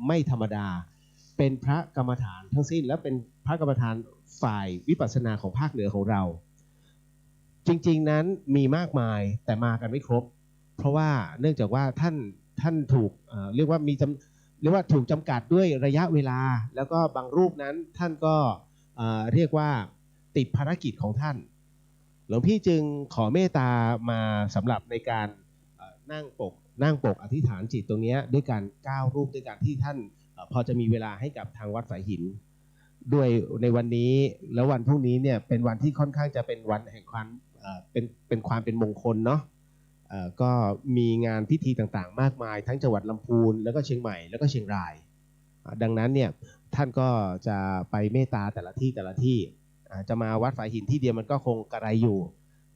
ไม่ธรรมดาเป็นพระกรรมฐานทั้งสิ้นและเป็นพระกรรมฐานฝ่ายวิปัสสนาของภาคเหนือของเราจริงๆนั้นมีมากมายแต่มากันไม่ครบเพราะว่าเนื่องจากว่าท่านถูกเรียกว่าถูกจำกัดด้วยระยะเวลาแล้วก็บางรูปนั้นท่านก็เรียกว่าติดภารกิจของท่านหลวงพี่จึงขอเมตตามาสำหรับในการนั่งปกอธิษฐานจิตตรงนี้ด้วยการ9รูปด้วยการที่ท่านพอจะมีเวลาให้กับทางวัดฝายหินด้วยในวันนี้แล้ววันพรุ่งนี้เนี่ยเป็นวันที่ค่อนข้างจะเป็นวันแห่งความเป็นความเป็นมงคลเนาะก็มีงานพิธีต่างๆมากมายทั้งจังหวัดลำพูนแล้วก็เชียงใหม่แล้วก็เชียงรายดังนั้นเนี่ยท่านก็จะไปเมตตาแต่ละที่จะมาวัดฝายหินที่เดียวมันก็คงกระไรอยู่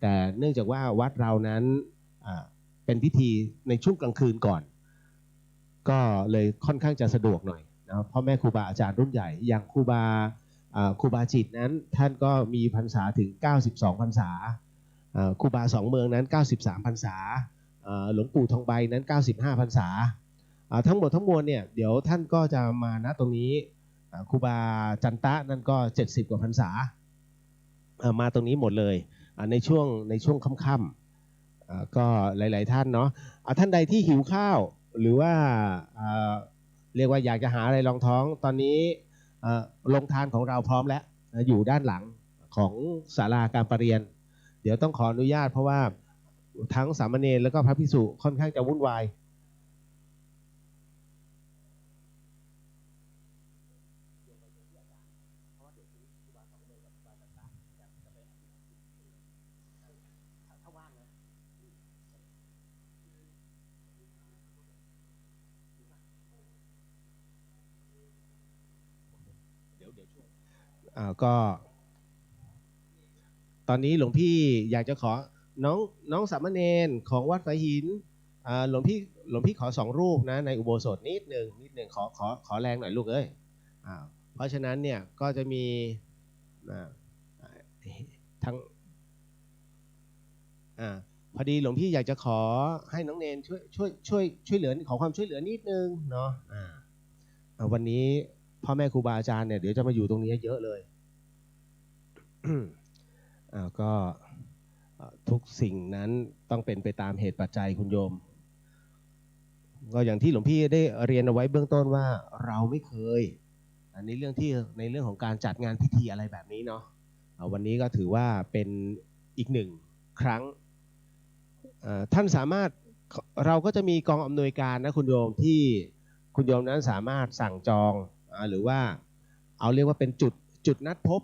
แต่เนื่องจากว่าวัดเรานั้นเป็นพิธีในช่วงกลางคืนก่อนก็เลยค่อนข้างจะสะดวกหน่อยนะพ่อแม่ครูบาอาจารย์รุ่นใหญ่อย่างครูบาจิตนั้นท่านก็มีพรรษาถึง92พรรษาครูบาสองเมืองนั้น93พรรษาหลวงปู่ทองใบนั้น95พรรษาทั้งหมดทั้งมวลเนี่ยเดี๋ยวท่านก็จะมาณตรงนี้ครูบาจันตะนั่นก็70กว่าพรรษามาตรงนี้หมดเลยในช่วงค่ำๆก็หลายๆท่านเนาะท่านใดที่หิวข้าวหรือว่าเรียกว่าอยากจะหาอะไรรองท้องตอนนี้โรงทานของเราพร้อมแล้วอยู่ด้านหลังของศาลาการประเรียนเดี๋ยวต้องขออนุญาตเพราะว่าทั้งสามเณรแล้วก็พระภิกษุค่อนข้างจะวุ่นวายก็ตอนนี้หลวงพี่อยากจะขอน้องสามเณรของวัดฝายหินหลวงพี่ขอ2รูปนะในอุโบสถนิดหนึ่งขอแรงหน่อยลูกเอ้ยเพราะฉะนั้นเนี่ยก็จะมีทั้งพอดีหลวงพี่อยากจะขอให้น้องเนนช่วยเหลือขอความช่วยเหลือนิดนึงเนาะวันนี้พ่อแม่ครูบาอาจารย์เนี่ยเดี๋ยวจะมาอยู่ตรงนี้เยอะเลยก็ทุกสิ่งนั้นต้องเป็นไปตามเหตุปัจจัยคุณโยมก็อย่างที่หลวงพี่ได้เรียนเอาไว้เบื้องต้นว่าเราไม่เคยในเรื่องของการจัดงานพิธีอะไรแบบนี้เนาะวันนี้ก็ถือว่าเป็นอีกหนึ่งครั้งท่านสามารถเราก็จะมีกองอำนวยการนะคุณโยมที่คุณโยมนั้นสามารถสั่งจองหรือว่าเอาเรียกว่าเป็นจุดนัดพบ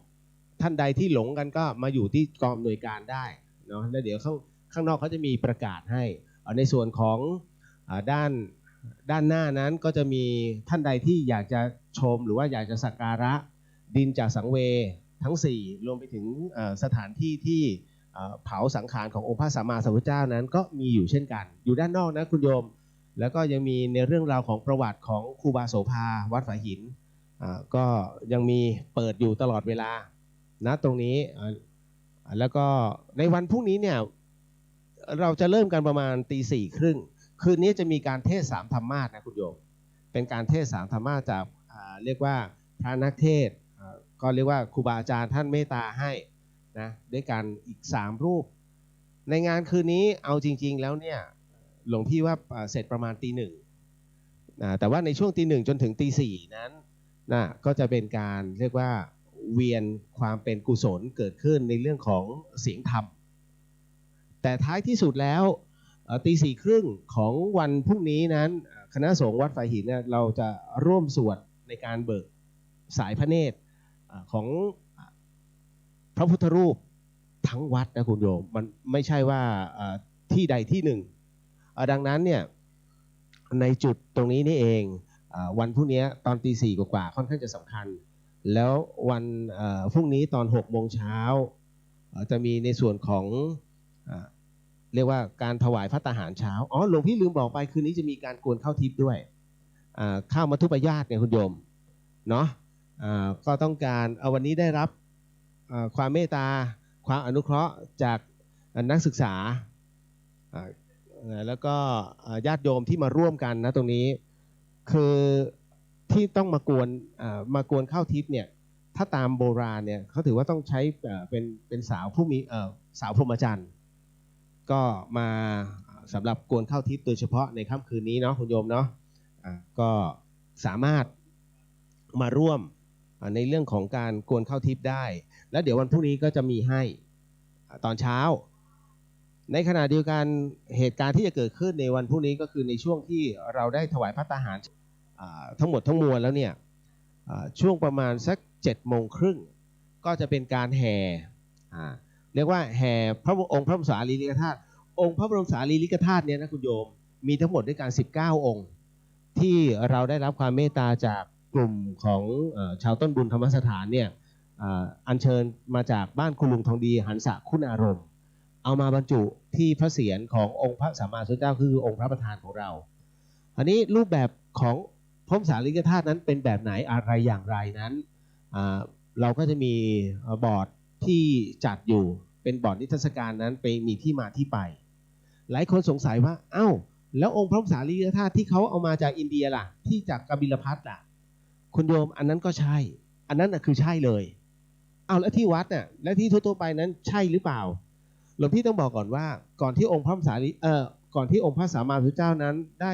ท่านใดที่หลงกันก็มาอยู่ที่กองอำนวยการได้เนาะแล้วเดี๋ยวข้างนอกเขาจะมีประกาศให้ในส่วนของด้านหน้านั้นก็จะมีท่านใดที่อยากจะชมหรือว่าอยากจะสักการะดินจากสังเวยทั้ง4รวมไปถึงสถานที่ที่เผาสังขารขององค์พระสัมมาสัมพุทธเจ้านั้นก็มีอยู่เช่นกันอยู่ด้านนอกนะคุณโยมแล้วก็ยังมีในเรื่องราวของประวัติของครูบาโสภาวัดฝายหินก็ยังมีเปิดอยู่ตลอดเวลานะตรงนี้แล้วก็ในวันพรุ่งนี้เนี่ยเราจะเริ่มกันประมาณ4:30คืนนี้จะมีการเทศ3ธรรมาสนะคุณโยมเป็นการเทศ3ธรรมาสจากเรียกว่าพระนักเทศก็เรียกว่าครูบาอาจารย์ท่านเมตตาให้นะด้วยกันอีก3รูปในงานคืนนี้เอาจริงๆแล้วเนี่ยหลวงพี่ว่าเสร็จประมาณ1:00แต่ว่าในช่วง1:00จนถึง4:00นั้นนะก็จะเป็นการเรียกว่าเวียนความเป็นกุศลเกิดขึ้นในเรื่องของเสียงธรรมแต่ท้ายที่สุดแล้ว4:30ของวันพรุ่งนี้นั้นคณะสงฆ์วัดฝายหินเนี่ยเราจะร่วมสวดในการเบิกสายพระเนตรของพระพุทธรูปทั้งวัดนะคุณโยมมันไม่ใช่ว่าที่ใดที่หนึ่งดังนั้นเนี่ยในจุดตรงนี้นี่เองวันพรุ่งนี้ตอน4:00กว่าค่อนข้างจะสำคัญแล้ววันพรุ่งนี้ตอน6:00 น.จะมีในส่วนของเรียกว่าการถวายภัตตาหารเช้าหลวงพี่ลืมบอกไปคืนนี้จะมีการกวนข้าวทิพย์ด้วยข้าวมัทุปายาตเนี่ยคุณโยมเนาะก็ต้องการวันนี้ได้รับความเมตตาความอนุเคราะห์จากนักศึกษาแล้วก็ญาติโยมที่มาร่วมกันนะตรงนี้ คือที่ต้องมากวนข้าวทิพย์เนี่ยถ้าตามโบราณเนี่ยเขาถือว่าต้องใช้เป็นสาวผู้มีสาวพรหมจรรย์ก็มาสำหรับกวนข้าวทิพย์โดยเฉพาะในค่ำคืนนี้เนาะคุณโยมเนาะก็สามารถมาร่วมในเรื่องของการกวนข้าวทิพย์ได้แล้วเดี๋ยววันพรุ่งนี้ก็จะมีให้ตอนเช้าในขณะเดียวกันเหตุการณ์ที่จะเกิดขึ้นในวันพรุ่งนี้ก็คือในช่วงที่เราได้ถวายพระตาหารทั้งหมดทั้งมวลแล้วเนี่ยช่วงประมาณสัก7:30ก็จะเป็นการแห่เรียกว่าแห่พระองค์พระบรมสารีริกธาตุองค์พระบรมสารีริกธาตุเนี่ยนะคุณโยมมีทั้งหมดด้วยกัน19องค์ที่เราได้รับความเมตตาจากกลุ่มของชาวต้นบุญธรรมสถานเนี่ยอัญเชิญมาจากบ้านคุณลุงทองดีหันษะคุณอารมณ์เอามาบรรจุที่พระเศียรขององค์พระสัมมาสัมพุทธเจ้าคือองค์พระประธานของเราอันนี้รูปแบบของพระบรมสารีริกธาตุนั้นเป็นแบบไหนอะไรอย่างไรนั้นเราก็จะมีบอร์ดที่จัดอยู่เป็นบอร์ดนิทรรศการนั้นไปมีที่มาที่ไปหลายคนสงสัยว่าเอ้าแล้วองค์พระบรมสารีริกธาตุที่เขาเอามาจากอินเดียล่ะที่จากกบิลพัสล่ะคุณโยมอันนั้นก็ใช่อันนั้นคือใช่เลยเอาแล้วที่วัดน่ะและที่ทั่วไปนั้นใช่หรือเปล่าหลวงพี่ต้องบอกก่อนว่าก่อนที่องค์พระก่อนที่องค์พระสัมมาสัมพุทธเจ้านั้นได้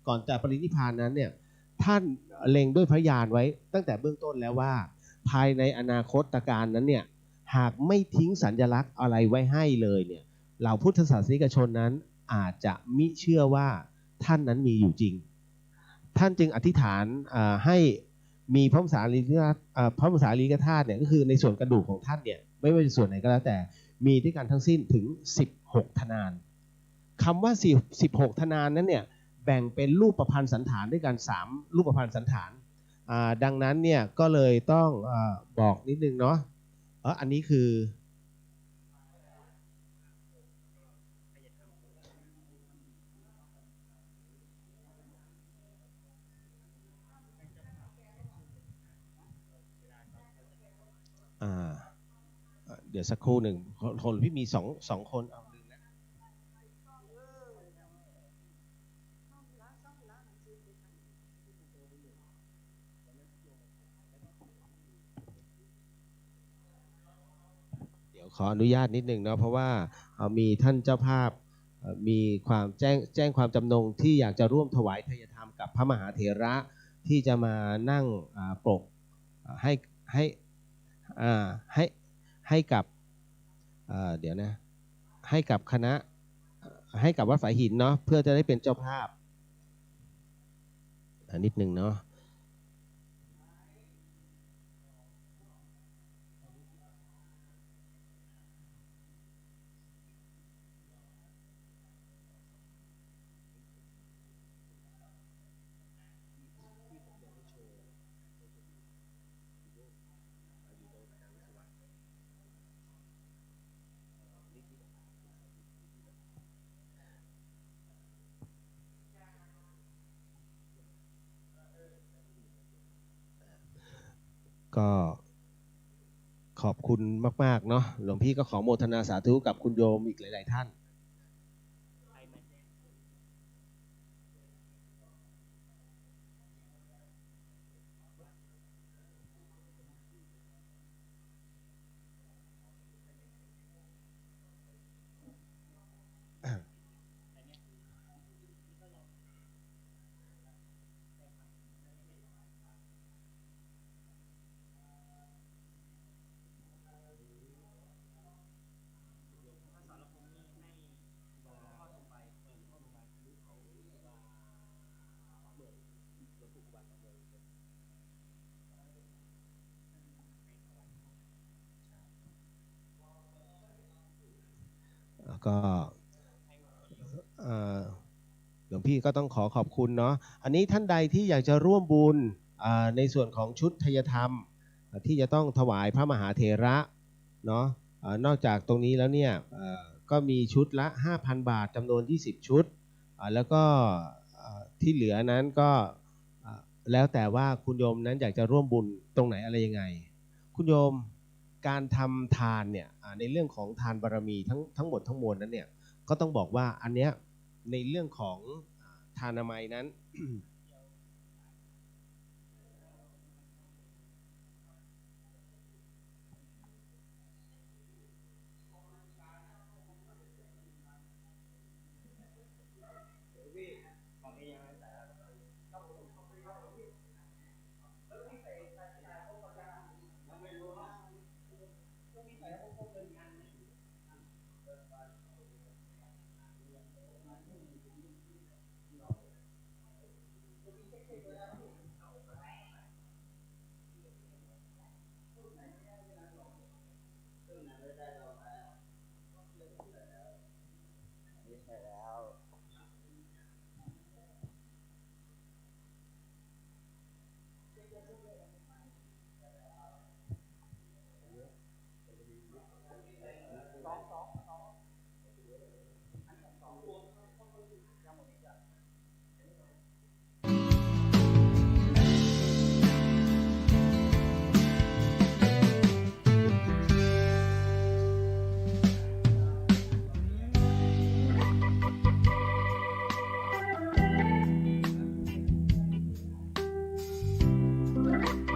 ก่อนจะปรินิพพานนั้นเนี่ยท่านเล็งด้วยพระญาณไว้ตั้งแต่เบื้องต้นแล้วว่าภายในอนาคตการนั้นเนี่ยหากไม่ทิ้งสัญลักษณ์อะไรไว้ให้เลยเนี่ยเหล่าพุทธศาสนิกชนนั้นอาจจะมิเชื่อว่าท่านนั้นมีอยู่จริงท่านจึงอธิษฐานให้มีพระมหาสารีริกธาตุเนี่ยก็คือในส่วนกระดูกของท่านเนี่ยไม่ว่าจะส่วนไหนก็แล้วแต่มีด้วยกันทั้งสิ้นถึง16ทนานคำว่า16ทนานนั้นเนี่ยแบ่งเป็นรูปประพันธ์สันฐานด้วยกัน3รูปประพันธ์สันฐานดังนั้นเนี่ยก็เลยต้องบอกนิดนึงเนาะอันนี้คือเดี๋ยวสักครู่หนึ่งคนพี่มีสองคนเอาดึงนะเดี๋ยวขออนุญาตนิดนึงเนาะเพราะว่ามีท่านเจ้าภาพมีความแจ้งความจำนงที่อยากจะร่วมถวายทายธรรมกับพระมหาเถระที่จะมานั่งปกให้ให้ให้กับเดี๋ยวนะให้กับคณะให้กับวัดฝายหินเนาะเพื่อจะได้เป็นเจ้าภาพนิดนึงเนาะก็ขอบคุณมากๆเนาะหลวงพี่ก็ขอโมทนาสาธุกับคุณโยมอีกหลายๆท่านก็หลวงพี่ก็ต้องขอขอบคุณเนาะอันนี้ท่านใดที่อยากจะร่วมบุญในส่วนของชุดไทยธรรมที่จะต้องถวายพระมหาเถระเนาะนอกจากตรงนี้แล้วเนี่ยก็มีชุดละ 5,000 บาทจำนวน20ชุดแล้วก็ที่เหลือนั้นก็แล้วแต่ว่าคุณโยมนั้นอยากจะร่วมบุญตรงไหนอะไรยังไงคุณโยมการทำทานเนี่ยในเรื่องของทานบารมีทั้งหมดทั้งมวลนั้นเนี่ยก็ต้องบอกว่าอันเนี้ยในเรื่องของทานามัยนั้น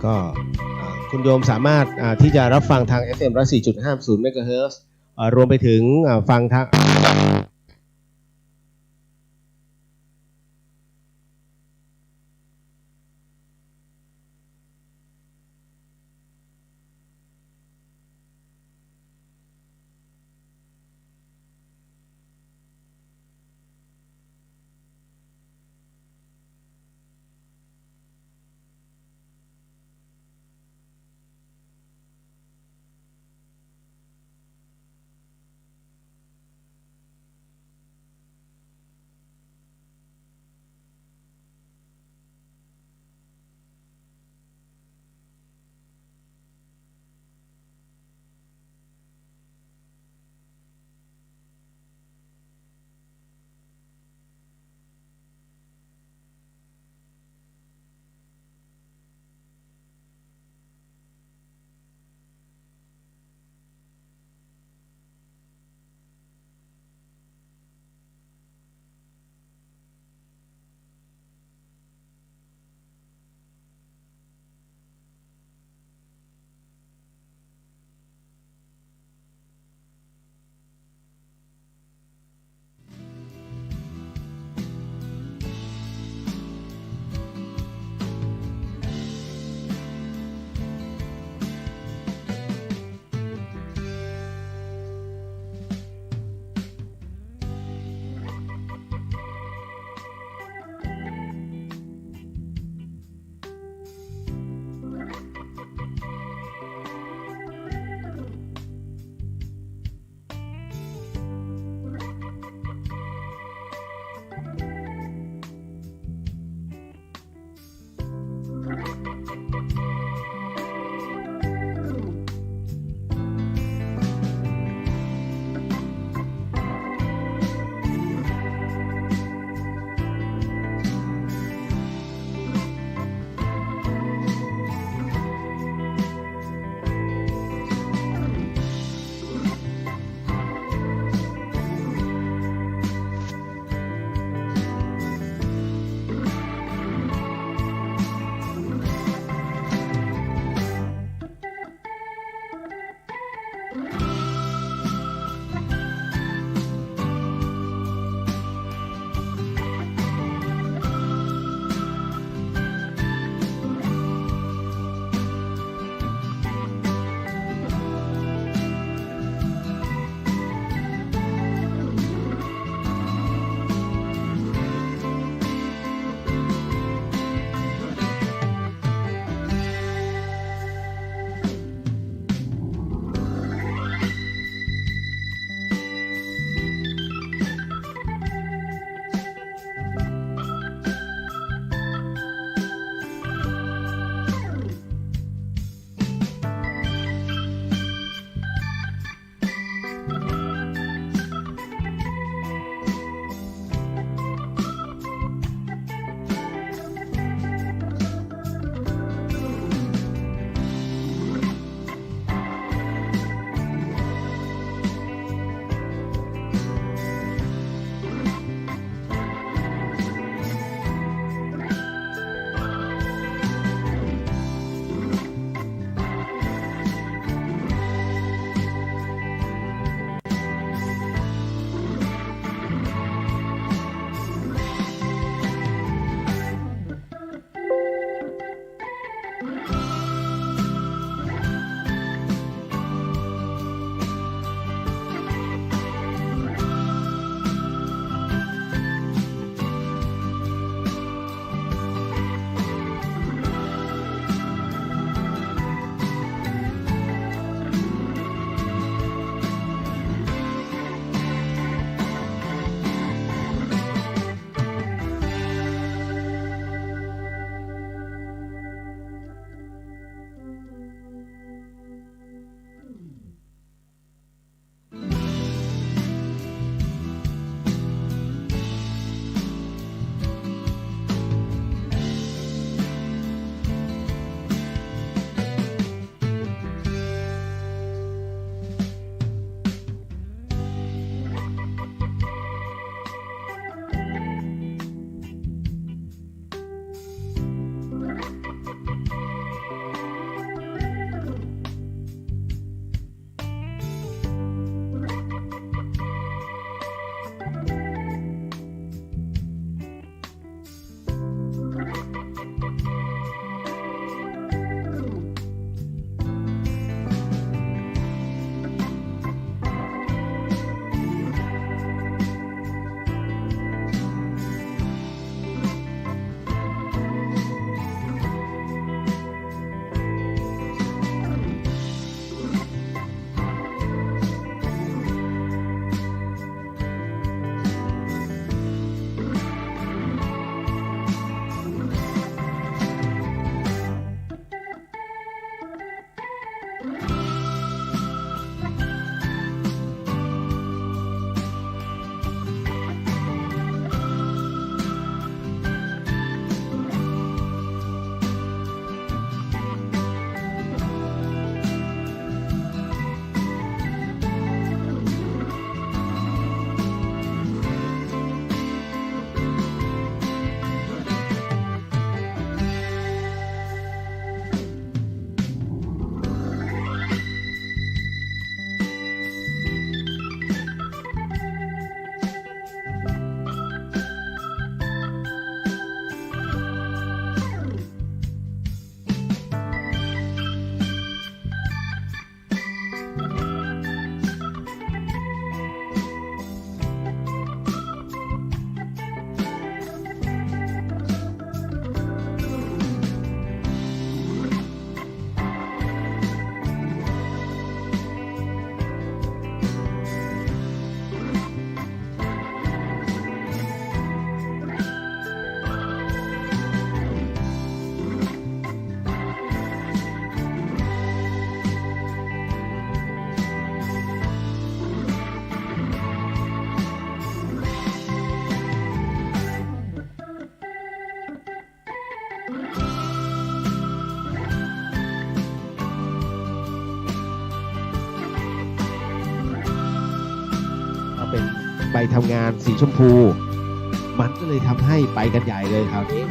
ก็คุณโยมสามารถที่จะรับฟังทาง FM 104.50 เมกะเฮิรตซ์รวมไปถึงฟังทาง เป็นใบทำงานสีชมพูมันก็เลยทำให้ไปกันใหญ่เลยคราวนี้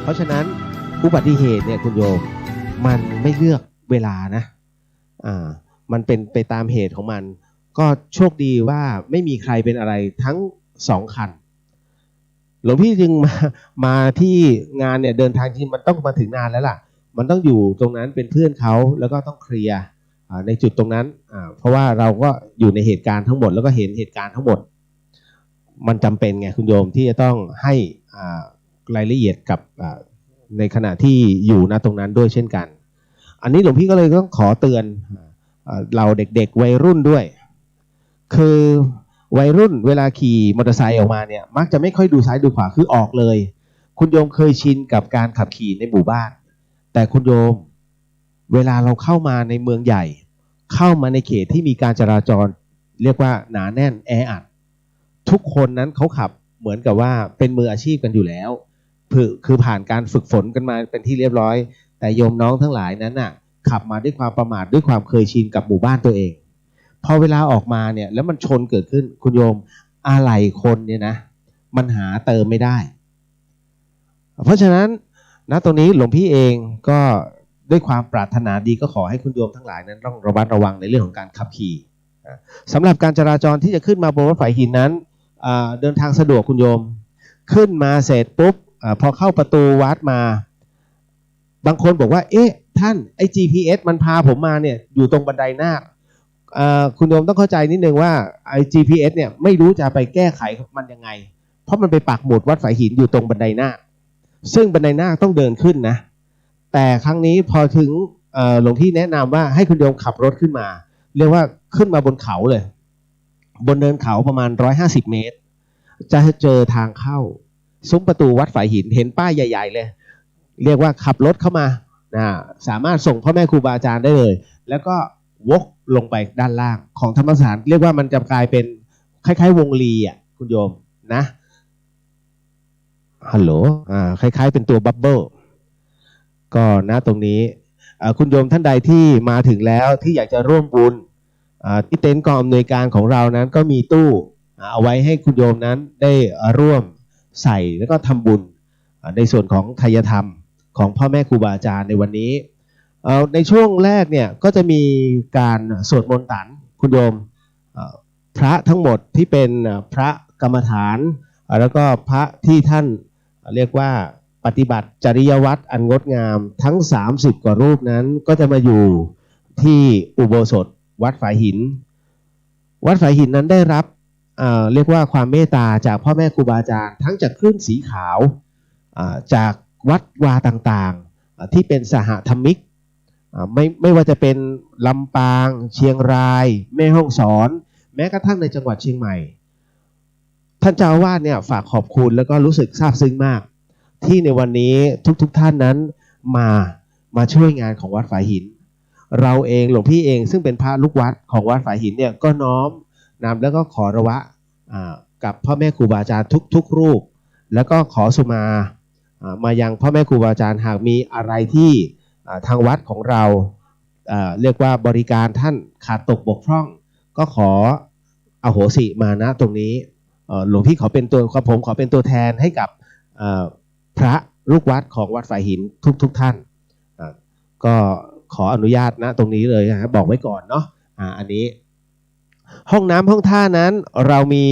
เพราะฉะนั้นอุบัติเหตุเนี่ยคุณโยมมันไม่เลือกเวลานะมันเป็นไปตามเหตุของมันก็โชคดีว่าไม่มีใครเป็นอะไรทั้ง2 คันหลวงพี่จึงมาที่งานเนี่ยเดินทางที่มันต้องมาถึงนานแล้วล่ะมันต้องอยู่ตรงนั้นเป็นเพื่อนเขาแล้วก็ต้องเคลียร์ในจุดตรงนั้นเพราะว่าเราก็อยู่ในเหตุการณ์ทั้งหมดแล้วก็เห็นเหตุการณ์ทั้งหมดมันจำเป็นไงคุณโยมที่จะต้องให้รายละเอียดกับในขณะที่อยู่ณตรงนั้นด้วยเช่นกันอันนี้หลวงพี่ก็เลยต้องขอเตือนเราเด็กๆวัยรุ่นด้วยคือวัยรุ่นเวลาขี่มอเตอร์ไซค์ออกมาเนี่ยมักจะไม่ค่อยดูซ้ายดูขวาคือออกเลยคุณโยมเคยชินกับการขับขี่ในหมู่บ้านแต่คุณโยมเวลาเราเข้ามาในเมืองใหญ่เข้ามาในเขตที่มีการจราจรเรียกว่าหนาแน่นแออัดทุกคนนั้นเขาขับเหมือนกับว่าเป็นมืออาชีพกันอยู่แล้วคือผ่านการฝึกฝนกันมาเป็นที่เรียบร้อยแต่โยมน้องทั้งหลายนั้นน่ะขับมาด้วยความประมาทด้วยความเคยชินกับหมู่บ้านตัวเองพอเวลาออกมาเนี่ยแล้วมันชนเกิดขึ้นคุณโยมอะไหล่คนเนี่ยนะมันหาเติมไม่ได้เพราะฉะนั้นณตรงนี้หลวงพี่เองก็ด้วยความปรารถนาดีก็ขอให้คุณโยมทั้งหลายนั้นต้องระมัดระวังในเรื่องของการขับขี่สำหรับการจราจรที่จะขึ้นมาบนรถไฟหินนั้นเดินทางสะดวกคุณโยมขึ้นมาเสร็จปุ๊บพอเข้าประตูวัดมาบางคนบอกว่าเอ๊ะท่านไอ้ GPS มันพาผมมาเนี่ยอยู่ตรงบันไดนาคคุณโยมต้องเข้าใจนิดนึงว่าไอ้ GPS เนี่ยไม่รู้จะไปแก้ไขมันยังไงเพราะมันไปปักหมุดวัดฝายหินอยู่ตรงบันไดนาคซึ่งบันไดนาคต้องเดินขึ้นนะแต่ครั้งนี้พอถึงหลวงพี่แนะนำว่าให้คุณโยมขับรถขึ้นมาเรียกว่าขึ้นมาบนเขาเลยบนเนินเขาประมาณ150 เมตรจะเจอทางเข้าซุ้มประตูวัดฝายหินเห็นป้ายใหญ่ๆเลยเรียกว่าขับรถเข้ามาสามารถส่งพ่อแม่ครูบาอาจารย์ได้เลยแล้วก็วกลงไปด้านล่างของธรรมสถานเรียกว่ามันจะกลายเป็นคล้ายๆวงลีอ่ะคุณโยมนะฮัลโหลคล้ายๆเป็นตัวบับเบิ้ลก็นะตรงนี้คุณโยมท่านใดที่มาถึงแล้วที่อยากจะร่วมบุญที่เต็นท์กองอำนวยการของเรานั้นก็มีตู้เอาไว้ให้คุณโยมนั้นได้ร่วมใส่แล้วก็ทำบุญในส่วนของไทยธรรมของพ่อแม่ครูบาอาจารย์ในวันนี้ในช่วงแรกเนี่ยก็จะมีการสวดมนต์ตันคุณโยมพระทั้งหมดที่เป็นพระกรรมฐานแล้วก็พระที่ท่านเรียกว่าปฏิบัติจริยวัตรอันงดงามทั้ง30 กว่ารูปนั้นก็จะมาอยู่ที่อุโบสถวัดฝายหินวัดฝายหินนั้นได้รับเรียกว่าความเมตตาจากพ่อแม่ครูบาอาจารย์ทั้งจากคลื่นสีขาวจากวัดวาต่างๆที่เป็นสหธรรมิกไม่ว่าจะเป็นลำปางเชียงรายแม่ฮ่องสอนแม้กระทั่งในจังหวัดเชียงใหม่ท่านเจ้าอาวาสเนี่ยฝากขอบคุณแล้วก็รู้สึกซาบซึ้งมากที่ในวันนี้ทุกท่านนั้นมาช่วยงานของวัดฝายหิน เราเองหลวงพี่เองซึ่งเป็นพระลูกวัดของวัดฝายหินเนี่ยก็น้อมนำแล้วก็ขอระวะกับพ่อแม่ครูบาอาจารย์ทุกรูปแล้วก็ขอสุมามายังพ่อแม่ครูบาอาจารย์หากมีอะไรที่ทางวัดของเราเรียกว่าบริการท่านขาดตกบกพร่องก็ขออโหสิมาณตรงนี้หลวงพี่ขอเป็นตัวผมขอเป็นตัวแทนให้กับพระลูกวัดของวัดฝายหินทุกท่านก็ขออนุญาตนะตรงนี้เลยนะครับบอกไว้ก่อนเนาะอันนี้ห้องน้ำห้องท่านั้นเรามี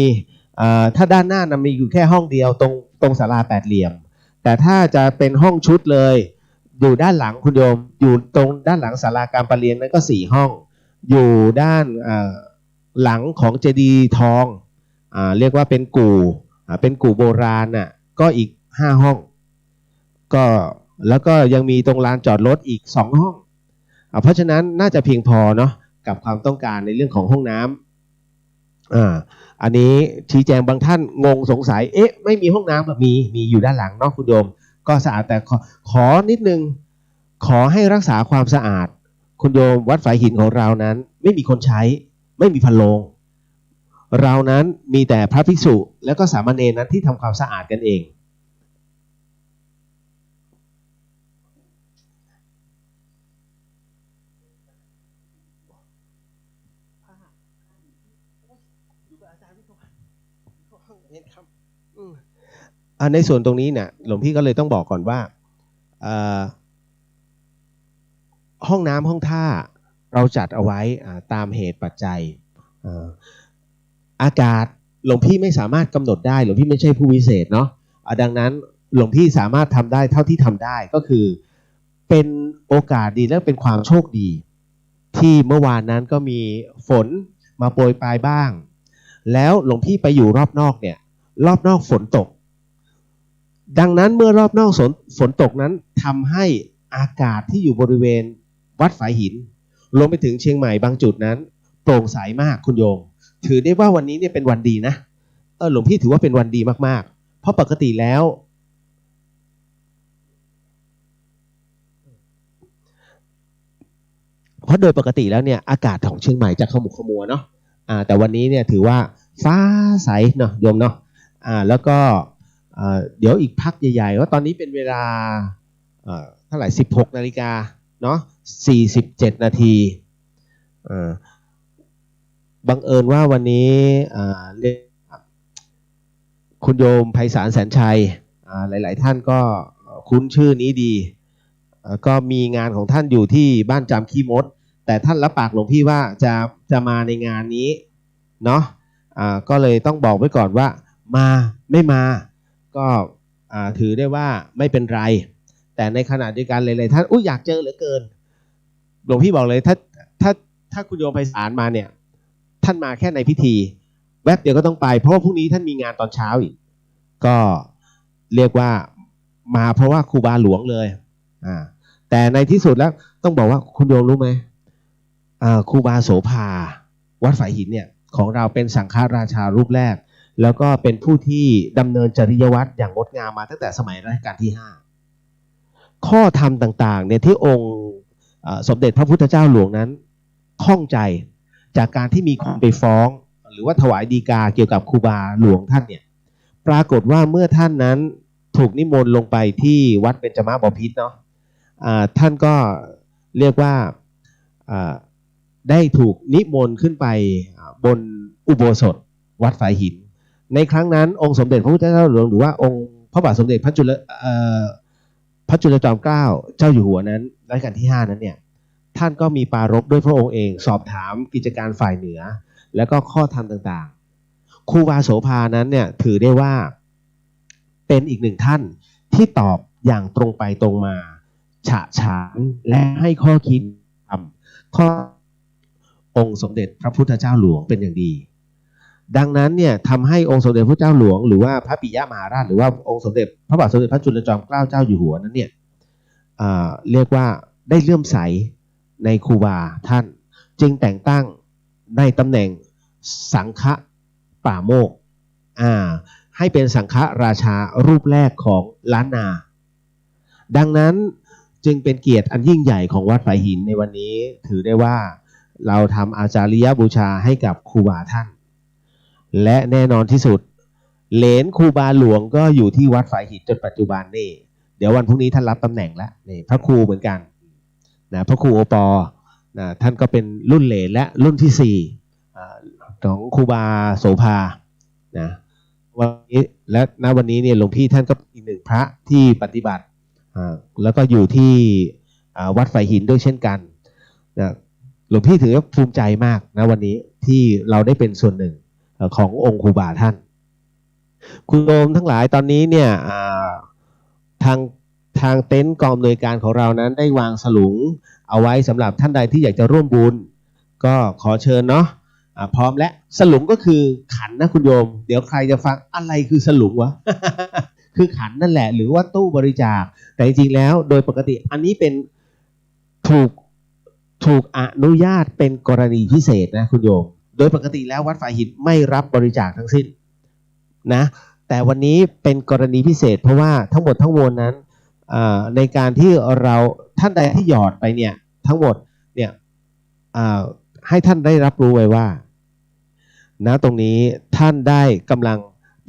ถ้าด้านหน้านะมีอยู่แค่ห้องเดียวตรงศาลาแปดเหลี่ยมแต่ถ้าจะเป็นห้องชุดเลยอยู่ด้านหลังคุณโยมอยู่ตรงด้านหลังศาลาการประเรียนนั้นก็4ห้องอยู่ด้านหลังของเจดีย์ทองเรียกว่าเป็นกู่โบราณน่ะก็อีก5ห้องก็แล้วก็ยังมีตรงลานจอดรถอีก2ห้องเพราะฉะนั้นน่าจะเพียงพอเนาะกับความต้องการในเรื่องของห้องน้ำอันนี้ชี้แจงบางท่านงงสงสัยไม่มีห้องน้ำแบบมีอยู่ด้านหลังเนาะคุณโยมก็สะอาดแต่ขอนิดนึงขอให้รักษาความสะอาดคุณโยมวัดฝายหินของเรานั้นไม่มีคนใช้ไม่มีพันโลงเรานั้นมีแต่พระภิกษุแล้วก็สามเณรนั้นที่ทำความสะอาดกันเองในส่วนตรงนี้เนี่ยหลวงพี่ก็เลยต้องบอกก่อนว่าห้องน้ำห้องท่าเราจัดเอาไว้ตามเหตุปัจจัยอากาศหลวงพี่ไม่สามารถกำหนดได้หลวงพี่ไม่ใช่ผู้วิเศษเนาะดังนั้นหลวงพี่สามารถทำได้เท่าที่ทำได้ก็คือเป็นโอกาสดีและเป็นความโชคดีที่เมื่อวานนั้นก็มีฝนมาโปรยปลายบ้างแล้วหลวงพี่ไปอยู่รอบนอกเนี่ยรอบนอกฝนตกดังนั้นเมื่อรอบนอกฝนตกนั้นทำให้อากาศที่อยู่บริเวณวัดฝายหินรวมไปถึงเชียงใหม่บางจุดนั้นโปร่งใสมากคุณโยมถือได้ว่าวันนี้เนี่ยเป็นวันดีนะหลวงพี่ถือว่าเป็นวันดีมากๆเพราะปกติแล้วเพราะโดยปกติแล้วเนี่ยอากาศของเชียงใหม่จะขมุกขมัวเนาะแต่วันนี้เนี่ยถือว่าฟ้าใสเนาะโยมเนาะแล้วก็เดี๋ยวอีกพักใหญ่ๆว่าตอนนี้เป็นเวลาเท่าไหร่16 นาฬิกาเนาะ47 นาทีบังเอิญว่าวันนี้คุณโยมไพศาลแสนชัยหลายๆท่านก็คุ้นชื่อนี้ดีก็มีงานของท่านอยู่ที่บ้านจามขี้มดแต่ท่านรับปากหลวงพี่ว่าจะมาในงานนี้เนาะก็เลยต้องบอกไว้ก่อนว่ามาไม่มาก็ถือได้ว่าไม่เป็นไรแต่ในขณะเดียวกันหลายๆท่านอยากเจอเหลือเกินหลวงพี่บอกเลยถ้าคุณโยมไพศาลมาเนี่ยท่านมาแค่ในพิธีแวบเดียวก็ต้องไปเพราะว่าพรุ่งนี้ท่านมีงานตอนเช้าอีกก็เรียกว่ามาเพราะว่าครูบาหลวงเลยแต่ในที่สุดแล้วต้องบอกว่าคุณโยมรู้ไหมครูบาโสภาวัดฝายหินเนี่ยของเราเป็นสังฆราชารูปแรกแล้วก็เป็นผู้ที่ดำเนินจริยวัตรอย่างงดงามมาตั้งแต่สมัยรัชกาลที่5ข้อธรรมต่างๆเนี่ยที่องค์สมเด็จพระพุทธเจ้าหลวงนั้นข้องใจจากการที่มีคนไปฟ้องหรือว่าถวายฎีกาเกี่ยวกับครูบาหลวงท่านเนี่ยปรากฏว่าเมื่อท่านนั้นถูกนิมนต์ลงไปที่วัดเบญจมาบพิตรเนาะท่านก็เรียกว่าได้ถูกนิมนต์ขึ้นไปบนอุโบสถวัดฝายหินในครั้งนั้นองค์สมเด็จพระพุทธเจ้าหลวงหรือว่าองค์พระบาทสมเด็จพระจุลจอมเกล้าเจ้าอยู่หัวนั้นรัชกาลที่5นั้นเนี่ยท่านก็มีปรารภด้วยพระองค์เองสอบถามกิจการฝ่ายเหนือแล้วก็ข้อธรรมต่างๆครูบาโสภานั้นเนี่ยถือได้ว่าเป็นอีกหนึ่งท่านที่ตอบอย่างตรงไปตรงมาฉะฉานและให้ข้อคิดข้อองค์สมเด็จพระพุทธเจ้าหลวงเป็นอย่างดีดังนั้นเนี่ยทำให้องค์สมเด็จพระเจ้าหลวงหรือว่าพระปิยมหาราชหรือว่าองค์สมเด็จพระบาทสมเด็จพระจุลจอมเกล้าเจ้าอยู่หัวนั้นเนี่ยเรียกว่าได้เลื่อมใสในครูบาท่านจึงแต่งตั้งในตำแหน่งสังฆป่าโมกให้เป็นสังฆราชารูปแรกของล้านนาดังนั้น จึงเป็นเกียรติอันยิ่งใหญ่ของวัดฝายหินในวันนี้ถือได้ว่าเราทำอาจาริยบูชาให้กับครูบาท่านและแน่นอนที่สุดเหลนครูบาหลวงก็อยู่ที่วัดฝายหินจนปัจจุบันนี่เดี๋ยววันพรุ่งนี้ท่านรับตำแหน่งแล้วนี่พระครูเหมือนกันนะพระครูโอปอนะท่านก็เป็นรุ่นเหลนและรุ่นที่4ของครูบาโสภานะวันนี้และณวันนี้เนี่ยหลวงพี่ท่านก็อีกหนึ่งพระที่ปฏิบัติแล้วก็อยู่ที่วัดฝายหินด้วยเช่นกันนะหลวงพี่ถือว่าภูมิใจมากนะวันนี้ที่เราได้เป็นส่วนหนึ่งขององค์ครูบาท่านคุณโยมทั้งหลายตอนนี้เนี่ยทางเต็นท์กองอำนวยการของเรานั้นได้วางสลุงเอาไว้สำหรับท่านใดที่อยากจะร่วมบุญก็ขอเชิญเนาะพร้อมและสลุงก็คือขันนะคุณโยมเดี๋ยวใครจะฟังอะไรคือสลุงวะ คือขันนั่นแหละหรือว่าตู้บริจาคแต่จริงๆแล้วโดยปกติอันนี้เป็นถูกอนุญาตเป็นกรณีพิเศษนะคุณโยมโดยปกติแล้ววัดฝายหินไม่รับบริจาคทั้งสิ้นนะแต่วันนี้เป็นกรณีพิเศษเพราะว่าทั้งหมดทั้งมวลนั้นในการที่เราท่านใดที่หยอดไปเนี่ยทั้งหมดเนี่ยให้ท่านได้รับรู้ไว้ว่านะตรงนี้ท่านได้กำลัง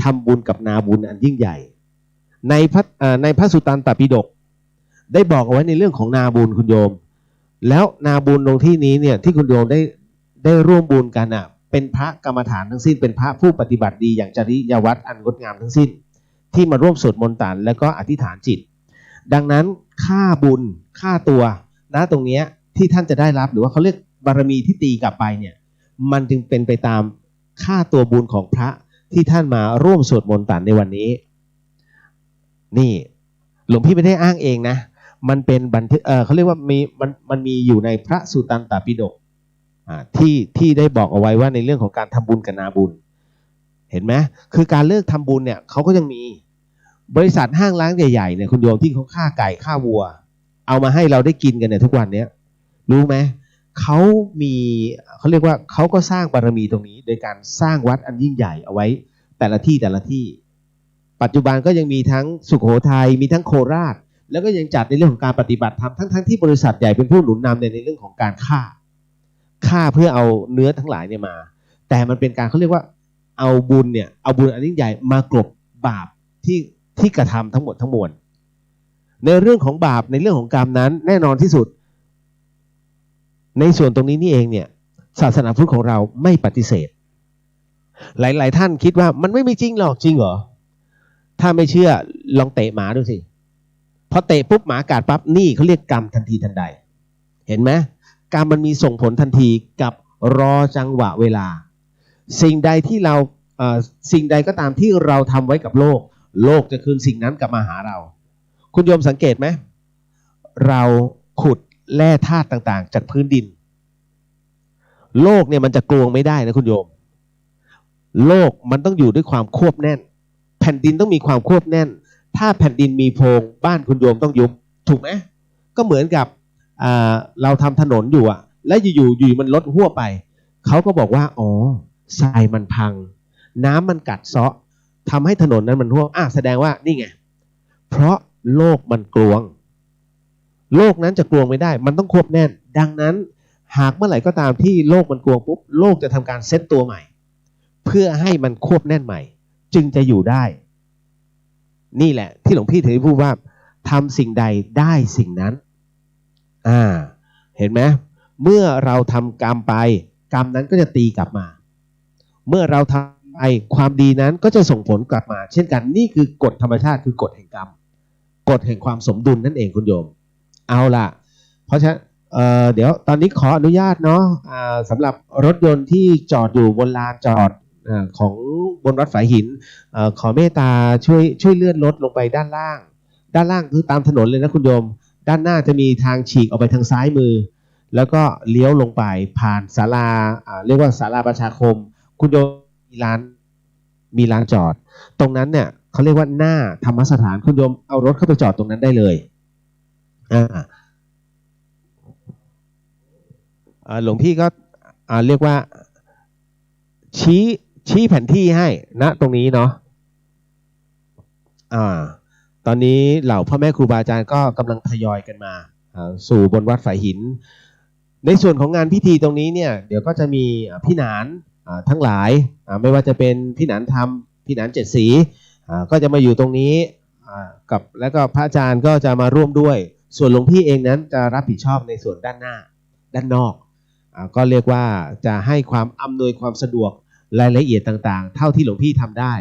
ทำบุญกับนาบุญอันยิ่งใหญ่ในพระสุตตันตปิฎกได้บอกเอาไว้ในเรื่องของนาบุญคุณโยมแล้วนาบุญตรงที่นี้เนี่ยที่คุณโยมได้ร่วมบุญกันเป็นพระกรรมฐานทั้งสิ้นเป็นพระผู้ปฏิบัติดีอย่างจริยวัตรอันงดงามทั้งสิ้นที่มาร่วมสวดมนต์ตันแล้วก็อธิษฐานจิตดังนั้นค่าบุญค่าตัวนะตรงนี้ที่ท่านจะได้รับหรือว่าเขาเรียกบารมีที่ตีกลับไปเนี่ยมันจึงเป็นไปตามค่าตัวบุญของพระที่ท่านมาร่วมสวดมนต์ตันในวันนี้นี่หลวงพี่ไม่ได้อ้างเองนะมันเป็นบันทึกเขาเรียกว่ามันมีอยู่ในพระสุตตันตปิฎกที่ได้บอกเอาไว้ว่าในเรื่องของการทำบุญกับนาบุญเห็นไหมคือการเลิกทำบุญเนี่ยเขาก็ยังมีบริษัทห้างร้านใหญ่ๆเนี่ยคุณโยมที่เขาฆ่าไก่ฆ่าวัวเอามาให้เราได้กินกันเนี่ยทุกวันนี้รู้ไหมเขาเรียกว่าเขาก็สร้างบารมีตรงนี้โดยการสร้างวัดอันยิ่งใหญ่เอาไว้แต่ละที่ปัจจุบันก็ยังมีทั้งสุโขทัยมีทั้งโคราชแล้วก็ยังจัดในเรื่องของการปฏิบัติธรรมทั้งที่บริษัทใหญ่เป็นผู้หนุนนำในเรื่องของการฆ่าเพื่อเอาเนื้อทั้งหลายเนี่ยมาแต่มันเป็นการเขาเรียกว่าเอาบุญอันยิ่งใหญ่มากลบบาปที่กระทำทั้งหมดทั้งมวลในเรื่องของบาปในเรื่องของกรรมนั้นแน่นอนที่สุดในส่วนตรงนี้นี่เองเนี่ยศาสนาพุทธของเราไม่ปฏิเสธหลายท่านคิดว่ามันไม่มีจริงหรอกจริงเหรอถ้าไม่เชื่อลองเตะหมาดูสิพอเตะปุ๊บหมากัดปั๊บนี่เขาเรียกกรรมทันทีทันใดเห็นไหมกรรมมันมีส่งผลทันทีกับรอจังหวะเวลาสิ่งใดก็ตามที่เราทำไว้กับโลกจะคืนสิ่งนั้นกลับมาหาเราคุณโยมสังเกตไหมเราขุดแร่ธาตุต่างๆจากพื้นดินโลกเนี่ยมันจะกลวงไม่ได้นะคุณโยมโลกมันต้องอยู่ด้วยความควบแน่นแผ่นดินต้องมีความควบแน่นถ้าแผ่นดินมีโพรงบ้านคุณโยมต้องยุบถูกไหมก็เหมือนกับเราทำถนนอยู่แล้วอยู่มันลดหัวไปเขาก็บอกว่าอ๋อทรายมันพังน้ำมันกัดเซาะทำให้ถนนนั้นมันหัวแสดงว่านี่ไงเพราะโลกมันกลวงโลกนั้นจะกลวงไม่ได้มันต้องควบแน่นดังนั้นหากเมื่อไหร่ก็ตามที่โลกมันกลวงปุ๊บโลกจะทำการเซตตัวใหม่เพื่อให้มันควบแน่นใหม่จึงจะอยู่ได้นี่แหละที่หลวงพี่ถือพูดว่าทำสิ่งใดได้สิ่งนั้นเห็นไหมเมื่อเราทำกรรมไปกรรมนั้นก็จะตีกลับมาเมื่อเราทำไปความดีนั้นก็จะส่งผลกลับมาเช่นกันนี่คือกฎธรรมชาติคือกฎแห่งกรรมกฎแห่งความสมดุลนั่นเองคุณโยมเอาล่ะเพราะฉะนั้นเดี๋ยวตอนนี้ขออนุญาตเนาะสำหรับรถยนต์ที่จอดอยู่บนลานจอดของบนวัดฝายหินขอเมตตาช่วยเลื่อนรถลงไปด้านล่างคือตามถนนเลยนะคุณโยมด้านหน้าจะมีทางฉีกออกไปทางซ้ายมือแล้วก็เลี้ยวลงไปผ่านศาลาเรียกว่าศาลาประชาคมคุณโยมมีร้านจอดตรงนั้นเนี่ยเขาเรียกว่าหน้าธรรมสถานคุณโยมเอารถเข้าไปจอดตรงนั้นได้เลยหลวงพี่ก็เรียกว่าชี้แผนที่ให้ณตรงนี้เนาะ ตอนนี้เหล่าพ่อแม่ครูบาอาจารย์ก็กำลังทยอยกันมาสู่บนวัดฝายหินในส่วนของงานพิธีตรงนี้เนี่ยเดี๋ยวก็จะมีพี่หนานทั้งหลายไม่ว่าจะเป็นพี่หนานธรรมพี่หนานเจ็ดสีก็จะมาอยู่ตรงนี้กับแล้วก็พระอาจารย์ก็จะมาร่วมด้วยส่วนหลวงพี่เองนั้นจะรับผิดชอบในส่วนด้านหน้าด้านนอกก็เรียกว่าจะให้ความอำนวยความสะดวกรายละเอียดต่างๆเท่าที่หลวงพี่ทำได้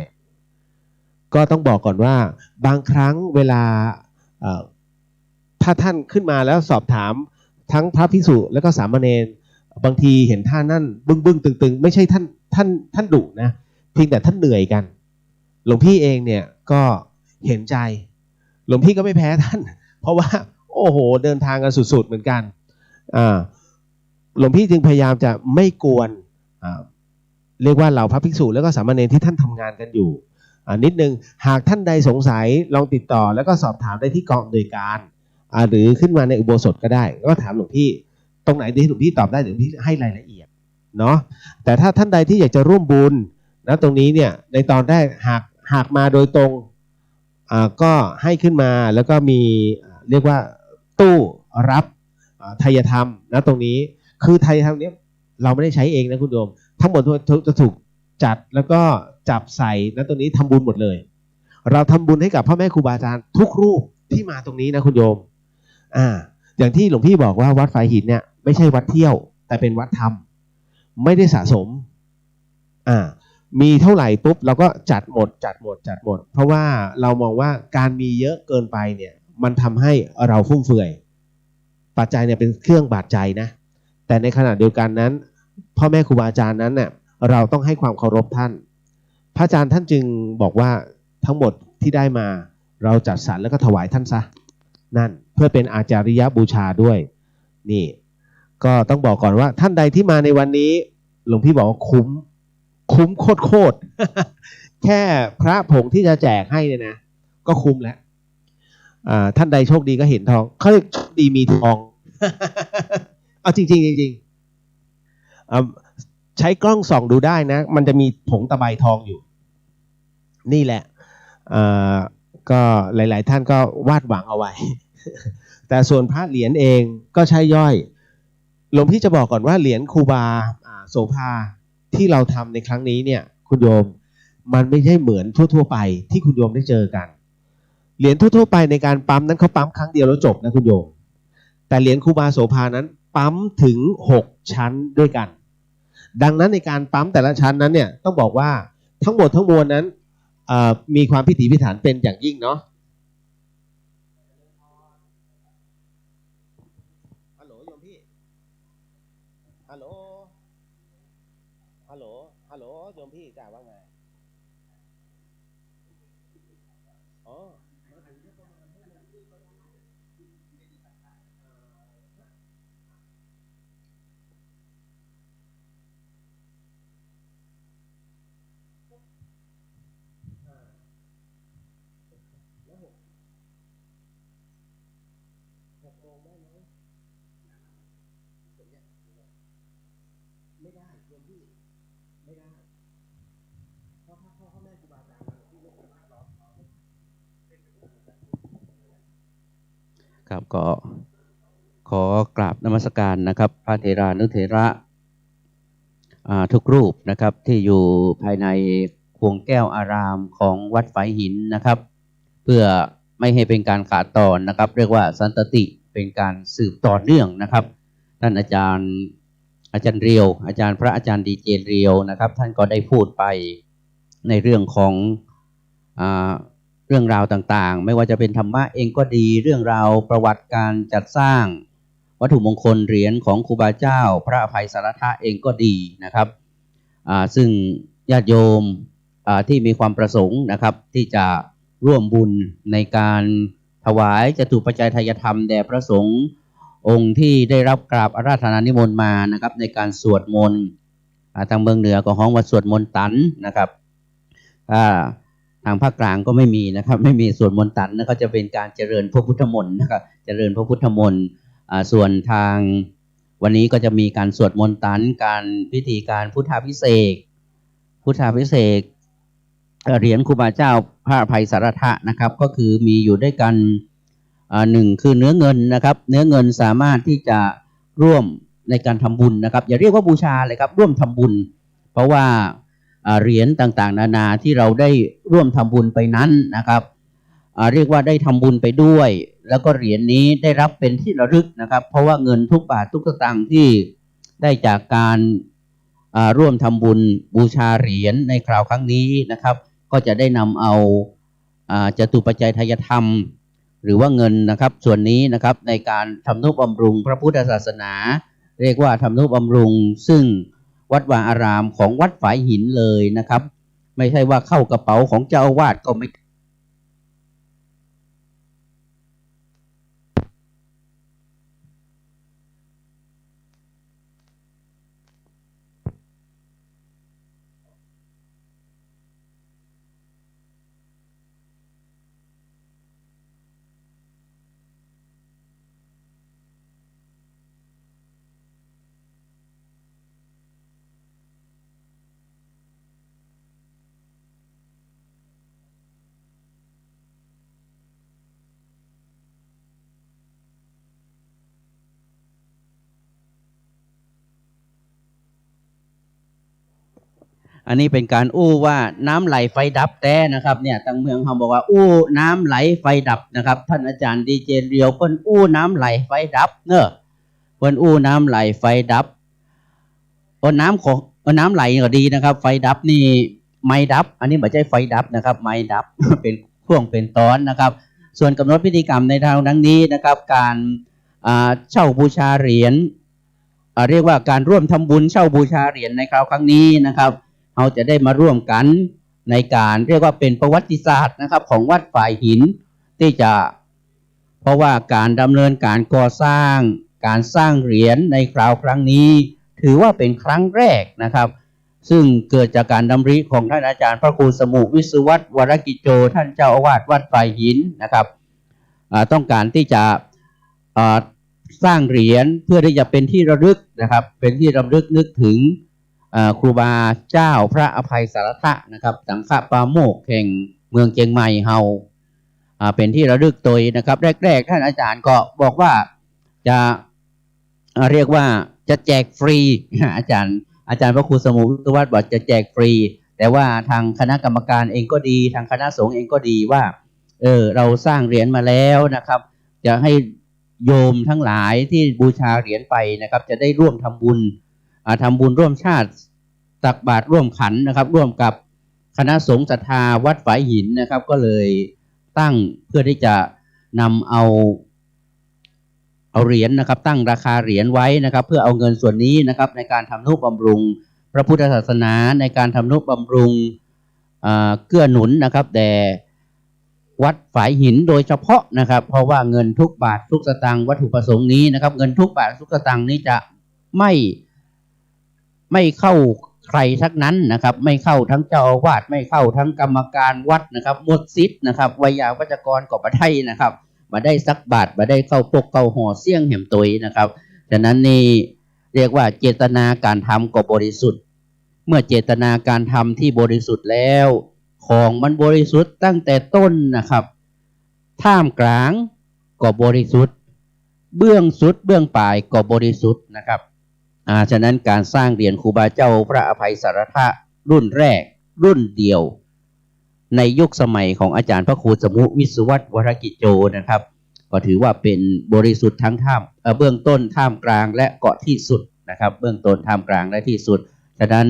ก็ต้องบอกก่อนว่าบางครั้งเวลาถ้าท่านขึ้นมาแล้วสอบถามทั้งพระภิกษุและก็สามเณรบางทีเห็นท่านนั่นบึ้งตึงไม่ใช่ท่านดุนะเพียงแต่ท่านเหนื่อยกันหลวงพี่เองเนี่ยก็เห็นใจหลวงพี่ก็ไม่แพ้ท่านเพราะว่าโอ้โหเดินทางกันสุดๆเหมือนกันหลวงพี่จึงพยายามจะไม่กวนเรียกว่าเหล่าพระภิกษุแล้วก็สามเณรที่ท่านทำงานกันอยู่นิดนึงหากท่านใดสงสัยลองติดต่อแล้วก็สอบถามได้ที่กองอำนวยการหรือขึ้นมาในอุโบสถก็ได้ก็ถามหลวงพี่ตรงไหนที่หลวงพี่ตอบได้หลวงพี่ให้รายละเอียดเนาะแต่ถ้าท่านใดที่อยากจะร่วมบุญนะตรงนี้เนี่ยในตอนแรกหากมาโดยตรงก็ให้ขึ้นมาแล้วก็มีเรียกว่าตู้รับไทยธรรมนะตรงนี้คือไทยธรรมเนี้ยเราไม่ได้ใช้เองนะคุณโยมทั้งหมดจะถูกจัดแล้วก็จับใส่นะตรงนี้ทำบุญหมดเลยเราทำบุญให้กับพ่อแม่ครูบาอาจารย์ทุกรูปที่มาตรงนี้นะคุณโยมอย่างที่หลวงพี่บอกว่าวัดฝายหินเนี่ยไม่ใช่วัดเที่ยวแต่เป็นวัดธรรมไม่ได้สะสมมีเท่าไหร่ปุ๊บเราก็จัดหมดเพราะว่าเรามองว่าการมีเยอะเกินไปเนี่ยมันทำให้เราฟุ่มเฟือยปัจจัยเนี่ยเป็นเครื่องบาดใจนะแต่ในขณะเดียวกันนั้นพ่อแม่ครูบาอาจารย์นั้นเนี่ยเราต้องให้ความเคารพท่านพระอาจารย์ท่านจึงบอกว่าทั้งหมดที่ได้มาเราจัดสรรแล้วก็ถวายท่านซะนั่นเพื่อเป็นอาจาริยบูชาด้วยนี่ก็ต้องบอกก่อนว่าท่านใดที่มาในวันนี้หลวงพี่บอกว่าคุ้มโคตร แค่พระผงที่จะแจกให้เนี่ยนะก็คุ้มแล้วท่านใดโชคดีก็เห็นทองเขาเรียกโชคดีมีทอง เอาจริงใช้กล้องส่องดูได้นะมันจะมีผงตะไบทองอยู่นี่แหละก็หลายๆท่านก็วาดหวังเอาไว้ แต่ส่วนพระเหรียญเองก็ใช้ย่อยหลวงพี่จะบอกก่อนว่าเหรียญครูบาโสภาที่เราทำในครั้งนี้เนี่ยคุณโยมมันไม่ใช่เหมือนทั่วๆไปที่คุณโยมได้เจอกันเหรียญทั่วๆไปในการปั๊มนั้นเขาปั๊มครั้งเดียวแล้วจบนะคุณโยมแต่เหรียญครูบาโสภานั้นปั๊มถึง6ชั้นด้วยกันดังนั้นในการปั๊มแต่ละชั้นนั้นเนี่ยต้องบอกว่าทั้งหมดทั้งมวลนั้นมีความพิถีพิถันเป็นอย่างยิ่งเนาะฮัลโหลโยมพี่ฮัลโหลโยมพี่จ่าว่าไงอ๋อไม่ได้โยมพี่ไม่ได้เพราะถ้าพ่อแม่ครูบาอาจารย์ที่ไม่สามารถรอครับก็ขอกราบนมัสการนะครับพระเถรานุเถระทุกรูปนะครับที่อยู่ภายในพวงแก้วอารามของวัดฝายหินนะครับเพื่อไม่ให้เป็นการขาดตอนนะครับเรียกว่าสันตติเป็นการสืบต่อเนื่องนะครับท่านอาจารย์เรียวพระอาจารย์ดีเจเรียวนะครับท่านก็ได้พูดไปในเรื่องของเรื่องราวต่างๆไม่ว่าจะเป็นธรรมะเองก็ดีเรื่องราวประวัติการจัดสร้างวัตถุมงคลเหรียญของครูบาเจ้าพระอภัยสารทะเองก็ดีนะครับซึ่งญาติโยมที่มีความประสงค์นะครับที่จะร่วมบุญในการถวายจตุปัจจัยทายธรรมแด่พระสงฆ์องค์ที่ได้รับกราบอาราธนานิมนต์มานะครับในการสวดมนต์ทางเมืองเหนือก็ฮ้องว่าสวดมนต์ตันนะครับทางภาคกลางก็ไม่มีนะครับไม่มีสวดมนต์ตันนะก็จะเป็นการเจริญพระพุทธมนต์นะครับเจริญพระพุทธมนต์ส่วนทางวันนี้ก็จะมีการสวดมนต์ตันการพิธีการพุทธาภิเษก เหรียญครูบาเจ้าพระอภัยสารทะนะครับ ก็คือมีอยู่ด้วยกันหนึ่งคือเนื้อเงินนะครับ เนื้อเงินสามารถที่จะร่วมในการทำบุญนะครับ อย่าเรียกว่าบูชาเลยครับร่วมทำบุญ เพราะว่าเหรียญต่างๆนานาที่เราได้ร่วมทำบุญไปนั้นนะครับเรียกว่าได้ทำบุญไปด้วย แล้วก็เหรียญนี้ได้รับเป็นที่ระลึกนะครับ เพราะว่าเงินทุกบาททุกสตางค์ที่ได้จากการร่วมทำบุญบูชาเหรียญในคราวครั้งนี้นะครับ ก็จะได้นำเอาจตุปัจจัยทายธรรมหรือว่าเงินนะครับส่วนนี้นะครับในการทำนุบำรุงพระพุทธศาสนาเรียกว่าทำนุบำรุงซึ่งวัดวาอารามของวัดฝายหินเลยนะครับไม่ใช่ว่าเข้ากระเป๋าของเจ้าอาวาสก็ไม่อันนี้เป็นการอู้ว่าน้ำไหลไฟดับแต่นะครับเนี่ยทางเมืองเขาบอกว่าอู้น้ำไหลไฟดับนะครับท่านอาจารย์ดีเจเรียวเพิ่นอู้น้ำไหลไฟดับเนอะเพิ่นอู้น้ำไหลไฟดับน้ำไหลก็ดีนะครับไฟดับนี่ไม่ดับอันนี้ไม่ใช่ไฟดับนะครับไม่ดับ เป็นช่วงเป็นตอนนะครับส่วนกำหนดพิธีกรรมในทางดังนี้นะครับการเช่าบูชาเหรียญเรียกว่าการร่วมทำบุญเช่าบูชาเหรียญในคราวครั้งนี้นะครับเราจะได้มาร่วมกันในการเรียกว่าเป็นประวัติศาสตร์นะครับของวัดฝายหินที่จะเพราะว่าการดำเนินการก่อสร้างการสร้างเหรียญในคราวครั้งนี้ถือว่าเป็นครั้งแรกนะครับซึ่งเกิดจากการดำริของท่านอาจารย์พระครูสมุวิสุวัตรวรกิจโจท่านเจ้าอาวาสวัดฝายหินนะครับต้องการที่จะสร้างเหรียญเพื่อที่จะเป็นที่ระลึกนะครับเป็นที่ระลึกนึกถึงครูบาเจ้าพระอภัยสารทะนะครับสังฆปาโมกข์แห่งเมืองเชียงใหม่เฮาเป็นที่ระลึกตัวนะครับแรกๆท่านอาจารย์ก็บอกว่าจะเรียกว่าจะแจกฟรีอาจารย์พระครูสมุทรวัฒน์บอกจะแจกฟรีแต่ว่าทางคณะกรรมการเองก็ดีทางคณะสงฆ์เองก็ดีว่าเราสร้างเหรียญมาแล้วนะครับจะให้โยมทั้งหลายที่บูชาเหรียญไปนะครับจะได้ร่วมทำบุญร่วมชาติตักบาตรร่วมขันนะครับร่วมกับคณะสงฆ์ศรัทธาวัดฝายหินนะครับก็เลยตั้งเพื่อที่จะนำเอาเหรียญนะครับตั้งราคาเหรียญไว้นะครับเพื่อเอาเงินส่วนนี้นะครับในการทำนุบำรุงพระพุทธศาสนาในการทำนุบำรุงเกื้อหนุนนะครับแด่วัดฝายหินโดยเฉพาะนะครับเพราะว่าเงินทุกบาททุกสตางค์วัตถุประสงค์นี้นะครับเงินทุกบาททุกสตางค์นี้จะไม่เข้าใครทักนั้นนะครับไม่เข้าทั้งเจ้าอาวาสไม่เข้าทั้งกรรมการวัดนะครับหมดสิทธิ์นะครับวิยาวัจกรก็บ่ได้นะครับมาได้สักบาทมาได้เข้าปกเข้าห่อเสี่ยงแหมตุยนะครับฉะนั้นนี่เรียกว่าเจตนาการทำก็บริสุทธิ์เมื่อเจตนาการทำที่บริสุทธิ์แล้วของมันบริสุทธิ์ตั้งแต่ต้นนะครับท่ามกลางก็บริสุทธิ์เบื้องสุดเบื้องปลายก็บริสุทธิ์นะครับฉะนั้นการสร้างเหรียญครูบาเจ้าพระอภัยสารทะรุ่นแรกรุ่นเดียวในยุคสมัยของอาจารย์พระครูสมุวิสุวัตรวรกิจโจนะครับก็ถือว่าเป็นบริสุทธิ์ทั้งเบื้องต้นท่ามกลางและเกาะที่สุดนะครับเบื้องต้นท่ามกลางและที่สุดฉะนั้น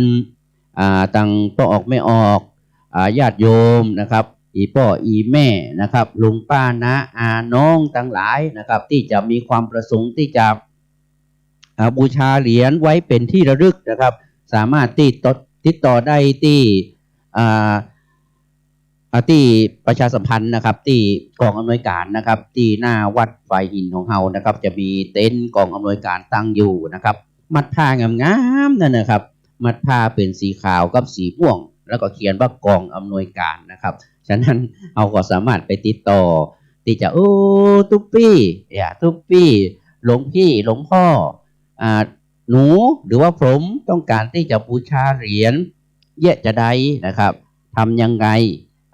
ตั้งต้องออกไม่ออกญาติโยมนะครับอีพ่ออีแม่นะครับลุงป้าน้าน้องทั้งหลายนะครับที่จะมีความประสงค์ที่จะบูชาเหรียญไว้เป็นที่ระลึกนะครับสามารถติดต่อได้ที่ประชาสัมพันธ์นะครับที่กองอำนวยการนะครับที่หน้าวัดฝายหินของเฮานะครับจะมีเต็นท์กองอำนวยการตั้งอยู่นะครับมัดผ้างามๆนั่นนะครับมัดผ้าเป็นสีขาวกับสีม่วงแล้วก็เขียนว่ากองอำนวยการนะครับฉะนั้นเราก็สามารถไปติดต่อที่จะตุ๊ปปี้ตุ๊ปปี้หลวงพี่หลวงพ่อหนูหรือว่าผมต้องการที่จะบูชาเหรียญเยอะจะได้นะครับ ทำยังไง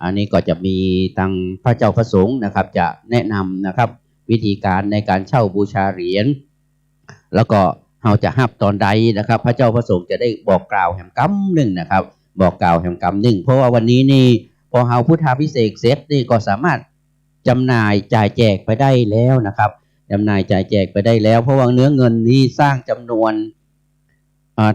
อันนี้ก็จะมีทางพระเจ้าพระสงฆ์นะครับจะแนะนำนะครับวิธีการในการเช่าบูชาเหรียญแล้วก็เราจะหับตอนใดนะครับพระเจ้าพระสงฆ์จะได้บอกกล่าวแห่งกำหนึ่งนะครับบอกกล่าวแห่งกำหนึ่งเพราะว่าวันนี้นี่พอเราพุทธาภิเษกเสร็จนี่ก็สามารถจำหน่ายจ่ายแจกไปได้แล้วนะครับจำหน่ายจ่ายแจกไปได้แล้วเพราะว่าเนื้อเงินนี้สร้างจำนวน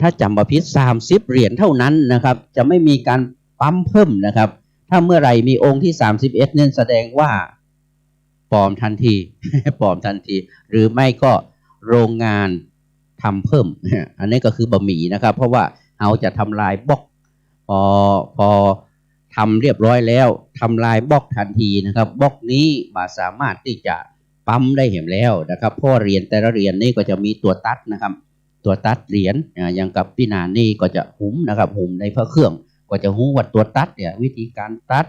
ถ้าจำประพิษ30 เหรียญเท่านั้นนะครับจะไม่มีการปั๊มเพิ่มนะครับถ้าเมื่อไหร่มีองค์ที่31เนี่ยแสดงว่าปลอมทันที ปลอมทันทีหรือไม่ก็โรงงานทำเพิ่มอันนี้ก็คือบะหมี่นะครับเพราะว่าเราจะทำลายบล็อกพอทำเรียบร้อยแล้วทำลายบล็อกทันทีนะครับบล็อกนี้มาสามารถที่จะปั๊มได้เห็นแล้วนะครับเพราะเหรียญแต่ละเหรียญนี่ก็จะมีตัวตัดนะครับตัวตัดเหรียญอย่างกับพี่นานี่ก็จะหุ้มนะครับหุ้มในพระเครื่องก็จะหุ้มวัดตัวตัดเนี่ยวิธีการตัด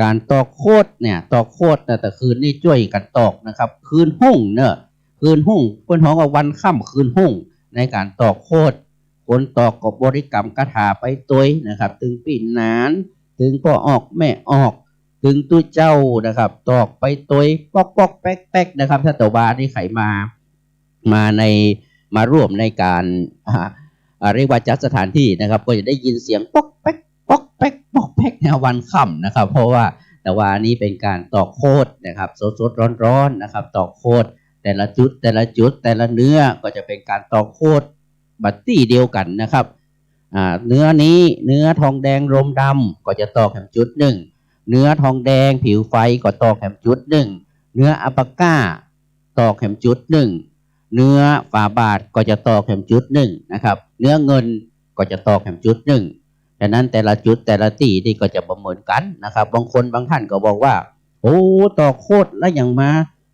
การตอกโคดเนี่ยตอกโคดนะแต่คืนนี่ช่วยกันตอกนะครับคืนหุ่งเนอะคืนหุ่งเพื่อนห้องว่าวันค่ำคืนหุ่งในการตอกโคดคนตอกกับบริกรรมคาถาไปตัวนะครับตึงปีนนานถึงพ่อออกแม่ออกถึงตู้เจ้านะครับตอกไปตัวปอกปอกแป๊กแป๊กนะครับถ้าตัวบาที่ไขมาในมาร่วมในการเรียกว่าจัดสถานที่นะครับก็จะได้ยินเสียงปอกแป๊กปอกแป๊กปอกแป๊กในวันค่ำนะครับเพราะว่าแต่ว่านี้เป็นการตอกโคดนะครับสดๆร้อนๆนะครับตอกโคดแต่ละจุดแต่ละเนื้อก็จะเป็นการตอกโคดบัตตี้เดียวกันนะครับเนื้อนี้เนื้อทองแดงรมดำก็จะตอกแหมจุดหนึ่งเนื้อทองแดงผิวไฟก็ตอกแหมจุดหนึ่งเนื้ออัปปาก้าตอกแหมจุดหนึ่งเนื้อฝาบาทก็จะตอกแหมจุดหนึ่งนะครับเนื้อเงินก็จะตอกแหมจุดหนึ่งดังนั้นแต่ละจุดแต่ละตีนี่ก็จะประเมินกันนะครับบางคนบางท่านก็บอกว่าโอ้ตอกโคตรแล้วอย่างมา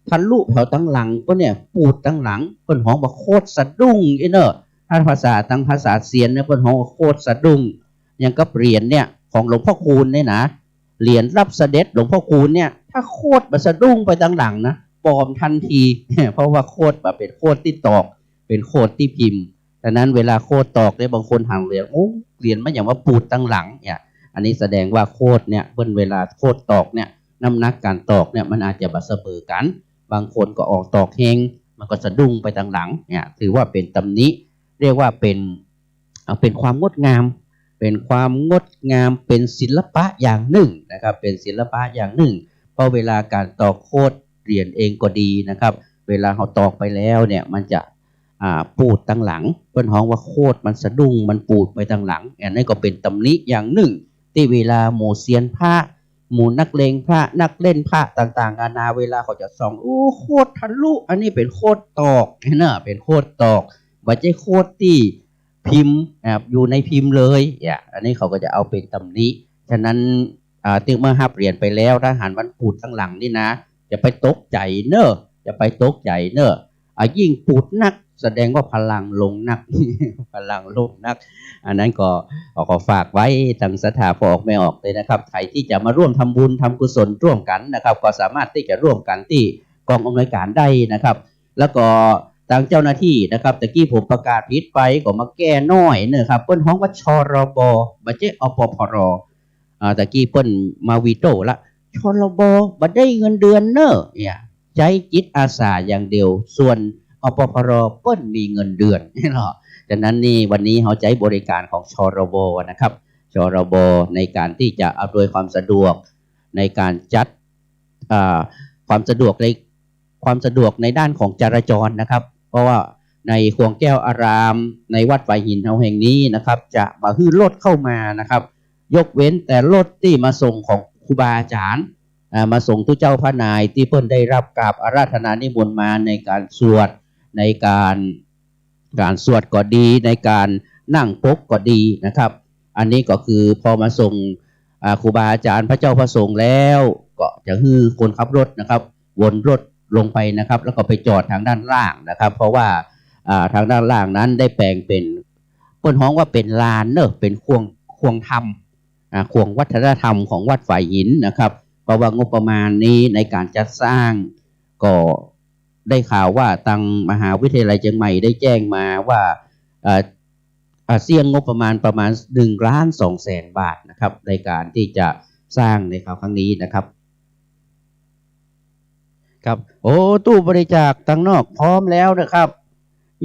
ทะลุแถวตั้งหลังก็เนี่ยปูดตั้งหลังเปิ้นห้องว่าโคตรสะดุ้งไอ้เนอะถ้าภาษาตั้งภาษาเซียนเนี่ยเปิ้นห้องว่าโคตรสะดุ้งอย่างกับเหรียญเนี่ยของหลวงพ่อคูณเนี่ยนะเหรียญรับเสด็จหลวงพ่อคูณเนี่ยถ้าโคตรมาสะดุ้งไปตั้งหลังนะปลอมทันที เพราะว่าโคตรแบบเป็นโคตรที่ตอกเป็นโคตรที่พิมพ์ดังนั้นเวลาโคตรตอกเนี่ยบางคนห่างเหรียญโอ้เหรียญมันอย่างว่าปูดตั้งหลังเนี่ยอันนี้แสดงว่าโคตรเนี่ยเวลาโคตรตอกเนี่ยน้ำหนักการตอกเนี่ยมันอาจจะบัดเสมอกันบางคนก็ออกตอกเฮงมันก็สะดุ้งไปตั้งหลังเนี่ยถือว่าเป็นตำหนิเรียกว่าเป็นความงดงามเป็นความงดงามเป็นศิลปะอย่างหนึ่งนะครับเป็นศิลปะอย่างหนึ่งเพราะเวลาการตอกโคตรเหรียญเองก็ดีนะครับเวลาเขาตอกไปแล้วเนี่ยมันจะปูดตั้งหลังเพื่อนห้องว่าโคตรมันสะดุ้งมันปูดไปตั้งหลังอันนี้ก็เป็นตำหนิอย่างหนึ่งที่เวลาหมู่เซียนพระหมู่นักเลงพระนักเล่นพระต่างๆนานาเวลาเขาจะส่องโอ้โคตรทะลุอันนี้เป็นโคตรตอกนะเป็นโคตรตอกว่าใจโคตรที่พิมพ์อยู่ในพิมพ์เลยอันนี้เขาก็จะเอาเป็นตำหนิฉะนั้นตึงเมื่อหับเหรียญไปแล้วถ้าหันวันปูดตั้งหลังนี่นะจะไปตกใจเนอะจะไปตกใจเนอะยิ่งปูดนักแสดงว่าพลังลงนัก พลังลงนักอันนั้นก็ฝากไว้ทางสถาพอออกไม่ออกเลยนะครับใครที่จะมาร่วมทำบุญทำกุศลร่วมกันนะครับก็สามารถที่จะร่วมกันที่กองอำนวยการได้นะครับแล้วก็ทางเจ้าหน้าที่นะครับตะกี้ผมประกาศผิดไปก็มาแก้น้อยนะครับเปิ้นฮ้องว่าชรบบัจเจอปพรตะกี้เปิ้นมาวีโต้ละชรบบัได้เงินเดือนเนอะเนี่ยใจจิตอาสาอย่างเดียวส่วนอปพรเปิ้นมีเงินเดือนเนาะฉะนั้นนี่วันนี้เขาใช้บริการของชรบนะครับชรบในการที่จะอำนวยความสะดวกในการจัดความสะดวกในด้านของจราจรนะครับเพราะว่าในควงแก้วอารามในวัดไฟหินเฮาแห่งนี้นะครับจะมาฮื้อรถเข้ามานะครับยกเว้นแต่รถที่มาส่งของครูบาอาจารย์มาส่งทุเจ้าพระนายที่เพิ่นได้รับกราบอาราธนานิมนต์มาในการสวดในการสวดก็ดีในการนั่งปกก็ดีนะครับอันนี้ก็คือพอมาส่งครูบาอาจารย์พระเจ้าพระสงฆ์แล้วก็จะฮื้อคนขับรถนะครับวนรถลงไปนะครับแล้วก็ไปจอดทางด้านล่างนะครับเพราะว่าทางด้านล่างนั้นได้แปลงเป็นเปิ้นฮ้องว่าเป็นลานเนอะเป็นควงธรรมควงวัฒนธรรมของวัดฝ่ายหินนะครับเพราะว่างบประมาณนี้ในการจัดสร้างก็ได้ข่าวว่าทางมหาวิทยาลัยเชียงใหม่ได้แจ้งมาว่า เสี่ยงงบประมาณ1,200,000 บาทนะครับในการที่จะสร้างในครั้งนี้นะครับครับโอ้ตู้บริจาคตั้งนอกพร้อมแล้วนะครับ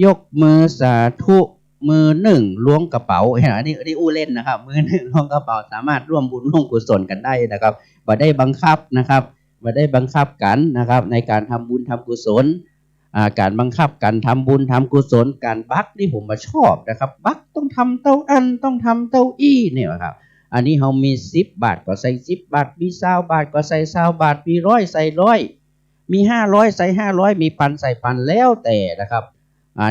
ยกมือสาธุมือหนึ่งล้วงกระเป๋าอันนี้อู้เล่นนะครับมือหนึ่งล้วงกระเป๋าสามารถร่วมบุญร่วมกุศลกันได้นะครับบ่ได้บังคับนะครับบ่ได้บังคับกันนะครับในการทำบุญทำกุศลการบังคับการทำบุญทำกุศลการบักนี่ผมมาชอบนะครับบักต้องทำเต้าอันต้องทำเต้าอี้เนี่ยครับอันนี้เรามี10 บาทก็ใส่10 บาทมี20 บาทก็ใส่20 บาทมี100ใส่100มี500ใส่500มี1,000ใส่1,000แล้วแต่นะครับ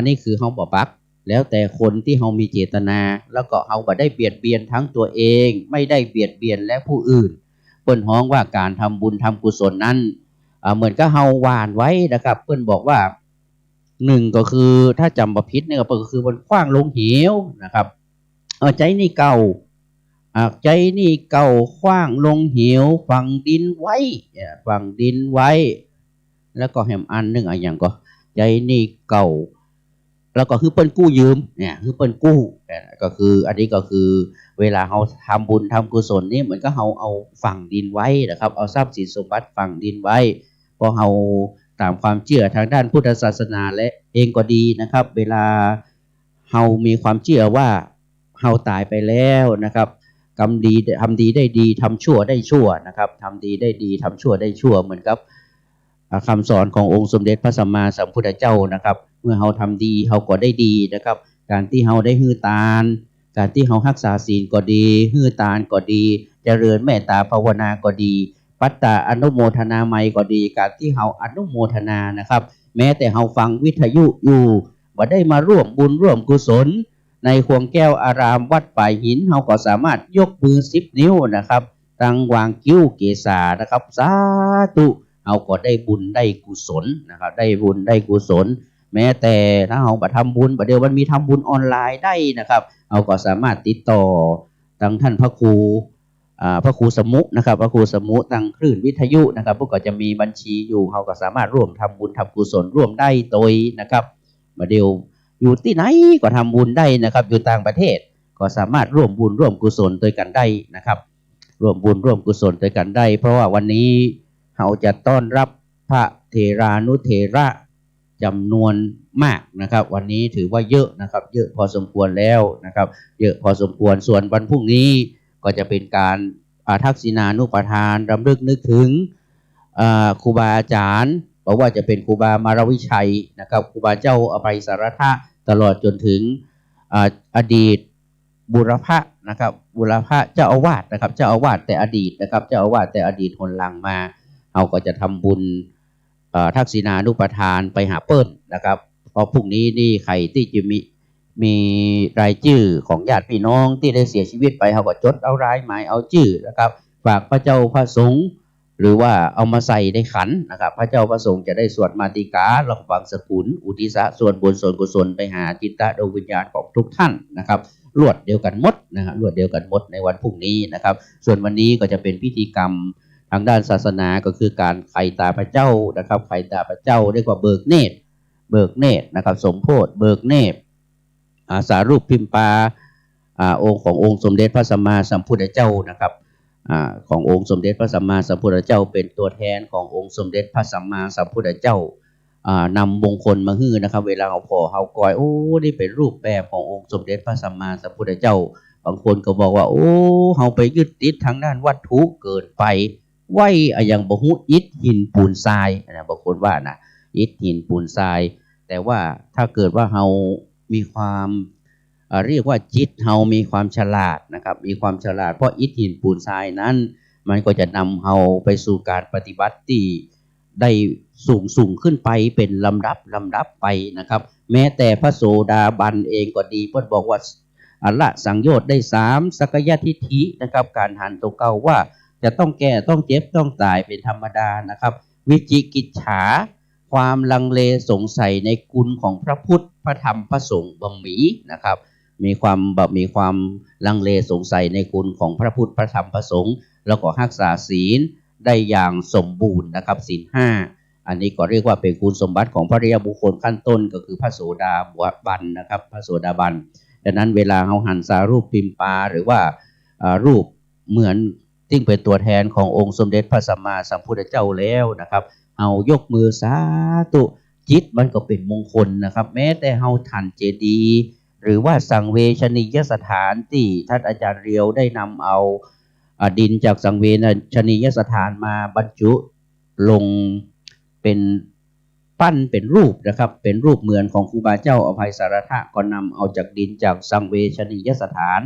นี่คือเฮาบ่บักแล้วแต่คนที่เฮามีเจตนาแล้วก็เฮาบ่ได้เบียดเบียนทั้งตัวเองไม่ได้เบียดเบียนและผู้อื่นเปิ้นฮ้องว่าการทำบุญทำกุศลนั้นเหมือนกับเฮาหว่านไว้นะครับเปิ้นบอกว่า1ก็คือถ้าจำบ่ผิดเนี่ยก็คือบนขว้างลงเหวนะครับใจนี่เก่าใจนี่เก่าขว้างลงเหวฝังดินไว้ฝังดินไว้แล้วก็แหมอันนึงอย่างก็ใจนี่เก่าแล้วก็คือเปิ้นกู้ยืมเนี่ยคือเปิ้นกู้ก็คืออันนี้ก็คือเวลาเราทำบุญทำกุศลนี่เหมือนก็เราเอาฝังดินไว้นะครับเอาทรัพย์สินสมบัติฝังดินไว้พอเราตามความเชื่อทางด้านพุทธศาสนาและเองก็ดีนะครับเวลาเรามีความเชื่อว่าเราตายไปแล้วนะครับกรรมดีทำดีได้ดีทำชั่วได้ชั่วนะครับทำดีได้ดีทำชั่วได้ชั่วเหมือนกับคำสอนขององค์สมเด็จพระสัมมาสัมพุทธเจ้านะครับเมื่อเราทำดีเราก็ได้ดีนะครับการที่เราได้ฮือตานการที่เรารักษาศีลก็ดีฮือตานก็ดีเจริญเมตตาภาวนาก็ดีปัตตาอนุโมทนาไมก็ดีการที่เราอนุโมทนานะครับแม้แต่เราฟังวิทยุอยู่บ่ได้มาร่วมบุญร่วมกุศลในควงแก้วอารามวัดป่ายหินเราก็สามารถยกมือ10 นิ้วนะครับตั้งวางคิ้วเกษานะครับสาธุเราก็ได้บุญได้กุศลนะครับได้บุญได้กุศลแม้แต่ถ้าเราไปทำบุญเดี๋ยวมันมีทำบุญออนไลน์ได้นะครับเราก็สามารถติดต่อทางท่านพระครูสมุนะครับพระครูสมุทางคลื่นวิทยุนะครับพวกก็จะมีบัญชีอยู่เราก็สามารถร่วมทำบุญทำกุศลร่วมได้โดยนะครับเดี๋ยวอยู่ที่ไหนก็ทำบุญได้นะครับอยู่ต่างประเทศก็สามารถร่วมบุญร่วมกุศลด้วยกันได้นะครับร่วมบุญร่วมกุศลด้วยกันได้เพราะว่าวันนี้เราจะต้อนรับพระเถรานุเถระจำนวนมากนะครับวันนี้ถือว่าเยอะนะครับเยอะพอสมควรแล้วนะครับเยอะพอสมควรส่วนวันพรุ่งนี้ก็จะเป็นการทักษิณานุปทานรำลึกนึกถึงครูบาอาจารย์เพราะว่าจะเป็นครูบามารวิชัยนะครับครูบาเจ้าอภัยสารทะตลอดจนถึงอดีตบุรพะนะครับบุรพะเจ้าอาวาสนะครับเจ้าอาวาสแต่อดีตนะครับเจ้าอาวาสแต่อดีตหนหลังมาเราก็จะทำบุญทักษิณานุปทานไปหาเปิ้ลนะครับเพราะพรุ่งนี้นี่ใครที่จะมีรายชื่อของญาติพี่น้องที่ได้เสียชีวิตไปเขาก็จดเอารายหมายเอาชื่อนะครับฝากพระเจ้าพระสงฆ์หรือว่าเอามาใส่ในขันนะครับพระเจ้าพระสงฆ์จะได้สวดมาติกาลองฟังสกุลอุทิศส่วนบุญส่วนกุศลไปหาจิตตดวงวิญญาณของทุกท่านนะครับรวดเดียวกันหมดนะครับรวดเดียวกันหมดในวันพรุ่งนี้นะครับส่วนวันนี้ก็จะเป็นพิธีกรรมทางด้านศาสนาก็คือการไขตาพระเจ้านะครับไขตาพระเจ้าเรียกว่าเบิกเนตรนะครับสมโพธิเบิกเนตรสารูปพิมพาองค์ขององค์สมเด็จพระสัมมาสัมพุทธเจ้านะครับขององค์สมเด็จพระสัมมาสัมพุทธเจ้าเป็นตัวแทนขององค์สมเด็จพระสัมมาสัมพุทธเจ้านำมงคลมาฮื้อนะครับเวลาเขาพอเขากอยโอ้นี่เป็นรูปแบบขององค์สมเด็จพระสัมมาสัมพุทธเจ้าบางคนก็บอกว่าโอ้เขาไปยึดติดทางด้านวัตถุเกินไปไหวอย่างบ่ฮู้อิฐหินปูนทรายนะบางคนว่านะอิฐหินปูนทรายแต่ว่าถ้าเกิดว่าเรามีความเรียกว่าจิตเรามีความฉลาดนะครับมีความฉลาดเพราะอิฐหินปูนทรายนั้นมันก็จะนำเราไปสู่การปฏิบัติที่ได้สูงขึ้นไปเป็นลำดับไปนะครับแม้แต่พระโสดาบันเองก็ดีเพิ่นบอกว่าละสังโยชน์ได้3สักยทิฏฐินะครับการหันตัวเก่าว่าจะต้องแก่ต้องเจ็บต้องตายเป็นธรรมดานะครับวิจิกิจฉาความลังเลสงสัยในคุณของพระพุทธพระธรรมพระสงฆ์บ่มีนะครับมีความลังเลสงสัยในคุณของพระพุทธพระธรรมพระสงฆ์แล้วก็รักษาศีลได้อย่างสมบูรณ์นะครับศีล5อันนี้ก็เรียกว่าเป็นคุณสมบัติของพระอริยบุคคลขั้นต้นก็คือพระโสดาบันนะครับพระโสดาบัน ดังนั้นเวลาเราหันสารูปพิมพ์ปาหรือว่ารูปเหมือนที่เป็นตัวแทนขององค์สมเด็จพระสัมมาสัมพุทธเจ้าแล้วนะครับเอายกมือสาธุจิตมันก็เป็นมงคลนะครับแม้แต่เฮาทันเจดีย์หรือว่าสังเวชนียสถานที่ท่านอาจารย์เรียวได้นำเอาดินจากสังเวชนียสถานมาบรรจุลงเป็นปั้นเป็นรูปนะครับเป็นรูปเหมือนของครูบาเจ้าอภัยสารถะก็นำเอาจากดินจากสังเวชนียสถาน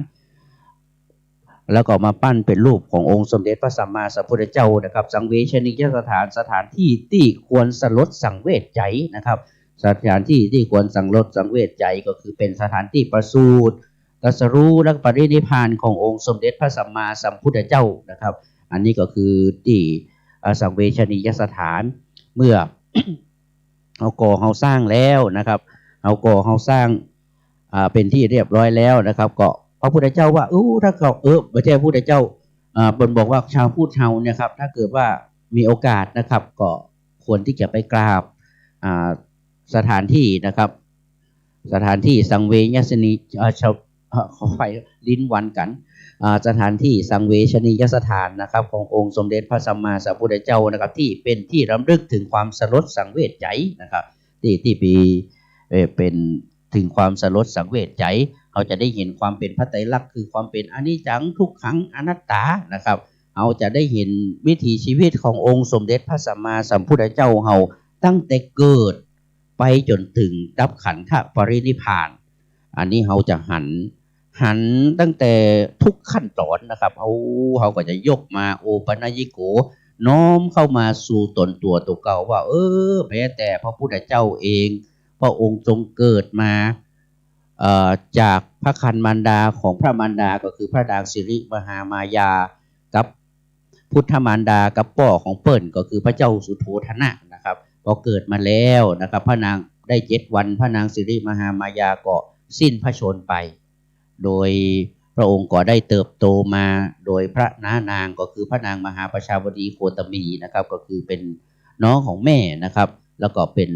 แล้วก็มาปั้นเป็นรูปขององค์สมเด็จพระสัมมาสัมพุทธเจ้านะครับสังเวชนียสถานที่ที่ควรสลดสังเวชใจนะครับสถานที่ที่ควรสังลดสังเวชใจก็คือเป็นสถานที่ประสูติตรัสรู้และปรินิพพานขององค์สมเด็จพระสัมมาสัมพุทธเจ้านะครับอันนี้ก็คือที่สังเวชนียสถานเมื่อ เอาก่อเฮาสร้างแล้วนะครับเอาก่อเฮาสร้างเป็นที่เรียบร้อยแล้วนะครับก็พระพุทธเจ้าว่าถ้าเขาไม่ใช่พระพุทธเจ้าบนบอกว่าชาวพุทธเฮาเนี่ยครับถ้าเกิดว่ามีโอกาสนะครับก็ควรที่จะไปกราบสถานที่นะครับสถานที่สังเวชนีขอไปลิ้นวันกันสถานที่สังเวชนียสถานนะครับขององค์สมเด็จพระสัมมาสัมพุทธเจ้านะครับที่เป็นที่รำลึกถึงความสลดสังเวชใจนะครับที่เป็นถึงความสลดสังเวชใจเราจะได้เห็นความเป็นพระไตรลักษณ์คือความเป็นอนิจจังทุกขังอนัตตานะครับเราจะได้เห็นวิถีชีวิตขององค์สมเด็จพระสัมมาสัมพุทธเจ้าเราตั้งแต่เกิดไปจนถึงดับขันธปรินิพพานอันนี้เราจะหันตั้งแต่ทุกขั้นตอนนะครับเขาก็จะยกมาโอปัญญิโกน้อมเข้ามาสู่ตนตัวเก่าว่าแม้แต่พระพุทธเจ้าเองพระองค์ทรงเกิดมาจากพระคันมารดาของพระมารดาก็คือพระนางสิริมหามายากับพุทธมารดากับพ่อของเปิ้ลก็คือพระเจ้าสุโธทนะนะครับพอเกิดมาแล้วนะครับพระนางได้7 วันพระนางสิริมหามายาก็สิ้นพระชนม์ไปโดยพระองค์ก็ได้เติบโตมาโดยพระนางก็คือพระนางมหาประชาวดีโคตมีนะครับก็คือเป็นน้องของแม่นะครับแล้วก็เป็น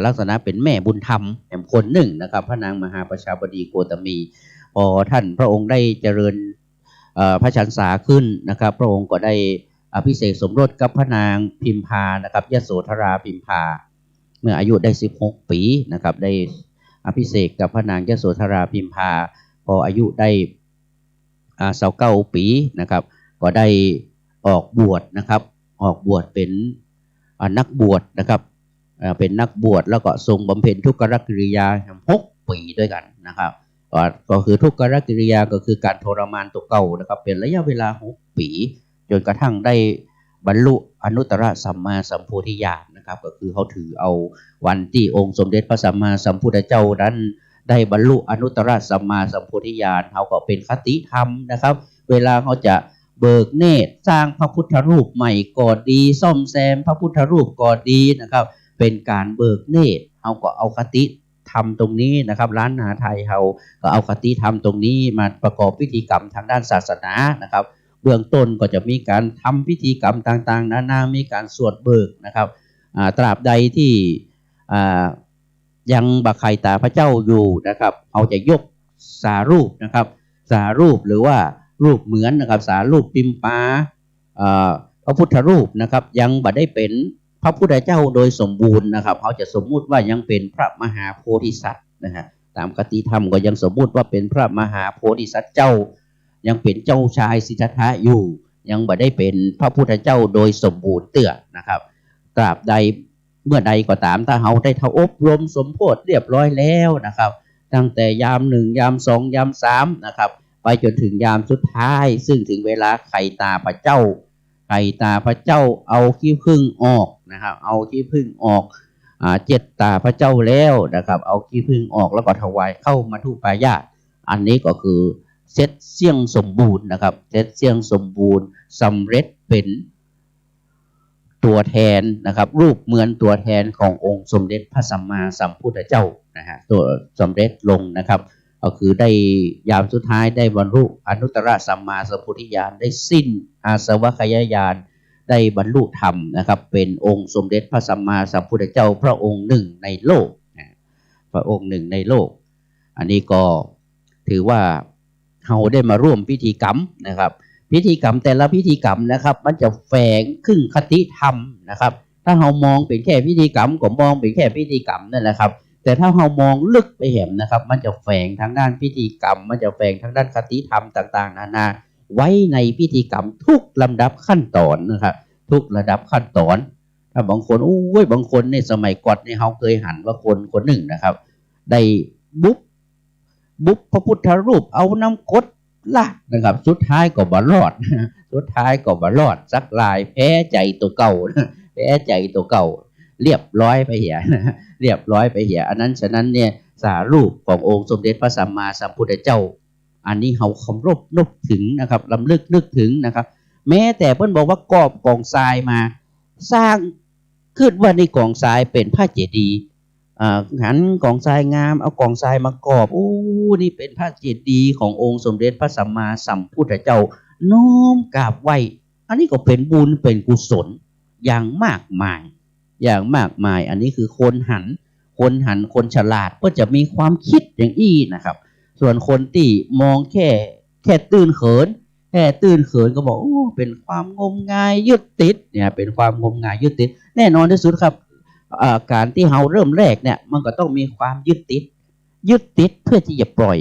ลักษณะเป็นแม่บุญธรรมแห่งคนหนึ่งนะครับพระนางมหาประชาบดีโคตมีพอท่านพระองค์ได้เจริญพระชันษาขึ้นนะครับพระองค์ก็ได้อภิเษกสมรสกับพระนางพิมพานะครับยโสธราพิมพาเมื่ออายุได้16 ปีนะครับได้อภิเษกกับพระนางยโสธราพิมพาพออายุได้29 ปีนะครับก็ได้ออกบวชนะครับออกบวชเป็นนักบวชนะครับเป็นนักบวชแล้วก็ทรงบำเพ็ญทุกขกิริยา6 ปีด้วยกันนะครับก็คือทุกขกิริยาก็คือการทรมานตัวเก่านะครับเป็นระยะเวลา6 ปีจนกระทั่งได้บรรลุอนุตตรสัมมาสัมโพธิญาณนะครับก็คือเขาถือเอาวันที่องค์สมเด็จพระสัมมาสัมพุทธเจ้านั้นได้บรรลุอนุตตรสัมมาสัมโพธิญาณเขาก็เป็นคติธรรมนะครับเวลาเขาจะเบิกเนตรสร้างพระพุทธรูปใหม่ก็ดีซ่อมแซมพระพุทธรูปก็ดีนะครับเป็นการเบิกเนตรเขาก็เอาคติธรรมตรงนี้นะครับล้านนาไทยเขาก็เอาคติธรรมตรงนี้มาประกอบพิธีกรรมทางด้านศาสนานะครับเบื้องต้นก็จะมีการทำพิธีกรรมต่างๆนานามีการสวดเบิกนะครับตราบใดที่ยังบักไข่ตาพระเจ้าอยู่นะครับเขาจะยกสารูปนะครับสารูปหรือว่ารูปเหมือนนะครับสารูปพิมพ์ปาพระพุทธรูปนะครับยังบ่ได้เป็นพระพุทธเจ้าโดยสมบูรณ์นะครับเขาจะสมมุติว่ายังเป็นพระมหาโพธิสัตว์นะฮะตามคติธรรมก็ยังสมมุติว่าเป็นพระมหาโพธิสัตว์เจ้ายังเป็นเจ้าชายสิทธัตถะอยู่ยังบ่ได้เป็นพระพุทธเจ้าโดยสมบูรณ์เตื้อนะครับตราบใดเมื่อใดก็ตามถ้าเราได้อบรมสมโภชเรียบร้อยแล้วนะครับตั้งแต่ยาม1ยาม2ยาม3นะครับไปจนถึงยามสุดท้ายซึ่งถึงเวลาไข่ตาพระเจ้าเอาขี้ผึ้งออกนะครับเอาขี้ผึ้งออก7 ตาพระเจ้าแล้วนะครับเอาขี้ผึ้งออกแล้วก็ถวายเข้ามาทุปายาตอันนี้ก็คือเสร็จเสี่ยงสมบูรณ์นะครับเสร็จเสี่ยงสมบูรณ์สำเร็จเป็นตัวแทนนะครับรูปเหมือนตัวแทนขององค์สมเด็จพระสัมมาสัมพุทธเจ้านะฮะตัวสำเร็จลงนะครับก็คือได้ยามสุดท้ายได้บรรลุอนุตตรสัมมาสัมโพธิญาณได้สิ้นอาสวะขยญาณได้บรรลุธรรมนะครับเป็นองค์สมเด็จพระสัมมาสัมพุทธเจ้าพระองค์หนึ่งในโลกพระองค์หนึ่งในโลกอันนี้ก็ ถือว่าเราได้มาร่วมพิธีกรรมนะครับพิธีกรรมแต่ละพิธีกรรมนะครับมันจะแฝงครึ่งคติธรรมนะครับถ้าเรามองเป็นแค่พิธีกรรมก็มองเป็นแค่พิธีกรรมนั่นแหละครับแต่ถ้าเรามองลึกไปเห็นนะครับมันจะแฝงทางด้านพิธีกรรมมันจะแฝงทางด้านคติธรรมต่างๆนานาไว้ในพิธีกรรมทุกลำดับขั้นตอนนะครับทุกระดับขั้นตอนถ้าบางคนโอ้ยบางคนในสมัยก่อนเนี่ยเราเคยหันว่าคนคนหนึ่งนะครับได้บุ๊บพระพุทธรูปเอาน้ำกรดลาดนะครับสุดท้ายก็บ่รอดสุดท้ายก็บ่รอดสักลายแพ้ใจตัวเก่าแพ้ใจตัวเก่าเรียบร้อยไปเหียเรียบร้อยไปเหียอันนั้นฉะนั้นเนี่ยสารูปขององค์สมเด็จพระสัมมาสัมพุทธเจ้าอันนี้เขาเคารพนึกถึงนะครับลำลึกนึกถึงนะครับแม้แต่เพิ่นบอกว่ากอบกองทรายมาสร้างขึ้นว่าในกองทรายเป็นพระเจดีย์หันกองทรายงามเอากองทรายมากอบโอ้นี่เป็นพระเจดีย์ขององค์สมเด็จพระสัมมาสัมพุทธเจ้าน้อมกราบไหว้อันนี้ก็เป็นบุญเป็นกุศลอย่างมากมายอย่างมากมายอันนี้คือคนหันคนฉลาดก็จะมีความคิดอย่างอี้นะครับส่วนคนที่มองแค่ตื่นเขินก็บอกโอ้เป็นความงมงายยึดติดเนี่ยเป็นความงมงายยึดติดแน่นอนที่สุดครับการที่เราเริ่มแรกเนี่ยมันก็ต้องมีความยึดติดเพื่อที่จะปล่อย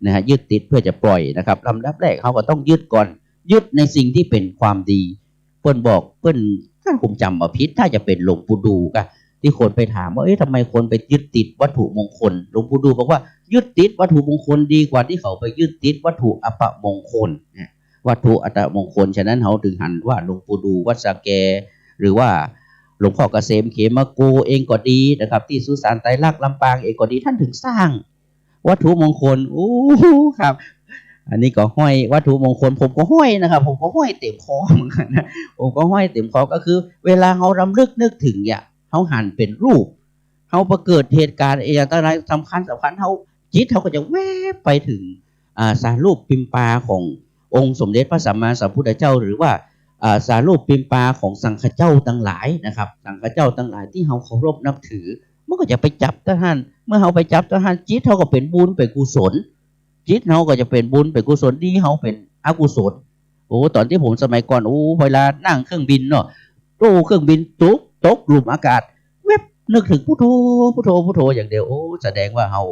นะฮะยึดติดเพื่อจะปล่อยนะครับลำดับแรกเขาก็ต้องยึดก่อนยึดในสิ่งที่เป็นความดีเพิ่นบอกเพิ่นถ้าผมจำมาผิดถ้าจะเป็นหลวงปู่ดูก็ที่คนไปถามว่าทำไมคนไปยึดติดวัตถุมงคลหลวงปู่ดูบอกว่ายึดติดวัตถุมงคลดีกว่าที่เขาไปยึดติดวัตถุอัปมงคลวัตถุอัปมงคลฉะนั้นเขาถึงหันว่าหลวงปู่ดูวัดสะแกหรือว่าหลวงพ่อเกษมเขมโกเองก็ดีนะครับที่สุสานไตรลักษณ์ลำปางเองก็ดีท่านถึงสร้างวัตถุมงคลโอ้ครับอันนี้ก็ห้อยวัตถุมงคลผมก็ห้อยนะครับผมก็ห้อยเต็มคอเหมือนกันนะผมก็ห้อยเต็มคอก็คือเวลาเขารำลึกนึกถึงเนี่ยเขาหันเป็นรูปเขาประเกิดเหตุการณ์อะไรสำคัญเขาจิตเขาก็จะแวบไปถึงสารรูปปิมปาขององค์สมเด็จพระสัมมาสัมพุทธเจ้าหรือว่าสารูปปิมปาของสังฆเจ้าทั้งหลายนะครับสังฆเจ้าทั้งหลายที่เขาเคารพนับถือมันก็จะไปจับท่านเมื่อเขาไปจับท่านจิตเขาก็เป็นบุญเป็นกุศลจิตเขาก็จะเป็นบุญเป็นกุศลดีเขาเป็นอกุศลโอ้ตอนที่ผมสมัยก่อนโอ้เวลานั่งเครื่องบินเนาะเครื่องบินตกหลุมอากาศเว็บนึกถึงพุทโธพุทโธพุทโธอย่างเดียวโอ้แสดงว่าเขา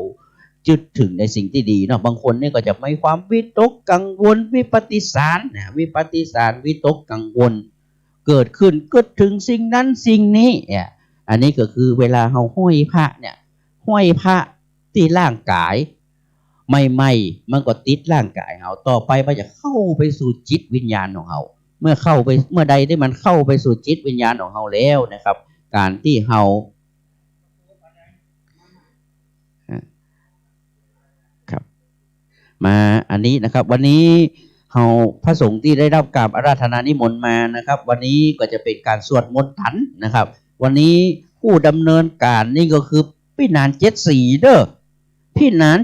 จึดถึงในสิ่งที่ดีเนาะบางคนนี่ก็จะมีความวิตกกังวลวิปฏิสารวิตกกังวลเกิดขึ้นก็ถึงสิ่งนั้นสิ่งนี้อันนี้ก็คือเวลาเราห้อยพระเนี่ยห้อยพระที่ร่างกายไม่มันก็ติดร่างกายเราต่อไปมันจะเข้าไปสู่จิตวิญญาณของเราเมื่อใดที่มันเข้าไปสู่จิตวิญญาณของเราแล้วนะครับการที่เรามาอันนี้นะครับวันนี้เราพระสงฆ์ที่ได้รับการอาราธนานิมนต์มานะครับวันนี้ก็จะเป็นการสวดมนต์ถันนะครับวันนี้ผู้ดำเนินการนี่ก็คือพี่นาน74เด้อพี่นาน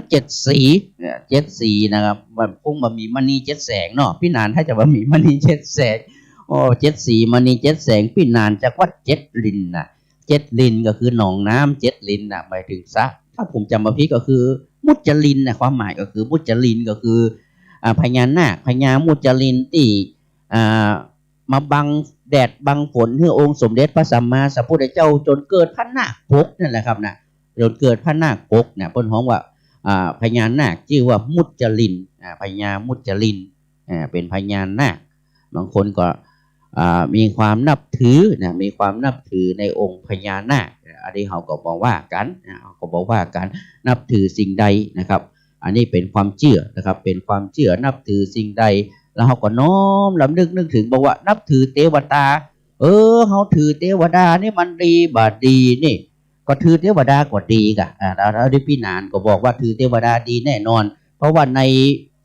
74นะครับมันคงมามีมณี7แสงเนาะพี่นานถ้าจะมามีมณี7แสง74มณี7แสงพี่นานจากวัด7ลินนะ7ลินก็คือหนองน้ำ7ลินนะหมายถึงซะถ้าผมจำมาพี่ก็คือมุจลินนะความหมายก็คือมุจลินก็คือพญานาคพญามุจลินที่มาบังแดดบังฝนให้องค์สมเด็จพระสัมมาสัมพุทธเจ้าจนเกิดพระนาคปกนั่นแหละครับนะจนเกิดพระนาคปกเนี่ยเพิ่นฮ้องว่าพญานาคชื่อว่ามุจลินพญามุจลินเป็นพญานาคบางคนก็มีความนับถือนะมีความนับถือในองค์พญานาคอันนี้เขาก็บอกว่ากันนับถือสิ่งใดนะครับอันนี้เป็นความเชื่อนะครับเป็นความเชื่อนับถือสิ่งใดแล้วเขาก็น้อมลำนึกถึงบอกว่านับถือเทวดาเขาถือเทวดานี่มันดีบาดีนี่ก็ถือเทวดากว่าดีกะแล้วที่พี่นานก็บอกว่าถือเทวดาดีแน่นอนเพราะว่าใน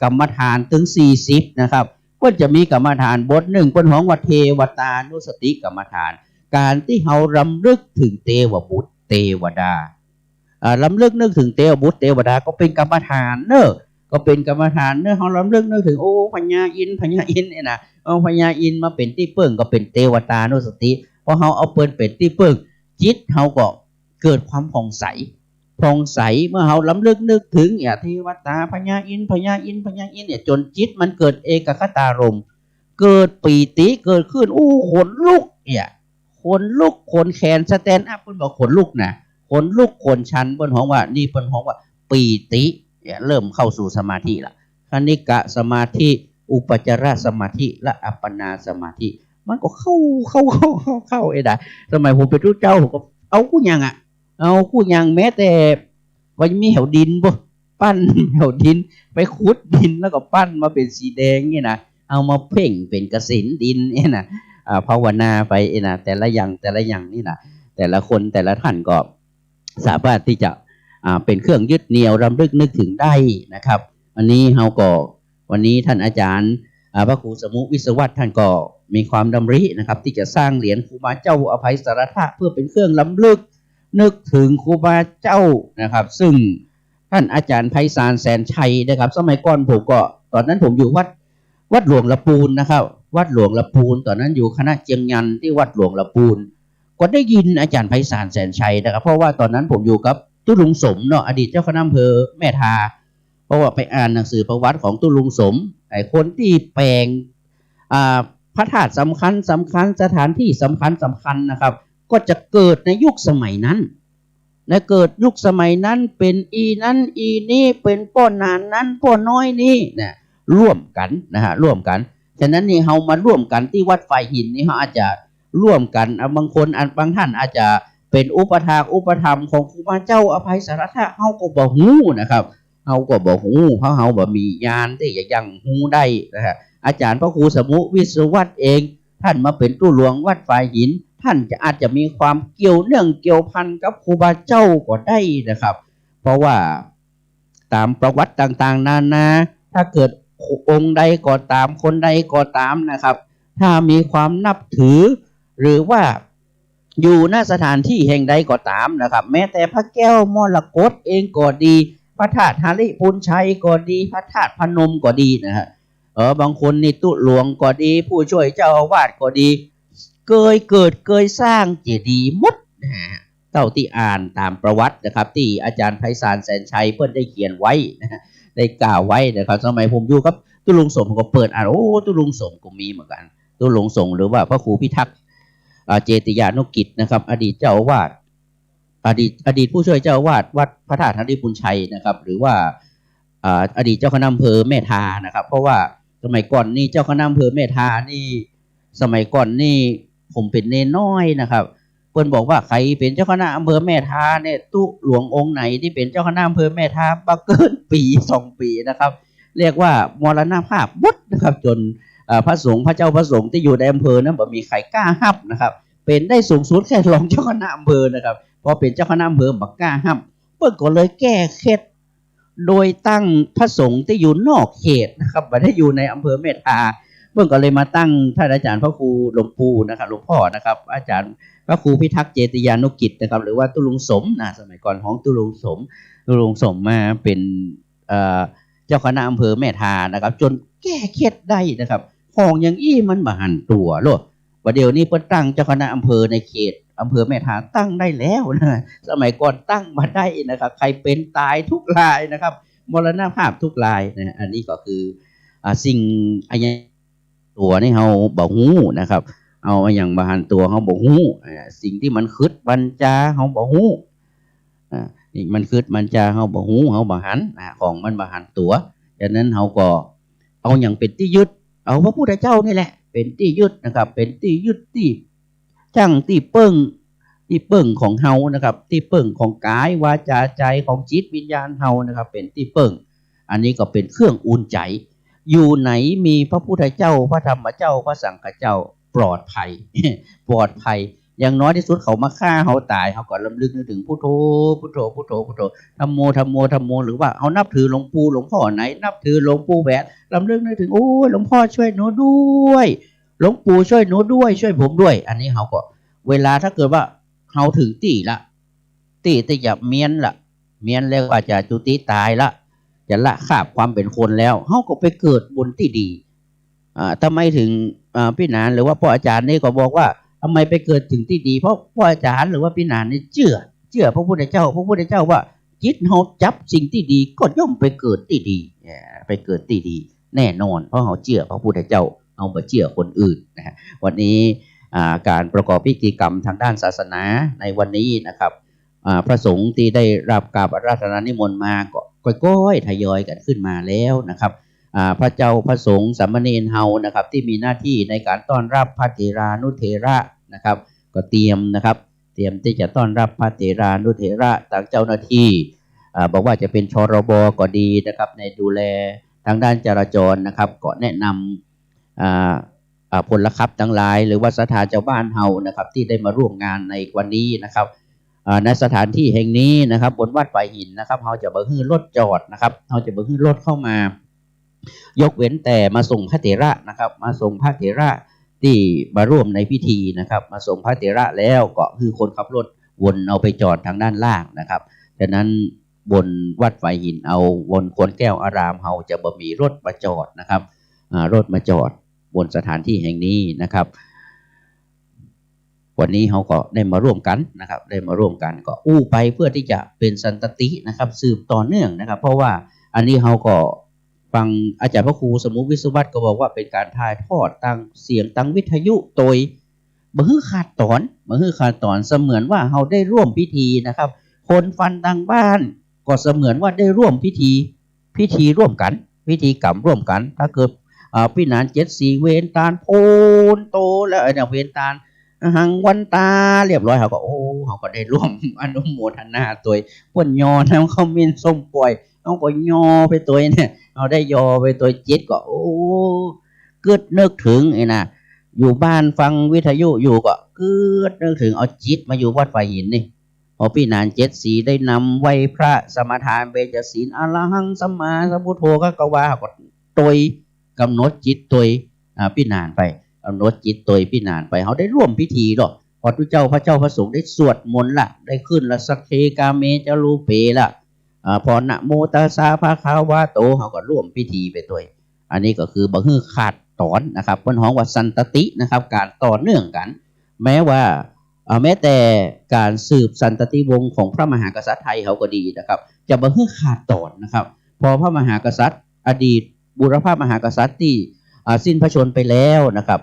กรรมฐานถึง40นะครับก็จะมีกรรมฐานบทหนึ่งเป็นของวัดเทวตานุสติกรรมฐานการที่เขารำลึกถึงเทวบุตรเทวดาลำลึกนึกถึงเทวบุตรเทวดาก็เป็นกรรมฐานเนอะก็เป็นกรรมฐานเนอะเขาลำลึกนึกถึงโอ้พญาอินเนี่ยนะพญาอินมาเป็นที่เปิ้งก็เป็นเทวตานุสติพอเขาเอาเปิ้นเป็นที่เปิ้งจิตเขาก็เกิดความผ่องใส ผ่องใสเมื่อเราล้ำลึกนึกถึงอย่าเทวตาพญาอินทร์พญาอินทร์พญาอินทร์เนี่ยจนจิตมันเกิดเอกคตารมณ์เกิดปีติเกิดขึ้นขนลุกเนี่ยขนลุกขนแขนสแตนอัพเพิ่นบอกขนลุกนะขนลุกขนชันเพิ่นฮ้องว่านี่เพิ่นฮ้องว่าปีติเนี่ยเริ่มเข้าสู่สมาธิละคณิกะสมาธิอุปจารสมาธิและอัปปนาสมาธิมันก็เข้าไอ้ได้สมัยผมเป็นรู้เจ้าผมก็เอากู้ยังอ่ะเอากู้ยังแม้แต่ก็ยังมีเหวดินบ่ปั้นเหวดินไปขุดดินแล้วก็ปั้นมาเป็นสีแดงนี่นะเอามาเพ่งเป็นกสิณดินนี่นะภาวนาไปนะแต่ละอย่างนี่นะแต่ละคนแต่ละท่านก็สามารถที่จะเป็นเครื่องยึดเหนี่ยวรำลึกนึกถึงได้นะครับวันนี้เฮาก็วันนี้ท่านอาจารย์พระครูสมุวิศวัตท่านก็มีความดำรินะครับที่จะสร้างเหรียญครูบาเจ้าอภัยสารทะเพื่อเป็นเครื่องล้ำลึกนึกถึงครูบาเจ้านะครับซึ่งท่านอาจารย์ไพศาลแสนชัยนะครับสมัยก่อนผมก็ตอนนั้นผมอยู่วัดหลวงละปูนนะครับวัดหลวงละปูนตอนนั้นอยู่คณะเจียงยันที่วัดหลวงละปูนก็ได้ยินอาจารย์ไพศาลแสนชัยนะครับเพราะว่าตอนนั้นผมอยู่กับตุลุงสมเนาะอดีตเจ้าคณะอำเภอแม่ทาเพราะว่าไปอ่านหนังสือประวัติของตุลุงสมไอ้คนที่แปลงพระธาตุสำคัญสถานที่สำคัญนะครับก็จะเกิดในยุคสมัยนั้นและเกิดยุคสมัยนั้นเป็นอีนั้นอีนี้เป็นป้อนานนั้นป้อน้อยนี้เนี่ยร่วมกันนะฮะร่วมกันฉะนั้นนี่เฮามาร่วมกันที่วัดไฟหินนี่เฮาอาจจะร่วมกันบางคนบางท่านอาจจะเป็นอุปถากอุปธรรมของครูบาเจ้าอภัยสารทะเฮาก็บ่ฮู้นะครับเฮาก็บ่ฮู้เพราะเฮาบ่มีญาณที่จะยังฮู้ได้นะฮะอาจารย์พระครูสมุวิศวัตเองท่านมาเป็นตู้หลวงวัดไฟหินท่านอาจจะมีความเกี่ยวเนื่องเกี่ยวพันกับครูบาเจ้าก็ได้นะครับเพราะว่าตามประวัติต่างๆนานาถ้าเกิดองค์ใดก็ตามคนใดก็ตามนะครับถ้ามีความนับถือหรือว่าอยู่ณสถานที่แห่งใดก็ตามนะครับแม้แต่พระแก้วมรกตเองก็ดีพระธาตุหาริพุนชัยก็ดีพระธาตุพนมก็ดีนะฮะบางคนนี่ตุหลวงก็ดีผู้ช่วยเจ้าอาวาสก็ดีเคยสร้างเจดีย์หมดนะฮะเท่าที่อ่านตามประวัตินะครับที่อาจารย์ไพศาลแสนชัยเพิ่นได้เขียนไว้นะฮะได้กล่าวไว้นะครับสมัยผมอยู่กับตุลุงสมก็เปิดอ่านตุลุงสมก็มีเหมือนกันตุลุงสมหรือว่าพระครูพิทักษ์เจติยานุกิจนะครับอดีตเจ้าอาวาสอดีตผู้ช่วยเจ้าอาวาสวัดพระธาตุหาริพุนชัยนะครับหรือว่าอดีตเจ้าคณะอำเภอแม่ทานะครับเพราะว่าสมัยก่อนนี่เจ้าคณะอำเภอแม่ทานี่สมัยก่อนนี่ผมเป็นเนน้อยนะครับเพิ่นบอกว่าใครเป็นเจ้าคณะอำเภอแม่ทาเนี่ยตุหลวงองค์ไหนที่เป็นเจ้าคณะอำเภอแม่ทาบ่เกินปี2 ปีนะครับเรียกว่ามรณภาพหมดนะครับจนพระสงฆ์พระเจ้าพระสงฆ์ที่อยู่ในอำเภอนั้นบ่มีใครกล้าฮับนะครับเป็นได้สูงสุดแค่รองเจ้าคณะอำเภอนะครับพอเป็นเจ้าคณะอำเภอบ่กล้าฮับเพิ่นก็เลยแก้เคล็ดโดยตั้งพระสงฆ์ที่อยู่นอกเขตนะครับบ่ได้อยู่ในอำเภอเมตตาเพิ่นก็เลยมาตั้งท่านอาจารย์พระครูหลวงปู่นะครับหลวงพ่อนะครับอาจารย์พระครูพิทักษ์เจติยานุกิจนะครับหรือว่าตุลุงสมนะสมัยก่อนของตุลุงสมมาเป็นเจ้าคณะอำเภอแม่ทานะครับจนแก้เคล็ดได้นะครับของอย่างอี้มันบ่หันตัวโลดว่าเดี๋ยวนี้เพิ่นตั้งเจ้าคณะอำเภอในเขตอำเภอแม่ทาตั้งได้แล้วนะสมัยก่อนตั้งมาได้นะครับใครเป็นตายทุกรายนะครับมรณภาพทุกรายนะอันนี้ก็คือสิ่งอะไรตัวนี่เฮาบ่ฮู้นะครับเอาอย่างบ่หันตัวเฮาบ่ฮู้สิ่งที่มันคิดบัญจาเฮาบ่ฮู้นี่มันคิดบัญจาเฮาบ่ฮู้เฮาบ่หันของมันบ่หันตัวฉะนั้นเฮาก็เอาอย่างเป็นที่ยึดเอาพระพุทธเจ้านี่แหละเป็นที่ยึดนะครับเป็นที่ยึดที่จังที่เปิ้งของเฮานะครับที่เปิ้งของกายวาจาใจของจิตวิญญาณเฮานะครับเป็นที่เปิ้งอันนี้ก็เป็นเครื่องอุ่นใจอยู่ไหนมีพระพุทธเจ้าพระธรรมเจ้าพระสังฆเจ้าปลอดภัย ปลอดภัยอย่างน้อยที่สุดเขามาฆ่าเขาตายเขาก็ลำลึกนึกถึงพุทโธพุทโธพุทโธพุทโธธัมโมธัมโมธัมโมหรือว่าเขานับถือหลวงปู่หลวงพ่อไหนนับถือหลวงปู่แหวนลำลึกนึกถึงโอ้หลวงพ่อช่วยหนูด้วยหลวงปู่ช่วยหนูด้วยช่วยผมด้วยอันนี้เขาก็เวลาถ้าเกิดว่าเขาถึงตีละตีแต่อย่าเมียนละเมียนแล้วว่าจะจุติตายละจะละคาบความเป็นคนแล้วเขาก็ไปเกิดบนที่ดีทำไมถึงพี่นานหรือว่าพ่ออาจารย์นี่ก็บอกว่าทำไมไปเกิดถึงที่ดีเพราะพ่ออาจารย์หรือว่าพี่นานนี่เชื่อพระพุทธเจ้าว่า จิตเฮาจับสิ่งที่ดีก็ย่อมไปเกิดที่ดีไปเกิดที่ดีแน่นอนเพราะเฮาเชื่อพระพุทธเจ้าเอาบ่เชื่อคนอื่นนะฮะวันนี้การประกอบพิธีกรรมทางด้านศาสนาในวันนี้นะครับพระสงฆ์ที่ได้รับกราบอาราธนานิมนต์มาก็ค่อยๆทยอยกันขึ้นมาแล้วนะครับพระเจ้าพระสงฆ์สามเณรเฮานะครับที่มีหน้าที่ในการต้อนรับพระเถรานุเถระนะครับก็เตรียมที่จะต้อนรับพระเถรานุเถระทางเจ้าหน้าที่บอกว่าจะเป็นชรบก็ดีนะครับในดูแลทางด้านจราจรนะครับก็แนะนำพลขับทั้งหลายหรือว่าศรัทธาเจ้าบ้านเฮานะครับที่ได้มาร่วมงานในวันนี้นะครับในสถานที่แห่งนี้นะครับบนวัดไผ่หินนะครับเฮาจะบ่ฮื้อรถจอดนะครับเฮาจะบ่ฮื้อรถเข้ามายกเว้นแต่มาส่งพระเถระนะครับมาส่งพระเถระที่มาร่วมในพิธีนะครับมาส่งพระเถระแล้วก็คือคนขับรถวนเอาไปจอดทางด้านล่างนะครับฉะนั้นบนวัดไผ่หินเอาบนโคนแก้วอารามเฮาจะบ่มีรถมาจอดนะครับรถมาจอดบนสถานที่แห่งนี้นะครับวันนี้เขาก็ได้มาร่วมกันนะครับได้มาร่วมกันก็อู้ไปเพื่อที่จะเป็นสันตตินะครับสืบต่อเนื่องนะครับเพราะว่าอันนี้เขาก็ฟังอาจารย์พระครูสมุวิศวัตก็บอกว่าเป็นการถ่ายทอดตั้งเสียงตั้งวิทยุโดยบ่ฮื้อขาดตอนเสมือนว่าเขาได้ร่วมพิธีนะครับคนฟันต่างบ้านก็เสมือนว่าได้ร่วมพิธีร่วมกันพิธีกรรมร่วมกันถ้าเกิดพี่นาน74เวนตาลโพนโตแล้วเนี่ยเวนตาลหังวันตาเรียบร้อยเขาก็ได้ร่วมอนุโมทนาตัวป่นยอน้ำเขามินส้มป่วยเขาก็ยอไปตัวเนี่ยเอาได้ยอไปตัวจิตก็เกิดนึกถึงไอ้น่ะอยู่บ้านฟังวิทยุอยู่ก็เกิดนึกถึงเอาจิตมาอยู่วัดไผ่หินนี่พอพี่นาน74ได้นำไว้พระสมทานเบญจศีลอรหังสัมมาสัมพุทโธก็ว่าก็ตัวกำหนดจิตตัวพี่นานไปกำหนดจิตตัวพี่นานไปเขาได้ร่วมพิธีหรอกพอพระเจ้าพระสงฆ์ได้สวดมนต์ละได้ขึ้นละสักเคกาเมจะรูเปละพอนะโมตัสสะภะคะวะโตเขาก็ร่วมพิธีไปตัวอันนี้ก็คือบ่ฮื้อขาดตอนนะครับเพิ่นฮ้องว่าสันตตินะครับการต่อเนื่องกันแม้แต่การสืบสันตติวงศ์ของพระมหากษัตริย์ไทยเขาก็ดีนะครับจะบ่ฮื้อขาดตอนนะครับพอพระมหากษัตริย์อดีตบุรพมหากษัตริย์ที่สิ้นพระชนไปแล้วนะครับ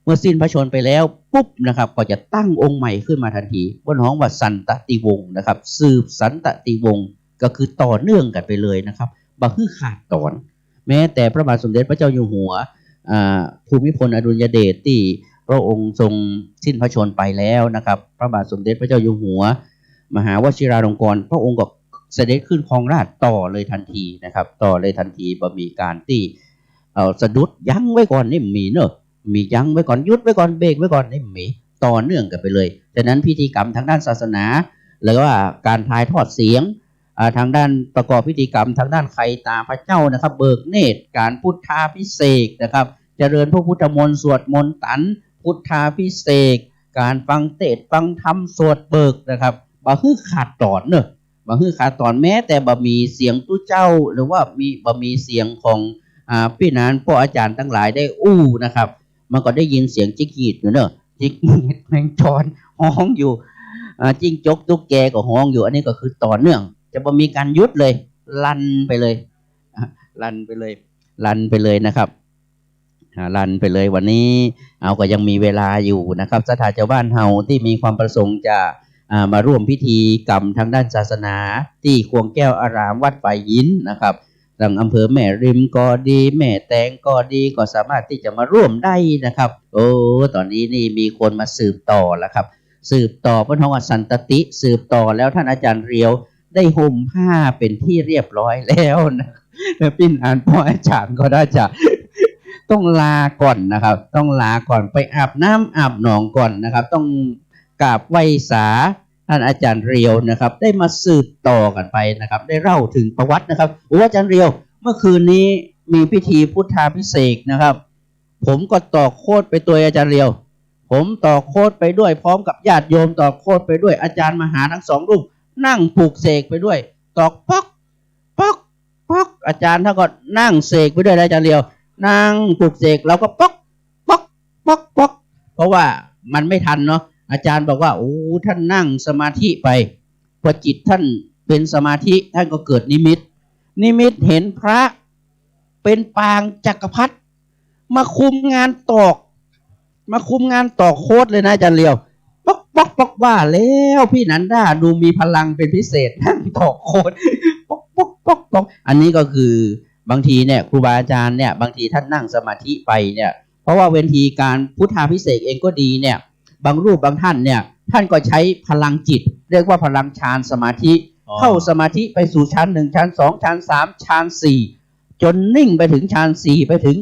เมื่อสิ้นพระชนไปแล้วปุ๊บนะครับก็จะตั้งองค์ใหม่ขึ้นมาทันทีบนห้องว่าสันตติวงศ์นะครับสืบสันตติวงศ์ก็คือต่อเนื่องกันไปเลยนะครับบ่ฮื้อขาดตอนแม้แต่พระบาทสมเด็จพระเจ้าอยู่หัวภูมิพลอดุลยเดชที่พระองค์ทรงสิ้นพระชนไปแล้วนะครับพระบาทสมเด็จพระเจ้าอยู่หัวมหาวชิราลงกรณ์พระองค์ก็เสด็จขึ้นครองราชย์ต่อเลยทันทีนะครับต่อเลยทันทีบ่มีการที่สะดุดยั้งไว้ก่อนนี่มีเนอะมียั้งไว้ก่อนยุดไว้ก่อนเบรกไว้ก่อนนี่มีต่อเนื่องกันไปเลยฉะนั้นพิธีกรรมทางด้านศาสนาหรือว่าการถ่ายทอดเสียงทางด้านประกอบพิธีกรรมทางด้านไขตาพระเจ้านะครับเบิกเนตรการพุทธาภิเษกนะครับเจริญพระพุทธมนต์สวดมนต์ตันพุทธาภิเษกการฟังเทศน์ฟังธรรมสวดเบิกนะครับบ่ฮื้อขาดตอนเนอะบ่ฮื้อขาดตอนแม้แต่บ่มีเสียงตู้เจ้าหรือว่าบ่มีเสียงของพี่นานพ่ออาจารย์ทั้งหลายได้นะครับมันก็ได้ยินเสียงจิกหีดอยู่เนอะจิกหีดแมงจรฮ้องอยู่จิ้งจกตุ๊กแกก็ฮ้องอยู่อันนี้ก็คือต่อเนื่องจะบ่มีการยุดเลยลั่นไปเลยนะครับลั่นไปเลยวันนี้เอาก็ยังมีเวลาอยู่นะครับศรัทธาชาวบ้านเฮาที่มีความประสงค์จะมาร่วมพิธีกรรมทางด้านศาสนาที่ควงแก้วอารามวัดไผ่หินนะครับทางอำเภอแม่ริมก็ดีแม่แตงก็ดีก็สามารถที่จะมาร่วมได้นะครับตอนนี้นี่มีคนมาสืบต่อแล้วครับสืบต่อพระทองสันตติสืบต่อแล้วท่านอาจารย์เรียวได้ห่มผ้าเป็นที่เรียบร้อยแล้วนะปิ้นอ่านพ่ออาจารย์ก็ได้จะต้องลาก่อนนะครับต้องลาก่อนไปอาบน้ำอาบหนองก่อนนะครับต้องกราบไหว้สาท่านอาจารย์เรียวนะครับได้มาสืบต่อกันไปนะครับได้เล่าถึงประวัตินะครับอาจารย์เรียวเมื่อคืนนี้มีพิธีพุทธาภิเษกนะครับผมก็ต่อโคตรไปตัวอาจารย์เรียวผมต่อโคตรไปด้วยพร้อมกับญาติโยมต่อโคตรไปด้วยอาจารย์มหาทั้งสองรูปนั่งปลูกเสกไปด้วยตอกป๊อกป๊อกป๊อกอาจารย์ท่านก็นั่งเสกไปด้วยอาจารย์เรียวนั่งปลูกเสกเราก็ป๊อกป๊อกป๊อกป๊อกเพราะว่ามันไม่ทันเนาะอาจารย์บอกว่าท่านนั่งสมาธิไปพอจิตท่าน เป็นสมาธิท่านก็เกิดนิมิตเห็นพระเป็นปางจักรพรรดิมาคุมงานตอกโคตรเลยนะอาจารย์เลียวป๊อกว่าแล้วพี่นันดาดูมีพลังเป็นพิเศษนั่งตอกโคตรป๊อกอันนี้ก็คือบางทีเนี่ยครูบาอาจารย์เนี่ยบางทีท่านนั่งสมาธิไปเนี่ยเพราะว่าเวทีการพุทธาภิเษกเองก็ดีเนี่ยบางรูปบางท่านเนี่ยท่านก็ใช้พลังจิตเรียกว่าพลังฌานสมาธิเข้าสมาธิไปสู่ฌาน1ฌาน2ฌาน3ฌาน4จนนิ่งไปถึงฌาน4ไปถึง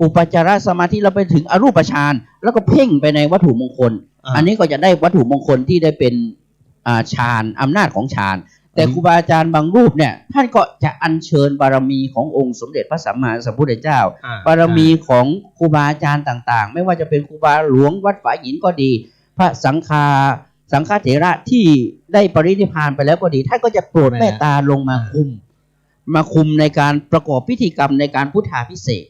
อุปจารสมาธิแล้วไปถึงอรูปฌานแล้วก็เพ่งไปในวัตถุมงคลอันนี้ก็จะได้วัตถุมงคลที่ได้เป็นฌานอำนาจของฌานแต่ครูบาอาจารย์บางรูปเนี่ยท่านก็จะอัญเชิญบารมีขององค์สมเด็จพระสัมมาสัมพุทธเจ้าบารมีของครูบาอาจารย์ต่างๆไม่ว่าจะเป็นครูบาหลวงวัดฝายหินก็ดีพระสังฆเถระที่ได้ปรินิพพานไปแล้วก็ดีท่านก็จะโปรดเมตตาลงมาคุมในการประกอบพิธีกรรมในการพุทธาภิเษก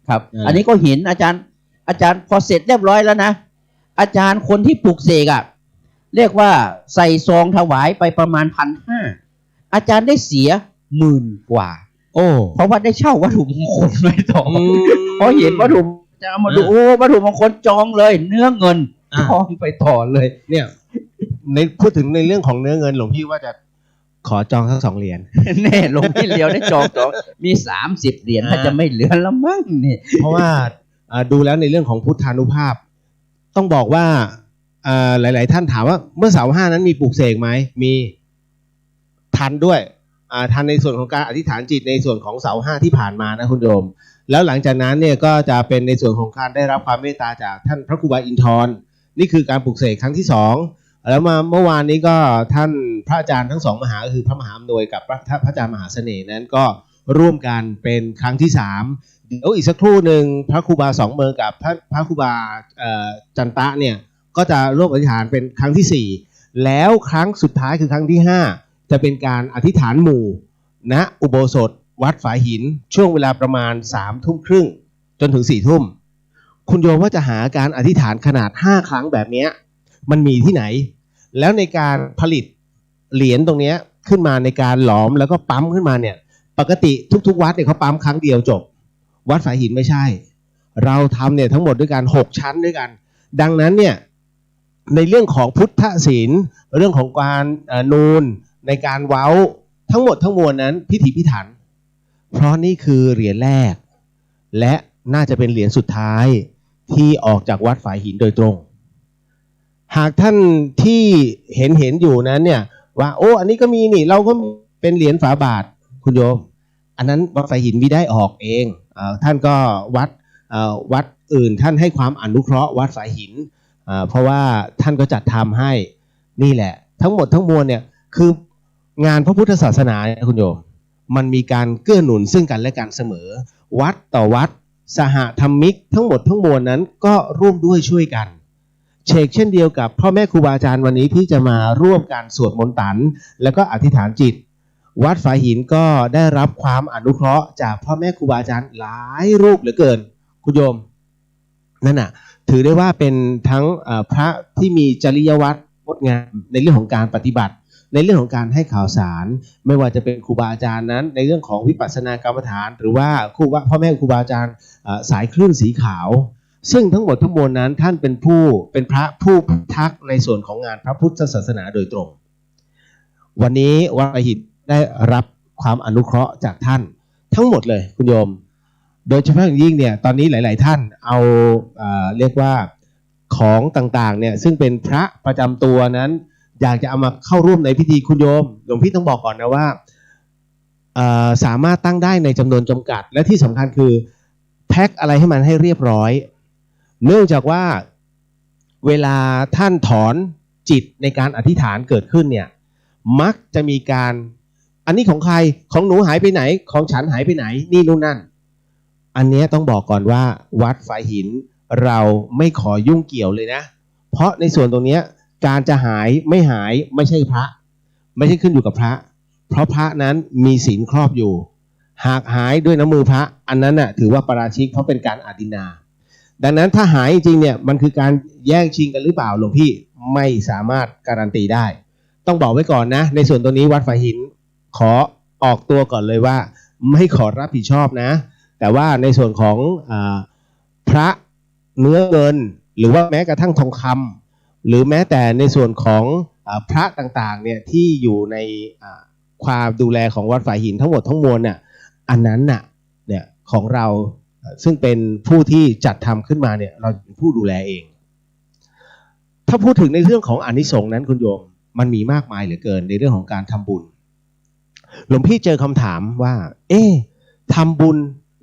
ครับอันนี้ก็เห็นอาจารย์พอเสร็จเรียบร้อยแล้วนะอาจารย์คนที่ปลุกเสกเรียกว่าใส่ซองถวายไปประมาณ 1,500 อาจารย์ได้เสีย10,000 กว่าเพราะว่าได้เช่าวัตถุมงคลไว้ต่อเพราะเห็นวัตถุจะเอามาดูวัตถุมงคลจองเลยเนื้อเงินจองไปต่อเลยเนี่ยพูดถึงในเรื่องของเนื้อเงินหลวงพี่ว่าจะขอจองทั้ง2 เหรียญแน่หลวงพี่เลียวได้จองมี30 เหรียญถ้าจะไม่เหลือแล้วมั้งนี่เพราะว่าดูแล้วในเรื่องของพุทธานุภาพต้องบอกว่าหลายๆท่านถามว่าเมื่อเสา5นั้นมีปลูกเสกไหมมีทันด้วยทันในส่วนของการอธิษฐานจิตในส่วนของเสา5ที่ผ่านมานะคุณโยมแล้วหลังจากนั้นเนี่ยก็จะเป็นในส่วนของการได้รับความเมตตาจากท่านพระครูบาอินทร์นี่คือการปลูกเสกครั้งที่2แล้วมาเมื่อวานนี้ก็ท่านพระอาจารย์ทั้ง2 มหาคือพระมหาอำนวยกับพระอาจารย์มหาเสน่ห์นั้นก็ร่วมกันเป็นครั้งที่3เดี๋ยวอีกสักครู่หนึ่งพระครูบา2 เมืองกับพระครูบาจันตะเนี่ยก็จะร่วมอธิษฐานเป็นครั้งที่4แล้วครั้งสุดท้ายคือครั้งที่5จะเป็นการอธิษฐานหมู่ณอุโบสถวัดฝายหินช่วงเวลาประมาณ 21:30 จนถึง 4 ทุ่มคุณโยมว่าจะหาการอธิษฐานขนาด5 ครั้งแบบนี้มันมีที่ไหนแล้วในการผลิตเหรียญตรงนี้ขึ้นมาในการหลอมแล้วก็ปั๊มขึ้นมาเนี่ยปกติทุกๆวัดเนี่ยเขาปั๊มครั้งเดียวจบวัดฝายหินไม่ใช่เราทำเนี่ยทั้งหมดด้วยกัน6 ชั้นด้วยกันดังนั้นเนี่ยในเรื่องของพุทธศีลเรื่องของการนูนในการเว้าทั้งหมดทั้งมวลนั้นพิถีพิถันเพราะนี่คือเหรียญแรกและน่าจะเป็นเหรียญสุดท้ายที่ออกจากวัดฝายหินโดยตรงหากท่านที่เห็นอยู่นั้นเนี่ยว่าโอ้อันนี้ก็มีนี่เราก็เป็นเหรียญฝาบาทคุณโยมอันนั้นวัดฝายหินไม่ได้ออกเองท่านก็วัดอื่นท่านให้ความอนุเคราะห์วัดฝายหินเพราะว่าท่านก็จัดทำให้นี่แหละทั้งหมดทั้งมวลเนี่ยคืองานพระพุทธศาสนาคุณโยมมันมีการเกื้อหนุนซึ่งกันและกันเสมอวัดต่อวัดสหธรรมิกทั้งหมดทั้งมวลนั้นก็ร่วมด้วยช่วยกันเช่นเดียวกับพ่อแม่ครูบาอาจารย์วันนี้ที่จะมาร่วมการสวดมนต์ตันแล้วก็อธิษฐานจิตวัดฝายหินก็ได้รับความอนุเคราะห์จากพ่อแม่ครูบาอาจารย์หลายรูปเหลือเกินคุณโยมนั่นน่ะถือได้ว่าเป็นทั้งพระที่มีจริยวัตรงดงามในเรื่องของการปฏิบัติในเรื่องของการให้ข่าวสารไม่ว่าจะเป็นครูบาอาจารย์นั้นในเรื่องของวิปัสสนากรรมฐานหรือว่าพ่อแม่ครูบาอาจารย์สายคลื่นสีขาวซึ่งทั้งหมดทั้งมวลนั้นท่านเป็นพระผู้พิทักษ์ในส่วนของงานพระพุทธศาสนาโดยตรงวันนี้วัดฝายหินได้รับความอนุเคราะห์จากท่านทั้งหมดเลยคุณโยมโดยเฉพาะอย่างยิ่งเนี่ยตอนนี้หลายๆท่านเอาเรียกว่าของต่างๆเนี่ยซึ่งเป็นพระประจำตัวนั้นอยากจะเอามาเข้าร่วมในพิธีคุณโยมหลวงพี่ต้องบอกก่อนนะว่าสามารถตั้งได้ในจำนวนจำกัดและที่สำคัญคือแพ็คอะไรให้มันให้เรียบร้อยเนื่องจากว่าเวลาท่านถอนจิตในการอธิษฐานเกิดขึ้นเนี่ยมักจะมีการอันนี้ของใครของหนูหายไปไหนของฉันหายไปไหนนี่นู่นนั่นอันนี้ต้องบอกก่อนว่าวัดฝายหินเราไม่ขอยุ่งเกี่ยวเลยนะเพราะในส่วนตรงนี้การจะหายไม่หายไม่ใช่พระไม่ใช่ขึ้นอยู่กับพระเพราะพระนั้นมีศีลครอบอยู่หากหายด้วยน้ำมือพระอันนั้นน่ะถือว่าปาราชิกเพราะเป็นการอาทินนาดังนั้นถ้าหายจริงเนี่ยมันคือการแย่งชิงกันหรือเปล่าหลวงพี่ไม่สามารถการันตีได้ ต้องบอกไว้ก่อนนะในส่วนตรงนี้วัดฝายหินขอออกตัวก่อนเลยว่าไม่ขอรับผิดชอบนะแต่ว่าในส่วนของพระเนื้อเงินหรือว่าแม้กระทั่งทองคำหรือแม้แต่ในส่วนของพระต่างๆเนี่ยที่อยู่ในความดูแลของวัดฝายหินทั้งหมดทั้งมวลเนี่ยอันนั้นน่ะเนี่ยของเราซึ่งเป็นผู้ที่จัดทำขึ้นมาเนี่ยเราเป็นผู้ดูแลเองถ้าพูดถึงในเรื่องของอานิสงส์นั้นคุณโยมมันมีมากมายเหลือเกินในเรื่องของการทำบุญหลวงพี่เจอคำถามว่าทำบุญ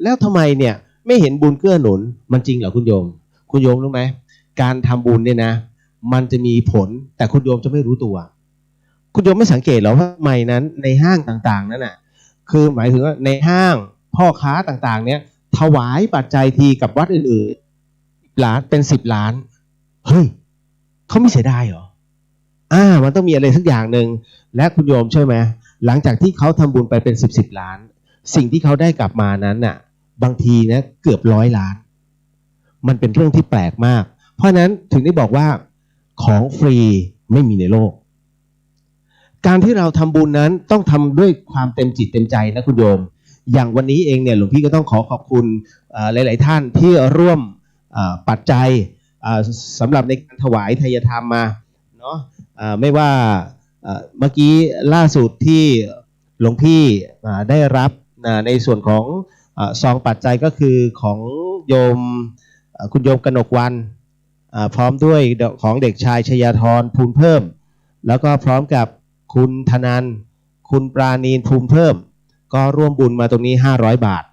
แล้วทำไมเนี่ยไม่เห็นบุญเกื้อหนุนมันจริงเหรอคุณโยมรู้ไหมการทำบุญเนี่ยนะมันจะมีผลแต่คุณโยมจะไม่รู้ตัวคุณโยมไม่สังเกตหรอว่าทำไมนั้นในห้างต่างๆนั้นน่ะคือหมายถึงว่าในห้างพ่อค้าต่างๆเนี่ยถวายปัจจัยทีกับวัดอื่นๆล้านเป็น10 ล้านเฮ้ยเขาไม่เสียดายเหรอมันต้องมีอะไรสักอย่างหนึ่งและคุณโยมใช่ไหมหลังจากที่เขาทำบุญไปเป็น10 ล้านสิ่งที่เขาได้กลับมานั้นน่ะบางทีนะเกือบ100 ล้านมันเป็นเรื่องที่แปลกมากเพราะนั้นถึงได้บอกว่าของฟรีไม่มีในโลกการที่เราทำบุญนั้นต้องทำด้วยความเต็มจิตเต็มใจนะคุณโยมอย่างวันนี้เองเนี่ยหลวงพี่ก็ต้องขอขอบคุณหลายๆท่านที่ร่วมปัจจัยสำหรับในการถวายทายธรรมมาเนาะไม่ว่าเมื่อกี้ล่าสุดที่หลวงพี่ได้รับในส่วนของซองปัจจัยก็คือของโยมคุณโยมกนกวรรณพร้อมด้วยของเด็กชายชยาธรภูลเพิ่มแล้วก็พร้อมกับคุณธนันท์คุณปราณีนภูมิเพิ่มก็ร่วมบุญมาตรงนี้500 บาท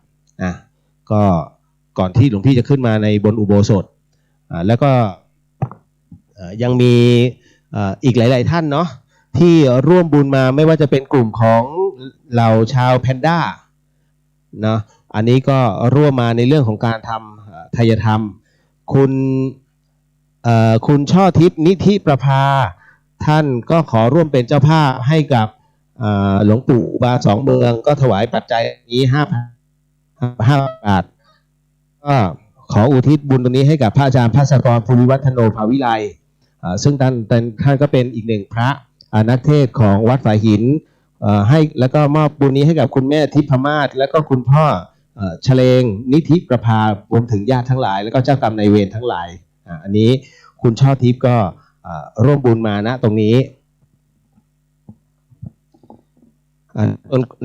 ก็ก่อนที่หลวงพี่จะขึ้นมาในบนอุโบสถแล้วก็ยังมีอีกหลายๆท่านเนาะที่ร่วมบุญมาไม่ว่าจะเป็นกลุ่มของเหล่าชาวแพนด้าเนาะอันนี้ก็ร่วมมาในเรื่องของการทำทายธรรมคุณช่อทิพย์นิธิประภาท่านก็ขอร่วมเป็นเจ้าภาพให้กับหลวงปู่บาสองเมืองก็ถวายปัจจัยนี้5,000 บาทก็ขออุทิศบุญตรงนี้ให้กับพระอาจารย์ภาสกรภูริวัฒโนภาวิไลซึ่งท่านก็เป็นอีกหนึ่งพระนักเทศน์ของวัดฝายหินให้แล้วก็มอบบุญนี้ให้กับคุณแม่ทิพมาศแล้วก็คุณพ่อเฉลงนิธิประภารวมถึงญาติทั้งหลายแล้วก็เจ้ากรรมนายเวรทั้งหลายอันนี้คุณช่อทิพย์ก็ร่วมบุญมานะตรงนี้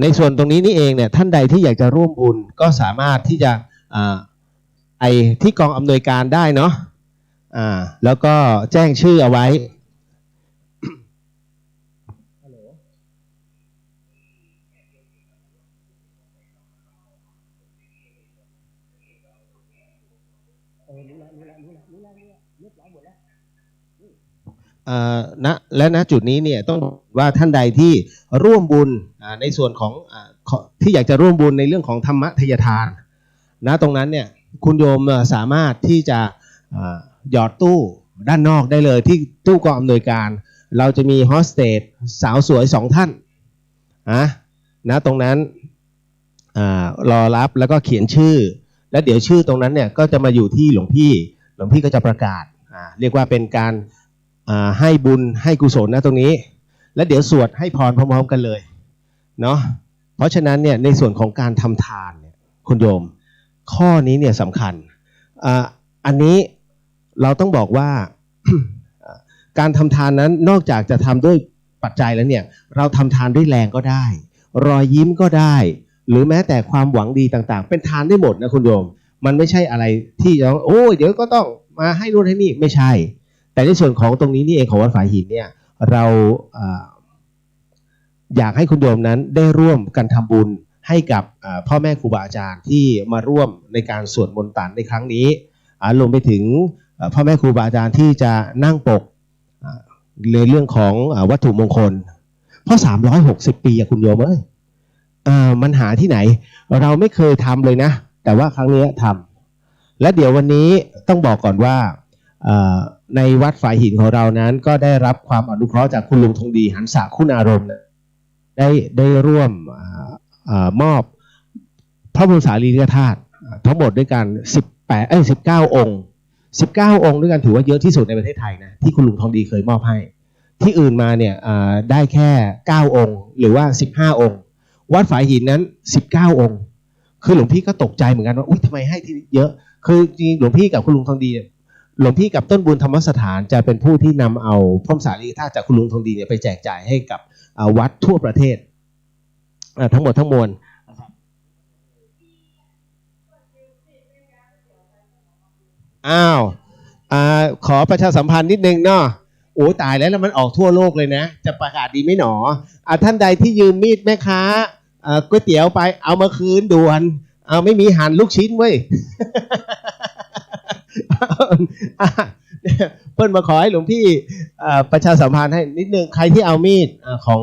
ในส่วนตรงนี้นี่เองเนี่ยท่านใดที่อยากจะร่วมบุญก็สามารถที่จะไปที่กองอำนวยการได้เนาะแล้วก็แจ้งชื่อเอาไว้และณจุดนี้เนี่ยต้องว่าท่านใดที่ร่วมบุญในส่วนของที่อยากจะร่วมบุญในเรื่องของธรรมทายทานนะตรงนั้นเนี่ยคุณโยมสามารถที่จะหยอดตู้ด้านนอกได้เลยที่ตู้กองอำนวยการเราจะมีโฮสเตสสาวสวย2 ท่านนะตรงนั้นรอรับแล้วก็เขียนชื่อแล้วเดี๋ยวชื่อตรงนั้นเนี่ยก็จะมาอยู่ที่หลวงพี่ก็จะประกาศเรียกว่าเป็นการให้บุญให้กุศลนะตรงนี้แล้วเดี๋ยวสวดให้พรพร้อมๆกันเลยเนาะเพราะฉะนั้นเนี่ยในส่วนของการทำทานเนี่ยคุณโยมข้อนี้เนี่ยสำคัญอันนี้เราต้องบอกว่า การทำทานนั้นนอกจากจะทำด้วยปัจจัยแล้วเนี่ยเราทำทานด้วยแรงก็ได้รอยยิ้มก็ได้หรือแม้แต่ความหวังดีต่างๆเป็นทานได้หมดนะคุณโยมมันไม่ใช่อะไรที่จะโอ้ยเดี๋ยวก็ต้องมาให้นู่นให้นี่ไม่ใช่แต่ในส่วนของตรงนี้นี่เองของวัดฝายหินเนี่ยเราอยากให้คุณโยมนั้นได้ร่วมกันทำบุญให้กับพ่อแม่ครูบาอาจารย์ที่มาร่วมในการสวดมนต์ตันในครั้งนี้รวมไปถึงพ่อแม่ครูบาอาจารย์ที่จะนั่งปกในเรื่องของวัตถุมงคลเพราะ360 ปีคุณโยมมันหาที่ไหนเราไม่เคยทำเลยนะแต่ว่าครั้งนี้ทำและเดี๋ยววันนี้ต้องบอกก่อนว่าในวัดฝายหินของเรานั้นก็ได้รับความอนุเคราะห์จากคุณลุงทองดีหันษาคุณอารมณ์ได้ร่วมมอบพระบรมสารีริกธาตุทั้งหมดด้วยกัน19 องค์ด้วยกันถือว่าเยอะที่สุดในประเทศไทยนะที่คุณลุงทองดีเคยมอบให้ ที่อื่นมาเนี่ยได้แค่9องค์หรือว่า15องค์วัดฝายหินนั้น19องค์คือหลวงพี่ก็ตกใจเหมือนกันว่าอุ๊ยทำไมให้ที่เยอะคือจริงหลวงพี่กับคุณลุงทองดีหลวงพี่กับต้นบุญธรรมสถานจะเป็นผู้ที่นำเอาพร่มสารีริกธาตุจากคุณลุงทองดีเนี่ยไปแจกจ่ายให้กับวัดทั่วประเทศทั้งหมดทั้งมวลอ้าวขอประชาสัมพันธ์นิดนึงเนาะโอ้ตายแล้วมันออกทั่วโลกเลยนะจะประกาศดีไหมหนอท่านใดที่ยืมมีดแม่ค้าก๋วยเตี๋ยวไปเอามาคืนด่วนไม่มีหั่นลูกชิ้นเว้ย เพิ่นมาขอให้หลวงพี่ประชาสัมพันธ์ให้นิดนึงใครที่เอามีดของ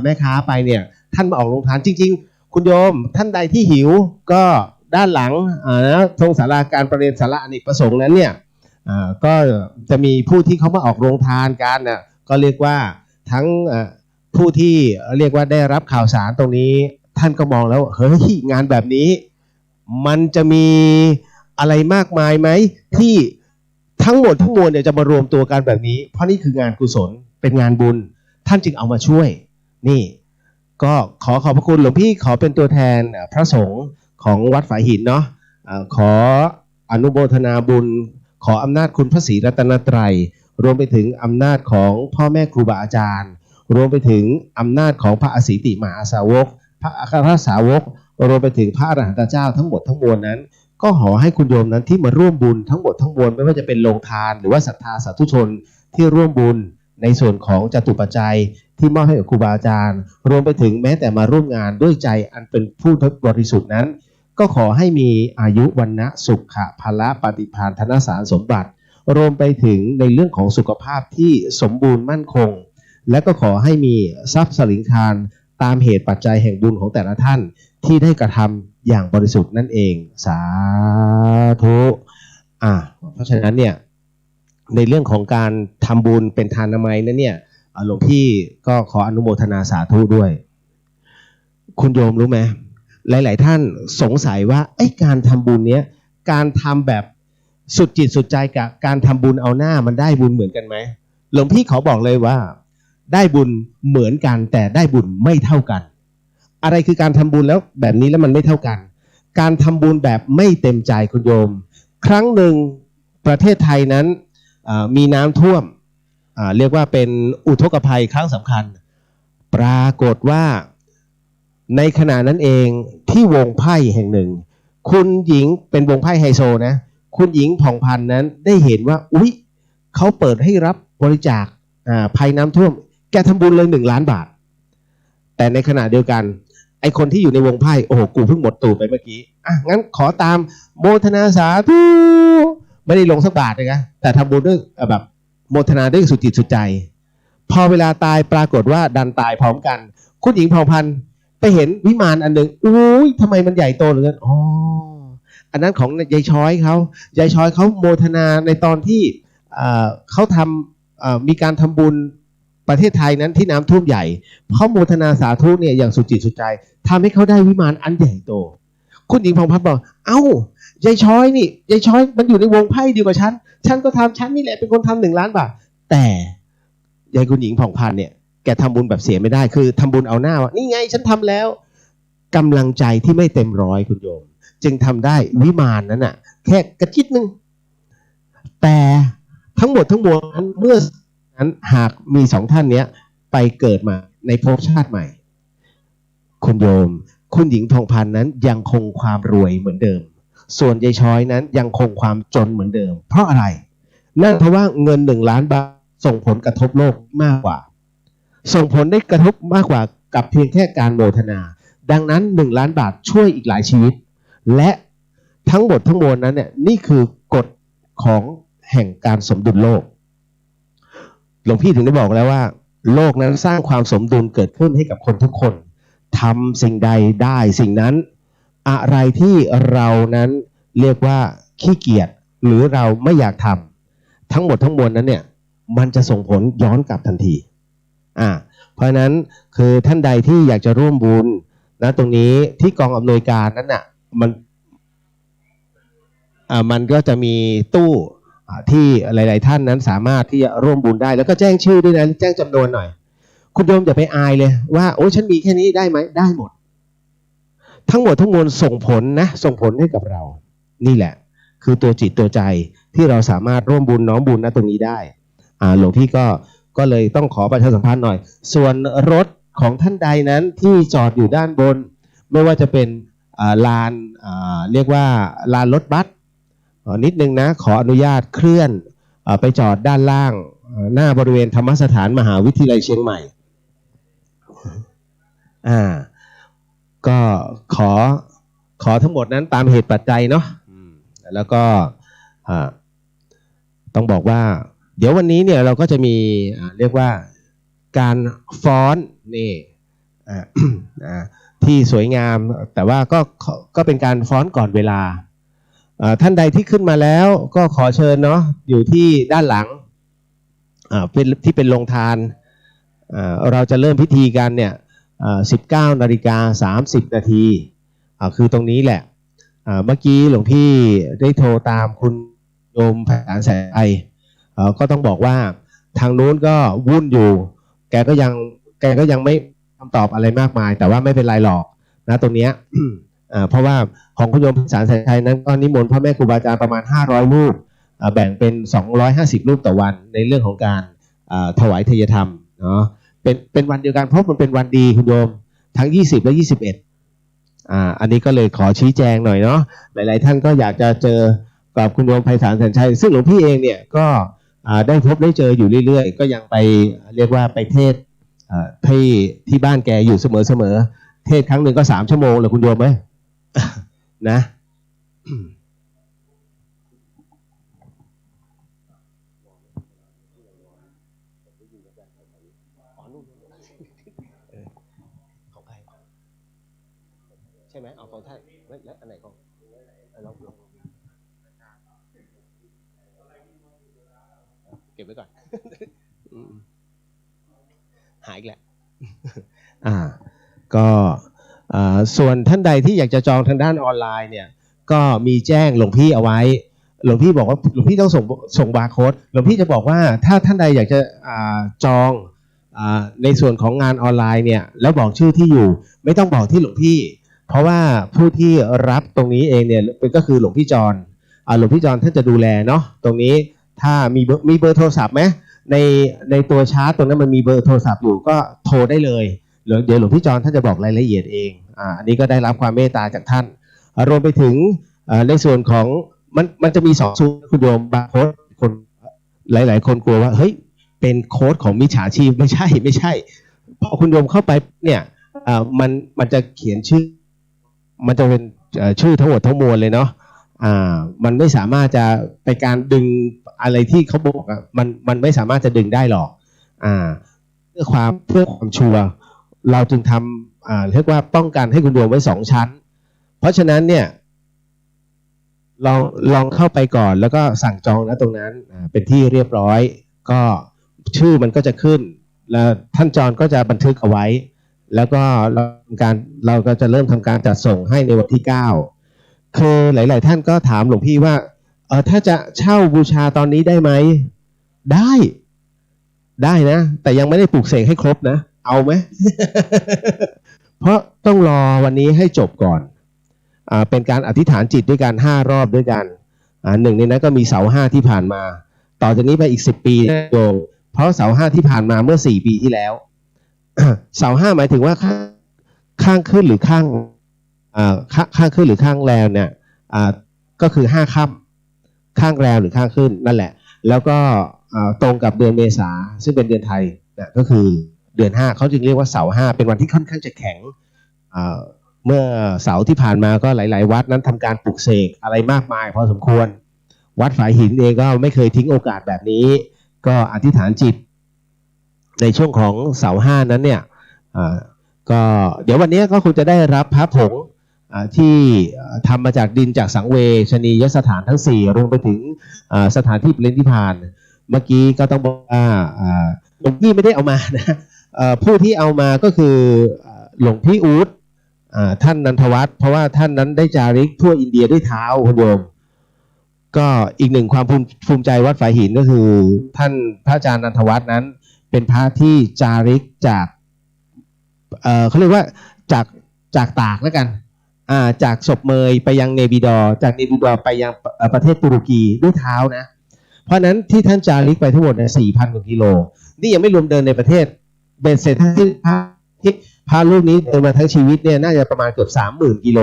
แม่ค้าไปเนี่ยท่านมาออกโรงทานจริงๆคุณโยมท่านใดที่หิวก็ด้านหลังตรงศาลาการประเรียนสาระอเนกประสงค์นั้นเนี่ยก็จะมีผู้ที่เขามาออกโรงทานกันก็เรียกว่าทั้งผู้ที่เรียกว่าได้รับข่าวสารตรงนี้ท่านก็มองแล้วเฮ้ยงานแบบนี้มันจะมีอะไรมากมายไหมที่ทั้งหมดทั้งมวลเนี่ยจะมารวมตัวกันแบบนี้เพราะนี่คืองานกุศลเป็นงานบุญท่านจึงเอามาช่วยนี่ก็ขอบพระคุณหลวงพี่ขอเป็นตัวแทนพระสงฆ์ของวัดฝายหินเนาะขออนุโมทนาบุญขออำนาจคุณพระศรีรัตนตรัยรวมไปถึงอำนาจของพ่อแม่ครูบาอาจารย์รวมไปถึงอำนาจของพระอสีติมหาสาวกพระอัครสาวกรวมไปถึงพระอรหันตเจ้าทั้งหมดทั้งมวลนั้นก็ขอให้คุณโยมนั้นที่มาร่วมบุญทั้งหมดทั้งมวลไม่ว่าจะเป็นโรงทานหรือว่าศรัทธาสาธุชนที่ร่วมบุญในส่วนของจตุปัจจัยที่มอบให้กับครูบาอาจารย์รวมไปถึงแม้แต่มาร่วมงานด้วยใจอันเป็นผู้บริสุทธิ์นั้นก็ขอให้มีอายุวรรณะสุขะพละปฏิภาณธนสารสมบัติรวมไปถึงในเรื่องของสุขภาพที่สมบูรณ์มั่นคงและก็ขอให้มีทรัพย์สลิงคารตามเหตุปัจจัยแห่งบุญของแต่ละท่านที่ได้กระทำอย่างบริสุทธิ์นั่นเองสาธุเพราะฉะนั้นเนี่ยในเรื่องของการทำบุญเป็นทานนามัยนั้นเนี่ยหลวงพี่ก็ขออนุโมทนาสาธุด้วยคุณโยมรู้ไหมหลายๆท่านสงสัยว่าการทำบุญเนี้ยการทำแบบสุดจิตสุดใจกับการทำบุญเอาหน้ามันได้บุญเหมือนกันไหมหลวงพี่ขอบอกเลยว่าได้บุญเหมือนกันแต่ได้บุญไม่เท่ากันอะไรคือการทำบุญแล้วแบบนี้แล้วมันไม่เท่ากันการทำบุญแบบไม่เต็มใจคุณโยมครั้งหนึ่งประเทศไทยนั้นมีน้ำท่วมเรียกว่าเป็นอุทกภัยครั้งสำคัญปรากฏว่าในขณะนั้นเองที่วงไพ่แห่งหนึ่งคุณหญิงเป็นวงไพ่ไฮโซนะคุณหญิงผ่องพันธ์นั้นได้เห็นว่าอุ๊ยเขาเปิดให้รับบริจาคภัยน้ำท่วมแกทำบุญเลย1 ล้านบาทแต่ในขณะเดียวกันไอคนที่อยู่ในวงไพ่โอ้โหกูเพิ่งหมดตูดไปเมื่อกี้งั้นขอตามโมทนาสาธุไม่ได้ลงสักบาทเลยนะแต่ทำบุญด้วยแบบโมทนาด้วยสุดจิตสุดใจพอเวลาตายปรากฏว่าดันตายพร้อมกันคุณหญิงผ่องพันธ์ไปเห็นวิมานอันหนึ่งอุ้ยทำไมมันใหญ่โตเหลือเกินอันนั้นของยายช้อยเขาโมทนาในตอนที่เขาทำมีการทำบุญประเทศไทยนั้นที่น้ำท่วมใหญ่เขาโมทนาสาธุเนี่ยอย่างสุดจิตสุดใจทำให้เขาได้วิมานอันใหญ่โตคุณหญิงผ่องพันธ์บอกยายช้อยมันอยู่ในวงไพ่เดียวกับฉันก็ทำฉันนี่แหละเป็นคนทำ1 ล้านบาทแต่ยายคุณหญิงผ่องพันธ์เนี่ยแกทำบุญแบบเสียไม่ได้คือทำบุญเอาหน้าว่านี่ไงฉันทำแล้วกำลังใจที่ไม่เต็มร้อยคุณโยมจึงทำได้วิมานนั้นน่ะแค่กระจิตนึงแต่ทั้งหมดทั้งมวลเมื่อนั้นหากมี2 ท่านเนี้ยไปเกิดมาในภพชาติใหม่คุณโยมคุณหญิงทองพันธ์นั้นยังคงความรวยเหมือนเดิมส่วนยายช้อยนั้นยังคงความจนเหมือนเดิมเพราะอะไรนั่นเพราะว่าเงิน1 ล้านบาทส่งผลกระทบโลกมากกว่าส่งผลได้กระทบมากกว่ากับเพียงแค่การโมทนาดังนั้น1 ล้านบาทช่วยอีกหลายชีวิตและทั้งหมดทั้งมวลนั้นเนี่ยนี่คือกฎของแห่งการสมดุลโลกหลวงพี่ถึงได้บอกแล้วว่าโลกนั้นสร้างความสมดุลเกิดขึ้นให้กับคนทุกคนทำสิ่งใดได้สิ่งนั้นอะไรที่เรานั้นเรียกว่าขี้เกียจหรือเราไม่อยากทำทั้งหมดทั้งมวลนั้นเนี่ยมันจะส่งผลย้อนกลับทันทีเพราะฉะนั้นคือท่านใดที่อยากจะร่วมบุญนะตรงนี้ที่กองอำนวยการนั้นน่ะมันก็จะมีตู้ ที่หลายๆท่านนั้นสามารถที่จะร่วมบุญได้แล้วก็แจ้งชื่อด้วยนะแจ้งจำนวนหน่อยคุณโยมอย่าไปอายเลยว่าโอ้ฉันมีแค่นี้ได้ไหมได้หมดทั้งหมดทั้งมวลส่งผลนะส่งผลให้กับเรานี่แหละคือตัวจิตตัวใจที่เราสามารถร่วมบุญน้อมบุญณตรงนี้ได้หลวงพี่ก็เลยต้องขอประชาสัมพันธ์หน่อยส่วนรถของท่านใดนั้นที่จอดอยู่ด้านบนไม่ว่าจะเป็นลานเรียกว่าลานรถบัสนิดนึงนะขออนุญาตเคลื่อนไปจอดด้านล่างหน้าบริเวณธรรมสถานมหาวิทยาลัยเชียงใหม่ก็ขอทั้งหมดนั้นตามเหตุปัจจัยเนาะแล้วก็ต้องบอกว่าเดี๋ยววันนี้เนี่ยเราก็จะมีเรียกว่าการฟ้อนนี่ที่สวยงามแต่ว่าก็เป็นการฟ้อนก่อนเวลาท่านใดที่ขึ้นมาแล้วก็ขอเชิญเนาะอยู่ที่ด้านหลังเป็นที่เป็นโรงทานเราจะเริ่มพิธีกันเนี่ย19:30 นาทีคือตรงนี้แหละเมื่อกี้หลวงพี่ได้โทรตามคุณโยมไพศาลแสงไอก็ต้องบอกว่าทางนู้นก็วุ่นอยู่แกก็ยังไม่คำตอบอะไรมากมายแต่ว่าไม่เป็นไรหรอกนะตรงเนี้ย เพราะว่าของคุณโยมไพศาลแสงไอนั้นก็นิมนต์พ่อแม่ครูบาอาจารย์ประมาณ500รูปแบ่งเป็น250รูปต่อวันในเรื่องของการถวายทายธรรมเนาะเป็นวันเดียวกันเพราะมันเป็นวันดีคุณโยมทั้ง20และ21อันนี้ก็เลยขอชี้แจงหน่อยเนาะหลายๆท่านก็อยากจะเจอกับคุณโยมไพศาลแสนชัยซึ่งหลวงพี่เองเนี่ยก็ได้พบได้เจออยู่เรื่อยๆก็ยังไปเรียกว่าไปเทศที่บ้านแกอยู่เสมอเทศครั้งหนึ่งก็3 ชั่วโมงเลยคุณโยมไหม นะของใครใช่ไหมเอาของท่านแล้วอันไหนของเราเก็บไว้ก่อน หายอีกแล้ว ก็ส่วนท่านใดที่อยากจะจองทางด้านออนไลน์เนี่ยก็มีแจ้งหลวงพี่เอาไว้หลวงพี่บอกว่าหลวงพี่ต้องส่งบาร์โค้ดหลวงพี่จะบอกว่าถ้าท่านใดอยากจะจองในส่วนของงานออนไลน์เนี่ยแล้วบอกชื่อที่อยู่ไม่ต้องบอกที่หลวงพี่เพราะว่าผู้ที่รับตรงนี้เองเนี่ยก็คือหลวงพี่จรหลวงพี่จรท่านจะดูแลเนาะตรงนี้ถ้ามีเบอร์โทรศัพท์ไหมในตัวชาร์ตตรงนั้นมันมีเบอร์โทรศัพท์อยู่ก็โทรได้เลยเดี๋ยวหลวงพี่จรท่านจะบอกรายละเอียดเองอันนี้ก็ได้รับความเมตตาจากท่านรวมไปถึงในส่วนของมันจะมี2 ส่วนคุณโยมบางโค้ดคนหลายๆคนกลัวว่าเฮ้ยเป็นโค้ดของมิจฉาชีพไม่ใช่พอคุณโยมเข้าไปเนี่ยมันจะเขียนชื่อมันจะเป็นชื่อทั้งหมดทั้งมวลเลยเนาะมันไม่สามารถจะไปการดึงอะไรที่เขาบอกมันไม่สามารถจะดึงได้หรอกเพื่อความชัวร์เราจึงทำเรียกว่าป้องกันให้คุณโยมไว้2 ชั้นเพราะฉะนั้นเนี่ยลองเข้าไปก่อนแล้วก็สั่งจองนะตรงนั้นเป็นที่เรียบร้อยก็ชื่อมันก็จะขึ้นแล้วท่านจรก็จะบันทึกเอาไว้แล้วก็เราก็จะเริ่มทำการจัดส่งให้ในวันที่9คือหลายๆท่านก็ถามหลวงพี่ว่าถ้าจะเช่าบูชาตอนนี้ได้ไหมได้นะแต่ยังไม่ได้ปลูกเสกให้ครบนะเอาไหม เพราะต้องรอวันนี้ให้จบก่อนเป็นการอธิษฐานจิตด้วยกัน5 รอบด้วยกันหนึ่งในนั้นก็มีเสา5ที่ผ่านมาต่อจากนี้ไปอีก10 ปีโยมเพราะเสา5ที่ผ่านมาเมื่อ4 ปีที่แล้ว เสา5หมายถึงว่าข้างขึ้นหรือข้างขึ้นหรือข้างแรมเนี่ยก็คือ5 ค่ำข้างแรมหรือข้างขึ้นนั่นแหละแล้วก็ตรงกับเดือนเมษาซึ่งเป็นเดือนไทยก็คือเดือน5เขาจึงเรียกว่าเสา5เป็นวันที่ค่อนข้างจะแข็งเมื่อเสาร์ที่ผ่านมาก็หลายๆวัดนั้นทำการปลุกเสกอะไรมากมายพอสมควรวัดฝายหินเองก็ไม่เคยทิ้งโอกาสแบบนี้ก็อธิษฐานจิตในช่วงของเสาร์5นั้นเนี่ยก็เดี๋ยววันนี้ก็คงจะได้รับพระผงที่ทำมาจากดินจากสังเวชนียสถานทั้ง4รวมไปถึงสถานที่ปรินิพพานเมื่อกี้ก็ต้องบอกว่าหลวงพี่ไม่ได้เอามานะผู้ที่เอามาก็คือหลวงพี่อู๊ดท่านนันทวัฒน์เพราะว่าท่านนั้นได้จาริกทั่วอินเดียด้วยเท้าคุณโยม ก็อีกหนึ่งความภูมิใจวัดฝายหินก็คือท่านพระอาจารย์นันทวัฒน์นั้น เป็นพระที่จาริกจากเขาเรียกว่าจากตากแล้วกันจากศพเมยไปยังเนบิดอร์จากเนบิดอร์ไปยังประเทศตุรกีด้วยเท้านะเพราะนั้นที่ท่านจาริกไปทั้งหมดเนี่ย4,000 กว่ากิโลนี่ยังไม่รวมเดินในประเทศเบ็ดเสร็จที่พระรูปนี้เดินมาทั้งชีวิตเนี่ยน่าจะประมาณเกือบ 30,000 กิโล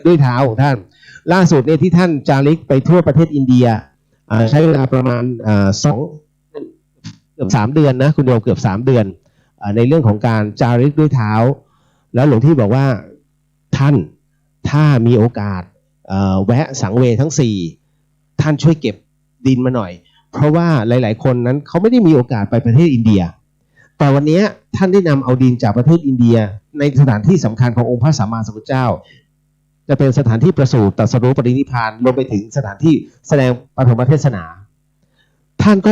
ด้วยเท้าของท่านล่าสุดเนี่ยที่ท่านจาริกไปทั่วประเทศอินเดียใช้เวลาประมาณเกือบ3 เดือนนะคุณโยมเกือบ3 เดือนในเรื่องของการจาริกด้วยเท้าแล้วหลวงพี่บอกว่าท่านถ้ามีโอกาสแวะสังเวยทั้ง4ท่านช่วยเก็บดินมาหน่อยเพราะว่าหลายๆคนนั้นเขาไม่ได้มีโอกาสไปประเทศอินเดียแต่วันนี้ท่านได้นำเอาดินจากประเทศอินเดียในสถานที่สำคัญขององค์พระสัมมาสัมพุทธเจ้าจะเป็นสถานที่ประสูติตรัสรู้ปรินิพพานรวมไปถึงสถานที่แสดงปฐมเทศนาท่านก็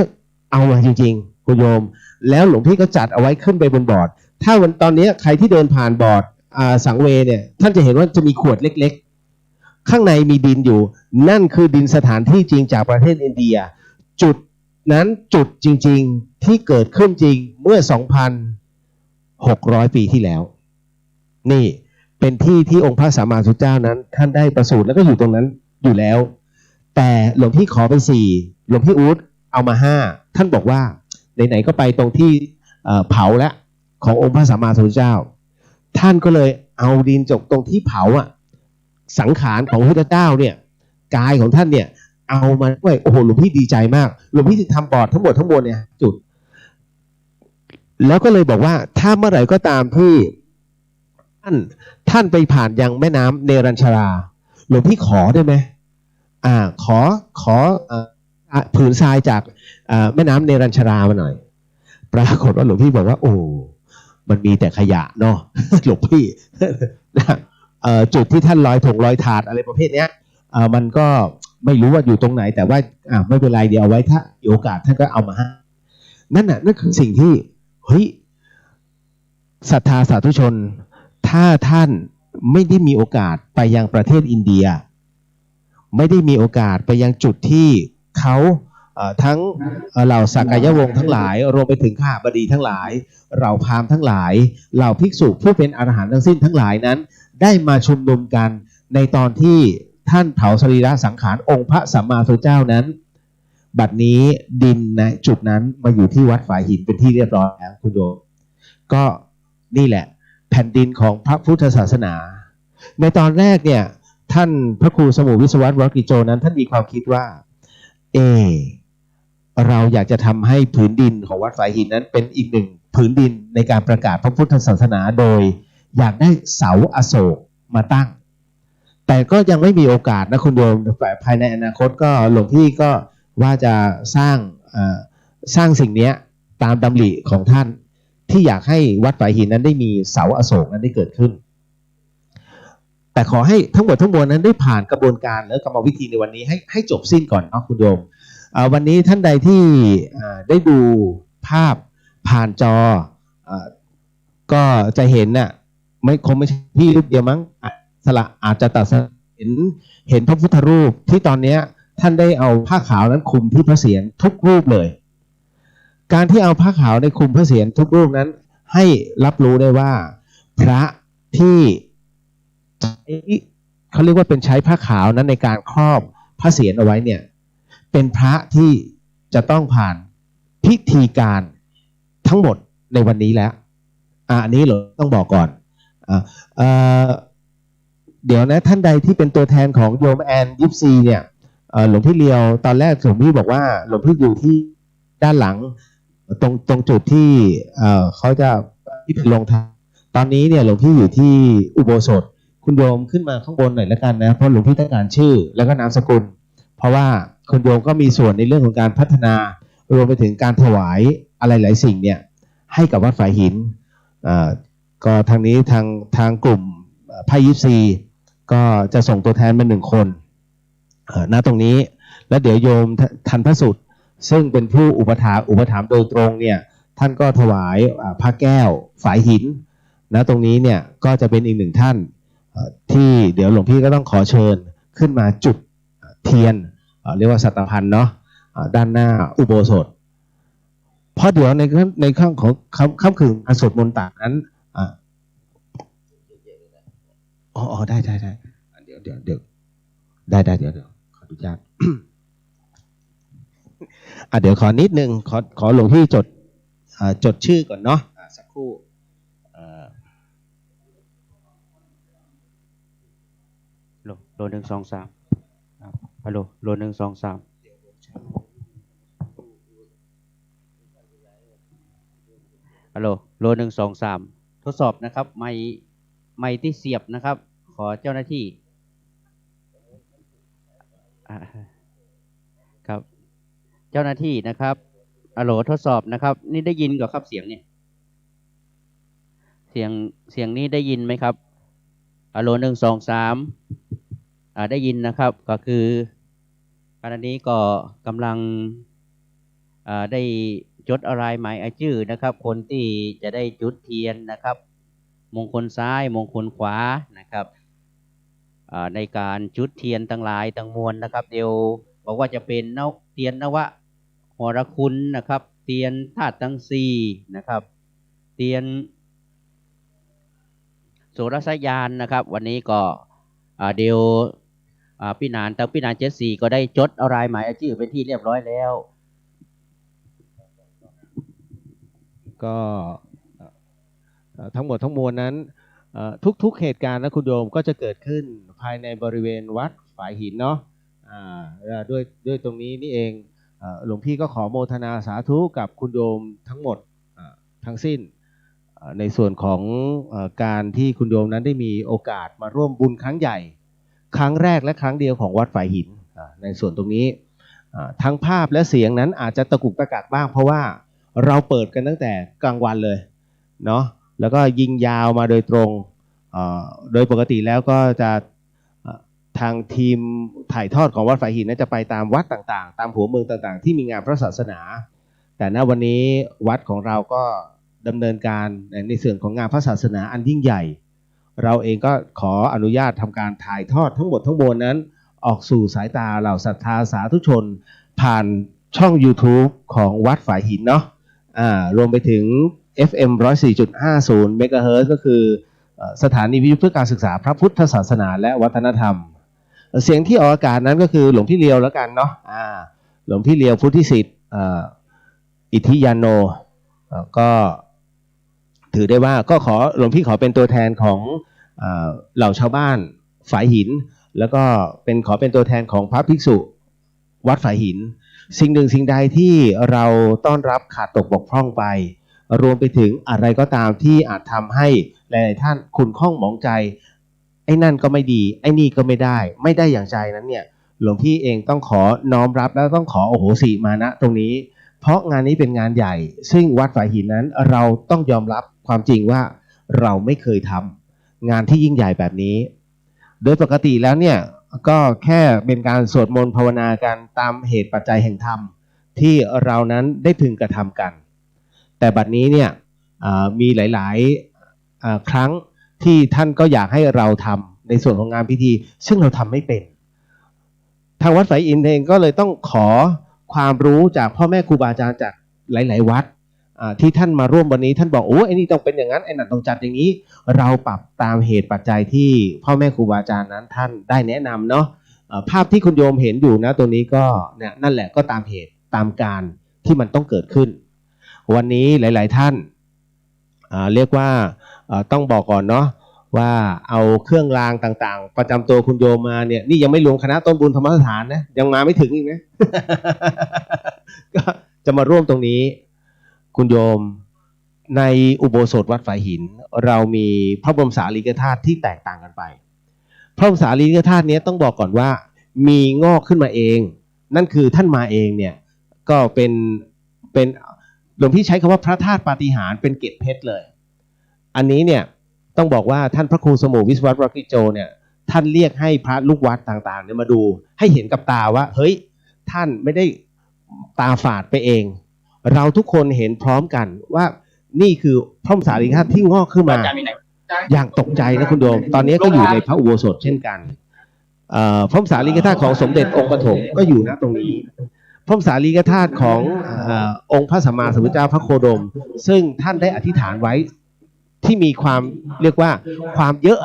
เอามาจริงๆคุณโยมแล้วหลวงพี่ก็จัดเอาไว้ขึ้นไปบนบอร์ดถ้าวันตอนนี้ใครที่เดินผ่านบอร์ดสังเวยเนี่ยท่านจะเห็นว่าจะมีขวดเล็กๆข้างในมีดินอยู่นั่นคือดินสถานที่จริงจากประเทศอินเดียจุดนั้นจุดจริงๆที่เกิดขึ้นจริงเมื่อ 2,600 ปีที่แล้วนี่เป็นที่ที่องค์พระสัมมาสัมพุทธเจ้านั้นท่านได้ประสูติแล้วก็อยู่ตรงนั้นอยู่แล้วแต่หลวงพี่ขอไป4หลวงพี่อู๊ดเอามา5ท่านบอกว่าไหนๆก็ไปตรงที่เผาแล้วขององค์พระสัมมาสัมพุทธเจ้าท่านก็เลยเอาดินจากตรงที่เผาสังขารของพระพุทธเจ้าเนี่ยกายของท่านเนี่ยเอามาด้วยโอ้โหหลวงพี่ดีใจมากหลวงพี่จึงทำบอร์ดทั้งหมดทั้งมวลเนี่ยจุดแล้วก็เลยบอกว่าถ้าเมื่อไหร่ก็ตามที่ท่านไปผ่านยังแม่น้ำเนรัญชราหลวงพี่ขอได้ไหมขอผืนทรายจากแม่น้ำเนรัญชรามาหน่อยปรากฏว่าหลวงพี่บอกว่าโอ้มันมีแต่ขยะเนาะ หลวงพี่ จุดที่ท่านลอยถาดอะไรประเภทเนี้ยมันก็ไม่รู้ว่าอยู่ตรงไหนแต่ว่าไม่เป็นไรเดี๋ยวเอาไว้ถ้ามีโอกาสท่านก็เอามาให้นั่นคือสิ่งที่เฮ้ยศรัทธาสาธุชนถ้าท่านไม่ได้มีโอกาสไปยังประเทศอินเดียไม่ได้มีโอกาสไปยังจุดที่เขาทั้งเหล่าสักกายวงศ์ทั้งหลายรวมไปถึงข้าบดีทั้งหลายเหล่าพราหมณ์ทั้งหลายเหล่าภิกษุผู้เป็นอรหันต์ทั้งสิ้นทั้งหลายนั้นได้มาชุมนุมกันในตอนที่ท่านเผาสรีระสังขารองค์พระสัมมาสัมพุทธเจ้านั้นบัดนี้ดินในจุดนั้นมาอยู่ที่วัดฝายหินเป็นที่เรียบร้อยแล้วคุณโยมก็นี่แหละแผ่นดินของพระพุทธศาสนาในตอนแรกเนี่ยท่านพระครูสมุวิศวัตรวรกิจโจนั้นท่านมีความคิดว่าเราอยากจะทำให้ผืนดินของวัดฝายหินนั้นเป็นอีกหนึ่งผืนดินในการประกาศพระพุทธศาสนาโดยอยากได้เสาอโศกมาตั้งแต่ก็ยังไม่มีโอกาสนะคุณโยมภายในอนาคตก็หลวงพี่ก็ว่าจะสร้างสิ่งนี้ตามดำริของท่านที่อยากให้วัดฝายหินนั้นได้มีเสาอโศกนั้นได้เกิดขึ้นแต่ขอให้ทั้งหมดทั้งมวลนั้นได้ผ่านกระบวนการและกรรมวิธีในวันนี้ให้จบสิ้นก่อนเนาะคุณโยมวันนี้ท่านใดที่ได้ดูภาพผ่านจอก็จะเห็นน่ะคงไม่ใช่พี่รูปเดียวมั้งอาจจะตัดเห็นพระพุทธรูปที่ตอนนี้ท่านได้เอาผ้าขาวนั้นคลุมที่พระเศียรทุกรูปเลยการที่เอาผ้าขาวในคลุมพระเศียรทุกรูปนั้นให้รับรู้ได้ว่าพระที่เขาเรียกว่าเป็นใช้ผ้าขาวนั้นในการครอบพระเศียรเอาไว้เนี่ยเป็นพระที่จะต้องผ่านพิธีการทั้งหมดในวันนี้แล้วอันนี้เราต้องบอกก่อนเดี๋ยวนะท่านใดที่เป็นตัวแทนของโยมแอนยิปซีเนี่ยหลวงพี่เลียวตอนแรกหลวงพี่บอกว่าหลวงพี่อยู่ที่ด้านหลังตรงจุดที่เขาจะที่เป็นโรงทานตอนนี้เนี่ยหลวงพี่อยู่ที่อุโบสถคุณโยมขึ้นมาข้างบนหน่อยแล้วกันนะเพราะหลวงพี่ต้องการชื่อแล้วก็นามสกุลเพราะว่าคุณโยมก็มีส่วนในเรื่องของการพัฒนารวมไปถึงการถวายอะไรหลายสิ่งเนี่ยให้กับวัดฝายหินก็ทางนี้ทางกลุ่มไพ่ยิปซีก็จะส่งตัวแทนมา1 คนณตรงนี้แล้วเดี๋ยวโยมทันพระสุดซึ่งเป็นผู้อุปถัมภ์โดยตรงเนี่ยท่านก็ถวายพระแก้วฝายหินณตรงนี้เนี่ยก็จะเป็นอีก1 ท่านที่เดี๋ยวหลวงพี่ก็ต้องขอเชิญขึ้นมาจุดเทียน เรียกว่าสัตพันธ์เนาะด้านหน้าอุโบสถเพราะเดี๋ยวในข้างของค่ำคืนสวดมนต์ต่างนั้นได้เดี๋ยวได้เดี๋ยวขออนุญาต เดี๋ยวขอนิดนึงขอหลวงพี่จดชื่อก่อนเนาะสักครู่โล123ฮัลโหลโล123ฮัลโหลโล123ทดสอบนะครับไมค์ที่เสียบนะครับขอเจ้าหน้าที่ครับเจ้าหน้าที่นะครับฮัลโหลทดสอบนะครับนี่ได้ยินก่อนครับเสียงเนี่ยเสียงนี้ได้ยินไหมครับฮัลโหล123ได้ยินนะครับก็คือขณะนี้ก็กำลังได้จดอะไรหมายชื่อนะครับคนที่จะได้จุดเทียนนะครับมงคลซ้ายมงคลขวานะครับในการจุดเทียนทั้งหลายทั้งมวลนะครับเดี๋ยวบอกว่าจะเป็นเทียนนวะหรคุณนะครับเทียนธาตุทั้งสี่นะครับเทียนโสรสยานนะครับวันนี้ก็เดี๋ยวพี่นาน74ก็ได้จดเอารายหมายชื่อเป็นที่เรียบร้อยแล้วก็ทั้งหมดทั้งมวลนั้นทุกเหตุการณ์นะคุณโยมก็จะเกิดขึ้นภายในบริเวณวัดฝายหินเนาะด้วยตรงนี้นี่เองหลวงพี่ก็ขอโมทนาสาธุกับคุณโยมทั้งหมดทั้งสิ้นในส่วนของการที่คุณโยมนั้นได้มีโอกาสมาร่วมบุญครั้งใหญ่ครั้งแรกและครั้งเดียวของวัดฝายหินในส่วนตรงนี้ทั้งภาพและเสียงนั้นอาจจะตะกุกตะกักบ้างเพราะว่าเราเปิดกันตั้งแต่กลางวันเลยเนาะแล้วก็ยิงยาวมาโดยตรงโดยปกติแล้วก็จะทางทีมถ่ายทอดของวัดฝายหินนั้นจะไปตามวัดต่างๆตามหัวเมืองต่างๆที่มีงานพระศาสนาแต่ณวันนี้วัดของเราก็ดำเนินการในส่วนของงานพระศาสนาอันยิ่งใหญ่เราเองก็ขออนุญาตทำการถ่ายทอดทั้งหมดทั้งมวลนั้นออกสู่สายตาเหล่าศรัทธาสาธุชนผ่านช่อง YouTube ของวัดฝายหินเนาะรวมไปถึง FM 104.50 เมกะเฮิรตซ์ก็คือสถานีวิทยุเพื่อการศึกษาพระพุทธศาสนาและวัฒนธรรมเสียงที่ออกอากาศนั้นก็คือหลวงพี่เลียวแล้วกันเนาะหลวงพี่เลียวพุทธิสิทธิ์อิทธิยาโนก็ถือได้ว่าก็หลวงพี่ขอเป็นตัวแทนของเหล่าชาวบ้านฝายหินแล้วก็ขอเป็นตัวแทนของพระภิกษุวัดฝายหินสิ่งหนึ่งสิ่งใดที่เราต้อนรับขาดตกบกพร่องไปรวมไปถึงอะไรก็ตามที่อาจทำให้หลายๆท่านขุ่นข้องหมองใจไอ้นั่นก็ไม่ดีไอ้นี่ก็ไม่ได้อย่างใจนั้นเนี่ยหลวงพี่เองต้องขอน้อมรับแล้วต้องขอโอโหสิมาณตรงนี้เพราะงานนี้เป็นงานใหญ่ซึ่งวัดฝายหินนั้นเราต้องยอมรับความจริงว่าเราไม่เคยทำงานที่ยิ่งใหญ่แบบนี้โดยปกติแล้วเนี่ยก็แค่เป็นการสวดมนต์ภาวนากันตามเหตุปัจจัยแห่งธรรมที่เรานั้นได้พึงกระทำกันแต่บัดนี้เนี่ยมีหลายๆครั้งที่ท่านก็อยากให้เราทำในส่วนของงานพิธีซึ่งเราทำไม่เป็นทางวัดฝายหินเองก็เลยต้องขอความรู้จากพ่อแม่ครูบาอาจารย์จากหลายๆวัดที่ท่านมาร่วมวันนี้ท่านบอกโอ้ไอ้นี่ต้องเป็นอย่างนั้นไอ้นั่นต้องจัดอย่างนี้เราปรับตามเหตุปัจจัยที่พ่อแม่ครูบาอาจารย์นั้นท่านได้แนะนำเนาะภาพที่คุณโยมเห็นอยู่นะตัวนี้ก็เนี่ยนั่นแหละก็ตามเหตุตามการที่มันต้องเกิดขึ้นวันนี้หลายๆท่านเรียกว่าต้องบอกก่อนเนาะว่าเอาเครื่องรางต่างๆประจำตัวคุณโยมมาเนี่ยนี่ยังไม่รวมคณะต้นบุญธรรมสถานนะยังมาไม่ถึงอีกนะ ก็จะมาร่วมตรงนี้คุณโยมในอุโบสถวัดฝายหินเรามีพระบรมสารีริกธาตุที่แตกต่างกันไปพระบรมสารีริกธาตุนี้ต้องบอกก่อนว่ามีงอกขึ้นมาเองนั่นคือท่านมาเองเนี่ยก็เป็นหลวงพี่ใช้คำว่าพระธาตุปาฏิหาริย์เป็นเกล็ดเพชรเลยอันนี้เนี่ยต้องบอกว่าท่านพระครูสมุวิศวัตรวกิโจเนี่ยท่านเรียกให้พระลูกวัดต่างๆเนี่ยมาดูให้เห็นกับตาว่าเฮ้ยท่านไม่ได้ตาฝาดไปเองเราทุกคนเห็นพร้อมกันว่านี่คือพระบรมสารีริกธาตุที่งอกขึ้นมาอย่างตกใจนะคุณโยมตอนนี้ก็อยู่ในพระอุโบสถเช่นกัน พระมหาสารีริกธาตุของสมเด็จองค์ปฐมก็อยู่ณตรงนี้พระมหาสารีริกธาตุขององค์พระสัมมาสัมพุทธเจ้าพระโคดมซึ่งท่านได้อธิษฐานไว้ที่มีความเรียกว่าความเยอะ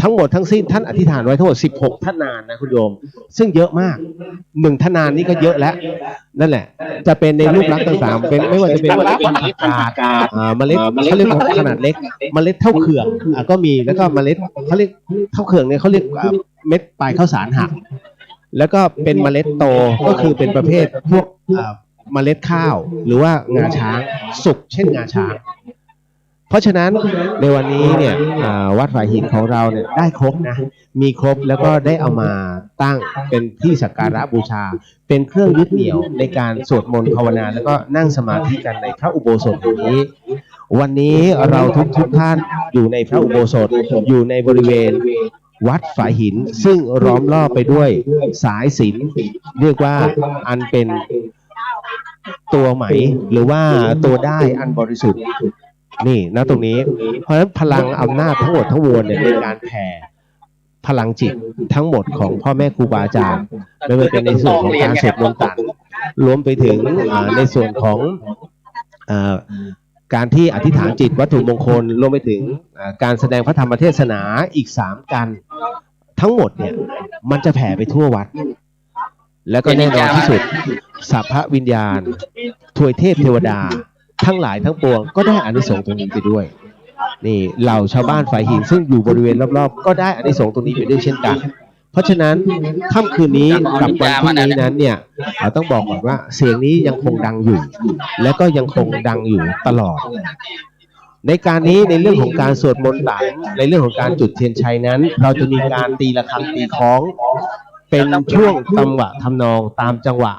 ทั้งหมดทั้งสิ้นท่านอธิษฐานไว้ทั้งหมด16ทนานนะคุณโยมซึ่งเยอะมาก1ทนานนี่ก็เยอะแล้วนั่นแหละจะเป็นในรูปลักษณ์ต่างๆเป็นไม่ว่าจะเป็นผักกาดเมล็ดเขาเรียกว่าขนาดเล็กเมล็ดเท่าเขื่องก็มีแล้วก็เมล็ดเขาเรียกเท่าเขื่องเนี่ยเขาเรียกเม็ดปลายข้าวสารหักแล้วก็เป็นเมล็ดโตก็คือเป็นประเภทพวกเมล็ดข้าวหรือว่างาช้างสุกเช่นงาช้างเพราะฉะนั้นในวันนี้เนี่ยวัดฝายหินของเราเนี่ยได้ครบนะมีครบแล้วก็ได้เอามาตั้งเป็นที่สักการะบูชาเป็นเครื่องยึดเหนี่ยวในการสวดมนต์ภาวนาแล้วก็นั่งสมาธิกันในพระอุโบสถแห่งนี้วันนี้เราทุกท่านอยู่ในพระอุโบสถอยู่ในบริเวณวัดฝายหินซึ่งล้อมรอบไปด้วยสายสิญจน์เรียกว่าอันเป็นตัวไหมหรือว่าตัวได้อันบริสุทธิ์นี่นะตรงนี้เพราะฉะนั้นพลังอำนาจทั้งหมดทั้งมวลเนี่ยเป็นการแผ่พลังจิตทั้งหมดของพ่อแม่ครูบาอาจารย์ไม่ว่าเป็นในส่วนของการสวดมนต์ต่างรวมไปถึงในส่วนของการที่อธิษฐานจิตวัตถุมงคลรวมไปถึงการแสดงพระธรรมเทศนาอีก3กันทั้งหมดเนี่ยมันจะแผ่ไปทั่ววัดแล้วก็แน่นอนที่สุดสัพพวิญญาณทวยเทพเทวดาทั้งหลายทั้งปวงก็ได้อานิสงส์ตรงนี้ไปด้วยนี่เหล่าชาวบ้านฝายหินซึ่งอยู่บริเวณรอบๆก็ได้อานิสงส์ตรงนี้ไปด้วยเช่นกันเพราะฉะนั้นค่ำคืนนี้กับวันพรุ่งนี้นั้นเนี่ยเราต้องบอกก่อนว่าเสียงนี้ยังคงดังอยู่และก็ยังคงดังอยู่ตลอดในการนี้ในเรื่องของการสวดมนต์ต่างในเรื่องของการจุดเทียนชัยนั้นเราจะมีการตีระฆังตีคล้องเป็นช่วงจังหวะทำนองตามจังหวะ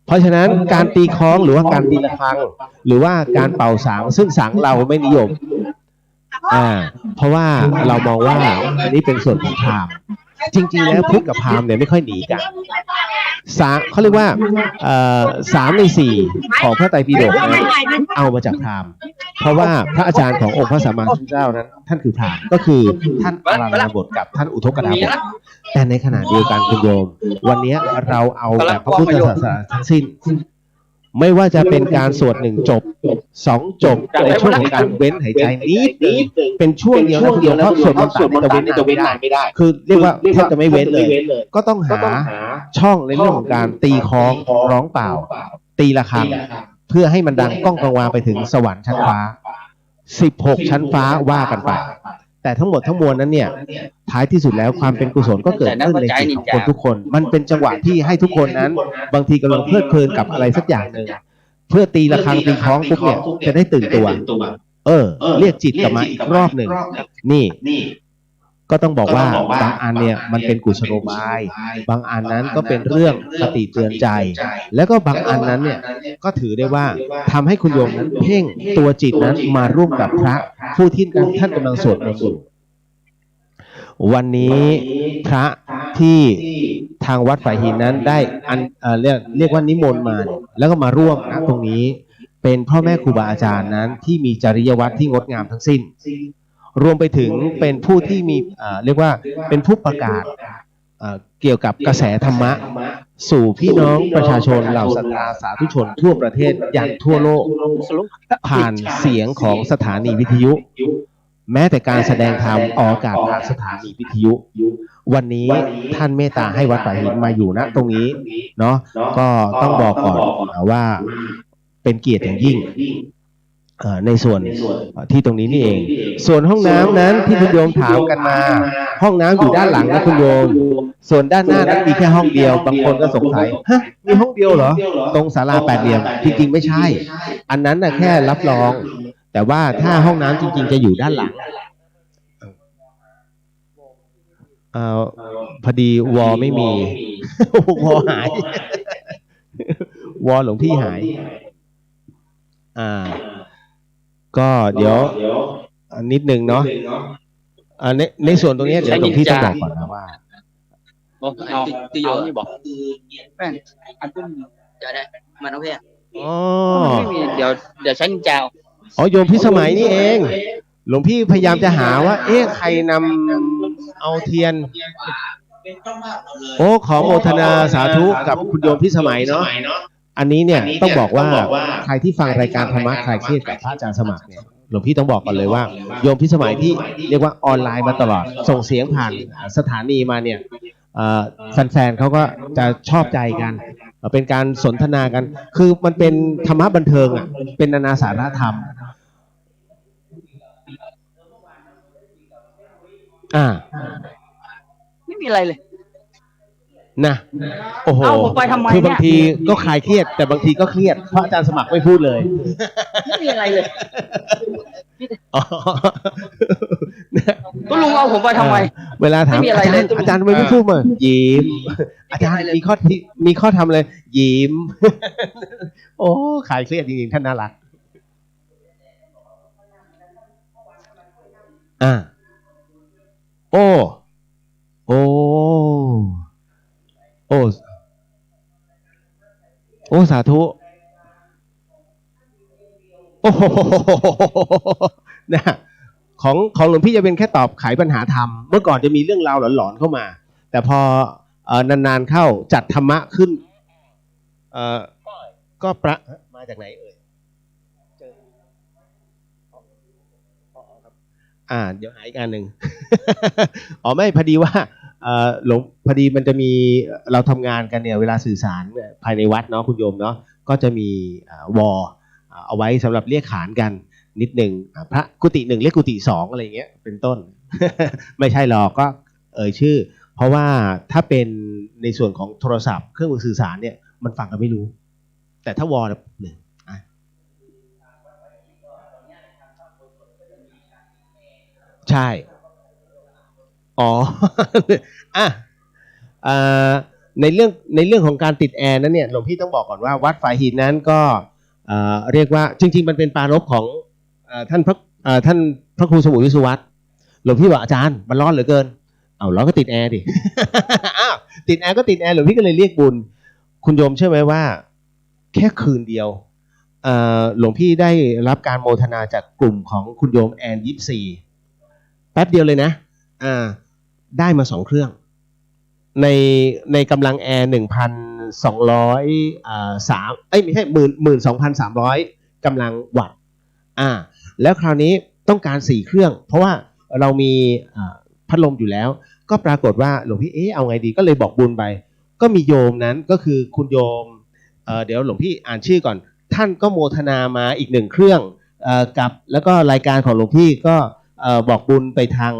เพราะฉะนั้นการตีคล้องหรือว่าการตีระฆังหรือว่าการเป่าสางซึ่งสางเราไม่นิยมเพราะว่าเรามองว่าอันนี้เป็นส่วนของพราหมณ์จริงๆแล้วพุทธกับพราหมณ์เนี่ยไม่ค่อยหนีกันเขาเรียกว่า3 ใน 4ของพระไตรปิฎกนั้นเอามาจากพราหมณ์เพราะว่าพระอาจารย์ขององค์พระสัมมาสัมพุทธเจ้านั้นท่านคือพราหมณ์ก็คือท่านอาราธนาบทกับท่านอุทกดาบทแต่ในขณะเดียวกันคุณโยมวันนี้เราเอาแบบพระพุทธศาสนาทั้งสิ้นไม่ว่าจะเป็นการสวด1 จบ 2 จบในช่วงของการเว้นหายใจนิดนึงเป็นช่วงเดียวนะเพราะสวดมนต์ต่างๆจะเว้นนานไม่ได้คือเรียกว่าแทบจะไม่เว้นเลยก็ต้องหาช่องในเรื่องของการตีคล้องร้องเปล่าตีระฆังเพื่อให้มันดังก้องกังวานไปถึงสวรรค์ชั้นฟ้า16ชั้นฟ้าว่ากันไปแต่ทั้งหมดทั้งมวลนั้นเนี่ยท้ายที่สุดแล้วความเป็นกุศลก็เกิดขึ้นในจิตของคนทุกคนมันเป็นจังหวะที่ให้ทุกคนนั้นบางทีกำลังเพลิดเพลินกับอะไรสักอย่างหนึ่งเพื่อตีระฆังตีคล้องปุ๊บเนี่ยจะได้ตื่นตัวเรียกจิตกลับมาอีกรอบหนึ่งนี่ก็ต้องบอกว่าบางอันเนี่ยมันเป็นกุศโลบายบางอันนั้นก็เป็นเรื่องคติเตือนใจแล้วก็บางอันนั้นเนี่ยก็ถือได้ว่าทำให้คุณโยมนั้นเพ่งตัวจิตนั้นมาร่วมกับพระผู้ที่ท่านกำลังสวดมนต์อยู่วันนี้พระที่ทางวัดฝายหินนั้นได้เรียกว่านิมนต์มาแล้วก็มาร่วมนะตรงนี้เป็นพ่อแม่ครูบาอาจารย์นั้นที่มีจริยวัตรที่งดงามทั้งสิ้นรวมไปถึงเป็นผู้ที่มีเรียกว่าเป็นผู้ประกาศเกี่ยวกับกระแสธรรมะสู่พี่น้องประชาชนเหล่าศรัทธาสาธุชนทั่วประเทศอย่างทั่วโลกผ่านเสียงของสถานีวิทยุแม้แต่การแสดงธรรมออกอากาศทางสถานีวิทยุวันนี้ท่านเมตตาให้วัดฝายหินมาอยู่ณตรงนี้เนาะก็ต้องบอกก่อนว่าเป็นเกียรติอย่างยิ่งในส่วนที่ตรงนี้นี่เองส่วนห้องน้ำนั้นที่คุณโยมถามกันมาห้องน้ำอยู่ด้านหลังนะคุณโยมส่วนด้านหน้านั้นมีแค่ห้องเดียวบางคนก็สงสัยฮะมีห้องเดียวเหรอตรงศาลา8 เหลี่ยมจริงๆไม่ใช่อันนั้นน่ะแค่รับรองแต่ว่าถ้าห้องน้ำจริงๆจะอยู่ด้านหลังพอดีวอไม่มี วอหายวอหลวงพี่หายก็เดี๋ยวนิดนึงเนาะในส่วนตรงนี้เดี๋ยวหลวงพี่ต้องบอกก่อนนะว่าเอาตีโยนี่บอกแม่อันตุ้มเดี๋ยวได้มันโอเคไม่มีเดี๋ยวใช้นินจาโยมพี่สมัยนี่เองหลวงพี่พยายามจะหาว่าใครน เอาเทียนโอ้ขอโมทนาสาธุกับคุณโยมพิสมัยเนาะอันนี้เนี่ยต้องบอกว่าใครที่ฟังรายการธรรมะคลายเครียดกับพระอาจารย์สมัครเนี่ยหลวงพี่ต้องบอกก่อนเลยว่าโยมพิสมัยที่เรียกว่าออนไลน์มาตลอดส่งเสียงผ่านสถานีมาเนี่ยแฟนๆเขาก็จะชอบใจกันเป็นการสนทนากันคือมันเป็นธรรมะบันเทิงอ่ะเป็นนานาสาระธรรมไม่มีอะไรเลยนะโอ้โห ผมไปทำไมคือบางทีก็คลายเครียดแต่บางทีก็เครียดเพราะอาจารย์สมัครไม่พูดเลยไม่มีอะไรเลยก็ลุงเอาผมไปทำไมเวลาถามอาจารย์ทำไมไม่พูดมายิ้มอาจารย์มีข้อทำเลยยิ้มโอ้คลายเครียดจริงๆท่านน่ารักโอ้สาธุโอ้โหนะของหลวงพี่จะเป็นแค่ตอบไขปัญหาธรรมเมื่อก่อนจะมีเรื่องราวหลอนๆเข้ามาแต่พอนานๆเข้าจัดธรรมะขึ้นก็มาจากไหนเอ่ยเดี๋ยวหาอีกอันหนึ่งอ๋อไม่พอดีว่าพอดีมันจะมีเราทำงานกันเนี่ยเวลาสื่อสารภายในวัดเนาะคุณโยมเนาะก็จะมีวอเอาไว้สำหรับเรียกขานกันนิดหนึ่งพระกุฏิหนึ่งเรียกกุฏิสองอะไรเงี้ยเป็นต้น ไม่ใช่หรอกก็ชื่อเพราะว่าถ้าเป็นในส่วนของโทรศัพท์เครื่องมือสื่อสารเนี่ยมันฟังกันไม่รู้แต่ถ้าวอเนี่ยใช่อ๋อในเรื่องของการติดแอร์นั้นเนี่ยหลวงพี่ต้องบอกก่อนว่าวัดฝายหินนั้นก็เรียกว่าจริงๆมันเป็นปารภของท่านพระครูสมุทรวิสุวัตรหลวงพี่บอกอาจารย์มันร้อนเหลือเกินร้อนก็ติดแอร์ดิ ติดแอร์ก็ติดแอร์หลวงพี่ก็เลยเรียกบุญคุณโยมเชื่อไหมว่าแค่คืนเดียวหลวงพี่ได้รับการโมทนาจากกลุ่มของคุณโยมแอน24แป๊บเดียวเลยนะได้มา2เครื่องในกำลังแอร์1,203ไม่ใช่12,300กำลังวัตต์แล้วคราวนี้ต้องการ4เครื่องเพราะว่าเรามีพัดลมอยู่แล้วก็ปรากฏว่าหลวงพี่เอาไงดีก็เลยบอกบุญไปก็มีโยมนั้นก็คือคุณโยมเดี๋ยวหลวงพี่อ่านชื่อก่อนท่านก็โมทนามาอีก1เครื่องกับแล้วก็รายการของหลวงพี่ก็บอกบุญไปทาง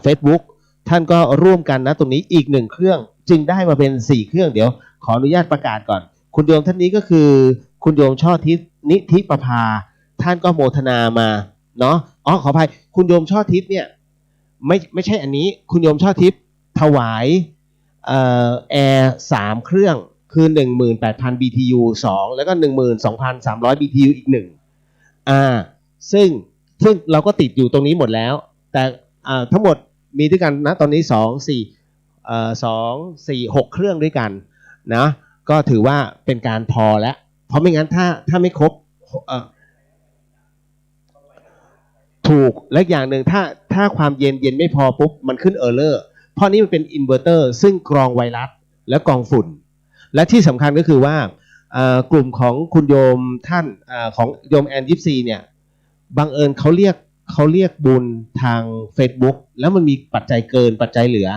Facebook ท่านก็ร่วมกันนะตรงนี้อีก1เครื่องจึงได้มาเป็น4เครื่องเดี๋ยวขออนุญาตประกาศก่อนคุณโยมท่านนี้ก็คือคุณโยมช่อทิพย์นิธิประภาท่านก็โมทนามาเนาะขออภัยคุณโยมช่อทิพย์เนี่ยไม่ใช่อันนี้คุณโยมช่อทิพย์ถวายแอร์3เครื่องคือ 18,000 BTU 2แล้วก็ 12,300 BTU อีก1ซึ่งเราก็ติดอยู่ตรงนี้หมดแล้วแต่ทั้งหมดมีด้วยกันนะตอนนี้2 4 6เครื่องด้วยกันนะก็ถือว่าเป็นการพอแล้วเพราะไม่งั้นถ้าไม่ครบถูกและอย่างหนึ่งถ้าความเย็นไม่พอปุ๊บมันขึ้นเออร์เลอร์เพราะนี้มันเป็นอินเวอร์เตอร์ซึ่งกรองไวรัสและกรองฝุ่นและที่สำคัญก็คือว่ากลุ่มของคุณโยมท่านของโยมแอน24เนี่ยบังเอิญเขาเรียกบุญทาง Facebook แล้วมันมีปัจจัยเกินปัจจัยเหลือ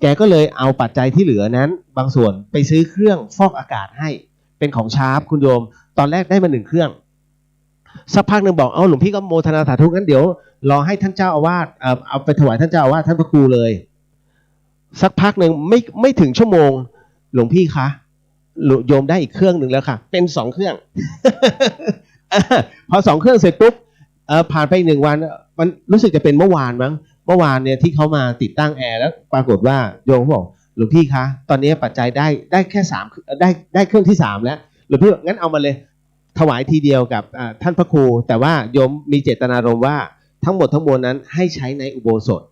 แกก็เลยเอาปัจจัยที่เหลือนั้นบางส่วนไปซื้อเครื่องฟอกอากาศให้เป็นของชาร์ปคุณโยมตอนแรกได้มา1เครื่องสักพักหนึ่งบอกหลวงพี่ก็โมทนาสาธุงั้นเดี๋ยวรอให้ท่านเจ้าอาวาสเอาไปถวายท่านเจ้าอาวาสท่านพระครูเลยสักพักหนึ่งไม่ถึงชั่วโมงหลวงพี่คะโยมได้อีกเครื่องหนึ่งแล้วค่ะเป็น2เครื่อง พอ2เครื่องเสร็จปุ๊บผ่านไป1วันมันรู้สึกจะเป็นเมื่อวานมั้งเมื่อวานเนี่ยที่เขามาติดตั้งแอร์แล้วปรากฏว่าโยมเขาบอกหลวงพี่คะตอนนี้ปัจจัยได้แค่3ได้เครื่องที่3แล้วหลวงพี่บอกงั้นเอามาเลยถวายทีเดียวกับท่านพระครูแต่ว่าโยมมีเจตนารมณ์ว่าทั้งหมดทั้งมวลนั้นให้ใช้ในอุโบสถ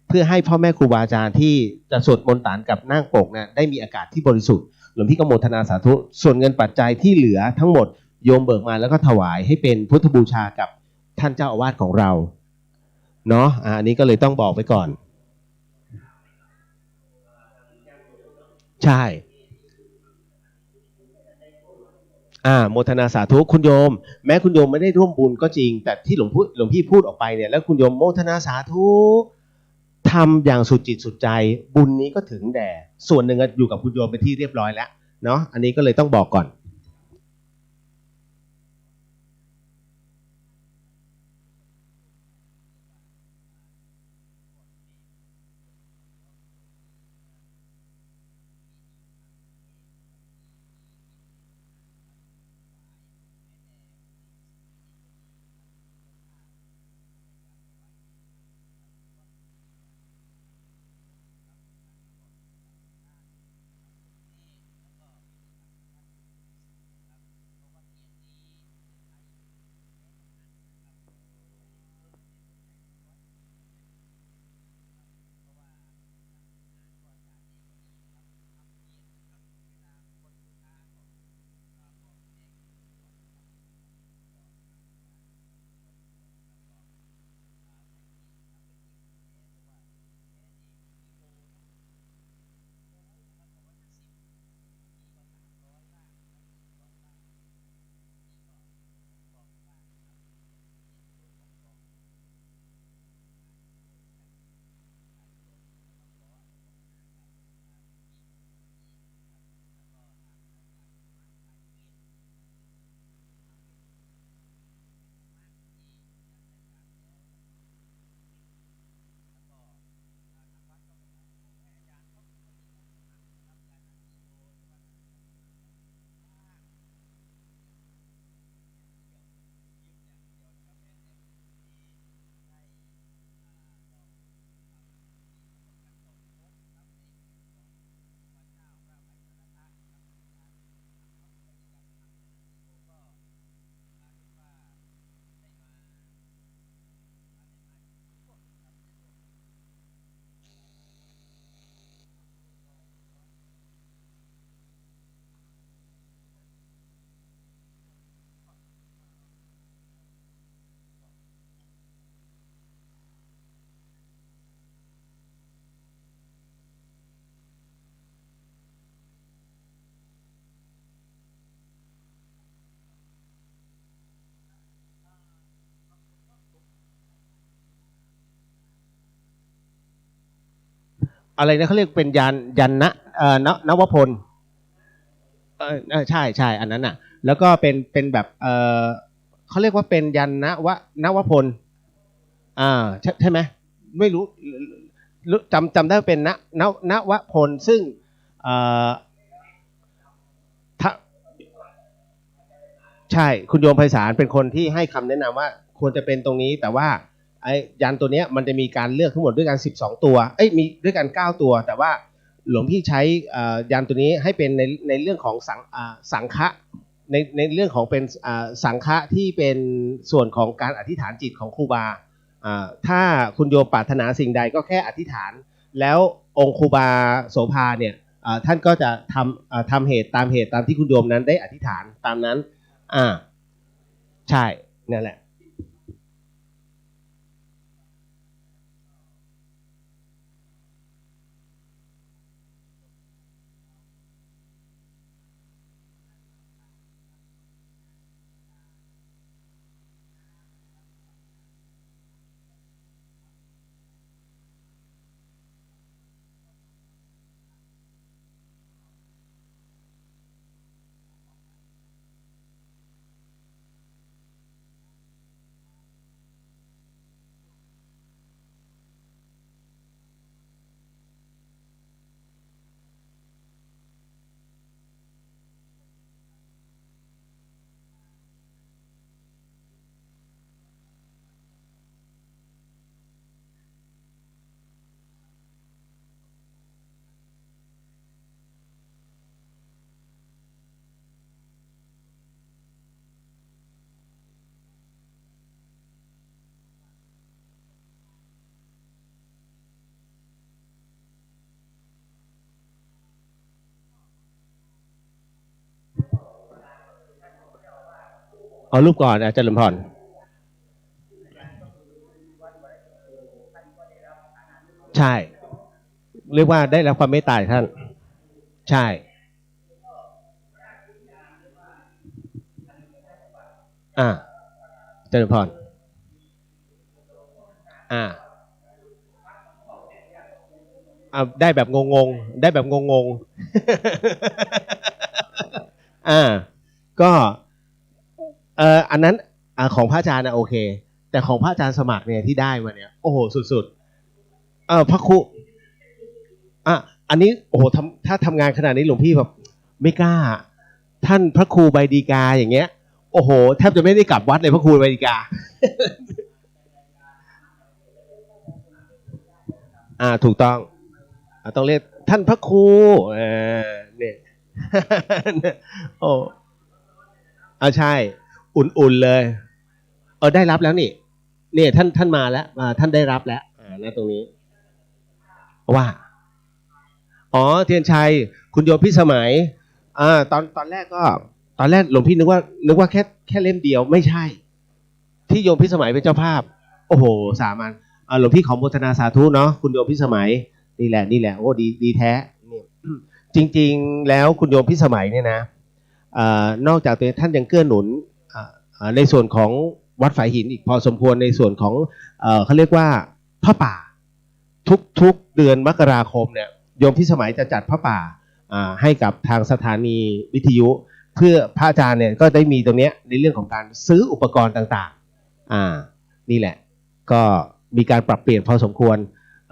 เพื่อให้พ่อแม่ครูบาอาจารย์ที่จะสวดมนต์ตานกับนั่งปกนะได้มีอากาศที่บริสุทธิ์หลวงพี่ก็โมทนาสาธุส่วนเงินปัจจัยที่เหลือทั้งหมดโยมเบิกมาแล้วก็ถวายให้เป็นพุทธบูชากับท่านเจ้าอาวาสของเราเนาะอันนี้ก็เลยต้องบอกไปก่อน ใช่โมทนาสาธุคุณโยมแม้คุณโยมไม่ได้ร่วมบุญก็จริงแต่ที่หลวงพี่พูดออกไปเนี่ยแล้วคุณโยมโมทนาสาธุทำอย่างสุดจิตสุดใจบุญนี้ก็ถึงแด่ส่วนหนึ่งอยู่กับคุณโยมเป็นที่เรียบร้อยแล้วเนาะอันนี้ก็เลยต้องบอกก่อนอะไรนะเขาเรียกเป็นยันนะนวพลใช่ใช่อันนั้นน่ะแล้วก็เป็นแบบเขาเรียกว่าเป็นยันนวพลใช่ไหมไม่รู้จำได้ว่าเป็นนวพลซึ่งเอ่อถ้าใช่คุณโยมไพศาลเป็นคนที่ให้คำแนะนำว่าควรจะเป็นตรงนี้แต่ว่าไอ้ยันตัวเนี้ยมันจะมีการเลือกทั้งหมดด้วยกัน12ตัวมีด้วยกัน9ตัวแต่ว่าหลวงพี่ใช้ยันตัวนี้ให้เป็นในเรื่องของสังฆะในเรื่องของเป็นสังฆะที่เป็นส่วนของการอธิษฐานจิตของครูบาถ้าคุณโยมปรารถนาสิ่งใดก็แค่อธิษฐานแล้วองค์ครูบาโสภาเนี่ยท่านก็จะทำเหตุตามที่คุณโยมนั้นได้อธิษฐานตามนั้นใช่นั่นแหละเอารูปก่อนอาจารย์ลำพรใช่เรียกว่าได้รับความเมตตาจากท่าน ใช่เจริญพรได้แบบงงๆได้แบบงงๆก็อันนั้นของพระอาจารย์นะโอเคแต่ของพระอาจารย์สมัครเนี่ยที่ได้มาเนี่ยโอ้โหสุดๆพระครูอันนี้โอ้โหถ้าทำงานขนาดนี้หลวงพี่แบบไม่กล้าท่านพระครูใบดีกาอย่างเงี้ยโอ้โหแทบจะไม่ได้กลับวัดเลยพระครูใบดีกาถูกต้องต้องเรียกท่านพระครูเนี่ยโอ้ใช่อุ่นๆเลยได้รับแล้วนี่เนี่ยท่านมาแล้วท่านได้รับแล้วนะตรงนี้ว่าเทียนชัยคุณโยมพิสมัยตอนแรกก็ตอนแรกหลวงพี่นึกว่าแค่เล่มเดียวไม่ใช่ที่โยมพิสมัยเป็นเจ้าภาพโอ้โหสามัญหลวงพี่ขอโมทนาสาธุเนาะคุณโยมพิสมัยนี่แหละโอ้ดีแท้นี่จริงๆแล้วคุณโยมพิสมัยเนี่ยนะนอกจากตัวท่านยังเกื้อหนุนในส่วนของวัดฝายหินอีกพอสมควรในส่วนของเขาเรียกว่าผ้าป่าทุกเดือนมกราคมเนี่ยโยมพิสมัยจะจัดผ้าป่าให้กับทางสถานีวิทยุเพื่อพระอาจารย์เนี่ยก็ได้มีตรงนี้ในเรื่องของการซื้ออุปกรณ์ต่างๆนี่แหละก็มีการปรับเปลี่ยนพอสมควร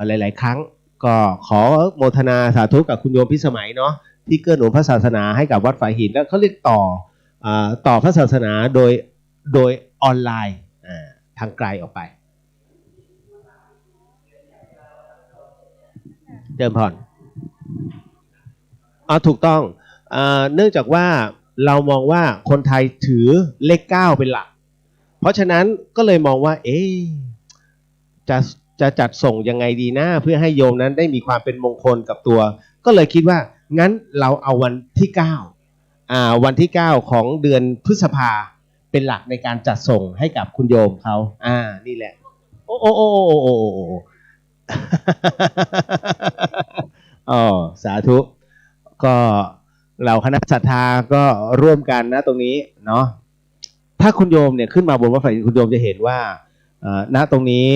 หลายๆครั้งก็ขอโมทนาสาธุกับคุณโยมพิสมัยเนาะที่เกื้อหนุนพระศาสนาให้กับวัดฝายหินแล้วเขาเรียกต่อพระศาสนาโดยออนไลน์ทางไกลออกไปเดิมพรถูกต้องเนื่องจากว่าเรามองว่าคนไทยถือเลข9เป็นหลักเพราะฉะนั้นก็เลยมองว่าจะจัดส่งยังไงดีนะเพื่อให้โยมนั้นได้มีความเป็นมงคลกับตัวก็เลยคิดว่างั้นเราเอาวันที่9วันที่9ของเดือนพฤษภาเป็นหลักในการจัดส่งให้กับคุณโยมเขานี่แหละโอ้สาธุก็เหล่าคณะศรัทธาก็ร่วมกันนะตรงนี้เนาะถ้าคุณโยมเนี่ยขึ้นมาบนวัดฝายหินคุณโยมจะเห็นว่าณตรงนี้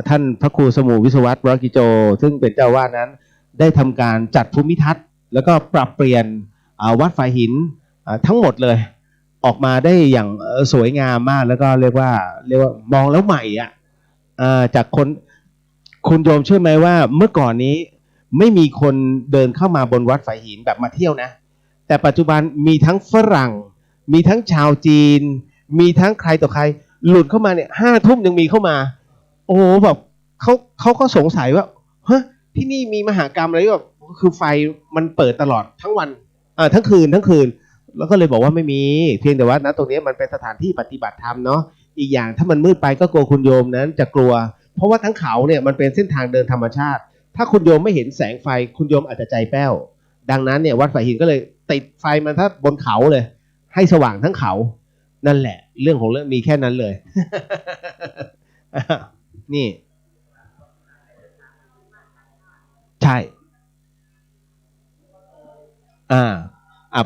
ท่านพระครูสมุวิศวัตรวรกิโจซึ่งเป็นเจ้าวาดนั้นได้ทำการจัดภูมิทัศน์แล้วก็ปรับเปลี่ยนวัดฝายหินทั้งหมดเลยออกมาได้อย่างสวยงามมากแล้วก็เรียกว่ามองแล้วใหม่จากคุณโยมเชื่อไหมว่าเมื่อก่อนนี้ไม่มีคนเดินเข้ามาบนวัดฝายหินแบบมาเที่ยวนะแต่ปัจจุบันมีทั้งฝรั่งมีทั้งชาวจีนมีทั้งใครต่อใครหลุดเข้ามาเนี่ย5 ทุ่มยังมีเข้ามาโอ้แบบเขาก็สงสัยว่าฮะที่นี่มีมหากรรมอะไรแบบคือไฟมันเปิดตลอดทั้งวันทั้งคืนแล้วก็เลยบอกว่าไม่มีเพียงแต่ว่านะตรงนี้มันเป็นสถานที่ปฏิบัติธรรมเนาะอีกอย่างถ้ามันมืดไปก็กลัวคุณโยมนั้นจะกลัวเพราะว่าทั้งเขาเนี่ยมันเป็นเส้นทางเดินธรรมชาติถ้าคุณโยมไม่เห็นแสงไฟคุณโยมอาจจะใจแป้วดังนั้นเนี่ยวัดฝายหินก็เลยติดไฟมันถ้าบนเขาเลยให้สว่างทั้งเขานั่นแหละเรื่องของเรื่องมีแค่นั้นเลย นี่ใช่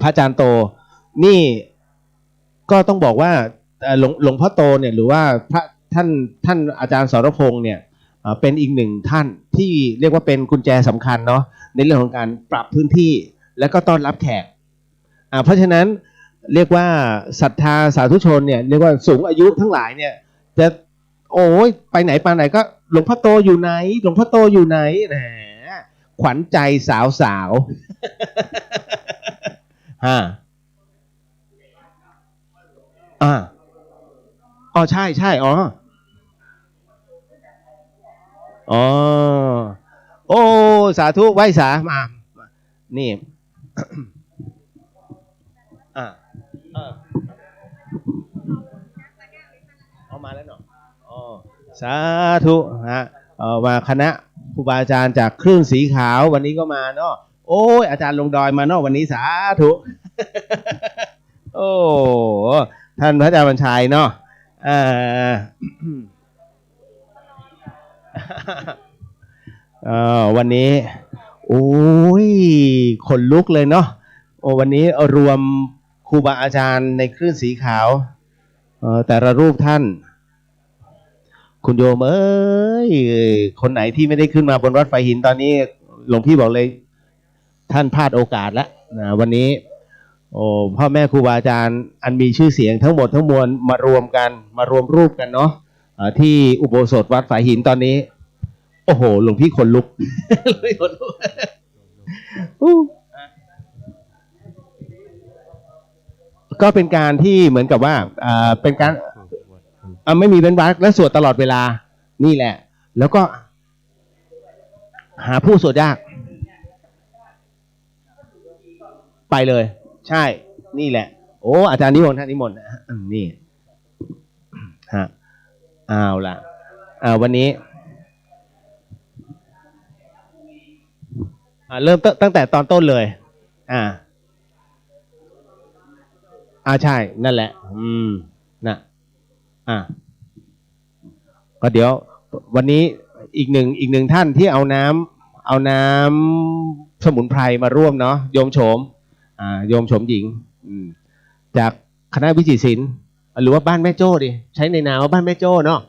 พระอาจารย์โตนี่ก็ต้องบอกว่าหลวงพ่อโตเนี่ยหรือว่าพระท่านอาจารย์สรพงษ์เนี่ยเป็นอีกหนึ่งท่านที่เรียกว่าเป็นกุญแจสำคัญเนาะในเรื่องของการปรับพื้นที่และก็ต้อนรับแขกเพราะฉะนั้นเรียกว่าศรัทธาสาธุชนเนี่ยเรียกว่าสูงอายุทั้งหลายเนี่ยจะโอ้ยไปไหนก็หลวงพ่อโตอยู่ไหนหลวงพ่อโตอยู่ไหนนะขวัญใจสาวใช่โอ้สาธุไหว้สามานี่เอามาแล้วเนาะสาธุมาคณะครูบาอาจารย์จากคลื่นสีขาววันนี้ก็มาเนาะโอ้ยอาจารย์ลงดอยมาเนาะวันนี้สาธุโอ้ท่านพระอาจารย์บรรชัยเนาะวันนี้ โอ้ยขนลุกเลยเนาะโอ้วันนี้รวมครูบาอาจารย์ในคลื่นสีขาวแต่ละรูปท่าน คุณโยมเอ้ยคนไหนที่ไม่ได้ขึ้นมาบนวัดไฟหินตอนนี้หลวงพี่บอกเลยท่านพลาดโอกาสแล้วนะวันนี้โอ้พ่อแม่ครูบาอาจารย์อันมีชื่อเสียงทั้งหมดทั้งมวลมารวมกันมารวมรูปกันเนาะที่อุโบสถวัดไฟหินตอนนี้โอ้โหหลวงพี่ขนลุก ขนลุก ก็เป็นการที่เหมือนกับว่าเป็นการไม่มีเว้นวรรคและสวดตลอดเวลานี่แหละแล้วก็หาผู้สวดยากไปเลยใช่นี่แหละโอ้อาจารย์นิมนต์ท่านนิมนต์นะนี่ฮะเอาล่ะวันนี้เริ่มตั้งแต่ตอนต้นเลยใช่นั่นแหละนะก็เดี๋ยววันนี้อีกหนึ่งท่านที่เอาน้ำสมุนไพรมาร่วมเนาะโยมโฉมโยมโฉมหญิงจากคณะวิจิตรศิลป์หรือว่าบ้านแม่โจ้ดิใช้ในนามว่าบ้านแม่โจ้เนาะ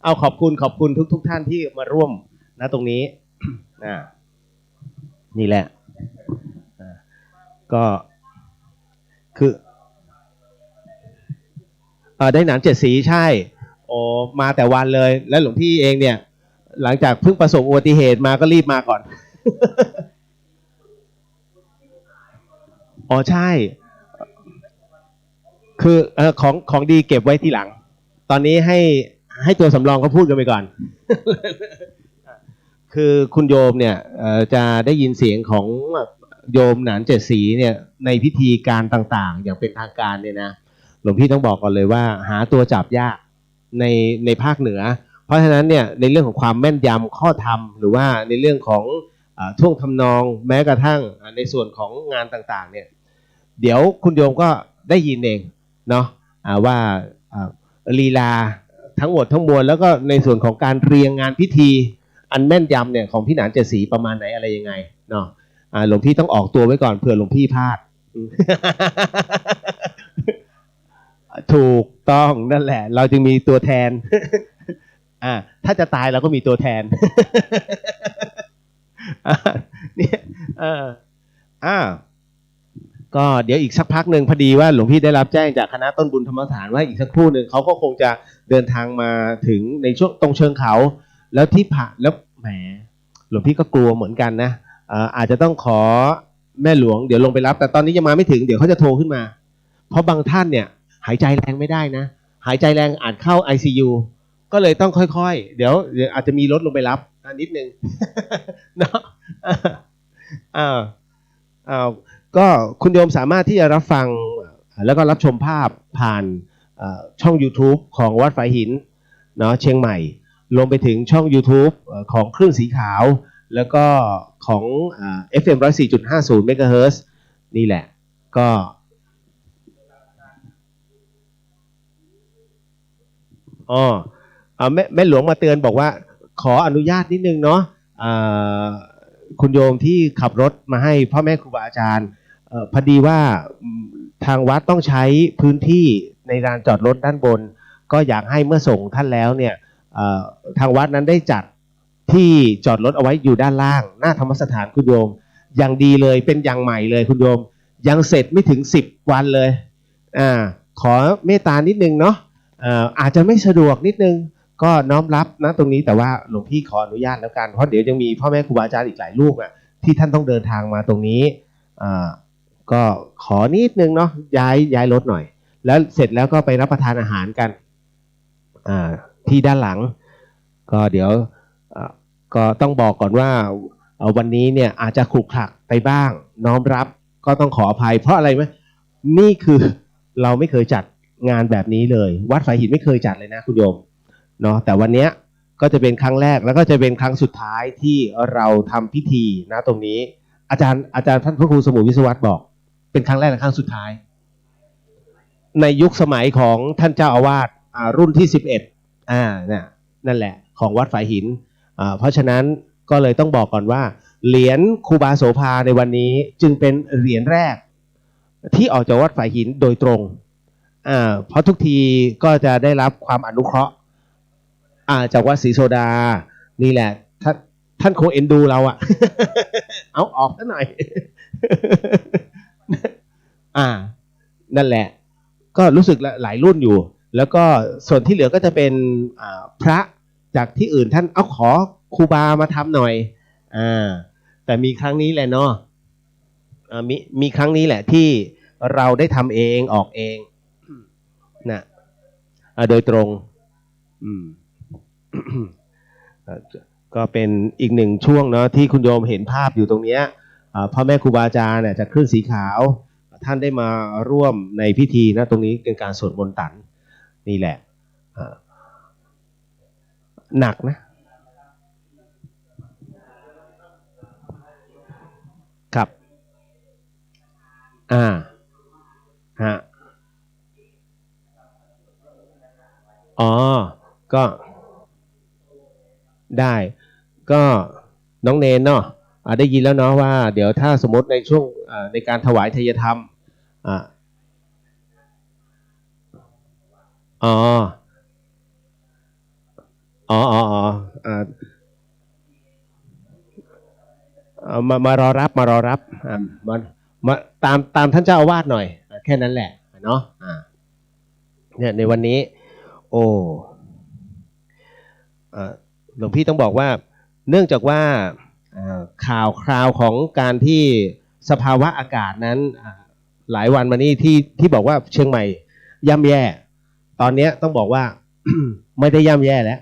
เอาขอบคุณทุกท่านที่มาร่วมนะตรงนี้นี่แหละก็คือได้หนัง7 สีใช่โอ้มาแต่วันเลยแล้วหลวงพี่เองเนี่ยหลังจากเพิ่งประสบอุบัติเหตุมาก็รีบมาก่อน อ๋อใช่คือของดีเก็บไว้ทีหลังตอนนี้ให้ตัวสำรองเขาพูดกันไปก่อน คือคุณโยมเนี่ยจะได้ยินเสียงของโยมหนาน7 สีเนี่ยในพิธีการต่างๆอย่างเป็นทางการเนี่ยนะหลวงพี่ต้องบอกก่อนเลยว่าหาตัวจับยากในภาคเหนือเพราะฉะนั้นเนี่ยในเรื่องของความแม่นยำข้อธรรมหรือว่าในเรื่องของท่วงทำนองแม้กระทั่งในส่วนของงานต่างๆเนี่ยเดี๋ยวคุณโยมก็ได้ยินเองเนาะว่าลีลาทั้งหมดทั้งมวลแล้วก็ในส่วนของการเรียงงานพิธีอันแม่นยำเนี่ยของพี่หนาน7 สีประมาณไหนอะไรยังไงเนาะหลวงพี่ต้องออกตัวไว้ก่อนเผื่อหลวงพี่พลาด ถูกต้องนั่นแหละเราจึงมีตัวแทน ถ้าจะตายเราก็มีตัวแทน เนี่ยก็เดี๋ยวอีกสักพักหนึ่งพอดีว่าหลวงพี่ได้รับแจ้งจากคณะต้นบุญธรรมสถานว่าอีกสักครู่หนึ่งเขาก็คงจะเดินทางมาถึงในช่วงตรงเชิงเขาแล้วที่ผ่านแล้วแหมหลวงพี่ก็กลัวเหมือนกันนะอาจจะต้องขอแม่หลวงเดี๋ยวลงไปรับแต่ตอนนี้ยังมาไม่ถึงเดี๋ยวเขาจะโทรขึ้นมาเพราะบางท่านเนี่ยหายใจแรงไม่ได้นะหายใจแรงอาจเข้า ICU ก็เลยต้องค่อยๆเดี๋ยวอาจจะมีรถลงไปรับนิดนึง เนาะก็คุณโยมสามารถที่จะรับฟังแล้วก็รับชมภาพผ่านช่อง YouTube ของวัดฝายหินเนาะเชียงใหม่ลงไปถึงช่อง YouTube ของคลื่นสีขาวแล้วก็ของ FM 104.50 เมกะเฮิรตซ์นี่แหละก็แม่หลวงมาเตือนบอกว่าขออนุญาตนิดนึงเนาะคุณโยมที่ขับรถมาให้พ่อแม่ครูบาอาจารย์พอดีว่าทางวัดต้องใช้พื้นที่ในลานจอดรถด้านบนก็อยากให้เมื่อส่งท่านแล้วเนี่ยทางวัดนั้นได้จัดที่จอดรถเอาไว้อยู่ด้านล่างหน้าธรรมสถานคุณโยมอย่างดีเลยเป็นอย่างใหม่เลยคุณโยมยังเสร็จไม่ถึง10 วันเลยขอเมตตานิดนึงเนาะอาจจะไม่สะดวกนิดนึงก็น้อมรับนะตรงนี้แต่ว่าหลวงพี่ขออนุญาตแล้วกันเพราะเดี๋ยวยังมีพ่อแม่ครูบาอาจารย์อีกหลายรูปที่ท่านต้องเดินทางมาตรงนี้ก็ขอนิดนึงเนาะย้ายรถหน่อยแล้วเสร็จแล้วก็ไปรับประทานอาหารกันที่ด้านหลังก็เดี๋ยวก็ต้องบอกก่อนว่าวันนี้เนี่ยอาจจะขรุขระไปบ้างน้อมรับก็ต้องขออภัยเพราะอะไรไหมนี่คือเราไม่เคยจัดงานแบบนี้เลยวัดฝายหินไม่เคยจัดเลยนะคุณโยมเนาะแต่วันนี้ก็จะเป็นครั้งแรกแล้วก็จะเป็นครั้งสุดท้ายที่เราทำพิธีนะตรงนี้อาจารย์ท่านพระครูสมุทรวิศวัตรบอกเป็นครั้งแรกและครั้งสุดท้ายในยุคสมัยของท่านเจ้าอาวาสรุ่นที่11เนี่ยนั่นแหละของวัดฝายหินเพราะฉะนั้น ก็เลยต้องบอกก่อนว่าเหรียญครูบาโสภาในวันนี้จึงเป็นเหรียญแรกที่ออกจากวัดฝายหินโดยตรงเพราะทุกทีก็จะได้รับความอนุเคราะห์จากวัดศรีโสดานี่แหละท่านคงเอ็นดูเราเอาออกซะหน่อย นั่นแหละก็รู้สึกหลายรุ่นอยู่แล้วก็ส่วนที่เหลือก็จะเป็นพระจากที่อื่นท่านเอาขอครูบามาทำหน่อยแต่มีครั้งนี้แหละเนาะมีครั้งนี้แหละที่เราได้ทำเองออกเองนะโดยตรงก็เป็นอีกหนึ่งช่วงเนาะที่คุณโยมเห็นภาพอยู่ตรงเนี้ยพ่อแม่ครูบาอาจารย์เนี่ยจากเครื่องสีขาวท่านได้มาร่วมในพิธีนะตรงนี้เป็นการสวดมนต์ตันนี่แหละหนักนะครับฮะก็ได้ก็น้องเนนเนาะได้ยินแล้วเนาะว่าเดี๋ยวถ้าสมมติในช่วงในการถวายทายธรรมมารอรับมาตามท่านเจ้าอาวาสหน่อยแค่นั้นแหละเนาะเนี่ยในวันนี้หลวงพี่ต้องบอกว่าเนื่องจากว่าข่าวคราวของการที่สภาวะอากาศนั้นหลายวันมานี้ที่บอกว่าเชียงใหม่ย่ำแย่ตอนนี้ต้องบอกว่า ไม่ได้ย่ำแย่แล้ว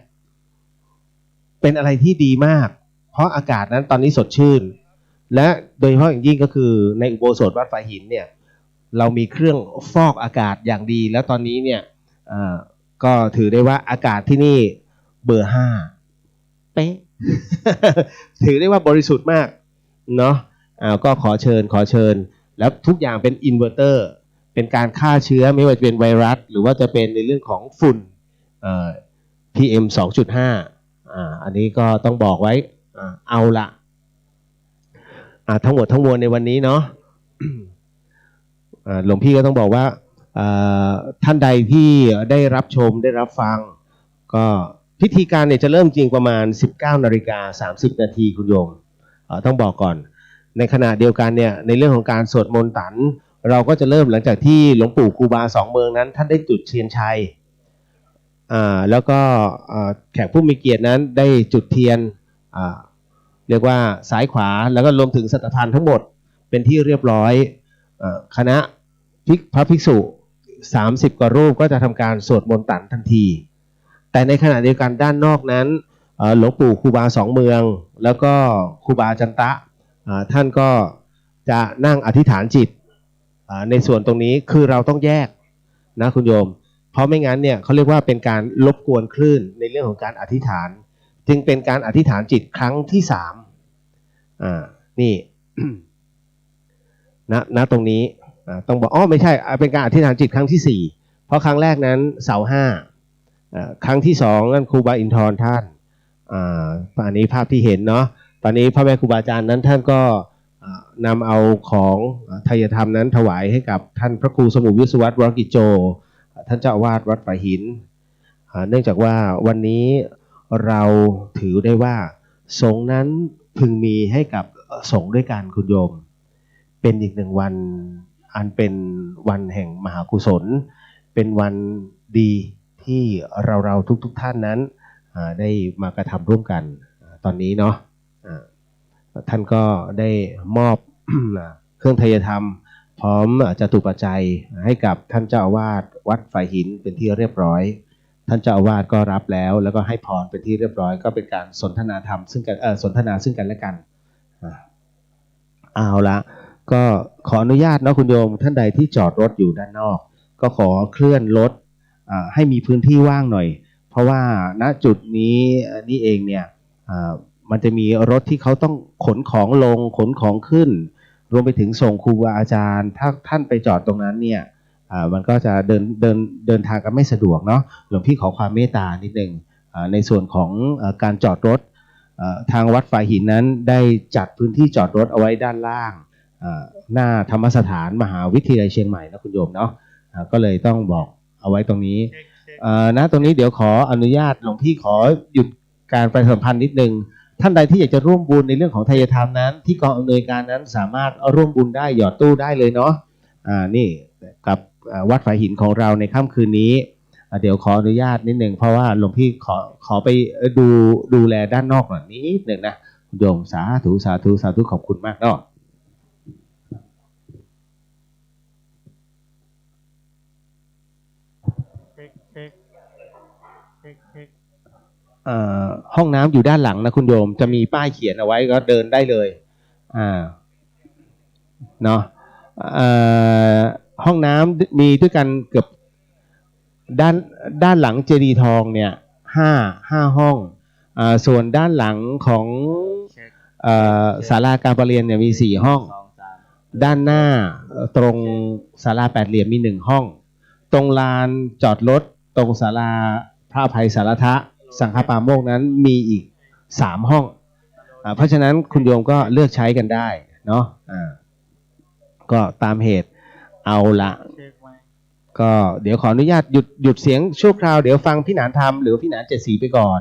เป็นอะไรที่ดีมากเพราะอากาศนั้นตอนนี้สดชื่นและโดยเฉพาะอย่างยิ่งก็คือในอุโบสถวัดฝายหินเนี่ยเรามีเครื่องฟอกอากาศอย่างดีแล้วตอนนี้เนี่ยก็ถือได้ว่าอากาศที่นี่เบอร์ 5เป๊ะ ถือได้ว่าบริสุทธิ์มากเนาะก็ขอเชิญแล้วทุกอย่างเป็นอินเวอร์เตอร์เป็นการฆ่าเชื้อไม่ว่าจะเป็นไวรัสหรือว่าจะเป็นในเรื่องของฝุ่นPM 2.5อันนี้ก็ต้องบอกไว้เอาละทั้งหมดทั้งมวลในวันนี้เนาะ หลวงพี่ก็ต้องบอกว่าท่านใดที่ได้รับชมได้รับฟังก็พิธีการเนี่ยจะเริ่มจริงประมาณ 19:30 นาทีคุณโยมต้องบอกก่อนในขณะเดียวกันเนี่ยในเรื่องของการสวดมนต์ตันเราก็จะเริ่มหลังจากที่หลวงปู่ครูบาสองเมืองนั้นท่านได้จุดเทียนชัยแล้วก็แขกผู้มีเกียรตินั้นได้จุดเทียนเรียกว่าซ้ายขวาแล้วก็รวมถึงสัตพันธ์ทั้งหมดเป็นที่เรียบร้อยคณะพระภิกษุ30กว่ารูปก็จะทำการสวดมนต์ตันทันทีแต่ในขณะเดียวกันด้านนอกนั้นหลวงปู่ครูบาสองเมืองแล้วก็ครูบาจันตะท่านก็จะนั่งอธิษฐานจิตในส่วนตรงนี้คือเราต้องแยกนะคุณโยมเพราะไม่งั้นเนี่ยเขาเรียกว่าเป็นการรบกวนคลื่นในเรื่องของการอธิษฐานจึงเป็นการอธิษฐานจิตครั้งที่3นี่ ตรงนี้ต้องบอกไม่ใช่เป็นการอธิษฐานจิตครั้งที่4เพราะครั้งแรกนั้นเสา5ครั้งที่2นั่นครูบาอินทร์ท่านอันนี้ภาพที่เห็นเนาะตอนนี้พระแม่ครูบาอาจารย์นั้นท่านก็นำเอาของไทยธรรมนั้นถวายให้กับท่านพระครูสมุวิศวัตรวรกิจโจท่านเจ้าอาวาสวัดฝายหินเนื่องจากว่าวันนี้เราถือได้ว่าสงฆ์นั้นพึงมีให้กับสงฆ์ด้วยกันคุณโยมเป็นอีกหนึ่งวันอันเป็นวันแห่งมหากุศลเป็นวันดีที่เราทุกท่านนั้นได้มากระทำร่วมกันตอนนี้เนาะท่านก็ได้มอบ เครื่องไทยธรรมพร้อมจตุปัจจัยให้กับท่านเจ้าอาวาสวัดฝายหินเป็นที่เรียบร้อยท่านเจ้าอาวาสก็รับแล้วก็ให้พรเป็นที่เรียบร้อยก็เป็นการสนทนาธรรมซึ่งกันสนทนาซึ่งกันและกันเอาละก็ขออนุญาตนะคุณโยมท่านใดที่จอดรถอยู่ด้านนอกก็ขอเคลื่อนรถให้มีพื้นที่ว่างหน่อยเพราะว่าณจุดนี้นี่เองเนี่ยมันจะมีรถที่เขาต้องขนของลงขนของขึ้นรวมไปถึงส่งครูบาอาจารย์ถ้าท่านไปจอดตรงนั้นเนี่ยมันก็จะเดินทางกันไม่สะดวกเนาะหลวงพี่ขอความเมตตานิดนึงในส่วนของการจอดรถ ทางวัดฝ่ายหินนั้นได้จัดพื้นที่จอดรถเอาไว้ด้านล่างหน้าธรรมสถานมหาวิทยาลัยเชียงใหม่นะคุณโยมเนาะก็เลยต้องบอกเอาไว้ตรงนี้นะตรงนี้เดี๋ยวขออนุญาตหลวงพี่ขอหยุดการประชาสัมพันธ์นิดนึงท่านใดที่อยากจะร่วมบุญในเรื่องของไทยธรรมนั้นที่กองอำนวยการนั้นสามารถร่วมบุญได้หยอดตู้ได้เลยเนาะนี่กับวัดฝ่ายหินของเราในค่ำคืนนี้เดี๋ยวขออนุญาตนิดนึงเพราะว่าหลวงพี่ขอไปดูแลด้านนอกหน่อยนิดนึงนะคุณโยมสาธุสาธุสาธุขอบคุณมากเนาะห้องน้ำอยู่ด้านหลังนะคุณโยมจะมีป้ายเขียนเอาไว้ก็เดินได้เลยเนาะห้องน้ำมีด้วยกันเกือบด้านหลังเจดีย์ทองเนี่ยห้าห้องส่วนด้านหลังของศาลาการประเรียนเนี่ยมี4ห้องด้านหน้าตรงศาลาแปดเหลี่ยมมี1ห้องตรงลานจอดรถตรงศาลาพระอภัยสารทะสังฆปาโมกข์นั้นมีอีก3ห้องเพราะฉะนั้นคุณโยมก็เลือกใช้กันได้เนาะก็ตามเหตุเอาละก็เดี๋ยวขออนุญาตหยุดเสียงชั่วคราวเดี๋ยวฟังพี่หนานทำหรือพี่หนาน7 สีไปก่อน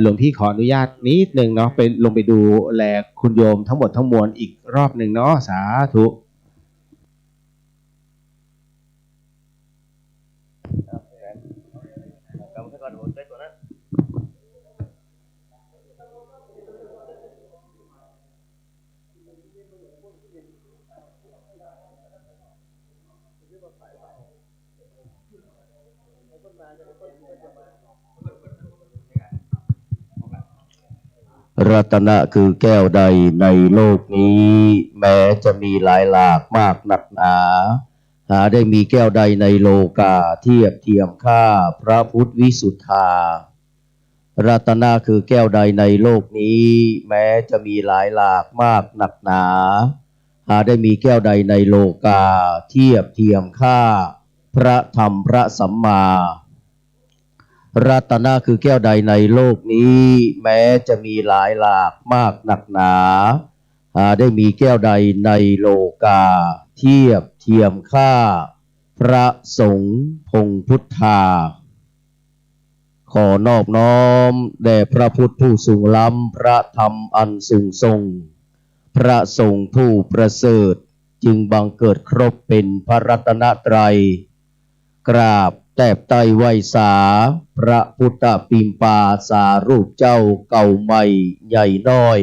หลวงพี่ขออนุญาตนิดนึงเนาะไปลงไปดูแลคุณโยมทั้งหมดทั้งมวลอีกรอบหนึ่งเนาะสาธุรัตนะคือแก้วใดในโลกนี้แม้จะมีหลายหลากมากหนักหนาหาได้มีแก้วใดในโลกาเทียบเทียมค่าพระพุทธวิสุทธารัตนะคือแก้วใดในโลกนี้แม้จะมีหลายหลากมากหนักหนาหาได้มีแก้วใดในโลกาเทียบเทียมค่าพระธรรมพระสัมมารัตนะคือแก้วใดในโลกนี้แม้จะมีหลายหลากมากหนักหนาหาได้มีแก้วใดในโลกาเทียบเทียมค่าพระสงฆ์พงพุทธาขอนอบน้อมแด่พระพุทธผู้สูงล้ำพระธรรมอันสูงทรงพระสงฆ์ผู้ประเสริฐจึงบังเกิดครบเป็นพระรัตนตรัยกราบแทบไตไหวสาพระพุทธปิมปาสารูปเจ้าเก่าใหม่ใหญ่น้อย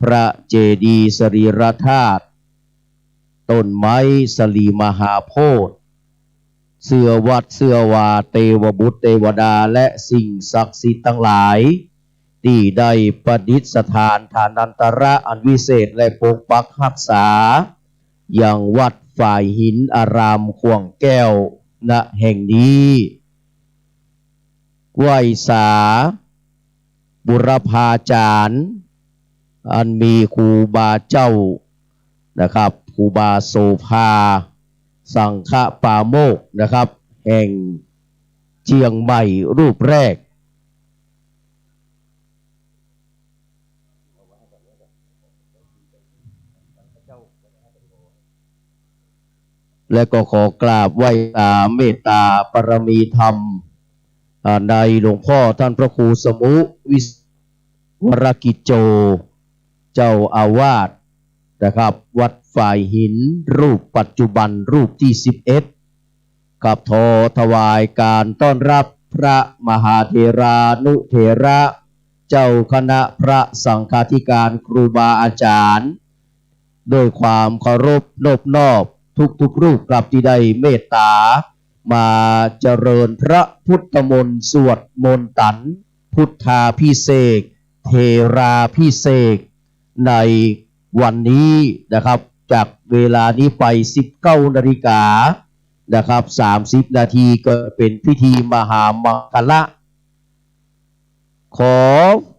พระเจดีย์สรีรธาตุต้นไม้สลีมหาโพธิ์เสื้อวัดเสื้อวาเทวบุตรเทวดาและสิ่งศักดิ์สิทธิ์ทั้งหลายที่ได้ประดิษฐานฐานันตระอันวิเศษและปกปักรักษาอย่างวัดฝ่ายหินอารามขวงแก้วณแห่งนี้ไหวสาบุรพาจารย์อันมีครูบาเจ้านะครับครูบาโสภาสังฆปาโมกข์นะครับแห่งเชียงใหม่รูปแรกและก็ขอกราบไหว้เมตตาปรมีธรรมในหลวงพ่อท่านพระครูสมุวิวรกิจโจเจ้าอาวาสนะครับวัดฝ่ายหินรูปปัจจุบันรูปที่11กับถวายการต้อนรับพระมหาเถรานุเถระเจ้าคณะพระสังฆาธิการครูบาอาจารย์โดยความเคารพนอบน้อมทุกรูปกลับที่ได้เมตตามาเจริญพระพุทธมนต์สวดมนต์ตันพุทธาภิเษกเทราภิเษกในวันนี้นะครับจากเวลานี้ไป 19 นาฬิกานะครับ30 นาทีก็เป็นพิธีมหามงคละขอ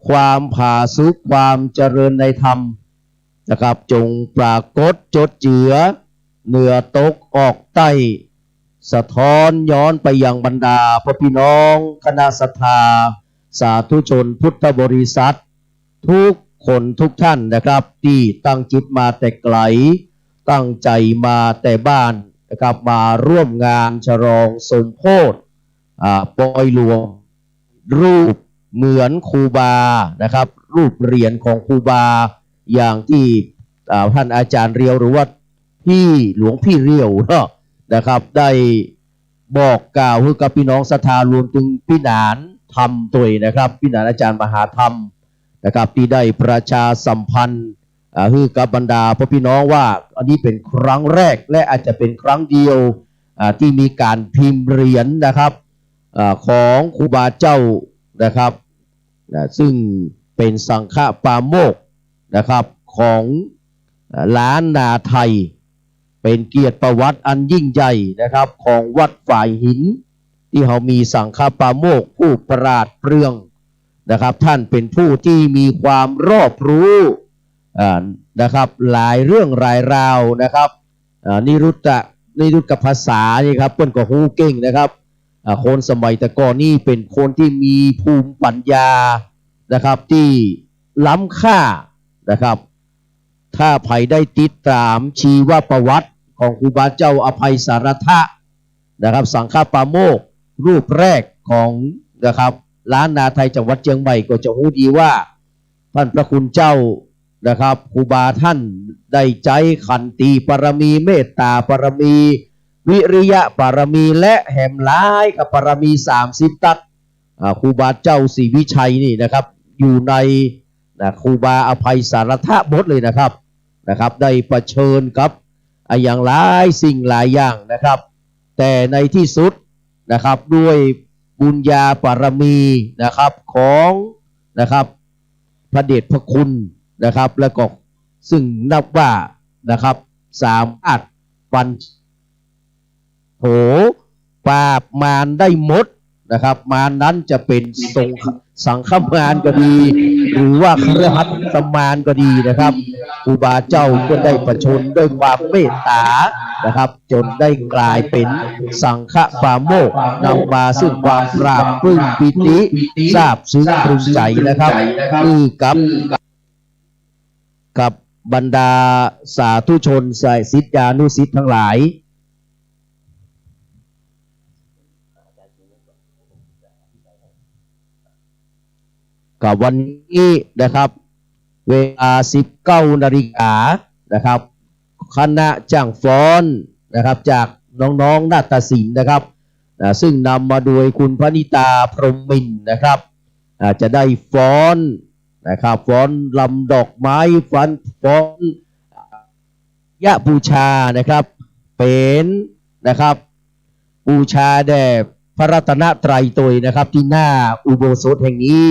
ความผาสุกความเจริญในธรรมนะครับจงปรากฏจดเจือเหนือตกออกใต้สะท้อนย้อนไปยังบรรดาพระพี่น้องคณะศรัทธาสาธุชนพุทธบริษัท ทุกคนทุกท่านนะครับที่ตั้งจิตมาแต่ไกลตั้งใจมาแต่บ้านนะครับมาร่วมงานฉลองสมโภชปอยหลวงรูปเหมือนครูบานะครับรูปเหรียญของครูบาอย่างที่ท่านอาจารย์เรียวหรือว่าพี่หลวงพี่เรียวนะครับได้บอกกล่าวให้กับพี่น้องศรัทธารวมถึงพี่หนานธรรมตัวนะครับพี่หนานอาจารย์มหาธรรมนะครับที่ได้ประชาสัมพันธ์ให้กับบรรดาพ่อพี่น้องว่าอันนี้เป็นครั้งแรกและอาจจะเป็นครั้งเดียวที่มีการพิมพ์เหรียญนะครับของครูบาเจ้านะครับซึ่งเป็นสังฆปาโมกข์นะครับของล้านนาไทยเป็นเกียรติประวัติอันยิ่งใหญ่นะครับของวัดฝ่ายหินที่เขามีสังฆปาโมกข์ผู้ปราดเปรื่องนะครับท่านเป็นผู้ที่มีความรอบรู้นะครับหลายเรื่องหลายราวนะครับนิรุตกับภาษานี่ครับเปิ้นก็ฮู้เก่งนะครับคนสมัยแต่ก่อนนี่เป็นคนที่มีภูมิปัญญานะครับที่ล้ำค่านะครับถ้าใครได้ติดตามชีวประวัติของครูบาเจ้าอภัยสารทะนะครับสังฆปาโมกข์รูปแรกของนะครับล้านนาไทยจังหวัดเชียงใหม่ก็จะรู้ดีว่าท่านพระคุณเจ้านะครับครูบาท่านได้ใจขันติปรมีเมตตาปรมีวิริยะปรมีและแห่มร้ายกับปรมี30ตักครูบาเจ้าศรีวิชัยนี่นะครับอยู่ในครูบาอภัยสารทะหมดเลยนะครับได้ประเชิญกับอย่างหลายสิ่งหลายอย่างนะครับแต่ในที่สุดนะครับด้วยบุญญาปรมีนะครับของนะครับพระเดชพระคุณนะครับแล้วก็ซึ่งนับว่านะครับสามารถฟันโหปราบมารได้หมดนะครับมารนั้นจะเป็นสังฆมารก็ดีหรือว่าคฤหัสถมารก็ดีนะครับครูบาเจ้าก็ได้ประชนด้วยความเมตตานะครับจนได้กลายเป็นสังฆปาโมกข์นำมาซึ่งความปราบปลื้มปิติซาบซึ้งตรึงใจนะครับนี่กับบรรดาสาธุชนสายศิษยานุศิษย์ทั้งหลายกับวันนี้นะครับเวลา 19 นาฬิกานะครับคณะจ้างฟ้อนนะครับจากน้องๆนาฏศิลป์นะครับซึ่งนำมาโดยคุณพนิตาพรหมมินทร์นะครับจะได้ฟ้อนนะครับฟ้อนลำดอกไม้ฟ้อนยะบูชานะครับเป็นนะครับบูชาแด่พระรัตนตรัยตยนะครับที่หน้าอุโบสถแห่งนี้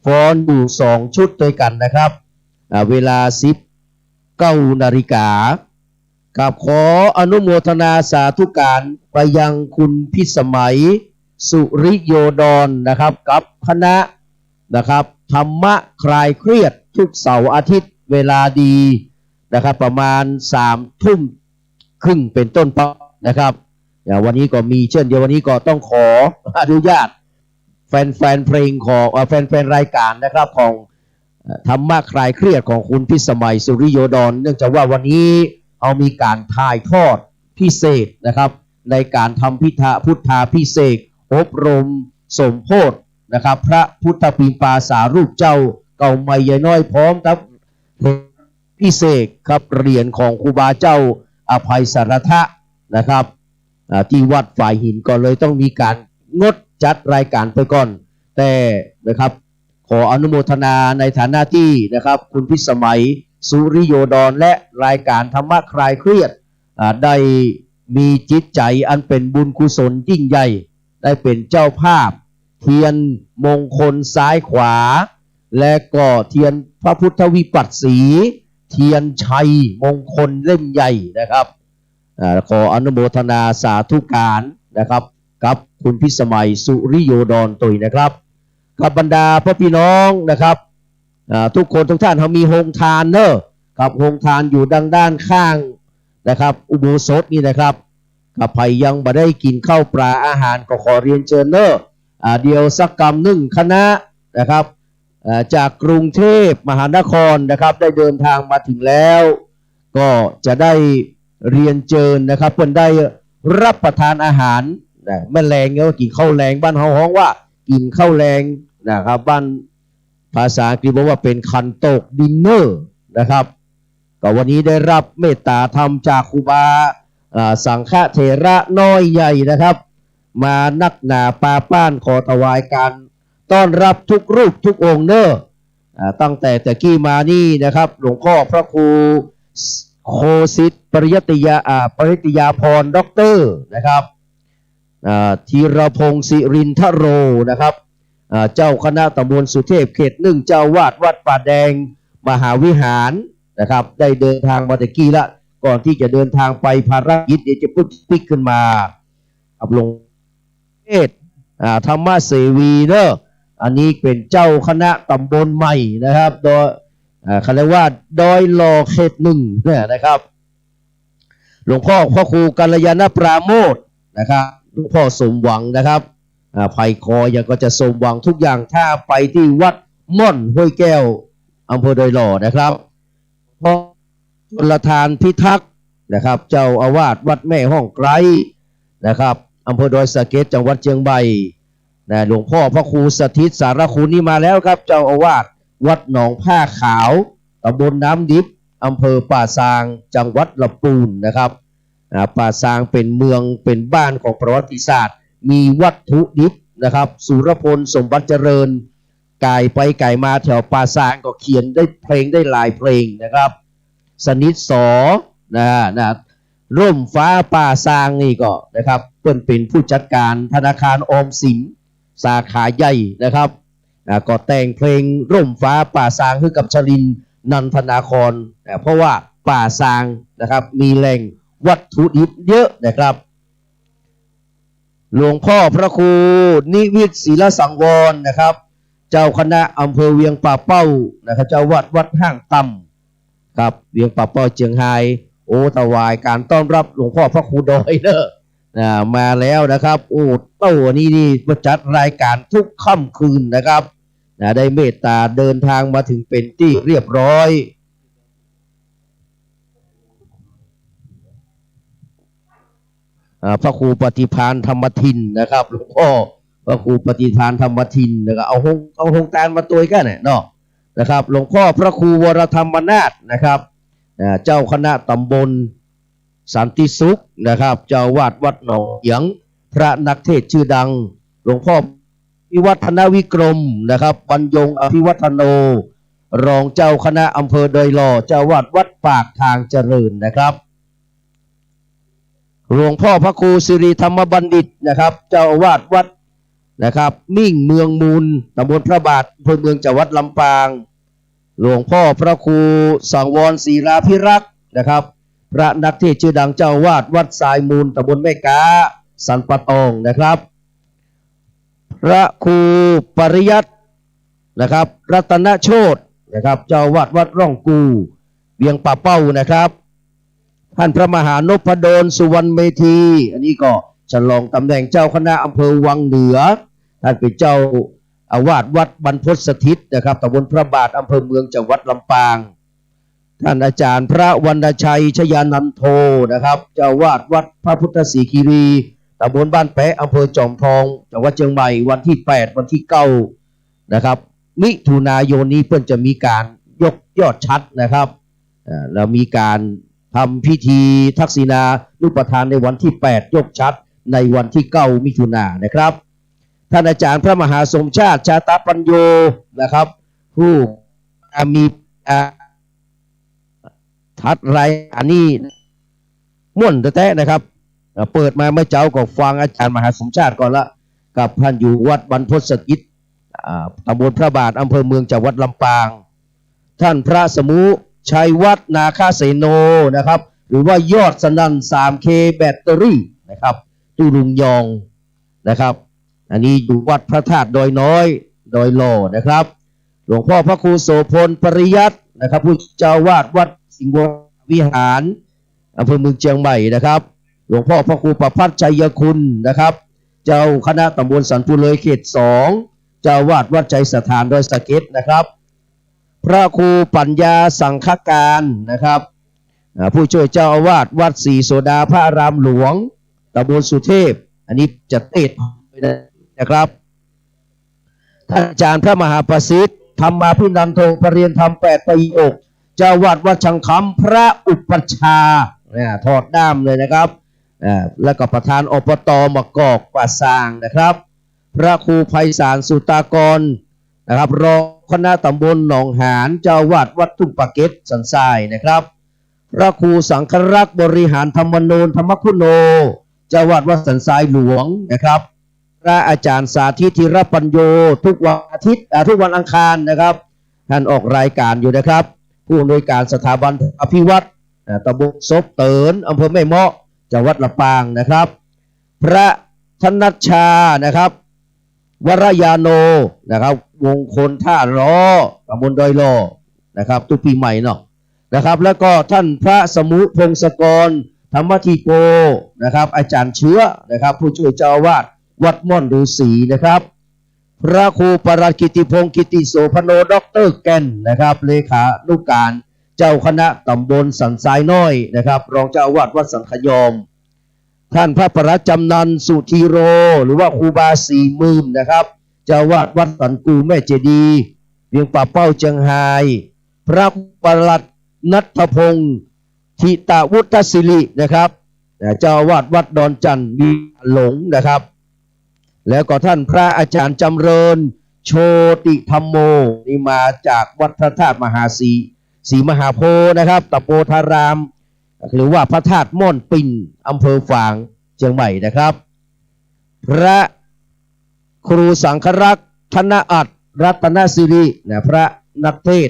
ฟ้อนอยู่2ชุดด้วยกันนะครับเวลา 19 นาฬิกากับขออนุโมทนาสาธุการไปยังคุณพิสมัยสุริโยดรนะครับกับคณะนะครับธรรมะคลายเครียดทุกเสาร์อาทิตย์เวลาดีนะครับประมาณ 3:30 เป็นต้นไปนะครับอย่างวันนี้ก็มีเช่นเดียววันนี้ก็ต้องขออนุญาตแฟนเพลงของแฟนรายการนะครับของธรรมะคลายเครียดของคุณพิสมัยสุริโยดรเนื่องจากว่าวันนี้เอามีการถ่ายทอดพิเศษนะครับในการทำพุทธาพิเศษอบรมสมโภชนะครับพระพุทธปิมปาสารูปเจ้าเก่าใหม่ใหญ่น้อยพร้อมครับพิเศษครับเหรียญของครูบาเจ้าอภัยสารทะนะครับที่วัดฝ่ายหินก็เลยต้องมีการงดจัดรายการไปก่อนแต่นะครับขออนุโมทนาในฐานะที่นะครับคุณพิสมัยสุริโยดรและรายการธรรมะคลายเครียดได้มีจิตใจอันเป็นบุญกุศลยิ่งใหญ่ได้เป็นเจ้าภาพเทียนมงคลซ้ายขวาและก็เทียนพระพุทธวิปัสสีเทียนชัยมงคลเล่มใหญ่นะครับขออนุโมทนาสาธุการนะครับกับคุณพิสมัยสุริโยดรตุยนะครับกับบรรดาพ่อพี่น้องนะครับทุกคนทุกท่านเขามีโฮงทานเนอะกับโฮงทานอยู่ด้านข้างนะครับอุโบสถนี่นะครับกับใครยังบ่ได้กินข้าวปลาอาหารก็ขอเรียนเชิญเนอะเดียวสักกรรม1 คณะนะครับ จากกรุงเทพมหานครนะครับได้เดินทางมาถึงแล้ว ก็จะได้เรียนเชิญนะครับเพิ่นได้รับประทานอาหารแม่แรงก็กินข้าวแรงบ้านเฮาฮ้องว่ากินข้าวแรงนะครับบ้านภาษาอังกฤษบอกว่าเป็นคันโตกดินเนอร์นะครับก็วันนี้ได้รับเมตตาธรรมจากครูบาสังฆเถระน้อยใหญ่นะครับมานักหนาปาป้านขอถวายการต้อนรับทุกรูปทุกองค์เนอะตั้งแต่ตะกี้มานี่นะครับหลวงพ่อพระครูโคสิทธิ์ปริยาพรด็อกเตอร์นะครับธีรพงศ์สิรินทโรนะครับเจ้าคณะตำบลสุเทพเขต 1เจ้าวาดวัดป่าแดงมหาวิหารนะครับได้เดินทางมาตะกี้ละก่อนที่จะเดินทางไปภารกิจเดี๋ยวจะปุ๊บปิ๊กขึ้นมาหลวงเทศธรรมเสวีเนอะอันนี้เป็นเจ้าคณะตำบลใหม่นะครับโดยเขาเรียกว่าดอยหล่อเขต 1เนี่ยนะครับหลวงพ่อพระครูกัลยาณปราโมทนะครับหลวงพ่อสมหวังนะครับไผ่คอยังก็จะสมหวังทุกอย่างถ้าไปที่วัดม่อนห้วยแก้วอำเภอดอยหล่อนะครับพ่อชลทานพิทักษ์นะครับเจ้าอาวาสวัดแม่ห้องไกรนะครับอำเภอดอยสะเก็ดจังหวัดเชียงใหม่หลวงพ่อพระครูสถิตสารคุณนี่มาแล้วครับเจ้าอาวาสวัดหนองผ้าขาวตำบลน้ำดิบอำเภอป่าซางจังหวัดลำพูนนะครับป่าซางเป็นเมืองเป็นบ้านของประวัติศาสตร์มีวัตถุดิบนะครับสุรพลสมบัติเจริญไก่ไปไก่มาแถวป่าซางก็เขียนได้เพลงได้หลายเพลงนะครับสนิทสอร่มฟ้าป่าซางนี่ก็นะครับเป็นผู้จัดการธนาคารออมสินสาขาใหญ่นะครับก็แต่งเพลงร่มฟ้าป่าซางให้กับชลินนันทนาครเพราะว่าป่าซางนะครับมีแหล่งวัตถุดิบเยอะนะครับหลวงพ่อพระครูนิวิตศิลสังวรนะครับเจ้าคณะอำเภอเวียงป่าเป้านะครับเจ้าวัดห้างต่ำครับเวียงป่าเป้าเชียงไฮ้โอ้ถวายการต้อนรับหลวงพ่อพระครูดอยเนอะมาแล้วนะครับโอ้เต้านี่ประจัดรายการทุกค่ำคืนนะครับได้เมตตาเดินทางมาถึงเป็นที่เรียบร้อยพระครูปฏิภาณธรรมทินนะครับหลวงพ่อพระครูปฏิภาณธรรมทินนะครับเอาหงตาลมาตัวกันเนาะนะครับหลวงพ่อพระครูวรธรรมนาถนะครับเจ้าคณะตำบลสันติสุขนะครับเจ้าวาดวัดหนองเหียงพระนักเทศชื่อดังหลวงพ่อพิวัฒนวิกรมนะครับบรรยงอภิวัฒโนรองเจ้าคณะอำเภอดอยหล่อเจ้าวาดวัดปากทางเจริญนะครับหลวงพ่อพระครูสิริธรรมบัณฑิตนะครับเจ้าอาวาสวัดนะครับมิ่งเมืองมูลตำบลพระบาทอำเภอเมืองจังหวัดลำปางหลวงพ่อพระครูสังวรศรีราภิรักษ์นะครับพระนักเทศชื่อดังเจ้าอาวาสวัดทรายมูลตำบลแม่กาสันปะตองนะครับพระครูปริยัตินะครับรัตนโชตินะครับเจ้าอาวาสวัดร่องกูเวียงป่าเป้านะครับท่านพระมหานพดลสุวรรณเมธีอันนี้ก็ฉลองตำแหน่งเจ้าคณะอำเภอวังเหนือท่านเป็นเจ้าอาวาสวัดบรรพตสถิตนะครับตำบลพระบาทอำเภอเมืองจังหวัดลำปางท่านอาจารย์พระวรรณชัยชยานันโทนะครับเจ้าอาวาสวัดพระพุทธศรีคีรีตำบลบ้านแปะอำเภอจอมทองจังหวัดเชียงใหม่วันที่8วันที่9นะครับมิถุนายนนี้เพื่อนจะมีการยกยอดชัดนะครับแล้วมีการทำพิธีทักษิณานุปทานในวันที่8ยกชัดในวันที่9มิถุนายนนะครับท่านอาจารย์พระมหาสมชาติชาตปัญโยนะครับผู้มีทัดไรอันนี้ม่วนแท้ๆนะครับเปิดมาเมื่อเจ้าก็ฟังอาจารย์มหาสมชาติก่อนละกับท่านอยู่วัดบรรพตสถิตตำบลพระบาทอำเภอเมืองจังหวัดลำปางท่านพระสมุชัยวัฒนาคาเสโนนะครับหรือว่ายอดสนั่น 3K แบตเตอรี่นะครับตุลุงยองนะครับอันนี้อยู่วัดพระธาตุดอยน้อยดอยหล่อนะครับหลวงพ่อพระครูโสพลปริยัตินะครับผู้เจ้าวาดวัดสิงห์วรวิหารอำเภอเมืองเชียงใหม่นะครับหลวงพ่อพระครูประพัฒน์ชัยคุณนะครับเจ้าคณะตำบลสันปุเลยเขต2 เจ้าวาดวัดใจสถานดอยสะเก็ดนะครับ พระครูปัญญาสังฆการนะครับผู้ช่วยเจ้าอาวาสวัดศรีโสดาพระอารามหลวงตำบลสุเทพอันนี้จะเทศนะครับท่านอาจารย์พระมหาประสิทธิ์ธรรมาภินันโทปรริญญาธรรม8 ประโยคเจ้าวาดวัดชังคำพระอุปัชฌาย์ถอดด้ามเลยนะครับแล้วก็ประธานอบต.มะกอกป่าซางนะครับพระครูไพศาลสุตากรนะครับรองคณะตำบลหนองหานเจ้าวาดวัดทุ่งปะเก็ดสันทรายนะครับพระครูสังฆรักษ์บริหารธรรมนูญธรรมคุโนเจ้าวาดวัดสันทรายหลวงนะครับพระอาจารย์สาธิตธีรปัญโยทุกวันอาทิตย์ทุกวันอังคารนะครับท่านออกรายการอยู่นะครับผู้อำนวยการสถาบันอภิวัตรตำบลซบเตินอำเภอแม่เมาะจังหวัดลำปางนะครับพระธนัชชานะครับวรยาโนนะครับวงคลท่าล้อตำบลดอยลอนะครับตุปีใหม่เนาะนะครับแล้วก็ท่านพระสมุพงศกรธรรมธิโกนะครับอาจารย์เชื้อนะครับผู้ช่วยเจ้าอาวาสวัดม่อนฤาษีนะครับพระครูปรัชกิติพงศ์กิติโสพโนด็อกเตอร์แก่นนะครับเลขานุการเจ้าคณะตำบลสันทรายน้อยนะครับรองเจ้าอาวาสวัดสังขยอมท่านพระประจำนันสุธีโรหรือว่าครูบา40,000นะครับเจ้าอาวาสวัดสันกูแม่เจดีเวียงป่าเป้าเจียงไฮ้พระประหลัดนัทพงศ์ทิตาวุฒศิรินะครับเจ้าอาวาสวัดดอนจันทร์มีหลงนะครับแล้วก็ท่านพระอาจารย์จำเริญโชติธรรมโมนี่มาจากวัดพระธาตุมหาศรีมหาโพธิ์นะครับตะโปธารามหรือว่าพระธาตุม่อนปิ่นอำเภอฝางเชียงใหม่นะครับพระครูสังฆรักษ์ธนอัตรัตนสิริพระนักเทศ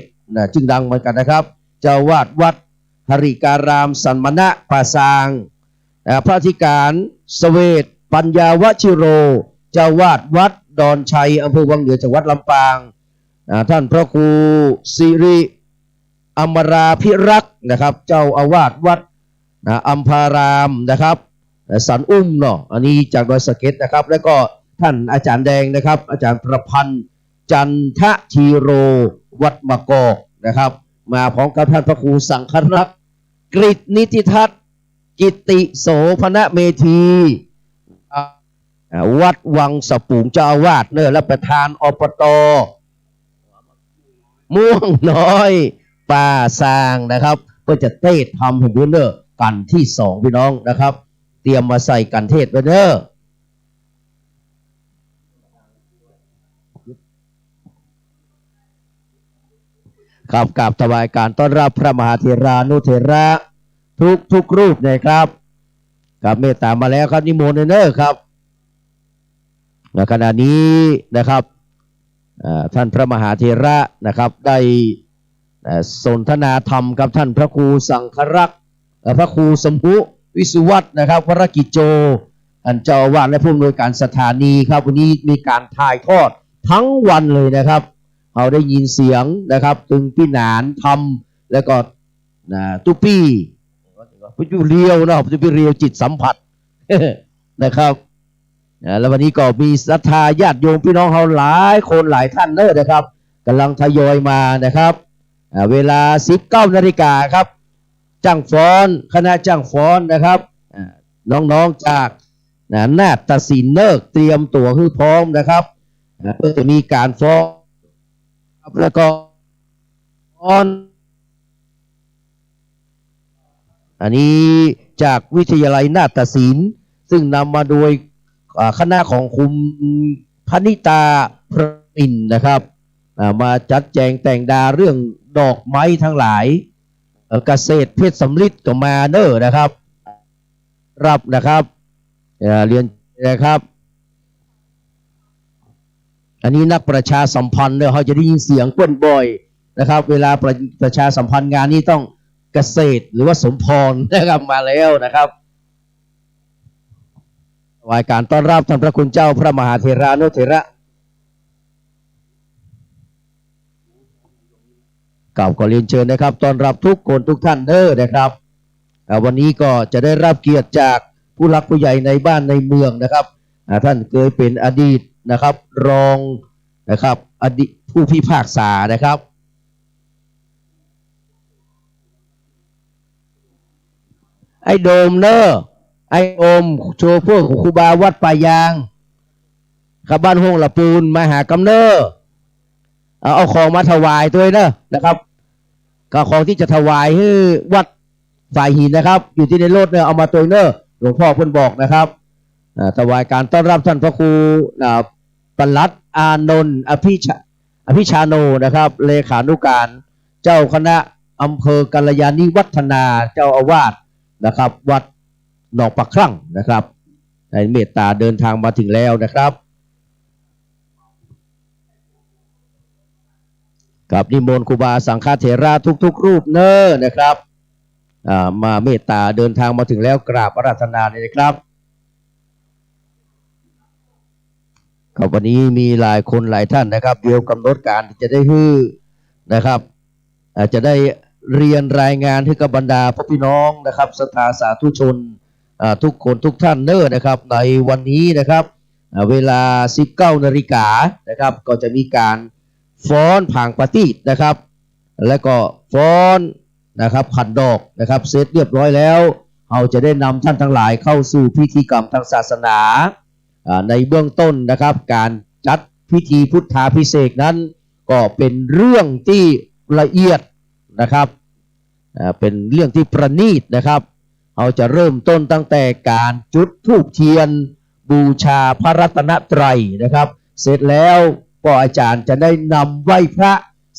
จึงดังเหมือนกันนะครับเจ้าวาดวัดหริการามสันมณะป่าซางพระธิการเสวตปัญญาวชิโรเจ้าวาดวัดดอนชัยอำเภอวังเหนือจังหวัดลำปางท่านพระครูสิริอมราภิรักษ์นะครับเจ้าอาวาสวัดอัมพารามนะครับสันอุ้มเนาะอันนี้จากดอยสะเก็ดนะครับแล้วก็ท่านอาจารย์แดงนะครับอาจารย์ประพันธ์จันทธีโรวัดมะกอกนะครับมาพร้อมกับท่านพระครูสังฆรักษ์กฤษนิติทัศน์กิติโสพนเมธีวัดวังสะปูงเจ้าอาวาสเนอะและประธานอบต.ม่วงน้อยป่าซางนะครับก็จะเทศทำให้ดูเนอะกันที่2พี่น้องนะครับเตรียมมาใส่กันเทศไว้เนอะครับกราบถวายการต้อนรับพระมหาเถรานุเถระทุกรูปนะครับกับเมตตามาแล้วครับนิมนต์เนอะครับในขณะนี้นะครับท่านพระมหาเถระนะครับได้สนทนาธรรมกับท่านพระครูสังฆรักษ์พระครูสมภุวิสุวัฒน์นะครับวรกิจโจท่านเจ้าอาวาสและผู้อำนวยการสถานีครับวันนี้มีการถ่ายทอดทั้งวันเลยนะครับเราได้ยินเสียงนะครับตึงพี่หนานทำแล้วก็ตุ๊ปี้พี่เรียวเนาะพี่เรียวจิตสัมผัสนะครับแล้ววันนี้ก็มีศรัทธาญาติโยมพี่น้องเราหลายคนหลายท่านเนอะนะครับกำลังทยอยมานะครับเวลา 19 นาฬิกาครับจ้างฟ้อนคณะจ้างฟ้อนนะครับน้องๆจากนาฏศิลป์เลิกเตรียมตัวคือพร้อมนะครับเพื่อจะมีการฟ้อนแล้วก็ฟ้อนอันนี้จากวิทยาลัยนาฏศิลป์ซึ่งนำมาโดยคณะของคุณพนิตาพระอินนะครับมาจัดแจงแต่งดาเรื่องดอกไม้ทั้งหลายเกษตรเพชรสำลิดก็มาเนอนะครับรับนะครับเรียนนะครับอันนี้นักประชาสัมพันธ์เนี่ยเขาจะได้ยินเสียงก้นบ่อยนะครับเวลาประชาสัมพันธ์งานนี้ต้องเกษตรหรือว่าสมพรนะครับมาแล้วนะครับวายการต้อนรับท่านพระคุณเจ้าพระมหาเถรานุเถระกล่าวขอเรียนเชิญนะครับต้อนรับทุกคนทุกท่านเด้อนะครับวันนี้ก็จะได้รับเกียรติจากผู้หลักผู้ใหญ่ในบ้านในเมืองนะครับท่านเคยเป็นอดีตนะครับรอง นะครับอดีตผู้พิพากษานะครับไอ้โดมเนอร์ไอ้โอมโชว์พวกครูบาวัดป่ายางขับบ้านห้องละปูนมาหากำเนอร์เอาของมาถวายตัวเนอะนะครับก็ของที่จะถวายให้วัดฝ่ายหินนะครับอยู่ที่ในรถเนี่ยเอามาตัวเนอร์หลวงพ่อเพิ่นบอกนะครับถวายการต้อนรับท่านพระครูปลัดอานนท์อภิชาโนนะครับเลขานุการเจ้าคณะอำเภอกัลยาณิวัฒนาเจ้าอาวาสนะครับวัดหนองปะครั่งนะครับในเมตตาเดินทางมาถึงแล้วนะครับกับนิมนต์ครูบาสังฆเถระทุกๆรูปเนอนะครับมาเมตตาเดินทางมาถึงแล้วกราบอาราธนาเลยนะครับครับวันนี้มีหลายคนหลายท่านนะครับเดี๋ยวกำหนดการจะได้ฮือนะครับจะได้เรียนรายงานให้กับบรรดาพ่อพี่น้องนะครับศรัทธาสาธุชนทุกคนทุกท่านเนอนะครับในวันนี้นะครับเวลา 19 นาฬิกานะครับก็จะมีการฟ้อนผางปฏินะครับและก็ฟ้อนนะครับขันดอกนะครับเสร็จเรียบร้อยแล้วเราจะได้นำท่านทั้งหลายเข้าสู่พิธีกรรมทางศาสนาในเบื้องต้นนะครับการจัดพิธีพุทธาภิเษกนั้นก็เป็นเรื่องที่ละเอียดนะครับเป็นเรื่องที่ประณีตนะครับเราจะเริ่มต้นตั้งแต่การจุดธูปเทียนบูชาพระรัตนตรัยนะครับเสร็จแล้วก็อาจารย์จะได้นำไหว้พระ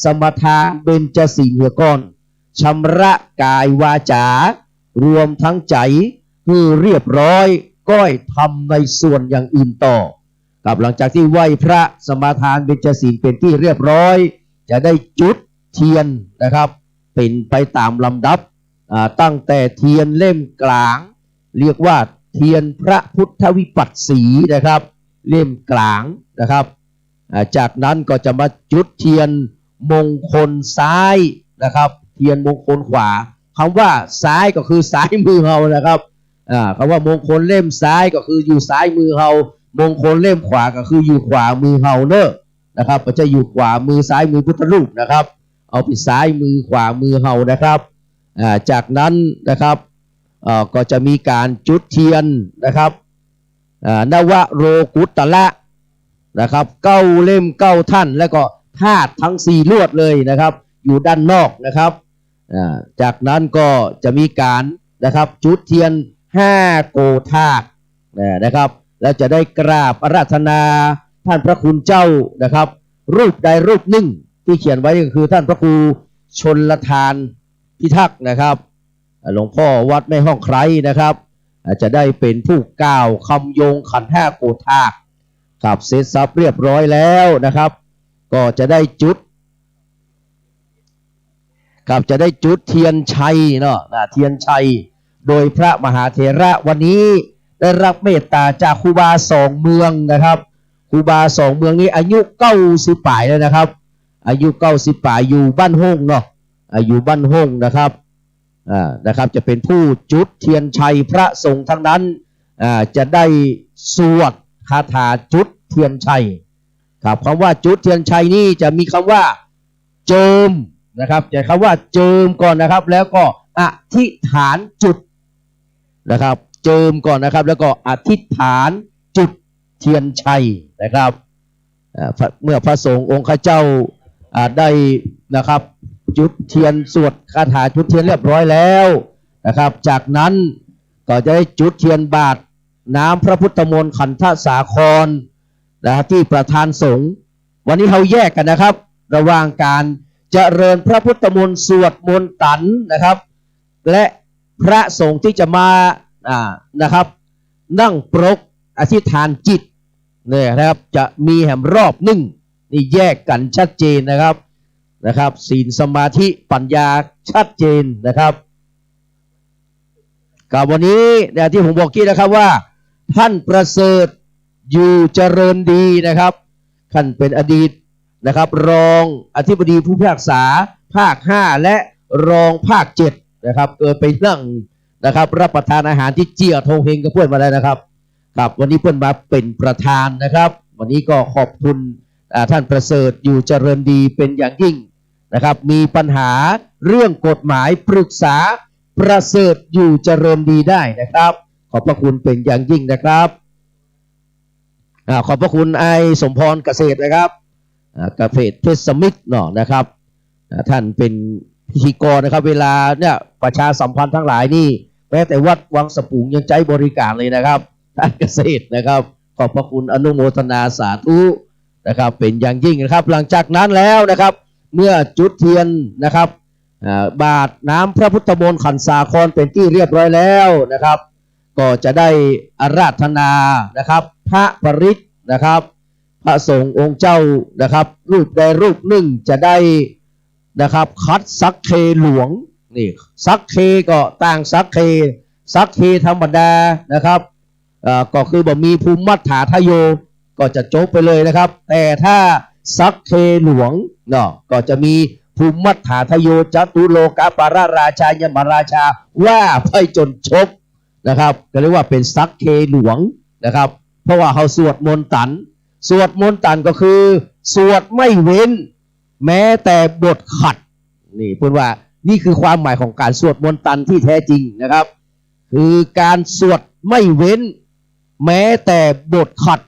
สมทานเบญจศีลก่อนชำระกายวาจารวมทั้งใจให้เรียบร้อยก้อยทำในส่วนอย่างอื่นต่อกับหลังจากที่ไหว้พระสมทานเบญจศีลเป็นที่เรียบร้อยจะได้จุดเทียนนะครับเป็นไปตามลำดับตั้งแต่เทียนเล่มกลางเรียกว่าเทียนพระพุทธวิปัสสีนะครับเล่มกลางนะครับจากนั้นก็จะมาจุดเทียนมงคลซ้ายนะครับเทียนมงคลขวาคำว่าซ้ายก็คือซ้ายมือเรานะครับคำว่ามงคลเล่มซ้ายก็คืออยู่ซ้ายมือเรามงคลเล่มขวาก็คืออยู่ขวามือเราเนอะนะครับไม่ใช่อยู่ขวามือซ้ายมือพุทธรูปนะครับเอาไปซ้ายมือขวามือเรานะครับจากนั้นนะครับก็จะมีการจุดเทียนนะครับนวโรกุตละนะครับ9 เล่ม 9 ท่านแล้วก็ธาตุทั้ง4ลวดเลยนะครับอยู่ด้านนอกนะครับจากนั้นก็จะมีการนะครับจุดเทียน5 โกธาตุนะครับแล้วจะได้กราบอาราธนาท่านพระคุณเจ้านะครับรูปใดรูปหนึ่งที่เขียนไว้ก็คือท่านพระครูชนลทานพิทักษ์นะครับหลวงพ่อวัดแม่ห้องไคร้นะครับจะได้เป็นผู้กล่าวคำโยงขันธ์5 โกธาตุครับเสร็จสับเรียบร้อยแล้วนะครับก็จะได้จุดครับจะได้จุดเทียนชัยเนาะเทียนชัยโดยพระมหาเถระวันนี้ได้รับเมตตาจากครูบา2 เมืองนะครับครูบา2 เมืองนี้อายุ90 ป่ายแล้วนะครับอายุ90 ป่ายอยู่บ้านห้องเนาะอยู่บ้านห้องนะครับนะครับจะเป็นผู้จุดเทียนชัยพระสงฆ์ทั้งนั้นจะได้สวดคาถาจุดเทียนชัยครับคำว่าจุดเทียนชัยนี่จะมีคำว่าเจิมนะครับจะคำว่าเจิมก่อนนะครับแล้วก็อธิษฐานจุดนะครับเจิมก่อนนะครับแล้วก็อธิษฐานจุดเทียนชัยนะครับเมื่อพระสงฆ์องค์ข้าเจ้าได้นะครับจุดเทียนสวดคาถาจุดเทียนเรียบร้อยแล้วนะครับจากนั้นก็จะได้จุดเทียนบาทน้ำพระพุทธมนต์ขันธสาครนะครับที่ประธานสงฆ์วันนี้เราแยกกันนะครับระหว่างการเจริญพระพุทธมนต์สวดมนต์ตันนะครับและพระสงฆ์ที่จะมานะครับนั่งปรกอธิษฐานจิตเนี่ยนะครับจะมีแห่งรอบหนึ่งนี่แยกกันชัดเจนนะครับศีลสมาธิปัญญาชัดเจนนะครับกับวันนี้ที่ผมบอกกี้นะครับว่าท่านประเสริฐอยู่เจริญดีนะครับท่านเป็นอดีตนะครับรองอธิบดีผู้พิพากษาภาค5และรองภาค7นะครับเกิดไปนั่งนะครับรับประทานอาหารที่เจียโทเฮงกับเพื่อนมาแล้วนะครับครับวันนี้เพื่อนมาเป็นประธานนะครับวันนี้ก็ขอบคุณ ท่านประเสริฐอยู่เจริญดีเป็นอย่างยิ่งนะครับมีปัญหาเรื่องกฎหมายปรึกษาประเสริฐอยู่เจริญดีได้นะครับขอบพระคุณเป็นอย่างยิ่งนะครับขอบพระคุณไอสมพรเกษตรนะครับเกษตรเพชรสมิทธิ์เนาะนะครับท่านเป็นพิธีกรนะครับเวลาเนี่ยประชาสัมพันธ์ทั้งหลายนี่แม้แต่วัดวังสะพุงยังใจบริการเลยนะครับท่านเกษตรนะครับขอบพระคุณอนุโมทนาสาธุนะครับเป็นอย่างยิ่งนะครับหลังจากนั้นแล้วนะครับเมื่อจุดเทียนนะครับบาทน้ำพระพุทธมนต์ขันสาครเป็นที่เรียบร้อยแล้วนะครับก็จะได้อาราธนานะครับพระปริตนะครับพระสงฆ์องค์เจ้านะครับรูปใดรูปหนึ่งจะได้นะครับคัดสักเคหลวงนี่สักเคก็ต่างสักเคธรรมดานะครับก็คือบ่มีภูมิมัฏฐาทโยก็จะจบไปเลยนะครับแต่ถ้าสักเคหลวงเนาะก็จะมีภูมิมัฏฐาทโยจตุโลกปาราชายมราชาว่าไปจนจบนะครับก็เรียกว่าเป็นสักเคหลวงนะครับเพราะว่าเขาสวดมนต์ตันก็คือสวดไม่เว้นแม้แต่บทขัดนี่พูดว่านี่คือความหมายของการสวดมนต์ตันที่แท้จริงนะครับคือการสวดไม่เว้นแม้แต่บทขัด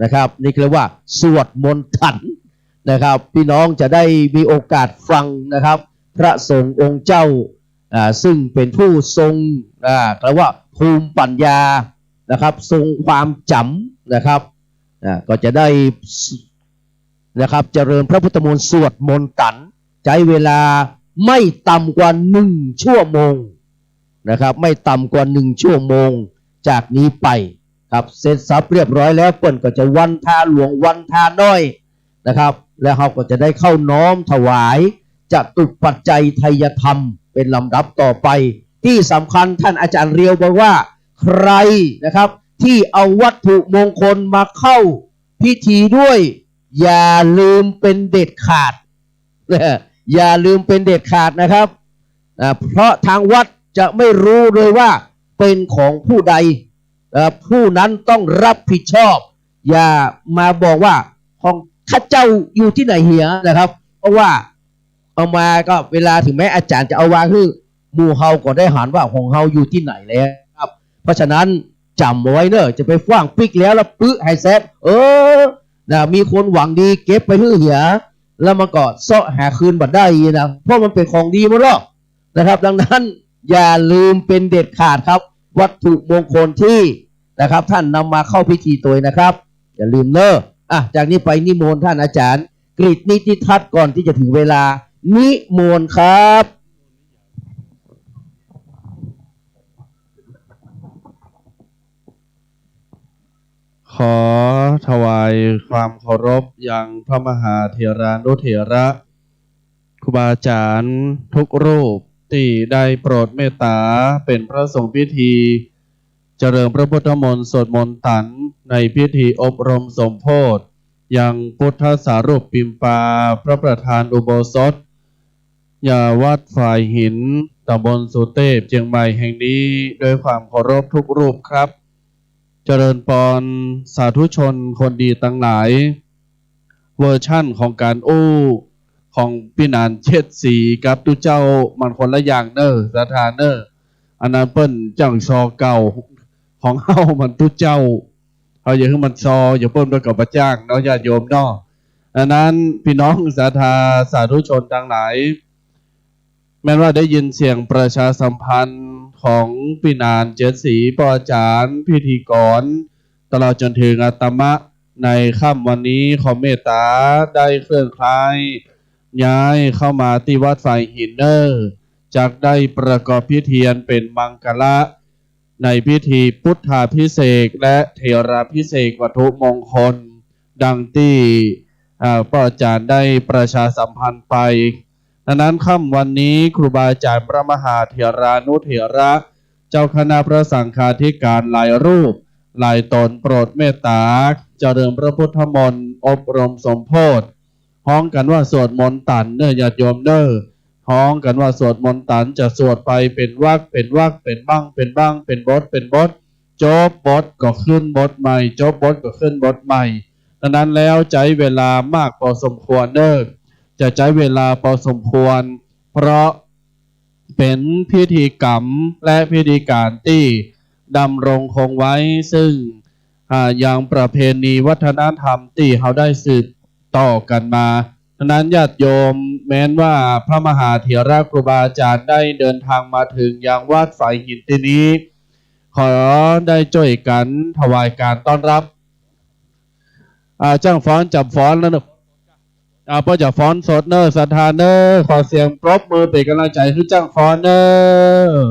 นะครับนี่เรียกว่าสวดมนต์ตันนะครับพี่น้องจะได้มีโอกาสฟังนะครับพระสงฆ์องค์เจ้าซึ่งเป็นผู้ทรงเรียกว่าภูมิปัญญานะครับทรงความจำนะครับก็จะได้นะครับเจริญพระพุทธมนต์สวดมนต์ตันใช้เวลาไม่ต่ำกว่า1 ชั่วโมงนะครับไม่ต่ำกว่า1 ชั่วโมงจากนี้ไปครับเสร็จสับเรียบร้อยแล้วเปิ้นก็จะวันทาหลวงวันทาน้อยนะครับแล้วเขาก็จะได้เข้าน้อมถวายจตุปัจจัยไทยธรรมเป็นลำดับต่อไปที่สำคัญท่านอาจารย์เรียวบอกว่าใครนะครับที่เอาวัตถุมงคลมาเข้าพิธีด้วยอย่าลืมเป็นเด็ดขาดอย่าลืมเป็นเด็ดขาดนะครับเพราะทางวัดจะไม่รู้เลยว่าเป็นของผู้ใดผู้นั้นต้องรับผิดชอบอย่ามาบอกว่าของข้าเจ้าอยู่ที่ไหนเหียนะครับเพราะว่าเอามาก็เวลาถึงแม้อาจารย์จะเอาวางคือหมู่เฮาก็ได้หันว่าของเฮาอยู่ที่ไหนแล้วครับเพราะฉะนั้นจำไว้เนอะจะไปฟ้างปิกแล้วปึ๊กไฮเซตมีคนหวังดีเก็บไปหื้อเหียแล้วมันก็เสาะหาคืนบัดได้นะเพราะมันเป็นของดีมั้งหรอกนะครับดังนั้นอย่าลืมเป็นเด็ดขาดครับวัตถุมงคลที่นะครับท่านนำมาเข้าพิธีตัวนะครับอย่าลืมเนอะจากนี้ไปนิมนต์ท่านอาจารย์กฤษนิติทัศน์ก่อนที่จะถึงเวลานิมนต์ครับ ขอถวายความเคารพอย่างพระมหาเถรานุเถระครูบาอาจารย์ทุกรูปที่ได้โปรดเมตตาเป็นพระสงฆ์พิธีเจริญพระพุทธมนต์สวดมนต์ตันในพิธีอบรมสมโภชยังพุทธสารูปปิมปาพระประธานอุโบสถยาวัดฝ่ายหินตำบลสุเทพเชียงใหม่แห่งนี้ด้วยความเคารพทุกรูปครับเจริญปอนสาธุชนคนดีตั้งหลายเวอร์ชั่นของการของพี่นานเช็ดสีกับตุเจ้ามันคนละอย่างเนอร์สถานเนอร์อันนั้นเปิ้นจังชอเก่าของเฮามันตุเจ้าเฮาอย่าให้มันซออย่าเปิ้นประกอบประจ้างเนาะญาติโยมเนาะอันนั้นพี่น้องศรัทธาสาธุชนทั้งหลายแม้ว่าได้ยินเสียงประชาสัมพันธ์ของพี่นานเจ็ดสีปอาจารย์พิธีกรตลอดจนถึงอาตมะในค่ำวันนี้ขอเมตตาได้เคลื่อนคลายย้ายเข้ามาที่วัดฝ่ายหินเนอร์จากได้ประกอบพิธีเป็นมังกละในพิธีพุทธาภิเษกและเทราภิเษกวัตถุมงคลดังที่พระอาจารย์ได้ประชาสัมพันธ์ไปดังนั้นค่ำวันนี้ครูบาอาจารย์พระมหาเถรานุเถระเจ้าคณะพระสังฆาธิการหลายรูปหลายตนโปรดเมตตาเจริญพระพุทธมนต์อบรมสมโภชฮ้องกันว่าสวดมนต์ตันเนอญาติโยมเนอฮ้องกันว่าสวดมนต์ตันจะสวดไปเป็นวรรคเป็นวรรคเป็นบ้างเป็นบ้างเป็นบทเป็นบทจบบทก็ขึ้นบทใหม่จบบทก็ขึ้นบทใหม่ ดังนั้นแล้วใช้เวลามากพอสมควรเด้อจะใช้เวลาพอสมควรเพราะเป็นพิธีกรรมและพิธีการที่ดำรงคงไว้ซึ่งอย่างประเพณีวัฒนธรรมที่เขาได้สืบต่อกันมาดังนั้นญาติโยมแม้นว่าพระมหาเถระครูบาอาจารย์ได้เดินทางมาถึงยังวัดฝายหินที่นี้ขอได้ช่วยกันถวายการต้อนรับจ้างฟ้อนจับฟ้อนแล้วนะพอจะฟ้อนสดเนอร์สถานเนอร์ขอเสียงปรบมือเป็นกำลังใจให้จ้างฟ้อนเนอร์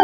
เ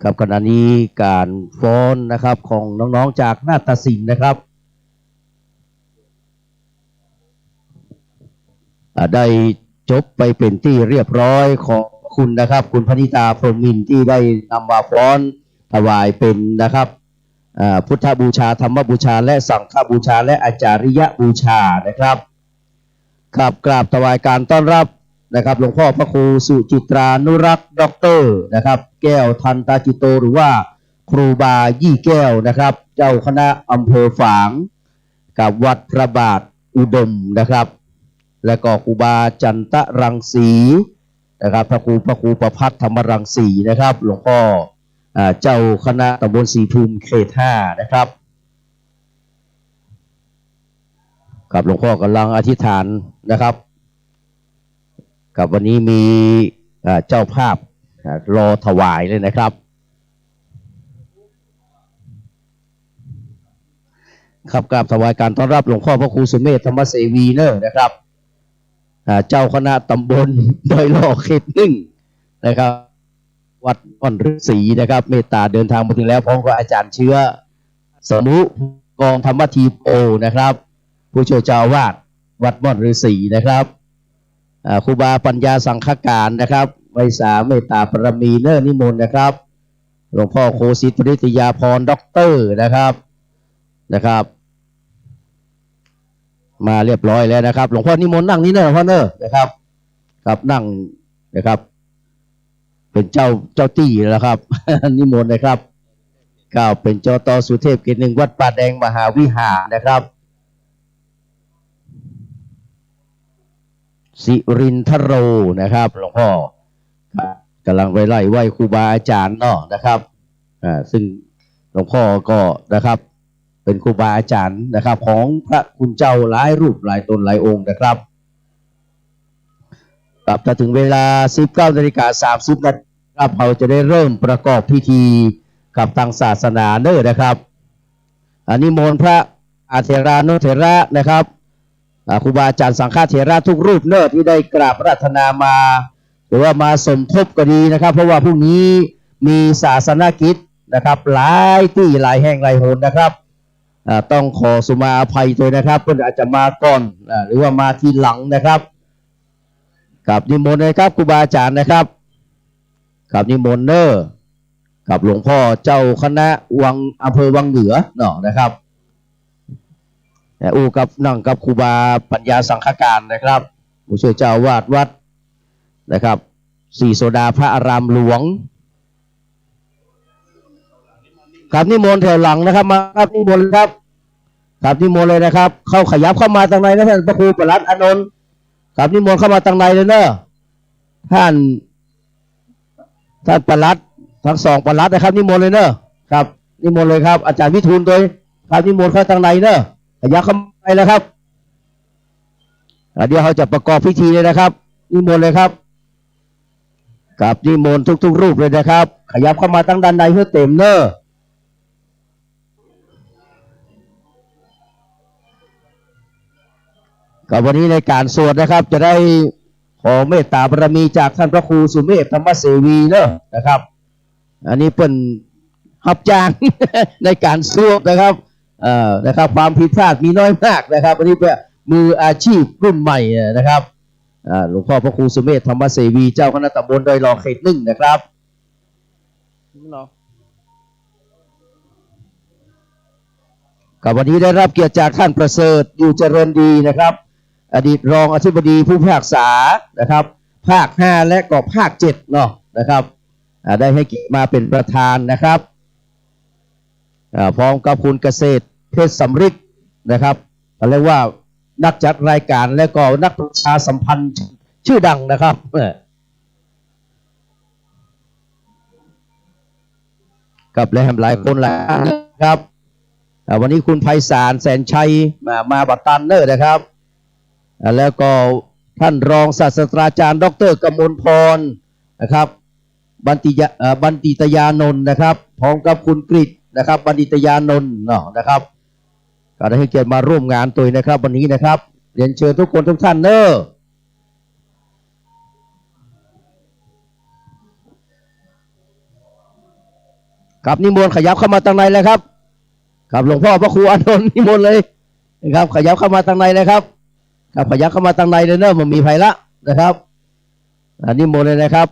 ครับขณะนี้การฟ้อนนะครับของน้องๆจากนาฏศิลป์นะครับได้จบไปเป็นที่เรียบร้อยของคุณนะครับคุณพนิตาพรหมินทร์ที่ได้นำมาฟ้อนถวายเป็นนะครับพุทธบูชาธรรมบูชาและสังฆบูชาและอาจาริยบูชานะครับครับกราบถวายการต้อนรับนะครับหลวงพ่อพระครูสุจิตรานุรักษ์ด็อกเตอร์นะครับแก้วทันตาจิโตหรือว่าครูบายี่แก้วนะครับเจ้าคณะอำเภอฝางกับวัดพระบาทอุดมนะครับและก็ครูบาจันตรังสีนะครับพระครูประภัทรธรรมรังสีนะครับหลวงพ่อเจ้าคณะตำบลศรีภูมิเขต 5นะครับกับหลวงพ่อกำลังอธิษฐานนะครับกับวันนี้มีเจ้าภาพรอถวายเลยนะครับครับกราบถวายการต้อนรับหลวงพ่อพระครูสุเมธธรรมเสวีเนอร์นะครับเจ้าคณะตำบลดอยหล่อเขต 1นะครับวัดอ่อนฤาษีนะครับเมตตาเดินทางมาถึงแล้วพร้อมกับอาจารย์เชื้อสมุกองธรรมทีโอนะครับผู้ช่วยเจ้าอาวาสวัดม่อนฤาษีนะครับครูบาปัญญาสังฆการนะครับไวยสาเมตตาปรมีเนอร์นิมนต์นะครับหลวงพ่อโคสิทธิ์ปริตยาพรด็อกเตอร์นะครับมาเรียบร้อยแล้วนะครับหลวงพ่อนิมนต์นั่งนี่เนอร์พ่อเนอร์นะครับครับนั่งนะครับเป็นเจ้าตี้แล้วครับ นิมนต์นะครับก้าวเป็นเจ้าต่อสุเทพเกต 1วัดป่าแดงมหาวิหารนะครับสิรินทโรนะครับหลวงพ่อกำลังไปไล่ไหว้ครูบาอาจารย์เนาะนะครับซึ่งหลวงพ่อก็นะครับเป็นครูบาอาจารย์นะครับของพระคุณเจ้าหลายรูปหลายตนหลายองค์นะครับครับถ้าถึงเวลา 19:30 นาทีครับเราจะได้เริ่มประกอบพิธีกับทางศาสนาเนอนะครับนิมนต์พระอาเถรานุเถระนะครับครูบาอาจารย์สังฆเถระทุกรูปเนอที่ได้กราบพระราธนามาหรือว่ามาสมทบก็ดีนะครับเพราะว่าพรุ่งนี้มีศาสนกิจนะครับหลายที่หลายแห่งหลายหนนะครับ ต้องขอสุมาอภัยด้วยนะครับเพื่อนอาจจะมาก่อนหรือว่ามาทีหลังนะครับกับนิมนต์นะครับครูบาอาจารย์นะครับกับนิมนต์เนอร์กับหลวงพ่อเจ้าคณะวังอำเภอวังเหนือเนาะนะครับอูกับนั่งกับครูบาปัญญาสังฆการนะครับผู้ช่วยเจ้าวาดวัดนะครับศรีโสดาพระอารามหลวงกับนิมนต์แถวหลังนะครับมาครับนิมนต์ครับกับนิมนต์เลยนะครับเข้าขยับเข้ามาทางในนะท่านพระครูประหลัดอานนท์กับนิมนต์เข้ามาทางในเลยเนอะท่านประหลัดทั้งสองประหลัดนะครับนิมนต์เลยเนอะครับนิมนต์เลยครับอาจารย์วิทูลตัวครับนิมนต์เข้าทางในเนอะขยับเข้าไปแล้วครับเดี๋ยวเขาจะประกอบพิธีเลยนะครับนิมนต์เลยครับกับนิมนต์ทุกๆรูปเลยนะครับขยับเข้ามาทางด้านในเพื่อเต็มเนอะกับวันนี้ในการสวดนะครับจะได้ขอเมตตาบารมีจากท่านพระครูสุเมธธรรมเสวีเนอะนะครับอันนี้เป็นรับจ้าง ในการสวดนะครับนะครับความผิดพลาดมีน้อยมากนะครับอันนี้เป็นมืออาชีพรุ่นใหม่นะครับหลวงพ่อพระครูสุเมธธรรมเสวีเจ้าคณะตำบลดอยหล่อเขต 1นะครับกับวันนี้ได้รับเกียรติจากท่านประเสริฐอยู่เจริญดีนะครับอดีตรองอธิบดีผู้พิพากษานะครับภาค 5และก็ภาค 7เนาะนะครับได้ให้เกียรติมาเป็นประธานนะครับพร้อมกับคุณเกษตรเพชรสำริดนะครับเรียกว่านักจัดรายการและก็นักประชาสัมพันธ์ชื่อดังนะครับกับและหลายคนหลายครับวันนี้คุณไพศาลแสนชัยมาบัตตันเนอร์นะครับแล้วก็ท่านรองศาสตราจารย์ดร.กมลพรนะครับบัณฑิตยานนท์นะครับพร้อมกับคุณกฤษนะครับบัณฑิตยานนท์เนาะนะครับก็ได้ให้เกียรติมาร่วมงานตัวนะครับวันนี้นะครับเรียนเชิญทุกคนทุกท่านเนอะกับนิมนต์ขยับเข้ามาทางในเลยครับกับหลวงพ่อพระครูอานนท์นิมนต์เลยนะครับขยับเข้ามาทางในเลยครับครับขยับเข้ามาทางในเลยเนอะมันมีภัยละนะครับนิมนต์เลยนะครับ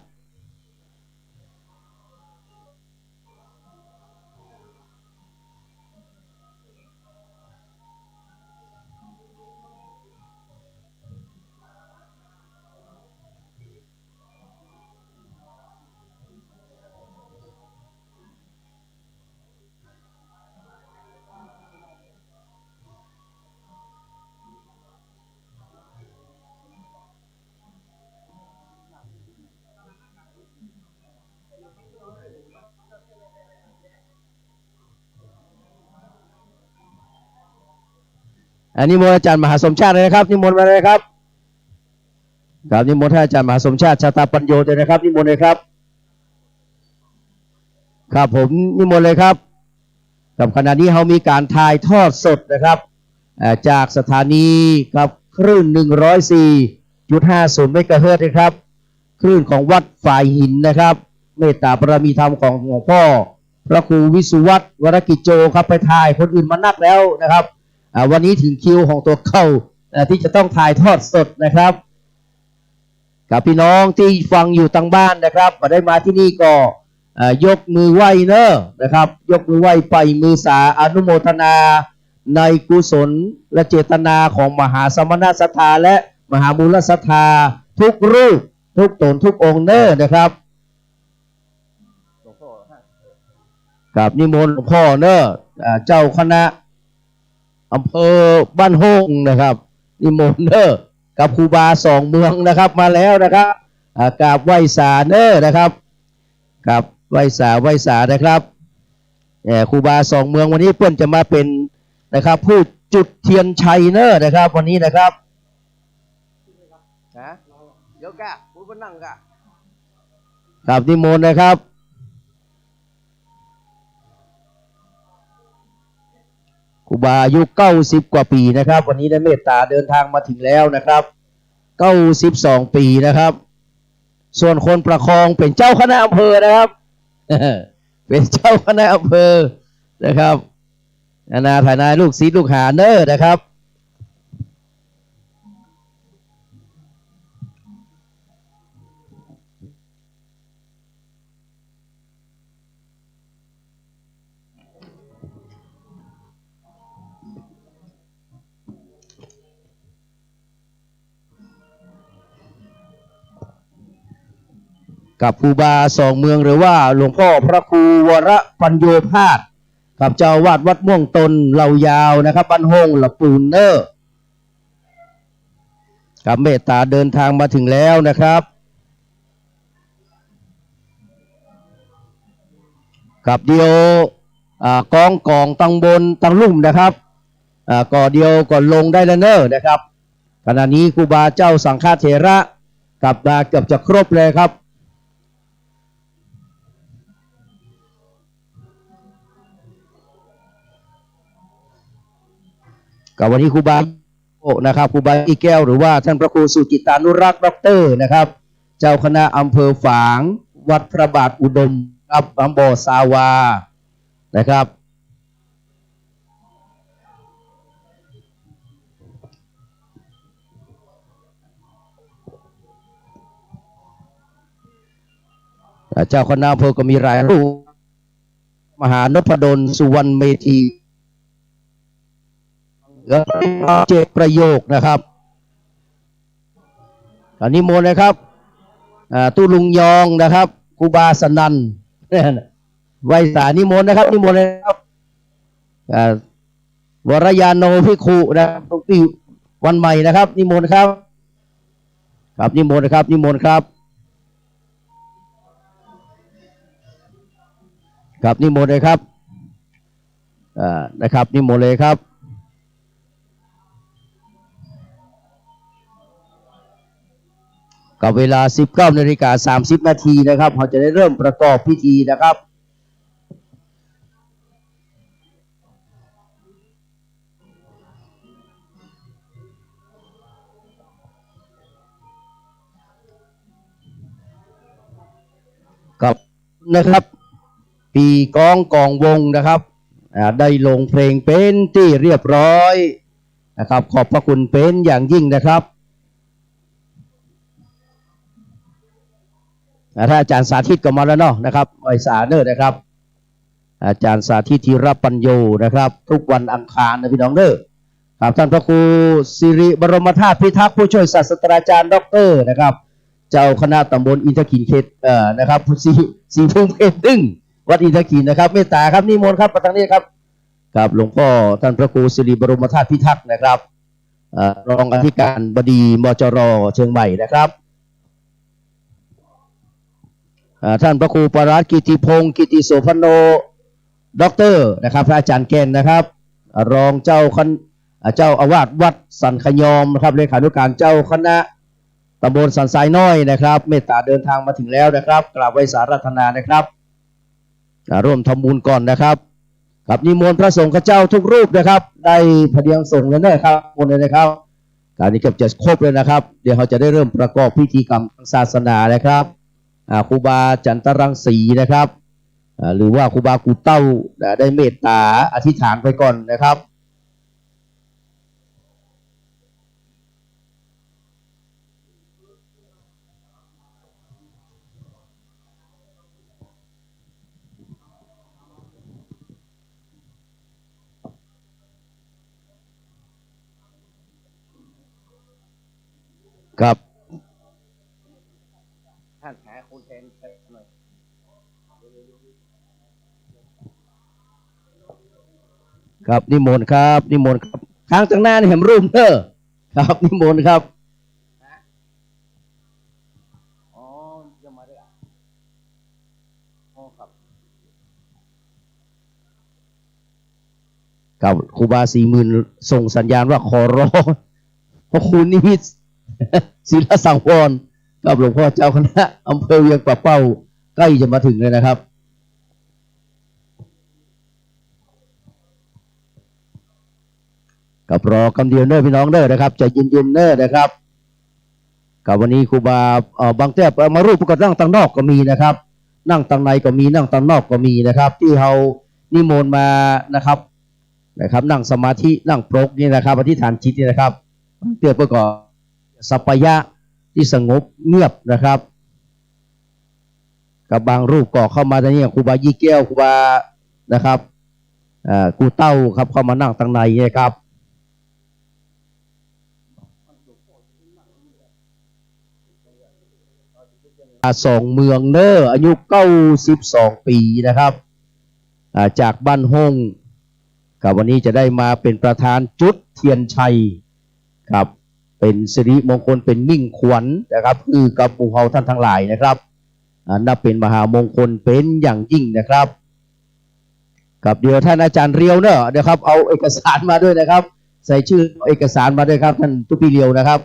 นิมนต์อาจารย์มหาสมชาติเลยนะครับนิมนต์มาเลยครับครับนิมนต์ท่านอาจารย์มหาสมชาติชาตาปัญโยเลยนะครับนิมนต์เลยครับครับผมนิมนต์เลยครับกับขณะนี้เรามีการถ่ายทอดสดนะครับจากสถานีครับคลื่น 104.50 เมกะเฮิรตซ์นะครับคลื่นของวัดฝ่ายหินนะครับเมตตาบารมีธรรมของหลวงพ่อพระครูวิสุวัฒน์วรกิจโจครับไปถ่ายคนอื่นมานักแล้วนะครับวันนี้ถึงคิวของตัวเข้าที่จะต้องถ่ายทอดสดนะครับกับพี่น้องที่ฟังอยู่ทางบ้านนะครับมาได้มาที่นี่ก็ยกมือไหว้เนอะนะครับยกมือไหว้ไปมือสาอนุโมทนาในกุศลและเจตนาของมหาสมณศรัทธาและมหามูลศรัทธาทุกรูปทุกตนทุกองค์เนอะนะครับกับนิมนต์หลวงพ่อเนอะเจ้าคณะอำเภอบ้านโฮงนะครับนิมนต์เนอร์กับครูบาสองเมืองนะครับมาแล้วนะครับกราบไหว้สาเนอร์นะครับกับไหว้สานะครับครูบาสองเมืองวันนี้เพื่อนจะมาเป็นนะครับผู้จุดเทียนชัยเนอร์นะครับวันนี้นะครับเดี๋ยวกะพูดนั่งกะกับนิมนต์นะครับครูบาอายุ90 กว่าปีนะครับวันนี้ได้เมตตาเดินทางมาถึงแล้วนะครับ92 ปีนะครับส่วนคนประคองเป็นเจ้าคณะอำเภอนะครับ เป็นเจ้าคณะอำเภอนะครับ นาภายในลูกศิษย์ลูกหาเนอร์นะครับกับครูบาสองเมืองหรือว่าหลวงพ่อพระครูวรปัญโยภาสกับเจ้าวาดวัดม่วงตนเหล่ายาวนะครับบ้านห้องละปูนเนอร์กับเมตตาเดินทางมาถึงแล้วนะครับกับเดียวกองตังบนตังลุ่มนะครับก่อเดียวก่อนลงได้แล้วเนอร์นะครับขณะนี้ครูบาเจ้าสังฆเถระกับมาเกือบจะครบเลยครับกับวันนี้ครูบานะครับครูบาอีแก้วหรือว่าท่านพระครูสุจิตานุรักษ์ด็อกเตอร์นะครับเจ้าคณะอำเภอฝางวัดพระบาทอุดมครับอำเภอสาวานะครับเจ้าคณะอำเภอก็มีรายรูปมหานพดลสุวรรณเมธีเจกประโยคนะครับอันนี้โมนะครับตุลุงยองนะครับครูบาสนันไวสานิมนต์นะครับนิมนต์เลยครับวรยาโนภิกขุนะครับทุกปีวันใหม่นะครับนิมนต์ครับครับนิมนต์นะครับนิมนต์ครับครับนิมนต์เลยครับนะครับนิมนต์เลยครับกับเวลา 19:30 นาทีนะครับเราจะได้เริ่มประกอบพิธีนะครับกับนะครับปีกองวงนะครับได้ลงเพลงเป็นที่เรียบร้อยนะครับขอบพระคุณเป็นอย่างยิ่งนะครับถ้าอาจารย์สาธิตก็มาแล้วเนาะนะครับไอสาเนอร์นะครับอาจารย์สาธิตธีรปัญโยนะครับทุกวันอังคารนะพี่น้องเด้อครับท่านพระครูสิริบรมธาตุพิทักษ์ผู้ช่วยศาสตราจารย์ด็อกเตอร์นะครับเจ้าคณะตำบลอินทขินเขตนะครับสีภูมิเขตตึ้งวัดอินทขินนะครับเมตตาครับนิมนต์ครับประทางนี้ครับกับหลวงพ่อท่านพระครูสิริบรมธาตุพิทักษ์นะครับรองอธิการบดีมจร.เชียงใหม่นะครับท่านพระครูปราชกิติพงศ์กิติโสพโนด็อกเตอร์นะครับพระอาจารย์แก่นนะครับรองเจ้าอาวาสวัดสันขยอมนะครับเลขานุการเจ้าคณะตำบลสันทรายน้อยนะครับเมตตาเดินทางมาถึงแล้วนะครับกราบไหว้สารัตนานะครับร่วมทำบุญก่อนนะครับกับนิมนต์พระสงฆ์เจ้าทุกรูปนะครับได้พเดียงส่งแล้วนะครับมนต์เลยนะครับการนี้เกือบจะครบเลยนะครับเดี๋ยวเราจะได้เริ่มประกอบพิธีกรรมศาสนานะครับครูบาจันตรังสีนะครับหรือว่าครูบากูเต้าได้เมตตาอธิษฐานไปก่อนนะครับครับท่านหาคนแทนหน่อยครับนิมนต์ครับนิมนต์ครับทางจากหน้านี่เห็นรูปเด้อครับนิมนต์ครับอ๋อจะมาได้อ๋อครับกับครูบา40,000ส่งสัญญาณว่าขอร้องพระคุณนิมิตศิลสังวรกับหลวงพ่อเจ้าคณะอำเภอเวียงป่าเป้าใกล้จะมาถึงเลยนะครับกับรอคำเดียวเนอพี่น้องเนอนะครับใจเย็นๆเนอนะครับกับวันนี้ครูบาบางแทบมารูปก็นั่งตังนอกก็มีนะครับนั่งตังในก็มีนั่งตังนอกก็มีนะครับที่เขานิมนต์มานะครับ นะครับนั่งสมาธินั่งปรกนี่นะครับอธิษฐานจิตนี่นะครับเพื่อประกอบสัพพยะที่สงบเงียบนะครับกับบางรูปก็เข้ามาในนี้ครูบายี่แก้วครูบานะครับกูเต้าครับเข้ามานั่งทางในนะครับสองเมืองเนออายุ92 ปีนะครับจากบ้านห้องกับวันนี้จะได้มาเป็นประธานจุดเทียนชัยครับเป็นสิริมงคลเป็นมิ่งขวัญนะครับคือกับหมู่เฮาท่านทั้งหลายนะครับนับเป็นมหามงคลเป็นอย่างยิ่งนะครับกับเดี๋ยวท่านอาจารย์เรียวเนอะเดี๋ยวครับเอาเอกสารมาด้วยนะครับใส่ชื่อเอกสารมาด้วยครับท่านทุปีเรียวนะครับ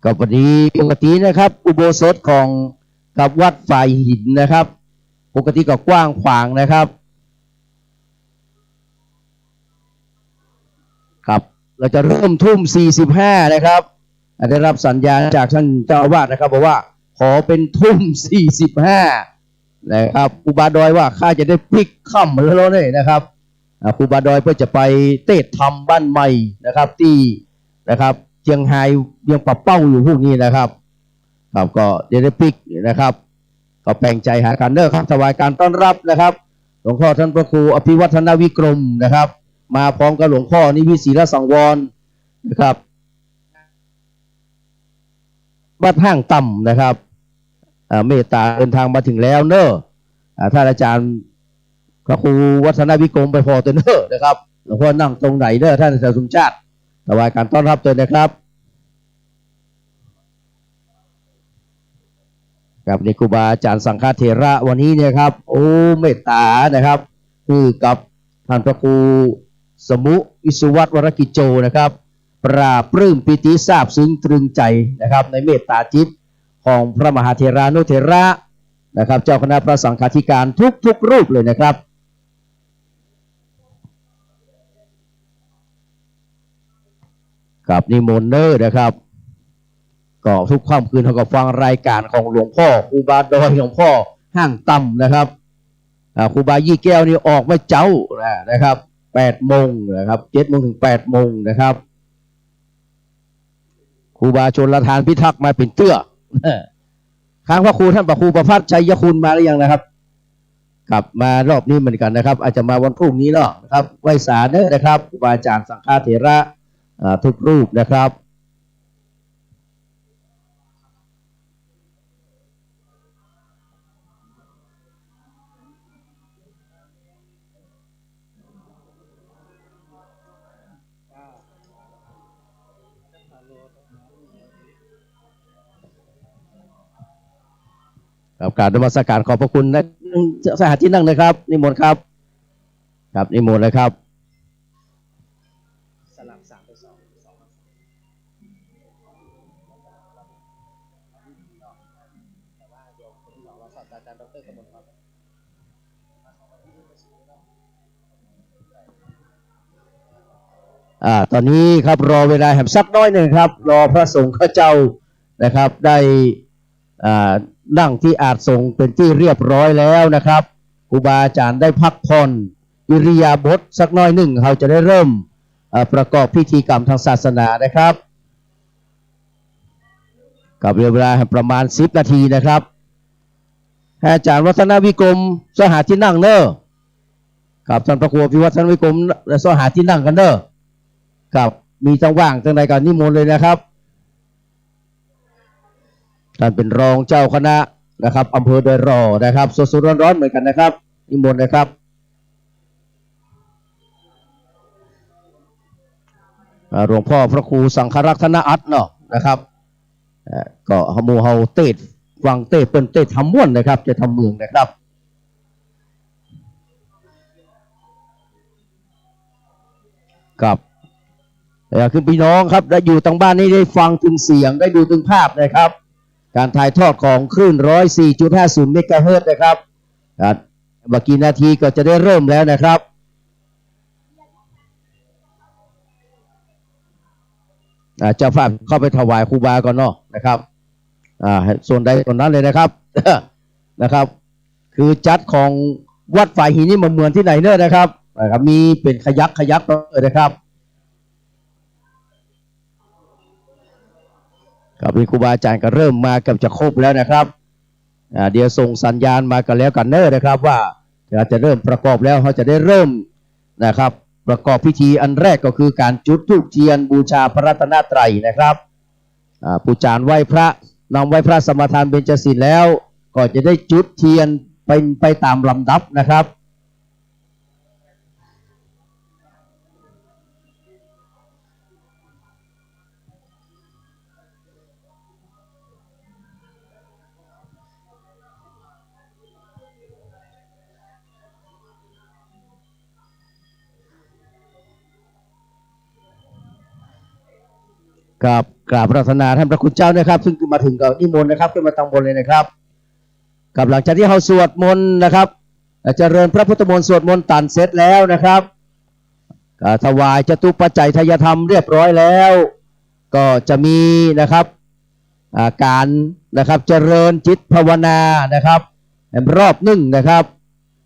ก็พอดีปกตินะครับอุโบสถของกับวัดฝ่ายหินนะครับปกติก็กว้างขวางนะครับครับเราจะเริ่มทุ่ม45นะครับได้รับสัญญาณจากท่านเจ้าอาวาสนะครับบอกว่าขอเป็นทุ่ม45นะครับครูบาดอยว่าข้าจะได้พลิกค่ำแล้วเนี่ยนะครับครูบาดอยเพื่อจะไปเตะทำบ้านใหม่นะครับที่นะครับเชียงไฮ้ยังปรับเป้าอยู่พวกนี้นะครับครับก็เดลิปิกนะครับก็แปลงใจหากันเด้อครับถวายการต้อนรับนะครับหลวงพ่อท่านพระครูอภิวัฒนวิกรมนะครับมาพร้อมกับหลวงพ่อนิวิศีลสังวรนะครับวัดห้างต่ำนะครับเมตตาเดินทางมาถึงแล้วเนอะท่านอาจารย์พระครูวัฒนวิกรมไปพอตัวเนอะนะครับหลวงพ่อนั่งตรงไหนเนอะท่านอาจารย์สมชาติถวายการต้อนรับตัวนะครับกับในครูบาอาจารย์สังฆเถระวันนี้เนี่ยครับโอ้เมตตานะครับคือกับท่านพระครูสมุวิสุวัตวรกิจโจนะครับปราบปลื้มปิติซาบซึ้งตรึงใจนะครับในเมตตาจิตของพระมหาเถรานุเถระนะครับเจ้าคณะพระสังฆาธิการทุกรูปเลยนะครับกับนิมนต์เนอร์นะครับก็ทุกค่ำคืนเขาก็ฟังรายการของหลวงพ่อครูบาดอยหลวงพ่อห้างต่ำนะครับครูบายี่แก้วนี่ออกมาเจ้านะครับ8 โมงนะครับ7 โมงถึง8 โมงนะครับครูบาชนละทานพิทักษ์มาเป็นเตื้อค้างพระครูท่านพระครูประภัสชัยคุณมาหรือยังนะครับกลับมารอบนี้เหมือนกันนะครับอาจจะมาวันพรุ่งนี้เนาะนะครับไหว้สาเนอนะครับครูบาอาจารย์สังฆเถระทุกรูปนะครับกับการนมัสการขอบพระคุณนะสหที่นั่งนะครับนิมนต์ครับครับนิมนต์เลยครับสลับ3 ไป 2ตอนนี้ครับรอเวลาแหมสักน้อยหนึ่งครับรอพระสงฆ์ข้าเจ้านะครับได้นั่งที่อาจทรงเป็นที่เรียบร้อยแล้วนะครับครูบาอาจารย์ได้พักผ่อนอิริยาบถสักน้อยหนึ่งเราจะได้เริ่มประกอบพิธีกรรมทางศาสนานะครับกับเวลาประมาณ10 นาทีนะครับอาจารย์วัฒนวิกรมสหาที่นั่งเนอะกับท่านพระครูพิวัฒนวิกรมสหาที่นั่งกันเนอะกับมีจังว่างจังใดกันนิมนต์เลยนะครับท่านเป็นรองเจ้าคณะนะครับอำเภอโดยรอนะครับสดๆร้อนๆเหมือนกันนะครับนิมนต์นะครับหลวงพ่อพระครูสังฆรักษณอัตเนาะนะครับก็ฮมูเฮาเตดฟังเตดเป็นเตดทำม่วนนะครับจะทำเมืองนะครับกับคือพี่น้องครับได้อยู่ทางบ้านนี้ได้ฟังถึงเสียงได้ดูถึงภาพนะครับการถ่ายทอดของคลื่น 104.50 เมกะเฮิรตซ์นะครับเมื่อกี้นาทีก็จะได้เริ่มแล้วนะครับ เจ้าภาพเข้าไปถวายครูบาก่อนเนาะนะครับส่วนใดส่วนนั้นเลยนะครับ นะครับคือจัดของวัดฝ่ายหินนี่มันเหมือนที่ไหนเนอะนะครับมีเป็นขยักเลยนะครับครับมีครูบาอาจารย์ก็เริ่มมากับจะครบแล้วนะครับเดี๋ยวส่งสัญญาณมากันแล้วกันเนอะนะครับว่าจะเริ่มประกอบแล้วเขาจะได้เริ่มนะครับประกอบพิธีอันแรกก็คือการจุดธูปเทียนบูชาพระรัตนตรัยนะครับผู้จารย์ไหว้พระนำไหว้พระสมาทานเบญจศีลแล้วก็จะได้จุดเทียนเป็นไปตามลำดับนะครับกราบพระรัตนาท่านพระคุณเจ้านะครับซึ่งมาถึงกับนิมนต์นะครับขึ้นมาตั้งบนเลยนะครับกับหลังจากที่เราสวดมนต์นะครับเจริญพระพุทธมนต์สวดมนต์ตันเสร็จแล้วนะครับถวายจตุปัจจัยทายธรรมเรียบร้อยแล้วก็จะมีนะครับการนะครับเจริญจิตภาวนานะครับรอบหนึ่งนะครับ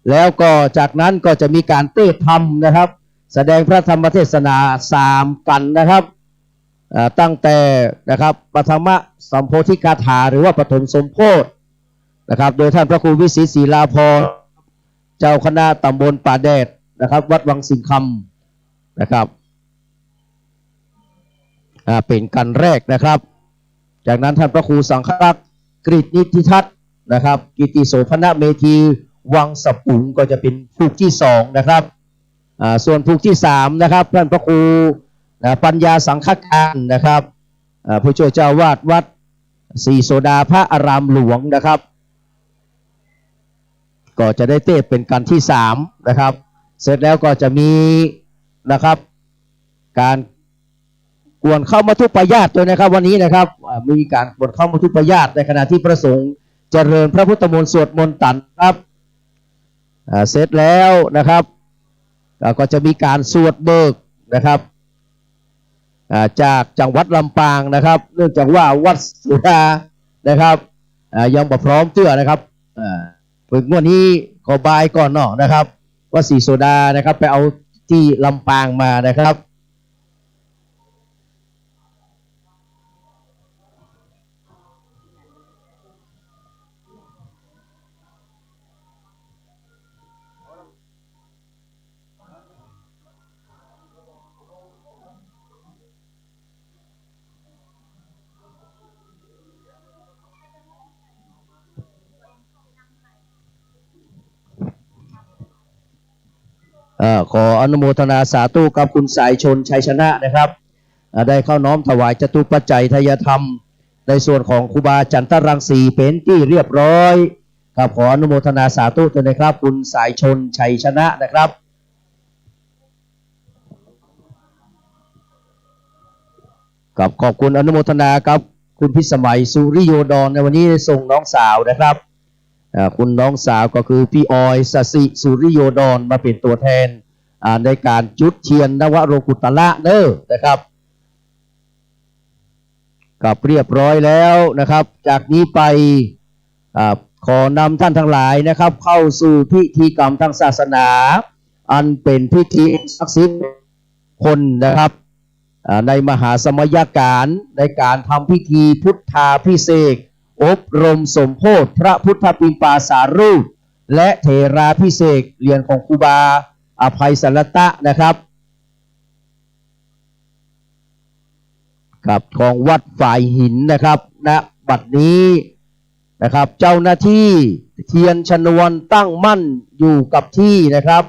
แล้วก็จากนั้นก็จะมีการเทศธรรมนะครับแสดงพระธรรมเทศนา3กันนะครับตั้งแต่นะครับปฐมสัมโพธิกถาหรือว่าปฐมสมโพธินะครับโดยท่านพระครูวิสิตศรีลาภรณ์เจ้าคณะตำบลป่าแดดนะครับวัดวังสิงคำนะครับเป็นกันแรกนะครับจากนั้นท่านพระครูสังฆรักษ์กฤษนิติทัศน์นะครับกิติโสภณเมธีวังสปุงก็จะเป็นภูกที่2นะครับส่วนภูกที่3นะครับท่านพระครูปัญญาสังฆการนะครับผู้ช่วยเจ้าวาดวัดศรีโสดาพระอารามหลวงนะครับก็จะได้เทศเป็นกันที่3นะครับเสร็จแล้วก็จะมีนะครับการกวนเข้ามาทุปญาติด้วยนะครับวันนี้นะครับมีการกวนเข้ามาทุปญาติในขณะที่ประสงค์เจริญพระพุทธมนต์สวดมนต์ตันครับเสร็จแล้วนะครับก็จะมีการสวดเบิกนะครับจากจังหวัดลำปางนะครับเนื่องจากว่าวัดสุดานะครับยังบ่พร้อมเตื้อนะครับฝึกงวดนี้ขอบายก่อนเนาะนะครับว่าศรีโสดานะครับไปเอาที่ลำปางมานะครับขออนุโมทนาสาธุกับคุณสายชนชัยชนะนะครับได้เข้าน้อมถวายจตุปัจจัยทายธรรมในส่วนของครูบาจันทรังสีเป็นที่เรียบร้อยครับขออนุโมทนาสาธุด้วยนะครับคุณสายชนชัยชนะนะครับกับขอบคุณอนุโมทนาครับคุณพิสมัยสุริโยดรในวันนี้ส่งน้องสาวนะครับคุณน้องสาวก็คือพี่ออยสสิสุริโยดรมาเป็นตัวแทนในการจุดเทียนนวโรกุตละเด้อนะครับกับเรียบร้อยแล้วนะครับจากนี้ไปขอนำท่านทั้งหลายนะครับเข้าสู่พิธีกรรมทางศาสนาอันเป็นพิธีศักดิ์สิทธิ์คนนะครับในมหาสมยการในการทำพิธีพุทธาภิเษกอบรมสมโภชพระพุทธปิมปาสารูปและเถราภิเษกเหรียญของครูบาอภัยสรตะนะครับกับของวัดฝ่ายหินนะครับณบัดนี้นะครับเจ้าหน้าที่เทียนชนวนตั้งมั่นอยู่กับที่นะครับ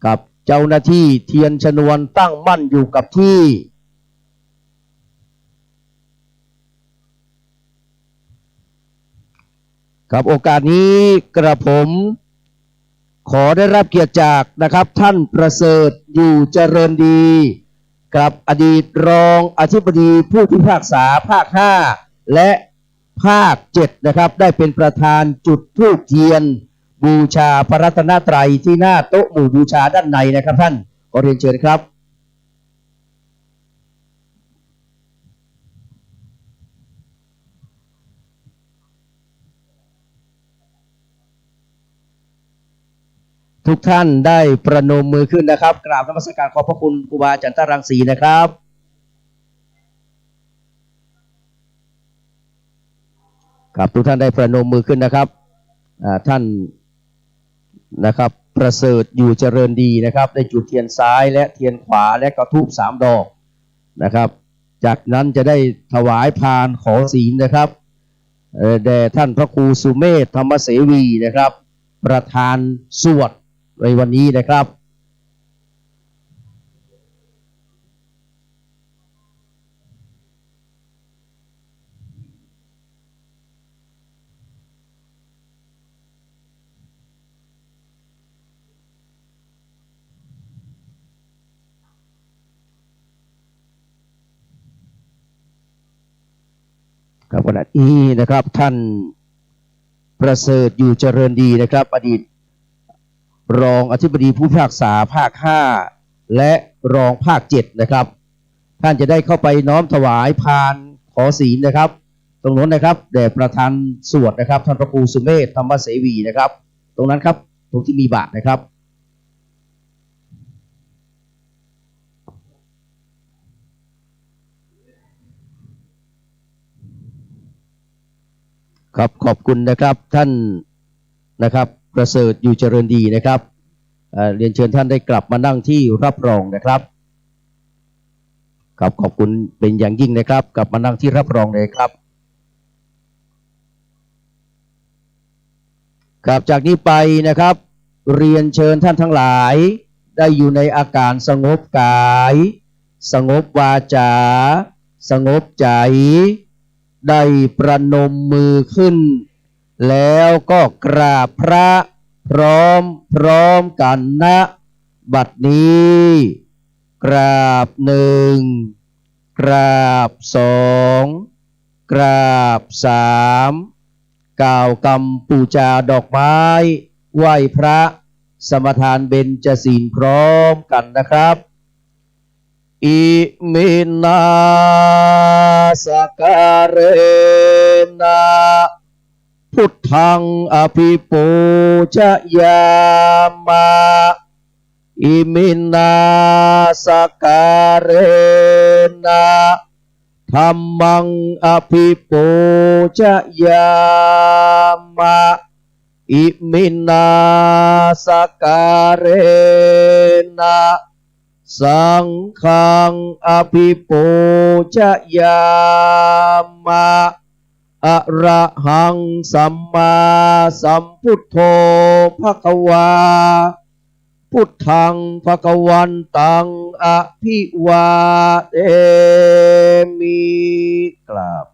กับเจ้าหน้าที่เทียนชนวนตั้งมั่นอยู่กับที่ครับโอกาสนี้กระผมขอได้รับเกียรติจากนะครับท่านประเสริฐอยู่เจริญดีกับอดีตรองอธิบดีผู้พิพากษาภาค5และภาค7นะครับได้เป็นประธานจุดธูปเทียนบูชาพระรัตนตรัยที่หน้าโต๊ะหมู่บูชาด้านในนะครับท่านขอเรียนเชิญครับ ทุกท่านได้ประนมมือขึ้นนะครับกราบนมัสการขอบพระคุณครูบาอาจารย์ตรังสีนะครับครับทุกท่านได้ประนมมือขึ้นนะครับท่านนะครับประเสริฐอยู่เจริญดีนะครับได้จุดเทียนซ้ายและเทียนขวาและกระทูบ3 ดอกนะครับจากนั้นจะได้ถวายพานขอศีลนะครับแด่ท่านพระครูสุเมธธรรมเสวีนะครับประธานสวดในวันนี้นะครับครับขณะนี้นะครับท่านประเสริฐอยู่เจริญดีนะครับอดีตรองอธิบดีผู้พิพากษาภาค5และรองภาค7นะครับท่านจะได้เข้าไปน้อมถวายพานขอศีลนะครับตรงนั้นนะครับแด่ประธานสวดนะครับท่านพระครูสุเมธธรรมเสวีนะครับตรงนั้นครับตรงที่มีบาตรนะครับครับขอบคุณนะครับท่านนะครับประเสริฐอยู่เจริญดีนะครับเรียนเชิญท่านได้กลับมานั่งที่รับรองนะครับครับขอบคุณเป็นอย่างยิ่งนะครับกลับมานั่งที่รับรองเลยครับครับจากนี้ไปนะครับเรียนเชิญท่านทั้งหลายได้อยู่ในอาการสงบกายสงบวาจาสงบใจได้ประนมมือขึ้นแล้วก็กราบพระพร้อมกันนะบัดนี้กราบ1กราบ2กราบ3กล่าวกรรมปูจาดอกไม้ไหว้พระสมทานเบญจศีลพร้อมกันนะครับอิมินาสการเรนะพุทธังอภิปูชยามะอิมินาสการเรนะธัมมังอภิปูชยามะอิมินาสการเรนะสังฆังอภิปูชยามะอะระหังสัมมาสัมพุทโธภควาพุทธังภควันตังอภิวาเทมิกราบ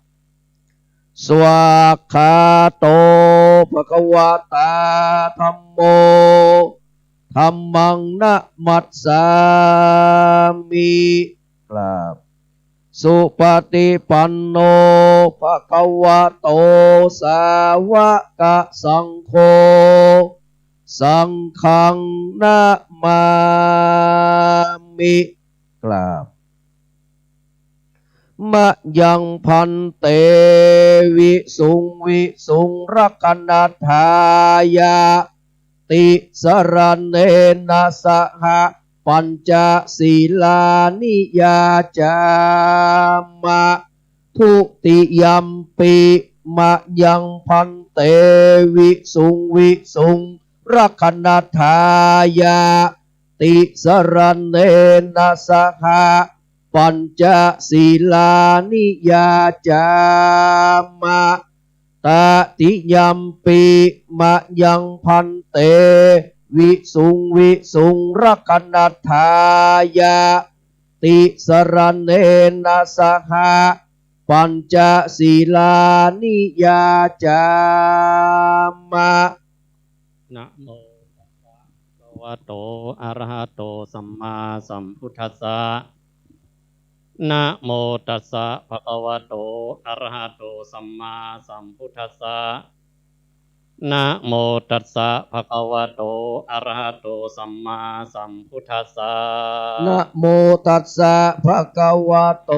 สวากขาโตภควตาธัมโมธัมมังนะมัสสามิกราบสุปฏิปันโนภควโตสาวกสังโฆสังฆังนะมามิกราบมะยังพันเตวิสุงรักนัฏฐายาติสรณเนนะสหปัญจศีลานิยาจามะทุติยัมปิมะยังพันเตวิสุงรักนัฏฐายาติสรณเนนะสหปัญจศีลานิยาจามะตติยัมปิมะยังพันเตวิสุงรักนัฏฐายาติสรณเนนะสหปัญจศีลานิยาจามะนะโมตัสสะภะคะวะโตอะระหะโตสัมมาสัมพุทธัสสะนะโมตัสสะภะคะวะโตอะระหะโตสัมมาสัมพุทธัสสะนะโมตัสสะภะคะวะโตอะระหะโตสัมมาสัมพุทธัสสะนะโมตัสสะภะคะวะโต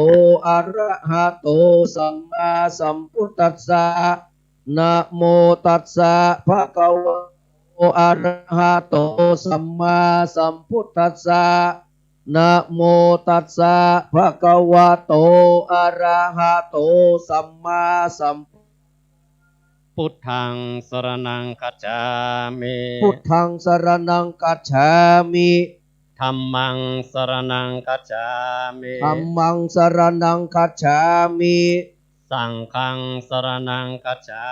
อะระหะโตสัมมาสัมพุทธัสสะนะโมตัสสะภะคะวะโต อะระหะโตสัมมาสัมพุทธัสสะนะโมตัสสะภะคะวะโตอะระหะโตสัมมาสัม พุทธังสรณังคัจฉามิ พุทธังสรณังกัจฉามิ ธัมมังสรณังคัจฉามิ ธัมมังสรณังกัจฉามิ สังฆังสรณังคัจฉา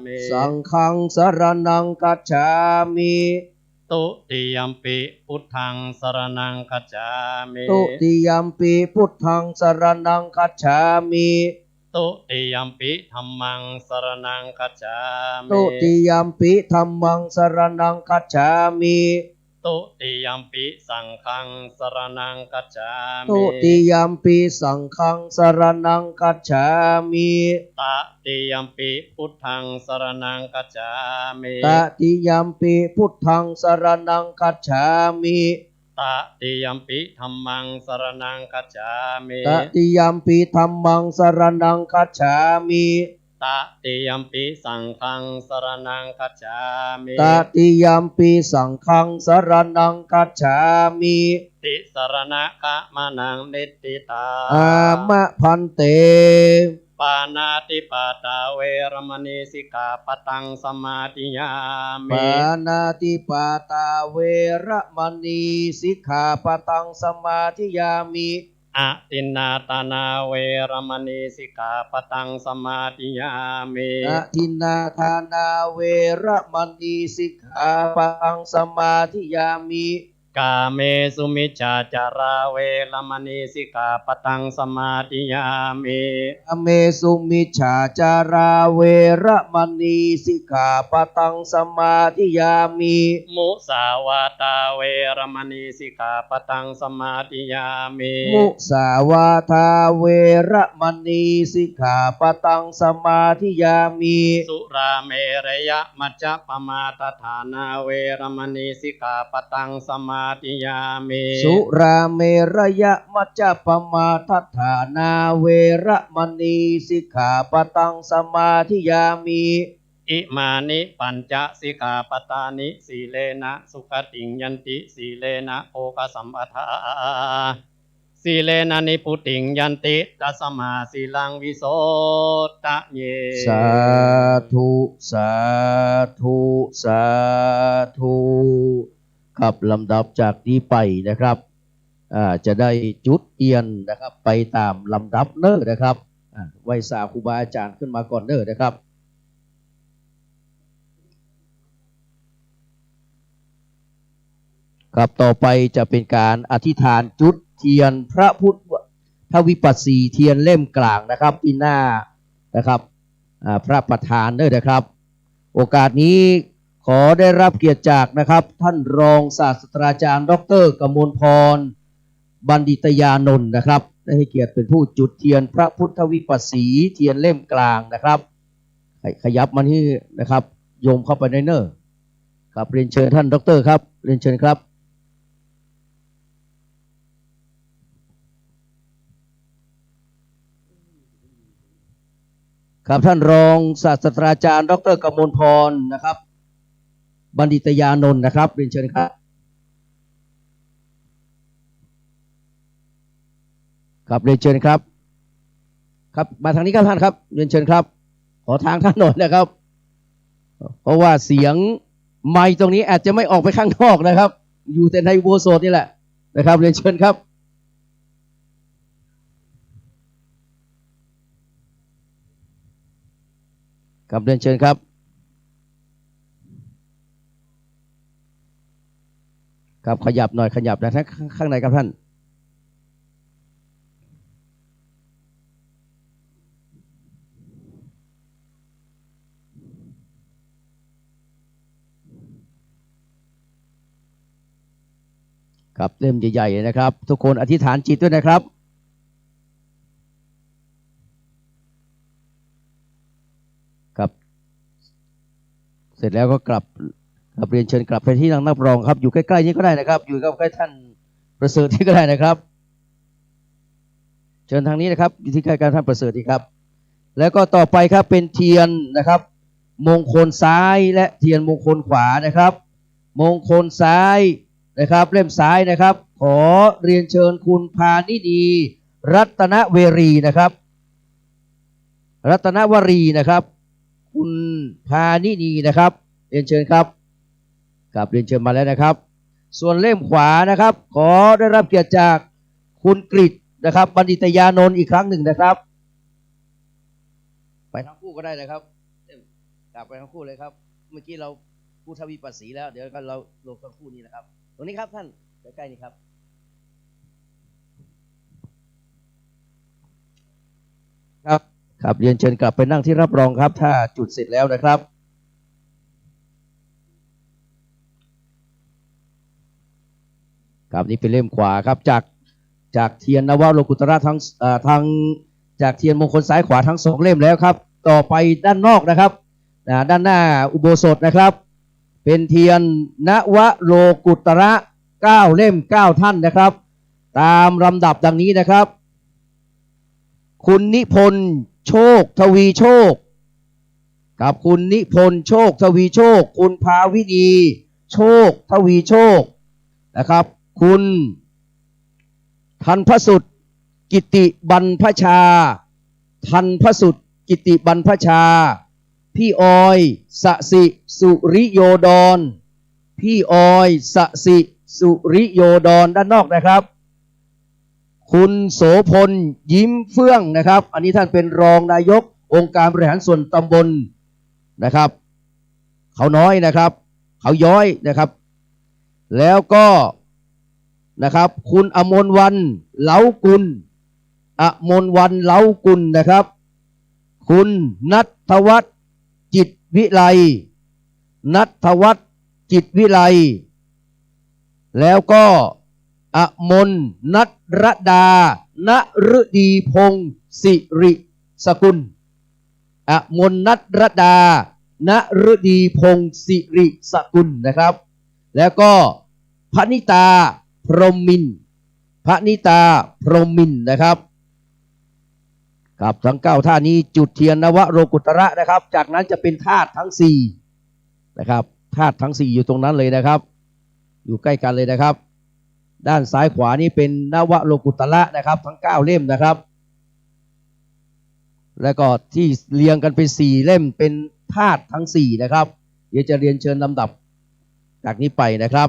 มิ สังฆังสรณังกัจฉามิ ตุติยัมปิพุทธังสรณังคัจฉามิ ตุติยัมปิพุทธังสรณังกัจฉามิ ตุติยัมปิธัมมังสรณังคัจฉามิ ตุติยัมปิธัมมังสรณังกัจฉามิ ตุติยัมปิสังฆังสรณังคัจฉามิ ตุติยัมปิสังฆังสรณังกัจฉามิ ตติยัมปิพุทธังสรณังคัจฉามิ ตติยัมปิพุทธังสรณังกัจฉามิ ตติยัมปิธัมมังสรณังคัจฉามิ ตติยัมปิธัมมังสรณังกัจฉามิ ตติยัมปิสังฆังสรณังคัจฉามิ ตติยัมปิสังฆังสรณังกัจฉามิ ติสรณะคะมะนังนิตติตา อามะพันเต ปานาติปาตาเวรมณีสิกขาปตังสมาธิยามิ ปานาติปาตาเวระมณีสิกขาปตังสมาธิยามิ อะตินนาตานาเวรมณีสิกขาปตังสมาธิยามิ อทินนาทานาเวระมณีสิกขาปตังสมาธิยามิ กาเมสุมิจฉาจาราเวรมณีสิกขาปตังสมาธิยามิ อเมสุมิจฉาจาราเวระมณีสิกขาปตังสมาธิยามิ มุสาวาตาเวรมณีสิกขาปตังสมาธิยามิ มุสาวาทาเวระมณีสิกขาปตังสมาธิยามิ สุราเมรยะมัจจปมาตฐานาเวรมณีสิกขาปตังสมาธิยามิ สุราเมรยะมัจจปมาทัฏฐานาเวระมณีสิกขาปตังสมาธิยามิ อิมานิปัญจสิกขาปตานิสีเลนะสุขติงยันติสีเลนะโภคสัมปทาสีเลนะนิพุติงยันติตัสมาสีลังวิโสตะเย สาธุสาธุสาธุครับลำดับจากนี้ไปนะครับจะได้จุดเทียนนะครับไปตามลำดับเนอร์นะครับไหว้สาครูบาอาจารย์ขึ้นมาก่อนเนอร์นะครับครับต่อไปจะเป็นการอธิษฐานจุดเทียนพระพุทธวิปัสสีเทียนเล่มกลางนะครับที่หน้านะครับพระประธานเนอร์นะครับโอกาสนี้ขอได้รับเกียรติจากนะครับท่านรองศาสตราจารย์ดร.กมลพรบัณฑิตยานนท์นะครับได้ให้เกียรติเป็นผู้จุดเทียนพระพุทธวิปัสสีเทียนเล่มกลางนะครับขยับมาที่นะครับโยมเข้าไปในเนอร์ครับเรียนเชิญท่านดร.ครับเรียนเชิญครับครับท่านรองศาสตราจารย์ดร.กมลพรนะครับบัณฑิตยานนท์นะครับเรียนเชิญครับครับเรียนเชิญครับครับมาทางนี้ครับท่านครับเรียนเชิญครับขอทางท่านหน่อยนะครับเพราะว่าเสียงไมค์ตรงนี้อาจจะไม่ออกไปข้างนอกนะครับอยู่แต่ในอุโบสถนี่แหละนะครับเรียนเชิญครับครับเรียนเชิญครับครับขยับหน่อยขยับนะทั้งข้างในครับท่านครับเล่มใหญ่ๆนะครับทุกคนอธิษฐานจิตด้วยนะครับครับเสร็จแล้วก็กลับเรียนเชิญกลับไปที่นั่งนับรองครับอยู่ใกล้ๆนี้ก็ได้นะครับอยู่ใกล้ท่านประเสริฐที่ก็ได้นะครับเชิญทางนี้นะครับอยู่ที่ใกล้กันท่านประเสริฐที่ครับแล้วก็ต่อไปครับเป็นเทียนนะครับมงคลซ้ายและเทียนมงคลขวานะครับ มงคลซ้ายนะครับเล่มซ้ายนะครับ ขอเรียนเชิญคุณพานิดีรัตนเวรีนะครับรัตนวรีนะครับ คุณพานิดีนะครับเรียนเชิญครับกับเรียนเชิญมาแล้วนะครับ ส่วนเล่มขวานะครับ ขอได้รับเกียรติจากคุณกฤษนะครับบัณฑิตยานนท์อีกครั้งหนึ่งนะครับไปทั้งคู่ก็ได้นะครับกลับไปทั้งคู่เลยครับเมื่อกี้เราพูดทวีปสีแล้วเดี๋ยวก็เราลงทั้งคู่นี้นะครับตรงนี้ครับท่านใกล้ๆนี้ครับครับเรียนเชิญกลับไปนั่งที่รับรองครับถ้าจุดเสร็จแล้วนะครับครับนี่เป็นเล่มขวาครับจากเทียนนวโลกุตระทั้งจากเทียนมงคลซ้ายขวาทั้งสองเล่มแล้วครับต่อไปด้านนอกนะครับด้านหน้าอุโบสถนะครับเป็นเทียนนวโลกุตระ9เล่ม9ท่านนะครับตามลำดับดังนี้นะครับคุณนิพนธ์โชคทวีโชคกับคุณนิพนธ์โชคทวีโชคคุณภาวินีโชคทวีโชคนะครับคุณทันพสุดกิติบรรพชาทันพสุดกิติบรรพชาพี่ออยสสิสุริโยดรพี่ออยสสิสุริโยดรด้านนอกนะครับคุณโสพลยิ้มเฟื่องนะครับอันนี้ท่านเป็นรองนายกองค์การบริหารส่วนตำบลนะครับเขาน้อยนะครับเขาย้อยนะครับแล้วก็นะครับคุณอมรวรรณเหลากุลอมรวรรณเหลากุลนะครับคุณณัฐวัฒน์จิตวิไลณัฐวัฒน์จิตวิไลแล้วก็อมนนัทรดานฤดีพงศ์สิริสกุลอมนนัทรดานฤดีพงศ์สิริสกุลนะครับแล้วก็พนิตาพรหมินทร์พนิตาพรหมินทร์นะครับครับทั้ง9ท่านี้จุดเทียนนวโลกุตระนะครับจากนั้นจะเป็นธาตุทั้ง4นะครับธาตุทั้ง4อยู่ตรงนั้นเลยนะครับอยู่ใกล้กันเลยนะครับด้านซ้ายขวานี้เป็นนวโลกุตระนะครับทั้ง9เล่มนะครับแล้วก็ที่เรียงกันเป็น4เล่มเป็นธาตุทั้ง4นะครับเดี๋ยวจะเรียนเชิญลำดับจากนี้ไปนะครับ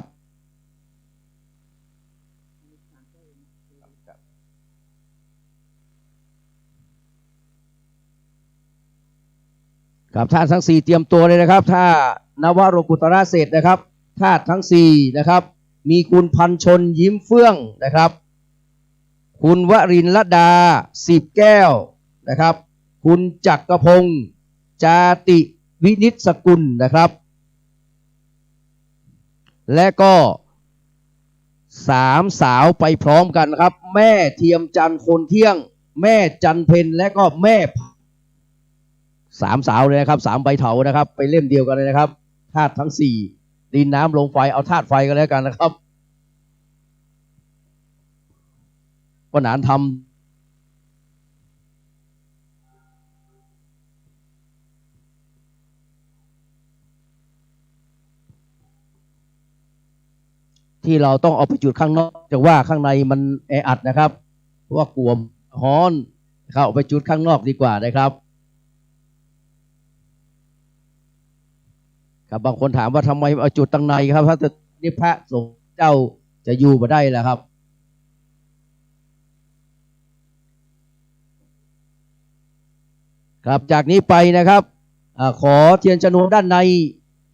ครับธาตุทั้ง4เตรียมตัวเลยนะครับถ้านวโลกุตระเสร็จนะครับธาตุทั้ง4นะครับมีคุณพันชนยิ้มเฟื่องนะครับคุณวรินทร์ลดา10แก้วนะครับคุณจักรพงศ์จาติวินิจสกุลนะครับและก็3สาวไปพร้อมกันครับแม่เทียมจันทร์คนเที่ยงแม่จันเพนและก็แม่3สาวเลยนะครับ3ใบเถานะครับไปเล่มเดียวกันเลยนะครับธาตุทั้ง4ดินน้ำลมไฟเอาธาตุไฟกันแล้วกันนะครับปนานทำที่เราต้องเอาไปจุดข้างนอกจะว่าข้างในมันแออัดนะครับเพราะว่ากลัวฮ้อนเข้าไปจุดข้างนอกดีกว่านะครับครับบางคนถามว่าทำไมเอาจุดตั้งในครับถ้าจะนี่พระสงฆ์เจ้าจะอยู่มาได้แล้วครับครับจากนี้ไปนะครับขอเทียนชนวนด้านใน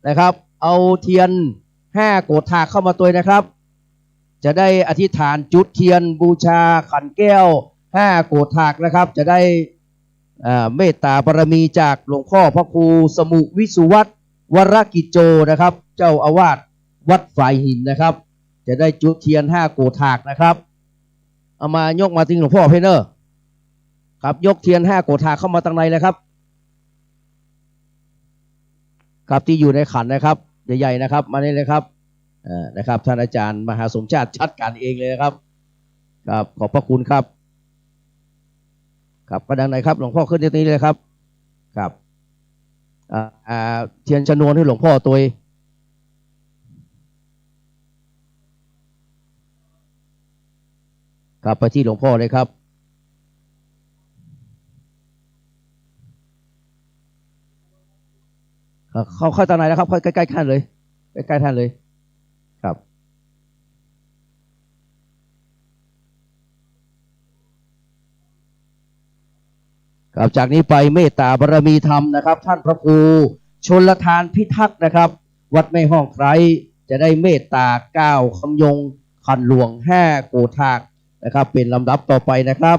นะครับเอาเทียน5โกฏฐากเข้ามาตัวนะครับจะได้อธิษฐานจุดเทียนบูชาขันแก้ว5โกฏฐากนะครับจะได้เมตตาบารมีจากหลวงพ่อพระครูสมุวิสุวัตรวรกิจโจนะครับเจ้าอาวาสวัดฝ่ายหินนะครับจะได้จุดเทียน5โกฏฐากนะครับเอามายกมาทิ้งหลวงพ่อเพเนอร์ครับยกเทียน5โกฏฐากเข้ามาตั้งในเลยครับครับที่อยู่ในขันนะครับใหญ่ๆนะครับมานี่เลยครับนะครับท่านอาจารย์มหาสมชาติชัดการเองเลยนะครับครับขอบพระคุณครับครับประดังไหนครับหลวงพ่อขึ้นที่นี้เลยครับครับเทียนชนวนให้หลวงพ่อตัว ครับไปที่หลวงพ่อเลยครับเข้าตอนไหนแล้วครับใกล้ๆท่านเลยใกล้ๆท่านเลยครับครับจากนี้ไปเมตตาบารมีธรรมนะครับท่านพระครูชลทานพิทักษ์นะครับวัดแม่ห้องไคร้จะได้เมตตา9คำยงขันหลวง5โกธากนะครับเป็นลำดับต่อไปนะครับ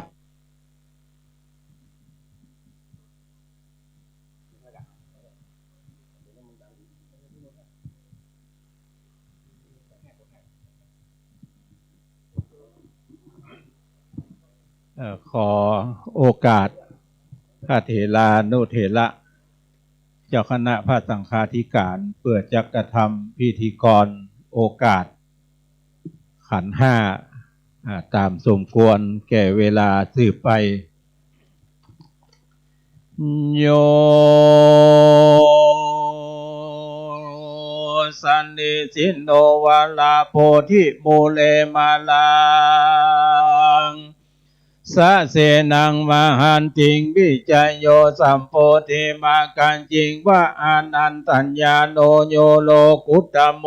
ขอโอกาสพระเถรานุเถระเจ้าคณะพระสังฆาธิการเพื่อจะกระทำพิธีกรโอกาสขันธ์ห้าตามสมควรแก่เวลาสืบไปโยสันนิสินโนวาลาโพธิโมเลมาลังสะเสนังมหันติงวิจโยสัมโพธิมากันจิงว่าอานันตัญญาโนโยโลกุตตโม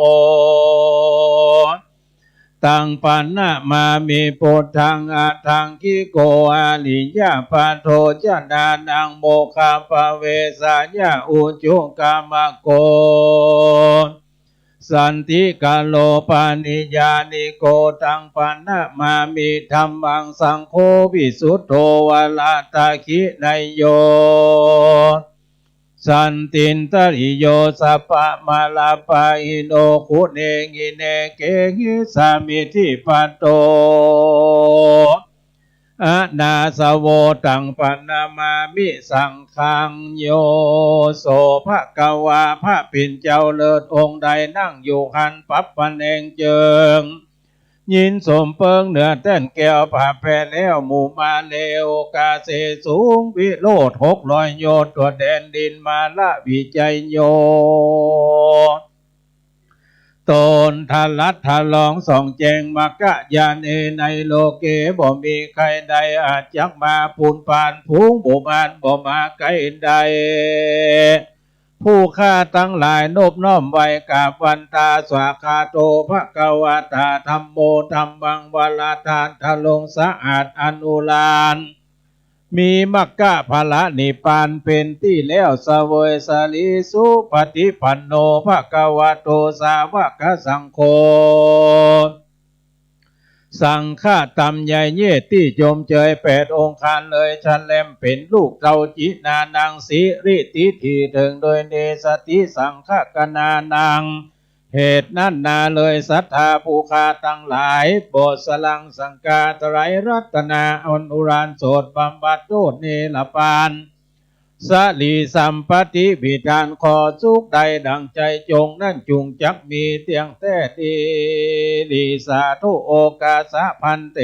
ตังปันนะมามิปุถทังอาทังคิโกอาลิยาปะโทจนานังโมคาปะเวสายะอุจุกามโกสันติกาโลปานิยานิโกตังปันนะมามิธัมมังสังโฆวิสุทโธวลาตาคินายโยสันตินตริโยสัพพะมาลาปะอิโนคุเนงิเนเกหิสามิทิปัตโตอะนาสโวตังปันนามามิสังขังโยโสภะกวาพระปิ่นเจ้าเลิศองค์ใดนั่งอยู่หันปับปันเองเจิงยินสมเปิงเหนือเต้นแก้วผ่าแผ่แล้วหมู่มาเลวกาเสสูงวิโรธ600 โยชน์ตัวแดนดินมาละวิจัยโยตนทะลัดทะลองส่องแจงมากะยานเอในโลเกบ่มีใครใดอาจจักมาปูนปานพุงบุมานบ่มาไกลใดผู้ฆ่าทั้งหลายนบน้อมไว้กราบวันตาสวาคาโตภะคะวะตาธัมโมธัมมังวลาทานทะลงสะอาดอนุลานมีมักกะภละนิพพานเป็นที่แล้วเสวยสลีสุปฏิปันโนภะคะวะโตสาวกสังโฆสังฆาตัมใหญ่เยติจมเจย8 องค์คานเลยชันแลมเป็นลูกเจ้าจินานางสิริติทีถึงโดยเนสติสังฆกนานังเหตุนั้นนาเลยศรัทธาผู้คาทั้งหลายโบสลังสังกาตไรรัตนาอนุรานโสดบำบัดโทษเนรปานสลีสัมปติบิดานขอสุขใดดังใจจงนั่นจุงจักมีเตียงแท้ดีลีสาธุโอกาสะพันเต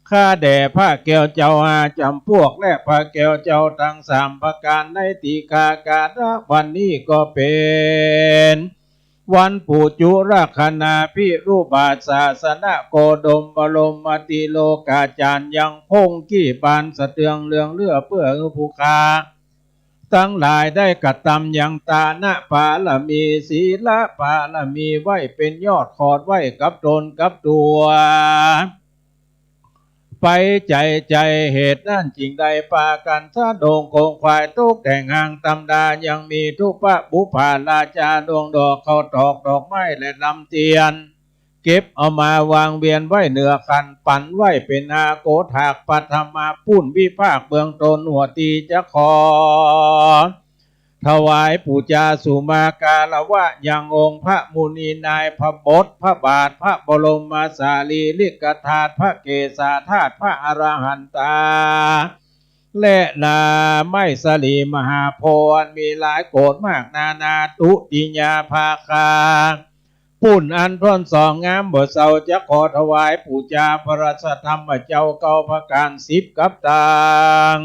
ข้าแด่พระแก้วเจ้าจำพวกและพระแก้วเจ้าทั้ง3 ประการในติกากาตวันนี้ก็เป็นวันปูจุราคณาพิรูปาศาสนาโกดมบรมติโลกาจารย์ยังพงกี้ปานสะเตืองเลืองเลือเพื่อผู้คาทั้งหลายได้กระทำอย่างตานะปาละมีศีละปาละมีไว้เป็นยอดขอดไว้กับตนกับตัวไปใจเหตุนั่นจริงใดปากันซะโดงโคงควายทุกแต่งห่างตำดายังมีทุปะบุพาราชาดวงดอกเขาตอกดอกไม้และลำเทียนเก็บเอามาวางเวียนไว้เหนือคันปั่นไว้เป็นอาโกถากปัทมาปุ่นวิภาคเบื้องตนหัวตีจะขอถวายปูจาสุมากาละวะยังองค์พระมุนีนายพระบทพระบาทพระบรมสารีริกธาตุพระเกศาธาตุพระอรหันตาและนาไม่สลีมหาโพธิ์มีหลายโกรธมากนาตุติญาภาคาปุ่นอันพร้อนสองงามบ่เศร้าจะขอถวายปูจาพระราชธรรมเจ้าเก่าพระการ10 กับต่าง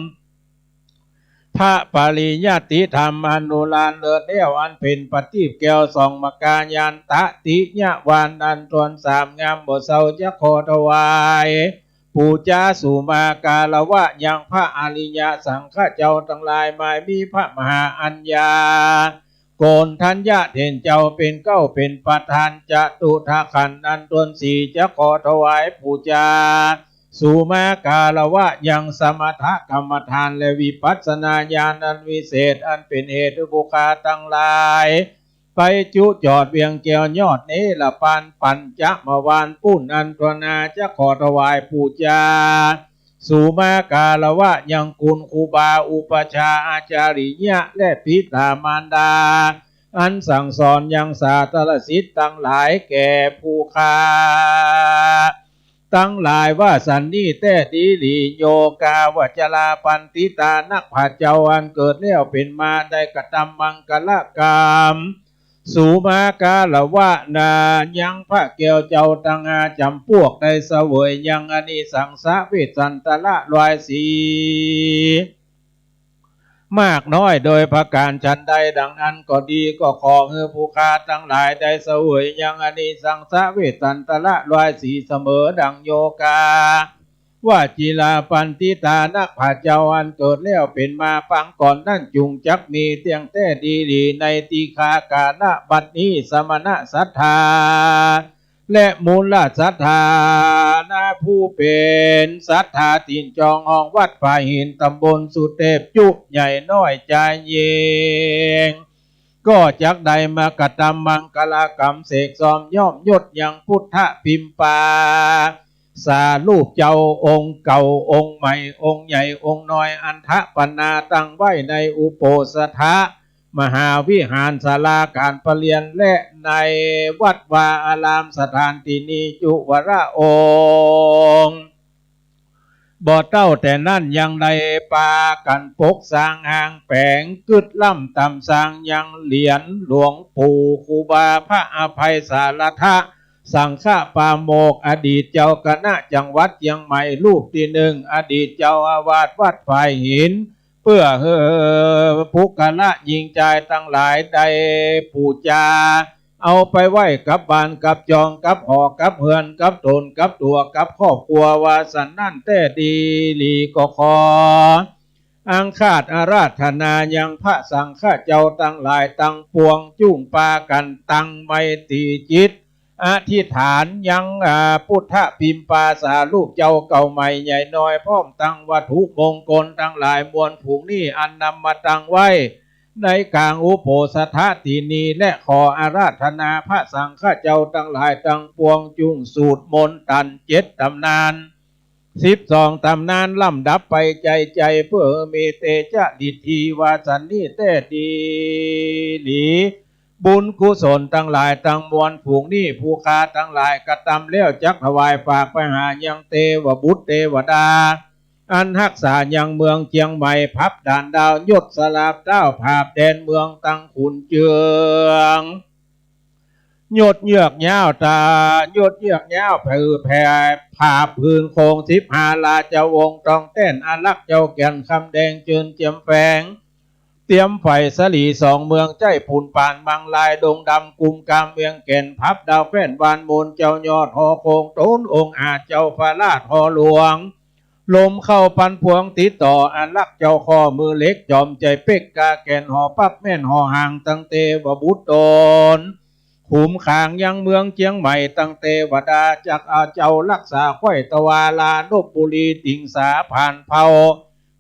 พ ระปริยัติธรรมอนุลานเลิศเลี้ยวอันเป็นปฏิบแก้วสองมกายันตติญะวานอันตวนสามงามบทเศร้าจะขอถวายปูจาสุมากาลวะยังพระอริยสังฆเจ้าทั้งหลายหมายมีพระมหาอัญญาโกนทัญญะเถนเจ้าเป็นเก้าเป็นประธานจะตุทาขันอันตวนสี่จะขอถวายปูจาสุมากาลวะยังสมถกรรมฐานและวิปัสสนาญาณอันวิเศษอันเป็นเหตุบุคาทั้งหลายไปจุจอดเวียงแก้วยอดนี้ละปานปัญจมวานปุ้นอันตวนาจะขอถวายปูจาสุมากาลวะยังกุลครูบาอุปชาอาจาริยะและปิตามารดาอันสั่งสอนยังสาธารสิทธิ์ทั้งหลายแก่ผู้ค้าตั้งหลายว่าสันนิเตติลิโยกาวจลาปันติตานักผาเจ้าอันเกิดแล้วเป็นมาได้กระทำมังกลกรรมสุมากาลวะนายังพระเกี่ยวเจ้าตังอาจำพวกได้เสวยยังอนิสังสะเวสันตละลอยสีมากน้อยโดยประการฉันใดดังนั้นก็ดีก็ขอให้ผู้ค้าทั้งหลายได้เสวยยังอนิสังสะเวสันตละลอยสีเสมอดังโยกาว่าจิลาปันติตานักผาเจ้าอันเกิดแล้วเป็นมาฟังก่อนนั่นจุงจักมีเตียงแท้ดีในติคากาณบัดนี้สมณะศรัทธาและมูลศรัทธานาผู้เป็นศรัทธาตินจองห้องวัดป่าหินตำบลสุเทพจุใหญ่น้อยใจเยงก็จักใดมากระทำมังกลกรรมเสกซ้อมย่อมยศยังพุทธพิมปาสารูปเจ้าองค์เก่าองค์ใหม่องค์ใหญ่องค์น้อยอันทะปนาตั้งไว้ในอุโปสถะมหาวิหารศาลาการประเรียนและในวัดวาอารามสถานที่นี้จุวระองค์บ่เต้าแต่นั่นยังได้ปากันปกสร้างหางแปงกึดล่ำตำสร้างยังเหรียญหลวงปู่ครูบาพระอภัยสารทะสังฆปาโมกอดีตเจ้าคณะจังหวัดเชียงใหม่รูปที่หนึ่งอดีตเจ้าอาวาสวัดฝ่ายหินเพื่อผู้คณะยิงใจทั้งหลายได้ปูจาเอาไปไว้กับบ้านกับจองกับหอกับเฮือนกับตนกับตัวกับครอบครัวว่าสันนั่นแต่ดีลีก็ขออังคาดอาราธนายังพระสังฆเจ้าตั้งหลายตั้งปวงจุ่งปากันตั้งไมตรีจิตอธิษฐานยังพุทธพิมปาสารูปเจ้าเก่าใหม่ใหญ่น้อยพร้อมตั้งวัตถุมงคลทั้งหลายมวลผงนี้อันนำมาตั้งไว้ในกลางอุโภสถที่นี้และขออาราธนาพระสังฆเจ้าทั้งหลายตั้งปวงจุ่งสูตรมนต์ตัน7ตำนาน12ตำนานลำดับไปใจเพื่อมีเตจาดิทีวาสันนิเตดีหลีบุญกุศลทั้งหลายทั้งมวลผูกนี้ผู้ค้าทั้งหลายกระทำแล้วจักถวายฝากไปหายังเทวบุตรเทวดาอันรักษายังเมืองเชียงใหม่พับด่านดาวยศสลาบเต้าภาพแดนเมืองตั้งขุนเจืองยศเยือกยาวตายศเยือกยาวแผ่ภาพพื้นโคง15ราชวงศ์ตองเต้นอารักษ์เจ้าแก่นคำแดงเจินเจียมแฝงเตรียมไฟสลีสองเมืองใจผุนป่านบางลายดงดำกุมกามเวียงแก่นพับดาวแป้นวานมูลเจ้ายอดหอโคงโตนองค์อาจเจ้าฟาลาดหอหลวงลมเข้าปันพวงติดต่ออันลักเจ้าคอมือเล็กจอมใจเป็กกาแก่นหอปับแม่นหอห่างตั้งเตวบุตรตนขุมขางยังเมืองเชียงใหม่ตั้งเตวดาจากอาเจ้ารักษาไข่ตะวาลานบบุรีติงสาผ่านเผา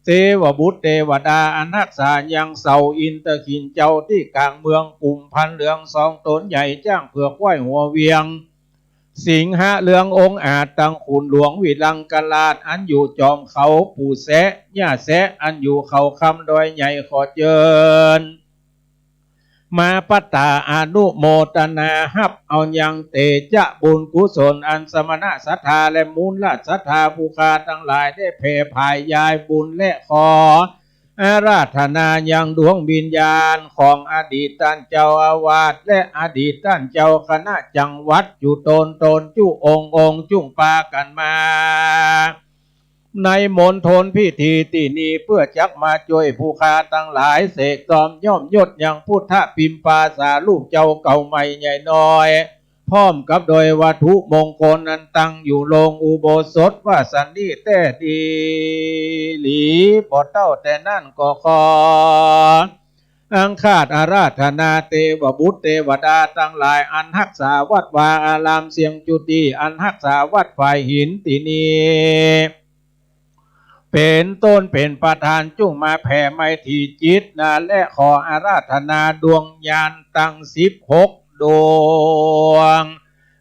เทวบุตรเทวดาอนักษายังเสาอินตะขินเจ้าที่กลางเมืองกลุ่มพันเหลืองสองตนใหญ่จ้างเผือกไหวหัวเวียงสิงหะเลืององค์อาจตั้งขุนหลวงวิลังกลาดอันอยู่จอมเขาปู่แสะย่าแสะอันอยู่เขาคำดอยใหญ่ขอเจิญมาปัตตาอนุโมทนาฮับเอายังเตจะบุญกุศลอันสมณะศรัทธาและมูลศรัทธาผู้ค้าทั้งหลายได้แผ่ภายยายบุญและขออาราธนายังดวงวิญญาณของอดีตท่านเจ้าอาวาสและอดีตท่านเจ้าคณะจังหวัดอยู่ตนจุองค์จุ่งปากันมา ในมณฑลพิธีที่นี้เพื่อจักมาช่วยผู้ค้าทั้งหลายเสกตอมย่อมยศอย่างพุทธปิมปาสาลูกเจ้าเก่าใหม่ใหญ่น้อยพร้อมกับโดยวัตถุมงคลนั้นตั้งอยู่โรงอุโบสถว่าสันนิแต่ดีหลีปอดเต้าแต่นั่นก็ขออังคาดอาราธนาเทวบุตรเทวดาทั้งหลายอันรักษาวัดวาอารามเสียงจุติอันรักษาวัดฝ่ายหินที่นี้เป็นต้นเป็นประธานจุ่งมาแผ่ไมตรีจิตนะและขออาราธนาดวงญาณตั้ง16 ดวง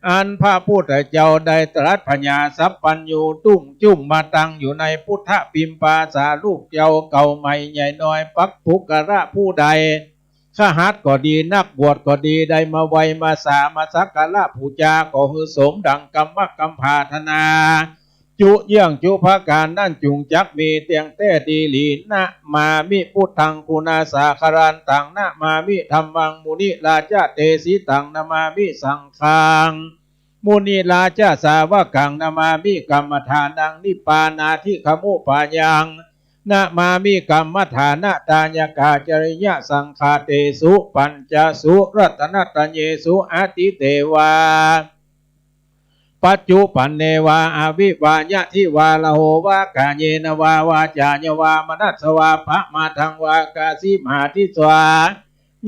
อันพระพุทธเจ้าได้ตรัสพญาสัพพัญญูตุ้งจุ่มมาตั้งอยู่ในพุทธปิมปาสาลูกเจ้าเก่าใหม่ใหญ่น้อยปักภุกระผู้ใดข้าหัดก็ดีนักบวชก็ดีได้มาไวมาสามาสักการะบูชาก็คือสมดังกรรมกรรมภาธนาจุเยี่ยงจุภาการนั่นจุงจักมีเตียงเต้ดีหลีนะมามิพุทธังกุณาสาคารันตังนะมามิธรรมังมุนิราชเตสิตังนะมามิสังฆังมุนิราชสาวกังนะมามิกรรมฐานังนิปปานาทิขมุปายังนะมามิกรรมฐานะตายกาจริยสังฆาเตสุปัญจสุรัตนตเยสุอาติเตวาปัจจุปันเนวาอวิวายะทิวาลโหวากาเยนวาวาจาญวามนัสสวาภะมาทังวากาสิมหาทิสวา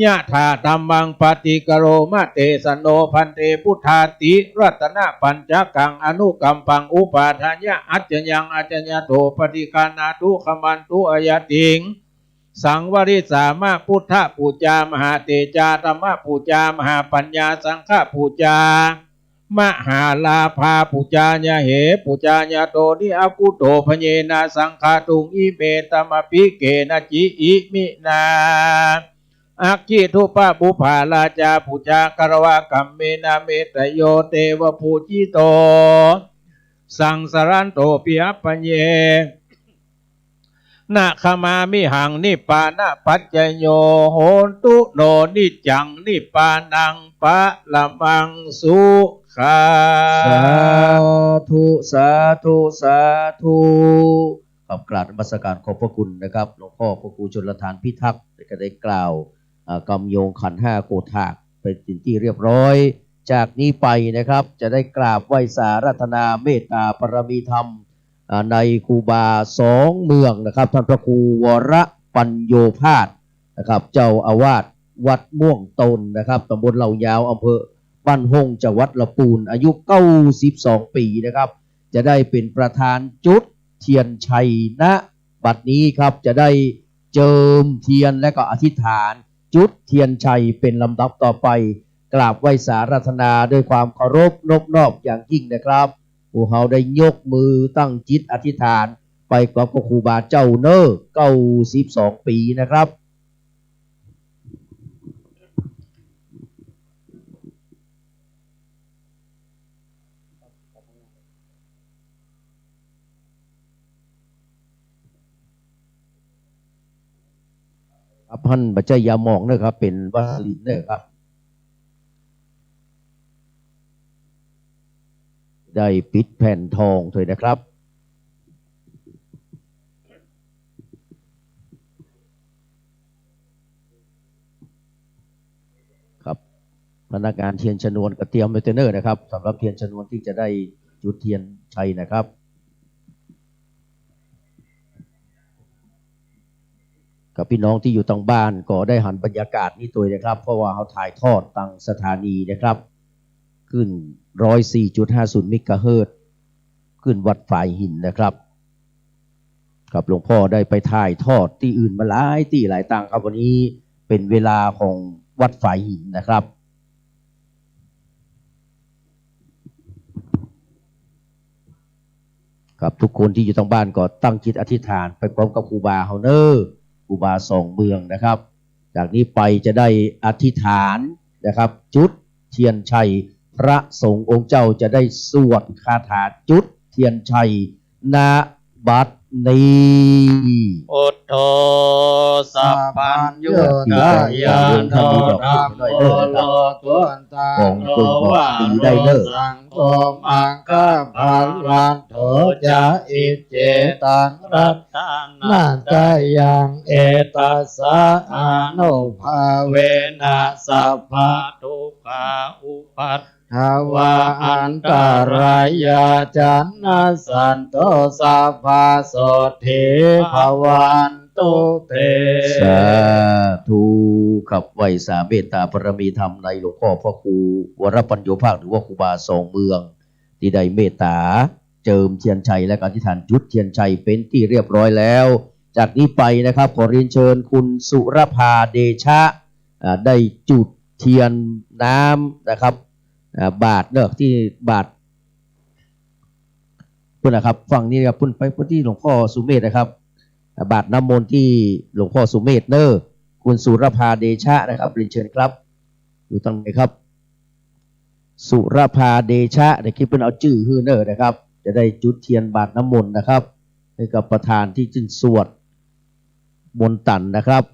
ยะธาธัมมังปฏิกโรมะเตสโนพันเตพุทธาติรัตนะปัญจกังอนุกัมปังอุปาทายะอัจจยังอัจจญโตปฏิกานาทุขมันตุอยติงสังวริสามะพุทธปูจามหาเตจาธรรมปูจามหาปัญญาสังฆปูจามหาลาภาปุจาญาเหปุจาญาโตนิอากุโตพเยนะสังฆาตุงอิเมตมปิเกนะจิอิมินาอักขิทุปะบุภาลาจาปุจากรวะกัมเมนะเมตโยเตวะภูจิโตสังสารันโตปิอัปปเยนะขมามิหังนิปานะปัจจโยโหตุโนนิจังนิปานังปะละมังสุขา สาธุสาธุสาธุขอบกราบนมัสการขอบพระคุณนะครับหลวงพ่อพระครูชลทานพิทักษ์ก็ได้กล่าวกำโยงขันธ์5โกฏากเป็นที่เรียบร้อยจากนี้ไปนะครับจะได้กราบไหว้สารัตนาเมตตาปรมีธรรมในครูบา2 เมืองนะครับท่านพระครูวรปัญโยภาสนะครับเจ้าอาวาสวัดม่วงตนนะครับตำบลเหล่ายาวอำเภอบ้านหงจังหวัดลำพูนอายุ92 ปีนะครับจะได้เป็นประธานจุดเทียนชัยณบัดนี้ครับจะได้เจิมเทียนและก็อธิษฐานจุดเทียนชัยเป็นลำดับต่อไปกราบไหว้สารัตนาด้วยความเคารพนบนอบอย่างยิ่งนะครับพวกเราได้ยกมือตั้งจิตอธิษฐานไปกับพระครูบาเจ้าเนอ92 ปีนะครับพันบัจจยาหมองนะครับเป็นวาสลินนะครับได้ปิดแผ่นทองด้วยนะครับครับพนักงานเทียนชนวนก็เตรียมไว้เตอร์นะครับสำหรับเทียนชนวนที่จะได้จุดเทียนชัยนะครับกับพี่น้องที่อยู่ทางบ้านก็ได้หันบรรยากาศนี้ตัวนะครับเพราะว่าเขาถ่ายทอดทางสถานีนะครับขึ้น 104.50 เมกะเฮิรตซ์ขึ้นวัดฝ่ายหินนะครับครับหลวงพ่อได้ไปถ่ายทอดที่อื่นมาหลายที่หลายต่างครับวันนี้เป็นเวลาของวัดฝ่ายหินนะครับครับทุกคนที่อยู่ทางบ้านก็ตั้งจิตอธิษฐานไปพร้อมกับครูบาเฮาเนอร์ครูบา2 เมืองนะครับจากนี้ไปจะได้อธิษฐานนะครับจุดเทียนชัยพระสงฆ์องค์เจ้าจะได้สวดคาถาจุดเทียนชัยณบัด นี้ พุทโธสัพพัญญุตายาโนธัมโมโลกุนตังโลวะโลสังโฆมังคะภัลลันโธจะอิเจตังรัตถานันตยังเอตัสสะอานุภาเวนะสัพพะทุกขาอุปัฏฐาวะอันตรายาจันนสันโตสัพพะโสทิภวันตุเต สาธุขับไหวสาเมตตาปรมีธรรมในหลวงพ่อพระครูวรปัญโยภาคหรือว่าครูบาสองเมืองที่ได้เมตตาเจิมเทียนชัยและการอธิษฐานจุดเทียนชัยเป็นที่เรียบร้อยแล้ว จากนี้ไปนะครับขอเรียนเชิญคุณสุรภาเดชะได้จุดเทียนน้ำนะครับบาทเนอะที่บาทพุ่นนะครับฝั่งนี้ครับพุ่นไปพุ่นที่หลวงพ่อสุเมธนะครับบาทน้ำมนต์ที่หลวงพ่อสุเมธเนอร์คุณสุรภาเดชะนะครับเรียนเชิญครับอยู่ตรงไหนครับสุรภาเดชะในคลิปเป็นเอาชื่อฮือเนอร์นะครับจะได้จุดเทียนบาทน้ำมนต์นะครับให้กับประธานที่จึงสวดมนต์ตันนะครับ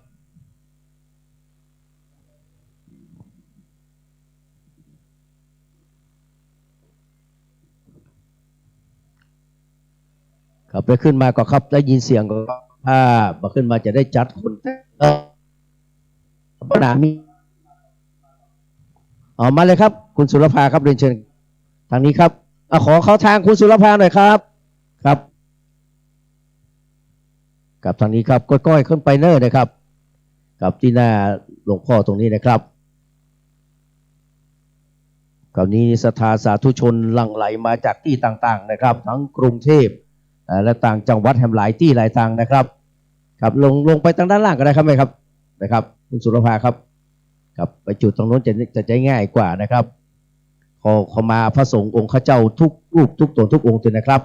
ครับไปขึ้นมาก็ครับได้ยินเสียงก็ถ้ามาขึ้นมาจะได้จัดคนปัญหามีมาเลยครับคุณสุรภาครับเรียนเชิญทางนี้ครับขอเข้าทางคุณสุรภาหน่อยครับครับกับทางนี้ครับก้อยๆขึ้นไปเนอร์นะครับกับที่หน้าหลวงพ่อตรงนี้นะครับกับนี้ศรัทธาสาธุชนหลั่งไหลมาจากที่ต่างๆนะครับทั้งกรุงเทพและต่างจังหวัดแห่งหลายที่หลายทางนะครับครับลงไปทางด้านล่างก็ได้ครับไหมครับนะครับคุณสุรภาครับครับไปจุดตรงโน้นจะใจง่ายกว่านะครับขอมาพระสงฆ์องค์ข้าเจ้าทุกรูปทุกตนทุกองค์เลยนะครับ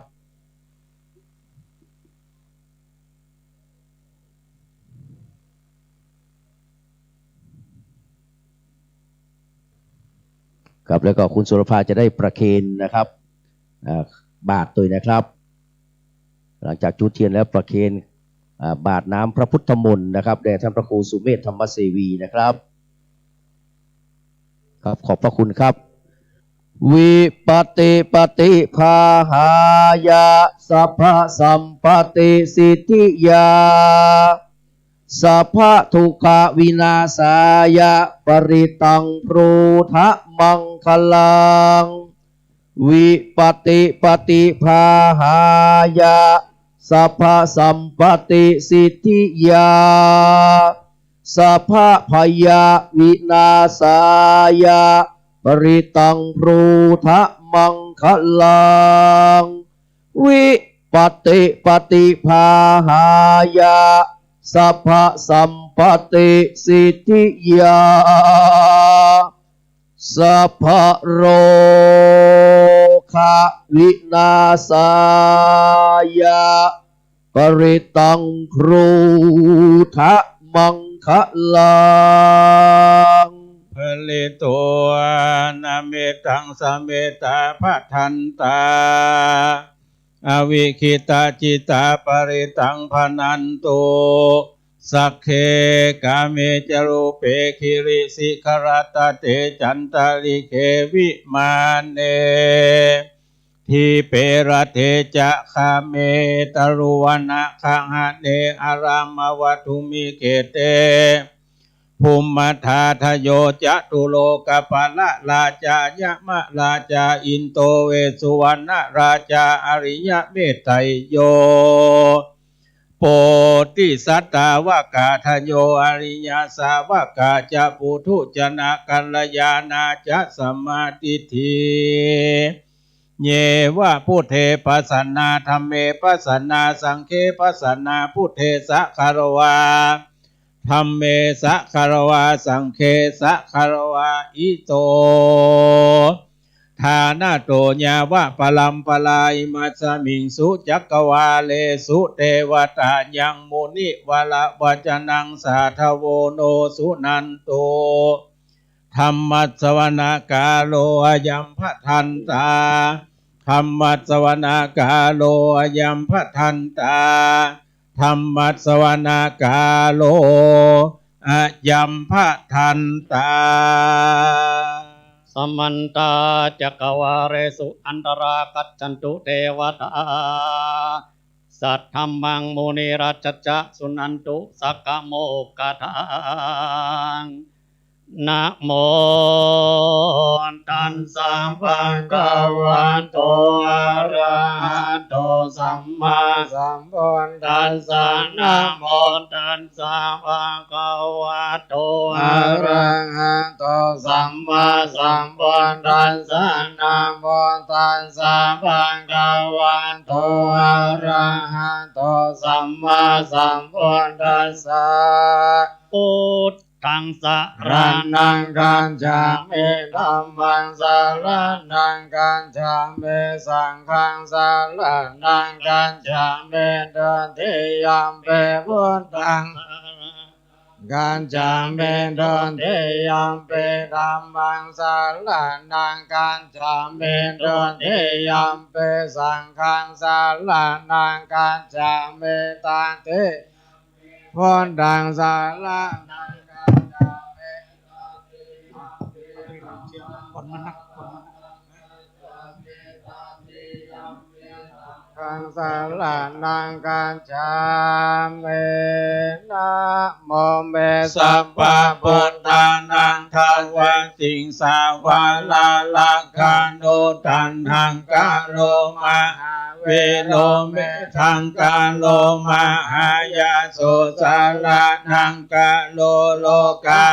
ครับแล้วก็คุณสุรภาจะได้ประเคนนะครับบาทตัวนะครับหลังจากจุดเทียนแล้วประเคนบาทน้ำพระพุทธมนต์นะครับแด่ท่านพระครูสุเมธธรรมเสวีนะครับครับขอบพระคุณครับวิปติปฏิภาหายะสัพพสัมปติสิทธิยาสัพพทุกขวินาศายะปริตังปรูทะมังคลังวิปติปฏิภาหายะสัพพสัมปติสิทธิยาสัพพพยาวินาศายะปริตังปรูทะมังคลังวิปติปฏิภาหายะสัพพสัมปติสิทธิยาสัพพโรคะวินาศายะปริตังครูทะมังคลังผลิตัวนาเมตังสเมตาพัทันตาอวิคิตาจิตาปริตังพนันตุสักเคกาเมจรูเปคิริสิขรตเตจันตาลิเควิมานเนทีเปรเทจะคาเมตรุวนะคังหะเนอารามวัตุมิเกเตภูมิธาทโยจะตุโลกปะละราชายะมะราชาอินโตเวสุวรรณราชาอริยเมตไตโยโปติสัตตาวกาทโยอริยสาวกาจะปุถุจนะกัลยาณาจะสัมมาทิฏฐิเยวะพุทเทปัสสนาธัมเมปัสสนาสังฆเปัสสนาพุทเทสะคารวาธัมเมสะคารวาสังฆสะคารวาอิโตทานาโตญาวะปลัมปลายมัสสมิงสุจักวาเลสุเทวตายังมุนิวะละวจนังสาทโวโนสุนันโตธรรมัสสวนากาโลยัมพทันตา ธรรมัสสวนากาโลยัมพทันตาธรรมัสสวนากาโลอะยัมพทันตาสมันตาจักวาเรสุอันตรากัจจันตุเทวตาสัทธัมมังมุนิราชจะสุนันตุสักกโมกขังนะโมตัสสะภะคะวะโตอะระหะโตสัมมาสัมพุทธัสสะนะโมตัสสะภะคะวะโตอะระหะโตสัมมาสัมพุทธัสสะนะโมตัสสะภะคะวะโตอะระหะโตสัมมาสัมพุทธัสสะพุทธังสรณังคัจฉามิธัมมังสรณังคัจฉามิสังฆังสรณังคัจฉามิตุติยัมปิพุทธังกัจฉามิตุติยัมปิธัมมังสรณังกัจฉามิตุติยัมปิสังฆังสรณังกัจฉามิตติพุทธังสรณังกังสารนังกัจฉามินะโมเมสัพพะพุทธานังทวันติงสาวาลาลักขานุตันหังกาโลมาเวโลเมทังกาโลมาหายาสุสารานังกาโลโลกา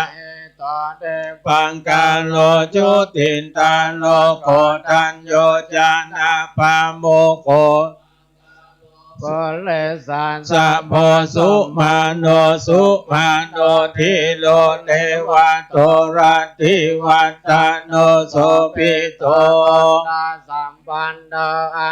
ต่อเดปังกาโลจุตินตาโลโกตัญโยจานาปาโมโคโพเลสันสัพโพสุมาโนสุมาโนทิโลเนวะโตรัตติวัตตโนโสปิโตนาสัมปันโนอะ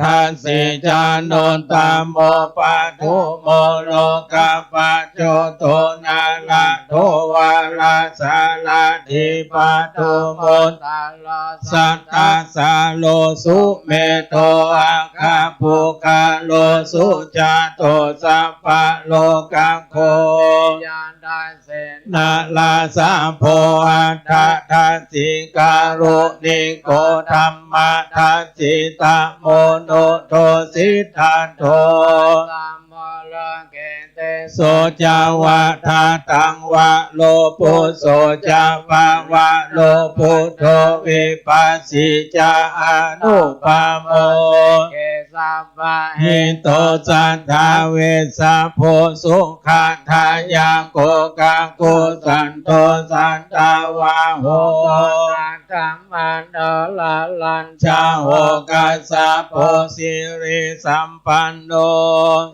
ทัสสิจานนตามโมปะทุโมโลกาปะโจโตนาลาโทวาลาสาลาธิปะทุโมตาลาสัตตาสาโลสุเมโตอาคาภูคาโลสุจาโตสัพพะโลกังโคยานได้เสนาลาสาโพอัตถะทัสสิการุณิโกธรรมะทัสสิตะโมโนโทสิทธาโทสัมโมโลเกเตโสจาวะทาตังวะโลปุโสจาวะวะโลปุโทวิปัสสิจาอนุปาโมเกสัพพะหิโตสัทธาเวสัพโพสุขันธายาโกกังกุสันโตสันตาวาโหธรรมันโอลาลัญชาโหกัสสะโพสิริสัมปันโน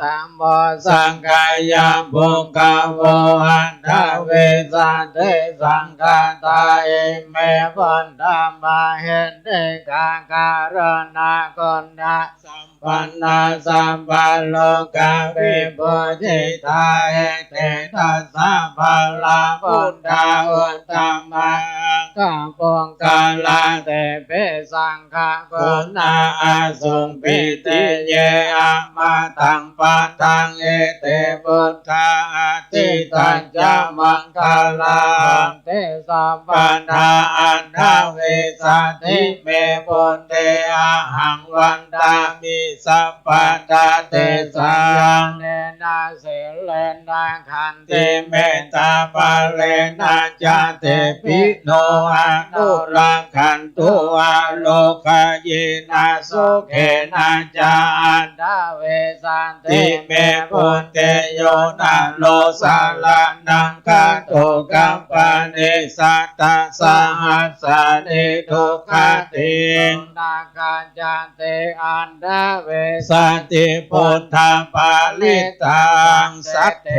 ธัมโมสังฆายาบุคคโวอันทเวสันเตสังฆาตาเอเมพันธามาเห็นเดกาการณาคนนาสัมปันนาสัมปันโลกาวิปุจิตาเอเตตัสสะภะลาพุทธาอุตตมังกาปองกาลาเตเปสังฆคุณาอาสุงปิติเยอามาตังปะตังเอเตพุทธาติตัญจมังคลาเตสัมปันธาอันทเวสันติเมปุเตอาหังวันตามิสัพพะตาเตสังเนนาเสเลนาคันติเมตตาปะเลนะจาเตปิโนอนุรังคันตุอาโลกเยนะสุเขนะจาอันทเวสันติเมปุเตโยนะโลสาลานังคาโตกัมปะเนสัตตะสหัสสะเนทุกขตินาคาจันเตอันทเว เวสติพุทธปาลิตังสัทเท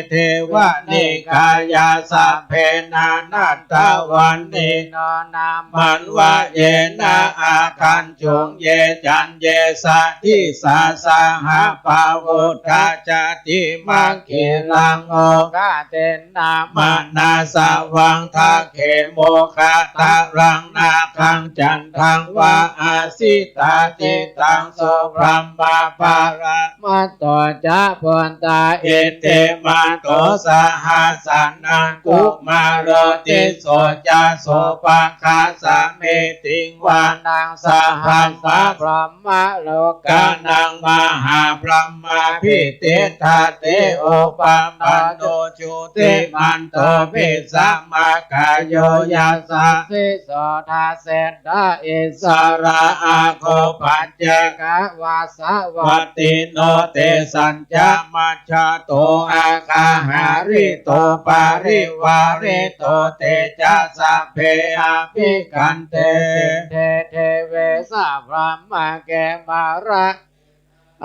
เทวนิกายาสัพเพนานัตตวันนิโนนามันวะเยนะอาคันจุงเยจันเยสะทิสาสาหาปาวุฒาจติมังคิลังโอกาเตนามานาสวังทาเขโมคาตารังนาคังจันทังวาอาสิตาติตังโสพรัมมาปาระมัตโตจะพันตาเอเตมาโตสหัสสนังกุมาโรติโสจาโสปะคาสะเมติงวานังสหัสสะพรหมโลกานังมหาพรหมพิเตถาเตโอปัมปันโนจุติมันโตภิสัมมากายโยยัสสะสิโสทาเสดาอิสระอาโคปัจเจกวาสวัตติโนเตสัญจมัชฌะโตอาคาหาริโตปาริวาริโตเตจะสัพเพอาภิกันเตเทเทเวสะพรหมเกมาระ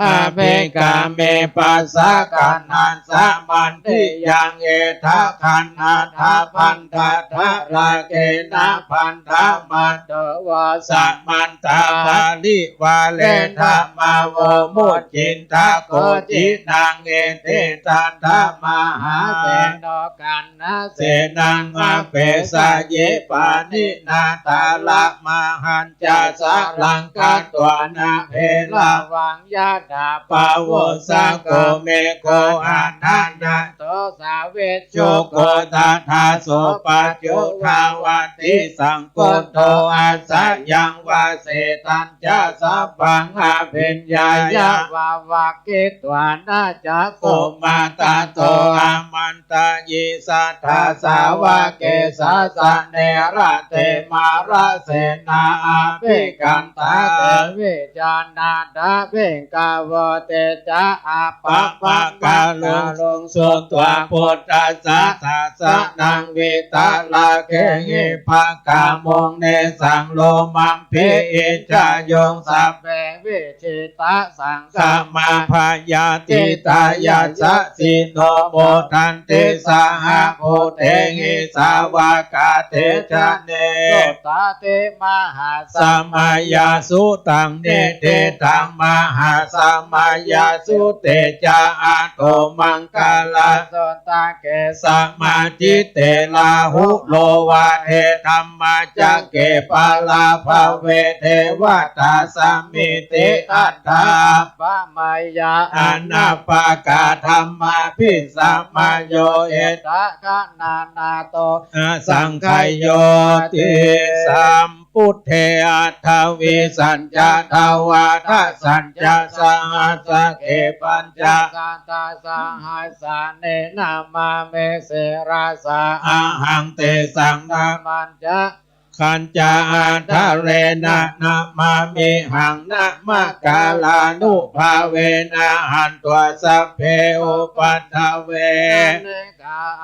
อาเภกาเมปัสสะกัณหันสะมันทิยังเอทะคันนาทาพันธะทะราเกนะพันธะมันโตวาสัมมันตาภาลิวาเลทะมาโวมุจจินทะโกจินังเอเตตันทะมหาเสโนกันนะเสนังมาเปสะเยปานินาตาละมหันจาสะลังกัตวนาเพลาวังยาดาปาวสะโกเมโกอานันนะโตสาเวชโชโกตาทาโสปัจจุทาวาติสังโกโตอาสะยังวาเสตัญจะสัพพังอาเพ็ญญายาวาวากิตวานาจักโกมาตาโตอามันตายิสัทธาสาวาเกสาสะเนระเตมาระเสนาอาเปกันตาเตวิจานาดาเปกาวเตจะอาปะปะกาลงสุตัวพุทธัสสะทัสสะนังวิตาลาเกหิภากามงเนสังโลมังพิอิจายงสัพเพวิชิตาสังฆมาพายาติตายาสสิโนโมทันติสหโพเทหิสาวากาเตชะเนโตตาเตมหาสัมมายาสุตังเนเตตังมหาสัมมายาสุเตจาอาโตมังกาลาสนตาเกสัมมาจิเตลาหุโลวาเทธัมมาจักเกปาลาภเวเทวตาสัมมิติอัตถาปะมายาอนาปากาธัมมาพิสัมมาโยเอตกะนานาโตสังขโยติสัมพุทเทอัตถวิสัญจทวาทสัญจสหัสสะเกปัญจสัตตาสหัสสะเนนามาเมเสราสะอาหังเตสังนามันจะขันจาอันทะเรนะนะมามิหังนะมะกาลานุภาเวนะหันตัวสัพเพอุปัฏฐเว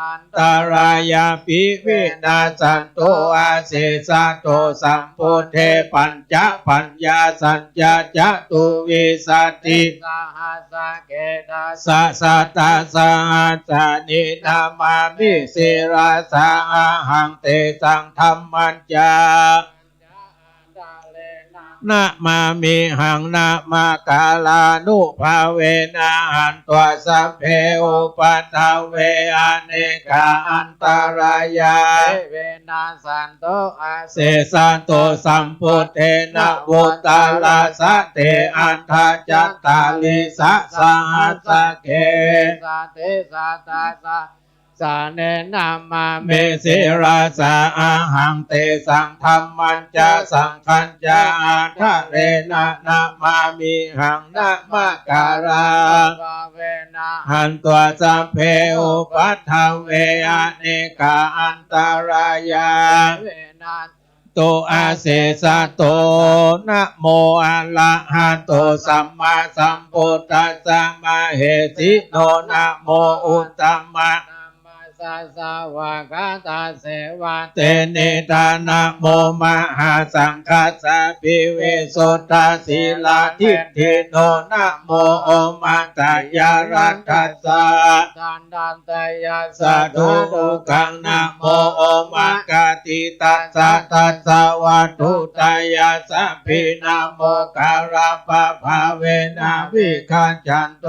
อันตรายาปิวินาสันโตอาเสสะโตสัมพุทเทปัญจปัญญาสัญญาจตุวิสัตติสหัสสะเกตัสสะสัตตะสหัสสะนินามามิสิราสะอาหังเตสังธัมมัญจานะมามิหังนะมากาลานุภาเวนะหันตัวสัพเพอุปัฏฐเวอเนกาอันตรายาเวนะสันโตอาเสสันโตสัมพุทเทนะวุตาลาสะเตอันทาจัตตาลิสะสหัสสะเกสัตเตสัตตาสะสาเนนามาเมสิราสาอาหังเตสังธัมมัญจสังขัญจาทะเรนะนะมามิหังนะมะการาเวนะหันตัวสัพเพอุปัฏฐเวอเนกาอันตรายาเวนะโตอาเสสะโตนะโมอะระหะโตสัมมาสัมพุทธัสสะมะเหสิโนนะโมอุตตมะ สสวากาตาเสวะเตเนตานะโมมหาสังฆัสสะปิเวโสตาสีลาทิฏฐิโนนะโมโอมาตายารัตถัสสะตันดันตยาสะดุกังนะโมโอมากาติตัสสะตัสสะวัตถุตายาสะพินะโมการะปะภาเวนะวิคันจันโต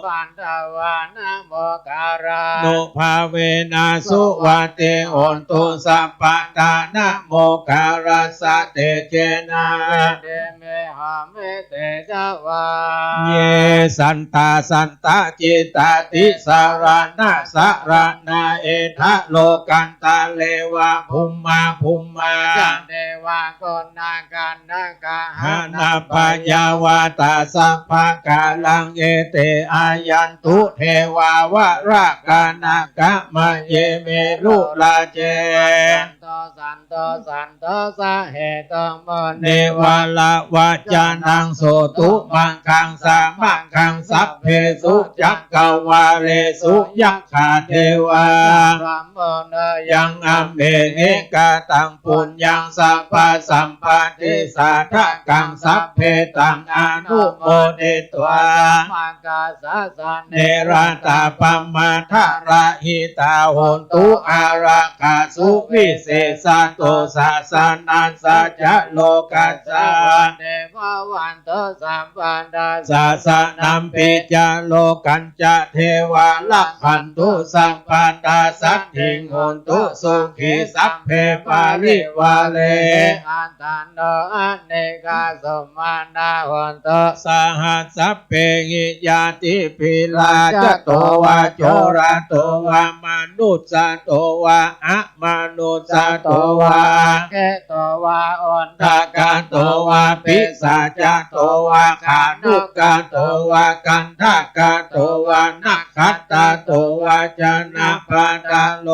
ปันตวานะโมการะนุภาเวนะสุวัตเตโอนตุสัพพะตานะโมการะสะเตเจนะเดเมหะเมเตจาวาเยสันตาสันตาจิตาติสารณะสารณะเอทะโลกันตาเลวะภุมมาภุมมาจันเทวะโกนากันนาคาหานาปยาวาตาสัพพะกาลังเอเตอายันตุเทวาวะรากานากะมะเยเมลุลาเจสันโตสะเหตุมเนวาลาวะจานังโสตุมังคังสามังคังสัพเพสุจักกวาเลสุยักขาเทวารัมโมนยังอัมเบเอกาตังปุญญังสัพพสัมปติสาทะกังสัพเพตังอนุโมเดตวามังกาสะสะเนราตาปมาทะระหิตาโหนตุอาราคาสุวิเศษโตสาสนัสสัจโลกัสสะเดววันโตสัมปันดาสาสนัมปิจโลกันจะเทวาลักขันตุสัมปันดาสัตถิงโหนตุสุขีสัพเพปาริวาเลอันตันโตอเนกาสมานาโหนตุสหัสสัพเพหิยาติปิลาจโตวาโจระโตวามนุสสโตวาอะมนุสสโตวาเกโตวาอนทากาโตวาปิสาจโตวาขานุกาโตวากันทากาโตวานักขัตตาโตวาจนะปาตาโล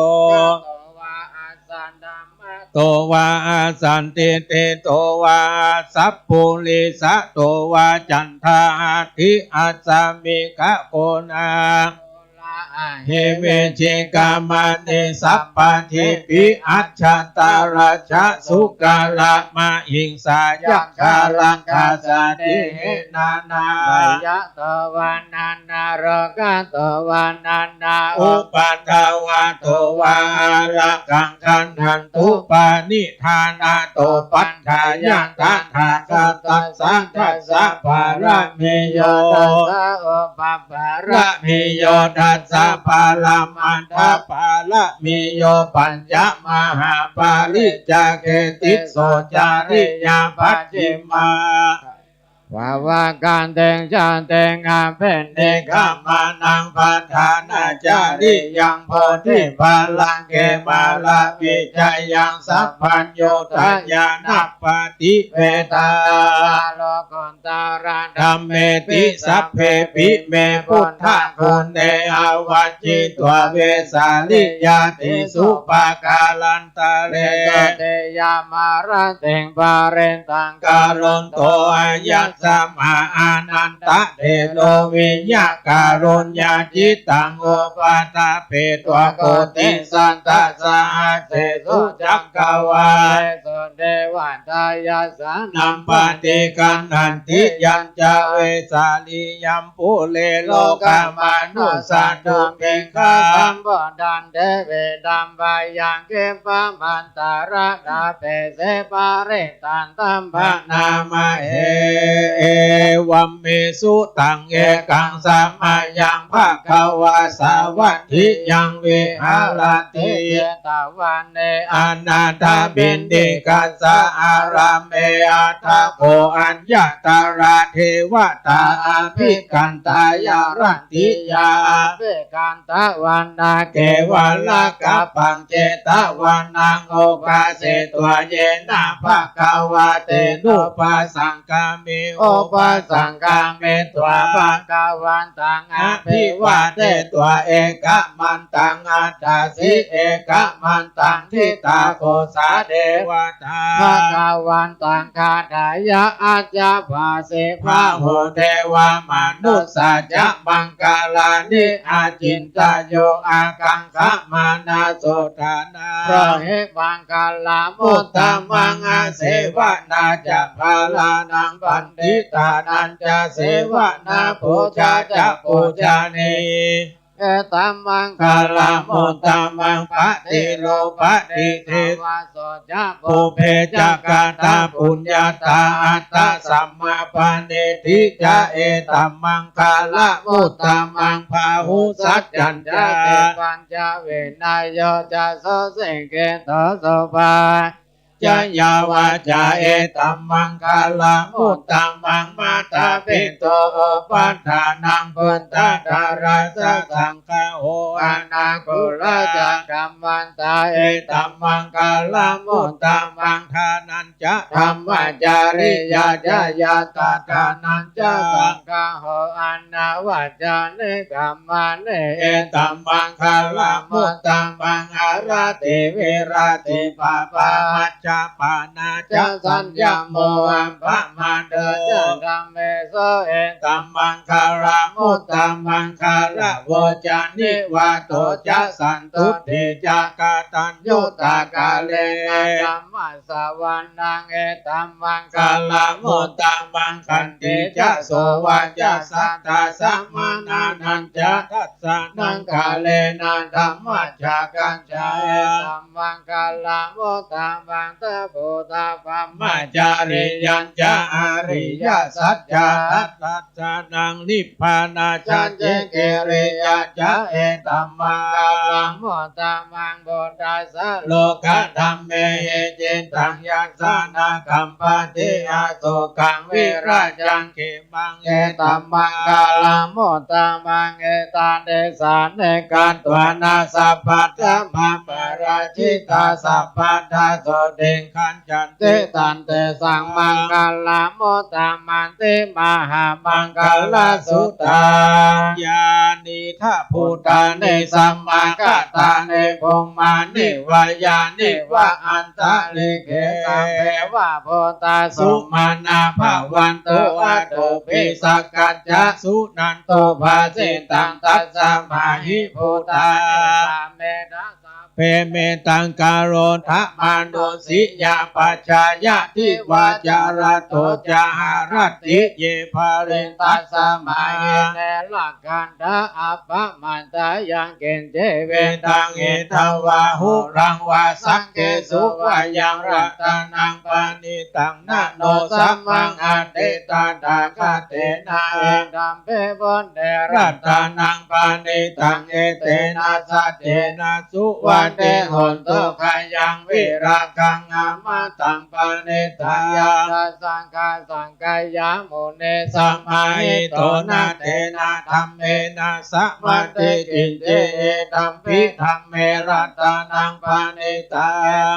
โตวาอาสันติเตโตวาสัพพุลิสะโตวาจันทาทิอัสสมิกะโกนาเฮเมจิกามานิสัพพทิปิอัจฉตาราชสุกาละมาหิงสายักขาลังคาสาติเหนานาบายะตวันนานาโรกะตวันนานาอุปัฏฐวะโตวาละกังคันหันตุปานิธานาโตปัฏฐายะตถาคตัสสะทัสสะภาระเมโยตัสสะอุปภาระเมโยตัสสะปาลามันทปาละมิโยปัญจมหาปาริจาเกติโสจาริยาปัจจิมา วาวาการเตงจานเตงอาเป็นเดกามานังปัฏฐานาจาริยังโพธิภาลังเกมาลาปิจายังสัพพัญโยทายานัปปติเวตาโลกุตาระธัมเมติสัพเพปิเมพุทธะคุณเนอวัจจิตวเวสาลิยาติสุปากาลันตะเรเตยามาระเตงปาเรนตังกาลนโตอายัสสัมมาอานันตะเทโลวิญญาการุญญาจิตังโอปาตาเปตวโกติสันตะสาเสสุจักกวาสุเดวันตายาสานัมปฏิกันหันติยัญจเวสาลียัมปุเลโลกามานุสัตตุปิกาสัมปดันเดเวดัมบายังเกปะมันตาระดาเปเสปาเรตันตัมปนามาเอวัมเมสุตังเอกังสัมมายังภะคะวะสาวัตถิยังวิหารติเยตาวันเนอนาถบินดิกัสสะอารามเมอัตถโกอัญญตาราเทวตาอภิกันตายารันติยาอภิกันตะวันนาเกวัลกะปังเจตวันนางโอกาเสตัวเยนะภะคะวะเตนุปัสสังกามิโอ โอปัสสังฆาเมตวาภะคะวันตังอภิวาเทตัวเอกมันตังอัตตาสิเอกมันตังทิตาโคสาเดวตาภะคะวันตังคาถายะอาจาภาเสภาโหเทวามนุสสัจจะมังกาลานิอาจินตโยอากังขมานาโสธานาเพราะเหตุมังกาลามุตตะมังอาเสวนาจะพาลานังปันติตานันจะเสวนาปูชาจะปูชานีเอตัมมังคาลามุตตะมังปะติโลปะติเทวาโสจะปุเพจักาตาปุญญาตาอัตตาสัมมาปันติจะเอตัมมังคาลามุตตะมังพาหุสัจจันจะเตปัญจเวนายโยจะโสเสงเกโตโสภาจยาวาจาเอตัมมังคาลามุตตะมังมาตาปิโตโอปัฏฐานังพุทธดาราสสังฆโออานาคุลจักกัมมันตาเอตัมมังคาลามุตตะมังทานันจะธรรมจาริยาจายาตาทานันจะสังฆโหอานาวัจจานิกัมมันเอตัมมังคาลามุตตะมังอาราติวิราติปาปามัจจาปานาจะสัญญโมอัมปะมาเดจะธัมเมโสเอตัมมังคาลามุตตะมังคาลาโวจานิวาโตจะสันตุติจากาตัญยุตากาเลธัมมัสสวรรณังเอตัมมังคาลามุตตะมังคันติจะโสวาจะสัตตาสัมมานานันจะทัสสะนังกาเลนะธัมมัจจกัญจายธัมมังคาลามุตตะมังตะโพธาปัมมาจาริยัญจะอริยสัจจะทัสสะนังนิพพานาจันเจเกเรยะจะเอตัมมังคาลามุตตะมังโบทัสสะโลกธัมเมเหจิตังยัสสานาคัมปติอาโสกังวิราจังเขมังเอตัมมังคาลามุตตะมังเอตาเดสาเนกันตวานาสัพพัทธมาปราชิตาสัพพัทธโสเดงขันจันติตันเตสังมังคาลามุตตะมันติมหามังคาลาสุตาญาณิทัพพุทธานิสัมมากัตตานิภุมมานิวายานิวะอันตะลิเกสัมเพวะโพตาสุมานาภาวันโตอัตโตปิสักกัจจะสุนันโตภาสิตังตัสสะมาหิพุทธาเมตตาเปเมตังกาโรทะมานุสิยาปัจจายะทิวาจารโตจาหารติเยภาริตัสสะมาหิเนลักขันธะอัปปะมันตายังเกณเจเวตังเอตวาหุรังวาสังเกสุวายังรัตนังปานิตังนะโนสัมมังอัตติตาดาคาเตนะเอตัมเปบนเดรัตนังปานิตังเอเตนะสัจเจนะสุวาเตหนตุขยังวิราคังอามาตังปานิตายาสังฆาสังกายามุเนสัมมาหิโตนะเตนะธัมเมนะสัมมาติกินเจเอตัมปิธัมเมรัตนังปานิตา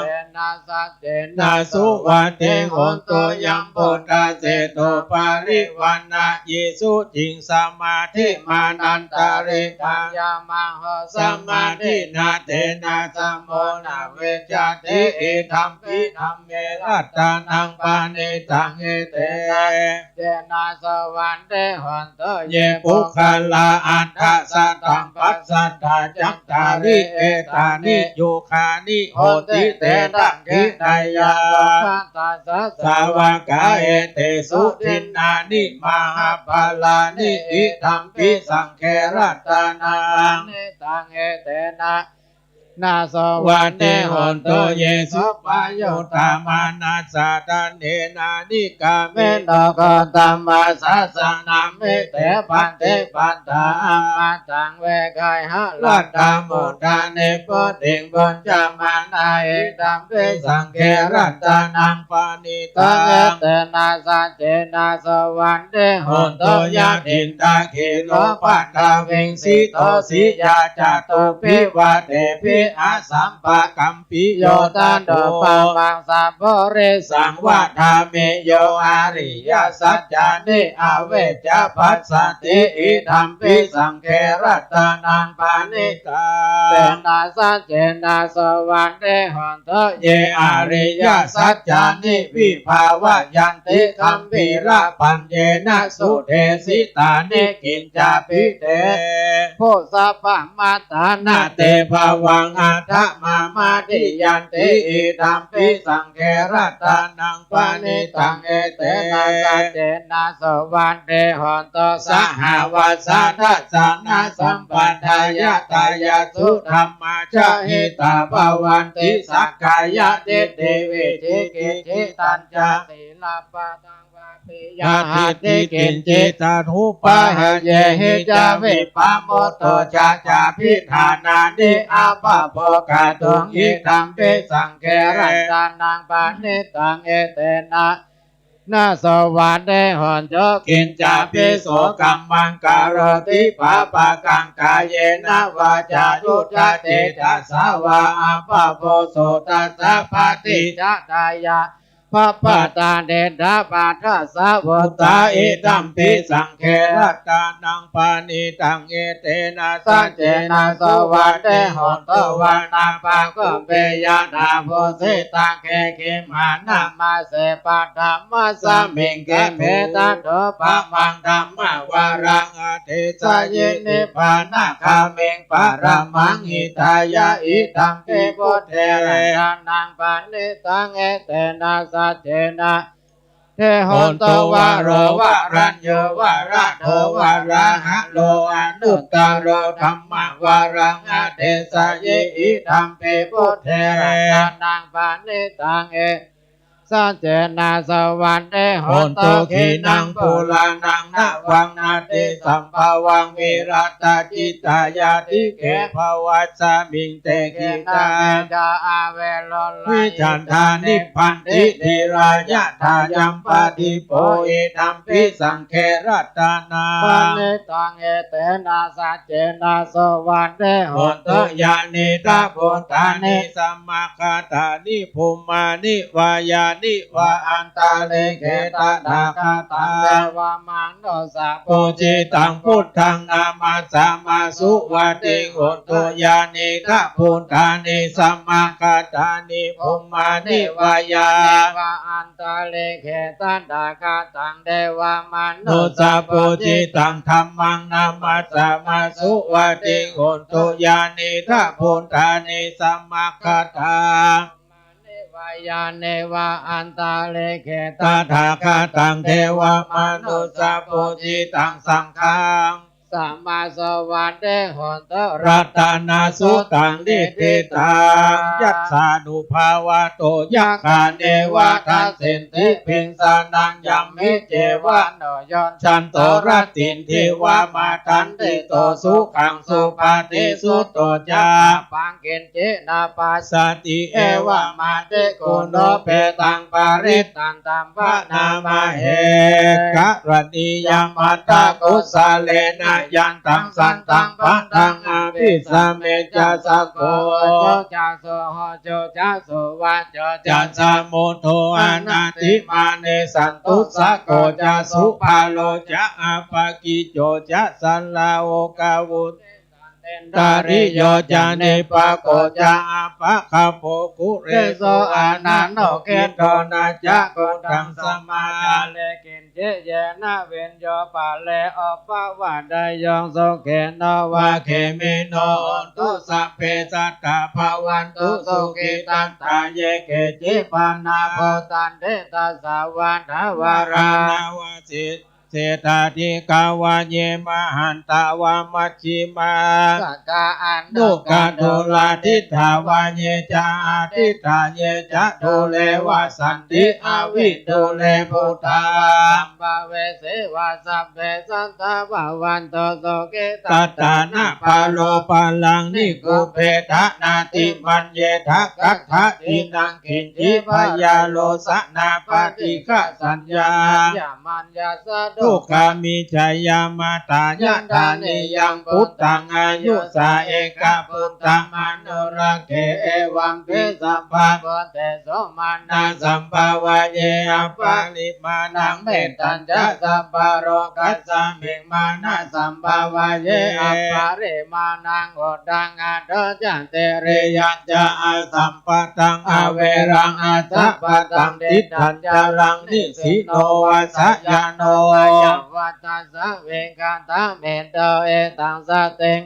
เตนะสัจเจนะสุวาเตหนตุยัมปุตตะเสโตปาริวันนะเยสุจิงสมาธิมานันตาริปัญญามังโหสัมมาทินาเตนะสัมโมนะเวจติเอธัมปิธัมเมรัตนังปานิตังเอเตเจนะสวรรค์เตหนตุเยปุคลาอัตถะสัตตังปัสสัทธาจัตตาริเอตานิโยคานิโหติเตตังกิตายาสาวกาเอเตสุทินนานิมหาภาลานิอิธัมปิสังเขรัตนังตังเอเตนะนาสวัสเนหนโตเยสุปายโยตามานาสาตเนนานิกาเมโนโกตัมมาสัสสะนามิเตปันเตปันตาอัมมาตังเวกายหะลัตตามุทานิปุติงบุญจามานาอิตัมปิสังเขรัตนังปานิตังเอเตนะสัจเจนะสวัสเนหนโตยะทินตาคิโลปัตตาวิงสิโตสิยาจตุปิวะเตปิ อาสัมปะกัมปิโยตันโตปังมังสัพพเรสังวะธาเมโยอาริยสัจจานิอเวจปัสสติอิธัมปิสังเขรัตนังปานิกาเจนะสัจเจนะสวัสเดหันเตเยอาริยสัจจานิวิภาวะยันติคัมภีระปัญเยนะสุเทสิตานิกินจาปิเตโพสัพพมัตตานาเตภวังอัตถมามาติยันติอิธัมปิสังเขรัตนังปานิตังเอเตนะสัจเจนะสวัสเดหันเตสหวัสสะทัสสนะสัมปัฏฐายะตายะสุธรรมาชะหิตาภวันติสักกายะเตเตวิจิกิจิตัญจศีลปะตังวาปิยาหิติกินจิตานุปะหะเยหิจาวิปะโมโตจาจาพิธานานิอาปะโภกาตุงอิธัมปิสังเขรัตนังปานิตังเอเตนะนาสวัสเดหันโจกินจาปิโสกัมมังการติปะปะกังกายเยนะวาจายุจเตจัสสาวะอัปปะโพโสตัสสะปะติจัตตายะพระปตาเดชะปาทัสสะวตาอิตัมปิสังเขรัตนังปานิตังเอเตนะสัจเจนะสวัสเดหันโตวันนาปะก็เปยานาโพสิตังเกขิมานามาเสปัตถะมัสสมิงเกเมตัตโตปะมังธัมมวารังอเทสยนิพพานาคามิงปะระมังหิตายะอิตัมปิพุทเทระนังปานิตังเอเตนะสัจเจนะเทหนตวะโรวะรัญโยวะระโทวะระหะโลอนุตตโรธัมมวารังอเทสยอิธัมปิพุทเทระนังปานิตังเอสัจเจนะสวัสเดหันโตขีนังปุลานังนาวังนาติสัมภวังวิรัตจิตายาติเกภวัสสมิงเตกิตาจาอาเวโลวิจันทานิพันติธิรายะทายัมปฏิโปอิธัมปิสังเขรัตนาปานิตังเอเตนะสัจเจนะสวัสเดหันโตญาณิตาโพธานิสัมมาคาตานิภูมานิวายานิวะอันตาเลเกตาดาคาตาเตวะมันโนสัพโพจิตังพุทธังนามาสามาสุวัติโหตุญาณิทะพุทธานิสัมมาคาตานิภูมานิวายาวะอันตาเลเกตาดาคาตังเดวะมันโนสัพโพจิตังธัมมังนามาสามาสุวัติโหตุญาณิทะพุทธานิสัมมาคาตาวายาเนวะอันตาเลเกตาถาคาตังเทวมนุสสะโพธิตังสังฆังสัมมาสวัสเดหันโตรัตนาสุตังดิติตังยัสสานุภาวะโตยักขาเนวะทัสสินติปิงสานังยัมมิเจวะโนยนชันโตรตินทิวามาทันติโตสุขังสุปาติสุโตจาปังเกณเจนาปัสสติเอวะมาเตโกโนเปตังปาริตันตัมภะนามาเหกะรณียามัตตะกุสาเลนะยันตังสันตังปันตังอภิสเมจัสสะโกโจจัสโสโหโจจัสโสวัจโจจัสสะโมโทอนาติมาเนสันตุสะโกจัสสุภาโลจะอปะกิโจจัสสัลลาโอกาวุตตาริโยจานิปะโกจาปะคาโปกุเรโสอานันโนเกโตนาจะโกตังสมาเลกินเจเยนะเวนโยปะเลอปะวะไดยองโสเกโนวะเคมิโนตุสัพเพสัตตาภวันตุสุขิตันตาเยเกจิปานาโพตันเดตาสาวันทวาราวาสิเศรษฐาธิกาวาเยมหันตาวามัชชิมาสักกาอันดุกาโดลาทิฏฐาวาเยจาทิฏฐาเยจะโดเลวะสันติอวิโดเลพุทธาสัมภเวเสวะสัพเพสันตาภวันโตโสเกตัตตานะปาโลปาลังนิกุเพทะนาติมันเยทะกัตถะอินังกินจิพยาโลสนาปฏิฆะสัญญายามัญญาสะโด ทุกขามิจายามาตายะทานิยังพุทธังอายุสาเอกพุทธมนุรักเขเอวังพิสัพพะโกเตโสมานังสัมภาวะเยอปาลิมานังเมตตัญจะสัพพะโรกัสสะมิมานะสัมภาวะเยอปาริมานังโอดังอาโดจันเตเรยัญจะอาสัมปะตังอาเวรังอาสัพพะตังติทัญจารังนิสิโนวัสยาโนยัวัตสะเวกัตะเมตโตเอตังสะเตง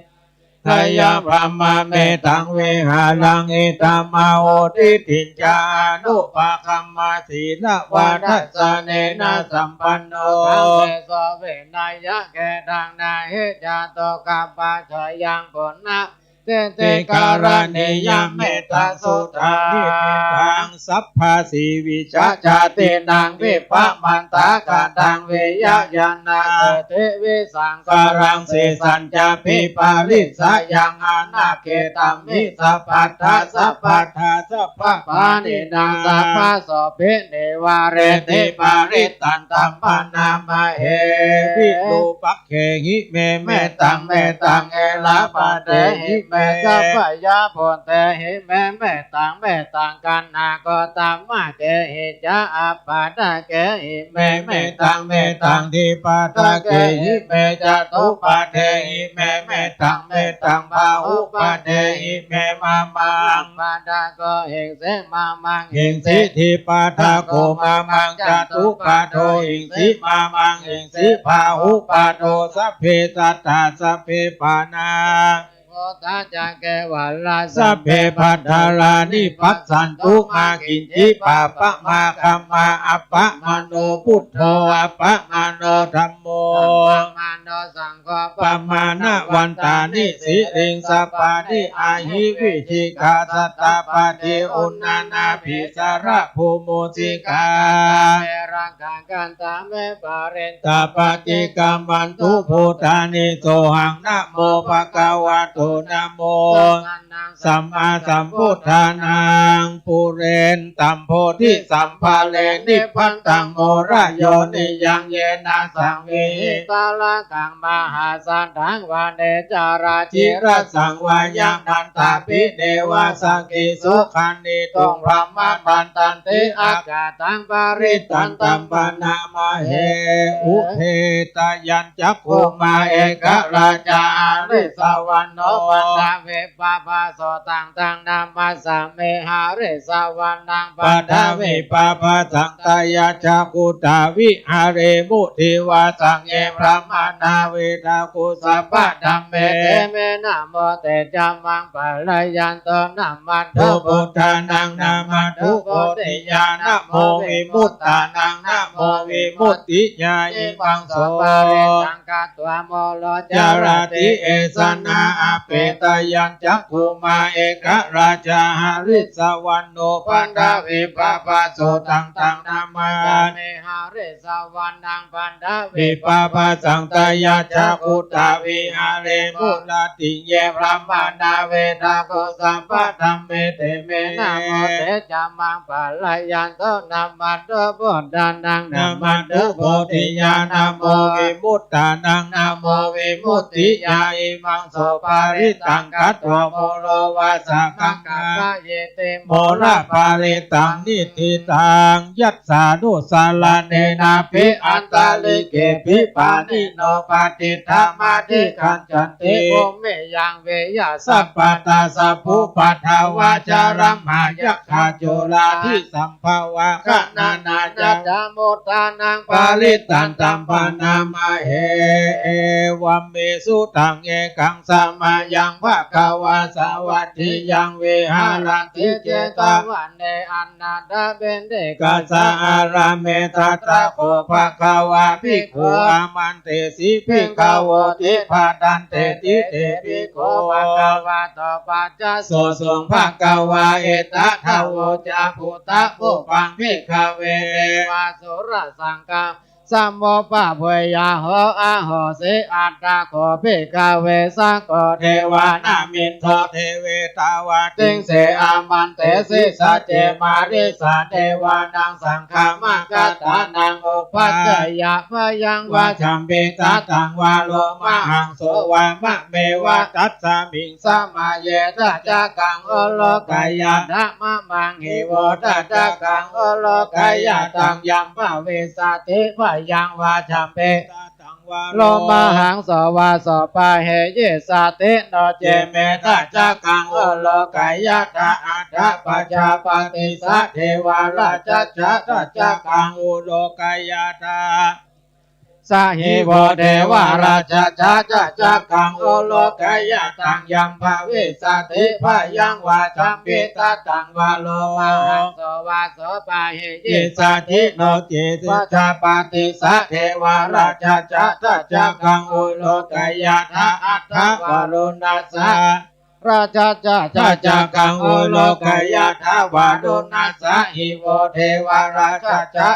ทายาพระมะเมตังเวหารังเอตัมมาโอติติจานุปะคัมมาสีละวาทัสสะเนนะสัมปันโนสัมเมโสเวนายะแกดังนาเหจาโตกัปปะชยังปุณนะเตติการเนยเมตตาสุทานิทังสัพพาสีวิชาจาตินังวิภมันตากาตังเวยยานาเตวิสังการังเสสัญจาปิปาริสายังอานาเกตัมมิสัพพัทธาสัพพัทธาสัพพะปานินังสัพพะโสภิเนวาเรติปาริตันตัมปนามาเหวิรูปักเขหิเมเมตังเอลาปะเตหิเมสัพพยาโพเตหิเมตังกันนาโกตัมมาเกหิจะอัปปะตะเกหิเมตังทิปะตะเกหิเมจะตุปะเทหิเมตังบาหุปะเทหิเมมามังปะตะโกหิงสิมามังหิงสิทิปะทะโกมามังจะตุปะโทหิงสิมามังหิงสิพาหุปะโทสัพเพสัตตาสัพเพปานาโอตาจักเกวัลลาสัพเพปัทธารานิปัสสันตุมากินจิปะปะมาคัมมาอัปปะมโนพุทโธอัปปะมโนธัมโมมโนสังโฆปะมานะวันตานิสิริงสัปปานิอาหิวิชิกาสัตตาปฏิอุณนานาภิสาระภูโมสิกาเมรังคังกันตาเมปาเรนตาปฏิกรรมันตุภูตานิโสหังนะโมภะคะวะโตนะโมสัมมาสัมพุทธานังปุเรนตัมโพธิสัมภาเลนิพันตังโมระโยนิยังเยนะสังวิตาลกังมหาสันทังวาเนจาราชิรสังวายังนันตาปิเดวาสังกิสุขันนิตงพระมะปันตันติอากาตังปาริตันตัมปนามาเหอุเทตยัญจักขุมาเอกราชาริสวรรณโนปันดาเวปะปะโสตังนามาสาเมหาริสวรรณังปันดาเวปะปะสังตายาจักขุตาวิหาเรมุทิวาสังเอพระมานาเวทากุสัพพะธัมเมเตเมนะโมเตจัมมังปะลายันโตนะมัตถุพุทธานังนะมัตถุโพธิญาณโมวิมุตตานังนะโมวิมุตติญาอิมังโสปะเรตังกะตัวโมโลจารติเอสนาอเปตยัญจักขุมาเอกราชาหริสวรรณโนปันดาวิปะปะโสตังนามาเมหาริสวรรณังปันดาวิปะปะสังตายาจักขุตาวิหาเรมุลติเยพระมานาเวทาโกสัมปะธัมเมเตเมนะโมเตจัมมังปะลายันโตนะมัตถุพุทธานังนะมัตถุโพธิญาณโมวิมุตตานังนะโมวิมุตติญาอิมังโสปาริตังกัตโตโมโลวาสกังกะเยเตโมระปาริตังนิติตังยัสสานุสาลาเนนาภิอันตาลิเกภิปานิโนปฏิธรรมาทิคันจันติโอเมยังเวยาสัพพตาสัพพุปัฏฐาวาจารัมหายัคขาโจลาทิสัมภาวะขนานาจัตโมทานังปาริตันตัมปนามาเหเอวัมเมสุตังเอกังสัมมายังภะคะวะสวัสดิยังเวหารันติเจตวันเนอันนาดาเบนเดกัสสะอาราเมตัตตะโคภะคะวะภิกขุอามันเตสิภิกขวติภาดันเตติเตภิกขุภะคะวะโตปัจจโสสงภะคะวะเอตทาวจาพุตตะปุปังภิกขเววาสุรสังฆ สัมโมปะเพยาโหอาโหสิอัตตาโคภิกขเวสังโฆเทวานามินโทเทเวตาวาติงเสอามันเตสิสัจเจมาริสาเทวานังสังฆามกัตตานังอุปัจจยะพยังวาจัมปิตาตังวาโลมหังโสวามะเมวะตัสสามิงสัมมาเยตจักขังโอโลกายะธรรมมังหิโวตัสจักขังโอโลกายะตังยัมภเวสติพยังวาจัมปิตาตังวาโลมหังโสวาโสปะเหเยสติโนเจเมตจักขังโอโลกายะตาอัตถปัจจาปฏิสัทเทวาราชจัตจักขังอุโลกายะตาสาหิโวเทวาราชจักขังโอโลกายะตังยัมภเวสติพยังวาจัมปิตาตังวาโลมาหังโสวาโสปะเหเยสติโนเจสัจปฏิสัทเทวาราชจักขังอุโลกายะตาอัตถวโรนัสสะราชจักขังอุโลกายะทาวารุณัสสะหิโวเทวาราชจั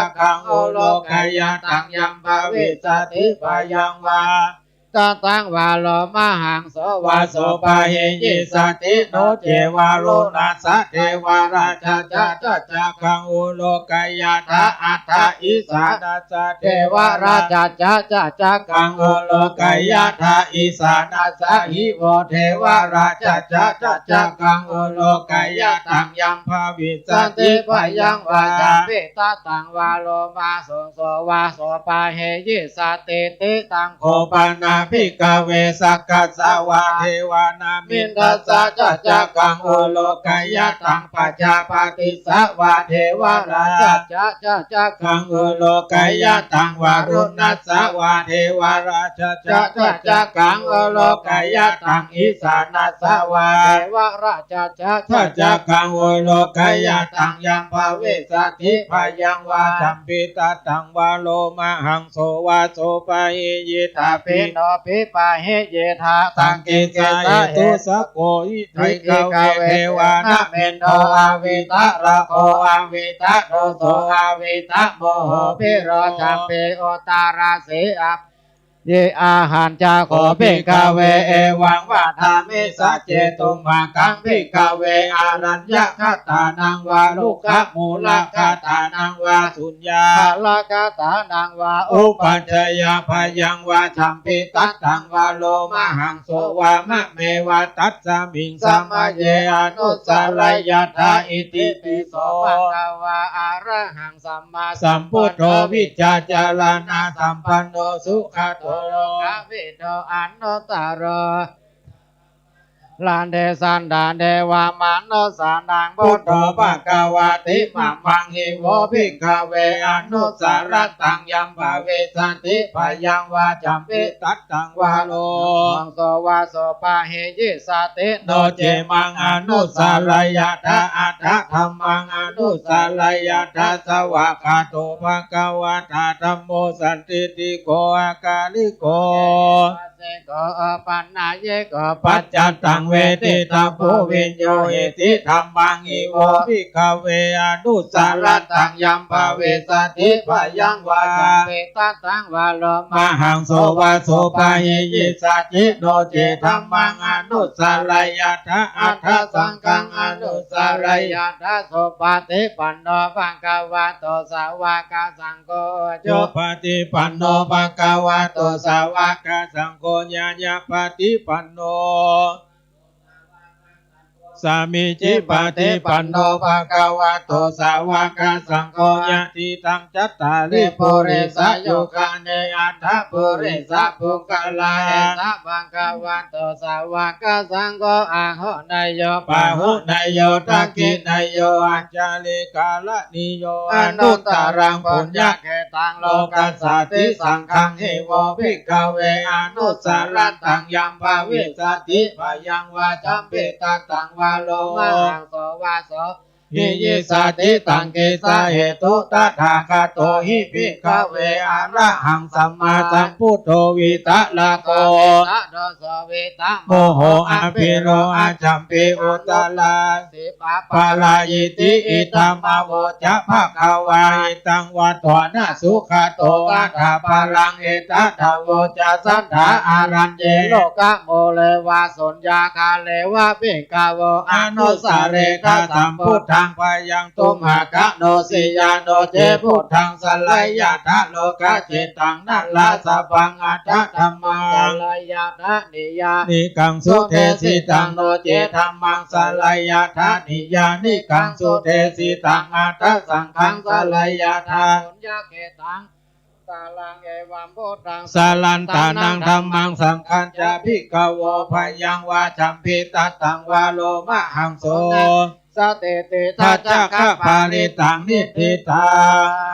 กขังอุโลกายะตังยัมภเวสติพยังวาตาตังวาโลมหังโสวาโสปะเหยิสติโนเจวารุณัสสะเทวาราชจักขังอุโลกายะทาอัตถอิสานัสสะเทวาราชจักขังอุโลกายะทาอิสานัสสะหิโวเทวาราชจักขังอุโลกายะตังยัมภวิสติพยังวาจัมปิตาตังวาโลมาโสวาโสปะเหยิสติติตังโคปนาภิกขเวสักกัสสวะเทวานามินทัสสะจักขังโอโลกายะตังปัจจาปฏิสวะเทวราชจักขังโอโลกายะตังวารุณัสสวะเทวราชจักขังโอโลกายะตังอิสานัสสวะเทวราชจักขังโอโลกายะตังยัมภเวสติพยังวาจัมปิตาตังวาโลมหังโสวาโสปะหิยิตาปิโนปิปะเหเยธาตังกิจาเหตุสโกอิไทกเวเทวานะเมนโทอาวิตะระโคอาวิตะโทโสอาวิตะโมโหพิโรจัมเปโอตาราสีอัปเยอาหันจาโคภิกขเวเอวังวาทามิสัจเจตุมหากังภิกขเวอารัญญคตานังวาลุกขมูลคตานังวาสุญญาลคตานังวาอุปัจจยพยังวาชัมปิตัตตังวาโลมหังโสวามะเมวะตัสสะมิงสัมมาเยอนุสาลยถาอิติปิโสภะคะวะอะระหังสัมมาสัมพุทโธวิจาจารณะสัมปันโนสุขโตโลกวิโตอันโนตารลานเดสันดานเดวามานโนสานังพุทโธภะคะวะติมัมมังหิโวภิกขเวอนุสารตังยัมภเวสติพยังวาจัมปิตัตตังวาโลมังโสวาโสปะเหยิสติโนเจมังอนุสารยถาอัตถธัมมังอนุสารยถาสวะคาโตภะคะวะตาธัมโมสันติติโกอากาลิโกโกปันนาเยโกปัจจัตตังเวทิตาภูวินโยเหติธัมมังอิโวภิกขเวอนุสารตังยัมภเวสติพยังวาจัมปิตาตังวาโลมหังโสวาโสปะหิยิสติโนเจธัมมังอนุสารยถาอัตถสังฆังอนุสารยถาสุปฏิปันโนภะคะวะโตสาวกสังโฆจุปฏิปันโนภะคะวะโตสาวกสังโฆญาญาปฏิปันโนสามิจิปฏิปันโนภะคะวะโตสาวกสังโฆญาติตังจัตตาริปุริสโยคาเนอัตถปุริสปุกลาเอสะภะคะวะโตสาวกสังโฆอะหุนายโยปะหุนายโยทักขินายโยอัจจาริกาลนิโยอนุตตรังปุญญเขตังโลกัสสติสังฆังหิโวภิกขเวอนุสารตังยัมภเวสติพยังวาจัมปิตาตังวาโลมาหังโสวาโส หิยิสาติตังเกสาเหตุตถาคโตหิภิกขเวอะระหังสัมมาสัมพุทโธวิตะละโกโมโหอภิโรอาจัมปิอุตตลาสิปาลายิติอิตัมมาโวจะภะคะวาอิตังวัฏฐานะสุขโตอัฏฐาภาลังเอตถะโวจะสัทธาอารัญเยโลกะโมเลวาสุญญาคาเลวะภิกขโวอนุสาเรกะสัมพุทธังพยังตุมหะกะโนสิยาโนเจพุทธังสลายยะทะโลกะจิตตังนัลลาสัพพังอัตถะธัมมังสลายยะทะนิยานิกังสุเทสิตังโนเจธัมมังสลายยะทะนิยานิกังสุเทสิตังอัตถะสังฆังสลายยะทะสุญญาเกตังสาลังเอวัมพุทธังสาลันตานังธัมมังสังฆังจะภิกขโวพยังวาจัมปิตัตตังวาโลมะหังโสสเตติทัจจคะปาลิตังนิพิตา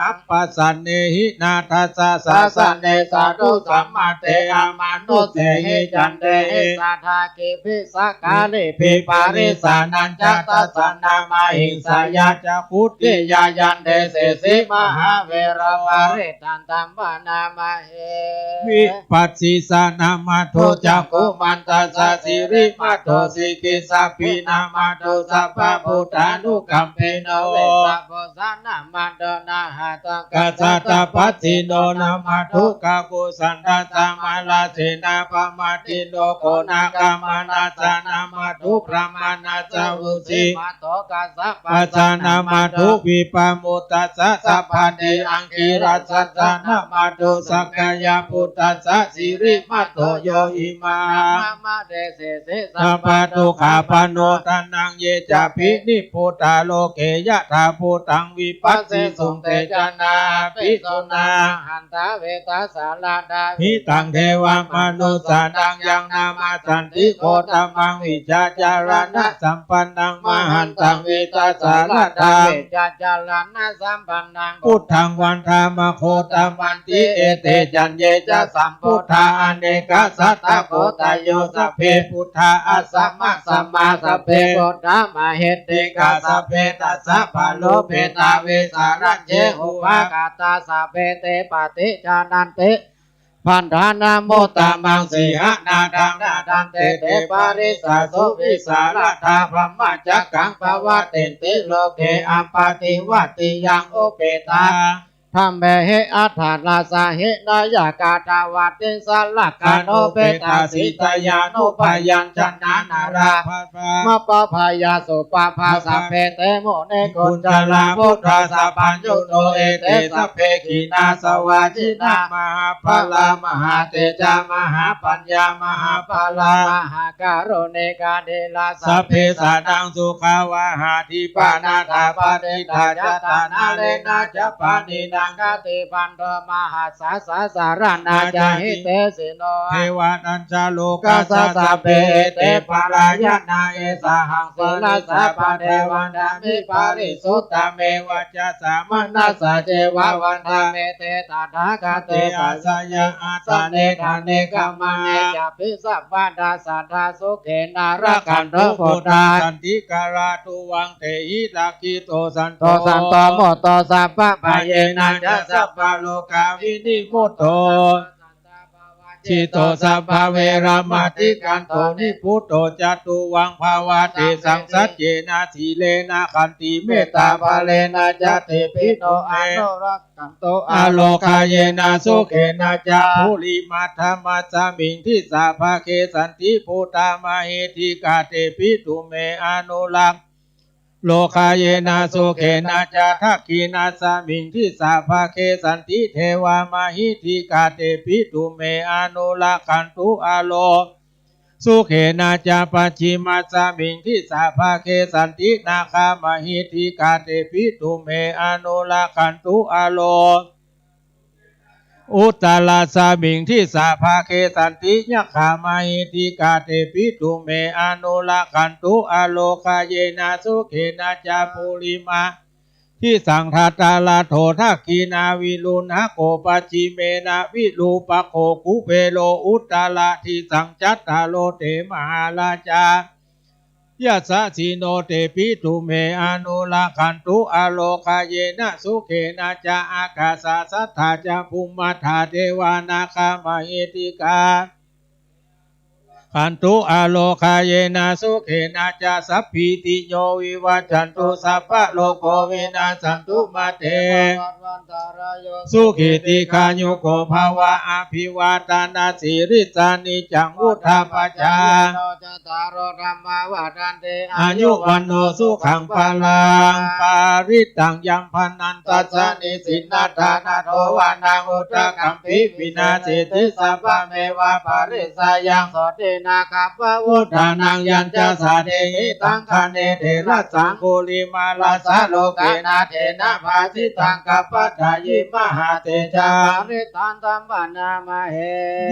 อัปปสันเนหินาทัสสะสะสันเนสาธุสัมมาเตอามานุเสหิจันเตหิสัทธากิภิสักกาลิภิปาริสานัญจตัสสะนามาหิงสายาจะพุทธิยายันเตเสสิมหาเวรปาริตันตัมปนามาเหวิปัสสิสานามาโทจักขุมันตัสสะสิริมาโทสิกิสัพพินามาโทสัพพะพุทธานุกัมปิโนเวสะโพสานามันโดนาหะตังกัสสะตปัสสิโนนามาทุกขกุสันตัสสะมาลาเสนาปมาติโนโกนากามานาสานามาทุพระมานาสาวุสิมาโตกัสสะปัสสานามาทุวิปามุตตัสสะสัพพันเตอังคิรัสสะนามาทุสักกายพุทธัสสะสิริมาโตโยอิมามาเดเสสิสัพพะทุกขาปโนตันนังเยจะภินิพุทธาโลเกยะถาภูตังวิปัสสิสุงเตจานาภิโสนาหันตาเวตาสาลาดาหิตังเทวามนุสานังยังนามาสันติโคตมังวิจาจารณะสัมปันนังมหันตังเวตาสาลาดาวิจาจารณะสัมปันนังพุทธังวันธามโคตมันติเอเตจันเยจะสัมพุทธาอเนกสัตตโคตโยสัพเพพุทธาอัสสมะสัมมาสัพเพพุทธามเหติกาสัพเพตัสสะภะโลเพตาเวสารัญเจหุวากาตาสัพเพเตปฏิจานันติพันธานาโมตามังสีหนาดังนาดันเตเตปาริสาสุวิสาลธาพรหมจักขังภวะเตติโลเกอัปปติวัติยังอุเปตาธรรมเบหิอัฏฐานาสาหินายากาตาวัติสัลลักขโนเปตาสิตยานุปยัญชนะนารามาปะพายาสุปภาสัพเพเตโมเนกุญจลาพุทธาสัพพัญญุโนเอเตสัพเพขีนาสวาจินามหาภลามหาเตจามหาปัญญามหาภลามหาการุเนกาเดลาสัพเพสานังสุขาวาหาทิปานาถาปานิทาจตานาเลนะจัปปานินังกติปันโตมหาสาสาสารนาจาหิเตสิโนเทวานัญจโลกัสสะเปเตปารายนาเอสหังสิลาสะปะเทวันดามิปาริสุตตเมวัจจะสามันัสสะเจวะวันธาเมเตตถาคเตอาสยะอาสเนธาเนกัมมาเนจะพิสัพพะดาสัทธาสุเขนารักขันโตโพธาสันติการาตุวังเตหิลักขิโตสันโตโมโตสัพพะปะเยนะสัพพะโลกาวินิมุตโตจิตโตสัพพะเวรมติกันโตนิพุตโตจตุวังภาวะเตสังสัจเจนะสีเลนะขันติเมตตาภาเลนะจะเตปิโตอนุรักขันโตอโลกายเยนะสุเขนะจะภูริมัทธมัสสมิงทิสาภาเคสันติภูตามเหติกาเตปิตุเมอนุรักโลกายเยนะสุเขนะจะทักขีนาสมิงทิสาภาเคสันติเทวามหิทิกาเตปิตุเมอนุรักขันตุอโลสุเขนะจะปัจฉิมัสสมิงทิสาภาเคสันตินาคามหิทิกาเตปิตุเมอนุรักขันตุอโลอุตตลาสามิงที่สาภาเคสันติยะขามาหิติกาเตปิตุเมอนุรักขันตุอโลกาเยนะสุเขนะจาภูริมาที่สังทัตตาลาโททักขีนาวิลุณหโกปจิเมนะวิรูปโคกุเพโลอุตตลาที่สังจัตตาโลเตมหาราชา ยัสสะสีโนเตปิตุเมอนุราคันตุอโลคาเยนะสุเขนะจะอากาสาสัทธาจะภูมิมัทธาเทวานาคามาเอติกาขันตุอโลคาเยนะสุเขนะจะสัพพิติโยวิวัชชันตุสัพพะโลกโควินาศสันตุมาเตสุขิติคายุโกภาวะอภิวาทานาสิริสานิจังวุธาปจาอายุวันโนสุขังพลังปาริตังยัมพันนันตัสสะนิสินาทานาโทวานังอุตกัมปิวินาสิติสัพพะเมวะปาริสายังโสตินาคัปปะวุฒานังยัญจสาเดหิตังคเนเทระสังกุลิมาลาสาโลเกนะเทนะภาสิตังกัปปะทายิมหาเตชาริตันตัมปนามเห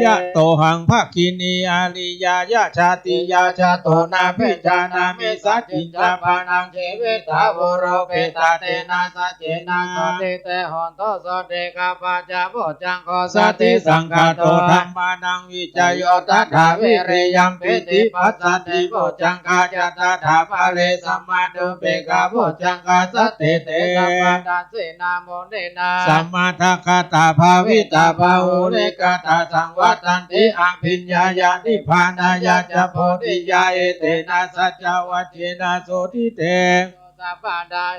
ยะโตหังภคินีอาริยายะชาติยาชาโตนาเปจานามิสัจจิจาปานังเจเวตาวโรเปตาเตนะสัจเจนะสติเตหอนโตสติกาปะจาโพจังโคสติสังฆโตธัมมานังวิจโยตัทธาวิริยัมปิติปัสสติโพจังกาจตัทธาภาเลสัมมาดุเปกาโพจังกาสติเตสัมมาทัสสินาโมเนนาสัมมาทัคคตาภาวิตาภาหุเรกตาสังวัตันติอภิญญาญาณิพานายาจะโพธิญาเอเตนะสัจจวัจเจนะโสติเต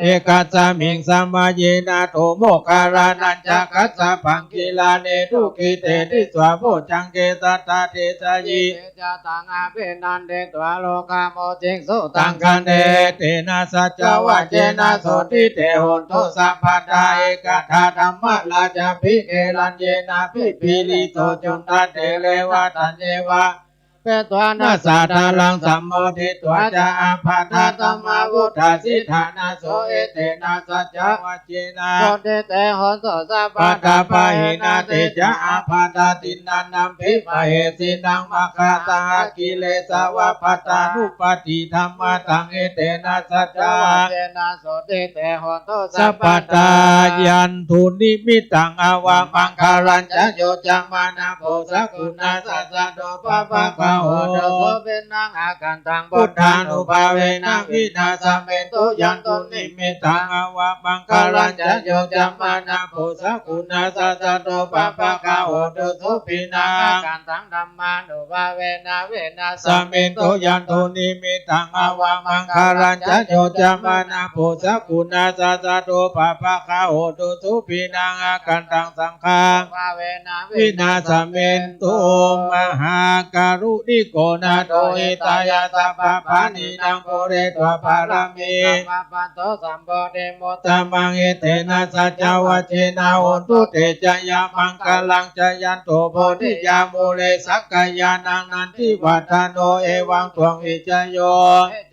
เอกัสสมิงสัมมาเยนะโทโมคารานัญจกัสสะพังกิลาเนทุกิเตติสวะโพจังเกตัตตาเทสยิจตังอาเปนันเดตวะโลกาโมจิงสุตังคันเดเตนะสัจจวัจเจนะโสติเตโหนโตสัพพทาเอกทาธัมมะลาจภิเกลันเยนะภิปิลิโตจุนตเตเลวะตันเยวะเปตวานาสาธาลังสัมโมทิตวะจาอาภาธาตัมมาวุฒาสิธานาโสเอเตนะสัจจวัจเจนะโสเตเตหนโสสัพพะตาปะหินาเตจาอาภาธาตินันนัมภิมเหสินังมะคาตากิเลสาวะปัตตานุปติธัมมาตังเอเตนะสัจจวัจเจนะโสเตเตหนโสสัพพะตายันทุนิมิตังอาวามังคารัญจโยจังมานาโพสกุณาสัสสะโดปะปะปะโหโตเป็นนางอากันตังพุทธานุภาเวนะวินาสเมตุยันตุนิมิตังอาวะมังคารัญจโยจัมมานาโพสกุณาสัสสะโตปะปะกะโหตุสุปินาอากันตังธัมมานุภาเวนะวินาสเมตุยันตุนิมิตังอาวะมังคารัญจโยจัมมานาโพสกุณาสัสสะโตปะปะกะโหตุสุปินาอากันตังสังฆาวินาสเมตุมหาการุณิโกนาโตอิตายาสัพพะปานินังโพเรตวะปารามิสัพพะโตสัมโพธิโมตตมังเอเตนะสัจจวัจเจนะโหนตุเตจยามังคลังจยันโตโพธิยามูเลสักกายานังนันทิวัฏโนเอวังตวงวิจโย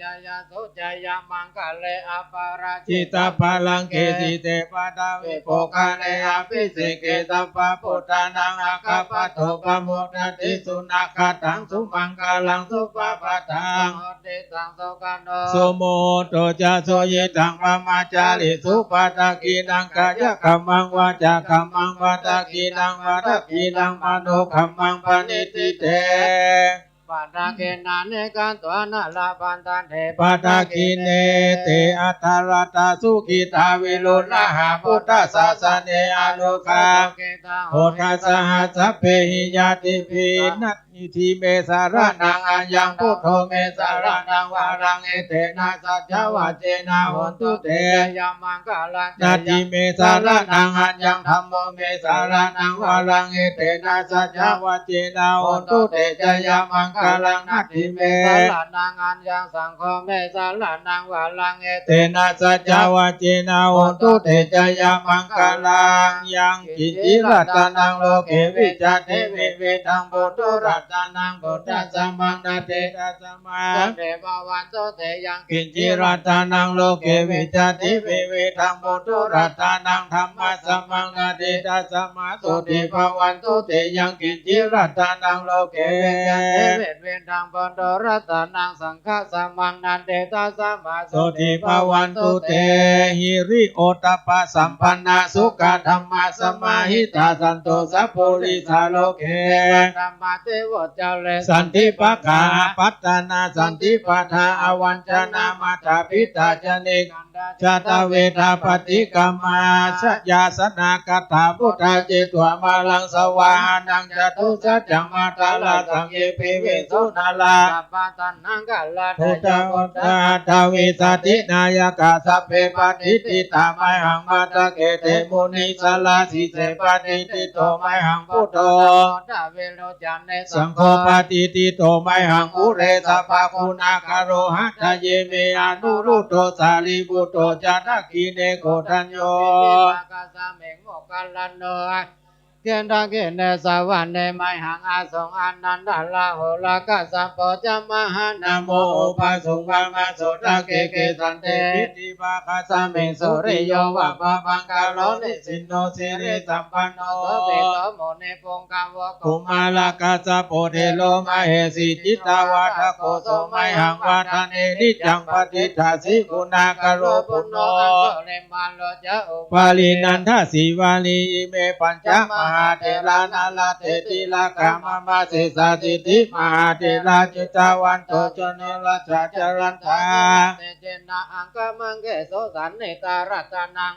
จยาสุจยามังคเลอปาราจิตาภลังเกสิเตปะดาวิโภคาเนอภิสิเกตัพพะพุทธานังอาคาปะโตปะโมทติสุนัขตังสุมังคลังสุปปะทังติตังโสกันโนสุโมโตจะโสยิตังวามาจาริสุปตะกีนังกายกัมมังวาจากัมมังวาตะกีนังวาตะกีนังมโนกัมมังปณิติเตปัตตะเกนะเนกันตัวนาลาปันตันเทปัตตะกิเนเตอัตถารตาสุขิตาวิรุณหาพุทธศาสเนอโลกาโหทัสสะสัพเพหิยาติภินัตนิธิเมสารนังอัญญังพุทโธเมสารนังวารังเอเตนะสัจจวัจเจนะโหนตุเตยามังคลังนาทิเมสารนังอัญญังธัมโมเมสารนังวารังเอเตนะสัจจวัจเจนะโหนตุเตจยามังคลังนาทิเมสารนังอัญญังสังโฆเมสารนังวารังเอเตนะสัจจวัจเจนะโหนตุเตจยามังคลังยังกิจิรัตนังโลเกวิจเทวิเวทังบุตรรัตนังบุตตะสัมมังนาเตตัสมาเทววันโตเตยังกิจิรัตนังโลเกวิจติวิเวทังบุตรรัตนังธรรมะสัมมังนาเตตัสมาสุติภวันโตเตยังกิจิรัตนังโลเกวิจ เวทังปนโดรัตนังสังฆสัมมังนันเตตาสัมมาโสติภวันตุเตหิริโอตตปะสัมปันนาสุขธรรมะสมาหิตาสันโตสัพพุริสาโลเกธรรมะเทวะเจ้าเลสันติปัฏฐาปัตตานาสันติปัฏฐาอวัญชนามัตถาพิตาจเนกชาตเวทาปฏิกรรมาชยาสนาคาถาพุทธาเจตวมาลังสวานังจตุสัจจมาตาลาสังเยปิเวสุนาลาปะตันนังกัลลาทุตมุตตาทวิสตินายกาสัพเพปฏิติตาไมหังมาตะเกเตมุนิสลาสิเสปฏิติโตไมหังพุทโธสังโฆปฏิติโตไมหังอุเรสภาคุณาคาโรหัตเยเมอนุรุตโตสาลีบุตโตจานาคีเนโกทัญโยเกณฑ์ดังเกณฑ์ในสวรรค์ในไมหังอาสงอานันดาลาโหลากัสสะโปจามหานะโมอุปสุภามาโสตะเกเกสันเตปิติภาคาสะเมสุริโยวะปะปังกาโลนิสินโนสิริสัมปันโนโสติโสโมเนปงกาวะกุมาลากัสสะโปเทโลมาเหสิจิตาวาทโกโสไมหังวาทาเนนิจังปฏิทาสิกุณากโรปุณโนปาลินันทสีวาลีอิเมปัญจมหาเทลานาลาเทติลากามมาเสสาสิติมหาเทลาจิตาวันโตจเนลาจาจรันทาเตเจนะอังกามังเกโสสันเนตารัตนัง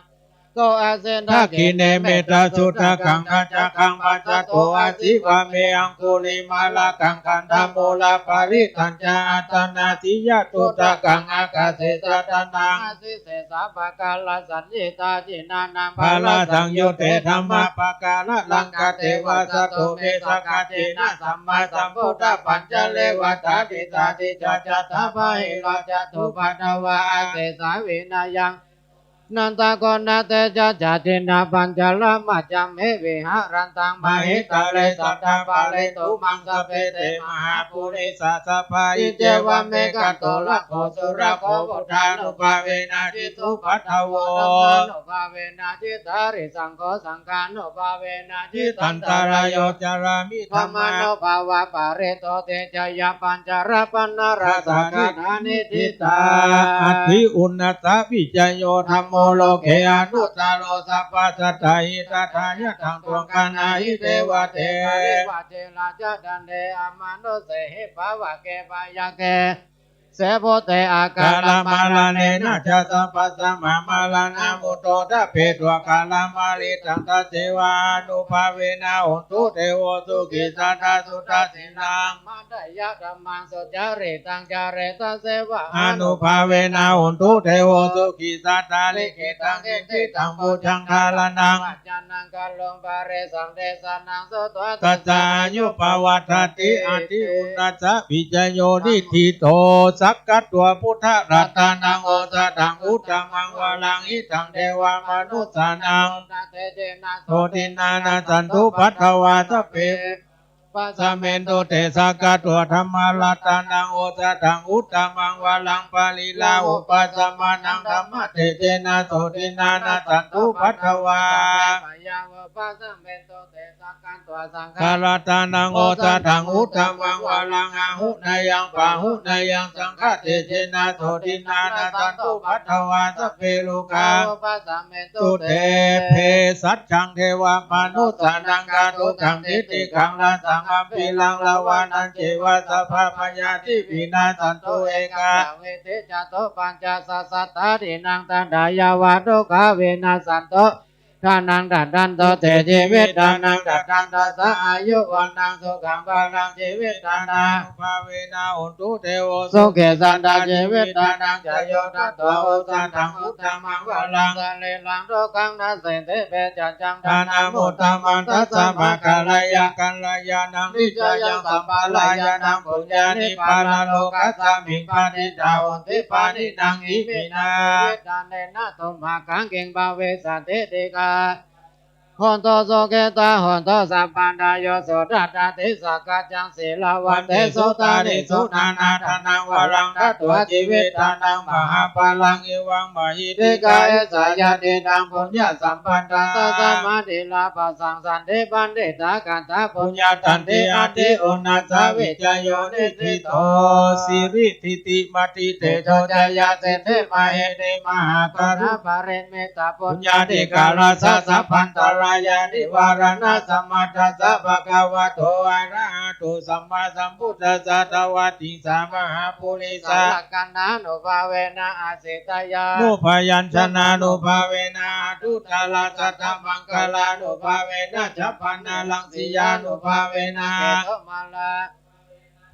โกอาเซนทักขิเนเมตตาสุตกังกัจจคังปัจจโตอาสิวะเมอังคุลิมาลากังคันธโมลาปาริตัญจาอัตนาสิยะตุตกังอากาเสสะตนังอาสิเสสะปะกาลสัญญิตาจินานังภาลาสังโยเตธรรมะปะกาลลังกเทวะสัตโตเมสกาเจนะสัมมาสัมพุทธปัญจเลวะตาติตาติจัตตาภะหิราจตุปัตวะอาเสสาวินายังนันตะโกนาเตจะจตินาปัญจละมัจจเมวิหารันตังมหิตาเลสัตตาปาเลตุมังสเปเตมหาปุริสสะพาอิเจวะเมกัตโตละโคสุระโคพุทธานุภาเวนะจิตุปัฏฐาวโวนุภาเวนะจิตาริสังโฆสังฆานุภาเวนะจิตันตารายโยจารามิธรรมานุภาวะปะเรโตเตจยปัญจระปันนราสกานิทิตาอัตถิอุณณตวิจโยธรรมโมโลเกอนุตตโรสัพพสัตตาหิตถายะทังตวงคานาหิเทวะเทวะเทลาจดันเดอมานุเสหิภาวะเกปายะเกเสโพเตอากาลมาลาเนนะจะสัพพสัมมามาลานามุตโตทะเพตวะกาลมาลิตังทัสเสวานุภาเวนะหุนตุเทโวสุขิสัตตาสุตสินังมัตยะธัมมังสุจาริตังจาเรตัสเสวะอนุภาเวนะหุนตุเทโวสุขิสัตตาลิขิตังอิทิตังบูชังทาลนังจานังกัลลงปาเรสังเดสานังสุตวะตัจจายุปวัตติอติอุณัสสะวิจโยนิทิโตสักกัตตัวพุทธรัตนังโอสถังอุตตมังวาลังอิทังเทวามนุสสานังโสตินานาสันตุปัตถวาสเปปัสเมนโตเตสากาตัวธรรมรัตนังโอสถังอุตตมังวาลังปาลิลาอุปสัมมานังธรรมเตเจนะโสตินานาสันตุปัตถวาคารัตนังโอสถังอุตตมังวาลังอาหุนายังปาหุนายังสังฆเตเจนะโสตินานาสันตุปัตถวาสเปโลกาตุเตเพสัจจังเทวามนุสสานังกาตุขังทิฏฐิขังลาสังอัมปิลังลาวานันเจวะสัพพพยาธิวินาสันตุเอกาเวทิจโตปัญจสัสสตารินังตันดายาวาตุกาเวนัสสันโตทานังดัดดันโตเตชีวิตานังดัดดันโตสะอายุวันนังสุขังบาลังชีวิตานังภาเวนะอุตุเทวสุเกสันดาชีวิตานังจโยทัตโตอุสันทังอุตตมังวาลังสเลลังโตกังนัสเสเตเปจัจจังทานามุตตมันทัสสะภะกาลายะกัลยานังนิจยังสัมปาลายานังปุญญานิพานาโลกัสสมิงปานิจาอุติปานินังอิมินาเวทาเนนะตุมภะกังเก่งภาเวสันเตติกา หอนโตโสเกตาหอนโตสัพพันดาโยโสดัตตาติสักกะจังศีลาวันเตโสตานิสุนานาทานังวรังดัตตัวชีวิตานังมหาปาลังเอวังมหิติกายสายาติดังปุญญาสัมปันตาสัมมาติลาปัสสังสันติปันติตากันตาปุญญาตันติอันติอุณัสสวิจโยนิทิโตสิริทิติมติเตโชจายาเสเทมาเอเตมหาการะปะเรเมตตาปุญญาติกาลาสัสพันตรายานิวารณะสัมมาทัสสะภะคะวะโตอะระหะโตสัมมาสัมพุทธัสสะตวะติสามหาปุริสากันนานุภาเวนะอาเสตยานุพยัญชนะนุภาเวนะทุตาลาสัตตมังคลานุภาเวนะจัพพานาลังสิยานุภาเวนะเอตมาลา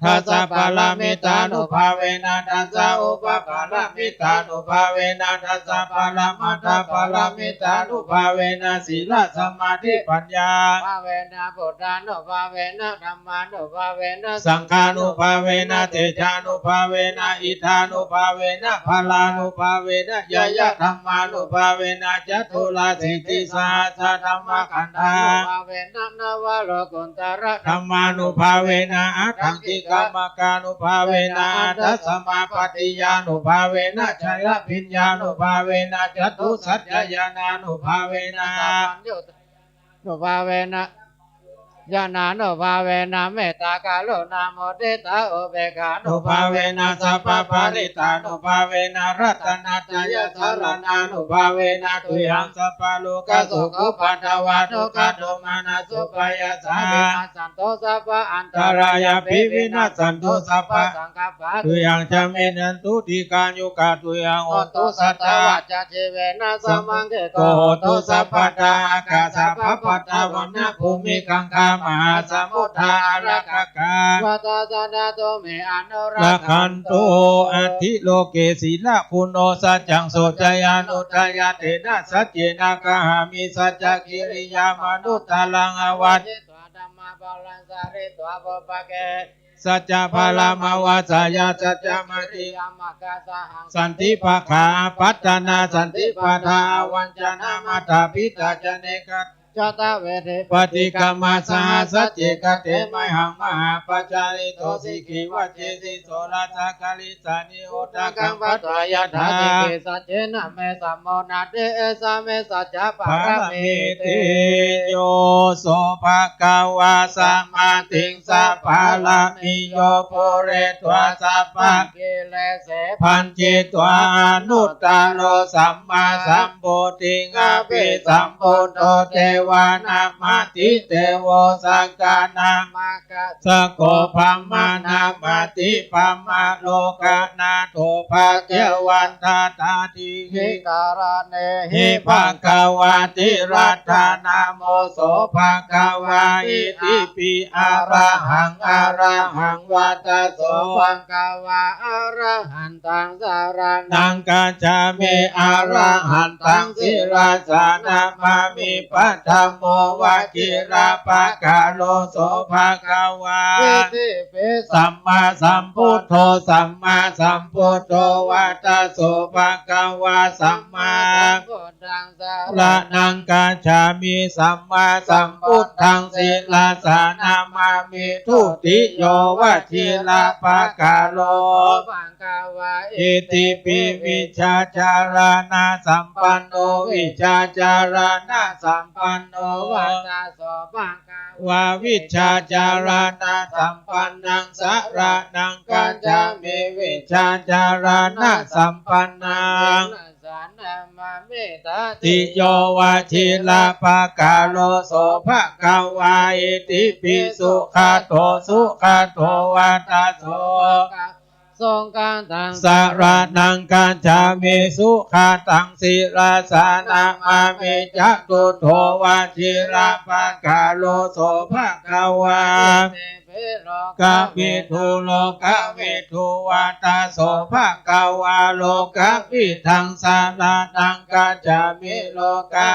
ทัสสะปาลามิตานุภาเวนะทัสสะอุปปาลามิตานุภาเวนะทัสสะปาลามัตถปาลามิตานุภาเวนะศีลสมาธิปัญญาภาเวนะพุทธานุภาเวนะธัมมานุภาเวนะสังฆานุภาเวนะเตชานุภาเวนะอิทานุภาเวนะพลานุภาเวนะยะยะธัมมานุภาเวนะจัตุลาสิทธิสาสะธัมมขันธานุภาเวนะนวโรกุณตระธัมมานุภาเวนะอัตถังติกามกานุภาเวนะทัสสมาปฏิญานุภาเวนะชัยพิญญานุภาเวนะจตุสัจจญาณานุภาเวนะนุภาเวนะญาณานุภาเวนะเมตตากาโลนาโมเตตาอุเบกขานุภาเวนะสัพพปาริตานุภาเวนะรัตนาจายสารนานุภาเวนะตุยังสัพพโลกสุขปัตตวาทุกขโทมานะสุปยาสาสันโตสัพพอันตรายาภิวินาสันโตสัพพสังฆปะตุยังจะเมนันตุติกายุกาตุยังโหตุสัตตวัจจะเจเวนะสัมมังเกโกโหตุสัพพตากาสัพพปัตตวันนะภูมิกังคามหาสมุทธารักกาวัตสนาโตเมอนุรักขันโตอธิโลเกศีลคุณโนสัจจังโสจยานุทายาเตนะสัจเจนะกหามิสัจจกิริยามนุตตลังอวัจธัมมาปาลังสาริตวะปปะเกสัจจะพาลามาวาสายาสัจจะมติอมกาสหังสันติภขาปัตตนาสันติปทาวัญจนามัตถพิตาจเนกัตจตเวเทปฏิกรรมาสหสัจเจกเตมหังมหาปัจจาริโตสิกิวัจเจสิโสราชกาลิสานิโอตกังปัตตายาธาติเกสัจเจนะเมสัมโมนาเตเอสะเมสัจจะปะระเมติโยโสภะคะวะสัมมาติงสัพพะละมิโยโพเรตวะสัพพะกิเลสพันจิตวานุตตโรสัมมาสัมพุทธิงอภิสัมพุทโธเทวานามาติเตโวสังกานามาคะสะโกภัมมานามาติภัมมาโลกานาโทภะเกวันตาตาติหิการะเนหิภะคะวะติรัตถานาโมโสภะคะวะอิติปิอะระหังอะระหังวัตโสภะคะวะอะระหันตังสารนังกัจจามิอะระหันตังสิราสานามามิปัฏฐมโมวะจิราปะกาโลโสภะคะวะอิติปิสัมมาสัมพุทโธสัมมาสัมพุทโธวัตโสภะคะวะสัมมาสัมพุทธังสารนังกัจฉามิสัมมาสัมพุทธังสิลาสานามามิทุติโยวะจิราปะกาโลภะคะวะอิติปิวิชาจารณะสัมปันโนวิชาจารณะสัมปันโนวัตโสภะคะวะวิชาจารณะสัมปันนังสารนังกัจจามิวิชาจารณะสัมปันนังติโยวะชิลาภะกาโลโสภะคะวะอิติปิสุขะโตสุขะโตวัตโสสงกันตังสารนังกัจจามิสุขาตังสิราสานามามิจักตุโทวะชิราภะกาโลโสภะคะวะกะวิทูโลกะวิทูวัตโสภะคะวะโลกะวิทังสารนังกัจจามิโลกะ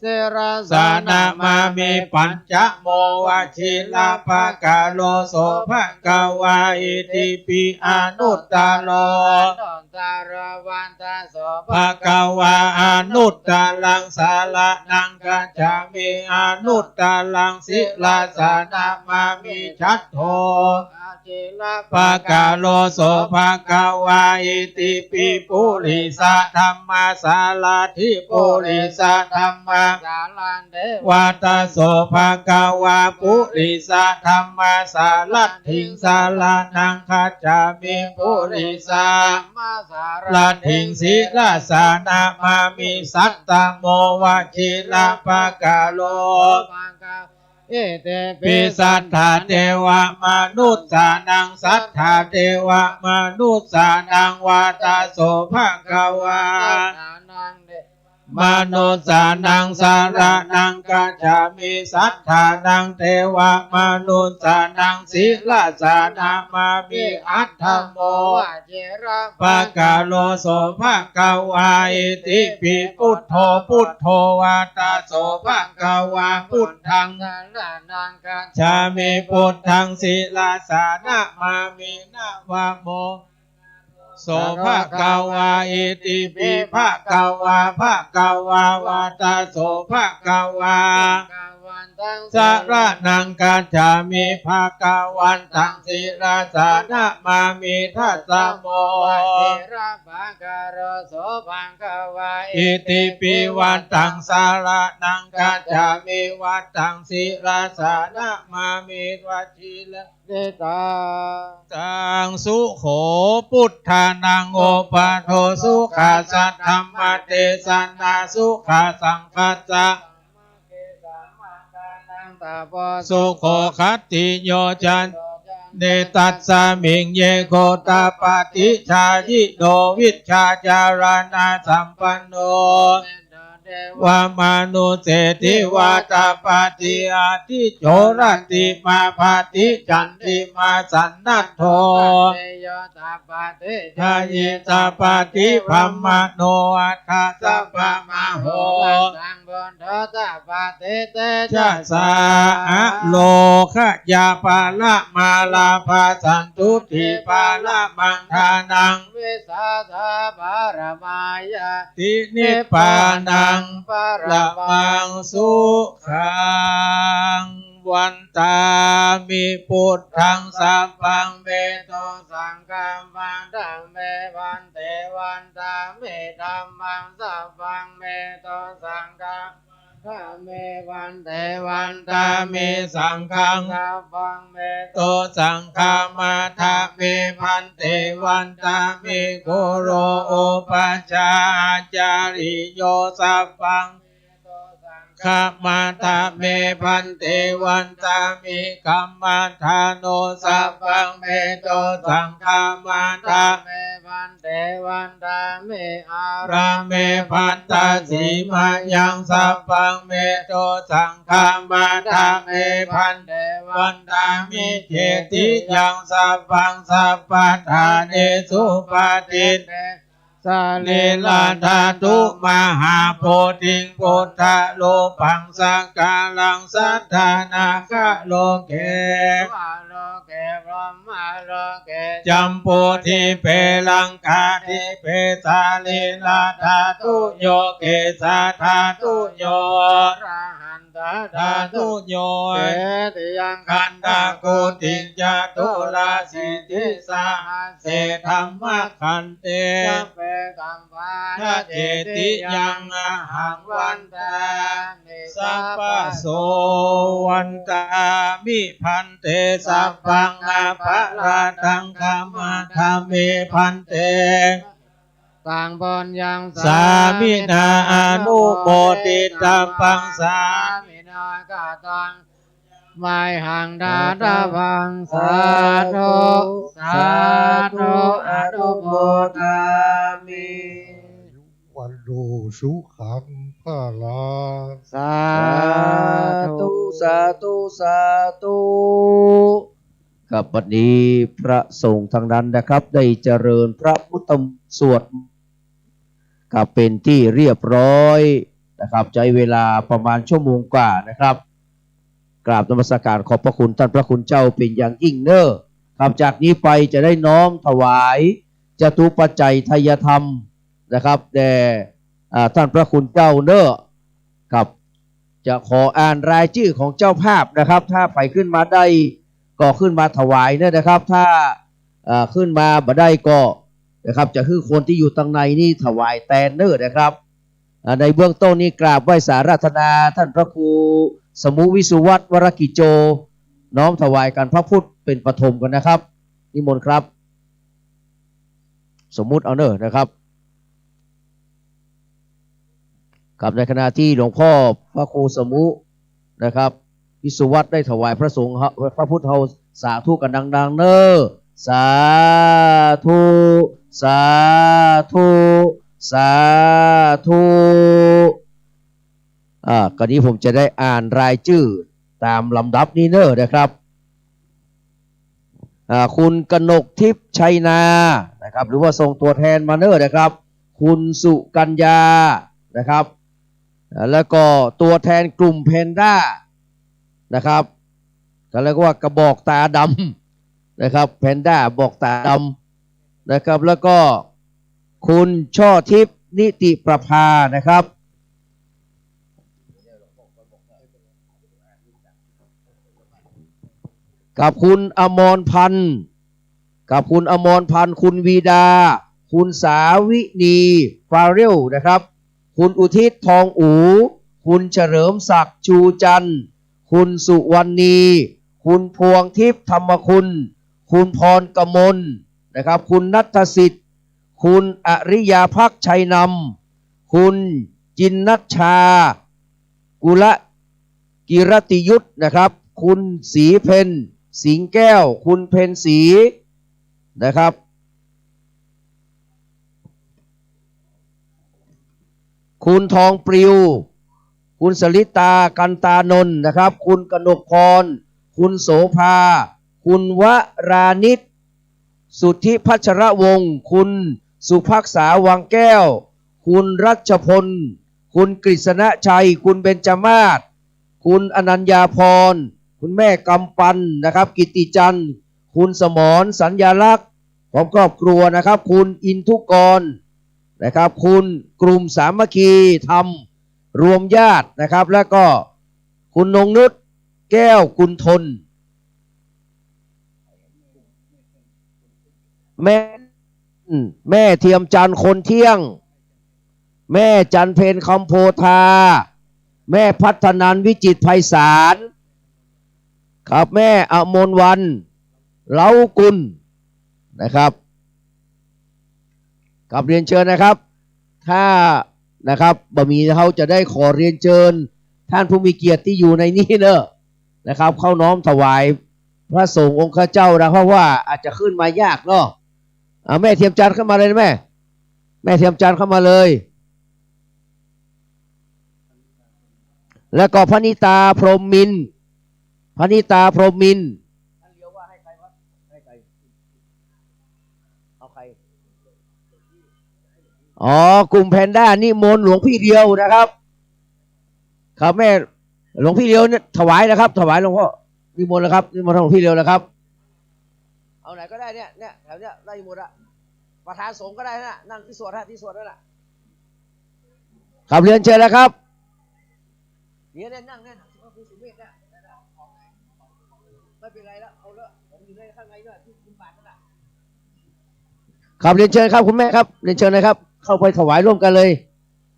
เสรสานามามีปัญจโมวชิลาภกาโลโสภกวาอิติปิอนุตตโลตารวันตาโสภกวาอนุตตลังสาระนังกัจจามิอนุตตลังศิลาสานามามีชัตโธภกาโลโสภกวาอิติปิปุริสะธัมมาสาลาธิปุริสะธัมมาวัตโสภกวาปุริสะธัมมาสาลัตถิงสาลานังคัจจามิปุริสะลัตถิงศิลาสานามามิสัตตโมวชิลาภกาโลเอเตปิสัทธาเทวมนุษย์สานังสัทธาเทวมนุษย์สานังวาตาโสภความนุษย์สานังสารนังกัจฉามิสัทธานังเทวมนุษย์สานังศีลาสานามามิอัตถโมภกาโลโสภควาอิติปิพุทโธพุทโธวาตาโสภควาพุทธังชามิพุทธังศีลาสานามามินาวะโมโสภควาอิติปิภควาภควาวาตาโสภควาสารนังกัจฉามิภควันตังศิลาสานามามิทัสสะโมอิติปิวันตังสารนังกัจฉามิวัตตังศิลาสานามามิวัชิลเดตาตังสุโขพุทธานังโอปะโทสุขาสัทธัมมเตสนาสุขาสังคัสสะสุโขคัตติโยจันเนตัสสะมิงเยโคตาปฏิชายิโดวิชาจารณาสัมปันโนวามานุเศติวาตาปฏิอาทิโจรติมาภาติจันติมาสันนัตโธทายิตาปฏิพัมมโนอัฏฐสัพพะมโหชะสาโลขยาปาละมาลาภาสันตุติปาละมังทานังวิสาธาภารมายาตินิพพานังละมังสุขังวันตามิพุทธังสัพพังเมโตสังฆัมวันตังเมวันเตวันตามิธัมมังสัพพังเมโตสังฆัมเมวันเตวันตามิสังฆังสัพพังเมโตสังฆามาทามิพันเตวันตามิโกโรโอปัจจาจาริโยสัพพังขามาทาเมพันเตวันตามิกัมมาทาโนสัพพังเมโตสังฆามาทาเมพันเตวันตามิอาราเมพันตาสีมายังสัพพังเมโตสังฆามาทาเมพันเตวันตามิเจติยังสัพพังสัพพทาเนสุปาทิเตสาลีลาธาตุมหาโพธิงพุทธะโลปังสังกาลังสัทธานาคะโลเกจัมปูทิเปลังกาทิเปสาลีลาธาตุโยเกสาธาตุโยธาตุโยเอติยังขันธากุติจตุลาสิทธิสาเสธรรมขันเตทะเจติยังอาหังวันตาสัพพโสวันตามิพันเตสัพพังอาภะราตังคามาธาเมพันเตตังปัญญังสามินาอนุโมติตัมปังสามินากาตังไมหังดาตาพังสาธุสาธุอนุโมทามิวันโดสุขังพาลาสาธุสาธุสาธุ ครับวันนี้พระสงฆ์ทางนั้นนะครับได้เจริญพระพุทธสวดกับเป็นที่เรียบร้อย นะครับใช้เวลาประมาณชั่วโมงกว่านะครับกราบนมัสการขอบพระคุณท่านพระคุณเจ้าเป็นอย่างยิ่งเนอะครับจากนี้ไปจะได้น้อมถวายจตุปัจจัยทายธรรมนะครับแด่ท่านพระคุณเจ้าเนอะครับจะขออ่านรายชื่อของเจ้าภาพนะครับถ้าไปขึ้นมาได้ก็ขึ้นมาถวายเนอะนะครับถ้าขึ้นมาบ่ได้ก็นะครับจะคือคนที่อยู่ตรงในนี่ถวายแตนเนอะนะครับในเบื้องต้นนี้กราบไหว้สาราธนาท่านพระครูสมุวิสุวัตรวรกิจโจน้อมถวายกันพระพุทธเป็นปฐมกันนะครับนิมนต์ครับสมมุติเอาเนอะนะครับกับในขณะที่หลวงพ่อพระครูสมุนะครับวิสุวัตรได้ถวายพระสงฆ์พระพุทธเฮาสาธุกันดังๆเนอะสาธุสาธุสาธุก็นี้ผมจะได้อ่านรายชื่อตามลำดับนี้เนอะนะครับคุณกนกทิพย์ชัยนานะครับหรือว่าส่งตัวแทนมาเนอะนะครับคุณสุกัญญานะครับแล้วก็ตัวแทนกลุ่มเพนด้านะครับก็เรียกว่ากระบอกตาดำนะครับเพนด้าบอกตาดำนะครับแล้วก็คุณช่อทิพย์นิติประภานะครับกับคุณอมรพันธ์คุณวีดาคุณสาวินีฟาเรลนะครับคุณอุทิศทองอูคุณเฉลิมศักดิ์ชูจันทร์คุณสุวรรณีคุณพวงทิพย์ธรรมคุณพรกมลนะครับคุณณัฐสิทธิ์คุณอริยาภักดิ์ชัยนำคุณจินนัชชากุลกิรติยุทธนะครับคุณศรีเพ็ญสิงแก้วคุณเพ็ญศรีนะครับคุณทองปลิวคุณสลิตากันตานนท์นะครับคุณกนกพรคุณโสภาคุณวรานิชสุทธิพัชรวงศ์คุณสุภักษาวังแก้วคุณรัชพลคุณกฤษณชัยคุณเบญจมาศคุณอนัญญาพรคุณแม่กำปันนะครับกิตติจันทร์คุณสมรสัญญาลักษณ์ของครอบครัวนะครับคุณอินทุกรนะครับคุณกลุ่มสามัคคีธรรมรวมญาตินะครับแล้วก็คุณนงนุชแก้วกุลทนแม่เทียมจันทร์คนเที่ยงแม่จันเพนคำโพธาแม่พัฒนันวิจิตรไพศาลครับแม่อมรวันเล้ากุลนะครับกับเรียนเชิญนะครับถ้านะครับบะหมี่เขาจะได้ขอเรียนเชิญท่านผู้มีเกียรติที่อยู่ในนี้เนอะนะครับเข้าน้อมถวายพระสงฆ์องค์ข้าเจ้านะเพราะว่าอาจจะขึ้นมายากเนาะแม่เทียมจันทร์เข้ามาเลยนะแม่เทียมจันทร์เข้ามาเลยแล้วก็พนิตาพรหมมินทร์กลุ่มแพนด้านิมนต์หลวงพี่เดียวนะครับครับแม่หลวงพี่เดียวเนี่ยถวายนะครับถวายหลวงพ่อนิมนต์นะครับนิมนต์หลวงพี่เดียวนะครับเอาไหนก็ได้เนี่ยแถวเนี้ยได้หมดอะประธานสงฆ์ก็ได้นะนั่งที่สวดนั่นแหละครับเรียนเชิญแล้วครับเนี่ยนั่งเนี่ยคุณสุเมธเนี่ยไม่เป็นไรแล้วเอาละผมอยู่ในข้างในด้วยที่คุณบาทนั่นแหละครับเรียนเชิญครับคุณแม่ครับเรียนเชิญเลยครับเข้าไปถวายร่วมกันเลย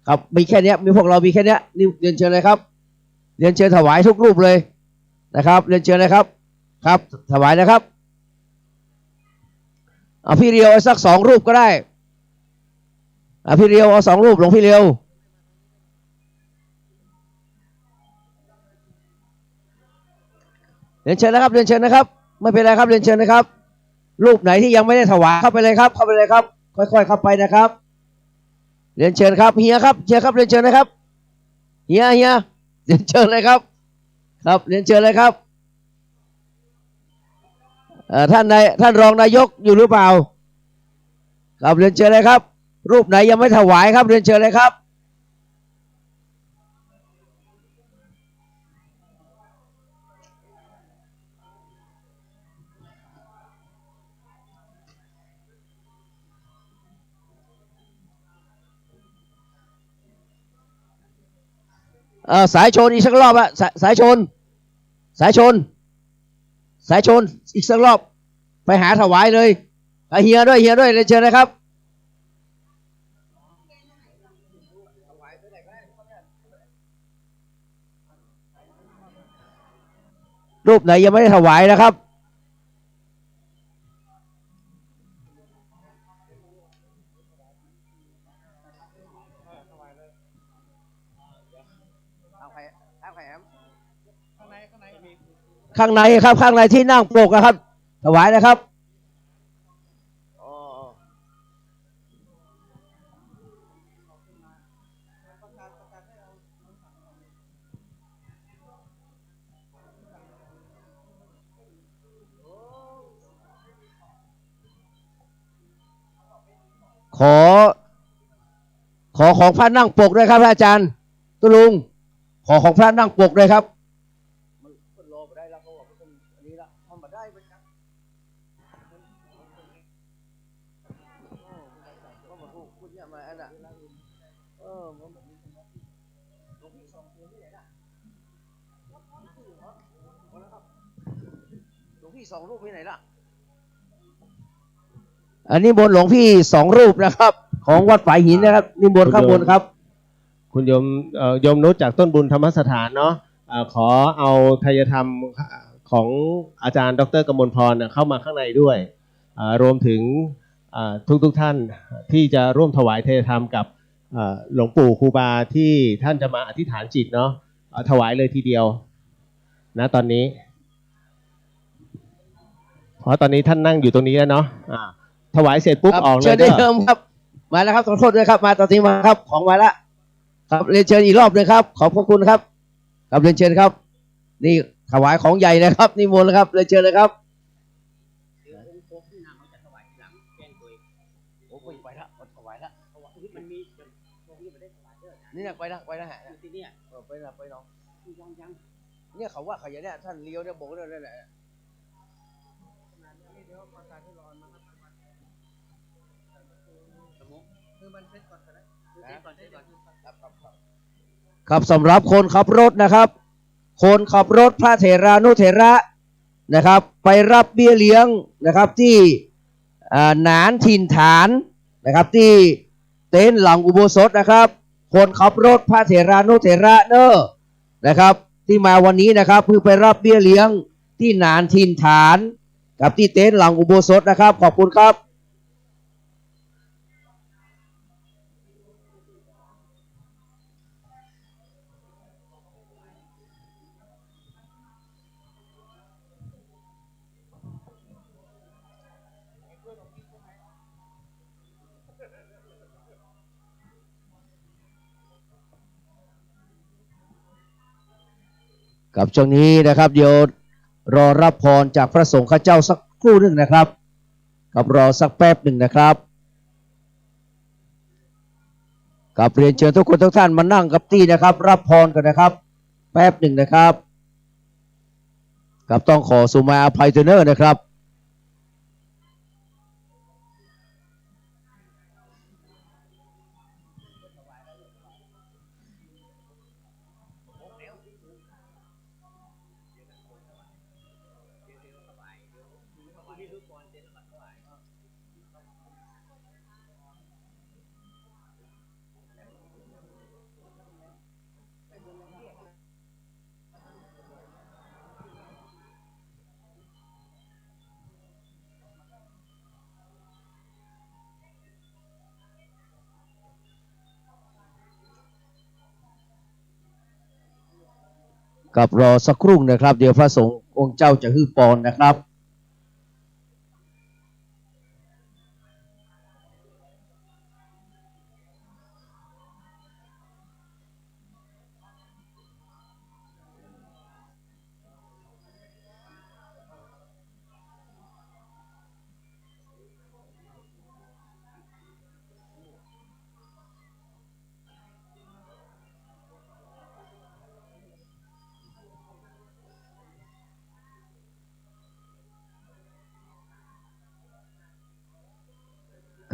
ครับมีแค่นี้มีพวกเรามีแค่นี้นี่เรียนเชิญเลยครับเรียนเชิญถวายทุกรูปเลยนะครับเรียนเชิญเลยครับครับถวายนะครับเอาพี่เรียวสัก2 รูปก็ได้พี่เรียวเอา2 รูปหลวงพี่เรียวเรียนเชิญนะครับเรียนเชิญนะครับไม่เป็นไรครับเรียนเชิญนะครับรูปไหนที่ยังไม่ได้ถวายเข้าไปเลยครับค่อยๆเข้าไปนะครับเรียนเชิญครับเฮียครับเรียนเชิญนะครับเฮียเรียนเชิญเลยครับครับเรียนเชิญเลยครับท่านรองนายกอยู่หรือเปล่าครับเรียนเชิญเลยครับรูปไหนยังไม่ถวายครับเรียนเชิญเลยครับ สายชนอีกสักรอบอะสายชน สายชน สายชนอีกสักรอบไปหาถวายเลยเฮียด้วยเฮียด้วยเลยเชิญนะครับรูปไหนยังไม่ได้ถวายนะครับข้างในครับข้างในที่นั่งปกนะครับถวายนะครับขอของพระนั่งปกด้วยครับอาจารย์ตุลุงขอของพระนั่งปกด้วยครับสองรูปที่ไหนล่ะอันนี้บนหลวงพี่2 รูปนะครับของวัดฝายหินนะครับนี่บนข้างบนครับคุณโยมโยมนุชจากต้นบุญธรรมสถานเนาะขอเอาไทยธรรมของอาจารย์ดร.กมลพรเข้ามาข้างในด้วยรวมถึงทุกท่านที่จะร่วมถวายไทยธรรมกับหลวงปู่ครูบาที่ท่านจะมาอธิษฐานจิตเนาะถวายเลยทีเดียวนะตอนนี้เพราะตอนนี้ท่านนั่งอยู่ตรงนี้แล้วเนาะถวายเสร็จปุ๊บออกเลยเชิญได้เริ่มครับมาแล้วครับขอโทษด้วยครับมาตอนนี้มาครับของมาแล้วครับเรียนเชิญอีกรอบเลยครับขอบพระคุณครับครับเรียนเชิญครับนี่ถวายของใหญ่นะครับนี่มนต์ครับเรียนเชิญเลยครับนี่ไปนะไปนะฮะที่นี่ไปนะไปน้องเนี่ยเขาว่าเขาอย่างเนี้ยท่านเลี้ยวเนี่ยบอกเลยนั่นแหละครับสำหรับคนขับรถนะครับคนขับรถพระเถรานุเถระนะครับไปรับเบี้ยเลี้ยงนะครับที่หนานถิ่นฐานนะครับที่เต็นท์หลังอุโบสถนะครับคนขับรถพระเถรานุเถระเนอะนะครับที่มาวันนี้นะครับเพื่อไปรับเบี้ยเลี้ยงที่หนานถิ่นฐานกับที่เต็นท์หลังอุโบสถนะครับขอบคุณครับกับช่วงนี้นะครับเดี๋ยวรอรับพรจากพระสงฆ์ข้าเจ้าสักครู่หนึ่งนะครับกับรอสักแป๊บหนึ่งนะครับกับเรียนเชิญทุกคนทุกท่านมานั่งกับที่นะครับรับพรกันนะครับแป๊บหนึ่งนะครับกับต้องขอสุมาอภัยเทเนอร์นะครับกับรอสักครู่นะครับเดี๋ยวพระสงฆ์องค์เจ้าจะฮือปอนนะครับ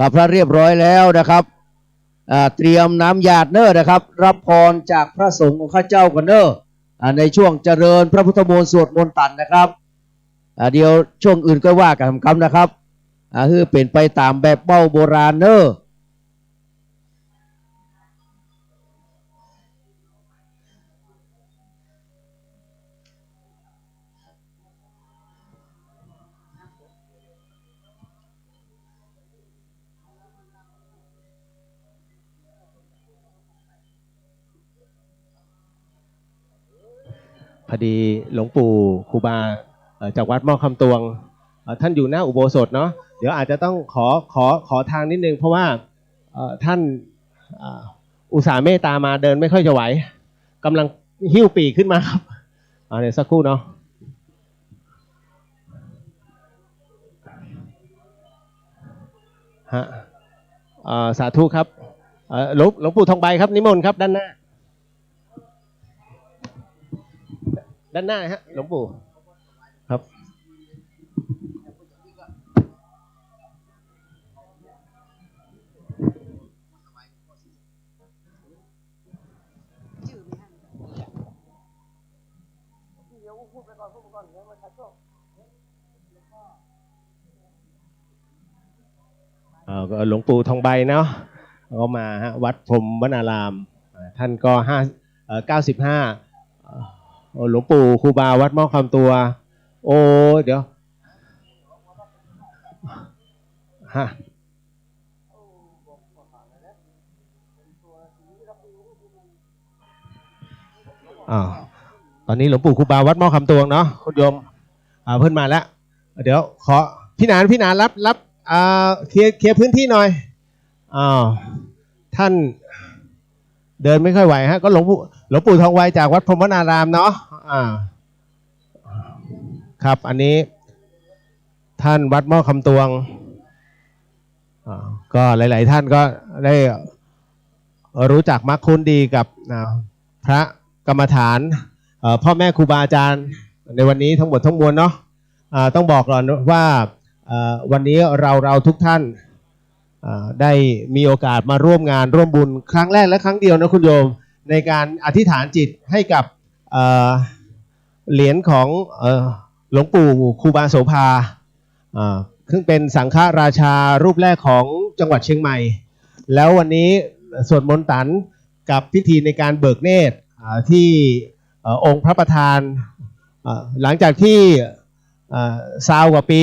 กับพระเรียบร้อยแล้วนะครับ เตรียมน้ำหยาดเนอร์นะครับรับพรจากพระสงฆ์ของข้าเจ้ากันเนอร์ในช่วงเจริญพระพุทธมนต์สวดมนต์ตันนะครับเดี๋ยวช่วงอื่นก็ว่ากันคำนะครับคือเป็นไปตามแบบเบ้าโบราณเนอร์พอดีหลวงปู่ครูบาจากวัดหม้อคำตวงท่านอยู่หน้าอุโบสถเนาะเดี๋ยวอาจจะต้องขอทางนิดนึงเพราะว่าท่านอุตส่าห์เมตตามาเดินไม่ค่อยจะไหวกำลังหิ้วปีกขึ้นมาครับเดี๋ยวสักครู่เนาะฮะสาธุครับหลวงปู่ทองใบครับนิมนต์ครับด้านหน้าฮะหลวงปู่ครับหลวงปู่ทองใบเนาะก็มาฮะวัดพรหมวนารามท่านก็95หลวงปู่ครูบาวัดหม้อคำตัวโอ้เดี๋ยวฮะตอนนี้หลวงปู่ครูบาวัดหม้อคำตวงเนาะคุณโยมเพิ่นมาแล้วเดี๋ยวขอพี่นานรับเคลียร์พื้นที่หน่อยท่านเดินไม่ค่อยไหวฮะก็หลวงปู่ทองไวจากวัดพรหมวนารามเนาะครับอันนี้ท่านวัดหม้อคำตวงก็หลายๆท่านก็ได้รู้จักมักคุ้นดีกับพระกรรมฐานพ่อแม่ครูบาอาจารย์ในวันนี้ทั้งหมดทั้งมวลเนาะต้องบอกก่อนว่าวันนี้เราทุกท่านได้มีโอกาสมาร่วมงานร่วมบุญครั้งแรกและครั้งเดียวนะคุณโยมในการอธิษฐานจิตให้กับเหรียญของหลวงปู่ครูบาโสภาซึ่งเป็นสังฆราชารูปแรกของจังหวัดเชียงใหม่แล้ววันนี้สวดมนต์ตันกับพิธีในการเบิกเนตรที่องค์พระประธานหลังจากที่20 กว่าปี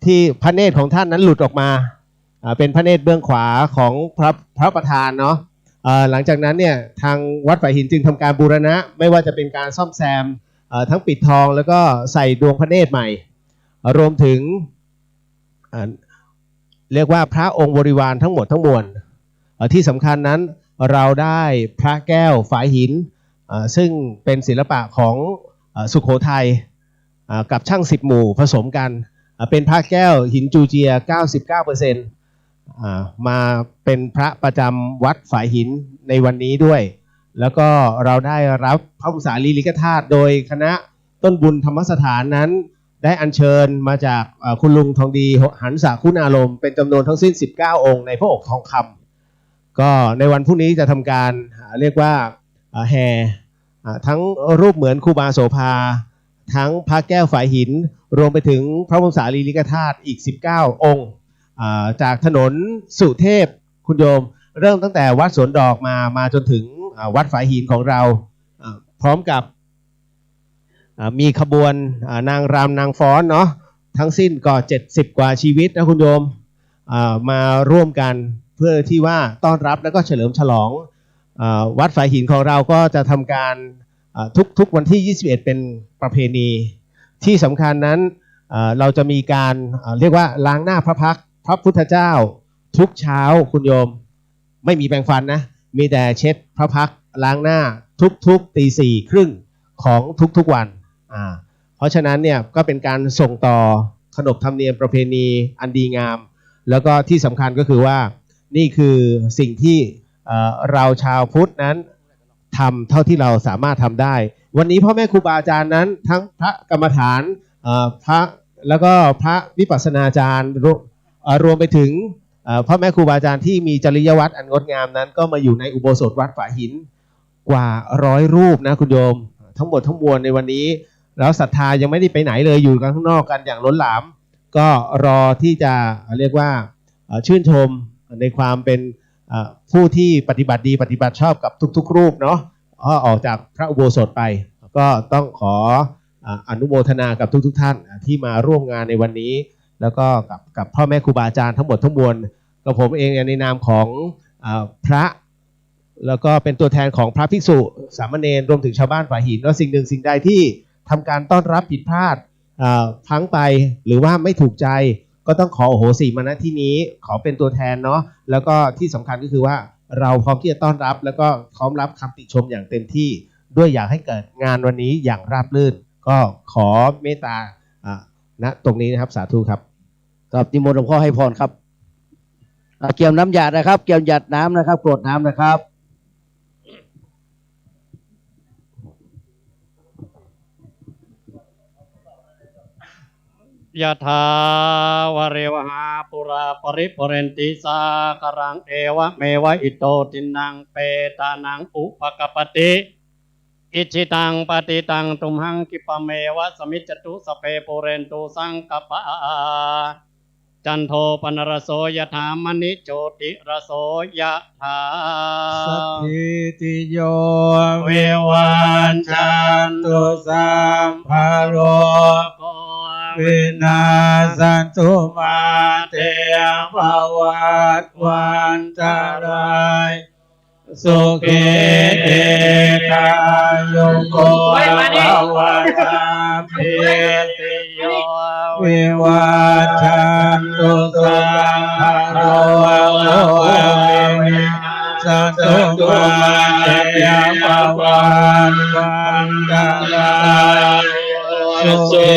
ที่พระเนตรของท่านนั้นหลุดออกมาเป็นพระเนตรเบื้องขวาของพระประธานเนาะหลังจากนั้นเนี่ยทางวัดฝ่ายหินจึงทำการบูรณะไม่ว่าจะเป็นการซ่อมแซมทั้งปิดทองแล้วก็ใส่ดวงพระเนตรใหม่รวมถึงเรียกว่าพระองค์บริวารทั้งหมดทั้งมวลที่สำคัญนั้นเราได้พระแก้วฝายหินซึ่งเป็นศิลปะของสุโขทัยกับช่าง10 หมู่ผสมกันเป็นพระแก้วหินจูเจีย 99% มาเป็นพระประจำวัดฝายหินในวันนี้ด้วยแล้วก็เราได้รับพระพุทธาลีลิกธาตุโดยคณะต้นบุญธรรมสถานนั้นได้อัญเชิญมาจากคุณลุงทองดีหันษาคุณอารมณ์เป็นจำนวนทั้งสิ้น19 องค์ในพระอกทองคำก็ในวันพรุ่งนี้จะทำการเรียกว่าแห่ทั้งรูปเหมือนครูบาโสภาทั้งพระแก้วฝายหินรวมไปถึงพระบรมสารีริกธาตุอีก19 องค์จากถนนสุเทพคุณโยมเริ่มตั้งแต่วัดสวนดอกมาจนถึงวัดฝายหินของเราพร้อมกับมีขบวนนางรำนางฟ้อนเนาะทั้งสิ้นก็70 กว่าชีวิตนะคุณโยมมาร่วมกันเพื่อที่ว่าต้อนรับแล้วก็เฉลิมฉลองวัดฝายหินของเราก็จะทำการทุกวันที่21เป็นประเพณีที่สำคัญนั้นเราจะมีการเรียกว่าล้างหน้าพระพักตร์พระพุทธเจ้าทุกเช้าคุณโยมไม่มีแปรงฟันนะมีแต่เช็ดพระพักตร์ล้างหน้าทุก 4:30 ของทุกวันเพราะฉะนั้นเนี่ยก็เป็นการส่งต่อขนบธรรมเนียมประเพณีอันดีงามแล้วก็ที่สำคัญก็คือว่านี่คือสิ่งที่เราชาวพุทธนั้นทำเท่าที่เราสามารถทำได้วันนี้พ่อแม่ครูบาอาจารย์นั้นทั้งพระกรรมฐานพระแล้วก็พระวิปัสสนาจารย์รวมไปถึง พ่อแม่ครูบาอาจารย์ที่มีจริยวัตรอันงดงามนั้นก็มาอยู่ในอุโบสถวัดฝาหินกว่า100 รูปนะคุณโยมทั้งหมดทั้งมวลในวันนี้แล้วศรัทธายังไม่ได้ไปไหนเลยอยู่กันข้างนอกกันอย่างล้นหลามก็รอที่จะเรียกว่าชื่นชมในความเป็นผู้ที่ปฏิบัติดีปฏิบัติชอบกับทุกๆรูปเนาะออกจากพระอุโบสถไปก็ต้องขออนุโมทนากับทุกท่านที่มาร่วมงานในวันนี้แล้วก็กับพ่อแม่ครูบาอาจารย์ทั้งหมดทั้งมวลกับผมเองในนามของพระแล้วก็เป็นตัวแทนของพระภิกษุสามเณรรวมถึงชาวบ้านฝาหินว่าสิ่งหนึ่งสิ่งใดที่ทำการต้อนรับผิดพลาดพลั้งไปหรือว่าไม่ถูกใจก็ต้องขออโหสิมาณที่นี้ขอเป็นตัวแทนเนาะแล้วก็ที่สำคัญก็คือว่าเราพร้อมที่จะต้อนรับแล้วก็พร้อมรับคำติชมอย่างเต็มที่ด้วยอยากให้เกิดงานวันนี้อย่างราบรื่นก็ขอเมตตาณตรงนี้นะครับสาธุครับครับนิมนต์หลวงพ่อให้พรครับเกี่ยวน้ำหยาดนะครับเกี่ยวหยาดน้ำนะครับกรวดน้ำนะครับยะถาวะเรวหาปุราปริปุเรนติสาครังเอวะเมวะอิโตตินังเปตานังอุปกปติอิจิตังปฏิตังตุมหังคิปะเมวะสมิจจตุสเปปุเรนตุสังกปะจันโทปนรโสยถามณิโชติรโสยถาสัพพิติโยวิวันจันตุสัมภโรวินาศตุมาเตภวัตวันตรายสุขีเอกายุโกภวะสัพพิติโยวิวัชชันตุสังฆโรวินาศตุมาเตภวันวันตรายสุขี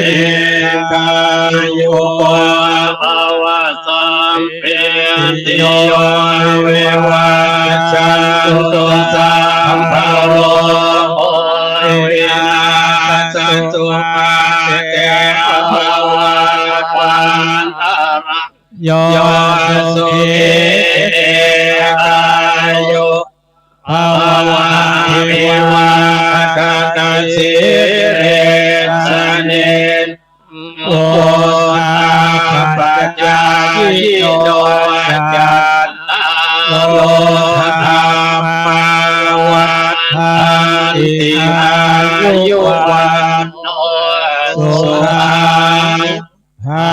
เอกายุโกภวะสัพพิติโยวิวัชชันตุสังฆโรวินาศตุมาเตภวันตรายโยสุขีเอกายุภวะภิวัตนาสิเรสเนโอปัจจายิโนจัตตาโลธรรมาวัฏฐานติอายุวันโนสุขังภา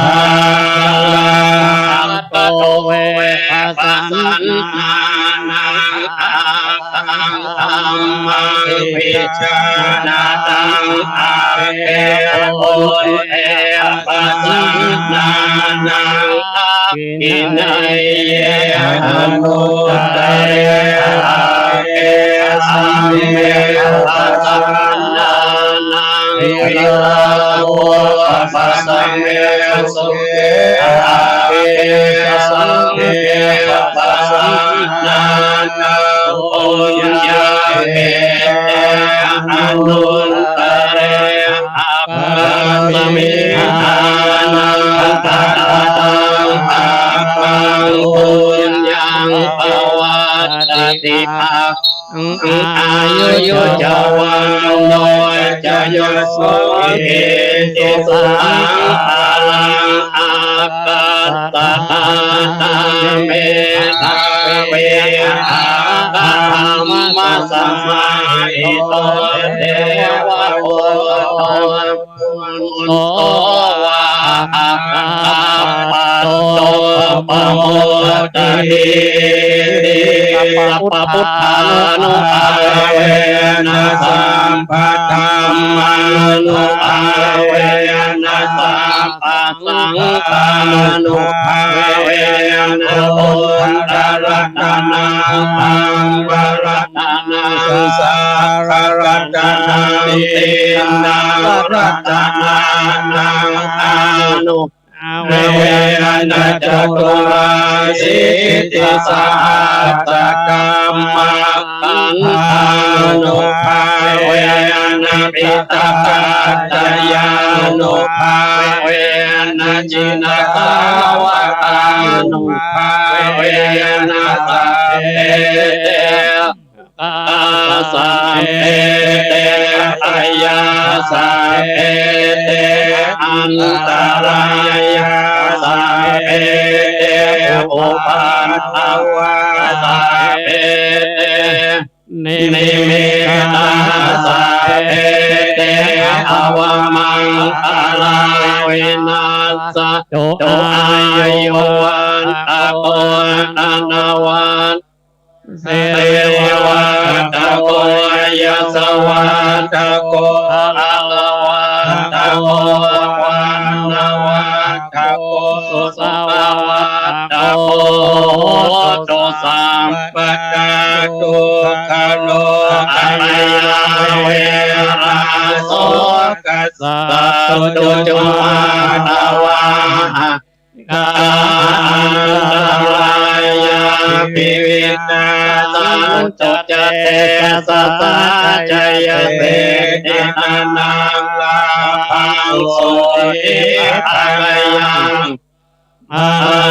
ลังปโตเวปัสสันนานังตังธัมมังวิชานาตังอาเปโอเอปัสสันนานังกินัยเยอนุตตเรอาเอสัมเมปัสสันนานังวิราโวปัสสัมเมสุเกอาเอสัมเมปัสสันนานังโอยะเออนุตตเรอาปัสมิหานังตัตตังอาปังปุญญังปวัตติภาอายุจวันโนจะยโสหิติสังฆาลังอาปัตตาตาเมตาเวอาธัมมัสสมาหิโตเทวะโอโตวะอะปะโตปะโมตหิสัพพพุทธานุภาเวนะสัมปะธัมมานุภาเวนะสัมปะสังฆานุภาเวนะโอนตรัตนาตังวรัตนาสารรัตนาตินารัตนานังอานุ เวนะจตุราสิติสาตกรรมขันธานุภาเวนะปิตาปัจจยานุภาเวนะจินตาวตานุภาเวนะสัพเพสัพเพเตอายาสัพเพเตอันตรายาสัพเพเตอุปันภวาสัพเพเตนิมิตาสัพเพเตอวมังคลาวินาศโตอายุวันตะโกอนาวันเสวัตโกยสวัตโกอะละวัตโกวันนาวัตโกสุสวัตโกตุสัมปตะตุขโลอะยาเวราโสกัสสะตุจุมาตวากาลายาปิวินาสันจเจสัสสะจยเสตินังลาภังโสติภายังอา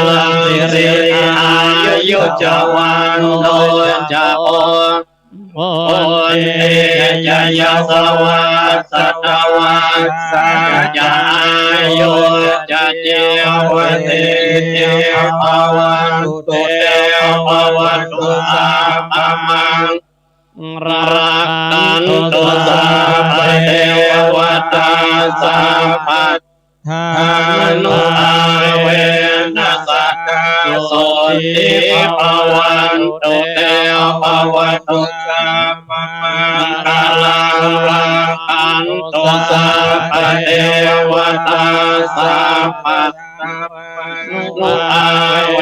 ลังสิริอายุจวันโนจะโอนเอยยสวัสสัตวัสสัจายุจะเจวเตเตภวันตุเตภวันตุสัพพมังรักขันตุสัพพเทวตาสัพพทานุอาเวนัสกาโสติภวันตุเตภวันตุสัพพมังคลังรักขันตุสัพพเทวตาสัพพนุอาเว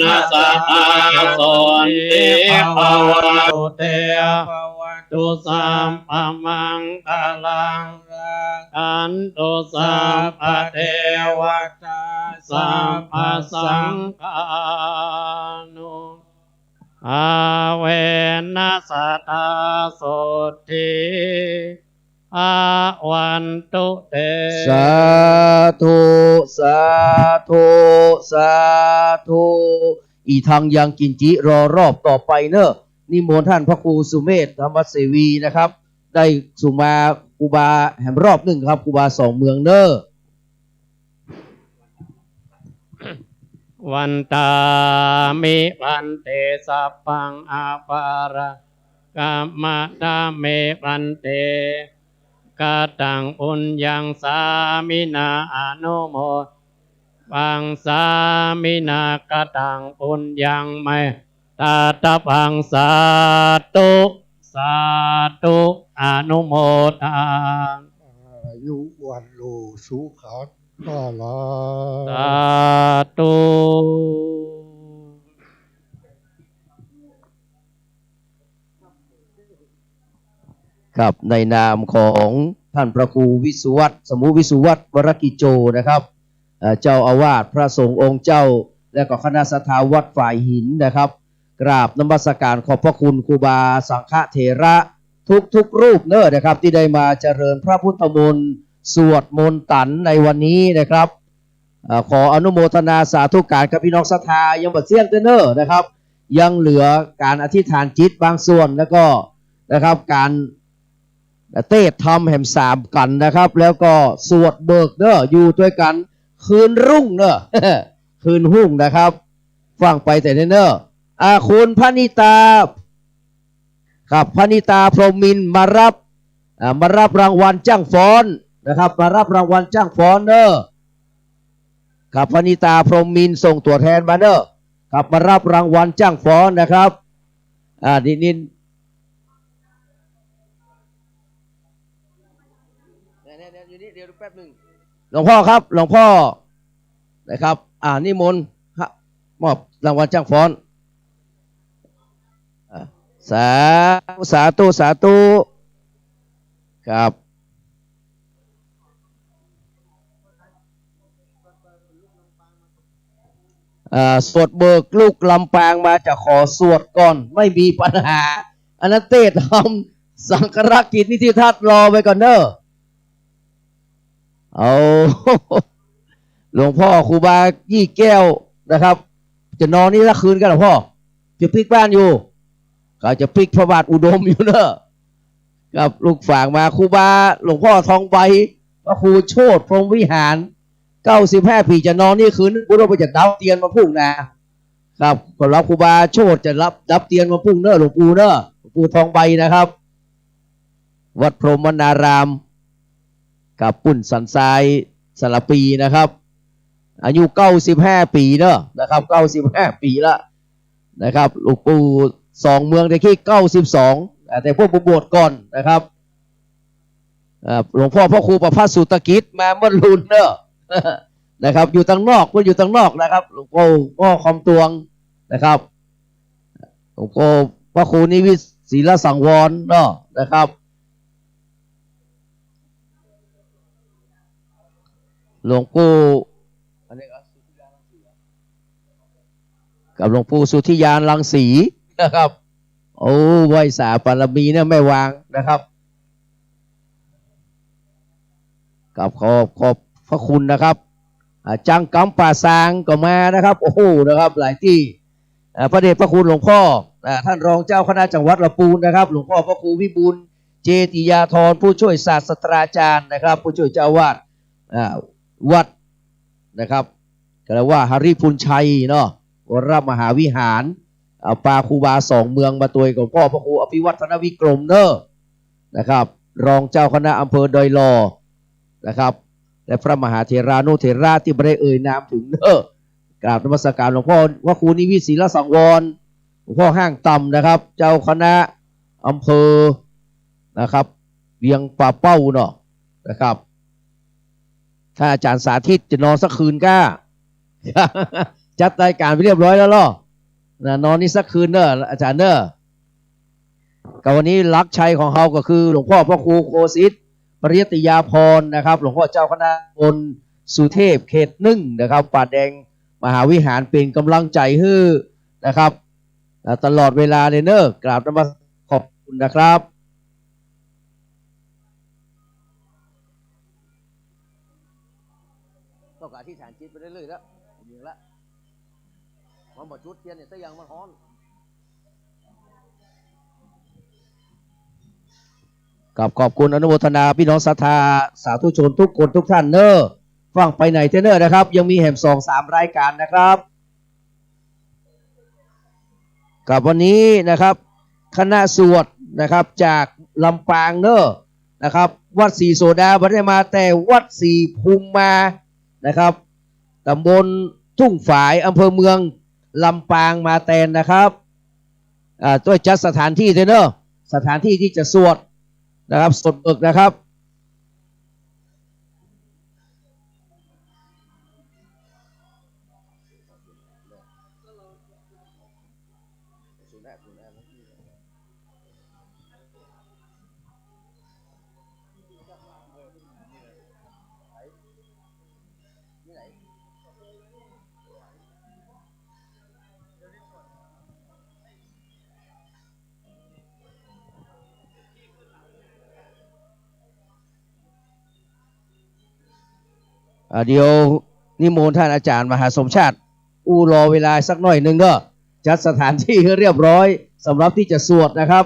นัสกาโสติภวันตุเตตุสัมปมังคลังขันตุสัมปเทวตาสัมปสังฆานุอาเวนัสตาโสติอาวันตุเต สาธุสาธุสาธุอีทางยังกินจิรอรอบต่อไปเนอะนิมนต์ท่านพระครูสุเมธธรรมเสวีนะครับ ได้สุมาครูบาแห่งรอบหนึ่งครับครูบาสองเมืองเนอะ วันตามิวันเตสัพพังอาปาระกัมมะตาเมวันเตกาตังอุญญังสามินาอนุโมปังสามินากตังอุญญังไมตาตะปังสาธุสาธุอนุโมทา อายุวันโลสุขังภาลั สาง ธุ ครับในนามของท่านพระครูวิสุวัตสมุวิสุวัตวรกิจโจนะครับเจ้าอาวาสพระสงฆ์องค์เจ้าและก็คณะสัทธาวัดฝ่ายหินนะครับกราบนมัสการขอบพระคุณครูบาสังฆเถระทุกรูปเนอะนะครับที่ได้มาเจริญพระพุทธมนต์สวดมนต์ตันในวันนี้นะครับขออนุโมทนาสาธุการกับพี่น้องศรัทธายังบัดเสี้ยนเนอะนะครับยังเหลือการอธิษฐานจิตบางส่วนแล้วก็นะครับการเต้ทำแห่มสามกันนะครับแล้วก็สวดเบิกเนอะอยู่ด้วยกันคืนรุ่งเนอะ คืนหุ่งนะครับฟังไปแต่เนอะคุณพนิตาครับพนิตาพรหมินทร์มารับรางวัลจ้างฟ้อนนะครับมารับรางวัลจ้างฟ้อนเนอะครับพนิตาพรหมินทร์ส่งตัวแทนมาเนอะครับมารับรางวัลจ้างฟ้อนนะครับนินอยู่นี่เดี๋ยวแป๊บหนึ่งหลวงพ่อครับหลวงพ่อนะครับนิมนต์มอบรางวัลจ้างฟ้อนสาธุครับ สวดเบิกลูกลำปางมาจะขอสวดก่อนไม่มีปัญหาอันนั้นเต้ทำสังฆรักกิจนิธิทัศน์รอไปก่อนเนอะเอา หลวงพ่อครูบายี่แก้วนะครับจะนอนนี่ละคืนกันหรอพ่อจะพลิกบ้านอยู่ก็จะพลิกพระบาทอุดมอยู่เนอะกับลูกฝากมาครูบาหลวงพ่อทองใบพระครูโชติพรหมวิหาร95 ปีจะนอนนี่คืนพุทธไปจะดับเตียนมาพุ่งนะครับก็รับครูบาโชติจะรับเตียนมาพุ่งเนอะหลวงปู่เนอะหลวงปู่ทองใบนะครับ วัดพรหมนารามกับปุ่นสันทรายสระปีนะครับอายุ95 ปีเนอะนะครับ95 ปีละนะครับหลวงปู่สองเมืองได้ที่92แต่พวกบวชก่อนนะครับหลวงพ่อพระครูประภัสสุตกิจมาเมื่อรุนเนอะนะครับอยู่ทางนอกก็อยู่ทางนอกนะครับหลวงพ่อคำตวงนะครับหลวงพ่อพระครูนิวิตศีลสังวรเนาะนะครับหลวงปู่กับหลวงปู่สุทธิยานรังสีนะครับโอ้ไหวสาปารมีเนี่ยไม่วางนะครับกับขอบพระคุณนะครับจังกำป่าซางก็มานะครับโอ้โหนะครับหลายที่พระเดชพระคุณหลวงพ่อท่านรองเจ้าคณะจังหวัดลำพูนนะครับหลวงพ่อพระครูวิบูลย์เจติยาธรผู้ช่วยศาสตราจารย์นะครับผู้ช่วยเจ้าวาดวัดนะครับก็เรียกว่าหริพุนชัยเนาะวรมหาวิหารปาครูบาสองเมืองมาตัวกับพ่อพระครูอภิวัฒนวิกรมเนอะนะครับรองเจ้าคณะอำเภอดอยลอนะครับและพระมหาเถรานุเถระที่ไม่ได้เอ่ยนามถึงเนอะกราบนมัสการหลวงพ่อพระครูนิวิตศีลสังวรหลวงพ่อห้างต่ำนะครับเจ้าคณะอำเภอนะครับเวียงป่าเป้าเนาะนะครับถ้าอาจารย์สาธิตจะนอนสักคืนก็ จัดรายการไปเรียบร้อยแล้วล่ะนอนนี่สักคืนเนอะอาจารย์เนอะกับวันนี้ลักชัยของเขาก็คือหลวงพ่อพระครูโคสิทธิ์ปริยติยาพรนะครับหลวงพ่อเจ้าคณะบนสุเทพเขต1นะครับป่าแดงมหาวิหารเป็นกำลังใจให้นะครับตลอดเวลาเลยเนอะกราบนมัสการขอบคุณนะครับต้องการที่ฐานจิตไปเรื่อยๆแล้วอย่างละมันบดชุดเทียนเนี่ยซะยังมันฮ้อนขอบคุณอนุโมทนาพี่น้องศรัทธาสาธุชนทุกคนทุกท่านเนอะฟังไปไหนเทเนอร์นะครับยังมีแห่ม2-3รายการนะครับกับวันนี้นะครับคณะสวดนะครับจากลำปางเนอะนะครับวัดศรีโสดาไม่ได้มาแต่วัดศรีภูมิมานะครับตำบลทุ่งฝายอำเภอเมืองลำปางมาแตนนะครับด้วยจัดสถานที่เทเนอร์สถานที่ที่จะสวดนะครับสดเบิกนะครับเดี๋ยวนิมนต์ท่านอาจารย์มหาสมชาติรอเวลาสักหน่อยหนึ่งก็จัดสถานที่ให้เรียบร้อยสำหรับที่จะสวดนะครับ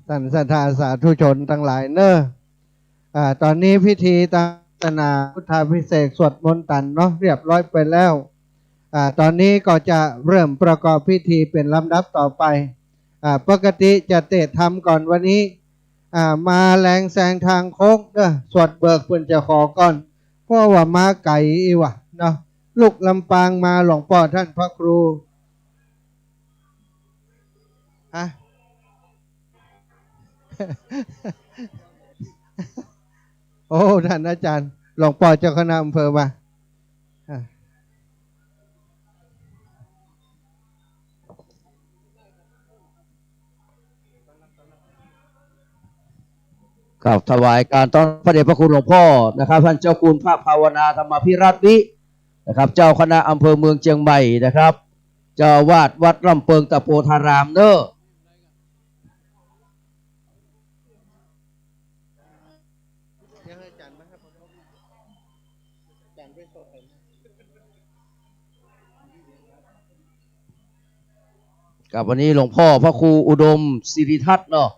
ท่านศรัทธาสาธุชนทั้งหลายเนอะตอนนี้พิธีตามศาสนาพุทธาภิเษกสวดมนต์ตันเนาะเรียบร้อยไปแล้วตอนนี้ก็จะเริ่มประกอบพิธีเป็นลำดับต่อไปปกติจะเตะทำก่อนวันนี้มาแรงแซงทางโค้งเนอะสวดเบิกเพื่อนจะขอก่อนเพราะว่ามาไก่อีวะเนาะลูกลำปางมาหลวงพ่อท่านพระครูโอ้ท่านอาจารย์หลวงพ่อเจ้าคณะอำเภอมา กับถวายการต้อนรับพระเดชพระคุณหลวงพ่อนะครับท่านเจ้าคุณพระภาวนาธรรมพิรัตน์วินะครับเจ้าคณะอำเภอเมืองเชียงใหม่นะครับเจ้าอาวาสวัดลำเปิงตะโพธารามเนอะกับวันนี้หลวงพ่อพระครูอุดมศิริทัศน์เนาะ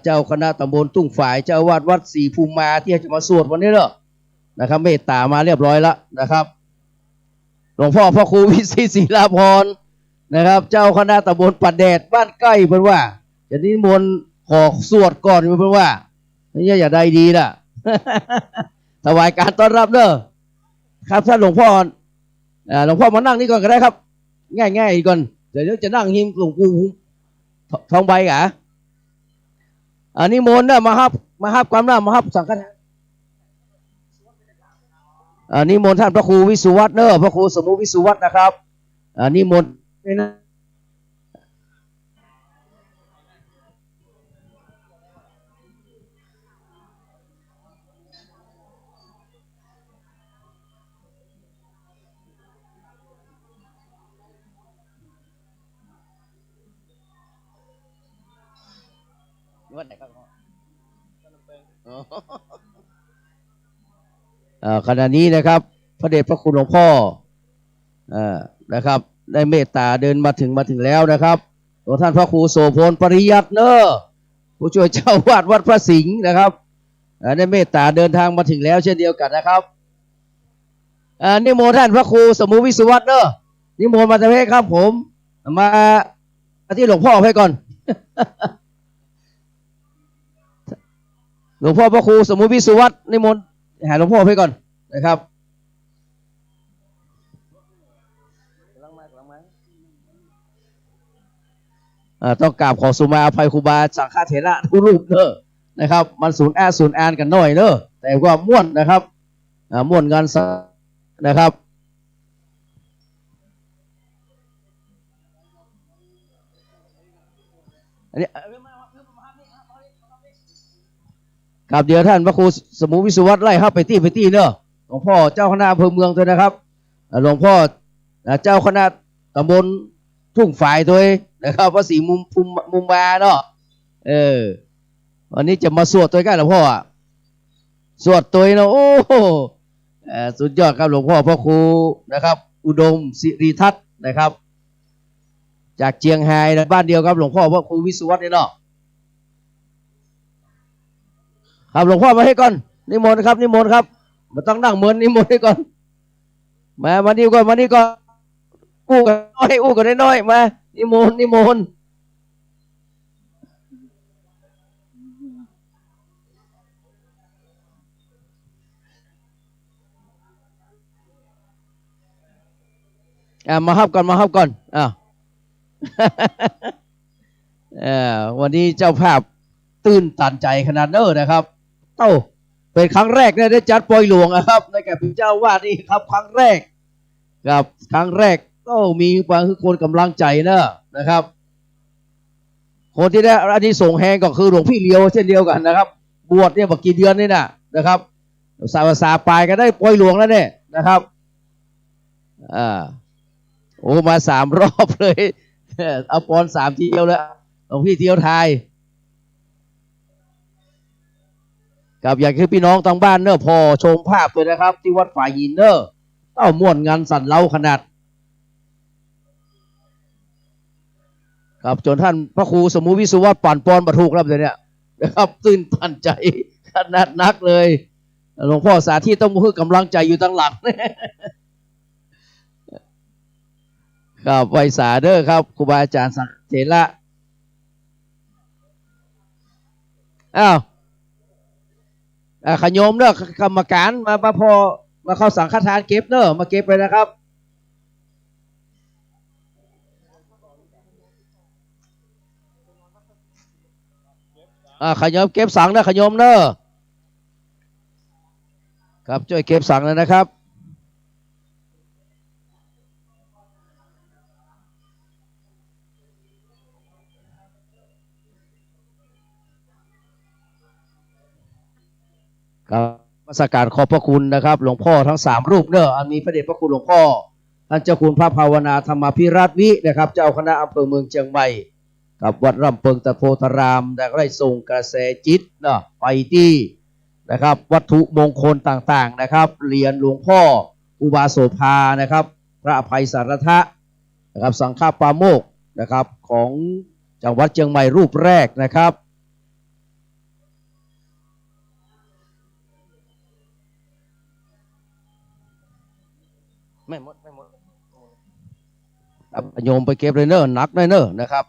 เจ้าคณะตำบลตุ้งฝ่ายเจ้าอาวาสวัดศรีภูมิมาที่จะมาสวดวันนี้เนาะนะครับเมตตามาเรียบร้อยแล้วนะครับหลวงพ่อพระครูวิสิตศิลาภรณ์นะครับเจ้าคณะตำบลปัดแดดบ้านใกล้เพิ่นว่าจะนิมนต์ขอสวดก่อนเพิ่นว่านี่อย่าใดดีล่ะ ถวายการต้อนรับเด้อครับท่านหลวงพ่อมานั่งนี่ก่อนก็ได้ครับง่ายๆก่อนเดี๋ยวจะนั่งหิ้งหลวงปู่ทองใบอ่ะอันนี้มนต์นะมาฮับความน่ามาฮับสังฆทานอันนี้มนต์ท่านพระครูวิสุวัฒน์เนอะพระครูสมุวิสุวัฒน์นะครับอันนี้มนต์นะวัดไหนครับขณะนี้นะครับพระเดชพระคุณหลวงพ่อนะครับได้เมตตาเดินมาถึงแล้วนะครับตัวท่านพระครูโสพลปริยัติเนอะผู้ช่วยเจ้าวาดวัดพระสิงห์นะครับได้เมตตาเดินทางมาถึงแล้วเช่นเดียวกันนะครับนิมนต์ท่านพระครูสมุวิสุวัฒน์เนอะนิมนต์มาทำให้ครับผมมาที่หลวงพ่อให้ก่อน หลวงพ่อพระครูสมุวิสุวัฒน์นิมนต์หาหลวงพ่อให้ก่อนนะครับต้องกราบขอสุมาอภัยครูบาสังฆเถระทุกรูปเนอะนะครับมันสูญอานกันหน่อยเนอะแต่ว่าม่วนนะครับม่วนงานนะครับอันนี้ครับเดี๋ยวท่านพระครูสมุวิสุวัฒน์ไล่ครับไปตี้เนอะหลวงพ่อเจ้าคณะอำเภอเมืองด้วยนะครับหลวงพ่อเจ้าคณะตำบลทุ่งฝ่ายด้วยนะครับวัดศรีมุมบาเนาะวันนี้จะมาสวดตัวใกล้หลวงพ่อสวดตัวเนาะโอ้สุดยอดครับหลวงพ่อพระครูนะครับอุดมศิริทัศน์นะครับจากเชียงไฮ้บ้านเดียวครับหลวงพ่อพระครูวิสุวัฒน์เนาะครับหลวงพ่อมาให้ก่อนนิมนต์ครับมาต้องนั่งเหมือนนิมนต์ให้ก่อนมานี่ก่อนอู้กันน้อยมานิมนต์มาฮับก่อนวันนี้เจ้าภาพตื่นตันใจขนาดเน้อนะครับเป็นครั้งแรกได้จัดปล่อยหลวงนะครับในแก่พระเจ้าวาดนี่ครับครั้งแรกมีบางคนกำลังใจนะครับคนที่ได้อานิสงส์แห่งก็คือหลวงพี่เลียวเช่นเดียวกันนะครับบวชเนี่ยบอกกี่เดือนนี่นะครับสาปลายก็ได้ปล่อยหลวงแล้วเนี่ยนะครับมา3 รอบเลยเอาปอน3 เที่ยวแล้วหลวงพี่เที่ยวไทยกับอยากให้พี่น้องทางบ้านเนอะพอชมภาพเลยนะครับที่วัดฝ่ายหินเนอะม่วนงานสั่นเล้าขนาดครับจนท่านพระครูสมุวิสุวัฒน์ปั่นปอนประทุกครับเนี่ยนะครับตื่นตันใจขนาดนักเลยหลวงพ่อสาธิตต้องมือกำลังใจอยู่ตั้งหลังครับไวสาเด้อครับครูบาอาจารย์สังฆเถระขโยมเนอะกรรมการมาพอมาเข้าสังฆทานเก็บเนอะมาเก็บไปนะครับขโยมเก็บสังนะขโยมเนอะครับช่วยเก็บสังเลยนะครับ ครับนมัสการขอบพระคุณนะครับหลวงพ่อทั้ง3รูปเนอะอันมีพระเดชพระคุณหลวงพ่อท่านเจ้าคุณพระภาวนาธรรมภิรัตน์วินะครับเจ้าคณะอำเภอเมืองเชียงใหม่กับวัดร่ำเพิงตะโพธารามได้ส่งกระแสจิตเนาะไปที่นะครับวัตถุมงคลต่างๆนะครับเหรียญหลวงพ่ออุบาโสภานะครับพระอภัยสารทะนะครับสังฆปาโมกข์นะครับของจังหวัดเชียงใหม่รูปแรกนะครับไม่หมดโยมไปเก็บเลยเนอะหนักเลยเนอะนะครับ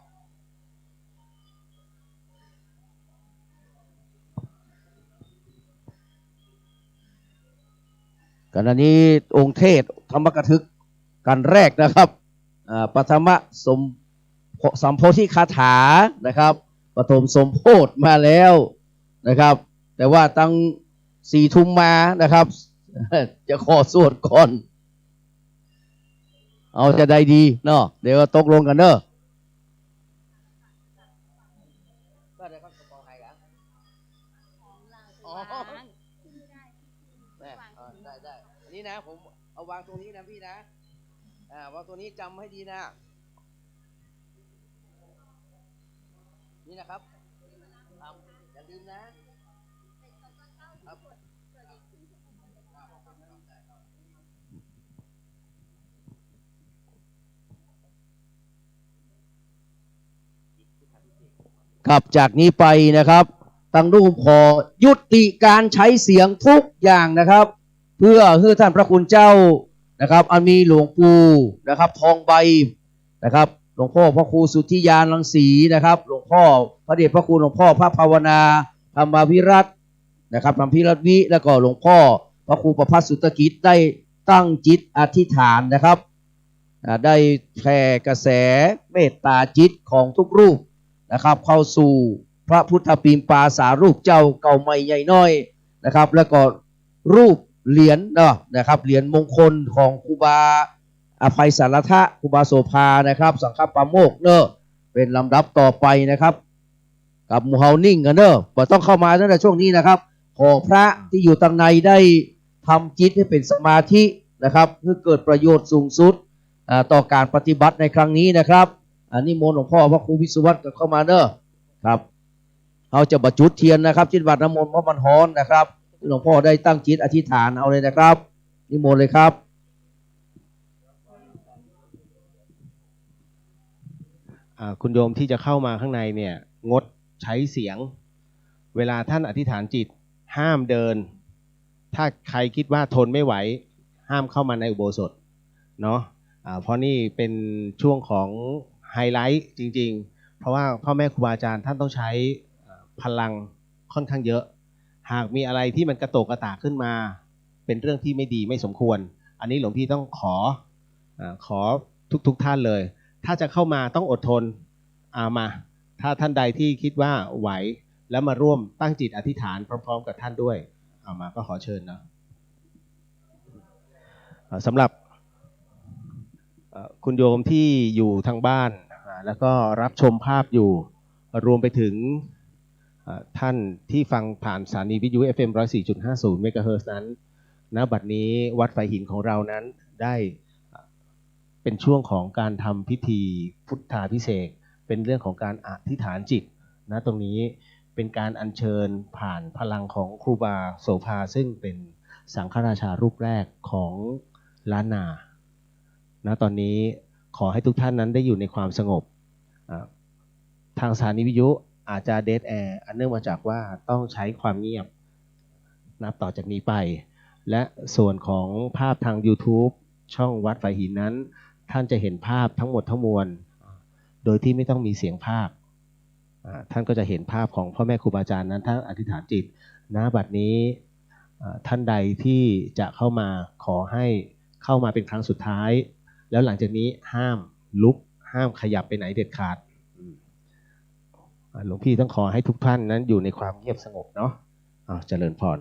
ขณะนี้องค์เทศธรรมกถึกกันแรกนะครับปฐมสัมโพธิคาถานะครับปฐมสมโพธิมาแล้วนะครับแต่ว่าตั้ง4 ทุ่มมานะครับจะขอสวดก่อนเอาจะได้ดีเนาะเดี๋ยวตกลงกันเนอะได้อันนี้นะผมเอาวางตรงนี้นะพี่นะวางตรงนี้จำให้ดีนะนี่นะครับอย่าลืมนะครับจากนี้ไปนะครับตั้งรูปขอยุติการใช้เสียงทุกอย่างนะครับ เพื่อให้ท่านพระคุณเจ้านะครับอันมีหลวงปู่นะครับทองใบนะครับหลวงพ่อพระครูสุทธิยานรังสีนะครับหลวงพ่อพระเดชพระคุณหลวงพ่อพระภาวนาธรรมวิรัตนะครับธรรมพิรัตวิแล้วก็หลวงพ่อพระครูประภัสสุตกิจได้ตั้งจิตอธิษฐานนะครับได้แผ่กระแสเมตตาจิตของทุกรูปนะครับเข้าสู่พระพุทธปิมปาสารูปเจ้าเก่าใหม่ใหญ่น้อยนะครับแล้วก็รูปเหรียญนะครับเหรียญมงคลของครูบาอภัยสารทะครูบาโสภานะครับสังฆปาโมกข์เนอะเป็นลำดับต่อไปนะครับกับหมู่เฮานิ่งกันเนอะบ่ต้องเข้ามาตั้งแต่ช่วงนี้นะครับขอพระที่อยู่ตังในได้ทำจิตให้เป็นสมาธินะครับเพื่อเกิดประโยชน์สูงสุดต่อการปฏิบัติในครั้งนี้นะครับอันนี้มนต์หลวงพ่อพระครูวิศวัตรเข้ามาเนอะครับเอาจะบรรจุเทียนนะครับจิตวัดน้ำมนต์เพราะมันฮ้อนนะครับหลวงพ่อได้ตั้งจิตอธิษฐานเอาเลยนะครับนิมนต์เลยครับคุณโยมที่จะเข้ามาข้างในเนี่ยงดใช้เสียงเวลาท่านอธิษฐานจิตห้ามเดินถ้าใครคิดว่าทนไม่ไหวห้ามเข้ามาในอุโบสถเนาะเพราะนี่เป็นช่วงของไฮไลท์จริงๆเพราะว่าพ่อแม่ครูบาอาจารย์ท่านต้องใช้พลังค่อนข้างเยอะหากมีอะไรที่มันกระโตกกระตากขึ้นมาเป็นเรื่องที่ไม่ดีไม่สมควรอันนี้หลวงพี่ต้องขอทุกท่านเลยถ้าจะเข้ามาต้องอดทนมาถ้าท่านใดที่คิดว่าไหวแล้วมาร่วมตั้งจิตอธิษฐานพร้อมๆกับท่านด้วยมาก็ขอเชิญนะสำหรับคุณโยมที่อยู่ทางบ้านแล้วก็รับชมภาพอยู่รวมไปถึงท่านที่ฟังผ่านสถานีวิทยุ FM 104.50 เมกะเฮิรตซ์นั้นณบัดนี้วัดไฟหินของเรานั้นได้เป็นช่วงของการทำพิธีพุทธาภิเษกเป็นเรื่องของการอธิษฐานจิตนะตรงนี้เป็นการอัญเชิญผ่านพลังของครูบาโสภาซึ่งเป็นสังฆราชารูปแรกของล้านนานะตอนนี้ขอให้ทุกท่านนั้นได้อยู่ในความสงบทางสถานีวิทยุอาจจะเดดแอร์อันเนื่องมาจากว่าต้องใช้ความเงียบนับต่อจากนี้ไปและส่วนของภาพทาง YouTube ช่องวัดไฟหินนั้นท่านจะเห็นภาพทั้งหมดทั้งมวลโดยที่ไม่ต้องมีเสียงภาคท่านก็จะเห็นภาพของพ่อแม่ครูบาอาจารย์นั้นท่านอธิษฐานจิตณบัดนี้ท่านใดที่จะเข้ามาขอให้เข้ามาเป็นครั้งสุดท้ายแล้วหลังจากนี้ห้ามลุกห้ามขยับไปไหนเด็ดขาดหลวงพี่ต้องขอให้ทุกท่านนั้นอยู่ในความเงียบสงบเนาะเจริญพร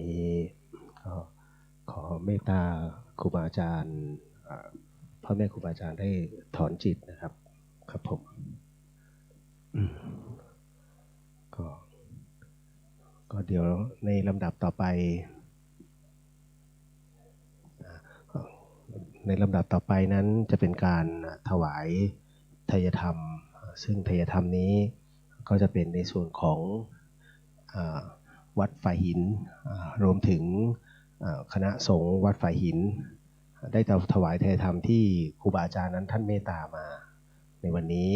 นี้ก็ขอเมตตาครูบาอาจารย์พ่อแม่ครูบาอาจารย์ได้ถอนจิตนะครับครับผมก็เดี๋ยวในลำดับต่อไปนั้นจะเป็นการถวายไทยธรรมซึ่งไทยธรรมนี้ก็จะเป็นในส่วนของวัดฝ่ายหินรวมถึงคณะสงฆ์วัดฝ่ายหินได้ถวายไทยธรรมที่ครูบาอาจารย์นั้นท่านเมตตามาในวันนี้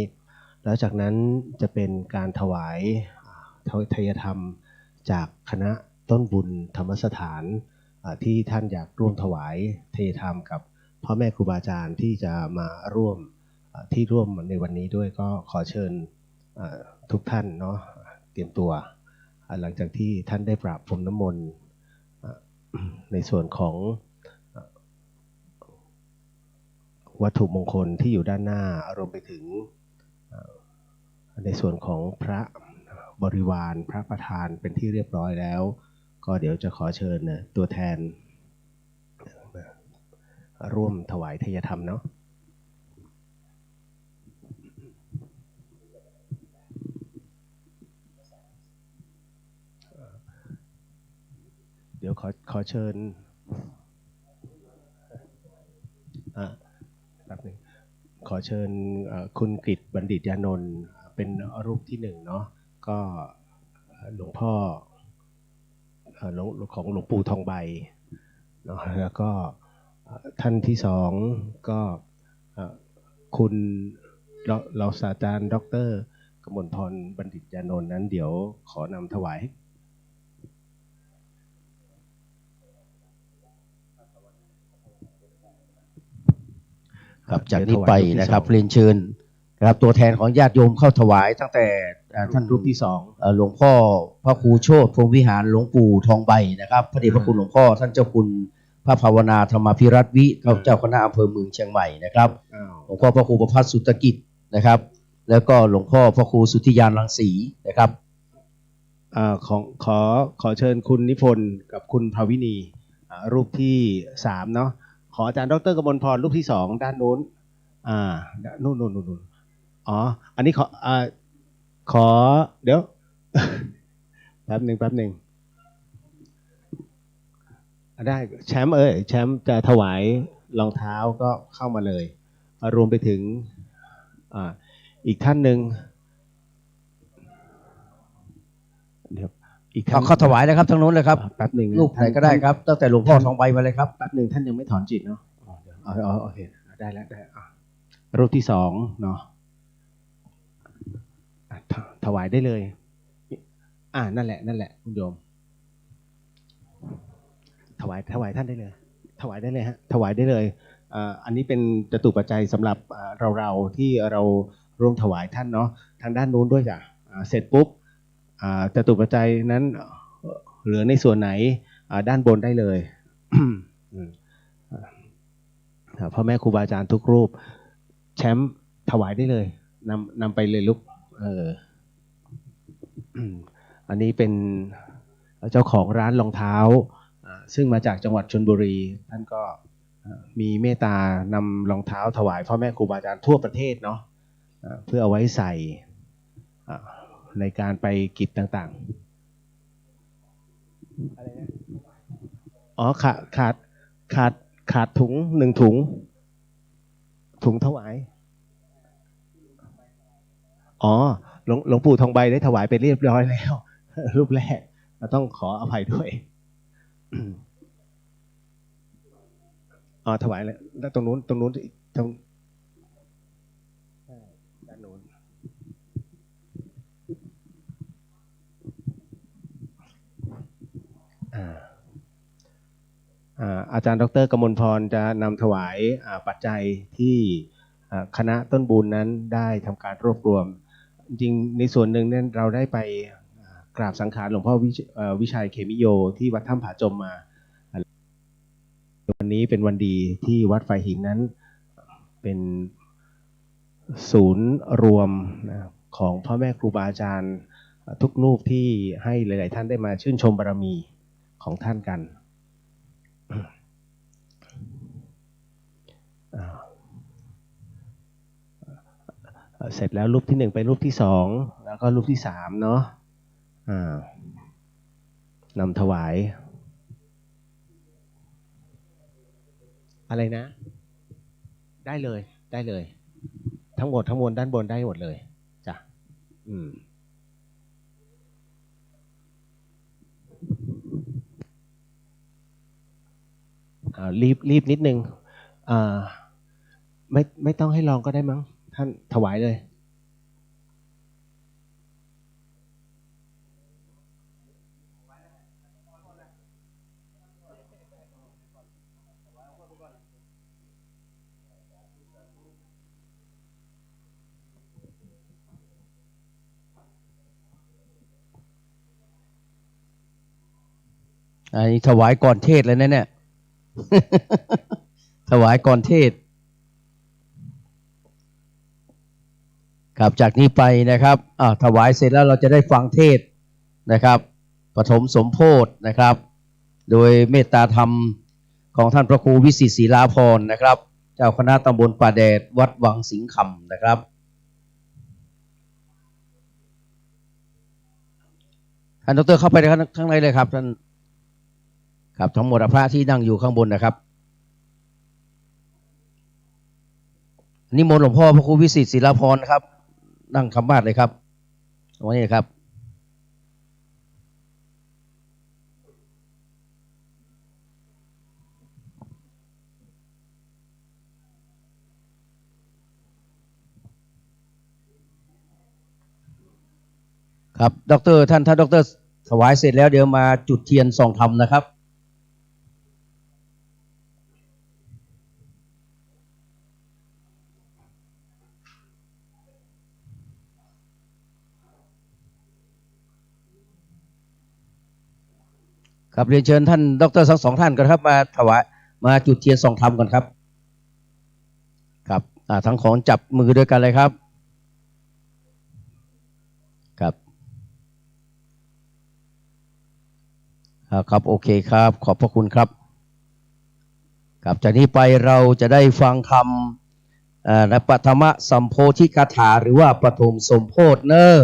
แล้วจากนั้นจะเป็นการถวายไทยธรรมจากคณะต้นบุญธรรมสถานที่ท่านอยากร่วมถวายไทยธรรมกับพ่อแม่ครูบาอาจารย์ที่จะมาร่วมในวันนี้ด้วยก็ขอเชิญทุกท่านเนาะเตรียมตัวหลังจากที่ท่านได้ปราบพรมน้ำมนต์ในส่วนของวัตถุมงคลที่อยู่ด้านหน้ารวมไปถึงในส่วนของพระบริวารพระประธานเป็นที่เรียบร้อยแล้วก็เดี๋ยวจะขอเชิญตัวแทนร่วมถวายไทยธรรมเนาะเดี๋ยวขอเชิญแป๊บนึงขอเชิญคุณกฤษบัณฑิตยานนท์เป็นรูปที่หนึ่งเนาะก็หลวงพ่อของหลวงปู่ทองใบเนาะแล้วก็ท่านที่สองก็คุณเราศาสตราจารย์ดร.กมลพรบัณฑิตยานนท์นั้นเดี๋ยวขอนำถวายครับจากนี้ไปนะครับเรียนเชิญนะครับตัวแทนของญาติโยมเข้าถวายตั้งแต่ท่าน รูปที่สอง หลวงพ่อพระครูโชติพรหมวิหารหลวงปู่ทองใบนะครับพระเดชพระคุณหลวงพ่อท่านเจ้าคุณพระภาวนาธรรมภิรัตน์วิเจ้าคณะอำเภอเมืองเชียงใหม่นะครับหลวงพ่อพระครูประภัสสุตกิจนะครับแล้วก็หลวงพ่อพระครูสุทธิยานรังสีนะครับขอเชิญคุณนิพนธ์กับคุณภาวินีรูปที่สามเนาะขออาจารย์ดร.กมลพรรูปที่สองด้านนู้นนู่นอ๋ออันนี้ขอเดี๋ยว แป๊บหนึ่งได้แชมป์แชมป์จะถวายรองเท้าก็เข้ามาเลยรวมไปถึงอีกท่านหนึ่งเดี๋ยวอีกท่านเขาถวายเลยครับทั้งนู้นเลยครับแป๊บหนึ่งรูปไหนก็ได้ครับตั้งแต่หลวงพ่อทองใบมาเลยครับแป๊บหนึ่งท่านยังไม่ถอนจิตเนาะโอเคได้แล้วรูปที่สองเนาะถวายได้เลยนั่นแหละคุณโยมถวายท่านได้เลยถวายได้เลยฮะถวายได้เลยอันนี้เป็นจตุปัจจัยสำหรับเราที่เราร่วมถวายท่านเนาะทางด้านนู้นด้วยจ้ะเสร็จปุ๊บจตุปัจจัยนั้นเหลือในส่วนไหนด้านบนได้เลย พ่อแม่ครูบาอาจารย์ทุกรูปแชมป์ถวายได้เลยนำไปเลยลูกอันนี้เป็นเจ้าของร้านรองเท้าซึ่งมาจากจังหวัดชลบุรีท่านก็มีเมตตานำรองเท้าถวายพ่อแม่ครูบาอาจารย์ทั่วประเทศเนาะเพื่อเอาไว้ใส่ในการไปกิจต่างๆอะไรนะอ๋อขาดถุง1 ถุงถวายอ๋อหลวงปู่ทองใบได้ถวายไปเรียบร้อยแล้ว รูปแรกเราต้องขออภัยด้วยถวายแล้วตรงนู้นตรงด้านนู้นอาจารย์ดร.กมลพรจะนำถวายปัจจัยที่คณะต้นบุญนั้นได้ทำการรวบรวมจริงในส่วนหนึ่งนั้นเราได้ไปกราบสังขารหลวงพ่อวิชัยเขมิโยที่วัดถ้ำผาจมมาวันนี้เป็นวันดีที่วัดฝ่ายหินนั้นเป็นศูนย์รวมของพ่อแม่ครูบาอาจารย์ทุกรูปที่ให้หลายๆท่านได้มาชื่นชมบารมี ของท่านกันเสร็จแล้วรูปที่ 1ไปรูปที่ 2แล้วก็รูปที่ 3เนาะนำถวายอะไรนะได้เลยทั้งหมดทั้งมวลด้านบนได้หมดเลยจ้ะรีบนิดนึงไม่ต้องให้ลองก็ได้มั้งท่านถวายเลยอันนี้ถวายก่อนเทศเลยนะเนี่ย ถวายก่อนเทศครับจากนี้ไปนะครับถวายเสร็จแล้วเราจะได้ฟังเทศนะครับปฐมสมโพธินะครับโดยเมตตาธรรมของท่านพระครูวิสิตศรีลาภรณ์นะครับเจ้าคณะตำบลป่าแดดวัดวังสิงห์คำนะครับท่านดร.เข้าไปข้างในเลยครับท่านครับทั้งหมดพระที่นั่งอยู่ข้างบนนะครับนิมนต์หลวงพ่อพระครูวิสิตศรีลาภรณ์นะครับนั่งคำมาศเลยครับวันนี้ครับครับดร.ท่านดร.ถวายเสร็จแล้วเดี๋ยวมาจุดเทียนส่องธรรมนะครับครับเรียนเชิญท่านดร.ทั้ง 2ท่านกันครับมาถวายมาจุดเทียนส่องธรรมกันครับครับทั้งของจับมือด้วยกันเลยครับครับครับโอเคครับขอบพระคุณครับครับจากนี้ไปเราจะได้ฟังคำในปฐมสัมโพธิคาถาหรือว่าปฐมสมโพธิเนอ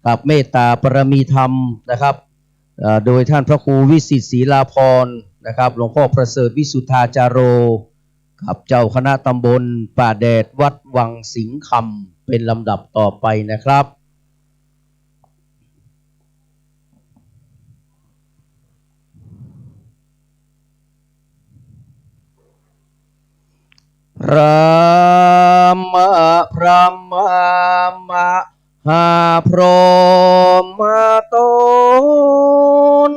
กับเมตตาปรมีธรรมนะครับโดยท่านพระครูวิสิตศรีลาภรณ์นะครับหลวงพ่อประเสริฐวิสุทธาจาโรกับเจ้าคณะตำบลป่าแดดวัดวังสิงห์คำเป็นลำดับต่อไปนะครับพระมหาพรหมตน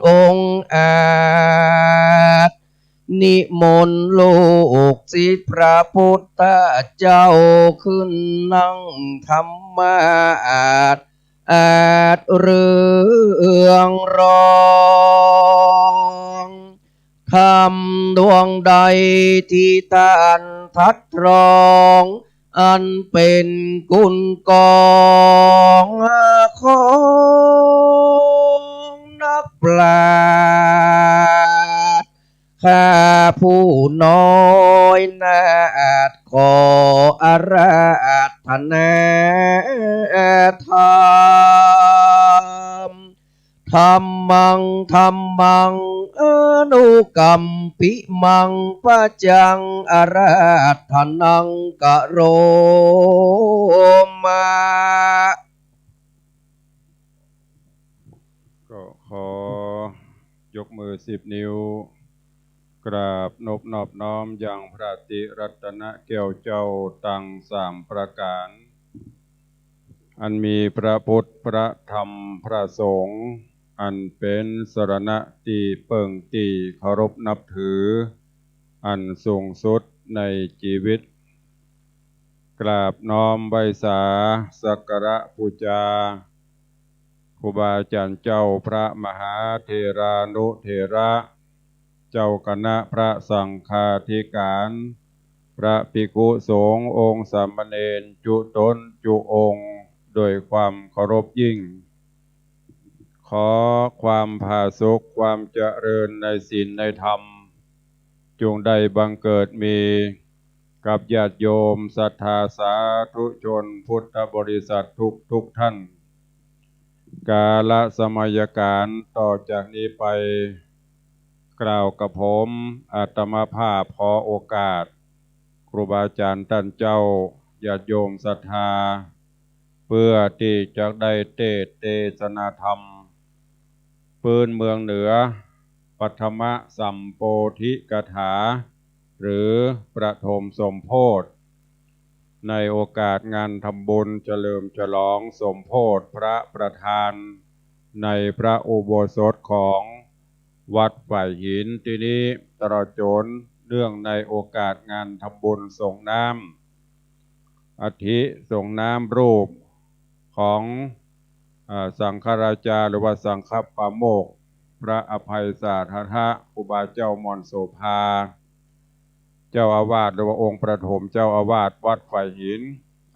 องค์อาจนิมนต์ลูกศิษย์พระพุทธเจ้าขึ้นนั่งธรรมาอาจเรื่องร้องคำดวงใดที่ท่านทัดรองอันเป็นกุลกองของนักปราชญ์ข้าผู้น้อยนาถขออาราธนาธรรมธรรมังอนุกัมปิมังปะจังอาราธนังกะโรมาก็ขอยกมือ10 นิ้วกราบนอบน้อมอย่างพระติรัตนแก้วเจ้าตั้ง3ประการอันมีพระพุทธพระธรรมพระสงฆ์อันเป็นสรณะที่เปิ่งที่เคารพนับถืออันสูงสุดในชีวิตกราบน้อมใบสาสักการะบูชาครูบาอาจารย์เจ้าพระมหาเถรานุเถระเจ้าคณะพระสังฆาธิการพระภิกขุสงฆ์องค์สามเณรจุตนจุองค์โดยความเคารพยิ่งข อความผาสุกความเจริญในศีลในธรรมจงได้บังเกิดมีกับญาติโยมศรัทธาสาธุชนพุทธบริษัททุกท่านกาลสมัยการต่อจากนี้ไปกล่าวกับผมอาตมาภาพขอโอกาสครูบาอาจารย์ท่านเจ้าญาติโยมศรัทธาเพื่อที่จะได้เทศนาธรรมปืนเมืองเหนือปัทมสัมโพธิกถาหรือประถมสมโพธิในโอกาสงานทำบุญเฉลิมฉลองสมโพธิพระประธานในพระอุโบสถของวัดฝ่ายหินที่นี้ตลอดจนเรื่องในโอกาสงานทำบุญส่งน้ำอาทิส่งน้ำรูปของสังฆราชาหรือว่าสังฆปาโมกข์พระอภัยสาธาครูบาเจ้ามอนโสภาเจ้าอาวาสหรือว่าองค์ประถมเจ้าอาวาสวัดฝ่ายหิน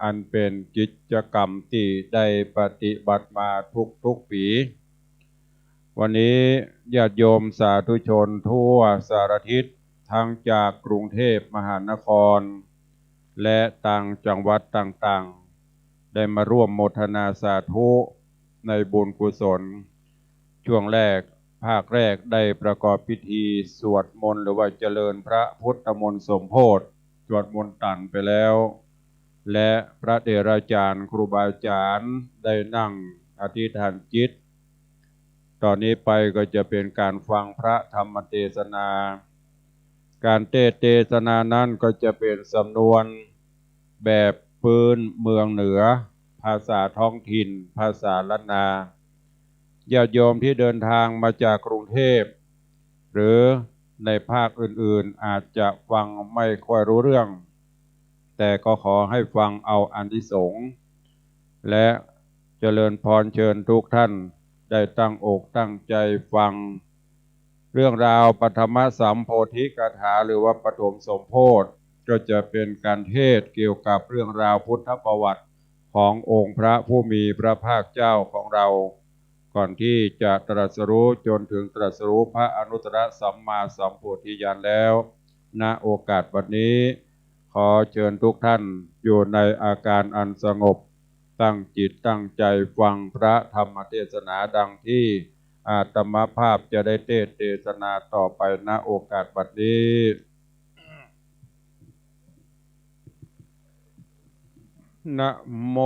อันเป็นกิจกรรมที่ได้ปฏิบัติมาทุกปีวันนี้ญาติโยมสาธุชนทั่วสารทิศทั้งจากกรุงเทพมหานครและต่างจังหวัดต่างๆได้มาร่วมโมทนาสาธุในบุญกุศลช่วงแรกภาคแรกได้ประกอบพิธีสวดมนต์หรือว่าเจริญพระพุทธมนต์สมโพธิสวดมนต์ตันไปแล้วและพระเถราจารย์ครูบาอาจารย์ได้นั่งอธิษฐานจิตตอนนี้ไปก็จะเป็นการฟังพระธรรมเทศนาการเทศนานั้นก็จะเป็นสำนวนแบบพื้นเมืองเหนือภาษาท้องถิ่นภาษาล้านนาญาติโยมที่เดินทางมาจากกรุงเทพหรือในภาคอื่นๆอาจจะฟังไม่ค่อยรู้เรื่องแต่ก็ขอให้ฟังเอาอานิสงส์และเจริญพรเชิญทุกท่านได้ตั้งอกตั้งใจฟังเรื่องราวปฐมสัมโพธิกถาหรือว่าปฐมสมโพธิก็จะเป็นการเทศเกี่ยวกับเรื่องราวพุทธประวัติขององค์พระผู้มีพระภาคเจ้าของเราก่อนที่จะตรัสรู้จนถึงตรัสรู้พระอนุตตรสัมมาสัมโพธิญาณแล้วณโอกาสวันนี้ขอเชิญทุกท่านอยู่ในอาการอันสงบตั้งจิตตั้งใจฟังพระธรรมเทศนาดังที่อาตมาภาพจะได้เทศนาต่อไปณโอกาสบัดนี้นะโม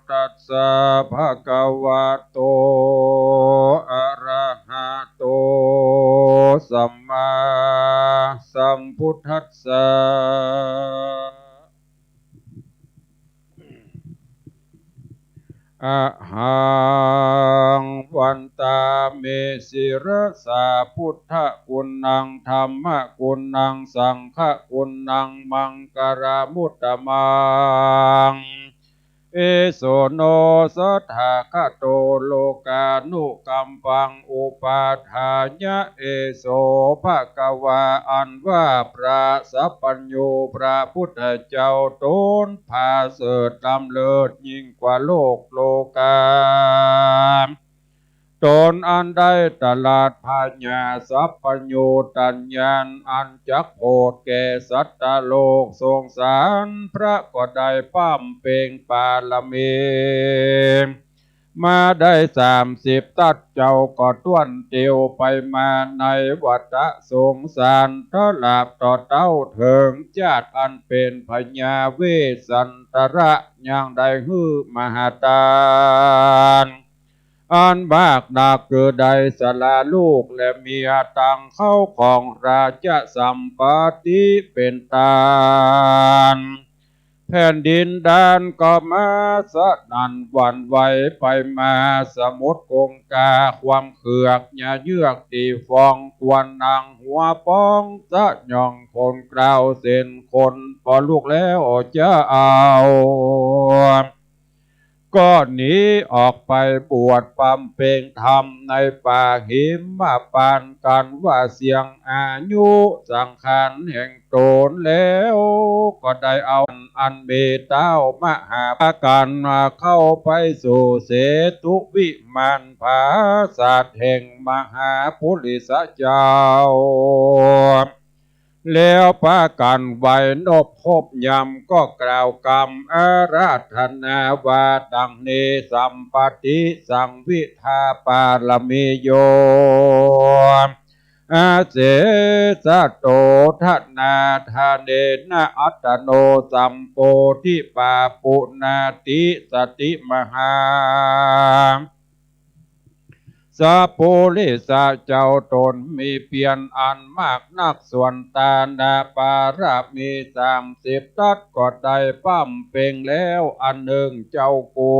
ตัสสะภะคะวะโตอะระหะโตสัมมาสัมพุทธัสสะอะหังวันตาเมสิรสาพุทธคุณังธัมมคุณังสังฆคุณังมังคารามุตตมังเอโสโนสัทธาคโตโลกานุกัมปังอุปาทายะเอโสภะคะวาอันว่าพระสัพพัญญูพระพุทธเจ้าตนพาเสด็จดำเลิศยิ่งกว่าโลกาตนอันได้ตลาดพาญาสัพพัญญูตัญญาณอันจักโพดแก่สัตตโลกสงสารพระก็ได้ปั้มเป่งปาลมีมาได้30ตัดเจ้าก็ต้วนเตียวไปมาในวัฏสงสารทลาบต่อเต้าเถิงญาติอันเป็นพญาเวสันตระยังได้ฮือมหาทานอันบากนักคือได้สละลูกและเมียต่างเข้าของราชสัมปติเป็นตานแผ่นดินแดนก็มาสนั่นหวั่นไหวไปมาสมุทรกงกาความเขือกหญ้าเยือกตีฟองกวนนางหัวป้องสะย่องคนกล่าวเส้นคนพอลูกแล้วจะเอา ก็หนีออกไปบวชบำเพ็ญธรรมในป่าหิมมาปานกันว่าเสียงอายุสังขารแห่งตนแล้วก็ได้เอาอันเบเต้ามหาปการมาเข้าไปสู่เสตุวิมานภาศาสตร์แห่งมหาปุริสเจ้าแล้วปากันไว้นบคบยำก็กล่าวกรรมอาราธนาวาดังเนสัมปติสังวิทาปารมีโยอาเสสะโตทนาทาเนนะอัตโนสัมโพธิปาปุนาติสติมหาสัพพุริสะเจ้าตนมีเพียรอันมากนักส่วนตานาปารามี30ทัศก็ได้ปั้มเป่งแล้วอันหนึ่งเจ้ากู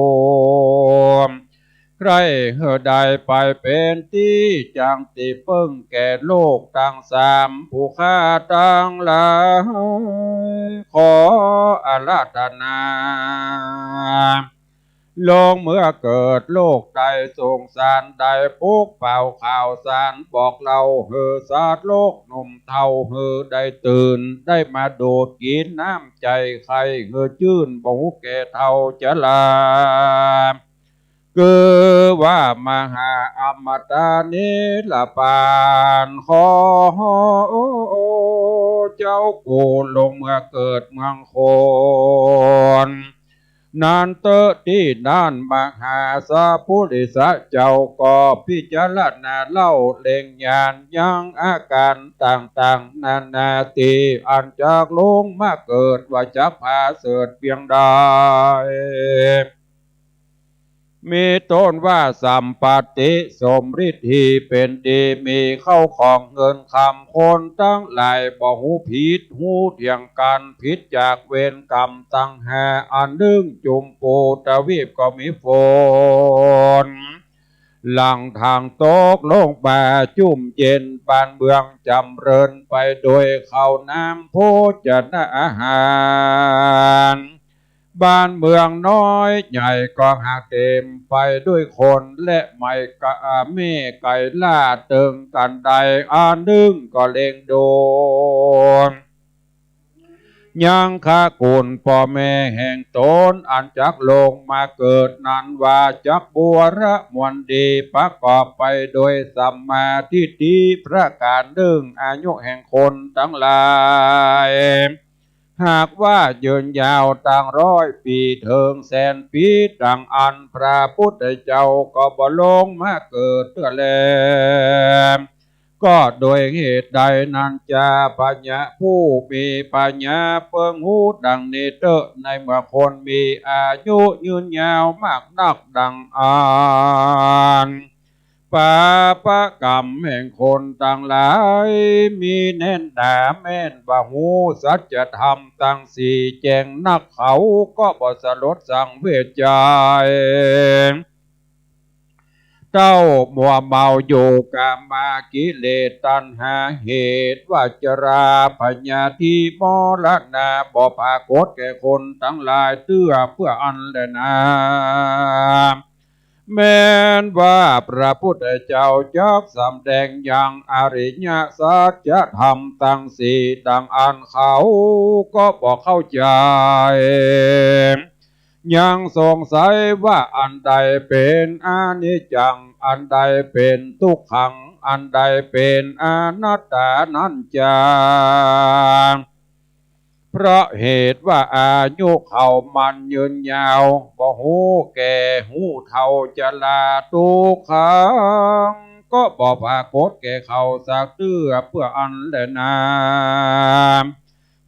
ใครเฮอใดไปเป็นที่จังติเพิ่งแก่โลกตั้ง3ผู้ฆ่าตั้งหลายขออาราธนาลงเมื่อเกิดโลกใดสงสารใดปุกเป่าข่าวสารบอกเราเฮอสาดโลกหนุ่มเท่าเฮอได้ตื่นได้มาโดดกินน้ำใจใครเฮอจื่นบ่หูแก่เท่าจะลาคือว่ามหาอมตะนิลปานขอเจ้ากูลงเมื่อเกิดเมืองโคนนานเตอที่นานมหาสัพพุริสะเจ้าก็พิจารณาเล่าเล่งญาณยังอาการต่างๆนานาตีอันจากลงมาเกิดว่าจักพาเสดเพียงใดมีต้นว่าสัมปติสมฤทธิเป็นดีมีเข้าของเงินคำคนตั้งหลายบ่หูผิดหูเถียงกันผิดจากเวรกรรมตั้งหาอันดึงจุมโปตะวีปก็มีฝนหลังทางตกลงป่าจุ่มเย็นปานเมืองจำเริญไปโดยเข้าน้ำโภชนะอาหารบ้านเมืองน้อยใหญ่ก็หาเต็มไปด้วยคนและไม่กะเม่ไก่ล่าเติงกันใดอันดึงก็เล็งโดนยังข้ากุลพ่อแม่แห่งตนอันจักลงมาเกิดนั้นว่าจักบัวระมวลดีประกอบไปโดยสัมมาทิฏฐิประการดึงอายุแห่งคนทั้งหลายหากว่ายืนยาวตั้ง100 ปีถึงแสนปีดังอันพระพุทธเจ้าก็บ่ลงมาเกิดเพื่อแลก็โดยเหตุใดนั้นจะปัญญาผู้มีปัญญาเปิงหูดังนี้เตอในเมื่อคนมีอายุยืนยาวมากนักดังอ่านปาปะกรรมแห่งคนต่างหลายมีแน่นหนาแม่นว่าหูสัจธรรมตั้งสี่แจงนักเขาก็บ่สลดสังเวชใจเจ้ามัวเมาอยู่กามากิเลสตัณหาเหตุว่าจราพญาธิมรณะบ่ปรากฏแก่คนทั้งหลายเตื้อเพื่ออันแลนาแม้นว่าพระพุทธเจ้าจักสำแดงอย่างอริยสัจธรรมตั้งสี่ดังอันเขาก็บอกเข้าใจยังสงสัยว่าอันใดเป็นอนิจจังอันใดเป็นทุกขังอันใดเป็นอนัตตานั้นจาเพราะเหตุว่าอายุเขามันยืนยาวบ่หูแก่หูเท่าจะลาทุกขังก็บ่ปรากฏแก่เขาสักเตื้อเพื่ออันแลนา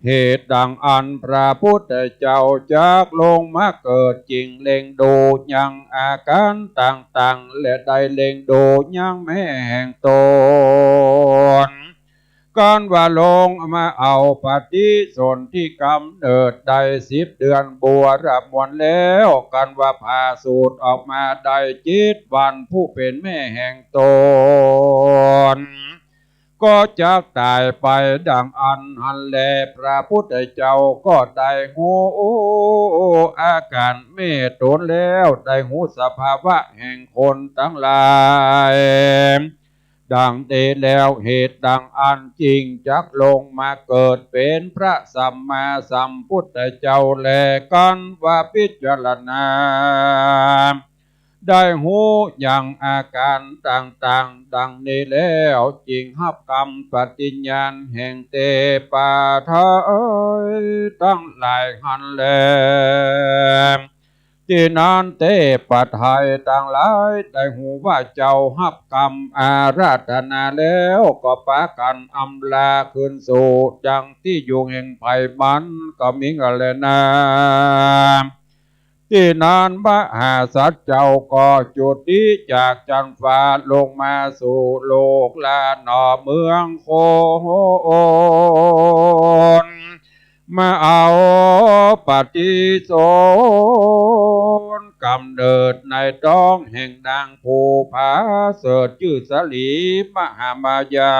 เหตุดังอันพระพุทธเจ้าจักลงมาเกิดจริงเล็งดูยังอาการต่างๆและได้เล็งดูยังแม่แห่งตนก่อนว่าลงมาเอาปฏิสนธิกำเนิดได้10 เดือนบัวรับมวลแล้วกันว่าพาสูตรออกมาได้7 วันผู้เป็นแม่แห่งตน ก็จะตายไปดังอันหันแลพระพุทธเจ้าก็ได้หูอาการเมตตนแล้วได้หูสภาวะแห่งคนทั้งหลายดังเดแล้วเหตุดังอันจริงจักลงมาเกิดเป็นพระสัมมาสัมพุทธเจ้าแลกันว่าพิจารณาได้หูอย่างอาการต่างๆดังนี้แล้วจริงหับกรรมปฏิญญาณแห่งเตปาทายตั้งหลายหันแลที่นั้นเตปะไทยต่างหลายได้หูว่าเจ้าหับกรรมอาราธนาแล้วก็ปากันอำลาคืนสู่จังที่อยู่แห่งไผ่มันก็มีกันเลยนะที่นานมหาสัตว์เจ้าก็จุดนี้จากจันฟ้าลงมาสู่โลกลาหนอเมืองโคอนมาเอาปฏิโสนกำเนิดในท้องแห่งนางภูผาเสดชื่อสลีมหามายา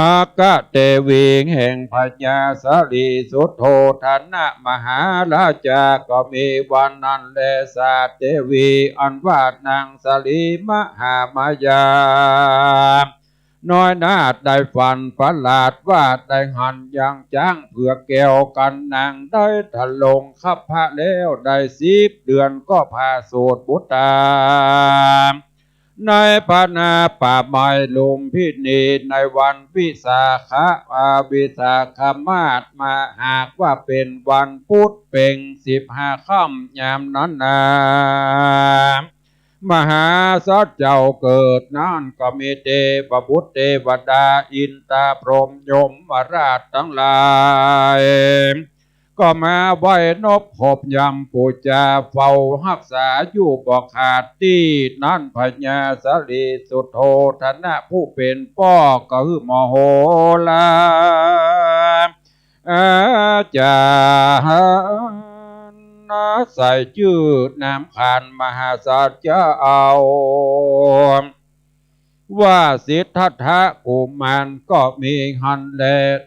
อากาเตวีแห่งพญาสาลีสุโธธนะมหาราชาก็มีวันนั้นแลสาเตวีอันว่านางสาลีมหามายาน้อยนาดได้ฝันประหลาดว่าได้หันอย่างจ้างเผือกแก้วกันนางได้ถลงขับพระแล้วได้10 เดือนก็พาโสดบุตรในพนาป่าไม้ลุมพินีในวันวิสาขะวิสาขมาศมาหากว่าเป็นวันพุธเป่ง15 ค่ำยามนั้นมหาสัตว์เจ้าเกิดนั้นก็มีเทพบุตรเทวดาอินทราพรหมยมราชทั้งหลายก็มาไหวนบหบยำปูจาเฝ้ารักษาอยู่บ่ขาดที่นั่นพญาสาลีสุโธธนะผู้เป็นพ่อก็คือมโหฬารอาจารย์ใส่ชื่อน้ำขานมหาสัจเจ้าว่าสิทธัตถะกุมารก็มีหันแล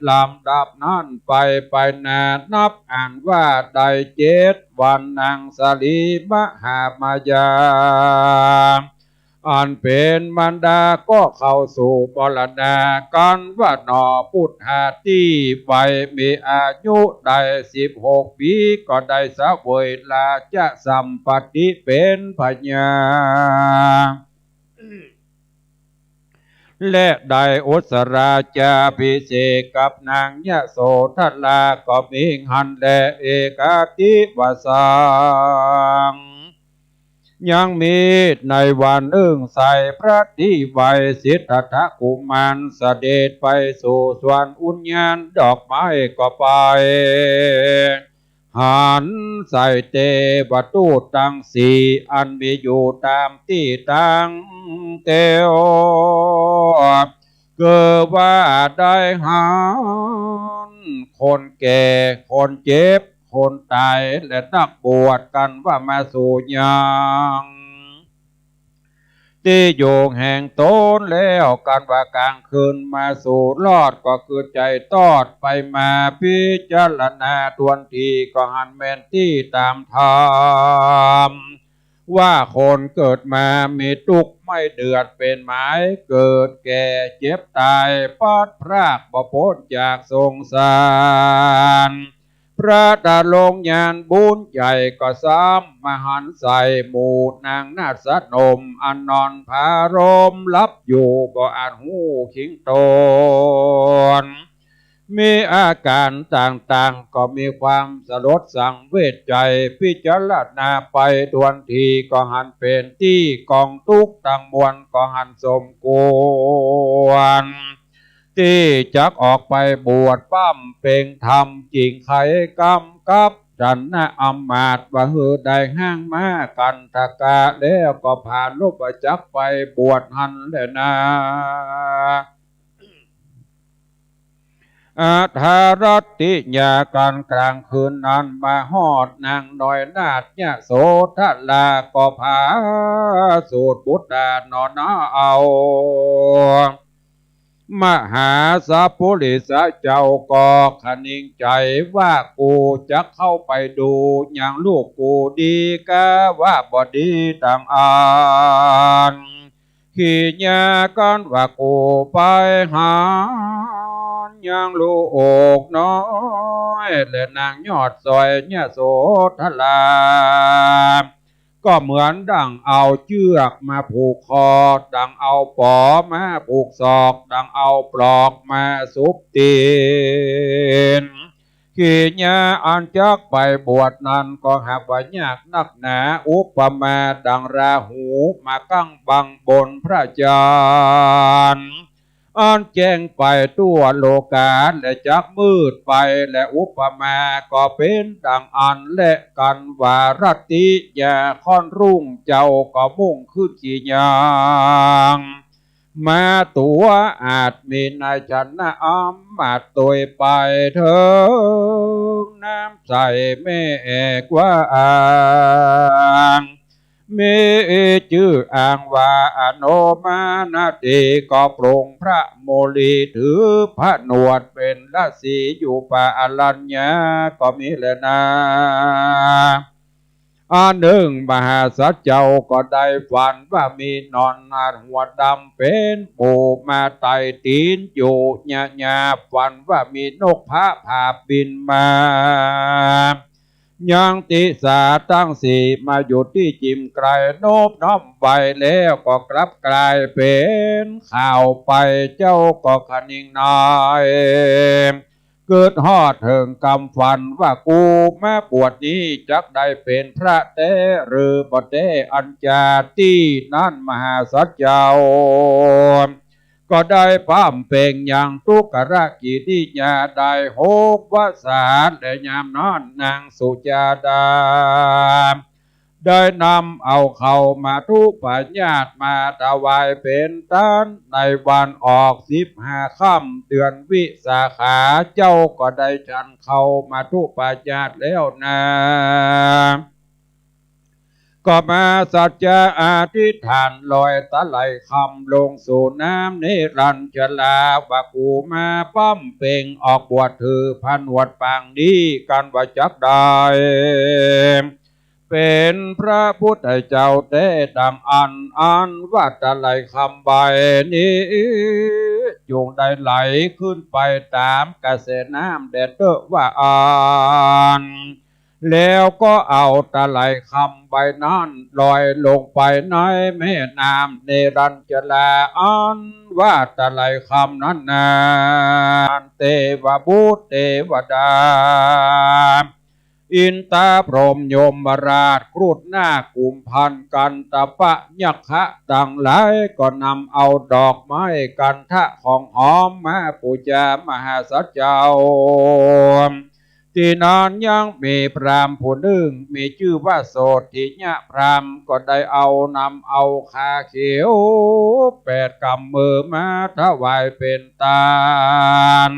ลำดับนั้นไปนานับอ่านว่าได้7 วันนางสาลีมหามายาอันเป็นมารดาก็เข้าสู่มรณากันว่าหนอพุทธาที่ไปมีอายุได้16 ปีก็ได้สวยลาจะสัมปติเป็นพญาและได้อุสราชาพิเศษกับนางยะโสธราก็มีหันและเอกาติวสังยังมีในวันใส่พระที่ไวสิทธัตถะกุมารเสด็จไปสู่สวนอุญญาณดอกไม้ก็ไปหันใส่เตวทูตตั้ง4อันมีอยู่ตามที่ตั้งเตวเกิดว่าได้หันคนแก่คนเจ็บคนตายและนักบวชกันว่ามาสู่ยังที่โยงแห่งตนแล้วกันว่ากลางคืนมาสู่รอดก็คือใจตอดไปมาพิจารณาทวนทีก็หันแม่นที่ตามธรรมว่าคนเกิดมามีทุกข์ไม่เดือดเป็นหมายเกิดแก่เจ็บตายพัดพรากบ่พ้นจากสงสารพระดาลงยานบุญใหญ่ก็ซ้ำมหันใส่หมู่นางนาสนมอันนอนพารมรับอยู่บ่อาจหูขิงตนมีอาการต่างๆก็มีความสลดสังเวชใจพิจารณาไปทวนทีก็หันเป็นที่กองทุกข์ทั้งมวลก็หันสมควรที่จักออกไปบวชปั้มเป็นธรรมจริงไขกรรมกับจันนะอำมาตย์ว่าหือได้ห้างมากันตะกะแล้วก็ผ่านรูปจักไปบวชหันเลยนะ อาธารติยาการกลางคืนนั้นมาฮอดนางน้อยนาฏยะโสธลาก็พาสูตรบุตรนอนเอามหาสัพพุริสเจ้าก็ขนิ่งใจว่ากูจะเข้าไปดูอย่างลูกกูดีกะว่าบ่ดีต่างอ่านขี้ยากันว่ากูไปหายังลูกน้อยและนางยอดซอยเนี่ยโสธลาก็เหมือนดังเอาเชือกมาผูกคอดังเอาปอมาผูกศอกดังเอาปลอกมาซุบตีนขี้ยาอันจักไปบวชนั้นก็หากว่ายากนักหนาอุปมาดังราหูมากั้งบังบนพระจานอันแจ้งไปตัวโลกาและจักมืดไปและอุปมาก็เป็นดังอันและกันวารติยาค่อนรุ่งเจ้าก็มุ่งขึ้นกี่อย่างมาตัวอาจมีนายชนะอ้อมมาตัวไปเถิงน้ำใสแม่กว่าอ่างมีชื่ออ่างว่าอโนมานาติก็ปรงพระโมลีถือพระหนวดเป็นราศีอยู่ป่าอรัญญาก็มีแลนาอันหนึ่งมหาสัจเจ้าก็ได้ฝันว่ามีนอนนาหัวดำเป็นปูมาไต่ตีนอยู่หยาฝันว่ามีนกพระผาบินมายังติสาตั้งสี่มาอยู่ที่จิมไกลโนบน้อมไปแล้วก็กลับกลายเป็นข่าวไปเจ้าก็ขนิ่งน้อยเกิดฮอดเถิงกำฝันว่ากูแม่ปวดนี้จักได้เป็นพระเตหรือบ่เตอัญญาที่นั่นมหาสัจเจ้าก็ได้พามเป่งอย่างทุกรกิริยาได้หกวสานและยามนอนนางสุจาดาได้นำเอาเขามาทุกปัญญาตมาถวายเป็นทานในวันออก15 ค่ำเดือนวิสาขาเจ้าก็ได้ฉันเขามาทุกปัญญาตแล้วนะก็มาสัจจะอธิษฐานลอยตะไหลคำลงสู่น้ำนิรันดร์ลาว่ากูมาป้อมเป่งออกบวชถือผนวดปางนี้กันว่าจักได้เป็นพระพุทธเจ้าได้ดังอันว่าตะไหลคำใบนี้จงได้ไหลขึ้นไปตามกระแสน้ำแดดเตอว่าแล้วก็เอาตะไหลคำใบนั้นลอยลงไปในแม่น้ำเนรัญชลาอันว่าตะไหลคำนั้นนานเทวบุตรเทวดาอินตาพรหมยมราชครุฑหน้ากุมพันกันตะปะยักษ์ต่างหลายก็นำเอาดอกไม้กันทะของหอมมาปูจามหาสัจเจ้าที่นอนยังมีพรามผู้หนึ่งมีชื่อว่าโสติญะพรามก็ได้นำเอาคาเขียว8 กำมือมาถวายเป็นทาน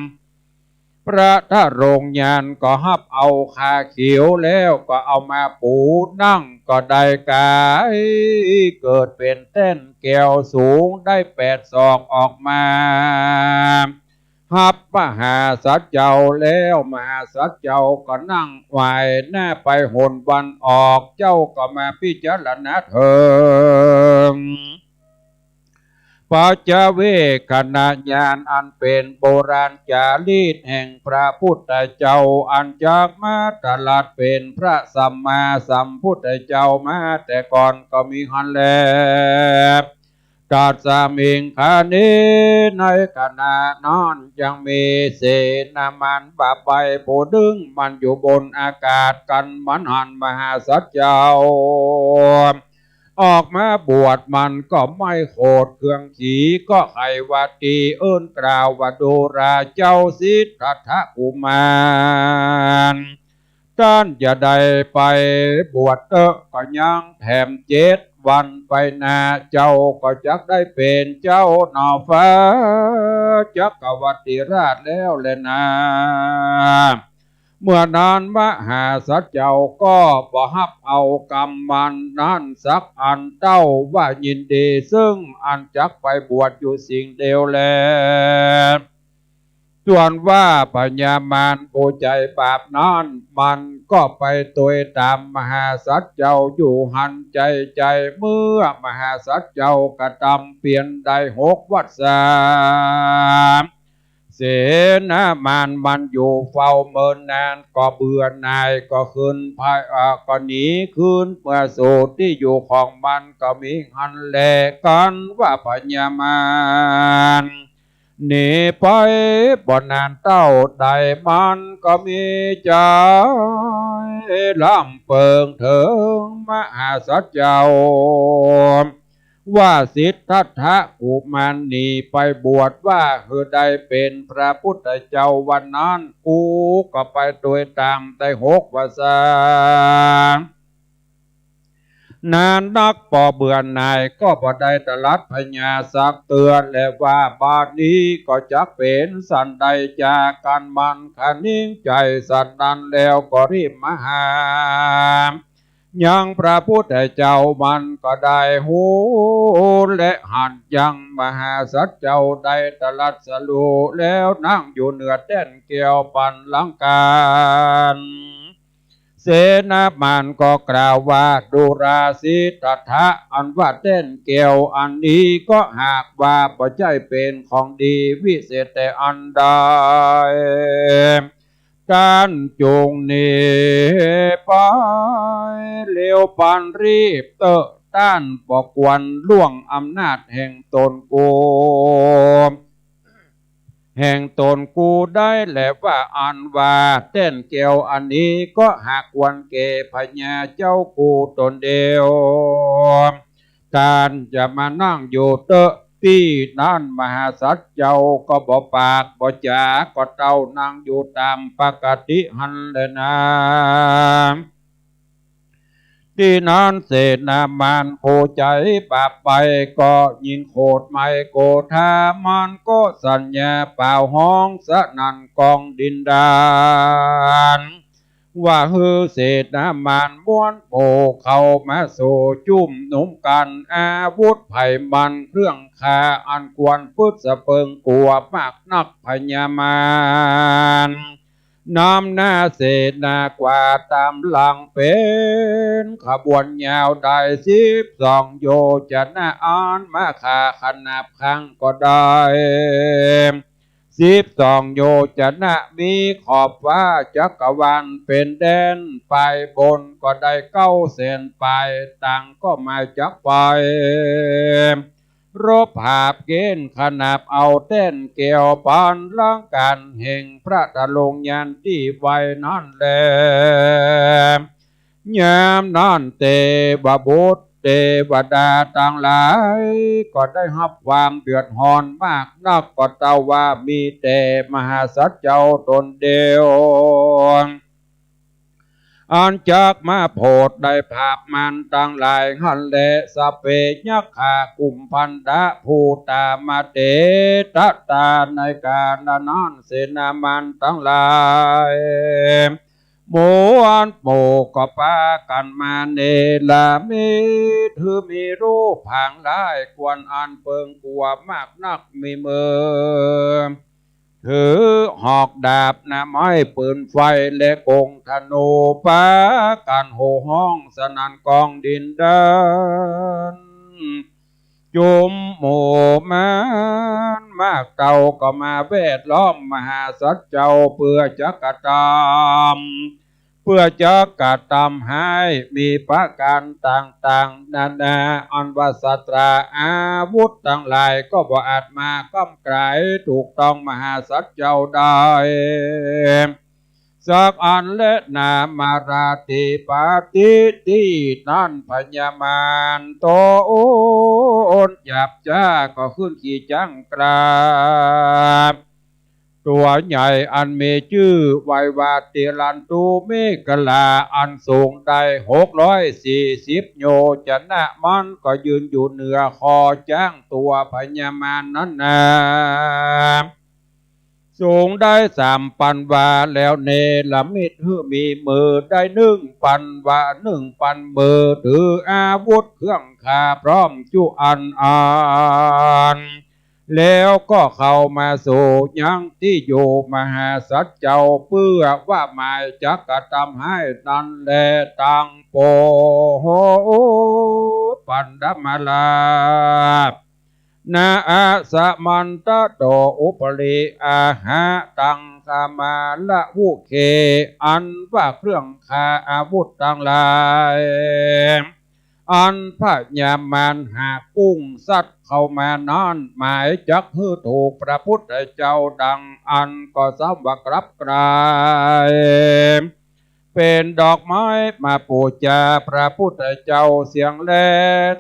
พระทะโรงยานก็ฮับเอาคาเขียวแล้วก็เอามาปูนั่งก็ได้กายเกิดเป็นเต้นแก้วสูงได้8 ศอกออกมาฮับมหาสัจเจ้าแล้วมหาสัจเจ้าก็นั่งไหวหน้าไปหนวันออกเจ้าก็มาพิจารณาเถิงปัจจเวคขณะญาณอันเป็นโบราณจารีตแห่งพระพุทธเจ้าอันจากมาตลาดเป็นพระสัมมาสัมพุทธเจ้ามาแต่ก่อนก็มีหันแลตรัสมิงคานีในขณะนั้นยังมีเสนามันบาไปผู้ดึงมันอยู่บนอากาศกันมันหันมหาสัจเจ้าออกมาบวชมันก็ไม่โคดเครื่องขีก็ไขวัตีเอิ้นกล่าวว่าดูราเจ้าสิทธัตถกุมารท่านจะได้ไปบวชก็ยังแถม7 วันไปนาเจ้าก็จักได้เป็นเจ้าหน่อฟ้าจักรวติราชแล้วแลนาเมื่อนานมหาสัจเจ้าก็บ่ฮับเอากรรมมันนั้นสักอันเต้าว่ายินดีซึ่งอันจักไปบวชอยู่สิ่งเดียวแลส่วนว่าปัญญามารผู้ใจบาปนั้นมันก็ไปตัวตามมหาสัจเจ้าอยู่หันใจเมื่อมหาสัจเจ้ากระทำเปลี่ยนได้6 วัฏสามเสนามารมันอยู่เฝ้าเมินนานก็เบื่อหน่ายก็ขึ้นภายก็หนีขึ้นเมื่อสูตรที่อยู่ของมันก็มีหันแลกันว่าปัญญามารหนีไปบ่นานเต้าใดมันก็มีใจลำเปิงถึงมหาสัจเจ้าว่าสิทธัตถะกุมารหนีไปบวชว่าคือได้เป็นพระพุทธเจ้าวันนั้นกูก็ไปตัวตามได้6 วัฏสามนานนักพอเบื่อหน่ายก็บ่ได้ตรัสพญาสักเตือนและว่าบาดนี้ก็จักเป็นสันใดจากกันมันขันนิ่งใจสันนั้นแล้วก็รีบมาหายังพระพุทธเจ้ามันก็ได้หูและหันยังมหาสัจเจ้าได้ตรัสรู้แล้วนั่งอยู่เหนือแท่นเกี่ยวปันลังการเสนาบานก็กล่าวว่าดูราสิทธัตถะอันว่าเต้นเกี่ยวอันนี้ก็หากว่าปัจจัยเป็นของดีวิเศษแต่อันใดการจงหนีไปเลี้ยวปันรีบต้านปกวนล่วงอำนาจแห่งตนกูได้แหละว่าอันว่าเต้นเกี่ยวอันนี้ก็หากวันเกพญาเจ้ากูตนเดียวการจะมานั่งอยู่ที่นั่นมหาสัจเจ้าก็บ่ปากบ่จาก็เต้านั่งอยู่ตามปกติหันเลยนะที่นั้นเศษนามานโคใจบาปไปก็ยิงโคดไม่โกธามันก็สัญญาเป่าห้องสนั่นกองดินดานว่าฮือเศษนามานม้วนโผเข้ามาสู่จุ่มหนุ่มกันอาวุธไผ่มันเครื่องคาอันควรพุทธสเปิงกลัวมากนักพญามารน้ำหน้าเศษนากว่าตามหลังเป็นขบวนยาวได้12 โยจะน่าอ่านมาขาขนาบครั้งก็ได้12 โยจะน่ามีขอบฟ้าจักรวาลเป็นแดนไปบนก็ได้9 เส้นไปต่างก็มาจักไปรบหาบเกณฑ์ขนาบเอาเต้นเกี่ยวปานร่างการแห่งพระตะลงยันที่ไว้นั่นแลยามนั่นเทวบุตรเทวดาต่างหลายก็ได้รับความเดือดร้อนมากนักก็เต้าว่ามีแต่มหาสัจเจ้าตนเดียวอันจากมาโพดได้ภาพมันต่างหลายหันแลสเปยักขากุมพันดาภูตามาเตตตาในการนั้นเสนามันต่างหลายโมอันโปก็ปากันมาเนลามิถือมีรูปผางหลายควรอันเปิงกลัวมากนักมีมือถือหอกดาบไม้ปืนไฟและกงธนูปากันโห่ห้องสนั่นกองดินแดนจุมหมู่มันมากเต่าก็มาเวทล้อมมหาสัจเจ้าเพื่อจะกระทำให้มีประการต่างๆนานาอันว่าสัตราอาวุธทั้งหลายก็บ่อาจมาก้ำไกลถูกต้องมหาสัจเจ้าได้สักอันและนามาราติปาติที่นั่นพญามารโตนหยาบจ้าก็ขึ้นขี่จังกราบโต ตัวใหญ่อันมีชื่อไววาติลันตูเมกลาอันสูงได้640 โยชนะมันก็ยืนอยู่เหนือคอจ้างตัวพญามารนั้นนาสูงได้3,000 วาแล้วเนรมิตมีมือได้1,000 วา1,000 มือถืออาวุธเครื่องข่าพร้อมจุอันแล้วก็เข้ามาสู่ยังที่อยู่มหาสัจเจ้าเพื่อว่าหมายจะกระทำให้นันแลตังโปโหปันดมาลานาอาสมันตะโตอุปริอาหะตังสมาละวุเคอันว่าเครื่องคาอาวุธต่างหลายอันพระยามานหากุ้งสัตว์เข้ามานอนหมายจักฮือถูกพระพุทธเจ้าดังอันก็สำว่ากรับกลายเป็นดอกไม้มาปูชาพระพุทธเจ้าเสียงแล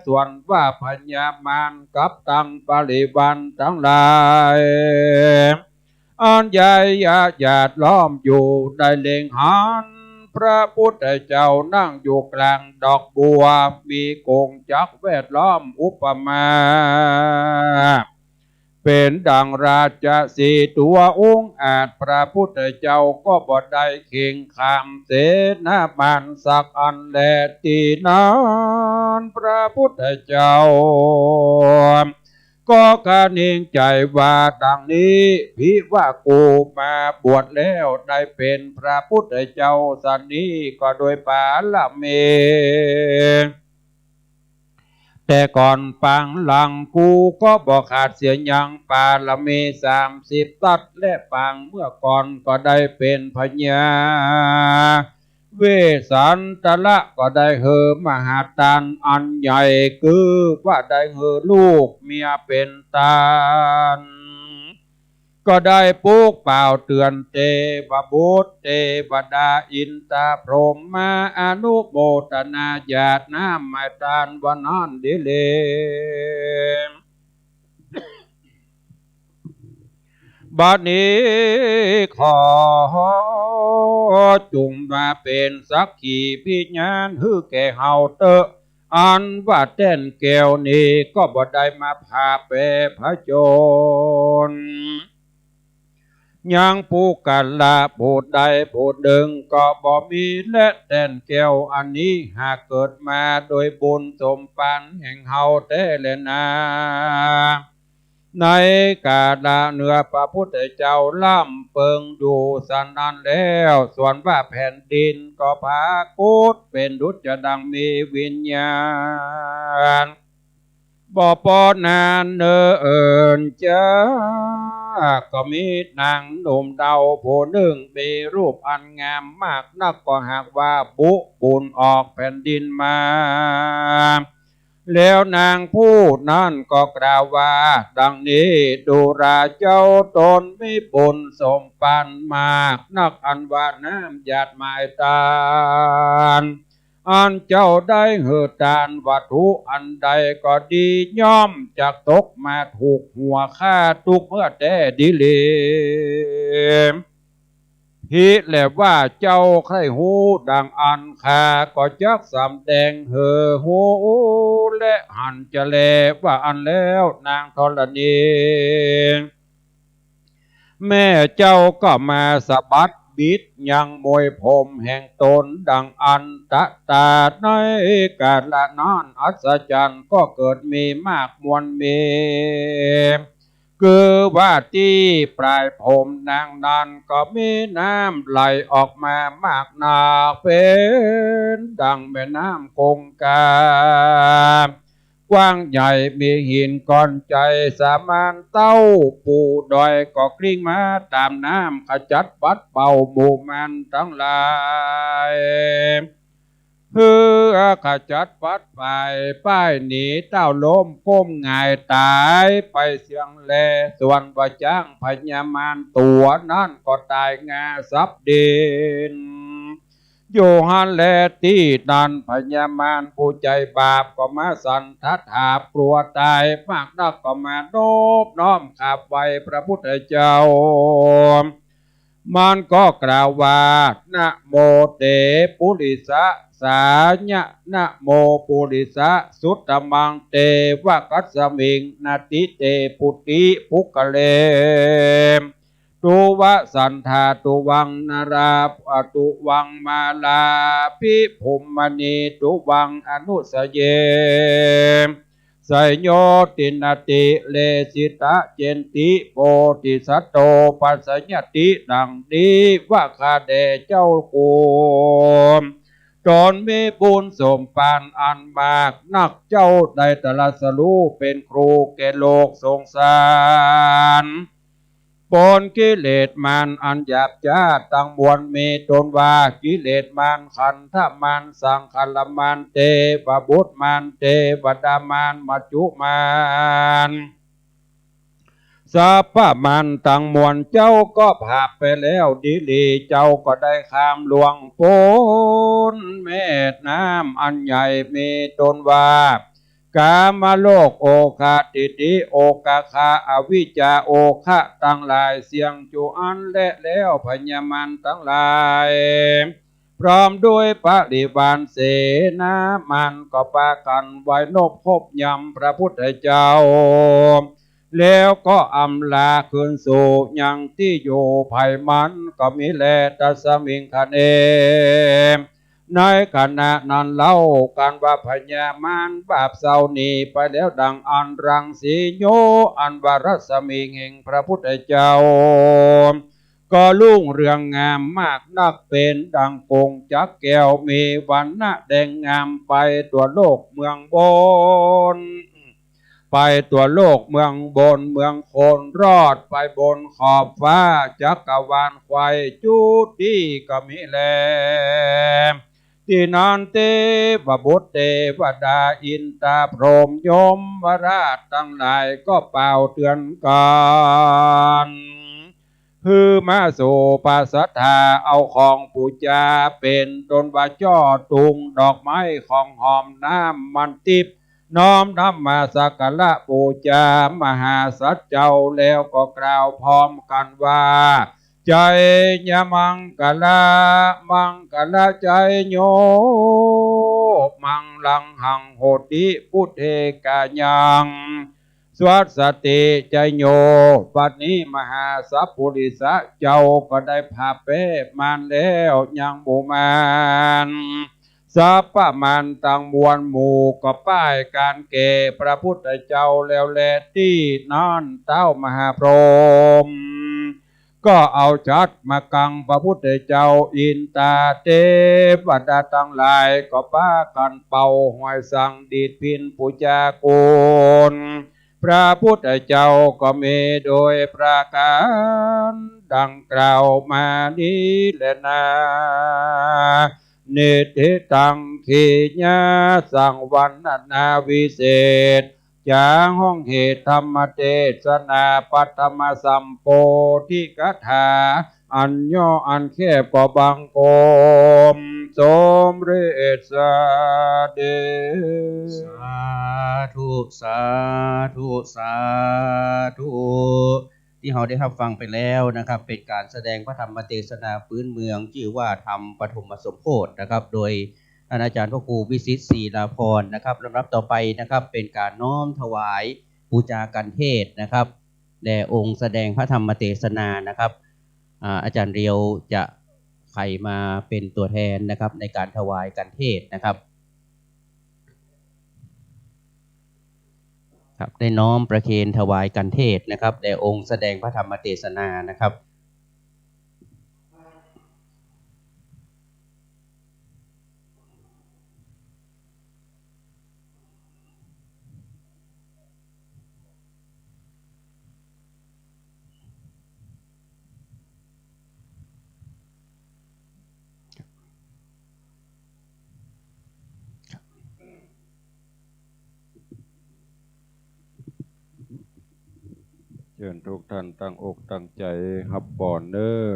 ส่วนว่าพญามารกับตังปริวันทั้งหลายอันใหญ่ญาติล้อมอยู่ได้เล็งหันพระพุทธเจ้านั่งอยู่กลางดอกบัวมีกงจักรแวดล้อมอุปมาเป็นดังราชสีตัวองค์อาจพระพุทธเจ้าก็บ่ได้เข่งขามเสนาบานสักอันแลที่นั้นพระพุทธเจ้าก็กระนิ่งใจว่าดังนี้พิว่ากูมาบวชแล้วได้เป็นพระพุทธเจ้าสันนี้ก็โดยปาละเมแต่ก่อนปังหลังกูก็บอกขาดเสียยังปาละเม30 ตัดและปังเมื่อก่อนก็ได้เป็นพญาเวสันตละก็ได้เฮอมหาทานอันใหญ่คือว่าได้เฮอลูกเมียเป็นตาลก็ได้ปุกเป่าเตือนเทวบุตรเทวดาอินตาพรหมมาอนุโมทนาญาติน้ำไม่ทานวันนั้นดิเลบัดนี้ขอจุงมาเป็นสักขีพิญาณฮือแก่เฮาเตออันว่าแต้นแก้วนี้ก็บ่ได้มาพาไปพระโจรยังผู้กันละผู้ใดผู้หนึ่งก็บ่มีและแต้นแก้วอันนี้หากเกิดมาโดยบุญสมปันแห่งเฮาแต่และนาในกาลเนื้อพระพุทธเจ้าล่ำเปิงอยู่สันนั้นแล้วส่วนว่าแผ่นดินก็พากุดเป็นดุจจะดังมีวิญญาณบ่ปอนานเนินจ้าก็มีนางหนุ่มเดาผู้หนึ่งมีรูปอันงามมากนักก็หากว่าบุบุญออกแผ่นดินมาแล้วนางผู้นั้นก็กล่าวว่าดังนี้ดูราเจ้าตนไม่บุญสมปันมากนักอันว่าน้ำหยาดหมายตาลอันเจ้าได้เหือตานวัตถุอันใดก็ดีย่อมจากตกมาถูกหัวฆ่าทุกเมื่อแต่ดิเลฮิแลว่าเจ้าใครหูดังอันคาก็จักสำแดงเหือหูและหันจะแลว่าอันแล้วนางธรณีแม่เจ้าก็มาสะบัดบิดยังมวยผมแห่งตนดังอันตะตาในกาลนอนอัศจรรย์ก็เกิดมีมากมวลมีคือว่าที่ปลายผมนางนั้นก็มีน้ำไหลออกมามากหนาเป็นดังแม่น้ำคงคากว้างใหญ่มีหินก้อนใจสามานเต้าปูดอยก็กลิ้งมาตามน้ำขจัดปัดเป่าหมู่มันทั้งหลายเพื่อขจัดปัดไปป้ายหนีเต้าล้มก้มง่ายตายไปเสียงแลส่วนว่าจ้างพญามารตัวนั่นก็ตายงาซับดิน โยหันแลที่นันพญามารผู้ใจบาปก็มาสันทัดหาบกลัวตายมากนักก็มาโนบน้อมขับไว้พระพุทธเจ้ามันก็กล่าวว่านะโมเตปุริสะสาญะนะโมปุริสะสุตตมังเตวะกัสสมิงนาติเตปุติภุกเลมตุวะสันธาตุวังนาราตุวังมาลาภิภุมมณีตุวังอนุสเยไสยโยตินติเลสิตะเจนติโพธิสัตโตปัสสญติดังนี้ว่าข้าแด่เจ้าโกมตนมีบุญสมปานอันมากนักเจ้าได้ตรัสรู้เป็นครูแก่โลกสงสารปนกิเลสมันอันหยาบจ้าตั้งมวลมีตนว่ากิเลสมันขันธมันสังขารมันเตวบุตรมันเตวดามันมัจจุมันสัพพะมันตั้งมวลเจ้าก็ผ่าไปแล้วดิลีเจ้าก็ได้ข้ามหลวงพ้นแม่น้ำอันใหญ่มีตนว่ากามโลกโอคาติติโอกาคาอวิจจาโอคะตั้งหลายเสียงจุอันและแล้วพญามันตั้งหลายพร้อมด้วยปริวารเสนามันก็ปากันไว้นบพบยำพระพุทธเจ้าแล้วก็อำลาคืนสู่ยังที่อยู่ภายมันก็มีแลตัสมิงคะเนในขณะนั้นเล่ากันว่าพญามารบาปเศร้านี้ไปแล้วดังอันรังสีโยอันวารัศมีแห่งพระพุทธเจ้าก็ลุ่งเรืองงามมากนักเป็นดังกงจักแก้วมีวันณะแดงงามไปตัวโลกเมืองบนไปตัวโลกเมืองบนเมืองโคนรอดไปบนขอบฟ้าจักรวาลไขว้จุติก็มีแลที่นานเทวบุตรเทวดาอินตราพรหมยมวราชทั้งหลายก็เป่าเตือนกันคือมาสู่ปัสสัทธาเอาของปูจาเป็นตนว่าจ่อตุงดอกไม้ของหอมน้ำมันติบน้อมนำมาสักการะบูชามหาสัจเจ้าแล้วก็กล่าวพร้อมกันว่าใจยมังกะลามังกะลาใจโยมังลังหังโหติพุทเทกายังสวัสติใจโยปัจนี้มหาสัพพุริสะเจ้าก็ได้พาเป้มันแล้วยังบุมานสัพพะมันตั้งมวลหมู่ก็ป้ายการเก่พระพุทธเจ้าแล้วแลที่นั่นเต้ามหาพรหมก็เอาจัดมากังพระพุทธเจ้าอินตาเทวดาทั้งหลายก็ป้ากันเป่าหอยสังดีดพินปุจาโกนพระพุทธเจ้าก็มีโดยประการดังกล่าวมานี้แลนะเนติตังขีญาสังวันนาวิเศษจางห้องเหตุธรรมเทศนาปัตมสัมโพธิกถาอันย่ออันแคบก็บังโกมสมเรศเดสาธุสาธุสาธุที่เราได้รับฟังไปแล้วนะครับเป็นการแสดงพระธรรมเทศนาพื้นเมืองชื่อว่าธรรมปฐมสมโภชนะครับโดยท่านอาจารย์พระครูวิสิตศรีลาภรณ์นะครับลำดับต่อไปนะครับเป็นการน้อมถวายบูชากันเทศนะครับแด่องค์แสดงพระธรรมเทศนานะครับอาจารย์เรียวจะใครมาเป็นตัวแทนนะครับในการถวายกันเทศนะครับครับได้น้อมประเคนถวายกันเทศนะครับแด่องค์แสดงพระธรรมเทศนานะครับเชิญทุกท่านตั้งอกตั้งใจรับปอนเนอ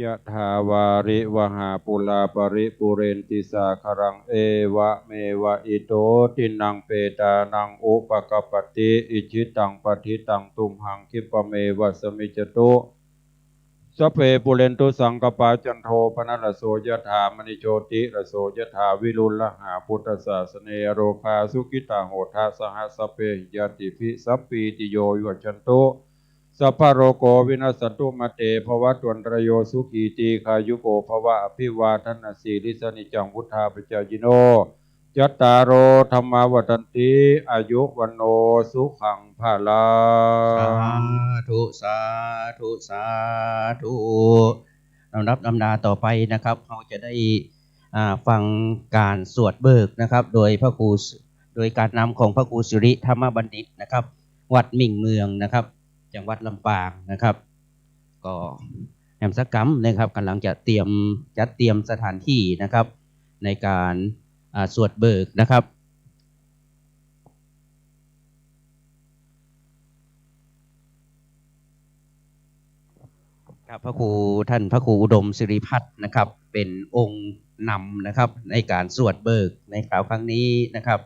ยะถาวาริวหาปุราปริปุเรนติสาครังเอวะเมวะอิโตตินังเปตานังอุปกปปติอิจิตังปฏิตังตุมหังคิปะเมวะสมิจตุสัพเพปุเรนตุสังกปาจันโทปนรสโสยถามณิโชติรสโสยถาวิรุลหาพุทธศาสเนโรคาสุกิตาโหทาสหสพเพยติภิสัพปีติโยวิวัจจันตุสัพพะโรโกวินัสสตุมาเตภวัตวันตรโยสุขีตีคายุโกภวะอภิวาทนาสีลิสนิจังวุธาปจายิโนยัตตารโอธรรมาวัฏันติอายุวันโนสุขังภาลา สาธุสาธุสาธุลำดับลำดาต่อไปนะครับเราจะได้ฟังการสวดเบิกนะครับโดยพระครูโดยการนำของพระครูสุริธรรมบัณฑิตนะครับวัดมิ่งเมืองนะครับจังหวัดลำปางนะครับก็แหมสกรรมนะครับกำลังจะจัดเตรียมสถานที่นะครับในการสวดเบิกนะครับพระครูท่านพระครูอุดมสิริพัฒน์นะครับเป็นองค์นำนะครับในการสวดเบิกในคราวครั้งนี้นะครับ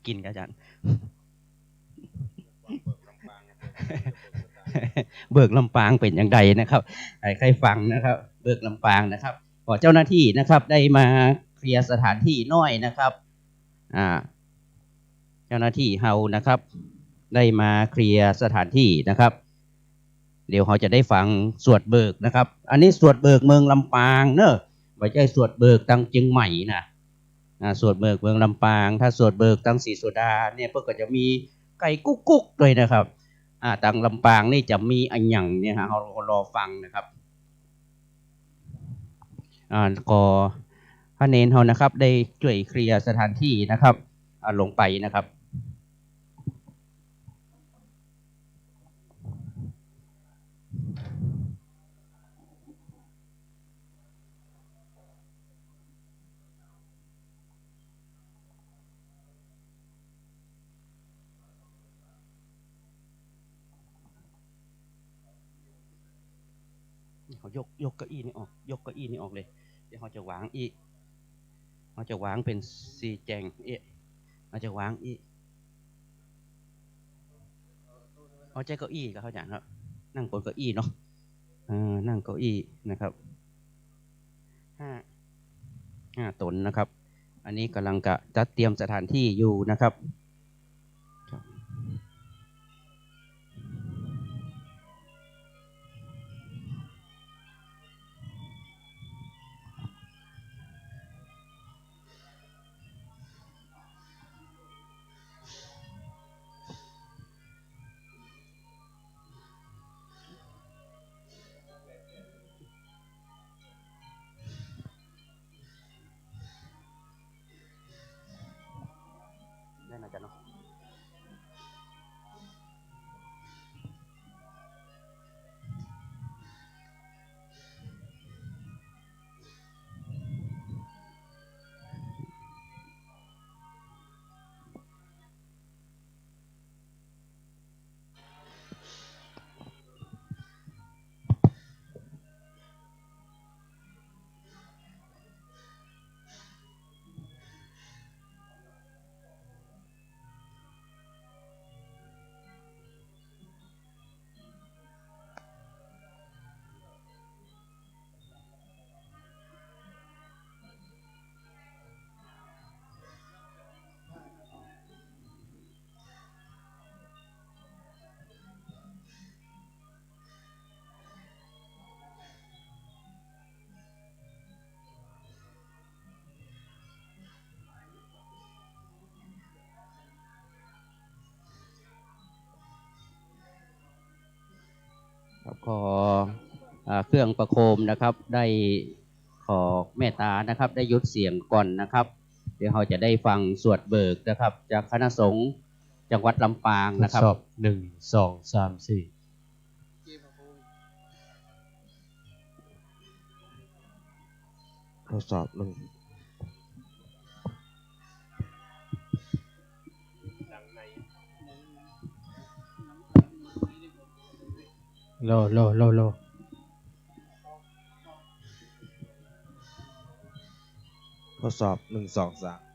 กินกันอาจารย์เบิกลำปางเป็นอย่างไรนะครับใครฟังนะครับเบิกลำปางนะครับขอเจ้าหน้าที่นะครับได้มาเคลียร์สถานที่น้อยนะครับเจ้าหน้าที่เฮานะครับได้มาเคลียร์สถานที่นะครับเดี๋ยวเขาจะได้ฟังสวดเบิกนะครับอันนี้สวดเบิกเมืองลำปางเนอะไม่ใช่สวดเบิกตังเชียงใหม่นะสวดเบิกเมืองลำปางถ้าสวดเบิกตังศรีสุดาเนี่ยเพื่อก็จะมีไก่กุ๊กกุ๊กเลยนะครับตังลำปางนี่จะมีอันหยั่งเนี่ยฮะเรารอฟังนะครับก็พระเนนเขานะครับได้ช่วยเคลียร์สถานที่นะครับลงไปนะครับเขายกเก้าอี้นี่ออกยกเก้าอี้นี่ออกเลยเดี๋ยวเขาจะวางอีกเขาจะวางเป็นสีแจงเขาจะวางอีกเขาใช้เก้าอี้กับเขาอย่างครับนั่งบนเก้าอี้เนาะนั่งเก้าอี้นะครับ5 ตนนะครับอันนี้กำลังจะจัดเตรียมสถานที่อยู่นะครับได้นะจ๊ะเนาะขอเครื่องประโคมนะครับได้ขอเมตตานะครับได้ยุดเสียงก่อนนะครับเดี๋ยวเราจะได้ฟังสวดเบิกนะครับจากคณะสงฆ์จังหวัดลำปางนะครับ1 2 3 4ทดสอบหนึ่ง โลทดสอบ1 2 3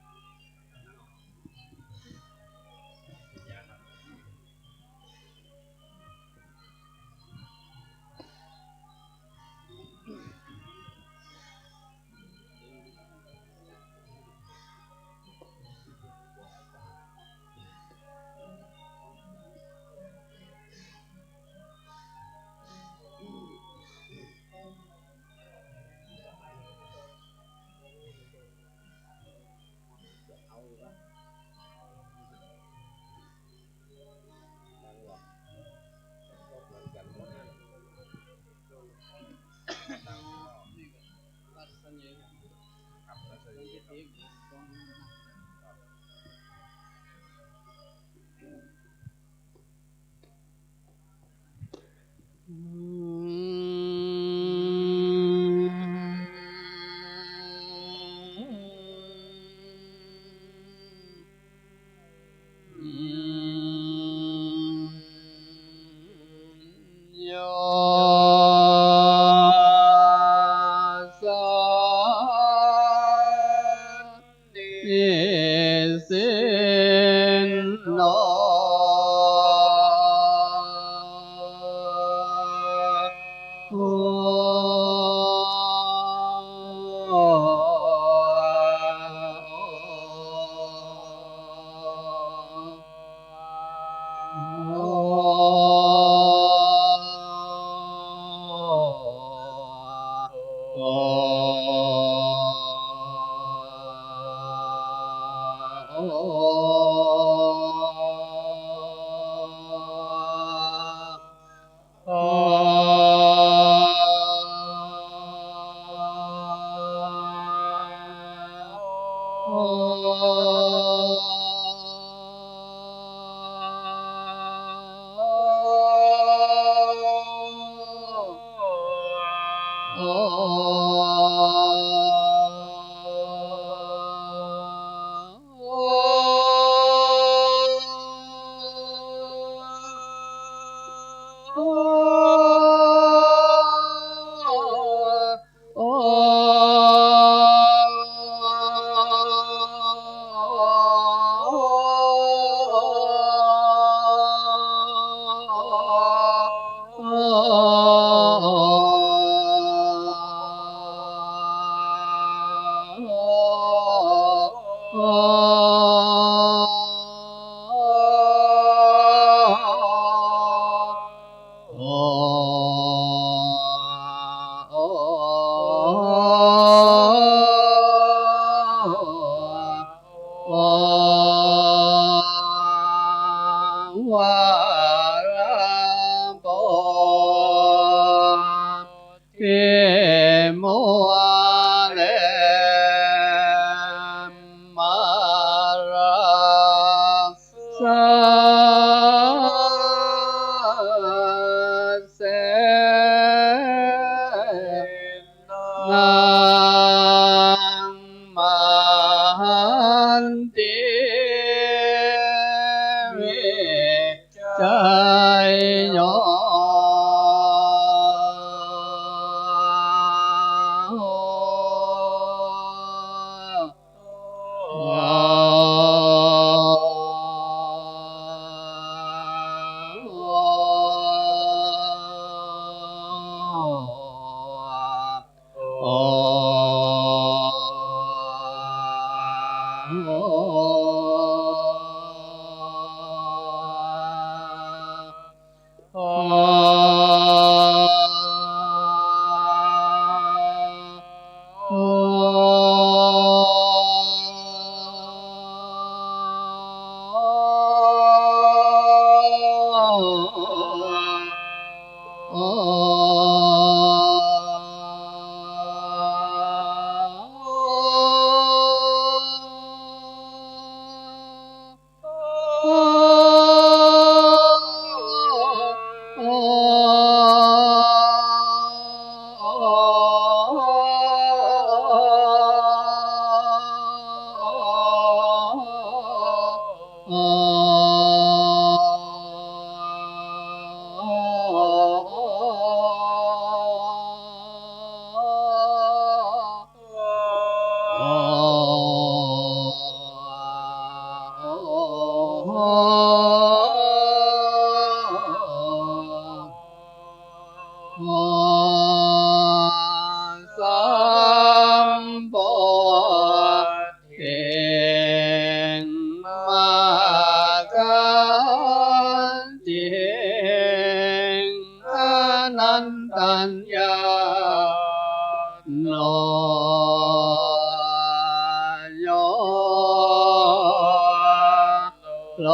ล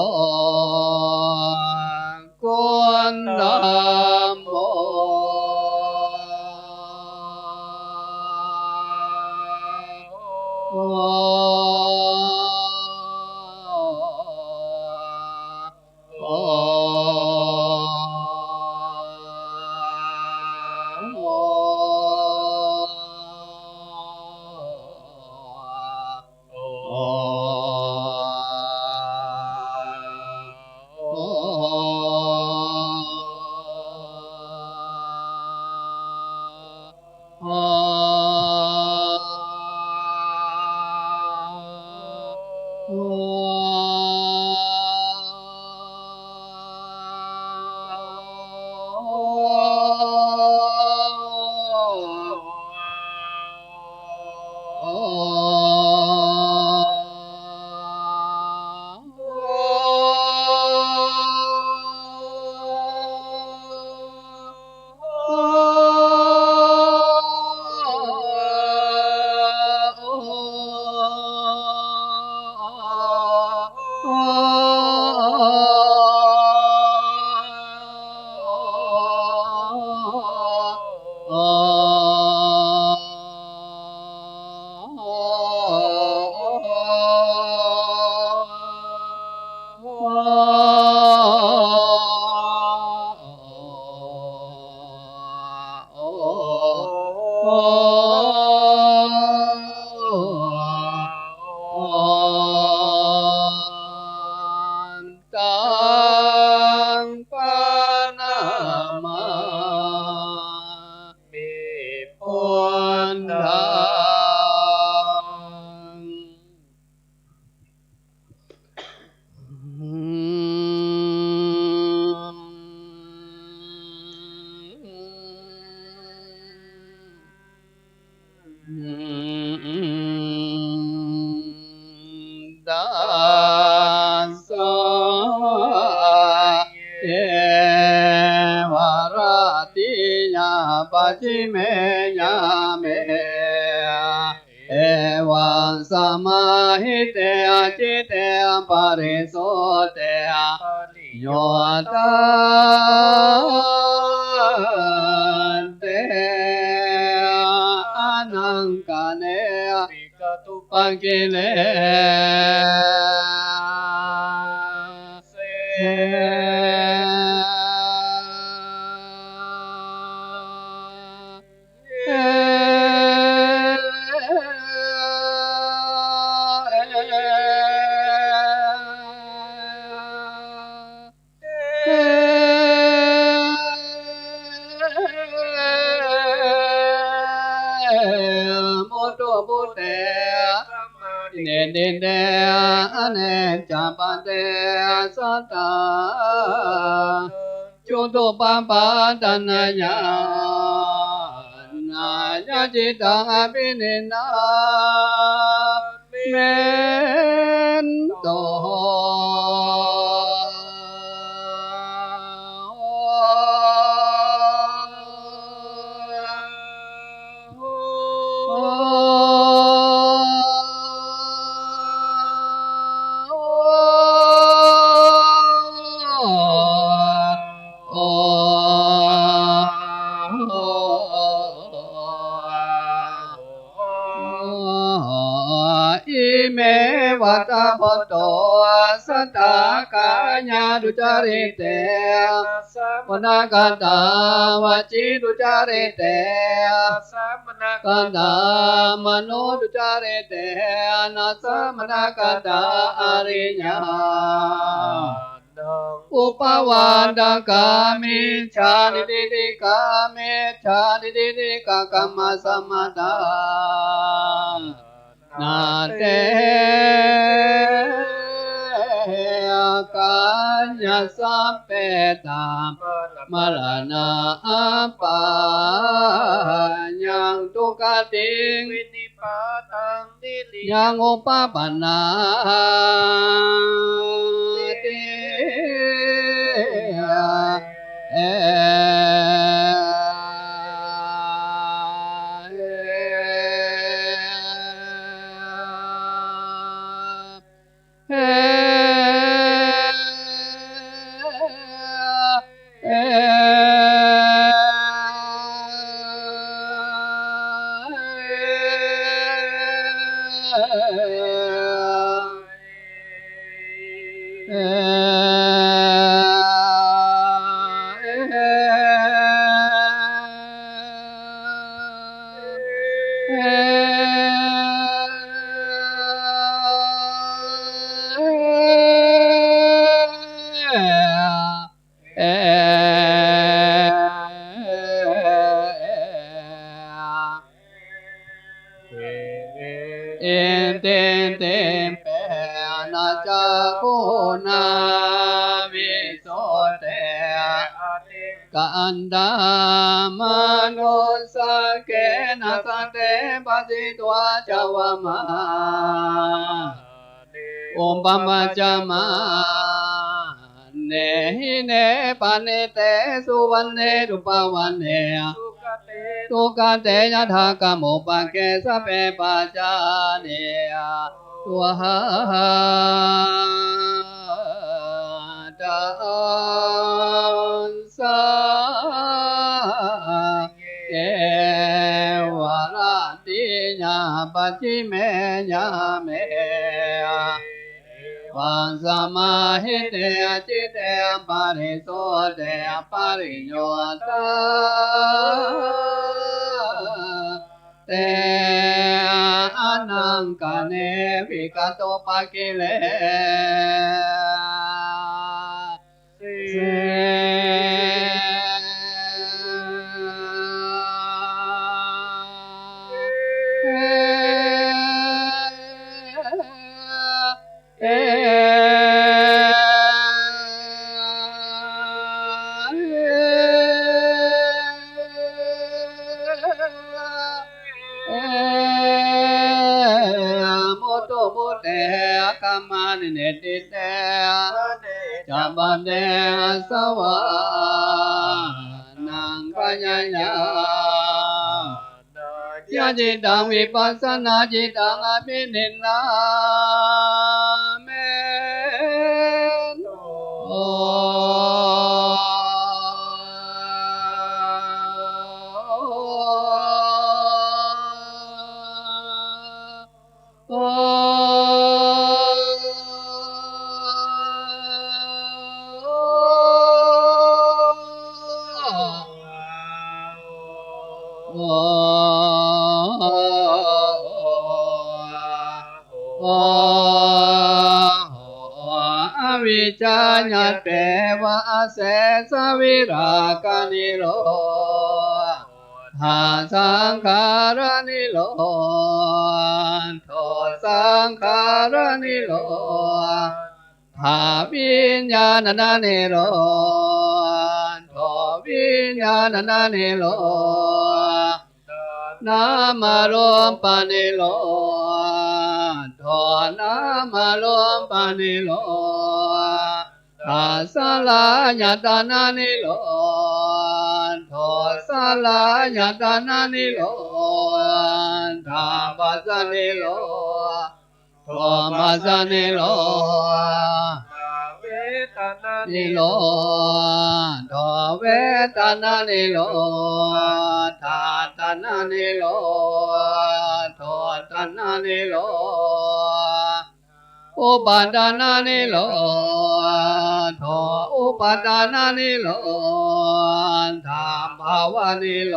กุณนะโมปัจฉิเมยามเอวังสมาหิเตจิเตปริโสเตโยตันเตอนังกาเนปังกิเลเนเดเดอเนจาปเตสัตตาจุตุปัปปะตนะยานายจิตังอภินินาเมนโตเมวัตพโตสัตตากายาดุจาริเตมนากันตาวจิดุจาริเตกันตามโนดุจาริเตนัสมนากันตาอริยาอุปวานดังกามิชาดิดิดิกามิชาดิดิดิกากรรมสมตานาเตกัญญาสัพเพตามมรณะปัญญังทุกขติงวินิปาตังดิลิยังอุปปนาติเ เตเปนะจักขุนาวิโสเตกันดามนุสเกนะสเตปสิตวะจาวมาอุปมัจจมาเนหิเนปานิเตสุวันเนรุปวันเนสุขเตยะถากโมปะเกสะเปปัจจาเนตัวหาตันสาเกวราติญาปัจจิเมญาเมวันสมาหิเตจิเตปาริโสเตปาริโยตาเตอนังกาเนวิกโตปะกิเลเสเนติเตจับเดสวานังกัญญายาจิตังวิปัสสนาจิตังอภินินนาเมโอวิจาญาเตวะเสสวิรากานิโรหาสังขารนิโรโทสังขารนิโรภาวิญญาณนานิโรโทวิญญาณนานิโรนามารมปานิโลโทนามารมปานิโลทัสสะลาญาตานานิโลโทสะลาญาตานานิโลธาปัสสะนิโลโทปัสสะนิโลนิโลโทเวทนานิโลธาตนานิโลโทตนานิโลอุปาทานานิโลโทอุปาทานานิโลธาภาวะนิโล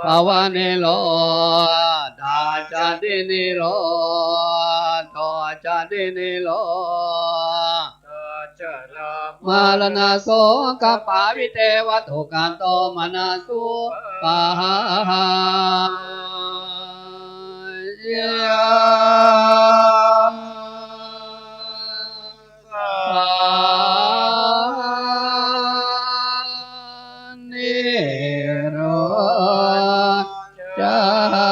ภาวะนิโลธาจตินิโลโทจตินิโลมาลนาโสกปาวิเทวตุกันโตมนาสุปาหายานิโรธา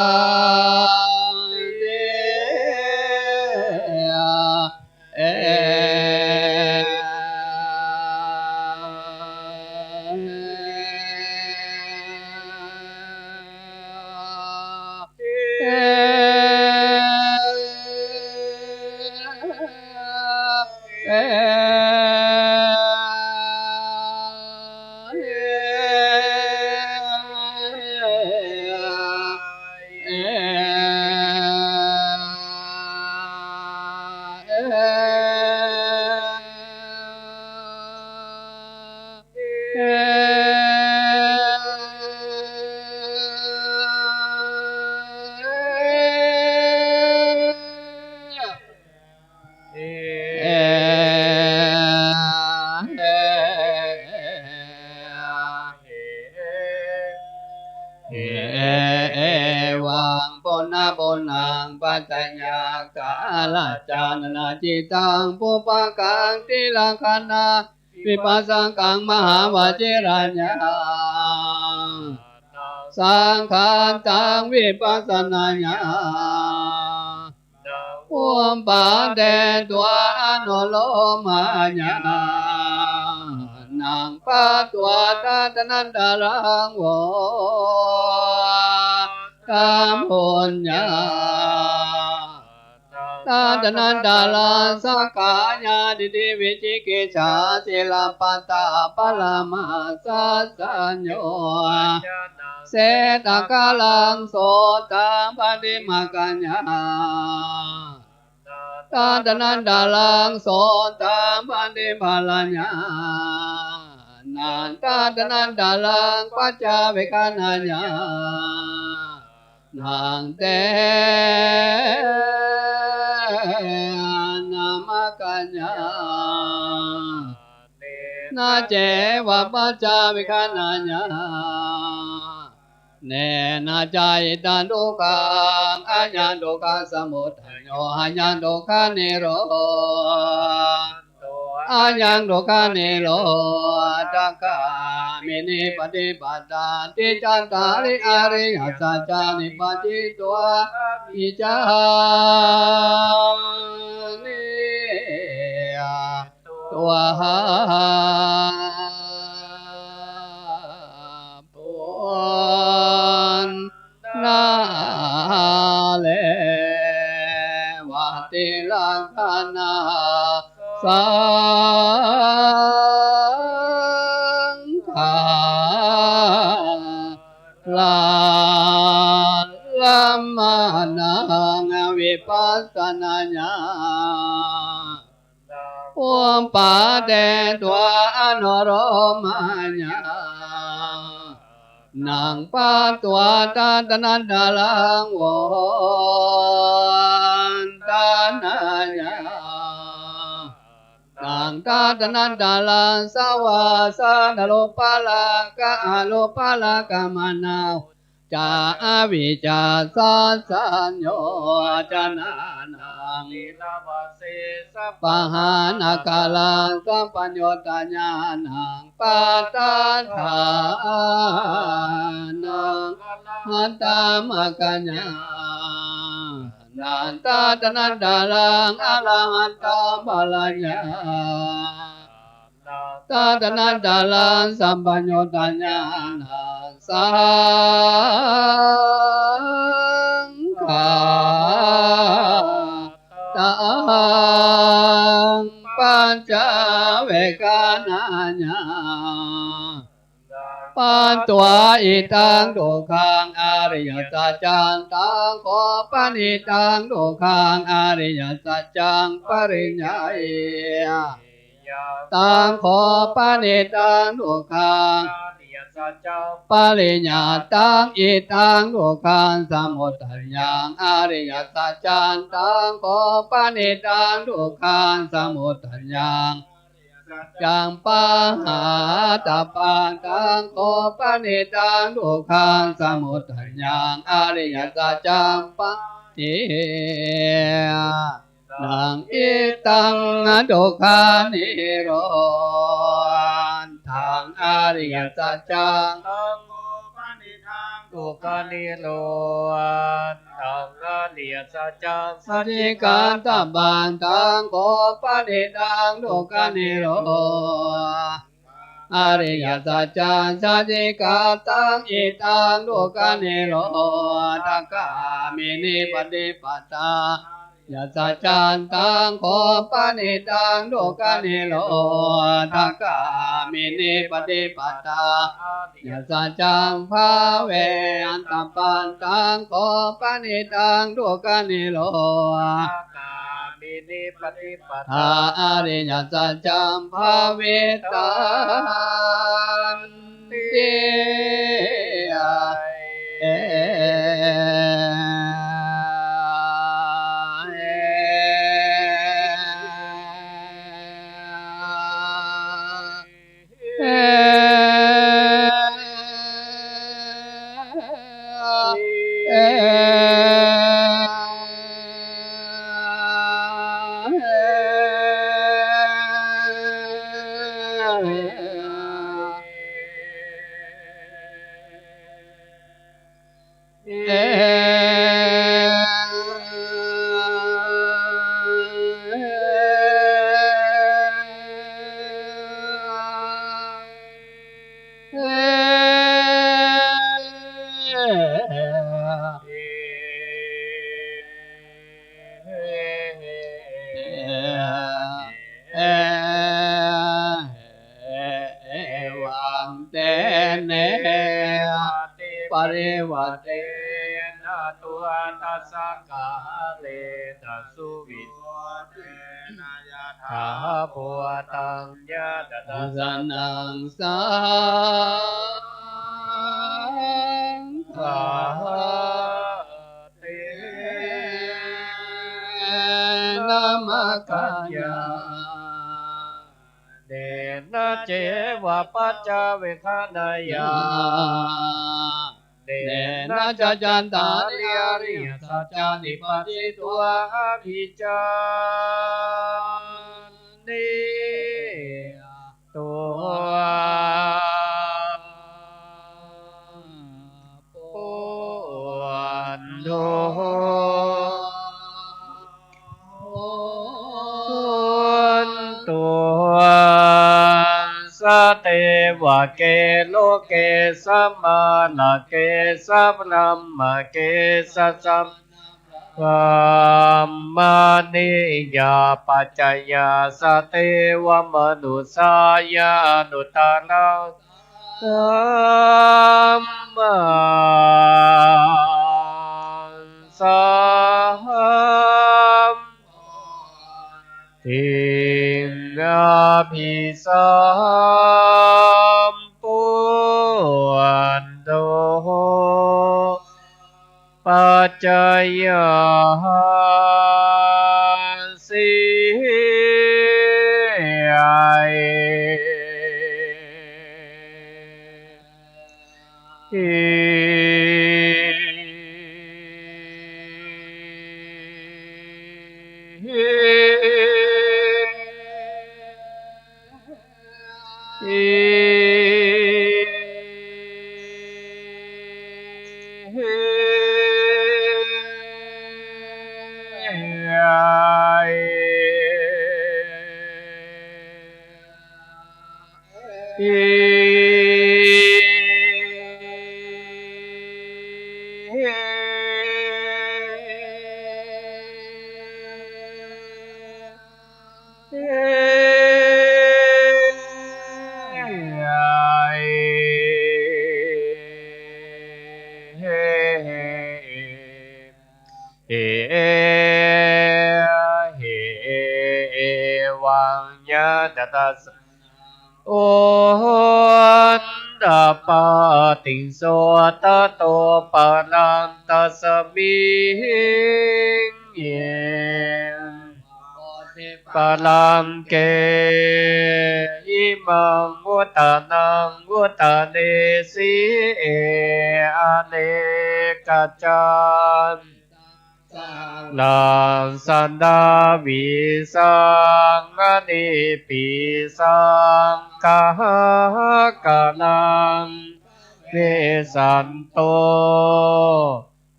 วังปุณณปุณณา งปัจจญากาลจานนาจิตังปุปะกังติลังคณาวิปัสสังกังมหาวจิรัญญาสังขันตังวิปัสสนาญาอุมปาเดตัวอนุโลมาญานังปัตตวาตาตนันดารังโวกามปุญญาตาตนันดาลาสังขายาดิติวิจิกิจฉาสิลปัตตาปลามาสัสสัญโยเสตกาลังโสตังปฏิมากัญญาตาตนันดาลังโสตังปฏิภาลัญญานันตาตนันดาลังปัจจาเวกัญญานังเตนามากัญญานาเจวะปัจจาวิคันญาเนนาจายตันทุกังอัญญทุกขสมุทัยโยอัญญทุกขนิโรอัญญทุกขนิโรตักกามินิปฏิปตาติจันตาริอริยสัจจานิปัจจิตัวอิจานิตัวหาปุณนาเลวัติลังคณาสังฆาลาลัมมานังวิปัสสนาญาอุมปาเดตัวอนุโลมาญานังปัตตวาตาตนันดาลังโวตานาญานังตาตนันดาลังสวาสานโลปาลากะโลปาลากะมะนาวจาอวิจาสัสสัญโยจานานังปะหานากาลังสัมปัญโยตัญญานังปัตตาทานังหัตตามะกัญญานันตาตนันดาลังอรหัตตาบาลัญญาตาตนันดาลังสัมปัญโยตัญญานังสังฆาตังปัญจเวกัญญาปันตัวอิตังทุกขังอริยสัจจังตังขอปณิตังทุกขังอริยสัจจังปริญญาตังขอปณิตังทุกขังปริญญาตังอิตังทุกขังสมุทัยยังอริยสัจจังตังขอปณิตังทุกขังสมุทัยยังจังปะหาตาปังตังโคปนิตังทุกขังสมุทัยยังอริยสัจจังปะตินังอิตังทุกขานิโรธทางอริยสัจจังทุกขานิโรธทางอริยสัจจังสัจจิการตบันตังโคปนิตังทุกขานิโรธอริยสัจจังสัจจิการตังอิตังทุกขานิโรธตักกามินิปฏิปตายัสสะจันตังโคปนิตังทุกขานิโรธตักกามินิปฏิปตายัสสะจังภาเวอันตปันตังโคปนิตังทุกขานิโรธตักกามินิปฏิปตาอริยสัจจังภาเวตันติ ตัสสะกาเลตัสสุวิโสเตนะยะถาภูตังยะตตัสสะนังสังฆาตินะมะกัญญาเดนะเจวะปัจจเวคขณายาเดนะจัจจันตาริยริยสัจจานิปัสสิตัวอภิจานิตัวปุณโญตัวสเตวะเกโลเกสัมมานาเกสัพนัมมาเกสัสสัมมานิยาปัจจยาสเตวะมนุสายานุตตะนังสัมมาสัมทิงอาภิสัมปุณโญปัจจยาสิวังยะตตัสสะโอหันตปาติงโสตโตปะนันตัสมิงเยปะลังเกอิมังวุตานังวุตาเนสีเออเนกจันลังสันดาวิสังอนิปิสังกะกะลังเวสันโต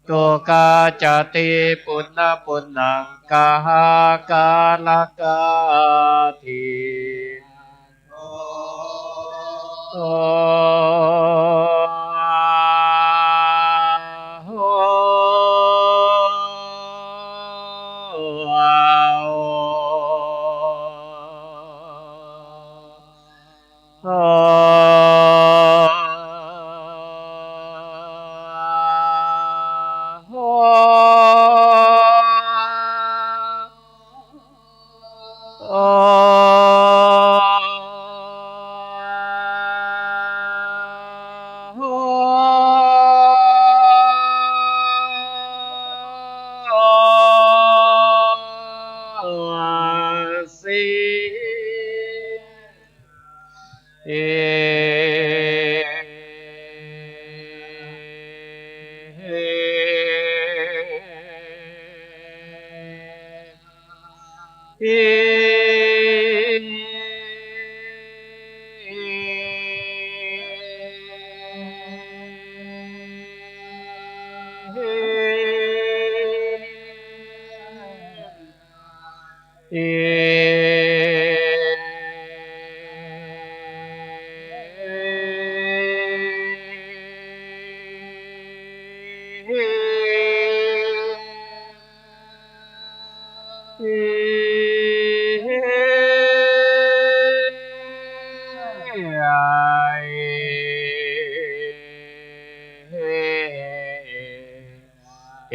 ตุกาจติปุณณปุณังกะกาลกาทิโอ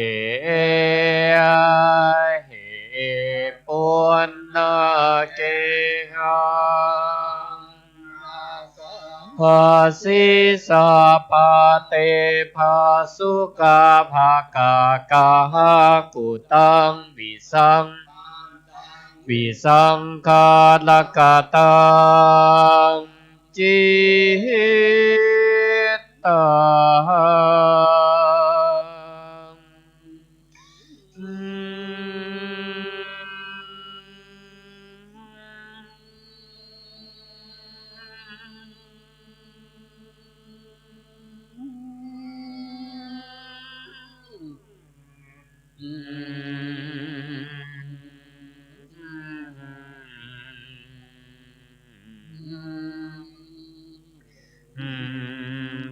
เอ ภาสิสาปาเตภาสุกาภากากาหากุตังวิสังคาลกตังจิตตัง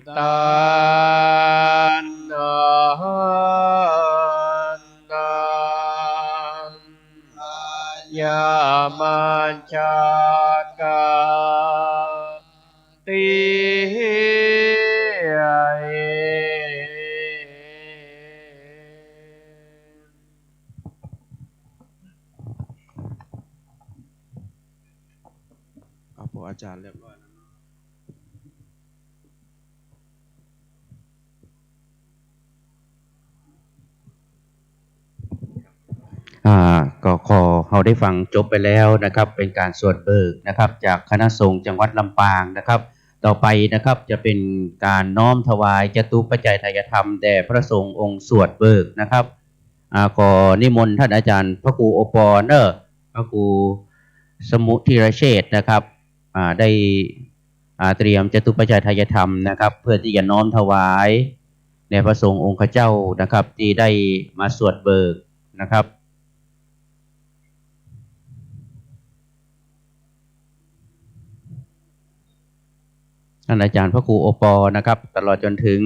ตันนันยามัญชากาติเอ เอาพออาจารย์เรียบร้อยแล้ว ก็ขอเราได้ฟังจบไปแล้วนะครับ เป็นการสวดเบิกนะครับ จากคณะสงฆ์จังหวัดลำปางนะครับ ต่อไปนะครับจะเป็นการน้อมถวายจตุปัจจัยทายธรรมแด่พระสงฆ์องค์สวดเบิกนะครับขอนิมนต์ท่านอาจารย์พระครูโอปอเนอร์พระครูสมุทิรเชษฐ์นะครับได้เตรียมจตุปัจจัยทายธรรมนะครับ เพื่อที่จะน้อมถวายแด่พระสงฆ์องค์ข้าเจ้านะครับ ที่ได้มาสวดเบิกนะครับท่านอาจารย์พระครูโอปอนะครับตลอดจนถึง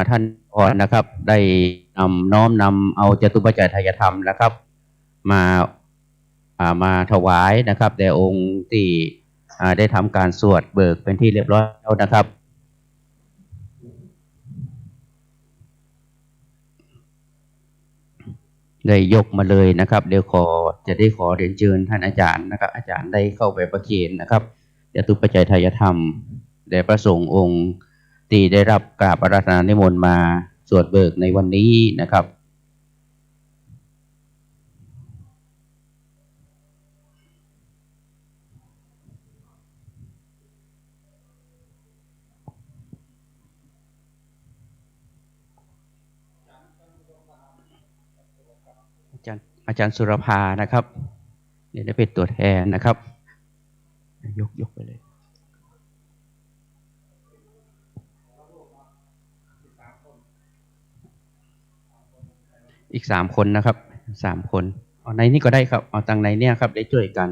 ท่านพรนะครับได้น้อมนำเอาจตุปัจจัยทายธรรมนะครับมาถวายนะครับแด่องค์ที่ได้ทำการสวดเบิกเป็นที่เรียบร้อยแล้วนะครับได้ยกมาเลยนะครับเดี๋ยวจะได้ขอเรียนเชิญท่านอาจารย์นะครับอาจารย์ได้เข้าไปประเคนนะครับจตุปัจจัยทายธรรมแด่พระสงฆ์องค์ที่ได้รับกราบอาราธนานิมนต์มาสวดเบิกในวันนี้นะครับอาจารย์สุรภานะครับเดี๋ยวได้เป็นตัวแทนนะครับยกไปเลยอีก3 คนนะครับ3 คนเอาในนี้ก็ได้ครับเอาตังในเนี่ยครับได้ช่วยกัน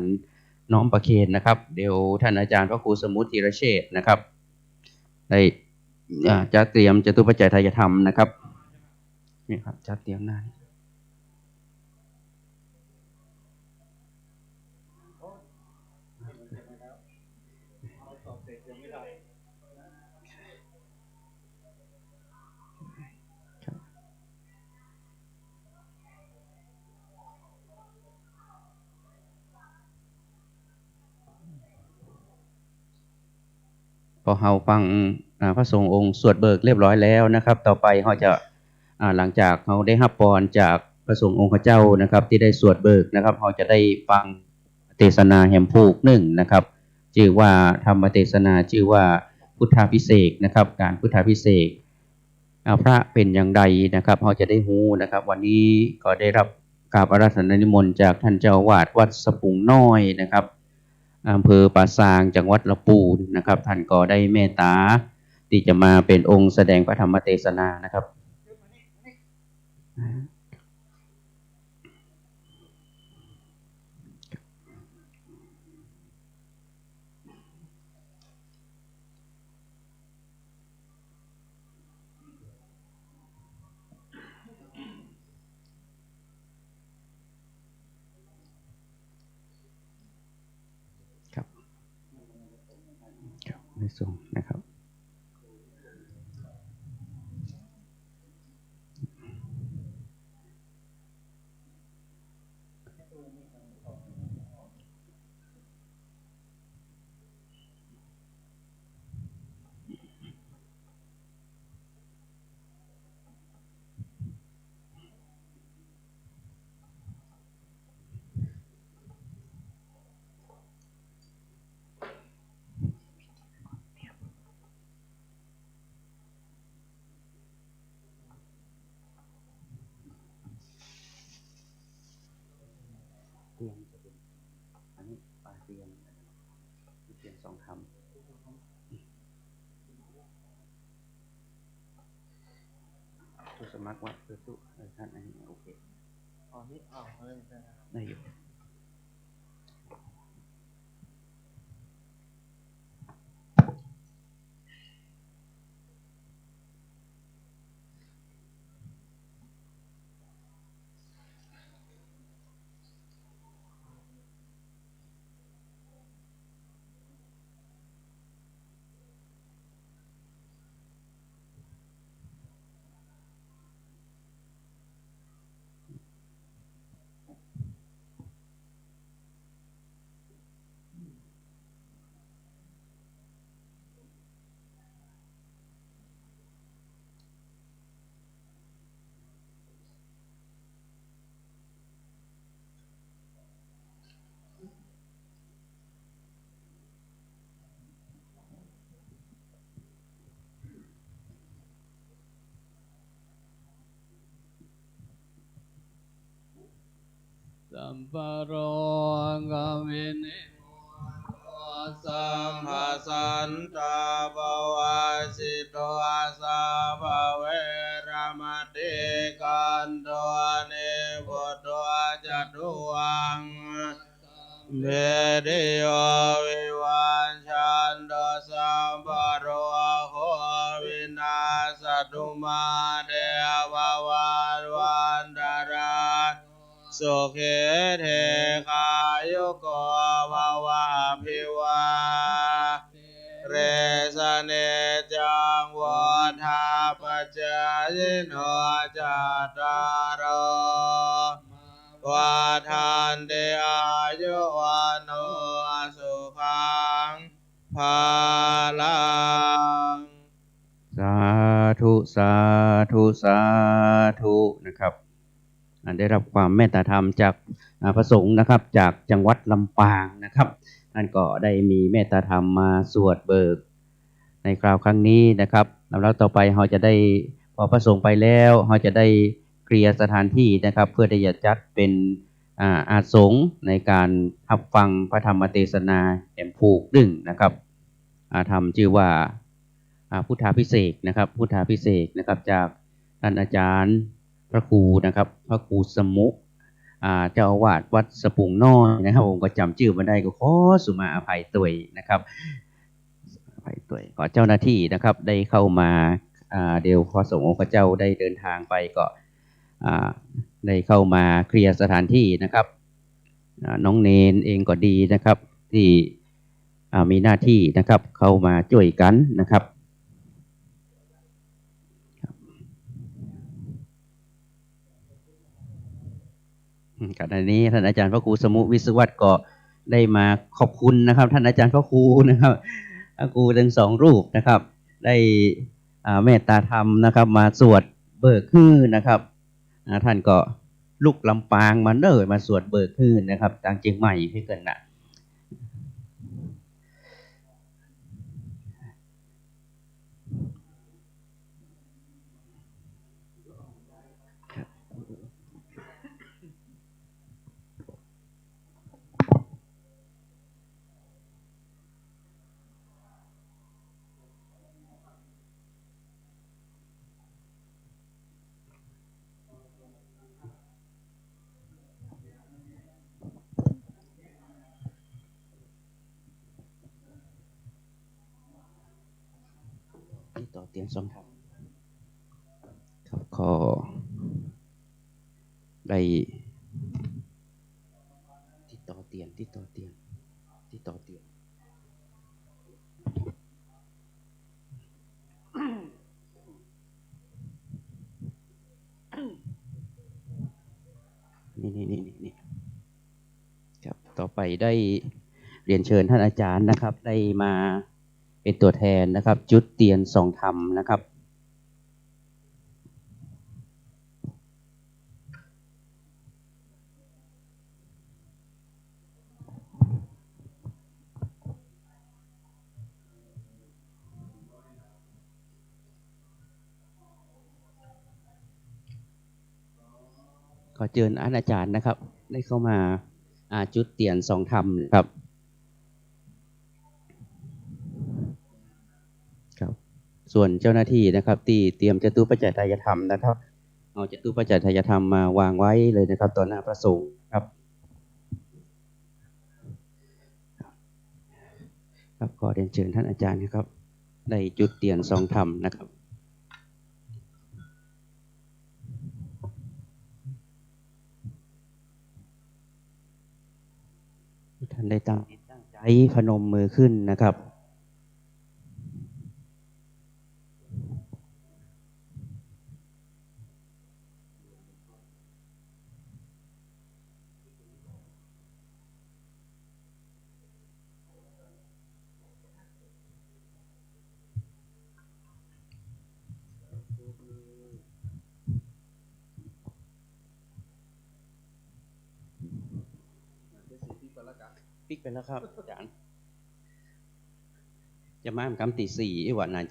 น้อมประเคนนะครับเดี๋ยวท่านอาจารย์พระครูสมุทิรเชษฐ์นะครับได้จะเตรียมจตุปัจจัยทายธรรมนะครับนี่ครับจะเตรียมหน้าพอเราฟังพระสงฆ์องค์สวดเบิกเรียบร้อยแล้วนะครับต่อไปเราจะหลังจากเราได้รับพรจากพระสงฆ์องค์เจ้านะครับที่ได้สวดเบิกนะครับเราจะได้ฟังเทศนาแห่งภูกหนึ่งนะครับชื่อว่าธรรมเทศนาชื่อว่าพุทธาภิเษกนะครับการพุทธาภิเษกพระเป็นอย่างไรนะครับเราจะได้รู้นะครับวันนี้ก็ได้รับกราบอาราธนานิมนต์จากท่านเจ้าอาวาสวัดสปุงน้อยนะครับอำเภอป่าซางจังหวัดลำพูนนะครับท่านก็ได้เมตตาที่จะมาเป็นองค์แสดงพระธรรมเทศนานะครับในส่งนะครับ เตียนจะเป็นอันนี้ปลาเตียนเตียนสองคำผู้สมัครวัดเพื่อสู้ท่านอันนี้โอเคได้อยู่ สัมปโรกวินิสัมภสันตาภวาสิโตอาสาภเวรมติกันโตเนพุตโตจัตุวังเบริโยวิวันชันโตสัมปโรโควินาสตุมาเดววันวันตรายสุขิเทคายุโกภวะภิวาเรสเนจังวัฏาปัจจายโนจัตตารโอวัฏันติอายุวันโนสุขังภาลัง สาธุสาธุสาธุนะครับได้รับความเมตตาธรรมจากพระสงฆ์นะครับจากจังหวัดลำปางนะครับท่านก็ได้มีเมตตาธรรมมาสวดเบิกในคราวครั้งนี้นะครับแล้วต่อไปเราจะได้พอพระสงฆ์ไปแล้วเราจะได้เคลียร์สถานที่นะครับเพื่อที่จะจัดเป็นอาสงฆ์ในการรับฟังพระธรรมเทศนาแห่งผูกดึงนะครับธรรมชื่อว่าพุทธาภิเษกนะครับพุทธาภิเษกนะครับจากท่านอาจารย์พระครูนะครับพระครูสมุเจ้าอาวาสวัดสปุงน้อยนะครับผมก็จำชื่อมาได้ก็ขอสุมาอภัยตัวยนะครับอภัยตัวยขอเจ้าหน้าที่นะครับได้เข้ามาเดี๋ยวพระสงฆ์องค์เจ้าได้เดินทางไปก็ได้เข้ามาเคลียร์สถานที่นะครับน้องเนนเองก็ดีนะครับที่มีหน้าที่นะครับเข้ามาช่วยกันนะครับขณะนี้ท่านอาจารย์พระครูสมุวิศวัตก็ได้มาขอบคุณนะครับท่านอาจารย์พระครูนะครับพระครูทั้งสองรูปนะครับได้เมตตาธรรมนะครับมาสวดเบิกฮื้อนะครับท่านก็ลุกลำปางมาเนิ่นมาสวดเบิกฮื้อนะครับทางเชียงใหม่พี่เกินนะต่อเตียนสองทำครับขอได้ที่ต่อเตียนที่ต่อเตียนที่ต่อเตียนนี่ครับต่อไปได้เรียนเชิญท่านอาจารย์นะครับได้มาเป็นตัวแทนนะครับจุดเตียนสองธรรมนะครับขอเชิญอาจารย์นะครับได้เข้ามา จุดเตียนทรงธรรมครับครับส่วนเจ้าหน้าที่นะครับที่เตรียมจตุปัจจัยทายธรรมนะครับเอาจตุปัจจัยทายธรรมมาวางไว้เลยนะครับต่อหน้าพระสงฆ์ครับครับขอเรียนเชิญท่านอาจารย์นะครับได้จุดเตียนทรงธรรมนะครับท่านได้ตั้งใจพนมมือขึ้นนะครับปิกไปแล้วครับอาจารย์จะมาคำตีสี่วันนาน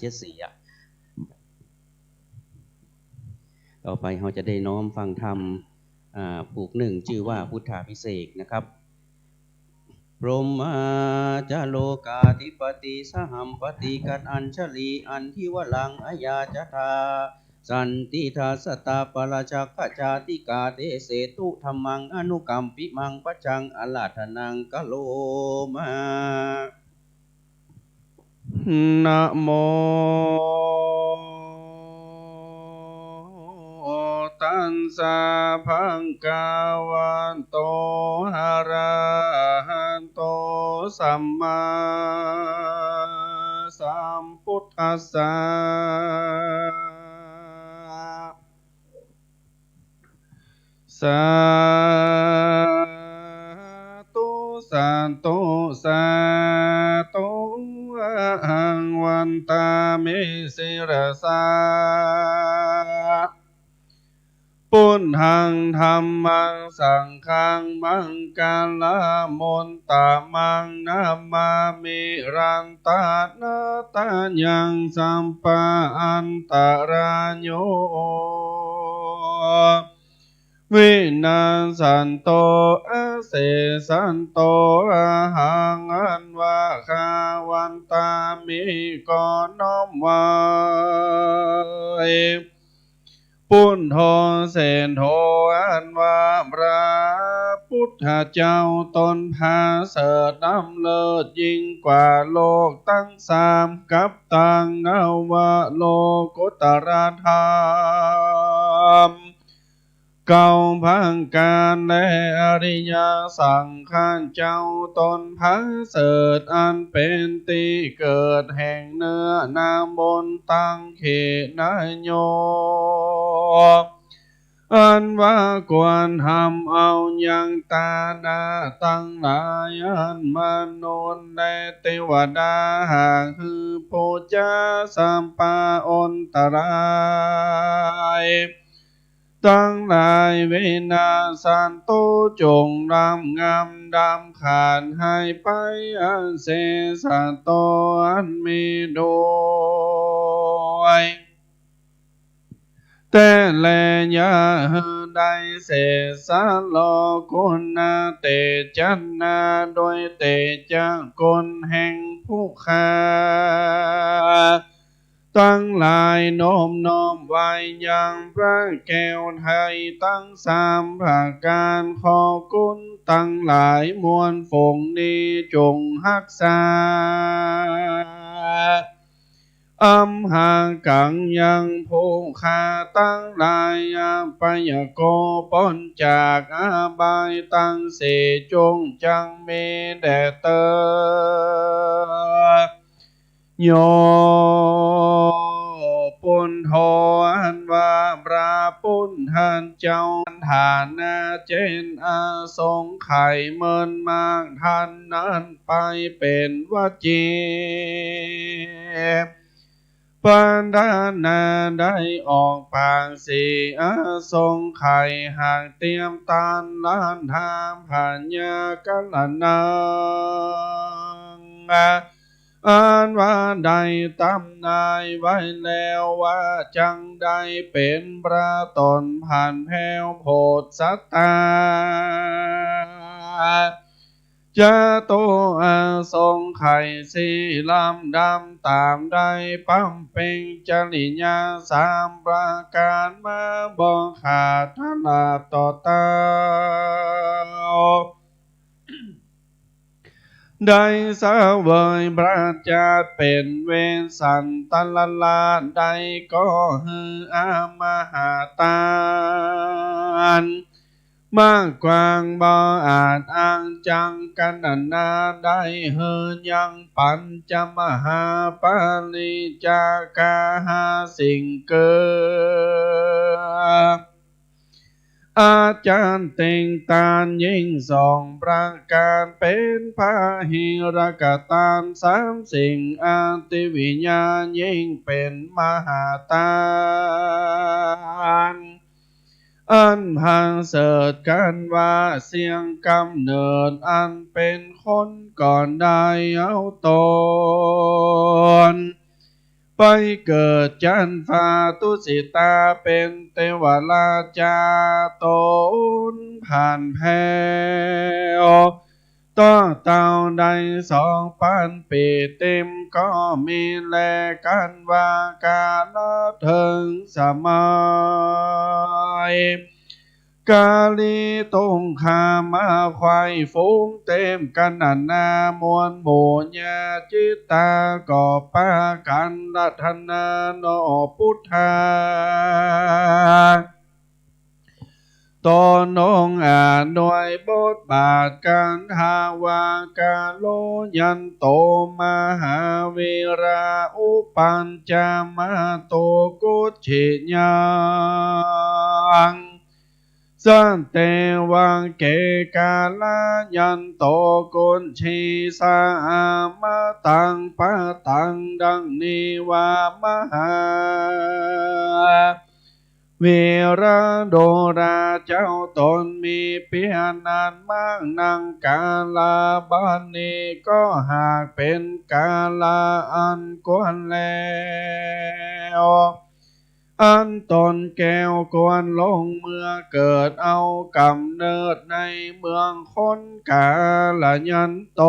74ต่อไปเราจะได้น้อมฟังธรรมผูกหนึ่งชื่อว่าพุทธาภิเษกนะครับพรหมาจาโลกาธิปติสหัมปติกันอัญชลีอันทิวลังอายาจทาสันติทาสตาปราชักขจาติกาเตเสตุธรรมังอนุกัมปิมังปัจจังอลาธนังกะโลมานะโมตัสสะภะคะวะโตอะระหะโตสัมมาสัมพุทธัสสะสาธุสาธุสาธุอะหังวันตามิสิรสาปุณหังธัมมังสังฆังมังกาลมนตามังนามามิรันตานาตายังสัมปะอันตรายโยวินาสันโตอาเสสันโตอาหังอันวะคาวันตามิก่อนน้อมไว้ปุณโธเสนโธอันว่าพระพุทธเจ้าตนพาเสดดำเลิศยิ่งกว่าโลกตั้งสามกับตังนาวะโลกุตรธรรมเก่าพังการและอริยสังขารเจ้าตนพังเสดอันเป็นตีเกิดแห่งเนื้อนามบนตั้งเขนายโยอันว่ากวนทำเอายังตานาตั้งหลายอันมนุษย์และเทวดาหากคือปูจาสัมปาอนตรายตั้งหลายเวนาสันตุจงรำงามดำขาดให้ไปอันเสสัตโตอันมีโดยแต่แลยาได้เสสะโลกุณาเตจันนาโดยเตจักคนแห่งผู้ค้าตั้งหลายโน้มน้อมไว้ยังพระแก้วไทยตั้งสามประการขอกุณตั้งหลายมวลฝงนี้จงรักษาอัมหากังยังผู้ข้าตั้งหลายอาปยโกป้นจากอาบายตั้งเสจงจังเมแด่เตอโยปุณโธอันว่าพระปุณหันเจ้าฐานะเจนอาสงไข่เมินมากท่านนั้นไปเป็นวจีปันดานาได้ออกปากสีอาสงไข่หากเตรียมตานล้านทางผ่านยากัลนังอันว่าใดตำนายไว้แล้วว่าจังใดเป็นพระตนผ่านแผ่วโพธิสัตตา จะโตอาทรงไข่สีลำดำตามได้ปั๊มเป็นจริยาสามประการมาบอกขาดทลาต่อตาได้เสวยพระจาตเป็นเวสันตลลาได้ก็ฮืออามหาตานมากกวางบ่อาจอ้างจังกันนาได้เฮินยังปัญจมหาปาลิจากาหาสิ่งเกิดอาจารย์เต่งตานยิ่งสองประการเป็นพาหิรกตานสามสิ่งอาติวิญญาณยิ่งเป็นมหาตานอันพังเสดกันว่าเสียงกำเนิดอันเป็นคนก่อนได้เอาตนไปเกิดจันฟาตุสิตาเป็นเทวราชาตนผ่านแพ้ต่อเต่าได้2,000 ปีเต็มก็มีแลกันว่ากาลถึงสมัยกาลีตงคามาควายฝูงเต็มกันนามวลหมู่ญาจิตตาก่อปากันรัตนาโนพุทธาตนองหน่วยบทบาทการหาวากาโลยันโตมหาวีราอุปัญจามาโตกุชิยังสันเตวังเกกาลายันโตกุณชีสามะตังปะตังดังนิวามหาเวราโดราเจ้าตนมีเปียนานมากนางกาลาบ้านนี้ก็หากเป็นกาลาอันกวนแล้วอันตนแก้วกวนลงเมื่อเกิดเอากำเนิดในเมืองคนกาลยันโต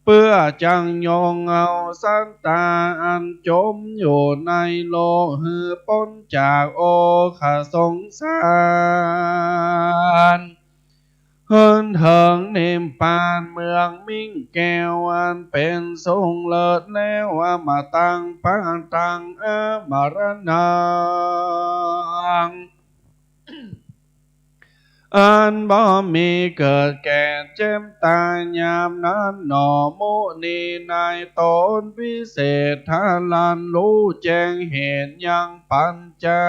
เพื่อจังยงเอาสันตาอันจมอยู่ในโลกหือพ้นจากโอคะสงสารเฮินเถิงเนมปานเมืองมิ่งแก้วอันเป็นทรงเลิศแล้วอมตังปังตังอมรนังอันบ่มีเกิดแก่เจ็บตายยามนั้นหนอโมนีนายตนวิเศษทาลันรู้แจ้งเหตุยังปัญจา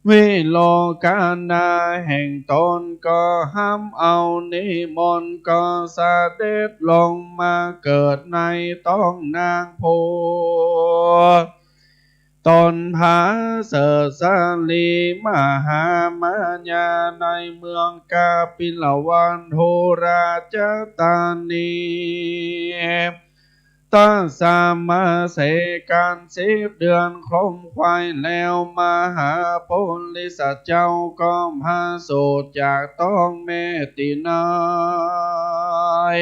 วิโลกานาแห่งตนก็ห้ามเอานิมนต์ก็เสด็จลงมาเกิดในต้องนางโพตนผาเสสาลีมหามายาในเมืองกาปิลวันโทราชตานีตั้งสามาเสกัน10 เดือนครมควายแล้วมหาโพลิสัตเจ้าก็พาสูตรจากต้องเมตินาย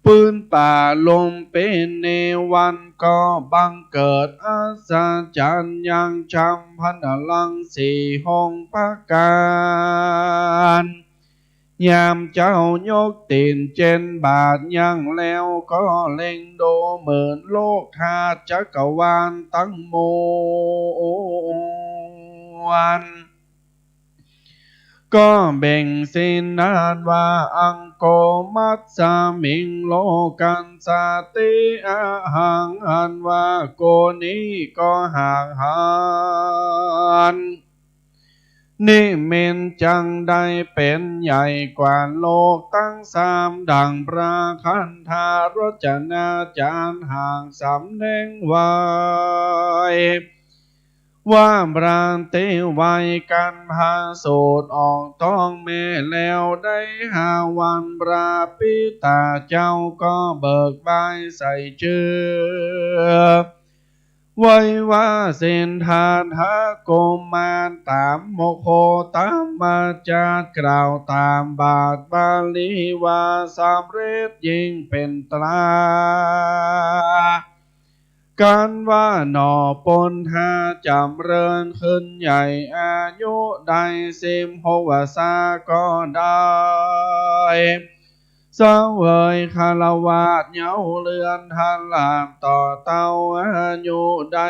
ปืนป่าลมเป็นในวันก็บังเกิดอาสาจันยังจำพันลัง4 ห้องประการยามเจ้ายกตีนเจนบาทยังแล้วก็เล็งโดเหมือนโลกธาตุจักรวาลตั้งมวลก็แบ่งสินนานว่าอังโกมัสสามิงโลกันสาติอาหังอันว่าโกนี้ก็ห่างหันนี่เมนจังได้เป็นใหญ่กว่าโลกตั้ง3ดังพระคันธารจนาจารย์ห่างสำแดงไว้ว่าบรานเตวัยกันพาสูตรออกต้องเมแล้วได้5 วันพระปิตาเจ้าก็เบิกใบใส่เชือ ไว้ว่าเส้นทานหาโกมารตามโมโคตามมาจากกล่าวตามบาทบาลีว่าสำเร็จยิ่งเป็นตราการว่าหนอปนหาจำเริญขึ้นใหญ่อายุได้16 วาษาก็ได้เสวยคารวาสเหยาเลือนทันลามต่อเต้าอายุได้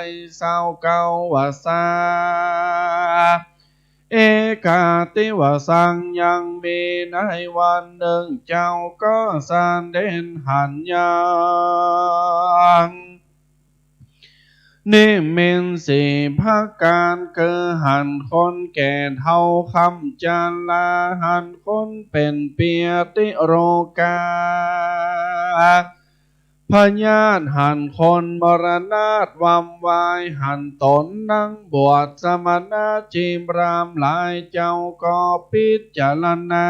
29 วาษาเอกาติวสังยังมีในวันหนึ่งเจ้าก็สานเด่นหันยังนิมินสีพักการเกิดหันคนแก่เท่าคำจันลาหันคนเป็นเปียติโรกาพญาตหันคนมรณาตวำวายหันตนนั่งบวชสมณะจีมรามหลายเจ้าก็พิจารณา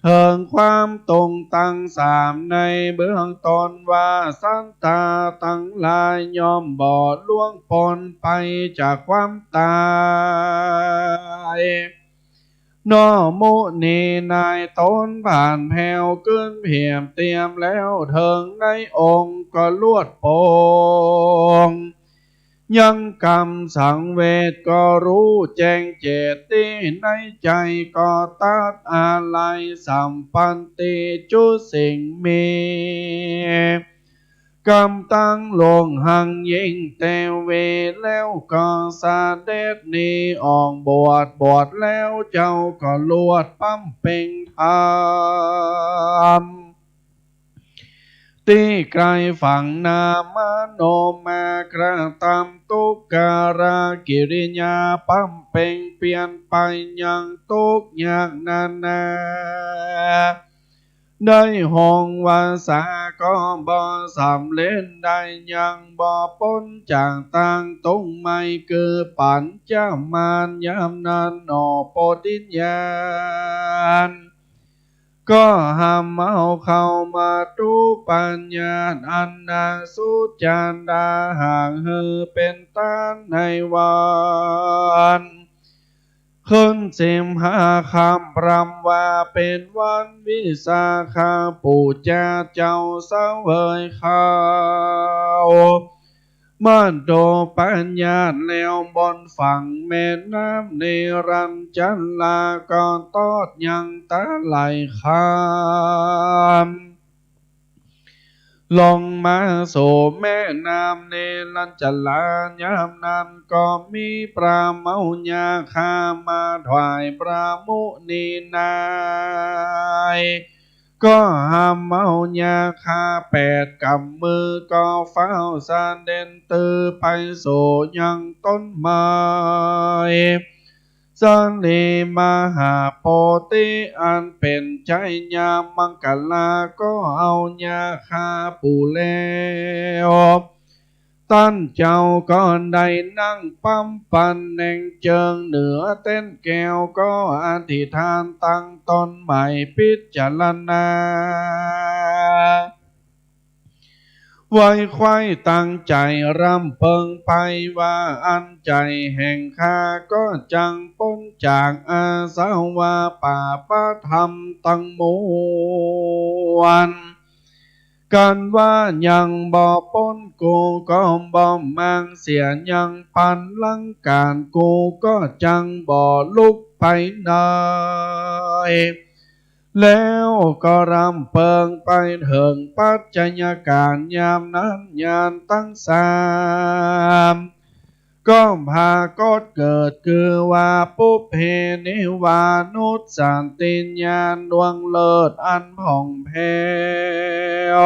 เถิงความตรงตั้งสามในเบื้องต้นว่าสันตาตั้งหลายยอมบ่อล่วงปนไปจากความตายนอมุนีนายต้นผ่านแผ่วขึ้นเพียมเตรียมแล้วเถิงในองค์ก็ลวดโปงยังกรรมสังเวชก็รู้แจ้งเจติในใจก็ตัดอะไรสัมปันติจุสิ่งมีกรรมตั้งลงหังยิ่งแต่เวแล้วก็สาเด็จนี้ออกบวชแล้วเจ้าก็ลวดปั้มเป็งธรรมตีไกลฝั่งนามโนมากระทำตุกการากิริยาปั้มเป็งเปลี่ยนไปยังตุกอย่างนานาได้ห้องวาสาก็บ่สำเร็จได้ยังบ่พ้นจากต่างตรงไม่คือปัญจมารยามนั้นหนอโปติญญาณก็ห้ามเอาเข้ามาตุปัญญาอันนาสุจันดาห่างหือเป็นต้านในวันขึ้น15 ค่ำรำว่าเป็นวันวิสาขาปู่เจ้าเสวยข้าวมันโดปัญญาแล้วบนฝั่งแม่น้ำเนรัญจันลาก่อนตอดยังตะไหลคามลงมาสู่แม่น้ำเนรัญจันลายามนั้นก็มีปราเมาญาคามาถวายปรามุนีนายก็ห้ามเมาญาคา8 กำมือก็เฝ้าสานเด่นตือไปสู่ยังต้นไม้สันนิมหาโพธิอันเป็นใจญามังกลาก็เอาญาคาปูแล้วตั้นเจ้าก็ได้นั่งปั๊มปันแหน่งเจิงเหนือเต้นแก้วก็อธิษฐานตั้งตนใหม่พิจารณาไว้ไข้ตั้งใจรำเพิงไปว่าอันใจแห่งข้าก็จังพ้นจากอาสาวะป่าประธรรมตั้งมวลกันว่ายังบ่พ้นกูก็บ่มังเสียยังปันลังการกูก็จังบ่ลุกไปไหนแล้วก็รำเพิงไปถึงปัจจัยการยามนั้นยามตั้ง3ก็พากฏเกิดคือว่าปุพเพนิวานุสสันติญาณดวงเลิศอันผ่องแผ้ว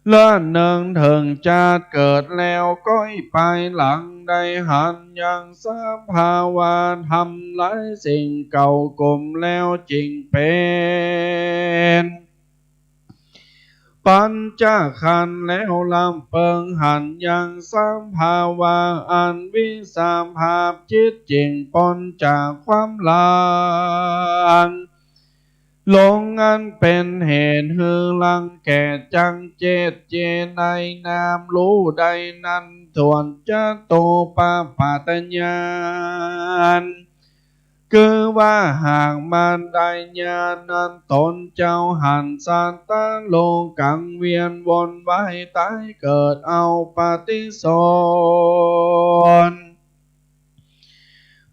เลื่อนหนึ่งถึงจะเกิดแล้วก็ไปหลังได้หันยังสภาวะทำหลายสิ่งเก่ากลมแล้วจริงเป็นปัญจขันธ์แล้วลำเปิงหันยังสัมภาวะอันวิสามภาพจิตจริงปนจากความลาง หลงอันเป็นเหตุฮือลังแก่จังเจตเจในนามรู้ใดนั้นส่วนจะโตปาปาตัญญานคือว่าหากมันได้ญาณนั้นตนเจ้าหันสานตาโลกังเวียนวนไว้ตายเกิดเอาปฏิสนธิ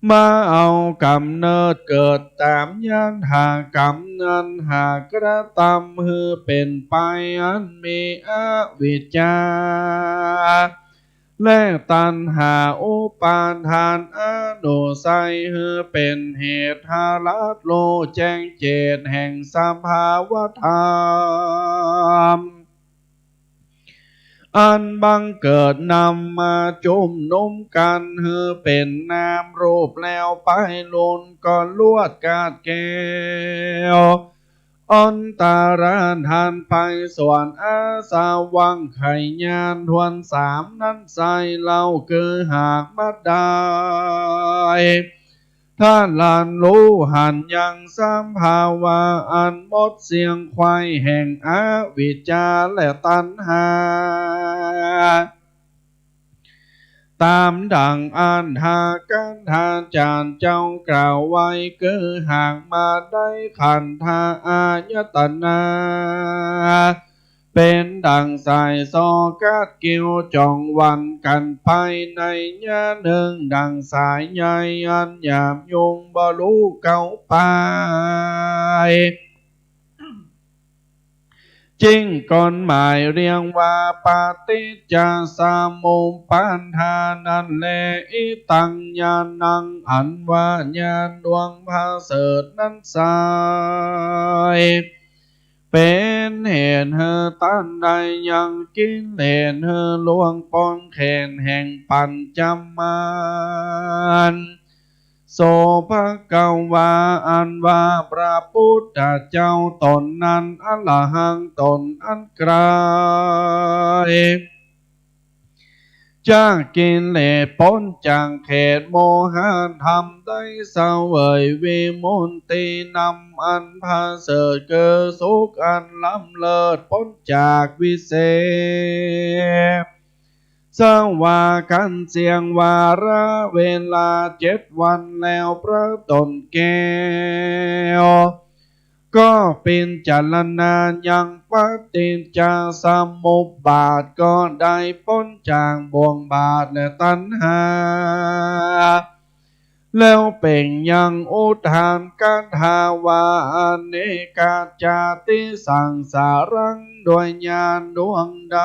มาเอากำเนิดเกิดตามยันหากำนั้นหากระทำฮือเป็นไปอันมีอวิชชาและตัณหาอุปาทานอนุสัยฮือเป็นเหตุหาลัดโลแจ้งเจตแห่งสภาวธรรมอันบังเกิดนำมาจุ่มนุมกันฮือเป็นนามรูปแล้วไปลุนก็ลวดกาดแก้วอันตารานทานไปส่วนอาสาวังไข่ยานทวนสามนั้นใส่เล่าคือหากมาได้ถ้าลานรู้หันยังสามภาวะอันหมดเสียงควายแห่งอวิชชาและตัณหาตามดังอันหากันทาจารย์เจ้ากล่าวไว้คือหากมาได้ขันธาอายตนะเป็นดังสายซอกัดกิ้วจ่องวันกันไปในญาหนึ่งดังสายใยอันยามยงบ่รู้เก่าไปจริงก่อนหมายเรียงว่าปาติจจสมุปปนธานันแลอิตังญาณังอันว่าญาณดวงพาเสดนั้นสายเป็นเหตุเหตุตันใดยังกินเลนเหตุลวงปองแขนแห่งปัญจมานโสภกวาอันว่าพระพุทธเจ้าตนนั้นอรหังตนอันไกลจากกินเลสพ้นจากเขตโมหะธรรมได้เสวยวิมุตตินำอันพาเสดเกิดสุขอันล้ำเลิศพ้นจากวิเศษสว่ากันเสียงวาระเวลา7 วันแล้วพระตนแก้วก็เป็นจรณายังปฏิจจสมุปบาทก็ได้พ้นจากบ่วงบาทและตัณหาแล้วเป็นยังอุทานกันหาวาเนกาจาติสังสารังโดยญาณดวงใด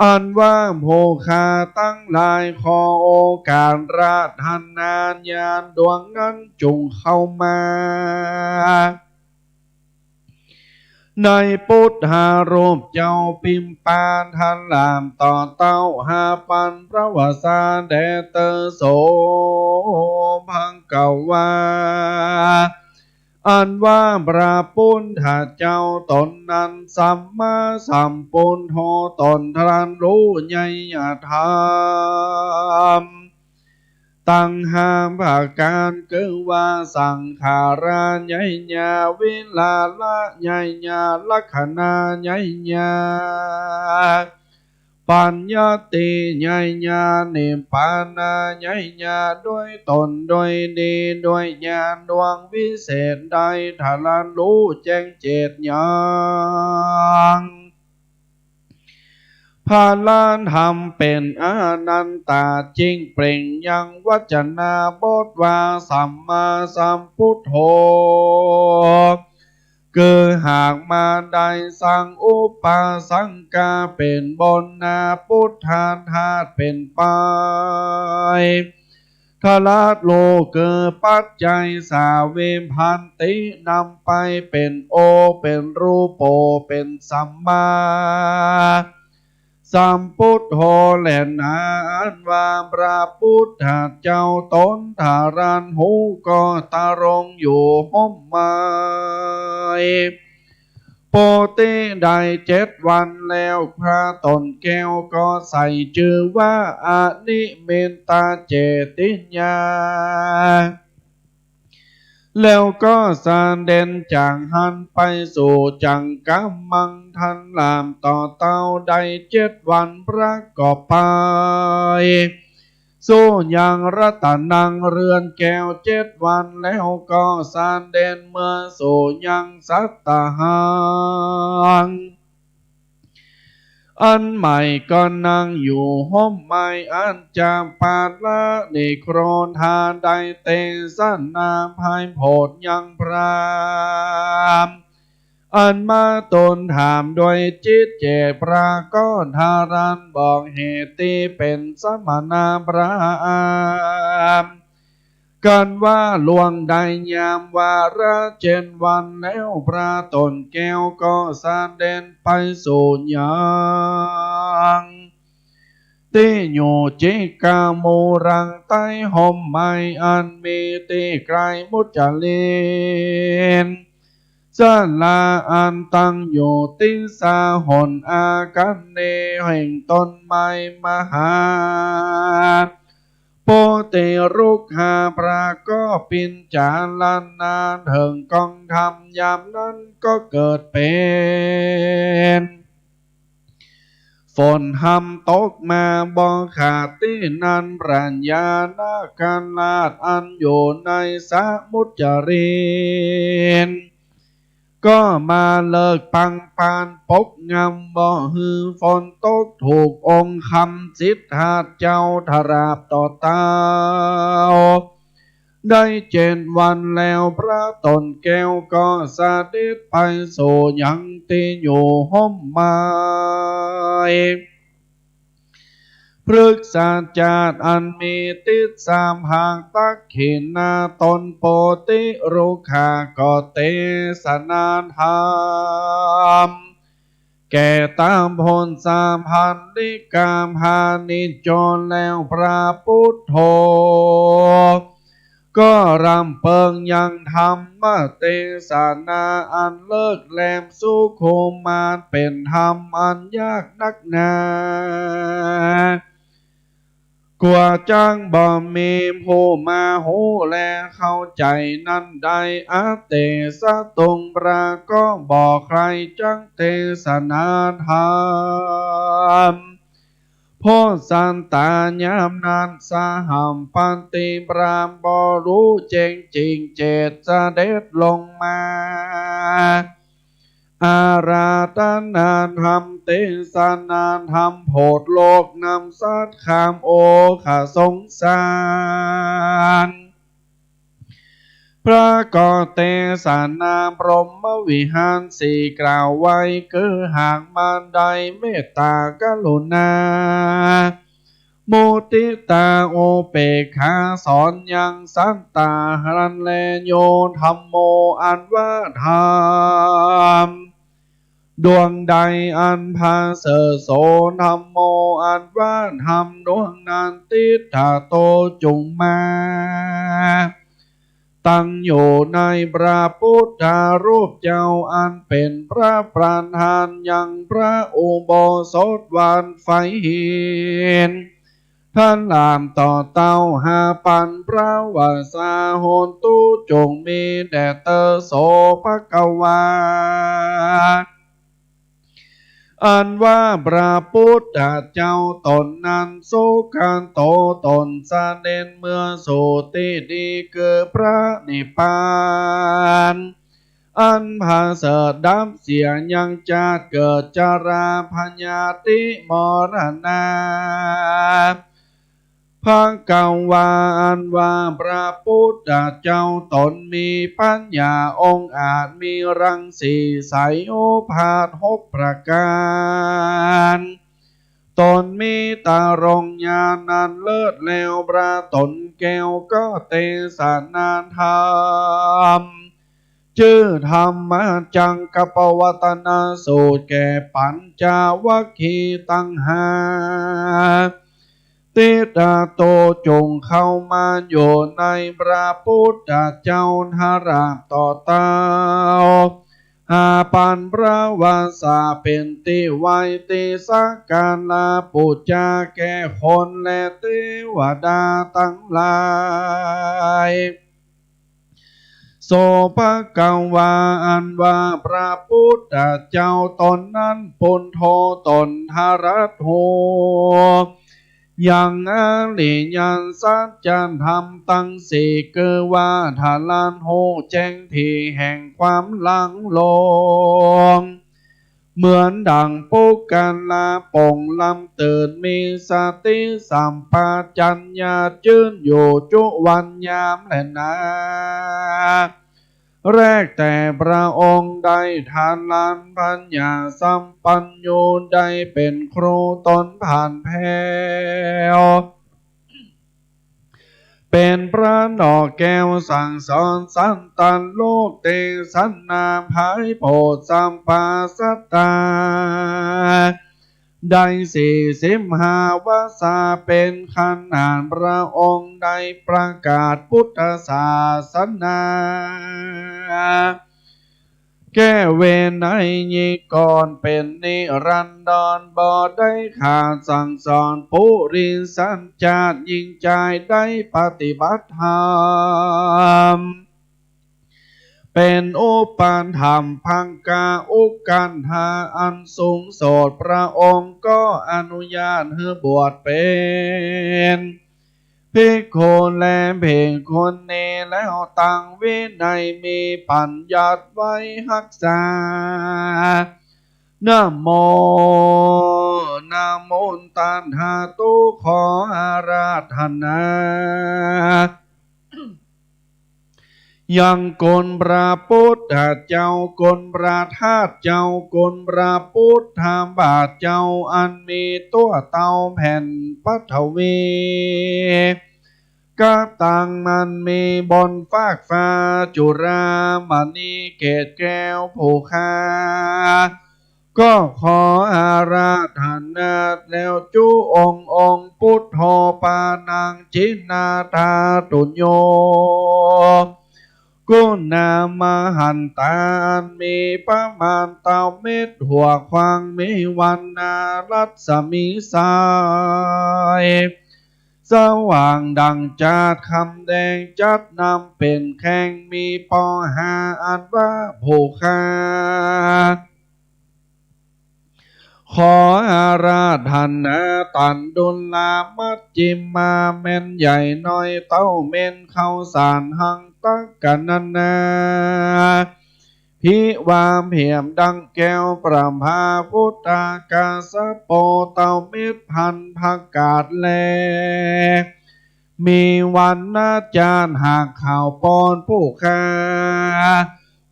อันว่าโภคาตั้งหลายขอโอกาสราธนานญาณดวงนั้นจงเข้ามาในพุทธารูปเจ้าพิมปานทันลามต่อเต้าหาปันพระวสาแดเตโสพังเกวาอันว่าพระพุทธเจ้าตนนั้นสัมมาสัมพุทโธตนทรานรู้ใหญ่ธรรมตั้งห้ามภาการคือว่าสังขาราใหญ่ญาวิลาละใหญ่ญาลักขณาใหญ่ญาปัญญาติใหญ่ญานิพพานาใหญ่ญาด้วยตนโดยดีด้วยญาณดวงวิเศษใดทารันรู้แจ้งเจตยังพาลานทำเป็นอนันตาจริงเปล่งยังวัจนาบทว่าสัมมาสัมพุทโธคือหากมาได้สังอุปาสังกาเป็นบนนาพุทธาธาตุเป็นไปทลัดโลเกิดปัจจัยสาเวมพันตินำไปเป็นโอเป็นรูปโปเป็นสัมมาสัมพุทโธแหลนานวามพระพุทธเจ้าตนทารันหูก็ตารงอยู่ห้มไม้โปติได้7 วันแล้วพระตนแก้วก็ใส่ชื่อว่าอนิเมนตาเจติญญา แล้วก็สานเด่นจางหันไปสู่จังกำมังทันลามต่อเต้าได้7 วันประกอบไปสู้ยังรัตนังเรือนแก้ว7 วันแล้วก็สานเด่นเมื่อสู่ยังสัตตหังอันใหม่ก็นั่งอยู่ห้มไม้อันจามปาดละนิโครนทาได้เตสันนาภายโพดยังพรามอันมาตนถามโดยจิตเจปรากฏทารันบอกเหตุที่เป็นสมณาพราหมณ์กันว่าลวงได้ยามวาระ7 วันแล้วพระตนแก้วก็สานเด่นไปสู่ยังที่อยู่จิกาโมรังใต้ห่มไม้อันมีที่ไกลมุจจลินศาลาอันตั้งอยู่ติสาหนอากันเนแห่งต้นไม้มหาโปเตรุกหาปราก็ปินจาลานานเถิงกองทำยามนั้นก็เกิดเป็นฝนหำตกมาบ่ขาดที่นันปรัญญานาการลาดอันอยู่ในสมุจจรินก็มาเลิกปังปานปกงำบ่ฮือฝนตกถูกองค์คำสิทธาเจ้าทราบต่อเต้าได้7 วันแล้วพระตนแก้วก็เสด็จไปสู่ยังที่อยู่ห้มไม้พฤกษาจาดอันมีติด3 หางตักขินนาตนโปติรุขาก็เตสนานธรรมแก่ตามพล3,000นิกามหานิจรแล้วพระพุทโธก็รำเปิงยังธรรมเตสนาอันเลิกแหลมสุโคมานเป็นธรรมอันยากนักหนากว่าจังบ่มีผู้มาหูแลเข้าใจนั้นใดอาเตสะตรงปราก็บอกใครจังเตสนาธรรมพ่อสันตายามนานสาหัมปันติปรามบ่รู้เจงจริงเจตเสด็จลงมาอาราธนาธรรมเตสนาธรรมโพธโลกนำสัตคามโอขาสงสารพระกเตสนาพรหมวิหาร4 กล่าวไว้คือหากมารใดเมตตากรุณามุติตาโอเปกขาสอนยังสันตาหรันแลโยธรรมโมอันว่าธรรมดวงใดอันพาเสโสธรรมโมอันว่าธรรมดวงนั้นติถาโตจุงมาตั้งอยู่ในพระพุทธรูปเจ้าอันเป็นพระประธานยังพระอุโบสถวันไฟหินท่านลามต่อเต้าหาปันพระวาสาโหนตุจงมีแด่เตโสภกวาอันว่าพระพุทธเจ้าตนนั้นสุขันโตตนเสด็จเมื่อสุติดีคือพระนิพพานอันพาเสดดับเสียยังจะเกิดจาราพญาติมรณาพังกังวาอันว่าพระพุทธเจ้าตนมีปัญญาองค์อาจมีรังสีใสโอภาส6 ประการตนมีตารงญาณันเลิศแล้วพระตนแก้วก็เตสนานธรรมชื่อธรรมจังกปวัตนาสูตรแก่ปัญจวัคคีย์ตั้งห้าติตาโตจงเข้ามาอยู่ในพระพุทธเจ้าทาราบต่อเต้าหาปันพระวาสาเป็นติไว้ติสักการลาปูจาแก่คนและเทวดาทั้งหลายส โสภกวาอันว่าพระพุทธเจ้าตนนั้นปุณโธตนทารัตโหยังอริยันสัจจันธรรมตั้งสี่เกว่าทาลานโหแจ้งที่แห่งความลังลงเหมือนดังปุกกันลาปงลำตื่นมีสติสัมปชัญญะจื่นอยู่จุวันยามและนาแรกแต่พระองค์ได้ทานลานปัญญาสัมปัญโยได้เป็นครูตนผ่านแพ้วเป็นพระดอกแก้วสั่งสอนสันตันโลกเตสันนาภายโพธสัมปาสตาได้45 วาษาเป็นขนาดพระองค์ได้ประกาศพุทธศาสนาแก้เวรในยีก่อนเป็นนิรันดรบ่ได้ขาดสั่งสอนปุริสัญจาตยิ่งใจได้ปฏิบัติธรรมเป็นอุปาธรรมพังกาอุกันหาอันสูงโสดพระองค์ก็อนุญาตให้บวชเป็นภิกขุและเพ่งคนเนแล้วตั้งวินัยมีปัญญัติไว้รักษานะโมนะโมตัณหาตุขออาราธนายังกลพระพุทธเจ้ากลพระธาตุเจ้ากลพระพุทธบาทเจ้าอันมีตัวเต่าแผ่นปัทวีก็ตังมันมีบนฟากฟ้าจุรามณีเกศแก้วผู้คาก็ขออาราธนาแล้วจุองค์พุทโธปานังจินาตาตุญโยกุณามหันตานมีประมาณเต่าเม็ดหัวควางมีวันนารัศมีสายสว่างดังจาดคำแดงจัดนำเป็นแข่งมีปอหาอันว่าผู้คาขออาราธนาตันดุลลามัจจิมมาเม่นใหญ่น้อยเต้าเม่นเข้าสารหังตักกันนานาพิวามเหี่ยมดังแก้วประภาพุทธากาสโปเต้าเม็ดพันผักกาดแลมีวันนาจารหากข่าวปอนผู้คา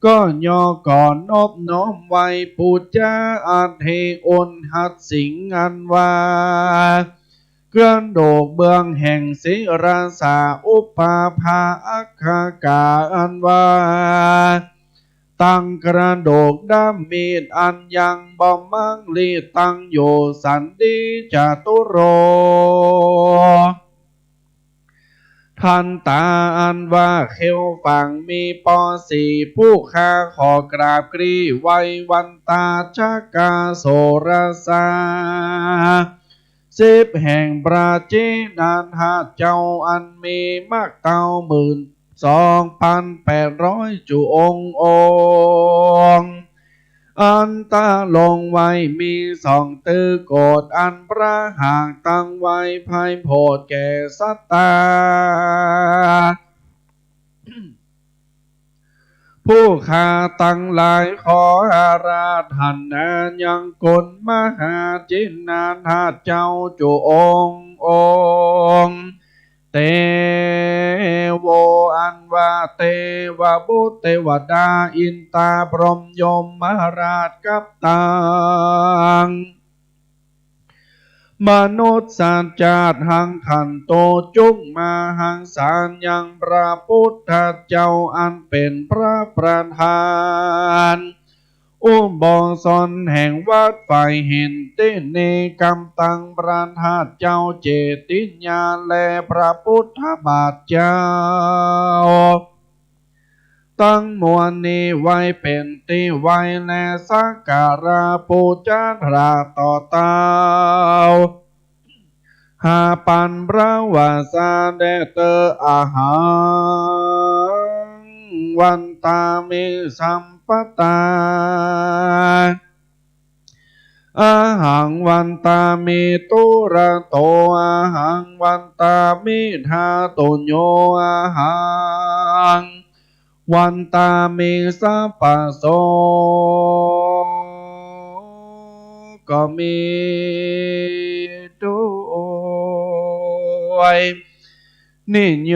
ก็ย่อก่อนนบน้อมไว้ปูจาอัตเทอนหัดสิงอันว่าเคลื่อนโดกเบื้องแห่งศิราสาอุปาภาอัคคากาอันว่าตั้งกระโดกด้ามมีดอันยังบ่มั่งลีตั้งโยสันติจตุโรทันตาอันว่าเขวฝั่งมีปอสี่ผู้ค้าขอกราบกรีไว้วันตาชากาโสรสา10 แห่งปราจีนานหาเจ้าอันมีมากเต่า12,800 จุองค์อันตาลงไว้มี2 ตื้อโกดอันพระหากตั้งไว้ภายโพธแก่สัตตาผู้ข้าตั้งหลายขออาราธนายังกลมหาจินนาถาเจ้าจุองค์เตโวอันว่าเทวบุตรเทวดาอินตาพรหมยมมหาราชกับตังมนุษย์สัจจาตหังขันโตจุงมาหังสารยังพระพุทธเจ้าอันเป็นพระประธานอุโบสถแห่งวัดฝ่ายเห็นติเนกรรมตังประธานเจ้าเจติญาและพระพุทธบาทเจ้าตั้งมวลนี้ไว้เป็นที่ไว้และสักการะปูชาพระต่อเต้าหาปันพระวาสาเดเตออาหัง วันตามิสัมปตาอาหังวันตามิตุระโตอาหังวันตามิธาตุโยอาหังวันตามิสัพพโสก็มีด้วยนิย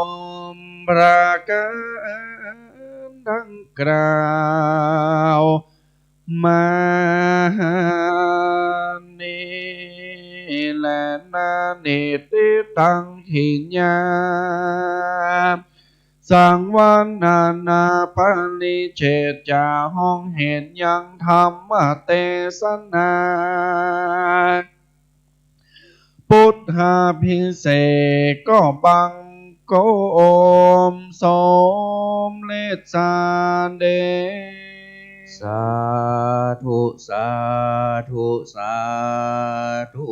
มประการดังกล่าวมานี่แหละนานิติตังขิญญาสังวันนาปานิเจตจาห้องเห็นยังธรรมเทศนาพุทธาภิเศษก็บังโกมสมเลสาเด สาธุสาธุสาธุ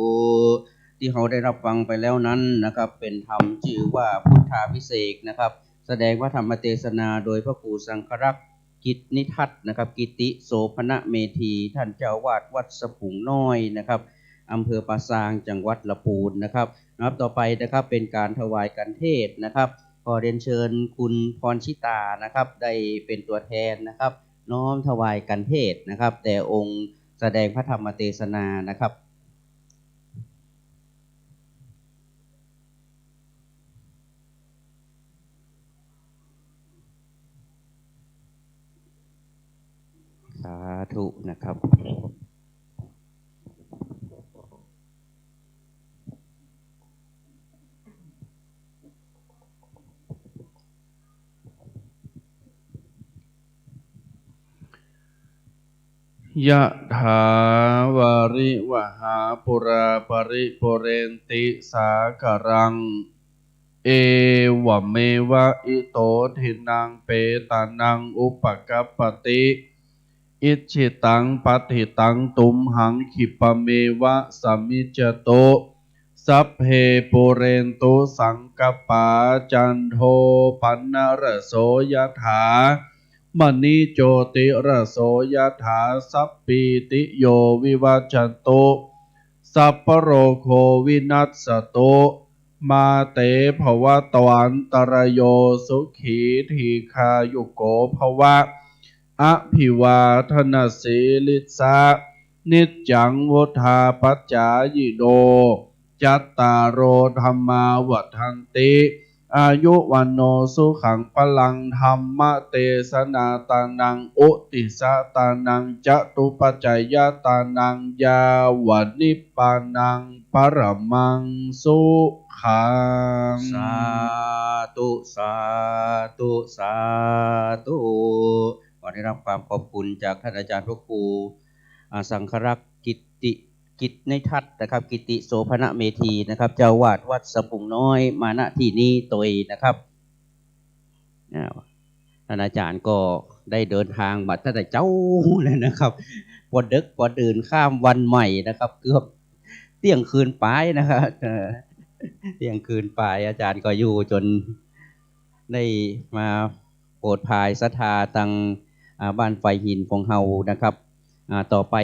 ที่เราได้รับฟังไปแล้วนั้นนะครับเป็นธรรมชื่อว่าพุทธาภิเษกนะครับแสดงว่าธรรมเทศนาโดยพระครูสังฆรักษ์กิตนิทัศน์นะครับกิติโสภณเมธีท่านเจ้าวาดวัดสะพุงน้อยนะครับอำเภอปราซางจังหวัดลำพูนนะครับต่อไปนะครับเป็นการถวายการเทศนะครับขอเรียนเชิญคุณพรชิตานะครับได้เป็นตัวแทนนะครับน้อมถวายกันเทศนะครับแต่องค์แสดงพระธรรมเทศนานะครับสาธุนะครับยะถาวาริวหาปุราปริปุเรนติสาคารังเอวเมวะอิโตทินังเปตานังอุปกัปปติอิชิตังปฏิตังตุมหังขิปะเมวะสมิจจโตสัพเพปุเรนตุสังกปาจันโทปันนรโสยถามณีโจติระโสยถาสัพพิติโยวิวัจจันโตสัพพโรโควินัสสโตมาเตภวตวันตรโยสุขีทีคายุโกภวะอภิวาทนาสีลิสานิจจังวุธาปัจจายิโดจัตตารโอธรรมาวัฏันติอายุวันโนสุขังพลังธรรมเทศนาตานังอุติสาตานังจตุปัจจยตานังยาวันนิพพานังปรมังสุขังสาธุสาธุสาธุขอได้รับความขอบคุณจากท่านอาจารย์พระครูสังฆรักษ์กิตในทัศน์นะครับกิติโสภณเมธีนะครับเจ้าวาดวัดสะพุงน้อยมาณที่นี้ตัวนะครับท่านอาจารย์ก็ได้เดินทางมาตั้งแต่เจ้าเลยนะครับพอดึกพอตื่นข้ามวันใหม่นะครับเกือบเที่ยงคืนปลายนะครับเที่ยงคืนปลายอาจารย์ก็อยู่จนได้มาโปรดภายศรัทธาตังบ้านไฟหินของเฮานะครับต่อไป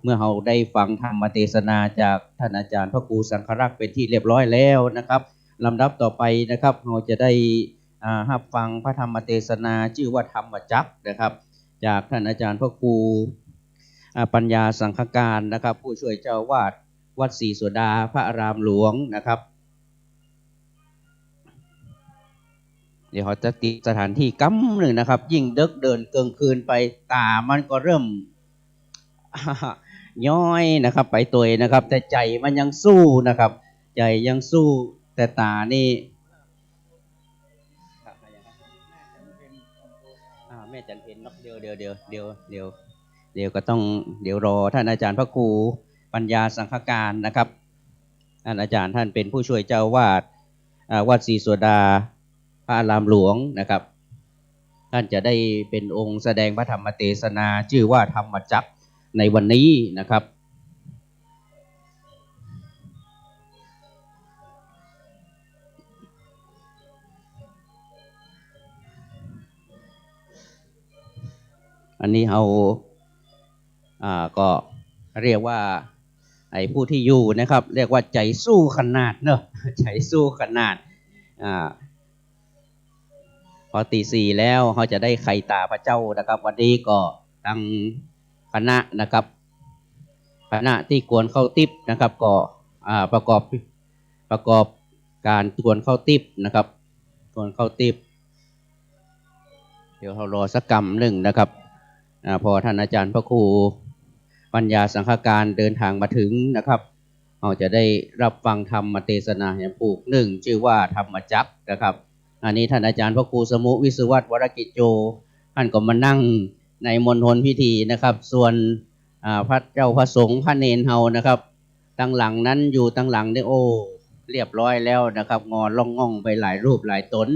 เมื่อเราได้ฟังธรรมเทศนาจากท่านอาจารย์พระครูสังฆรักษ์เป็นที่เรียบร้อยแล้วนะครับลำดับต่อไปนะครับเราจะได้รับฟังพระธรรมเทศนาชื่อว่าธรรมจักรนะครับจากท่านอาจารย์พระครูปัญญาสังฆการนะครับผู้ช่วยเจ้าวาดวัดศรีโสดาพระอารามหลวงนะครับเดี๋ยวเขาจะติดสถานที่กำหนึ่งนะครับยิ่งเดินเกินคืนไปตามันก็เริ่มย้อยนะครับไปตัวนะครับแต่ใจมันยังสู้นะครับใจยังสู้แต่ตานี่แม่จันเพนนกเดี๋ยวก็ต้องเดี๋ยวรอท่านอาจารย์พระครูปัญญาสังฆการนะครับท่านอาจารย์ท่านเป็นผู้ช่วยเจ้าวาดวัดศรีโสดาพระอารามหลวงนะครับท่านจะได้เป็นองค์แสดงพระธรรมเทศนาชื่อว่าธรรมจักรในวันนี้นะครับ อันนี้เราก็เรียกว่าไอ้ผู้ที่อยู่นะครับเรียกว่าใจสู้ขนาดเนอะใจสู้ขนาดพอตีสี่แล้วเขาจะได้ไข่ตาพระเจ้านะครับวันนี้ก็ตั้งคณะนะครับคณะที่กวนเข้าติบนะครับก็ประกอบการกวนเข้าติบนะครับกวนเข้าติบเดี๋ยวเรารอสักกรรมหนึ่งนะครับพอท่านอาจารย์พระครูปัญญาสังฆการเดินทางมาถึงนะครับเราจะได้รับฟังธรรมเทศนาแห่งปลูกหนึ่งชื่อว่าธรรมจักรนะครับอันนี้ท่านอาจารย์พระครูสมุวิศวัตวรกิจโจท่านก็มานั่งในมณฑลพิธีนะครับส่วนพระเจ้าพระสงฆ์พระเนรเฮานะครับตั้งหลังนั้นอยู่ตั้งหลังได้โอ้เรียบร้อยแล้วนะครับงอล่องง่องไปหลายรูปหลายตน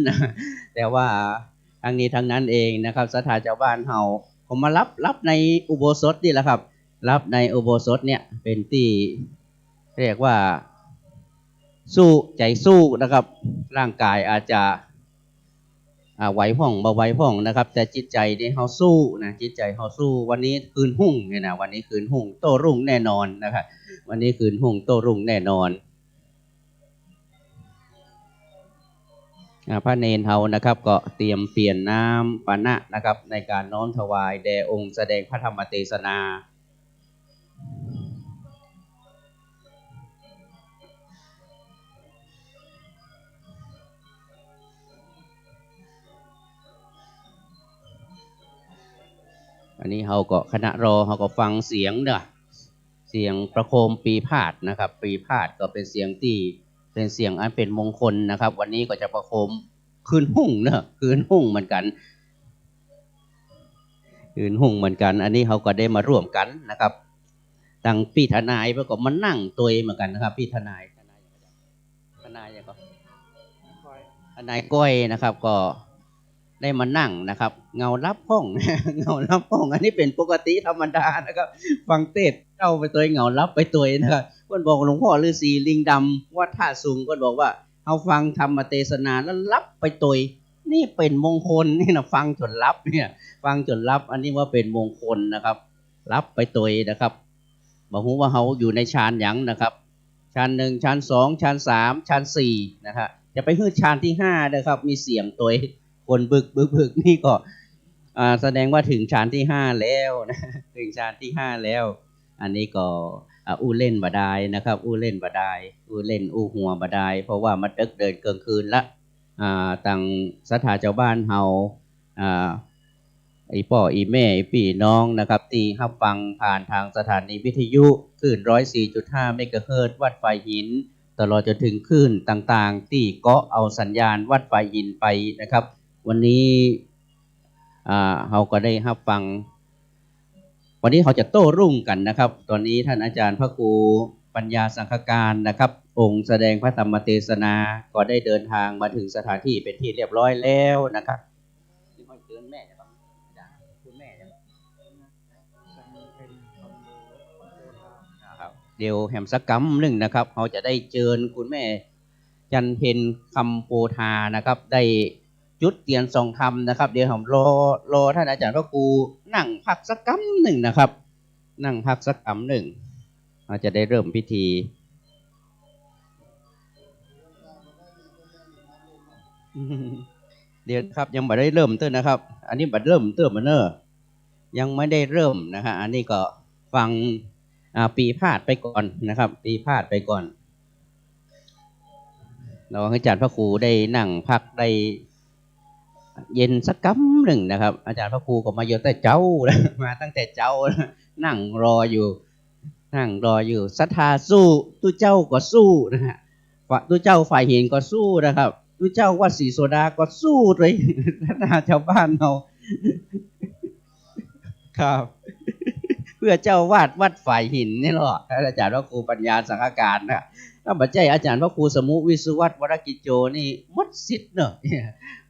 แต่ว่าทั้งนี้ทั้งนั้นเองนะครับศรัทธาชาวบ้านเฮาผมมารับในอุโบสถนี่แหละครับรับในอุโบสถเนี่ยเป็นที่เรียกว่าสู้ใจสู้นะครับร่างกายอาจจะไหวพ่องเบาไหวพ่องนะครับแต่จิตใจนี่เขาสู้นะจิตใจเขาสู้วันนี้คืนหุ่งเนี่ยนะวันนี้คืนหุ่งโต้รุ่งแน่นอนนะครับวันนี้คืนหุ่งโต้รุ่งแน่นอนพระเนรเฮานะครับก็เตรียมเปลี่ยนน้ำปานะนะครับในการน้อมถวายแด่องค์แสดงพระธรรมเทศนาอันนี้เขาก็คณะรอเขาก็ฟังเสียงเด้อเสียงประโคมปีพาดนะครับปีพาดก็เป็นเสียงที่เป็นเสียงอันเป็นมงคลนะครับวันนี้ก็จะประโคมคืนหุ่งเนอะคืนหุ่งเหมือนกันคืนหุ่งเหมือนกันอันนี้เขาก็ได้มาร่วมกันนะครับตั้งพี่ทนายแล้วก็มานั่งตัวเหมือนกันนะครับพี่ทนายอย่างก็ทนายก้อยนะครับก็ได้มานั่งนะครับเงารับห้อง เงารับห้องอันนี้เป็นปกติธรรมดานะครับฟังเทศเข้าไปตัวเงารับไปตัวนะครับเพื่อนบอกหลวงพ่อฤาษีลิงดำวัดท่าสุงก็บอกว่าเอาฟังธรรมเทศนาแล้วรับไปตัวนี่เป็นมงคลนี่นะฟังจนรับเนี่ยฟังจนรับอันนี้ว่าเป็นมงคลนะครับรับไปตัวนะครับบอกว่าเขาอยู่ในฌานหยังนะครับฌานหนึ่งฌานสองฌานสามฌานสี่นะครับจะไปขึ้นฌานที่ห้านะครับมีเสียงตัวคนบึกนี่ก็แสดงว่าถึงฌานที่ห้าแล้วนะถึงฌานที่ห้าแล้วอันนี้ก็อู้เล่นบดายนะครับอู้เล่นบดายอู้เล่นอู้หัวบดายเพราะว่ามันเดินกลางคืนละต่างศรัทธาเจ้าบ้านเฮาไอ้พ่ออีแม่ไอ้พี่น้องนะครับที่รับฟังผ่านทางสถานีวิทยุคลื่น 104.5 เมกะเฮิรตซ์วัดไฟหินตลอดจนถึงคลื่นต่างๆที่เกาะเอาสัญญาณวัดไฟหินไปนะครับวันนี้เราก็ได้รับฟังวันนี้เขาจะโต้รุ่งกันนะครับตอนนี้ท่านอาจารย์พระครูปัญญาสังฆการนะครับองค์แสดงพระธรรมเทศนาก็ได้เดินทางมาถึงสถานที่เป็นที่เรียบร้อยแล้วนะครับเดี๋ยวแหมสักกรรมหนึ่งนะครับเขาจะได้เชิญคุณแม่จันเพ็ญคำโพธานะครับได้จุดเทียนส่องธรรมนะครับเดี๋ยวผมรอท่านอาจารย์พระครูนั่งพักสักกรรมหนึ่งนะครับนั่งพักสักกรรมหนึ่งเราจะได้เริ่มพิธีเดี๋ยวครับยังไม่ได้เริ่มเต้นนะครับอันนี้บัดเริ่มเต้นมาเนอะยังไม่ได้เริ่มนะฮะอันนี้ก็ฟังปีพาดไปก่อนนะครับปีพาดไปก่อนเราให้อาจารย์พระครูได้นั่งพักได้เย็นสักกั๊มหนึ่งนะครับอาจารย์พระครูก็มาเยอะแต่เจ้ามาตั้งแต่เจ้านั่งรออยู่ศรัทธาสู้ตู้เจ้าก็สู้นะฮะตู้เจ้าฝ่ายหินก็สู้นะครับตู้เจ้าวัดศรีโสดาก็สู้เลยศรัทธาชาวบ้านเราครับเพื่อเจ้าวาดวัดฝ่ายหินนี่หรออาจารย์พระครูปัญญาสังฆการนะถ้าบัจจัยอาจารย์พระครูสมุวิศวัตวรกิจโจนี่มดสิทธิ์เนอะ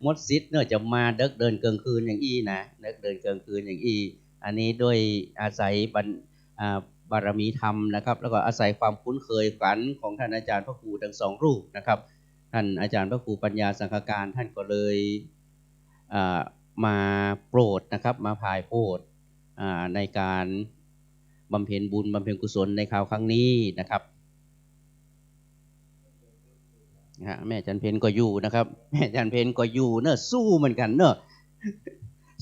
มดสิทธิ์เนอะจะมาเดินกลางคืนอย่างอี้นะเดินกลางคืนอย่างอี้อันนี้ด้วยอาศัยบารมีธรรมนะครับแล้วก็อาศัยความคุ้นเคยกันของท่านอาจารย์พระครูทั้งสองรูปนะครับท่านอาจารย์พระครูปัญญาสังฆการท่านก็เลยมาโปรดนะครับมาพายโปรด ในการบำเพ็ญบุญบำเพ็ญกุศลในคราวครั้งนี้นะครับแม่จันเพญก็อยู่นะครับแม่จันเพญก็อยู่เนอะสู้เหมือนกันเนอะ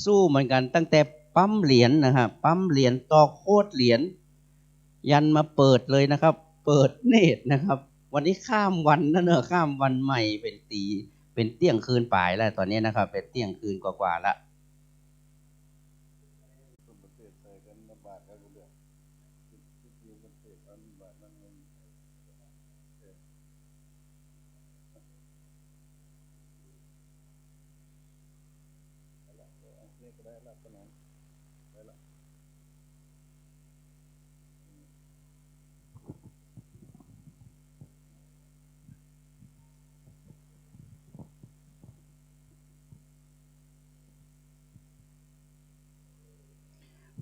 สู้เหมือนกันตั้งแต่ปั๊มเหรียญนะครับปั๊มเหรียญต่อโคตรเหรียญยันมาเปิดเลยนะครับเปิดเนตรนะครับวันนี้ข้ามวันนะเนอะข้ามวันใหม่เป็นเที่ยงคืนป่ายแล้วตอนนี้นะครับเป็นเที่ยงคืนกว่าๆละ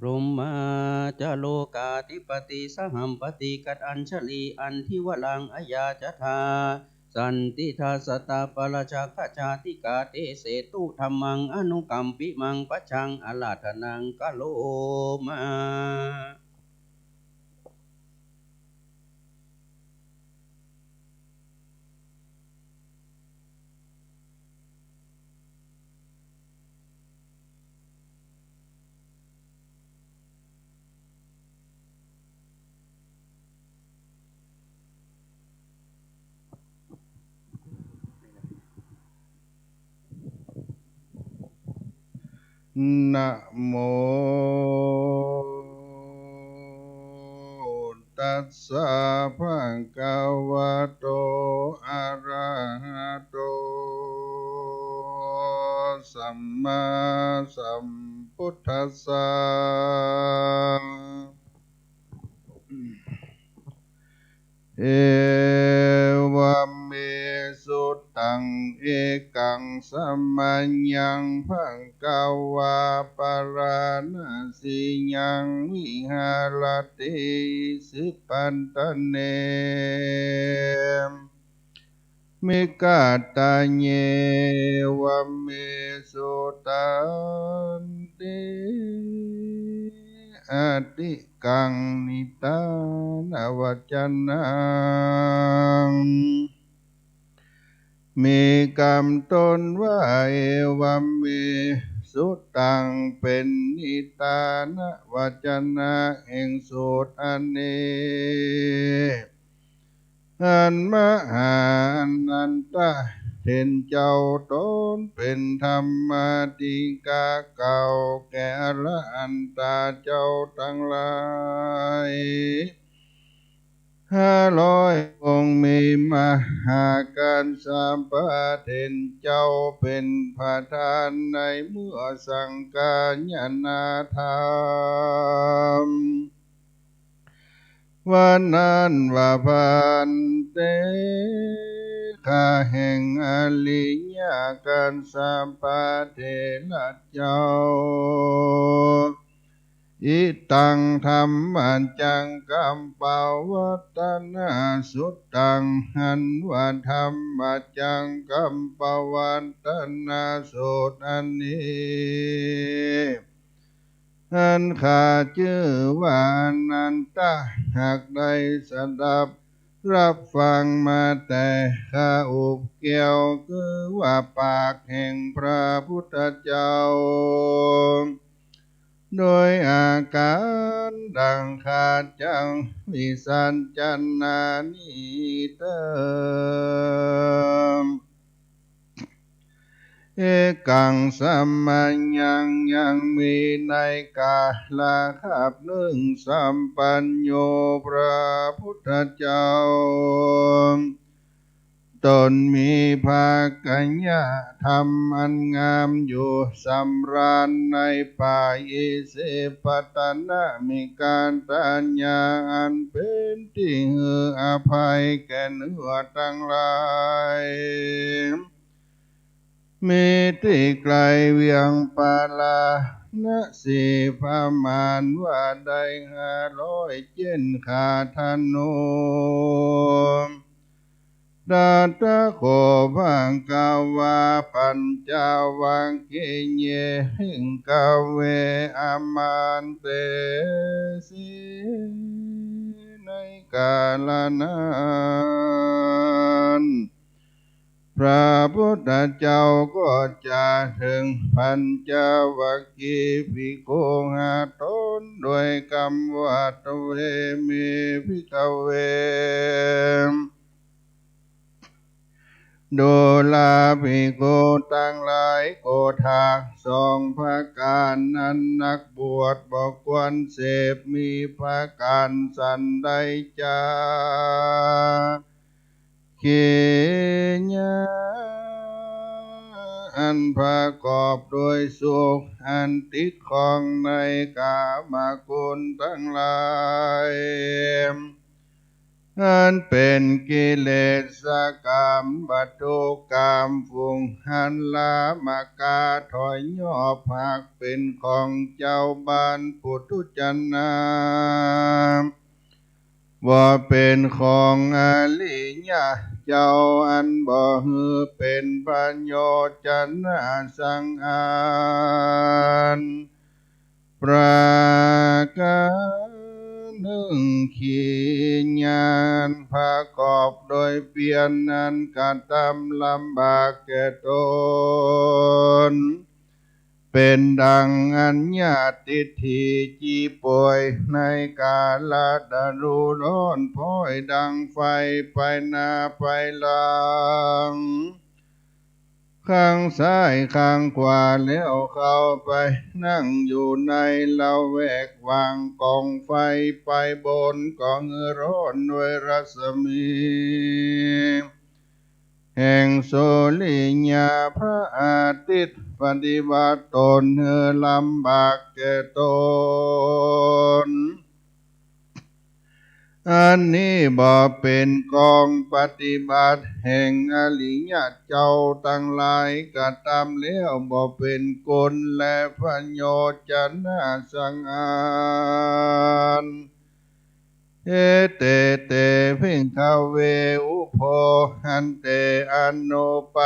พรหมาจโลกาธิปติสหัมปติกัดอัญชลีอันทิวลังอายาจทาสันติทัสสตาปราชาคชาติกาเตเสตุธรรมังอนุกัมปิมังปัจฉังอลาธนังกะโลมานะโมตัสสะภะคะวะโตอะระหะโตสัมมาสัมพุทธัสสะเอวะเมสุตังเอกังสัมมัญญังภะคะวะปะรานะสิยังวิหารติสิปันตเนมิกาตาเยวะเมสุตันติอติกังนิตานวัจนังมีกรรมตนว่าเอวะเมสุตังเป็นนิตานะวัจนะแห่งสูตรอันนี้อันมหาอนันตะเห็นเจ้าตนเป็นธรรมติกาเก่าแก่ละอันตาเจ้าทั้งหลาย500 องค์มีมหาการสามประเทนเจ้าเป็นประธานในเมื่อสังฆายนาธรรมวันนั้นว่าพันเตข้าแห่งอริยการสามประเทระเจ้าอิตังธรรมัญจังกัมปาวัตนาสุตังหันวัธรรมัญจังกัมปาวัตนาสุตอันนี้อันข้าชื่อว่านันตะหากได้สดับรับฟังมาแต่ข้าอุบเกี่ยวคือว่าปากแห่งพระพุทธเจ้าโดยอาการดังขาดจังวิสัญจนานิเตเอกังสัมมัญญังยังมีในกาลาคับหนึ่งสัมปัญโยพระพุทธเจ้าตนมีภากัญญาธรรมอันงามอยู่สำราญในป่าอิสิปตนะมีการตัญญาอันเป็นที่หืออภัยแก่เนื้อทั้งหลายมีที่ไกลเวียงปาลานะสีพามานว่าได้500 เจนขาธนู ตถาโคภังกาวาปัญจวัคคีย์เยหิงกาเวอามันเตสีในกาลนั้นพระพุทธเจ้าก็จะถึงปัญจวัคคีย์ภิกขุห้าตนด้วยคำว่าตเวมิภิกขเวดูลาภิกขุทั้งหลายโกฏากสองพระการนั้นนักบวชบอกควรเสพมีพระการสันใดจาเขียอันประกอบด้วยสุขอันติดของในกามคุณทั้งหลายอันเป็นกิเลสกรรมวัตถุกรรมฟุ้งหันลามากาถอยย่อผักเป็นของเจ้าบ้านปุถุชนาว่าเป็นของอริยะเจ้าอันบ่ฮือเป็นปัญโยชนะสังอาญประการหนึ่งขีญาณประกอบโดยเปลี่ยนนั้นกระทำลำบากแก่ตนเป็นดังอัญญาติทีจีป่วยในกาลดารุร้อนพ้อยดังไฟไปหน้าไปหลังข้างซ้ายข้างขวาแล้วเข้าไปนั่งอยู่ในละแวกวางกองไฟไปบนกองร้อนด้วยรัศมีแห่งโสลิญาพระอาทิตย์ปฏิบัติตนเฮือลำบากแก่ตนอันนี้บ่เป็นกองปฏิบัติแห่งอริยเจ้าทั้งหลายกระทำแล้วบ่เป็นกลและประโยชน์จะน่าสังอาญเอเตเตภิกขเวอุโภหันเตอนุป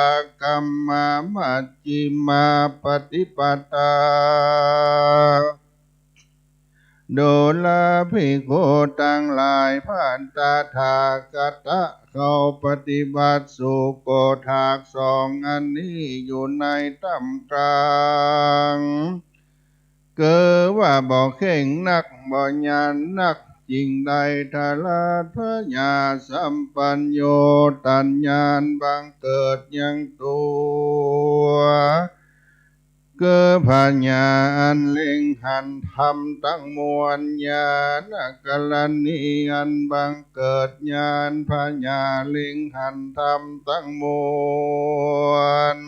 กัมมามัจจิมาปฏิปทาโดลาภิกขุทั้งหลายผ่านตถาคตเข้าปฏิบัติสู่โกฏากสองอันนี้อยู่ในถ้ำกลางเกิดว่าบ่เข่งนักบ่ญาณนักจริงใดทาราพญาสัมปัญโยตัญญาณบังเกิดยังตัวเกิดพญาอันเล็งหันธรรมตั้งมวลญาณกัลนีอันบังเกิดญาณพญาเล็งหันธรรมตั้งมวล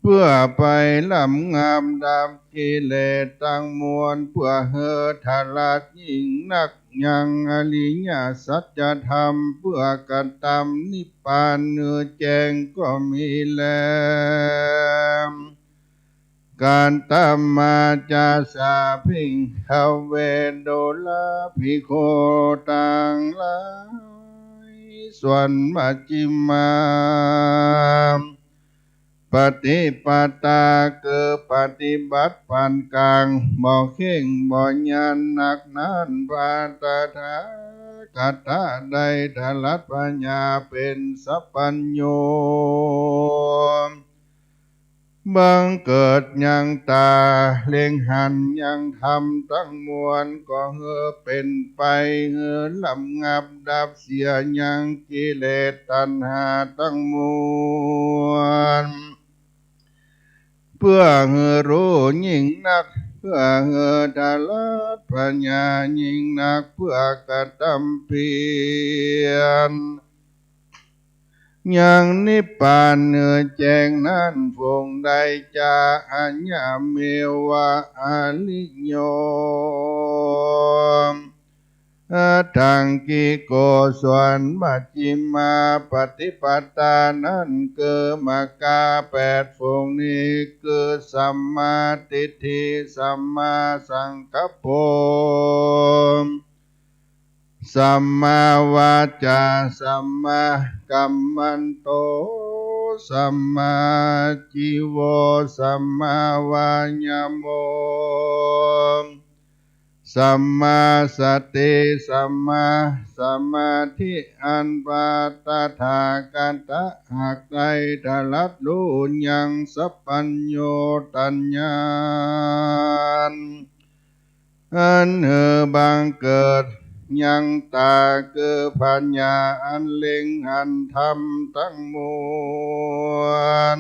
เพื่อไปลำงามดับกิเลสตั้งมวลเพื่อเฮอทาราชยิ่งนักยังอริยสัจธรรมเพื่อกตำนิพพานเนื้อแจ้งก็มีแล้วการตามมาจาสาพิงขเวโดลาภิกขุตังหลายส่วนมัจจิมาปฏิปตาคือปฏิบัติปานกลางบ่เข่งบ่ญาณนักนั้นพาตถาคตใดทลัดปัญญาเป็นสัพพัญโยบังเกิดยังตาเล็งหันยังทำตั้งมวลก็เฮอเป็นไปเฮอลำงับดับเสียยังกิเลสตัณหาตั้งมวลเพื่อเฮอรู้ยิ่งนักเพื่อเฮอทาลัดปัญญายิ่งนักเพื่อกระทำเพียรยังนิพพานเนื้อแจ้งนั้นฟงใดจาอัญญาเมวะอลิโยทังกิโกส่วนมัจจิมาปฏิปทานั้นคือมกา8 ฟงนี้คือสัมมาทิฏฐิสัมมาสังกัปโป สัมมาวาจาสัมมากัมมันโตสัมมาจิโวสัมมาวายโมสัมมาสติสัมมาสมาธิอันปาตถากันตะหากใดทลัดรู้ยังสัพพัญโยตัญญานอันบังเกิดยังตาคือปัญญาอันเล็งหันธรรมทั้งมวล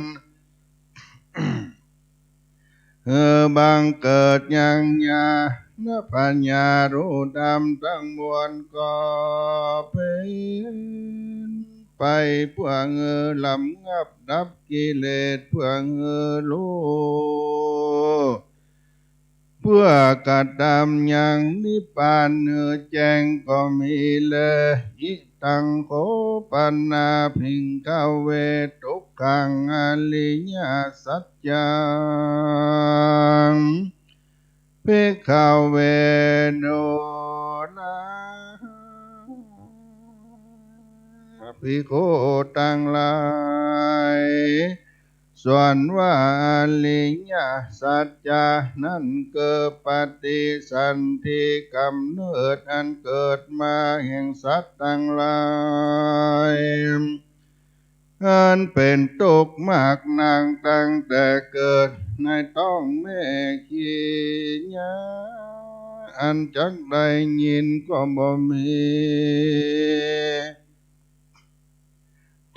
บังเกิดยังญาณปัญญารู้ธรรมทั้งมวลก็เป็นไปเพื่อลำงับดับกิเลสเพื่อรู้เพื่อกระทำอย่างนิพพานแจ้งก็มีเลยอิตังโคปันนาพิงขเวทุกขังอริยสัจจังภิกขเวโนนาภิกขุทั้งหลายส่วนว่าอริยสัจจานั้นเกิดปฏิสันธิกำเนิดอันเกิดมาแห่งสัตว์ทั้งหลายอันเป็นทุกข์มากนางตั้งแต่เกิดในท้องแม่ขี้ยาอันจักได้ยินก็บ่มี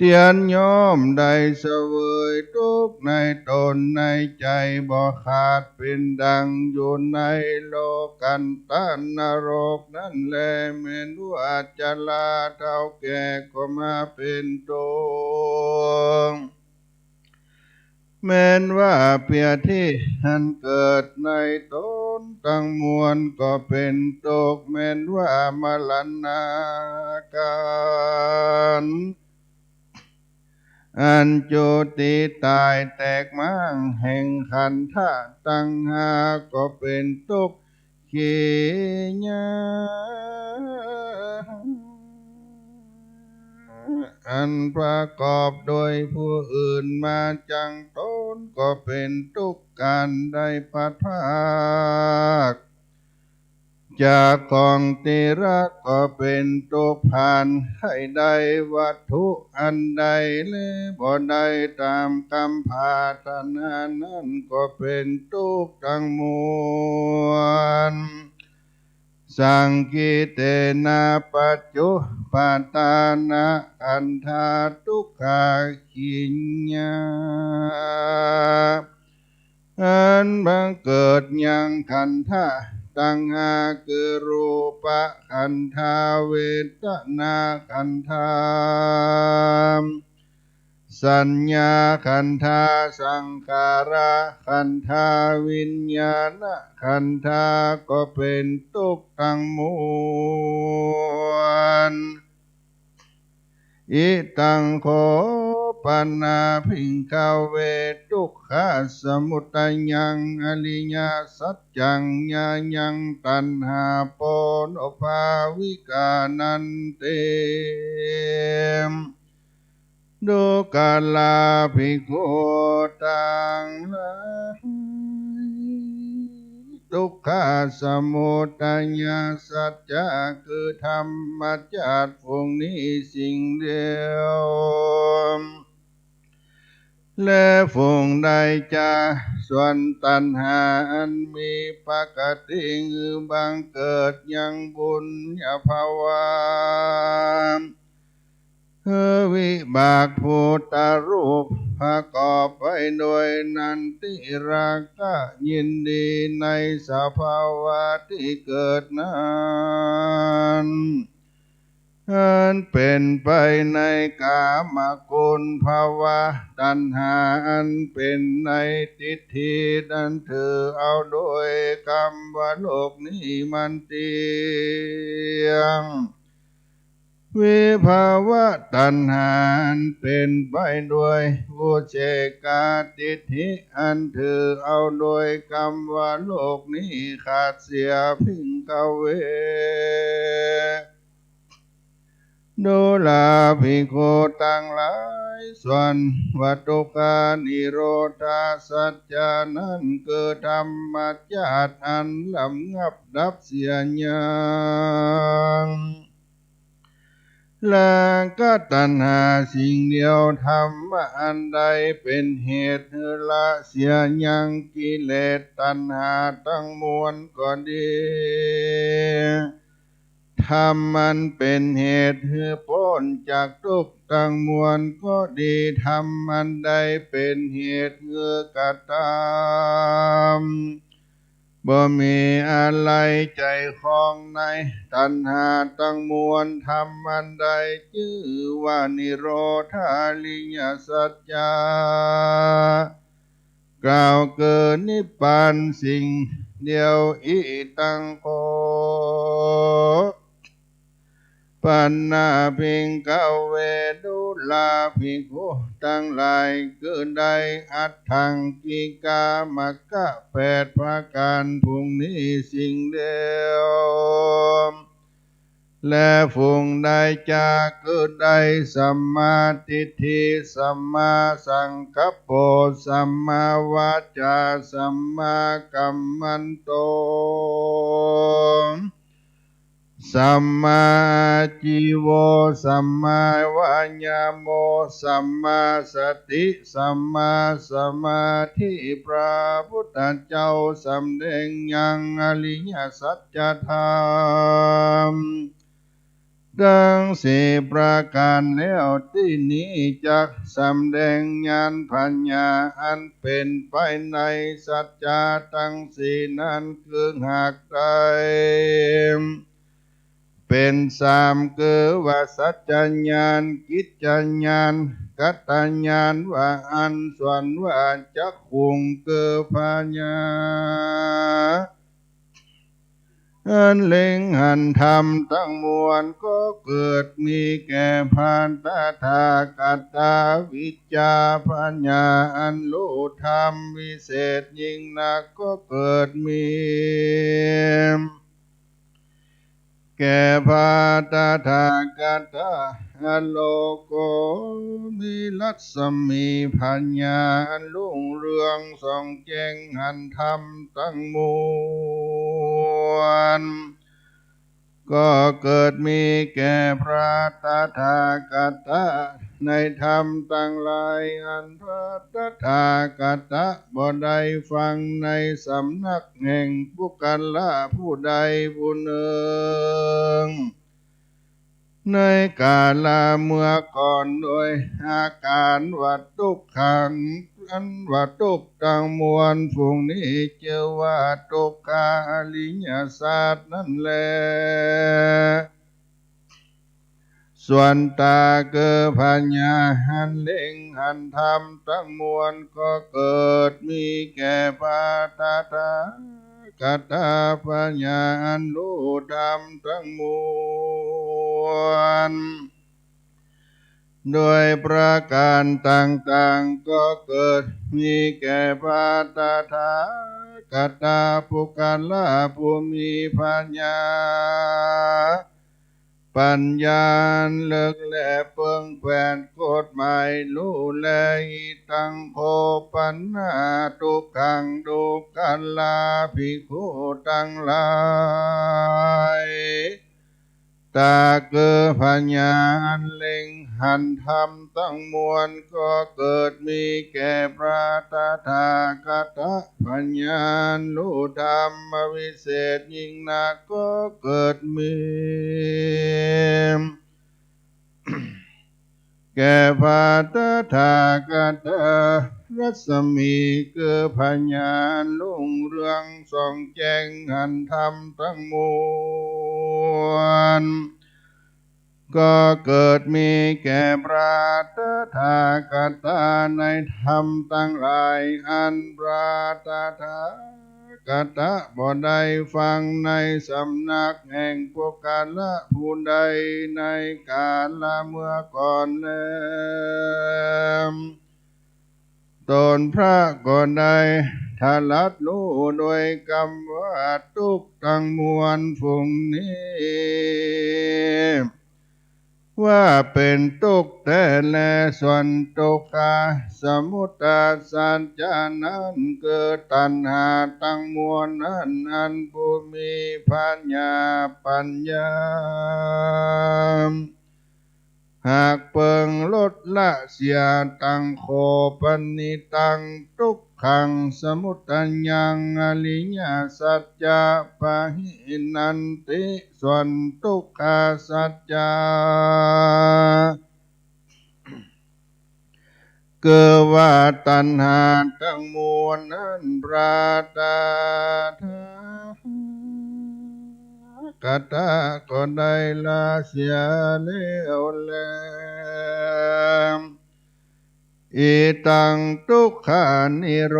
เตียนยอมได้เสวยทุกข์ในตนในใจบ่ขาดเป็นดังอยู่ในโลกันตานรกนั่นแลแม้นว่าจะลาเท่าแก่ก็มาเป็นตัวแม้นว่าเพียที่อันเกิดในตนทั้งมวลก็เป็นตกแม้นว่ามรณาการอันโจติตายแตกมั่งแห่งขันธะตั้งหาก็เป็นทุกข์ขีญาอันประกอบโดยผู้อื่นมาจังตนก็เป็นทุกข์การได้พัดภาคจากของติรักก็เป็นทุกข์ผ่านให้ได้วัตถุอันใดและบ่ได้ตามกรรมภาธนานั้นก็เป็นทุกข์ทั้งมวลสังกิเตนะปัจจุปตานะอันธาทุกขาขิญญาอันบังเกิดยังขันธะตั้งหาคือรูปขันธาเวทนาขันธาสัญญาขันธาสังขาราขันธาวิญญาณขันธาก็เป็นทุกข์ทั้งมวลอิตังโคปันนาภิกขเวทุกขสมุทัยยังอริยสัจจังญายังตัณหาปนภาวิกานันเตดูกาลาภิกขุตังหลายทุกขสมุทัยสัจจะคือธรรมชาติพวกนี้สิ่งเดียวและพวกใดจะส่วนตัณหาอันมีปกติบังเกิดยังบุญญาภาวะวิบากพุทธรูปประกอบไปโดยนันติราคะยินดีในสภาวะที่เกิดนั้นอันเป็นไปในกามคุณภาวะตัณหาอันเป็นในทิฏฐิดันถือเอาโดยกรรมว่าโลกนี้มันเที่ยงวิภาวะตัณหาอันเป็นไปด้วยอุเฉกทิฏฐิอันถือเอาโดยกรรมว่าโลกนี้ขาดเสียพิงกเว ดูลาภิกขุตั้งหลายส่วนวัตถุกานิโรธาสัจจานั้นคือธรรมชาติอันลำงับดับเสียอย่างและก็ตัณหาสิ่งเดียวธรรมะอันใดเป็นเหตุให้ละเสียยังกิเลสตัณหาทั้งมวลก็ดีธรรมมันเป็นเหตุให้พ้นจากทุกข์ทั้งมวลก็ดีธรรมมันใดเป็นเหตุให้กระทำบ่มีอะไรใจคล้องในตัณหาทั้งมวลธรรมมันใดชื่อว่านิโรธาลิยสัจจากล่าวเกินนิพพานสิ่งเดียวอิตังโคปันนาภิงกเวดุลาภิกขุทั้งหลายคือได้อัตถังกิกามกะ8 ประการพรุ่งนี้สิ่งเดียวและฟุงได้จากคือได้สัมมาทิฏฐิสัมมาสังกัปโปสัมมาวาจาสัมมากัมมันโตสัมมาจิโวสัมมาวายามโมสัมมาสติสัมมาสมาธิพระพุทธเจ้าสำแดงยังอริยสัจธรรมดัง4 ประการแล้วที่นี้จักสำแดงญาณปัญญาอันเป็นไปในสัจจะทั้ง4นั้นคือหากใดเป็น3คือว่าสัจจญาณกิจจญาณกัตตญาณว่าอันส่วนว่าจักขุงคือปัญญาอันเล็งหันธรรมทั้งมวลก็เกิดมีแก่พันตถากัตตาวิจาปัญญาอันรู้ธรรมวิเศษยิ่งนักก็เกิดมีแก่พาตถากัตตาโลโกมีลัสมีปัญญาอันรุ่งเรืองส่องแจ้งหันธรรมทั้งมวลก็เกิดมีแก่พระตถากัตตาในธรรมทั้งหลายอันพระตถากัตตาบ่ได้ฟังในสำนักแห่งบุคคลผู้ใดผู้หนึ่งในกาลเมื่อก่อนโดยอาการวัตทุกขังอันวัตทุกทั้งมวลพวกนี้เชื่อว่าทุกขาอริยสัจนั่นแหละส่วนตาคือปัญญาหันเล็งหันธรรมทั้งมวลก็เกิดมีแก่พระตถากัตตาปัญญาอันรู้ธรรมทั้งมวลโดยประการต่างๆก็เกิดมีแก่พระตถากัตตาผู้กันละผู้มีปัญญาปัญญาเลิกแลเปิงแผนกฎหมายรู้แลตังโคปัญหาทุกขังทุกขันลาภิกขุทั้งหลายตาเกิดปัญญาอันเล็งหันธรรมทั้งมวลก็เกิดมีแก่พระตถากัตตาปัญญารู้ธรรมวิเศษยิ่งนักก็เกิดมีแก่พระตถากัตตารัศมีคือปัญญาลุ่งเรืองส่องแจ้งหันธรรมทั้งมวลก็เกิดมีแก่พระตถากัตตาในธรรมทั้งหลายอันพระตถากัตตาบ่ได้ฟังในสำนักแห่งพวกกาลผู้ใดในกาลเมื่อก่อนแล้วตนพระก่อนใดทาลัดรู้โดยกรรมว่าทุกข์ทั้งมวลพวกนี้ ว่าเป็นทุกข์แต่แลส่วนทุกขาสมุทาสัจจานั้นเกิดตัณหาตั้งมวลนั้นอันผู้มีปัญญาหากเปิงลดละเสียตังโคปนิตังทุกขังสมุทัญญังอริยสัจจะปะหินันติส่วนทุกขาสัจจะเกิดว่าตัณหาทั้งมวลนั้นปราตาทากตาก็ได้ละเสียแล้วแลอิตังทุกขานิโร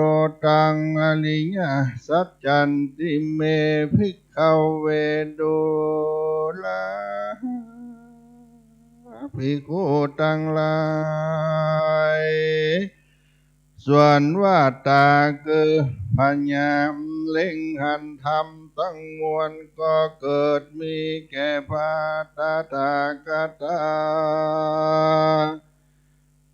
ธังอริยสัจจันติเมภิกขเวดุลาภิกขุทั้งหลายส่วนว่าตาคือปัญญาเล็งหันธรรมทั้งมวลก็เกิดมีแก่พระตถาคต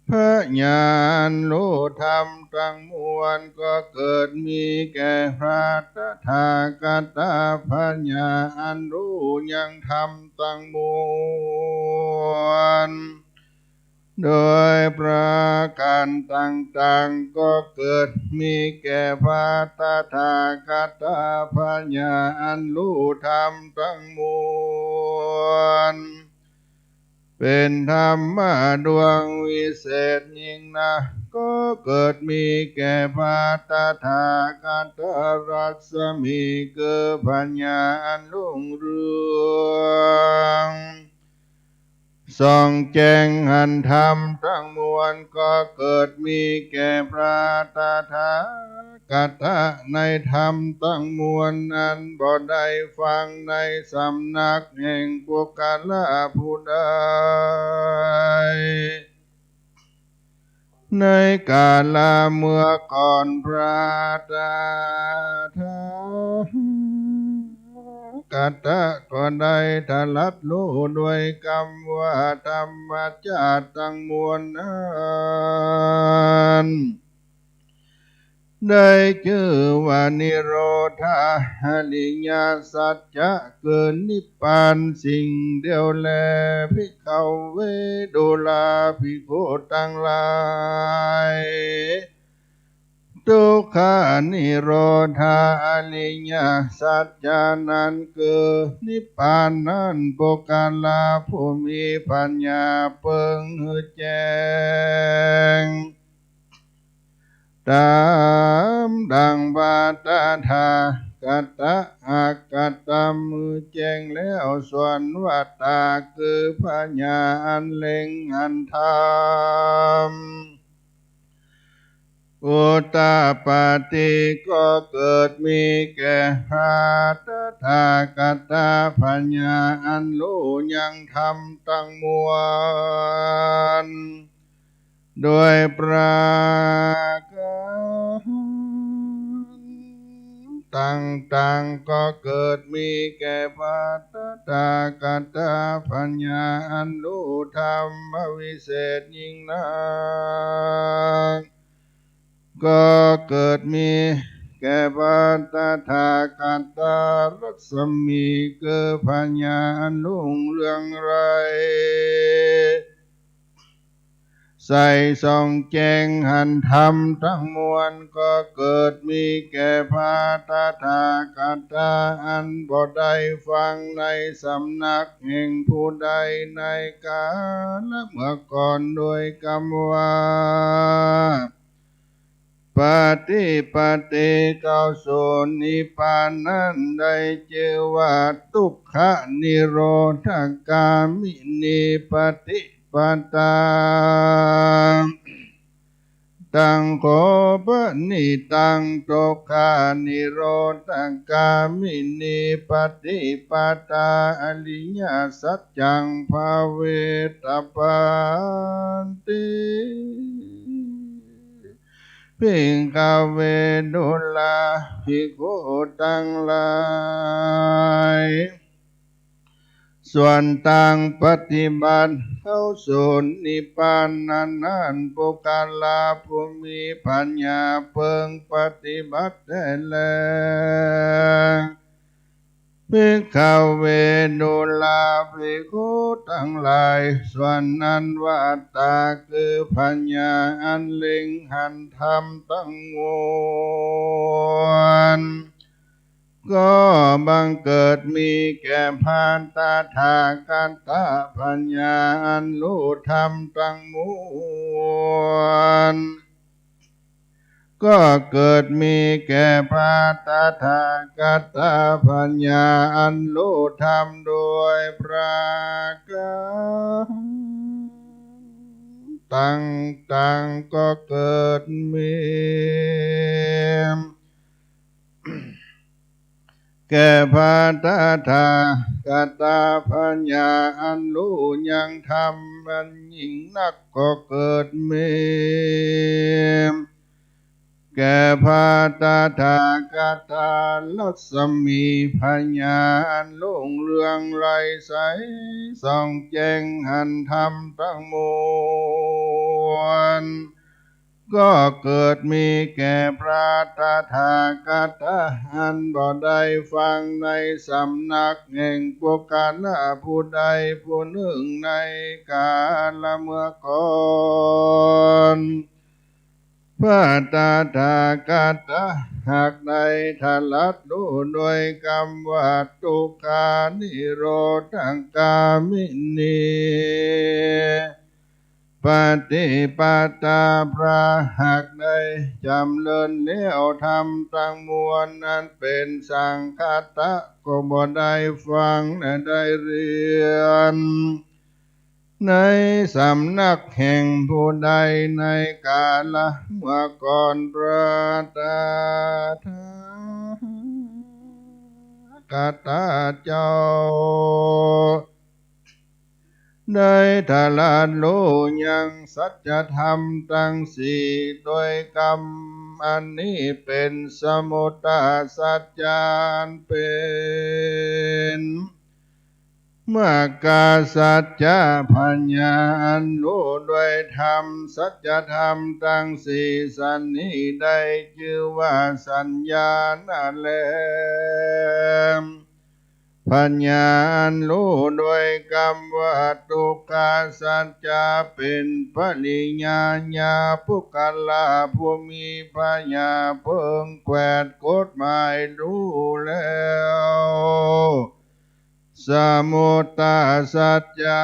พระญาณรู้ธรรมทั้งมวลก็เกิดมีแก่พระตถาคตพระญาณรู้ยังธรรมทั้งมวลโดยประการต่างๆก็เกิดมีแก่พระตถาคตพระญาณรู้ธรรมทั้งมวลเป็นธรรมะดวงวิเศษยิ่งนะก็เกิดมีแก่พระตถาคตรัศมีคือปัญญาอันรุ่งเรืองส่องแจ้งหันธรรมทั้งมวลก็เกิดมีแก่พระตถาคตในธรรมทั้งมวลนั้นบ่ได้ฟังในสำนักแห่งปุกละผู้ใดในกาลเมื่อก่อนพระตถาคตก็ได้ทลัดรู้ด้วยกรรมว่าธรรมชาติทั้งมวลนั้นได้ชื่อว่านิโรธาอริยสัจจะเกิดนิพพานสิ่งเดียวแลภิกขเวดุลาภิกขุทั้งหลายทุกขานิโรธาอริยสัจจานั้นคือนิพพานนั้นโปกาลาผู้มีปัญญาเปิงแจ้งตามดังบาตถาคตอากัตตมือแจ้งแล้วส่วนวัตตาคือปัญญาอันเล็งอันธรรมอุตตปาติก็เกิดมีแก่พระตถาคตปัญญาอันรู้ยังธรรมทั้งมวลโดยประการต่างๆก็เกิดมีแก่พระตถาคตปัญญาอันรู้ธรรมวิเศษยิ่งนักก็เกิดมีแก่พระตถาคตรัศมีคือปัญญาอันรุ่งเรืองไรใส่ส่องแจ้งหันธรรมทั้งมวลก็เกิดมีแก่พระตถาคตอันบ่ได้ฟังในสำนักแห่งผู้ใดในกาลเมื่อก่อนโดยกรรมว่าปฏิปติเข้าสู่นิพพานนั้นได้ชื่อว่าทุกขนิโรธกามินิปฏิปตาตังโคปนิตังทุกขานิโรธกามินิปฏิปตาอริยสัจจังภาเวตปันติภิกขเวดุลาภิกขุทั้งหลายส ส่วนต่างปฏิบัติเข้าสู่นิพพานนั้นปุกาลาภูมิปัญญาเพิงปฏิบัติได้แล้วภิกขเวนุลาภิกขุทั้งหลายส่วนนั้นวัตตาคือปัญญาอันเล็งหันธรรมตั้งมวลก็บังเกิดมีแก่พานตาทากันตาปัญญาอันรู้ธรรมตั้งมวลก็เกิดมีแก่พาตาทากัตตาปัญญาอันรู้ธรรมโดยประการต่างๆก็เกิดมีแก่พาตาทากัตตาปัญญาอันรู้ยังธรรมอันยิ่งนักก็เกิดมีแก่พาตาทากัตตาลัสมีปัญญาอันลุ่งเรืองไรใสส่องแจ้งหันธรรมทั้งมวลก็เกิดมีแก่พระตถาคตอันบ่ได้ฟังในสำนักแห่งปุกาลผู้ใดผู้หนึ่งในกาลเมื่อก่อนพระตถาคตหากใดทลัดรู้โดยกรรมว่าทุกขานิโรธังกามินีปฏิปตาพระหากใดจำเริญเลี้ยวธรรมตั้งมวลนั้นเป็นสังฆตะก็บ่ได้ฟังและได้เรียนในสำนักแห่งผู้ใดในกาลเมื่อก่อนพระตถาคตเจ้าได้ทลาดรู้ยังสัจธรรมทั้งสี่โดยกรรมอันนี้เป็นสมุตตสัจจานเป็นมากาสัจจะปัญญาอันรู้ด้วยธรรมสัจธรรมทั้งสี่สันนี้ได้ชื่อว่าสัญญาณแลปัญญาอันรู้ด้วยกรรมว่าทุกขาสัจจะเป็นปริญญาญาปุกลาผู้มีปัญญาเพิ่งแกวดกฎหมายรู้แล้วสมุตตสัจจะ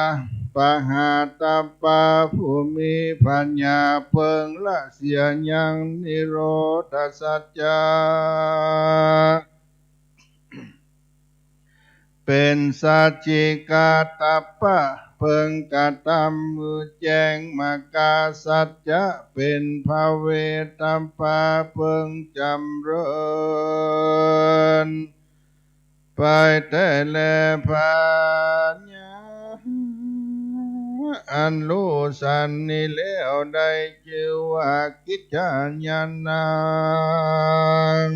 ปหาตปาผู้มีปัญญาเพิ่งละเสียยังนิโรธสัจจะเป็นสัจจิกาตปะเพิ่งกระทำมือแจ้งมากาสัจจะเป็นภาเวตัมปาเพิ่งจำเริญไปแต่แลปัญญาอันรู้สันนิแล้วได้ชื่อว่ากิจจญาณัง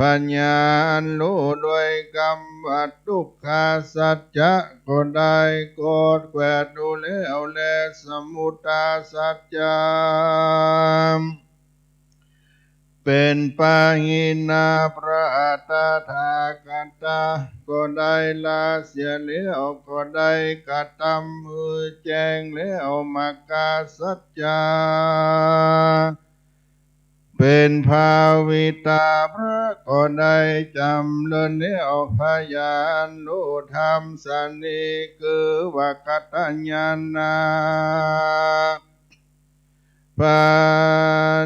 ปัญญาอันรู้ด้วยกรรมว่าทุกขาสัจจะก็ได้กดแกวดดูแล้วแลสมุตตสัจจะเป็นปาหินาพระตถาคตก็ได้ละเสียแล้วก็ได้กระทำมือแจ้งแล้วมากาสัจจะเป็นภาวิตาพระก็ได้จำเริญแล้วพยานรู้ธรรมสันนิคือว่ากัตตญาณาปั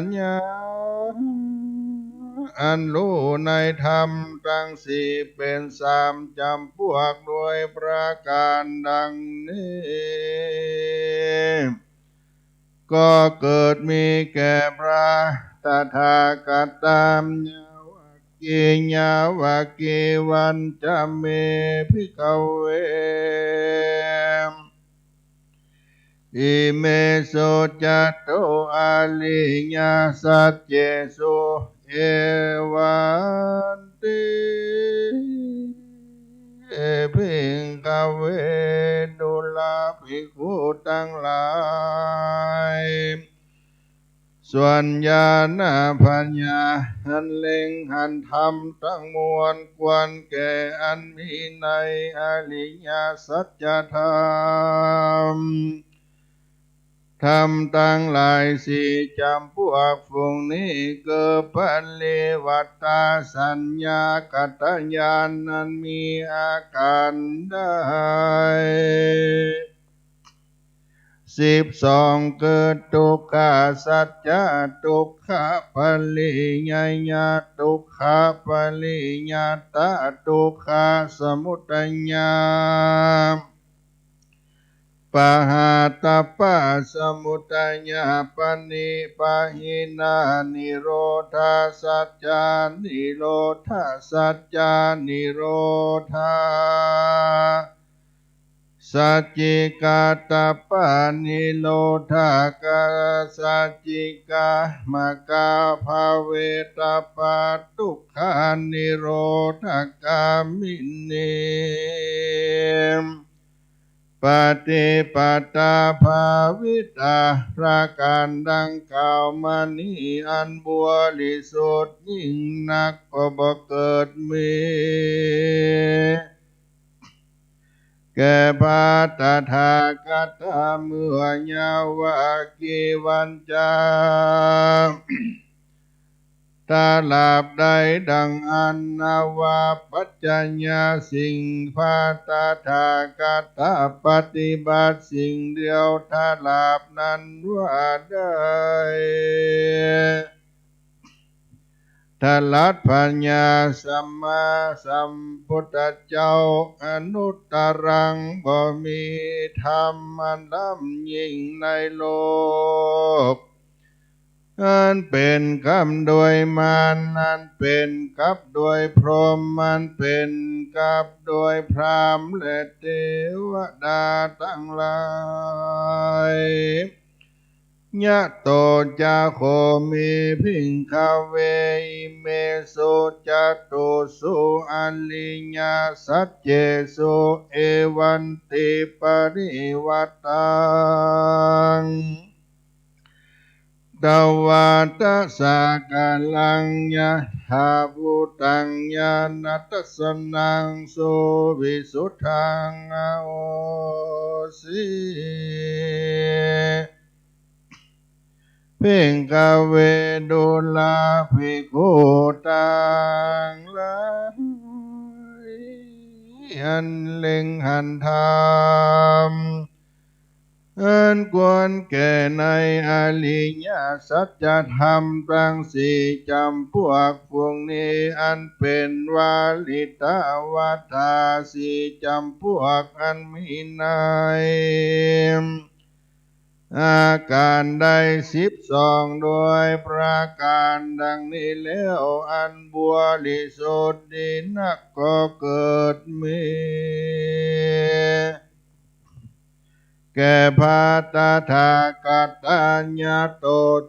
ญญาอันรู้ในธรรมทั้งสี่เป็นสามจำพวกโดยประการดังนี้ก็เกิดมีแก่พระตถาคตามญาวกิญาวกิวันจะเมภิกขเวอิเมโสจัตโตอาลิญาสัจเจโสเอวันติ ภิกขเวดุลาภิกขุทั้งหลายส่วนญาณปัญญาหันเล็งหันธรรมทั้งมวลควรแก่อันมีในอริยสัจธรรมธรรมทั้งหลายสี่จำพวกฝูงนี้เกิดปัญลิวัตตาสัญญากัตตญาณนั้นมีอาการได้12เกิดทุกขสัจจะทุกขปริยญาทุกขปริญาตะทุกขสมุทัยญาปหาตปะสมุทัยญาปนิปะหินานิโรธาสัจจานิโรธาสัจจานิโรธาสัจจิกาตปานิโรธากาสัจจิกามกาภาเวตปาทุกขานิโรธกามินีปฏิปตาภาวิตาประการดังกล่าวมานี้อันบริสุทธิ์ยิ่งนักก็บ่เกิดมีแก่พระตถาคตเมื่อยาวกีวันจาตาลาบใดดังอันนาวาปัจจญาสิ่งพระตถาคตปฏิบัติสิ่งเดียวตาลาบนั้นว่าได้ทลัดปัญญาสัมมาสัมพุทธเจ้าอนุตตรังบ่มีธรรมอันล้ำยิ่งในโลกอันเป็นกรรมโดยมารอันเป็นกับโดยพรหมมันเป็นกับโดยพราหมณ์และเทวดาทั้งหลายยะโตจาโคมีพิงคาเวเมสุจตุสุอัลลิญาสัจเจสุเอวันติปริวัตตังดาวัตสากาลังยะหาภูตังญาณทัสสนังสุวิสุทธังโอสิเพ่งกเวดุลาภิกขุตังหลายอันเล็งหันธรรมอันควรแก่ในอริยสัจธรรมทั้งสี่จำพวกพวกนี้อันเป็นวาลิตวัฏฏาสี่จำพวกอันมีในอาการใด12โดยประการดังนี้แล้วอันบริสุทธิ์ดีนักก็เกิดมีแก่พระตถาคตญาโต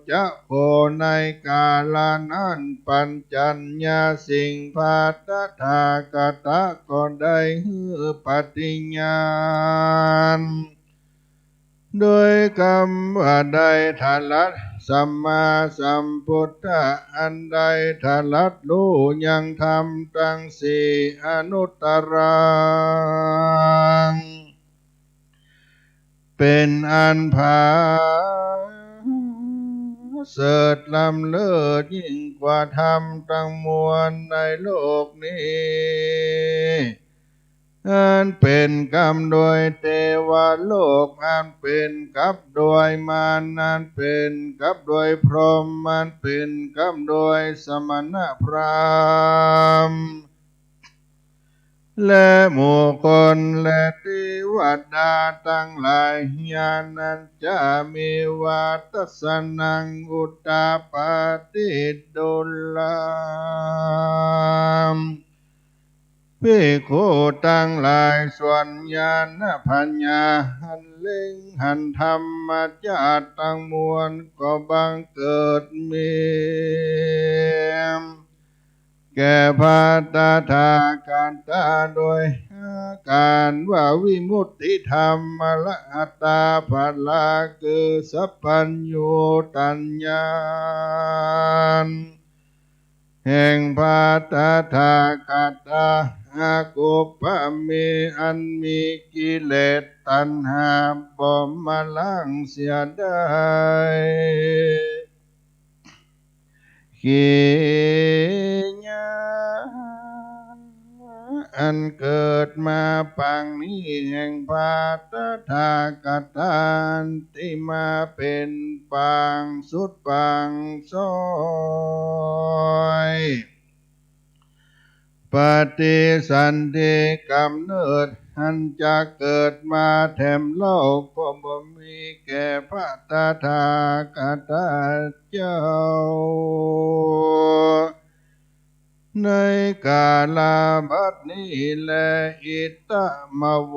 จะโคในกาลนั้นปัญจัญญาสิ่งพระตถาคตก็ได้ฮือปฏิญาณโดยคำว่าใดทลัดสัมมาสัมพุทธะอันใดทลัดรู้ยังธรรมทั้งสี่อนุตตรังเป็นอันผาเสดล้ำเลิศยิ่งกว่าธรรมทั้งมวลในโลกนี้อันเป็นกรรมโดยเทวโลกอันเป็นกับโดยมารอันเป็นกับโดยพรหมอันเป็นกับโดยสมณพราหมณ์และหมู่คนและเทวดาทั้งหลายญาณนั้นจะมีวัตสนังอุตตปาติดุลามภิกขุทั้งหลายส่วนญาณปัญญาหันเล็งหันธรรมชาติทั้งมวลก็บังเกิดมี แก่พัตตาทาการตาโดยการว่าวิมุตติธรรมละอัตตาภัลลาคือสัพพัญญูตัญญาณแห่งพัตตาทากตาอากุปปะเมอันมีกิเลสตัณหาบ่มาล้างเสียได้ขีญาอันเกิดมาปางนี้แห่งพาตถากตานที่มาเป็นปางสุดปางซอยปฏิสันธิกำเนิดอันจะเกิดมาแถมโลกก็บ่มีแก่พระตถากตาเจ้าในกาลบัดนี้แลอิตะมะโว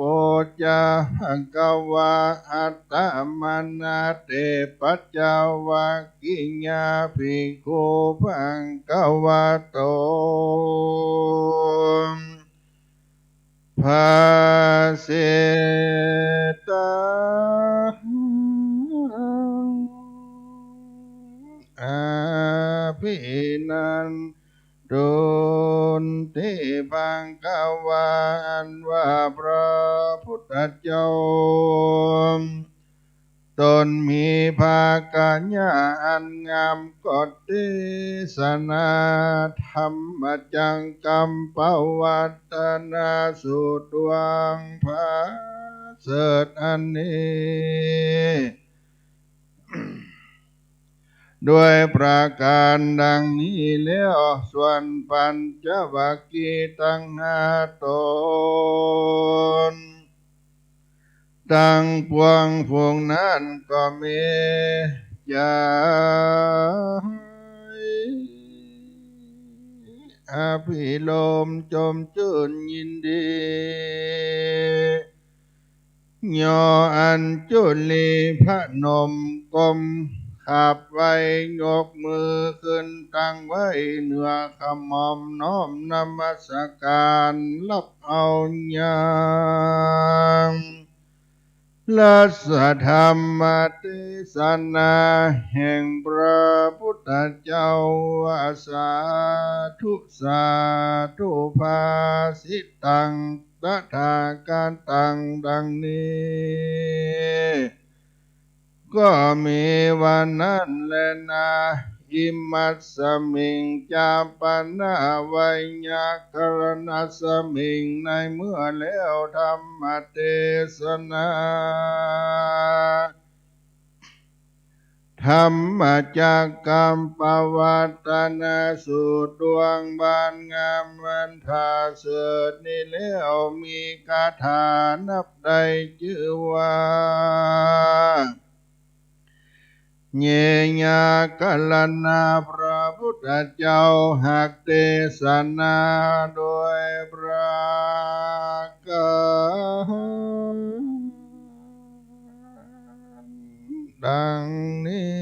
จาหังกวาอัตตมานาเตปัจจาวากิญญาภิกขุภังกวาโตภาสิตาอาภินันโดนทิบังกวานว่าพระพุทธเจ้าตนมีภากัญญาอันงามกฎเทศนาธรรมจังกัมปวัตตนาสุดวงพระเสดอันนี้ด้วยประการดังนี้แล้วส่วนปัญจวัคคีย์ทั้ง5 ตนตั้งปวงพวงนั้นก็มีใจอภิโลมจมชื่นยินดีย่ออัญจุลีพระนมกลมขับไว้ยกมือขึ้นตั้งไว้เหนือขมอมน้อมนมัสการรับเอาญาณลัสสะธรรมเทศนาแห่งพระพุทธเจ้าวาสาธุสาธุภาสิตังตถาการตังดังนี้ก็มีวันนั้นแลนาอิมัสสมิงจาปนาวัยญาครณัสสมิงในเมื่อแล้วธรรมเทศนาธรรมจากกัมปวัตตนาสุดดวงบานงามวันทาเสดนี้แล้วมีคาถานับใดชื่อว่าเยญากัลนาพระพุทธเจ้าหักเทศนาโดยพระกรดังนี้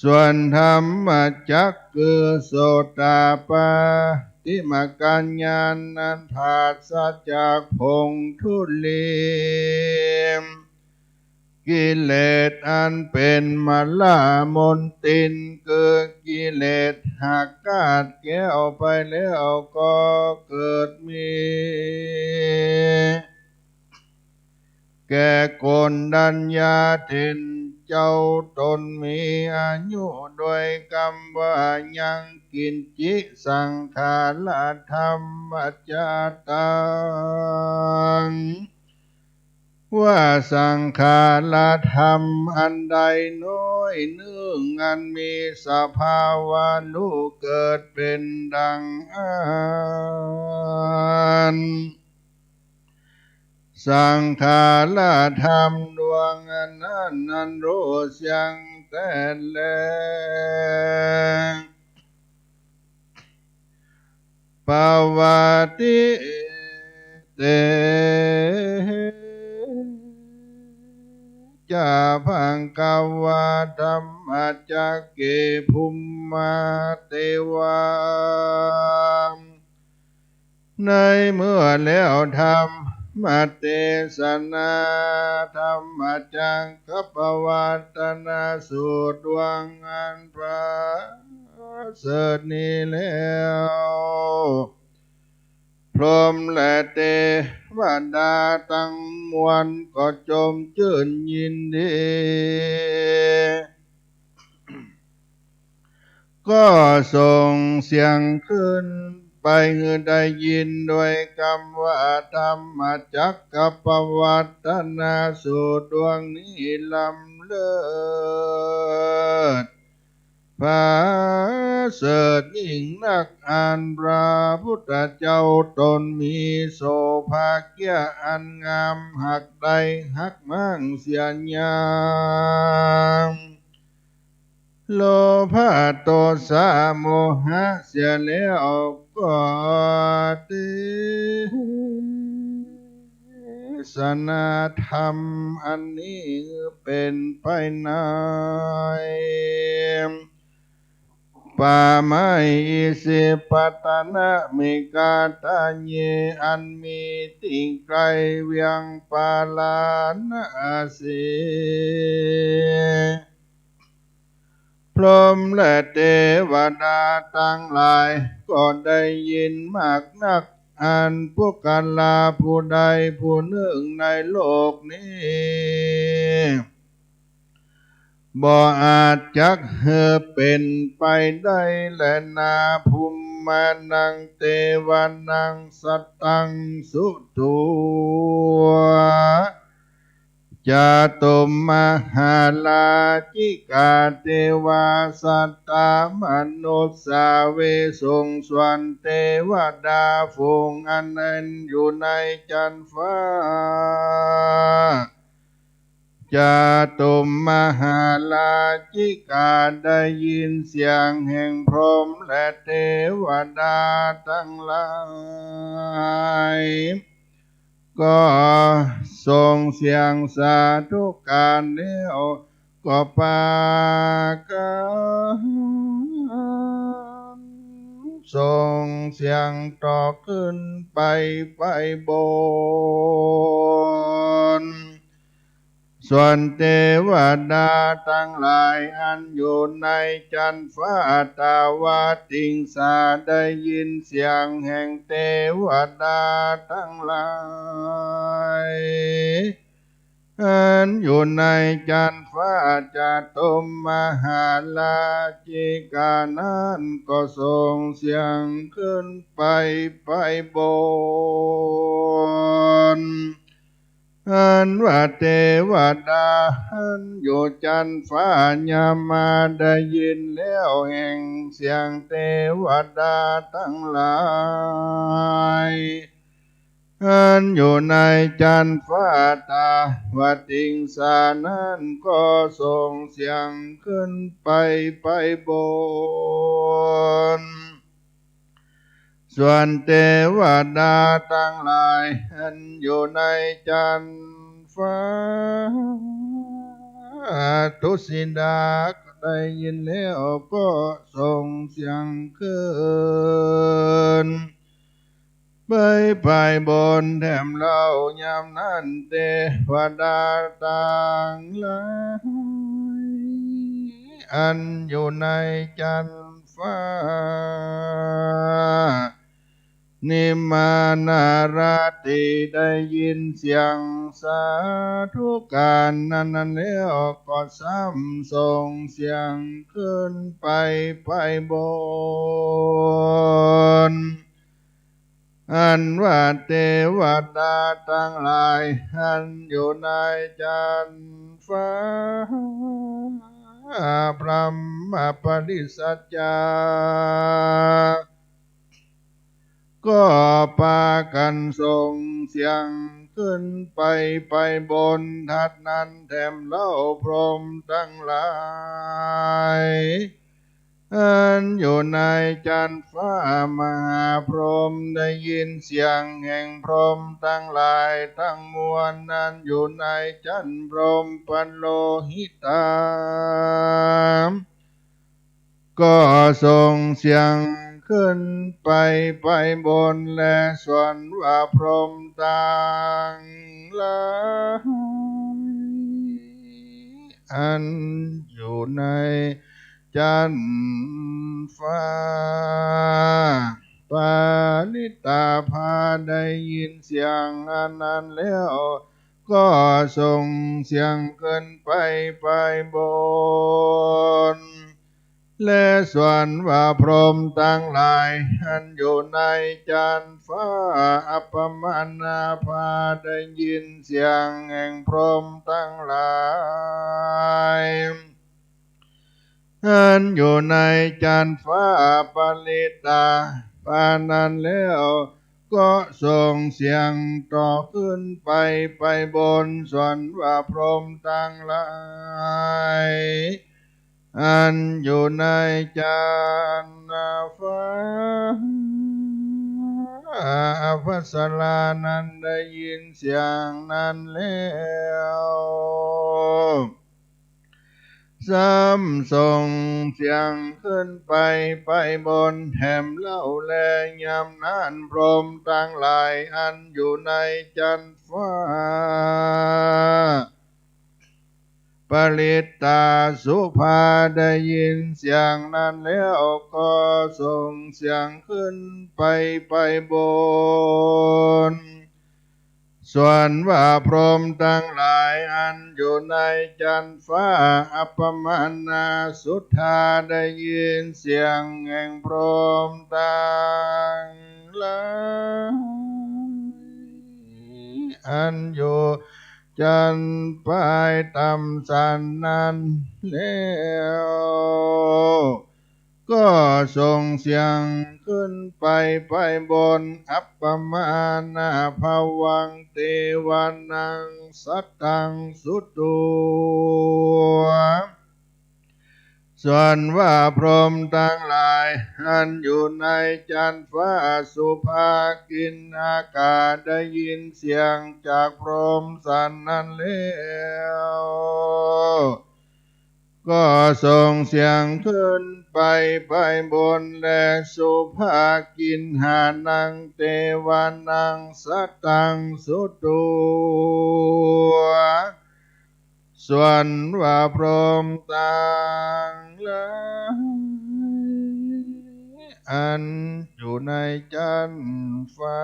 ส่วนธรรมจักคือโสตาปาติมกัญญาณนันผาสจากพงธุลีกิเลสอันเป็นมัลลามนตินคือกิเลสหากกาดแก้วไปแล้วก็เกิดมีแก่คนดัญญาทินเจ้าตนมีอายุโดยกรรมว่ายังกินจิสังขารธรรมจาตังว่าสังขารธรรมอันใดน้อยเนื่องอันมีสภาวะรู้เกิดเป็นดังสังขารธรรมดวงอันนั้นอันรู้เสียงแต่แลปวัติเต จาพังกาวาธรรมจักเกภุมมาเทวาในเมื่อแล้วธรรมมาเทศนาธรรมจังกัปวัตนาสูตรดวงอันประเสริฐนี้แล้วพรหมและเทวดาทั้งมวลก็จมชื่นยินดี ก็ส่งเสียงขึ้นไปเฮือได้ยินโดยคำว่าธรรมจักกัปวัตนาสูตรดวงนี้ลำเลิศพระเสริฐยิ่งนักอันพระพุทธเจ้าตนมีโสภาเกียอันงามหักใดหักมั่งเสียยามโลภะโทสะโมหะเสียแล้วก็ติสนาธรรมอันนี้เป็นไปในป่าไม้อิสิปตนะมิกาตาเยอันมีติ่งไกลเวียงปาลานาสี พรหมและเทวดาทั้งหลายก็ได้ยินมากนักอันพวกกันลาผู้ใดผู้หนึ่งในโลกนี้บ่อาจจักเฮอเป็นไปได้และนาภูมิมานังเทวานังสัตตังสุตุจาตุมมหาลาจิกาเทวาสัตตามนุสสาเวสงสวรรค์เทวดาฟงอันนั้นอยู่ในจันฟ้าจาตุมมหาลาจิกาได้ยินเสียงแห่งพรหมและเทวดาทั้งหลายก็ส่งเสียงสาธุการแล้วก็ปากันส่งเสียงต่อขึ้นไปบนส่วนเทวดาทั้งหลายอันอยู่ในจันฟ้าตาวาติงสาได้ยินเสียงแห่งเทวดาทั้งหลายอันอยู่ในจันฟ้าจะตุมมหาลาจิกานั้นก็ส่งเสียงขึ้นไปบนอันว่าเทวดาอันอยู่จันฟ้ายามาได้ยินแล้วแห่งเสียงเทวดาทั้งหลายอันอยู่ในจันฟ้าตาวติงสานั้นก็ส่งเสียงขึ้นไปบนส่วนเทวดาทั้งหลายอันอยู่ในจันฟ้าทุสิดาได้ยินแล้วก็ส่งเสียงขึ้นไปบนแถมเล่ายามนั้นเทวดาต่างหลายอันอยู่ในจันฟ้านิมานาราติได้ยินเสียงสาธุการนั้นแล้วก็ซ้ำส่งเสียงขึ้นไปบนอันว่าเทวดาทั้งหลายอันอยู่ในจันฟ้าพรหมปริสัจจาก็พากันส่งเสียงขึ้นไปบนทัดนั้นแถมเล่าพรหมทั้งหลาย อันอยู่ในจันทร์ฟ้ามหาพรหมได้ยินเสียงแห่งพรหมทั้งหลายทั้งมวลนั้นอยู่ในจันทร์พรหมปันโลหิตามก็ส่งเสียงขึ้นไปบนและส่วนว่าพรหมต่างหลายอันอยู่ในจันทร์ฟ้าปาลิตาพาได้ยินเสียงอันนั้นแล้วก็ส่งเสียงขึ้นไปบนและส่วนว่าพรหมทั้งหลายอันอยู่ในจันทร์ฟ้าอัปปมานาภาได้ยินเสียงแห่งพรหมทั้งหลายอันอยู่ในจันทร์ฟ้าปลิตาปานั้นแล้วก็ส่งเสียงต่อขึ้นไปบนส่วนว่าพรหมทั้งหลายอันอยู่ในจันทร์ฟ้าภัสลานั้นได้ยินเสียงนั้นแล้วซ้ำส่งเสียงขึ้นไปบนแห่มเล่าแลยำนั้นพรหมทั้งหลายอันอยู่ในจันทร์ฟ้าปลิตาสุภาได้ยินเสียงนั้นแล้วก็ส่งเสียงขึ้นไปบนส่วนว่าพรหมทั้งหลายอันอยู่ในจันทร์ฟ้าอัปปมานาสุธาได้ยินเสียงแห่งพรหมทั้งหลายอันอยู่จันทร์ไปตำสันนั้นแล้วก็ส่งเสียงขึ้นไปบนอัปปมานาภวังเตวานังสัตตังสุตุส่วนว่าพรหมทั้งหลายอันอยู่ในจันทร์ฟ้าสุภากินอากาศได้ยินเสียงจากพรหมสันนั้นแล้วก็ส่งเสียงขึ้นไปบนและสุภากินหานังเตวานังสัตตังสุตุส่วนว่าพรหมต่างหลายอันอยู่ในจันทร์ฟ้า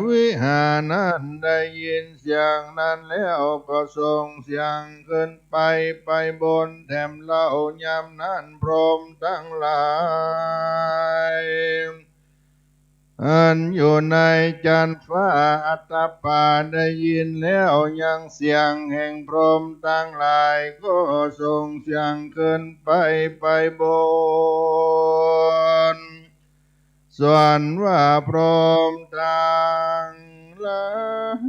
วิหานั้นได้ยินเสียงนั้นแล้วก็ส่งเสียงขึ้นไปบนแถมเล่ายามนั้นพรหมทั้งหลายอันอยู่ในจันทร์ฟ้าอัตตปาได้ยินแล้วยังเสียงแห่งพรหมทั้งหลายก็ส่งเสียงขึ้นไปบนส่วนว่าพรหมทั้งหลาย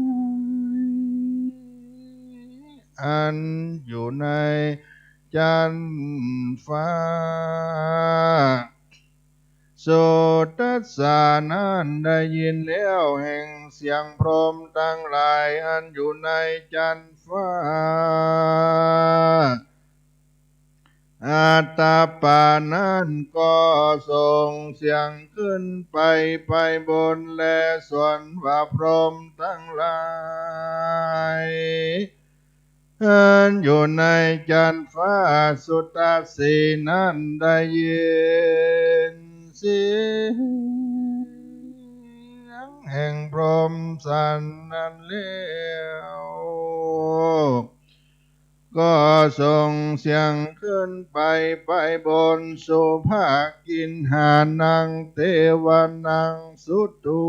อันอยู่ในจันทร์ฟ้าโสตัสสานั้นได้ยินแล้วแห่งเสียงพรหมทั้งหลายอันอยู่ในจันทร์ฟ้าอัตตาปานั้นก็ส่งเสียงขึ้นไปบนและส่วนว่าพรหมทั้งหลายอันอยู่ในจันทร์ฟ้าสุตตสีนั้นได้ยินเสียงแห่งพรหมสันนั้นแล้วก็ส่งเสียงขึ้นไปบนสุภากินหานังเทวานังสุตุ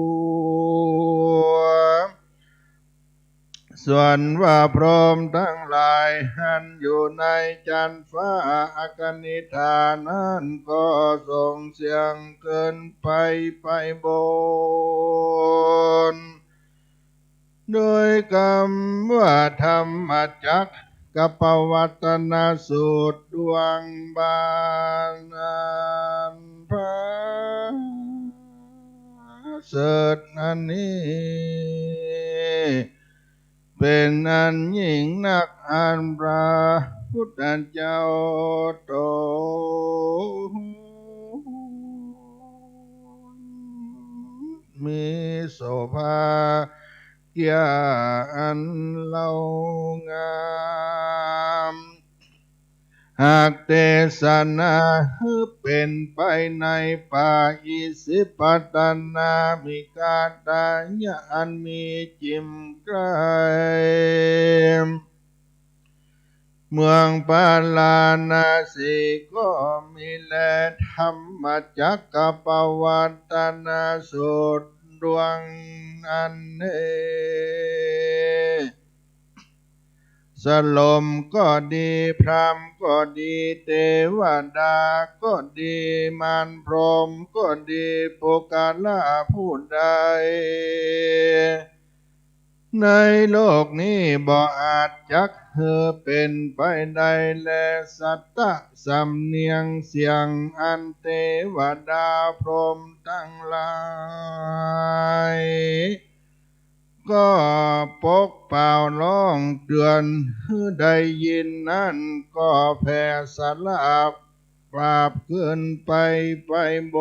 ส่วนว่าพรหมทั้งหลายอันอยู่ในจันทร์ฟ้าอากนิธานั้นก็ส่งเสียงขึ้นไปบนโดยกรรมว่าธรรมจัก กัปปวัตตนาสูตรดวงบานอันพระเสริฐอันนี้เป็นอันยิ่งนักอันพระพุทธเจ้าโตมีโสภาเกียอันเล่างามหากเทศนาเป็นไปในป่าอิสิปตนามิกาตายะอันมีจิมไกลเมืองปาลานาสีก็มีแลธรรมจักกัปปวัตตนาสูตรดวงอันเนสลมก็ดีพรามก็ดีเทวดาก็ดีมารพรหมก็ดีปุกาละผู้ใดในโลกนี้บ่อาจจักเป็นไปได้และสัตตะสำเนียงเสียงอันเทวดาพรหมทั้งหลายก็ปกเป่าร้องเตือนได้ยินนั้นก็แผ่สลับปราบขึ้นไปบ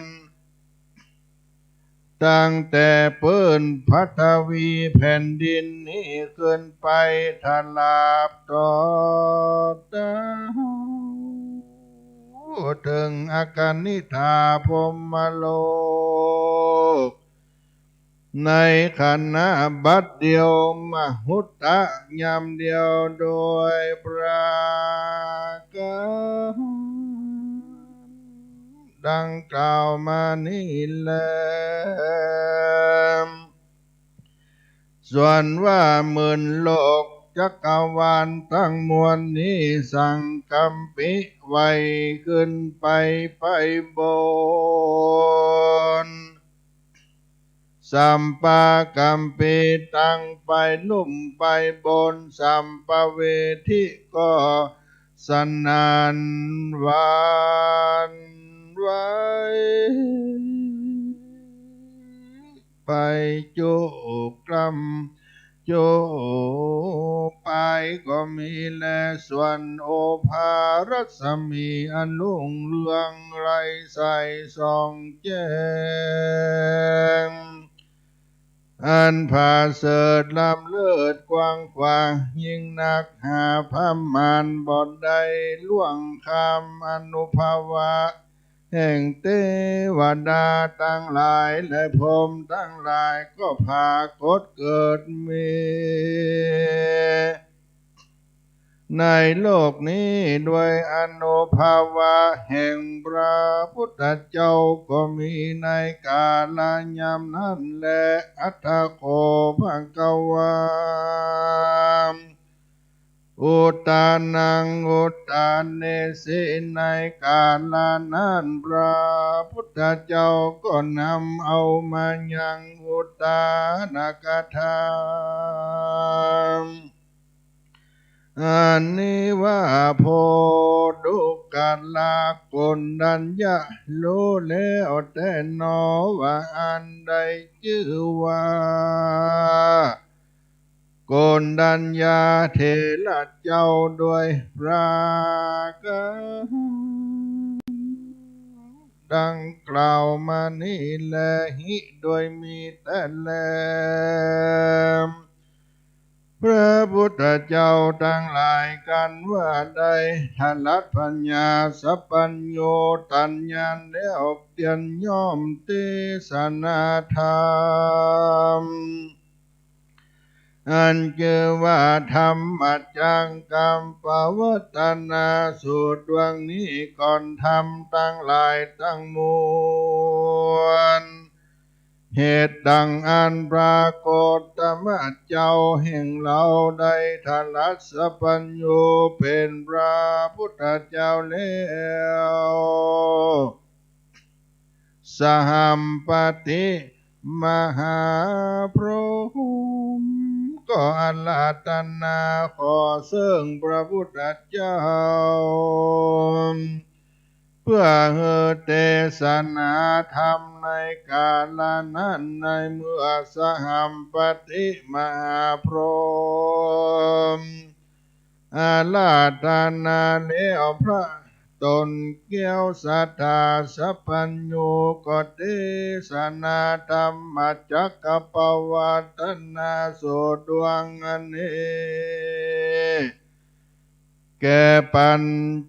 นตั้งแต่เปิ้นพัทวีแผ่นดินนี้ขึ้นไปทลาบต่อดาวถึงอากานิธาพรหมโลกในขณะบัดเดียวมหุตตะยามเดียวโดยประการดังกล่าวมานี้แลส่วนว่าหมื่นโลกจักรวาลทั้งมวลนี้สังกัมปิไว้ขึ้นไปบนสัมปากัมปิตั้งไปลุ่มไปบนสัมปเวทิก็สนานหวานไว้ไปจุกรรมโจไปก็มีแลส่วนโอภารัศมีอันลุ่งเรืองไรใสส่องแจ้งอันผาเสริฐล้ำเลิศกว้างขวางยิ่งนักหาพมานบ่ใดล่วงคำอนุภาวะแห่งเทวดาทั้งหลายและพรหมทั้งหลายก็พากฏเกิดมีในโลกนี้ด้วยอนุภาวะแห่งพระพุทธเจ้าก็มีในกาลยามนั้นและอัตถโคภะวาอุตานังอุตาเนสิในกาลนั้นพระพุทธเจ้าก็นำเอามายังอุตานกถาอันนี้ว่าโพดุกัลลากนดัญญะรู้แล้วแต่นอว่าอันใดชื่อว่าโกนดัญญาเถระเจ้าด้วยพระดังกล่าวมานี้แลหิโดยมีแต่แลพระพุทธเจ้าทั้งหลายกันว่าได้ทัลัดปัญญาสัพพัญโยตัญญาแล้วเตียนย่อมเทศนาธรรมอันเจอว่าธรรมจังกัมปวัตตนาสูตรดวงนี้ก่อนธรรมตั้งหลายตั้งมวลเหตุดังอันปรากฏธรรมเจ้าแห่งเราได้ทลัสสะปัญโยเป็นพระพุทธเจ้าแล้วสหัมปติมหาพรหมก็ ก็อาลาตนาขอซึ่งพระพุทธเจ้าเพื่อเฮเทศนาธรรมในกาลนั้นในเมื่อสหัมปติมหาพรหมอาลาธนาแล้วพระตนแก้วสัทธาสัพพัญญูก็เทศนาธรรมจักกะปวัตนาโสดวงอันนี้แก่ปัญ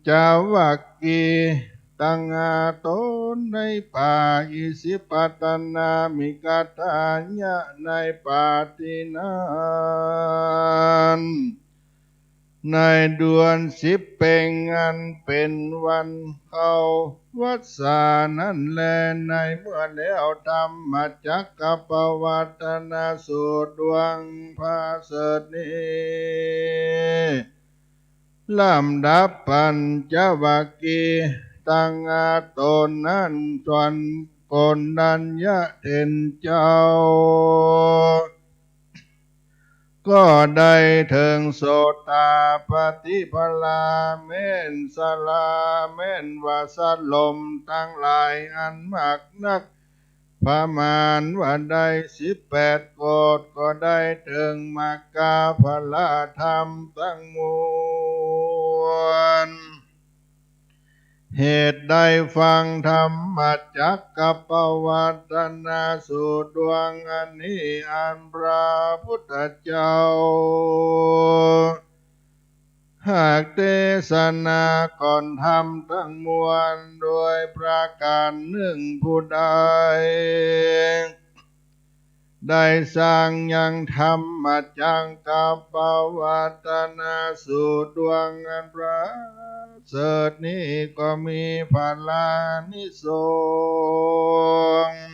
จวัคคีย์ตั้งอาตนในป่าอิสิปตนามิกตาญะในป่าที่นั้นในเดือน10เป็งอันเป็นวันเข้าวัดสานั้นแลในเมื่อแล้วธรรมจักกะปวัตนาสูตรดวงพระเสดนี้ลำดับปัญจวัคคีย์ตั้งอาตนนั้นส่วนกนดัญญะเทนเจ้าก็ได้ถึงโสตาปฏิภลาเม่นสลาเม่นวาสลมทั้งหลายอันมากนักประมาณว่าได้18 โกฏก็ได้ถึงมรรคผลธรรมทั้งมวลเหตุใดฟังธรรมจักกะปวัตนาสูตรดวงอันนี้อันพระพุทธเจ้าหากเทศนาก่อนธรรมทั้งมวลโดยประการหนึ่งผู้ใดได้สร้างยังธรรมจักกะปวัตนาสูตรดวงอันพระเสดนี้ก็มีพลานิสงส์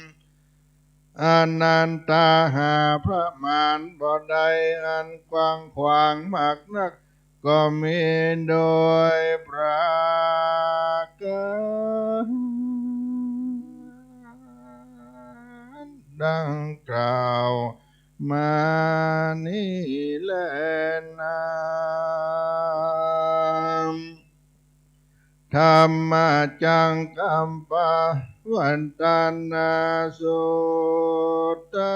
อนันตาหาพระมารบ่ได้อันกว้างขวางมากนักก็มีโดยประการดังกล่าวมานี้แลนะธรรมจังกัมปะวันตานาสุตตะ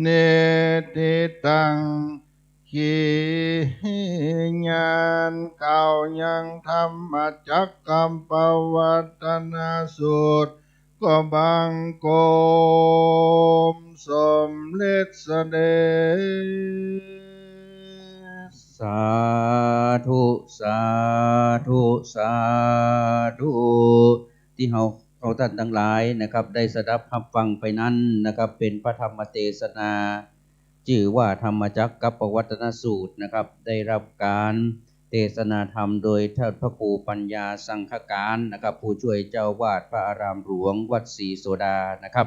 เนติตังขีญานเก่ายังธรรมจักกัมปวัตนาสูตรก็บังโกมสมเด็จเสด็จสาธุสาธุสาธุที่เราท่านทั้งหลายนะครับได้สดับรับฟังไปนั้นนะครับเป็นพระธรรมเทศนาชื่อว่าธรรมจักรปวัตนสูตรนะครับได้รับการเทศนาธรรมโดยท่านพระครูปัญญาสังฆการนะครับผู้ช่วยเจ้าวาดพระอารามหลวงวัดศรีโสดานะครับ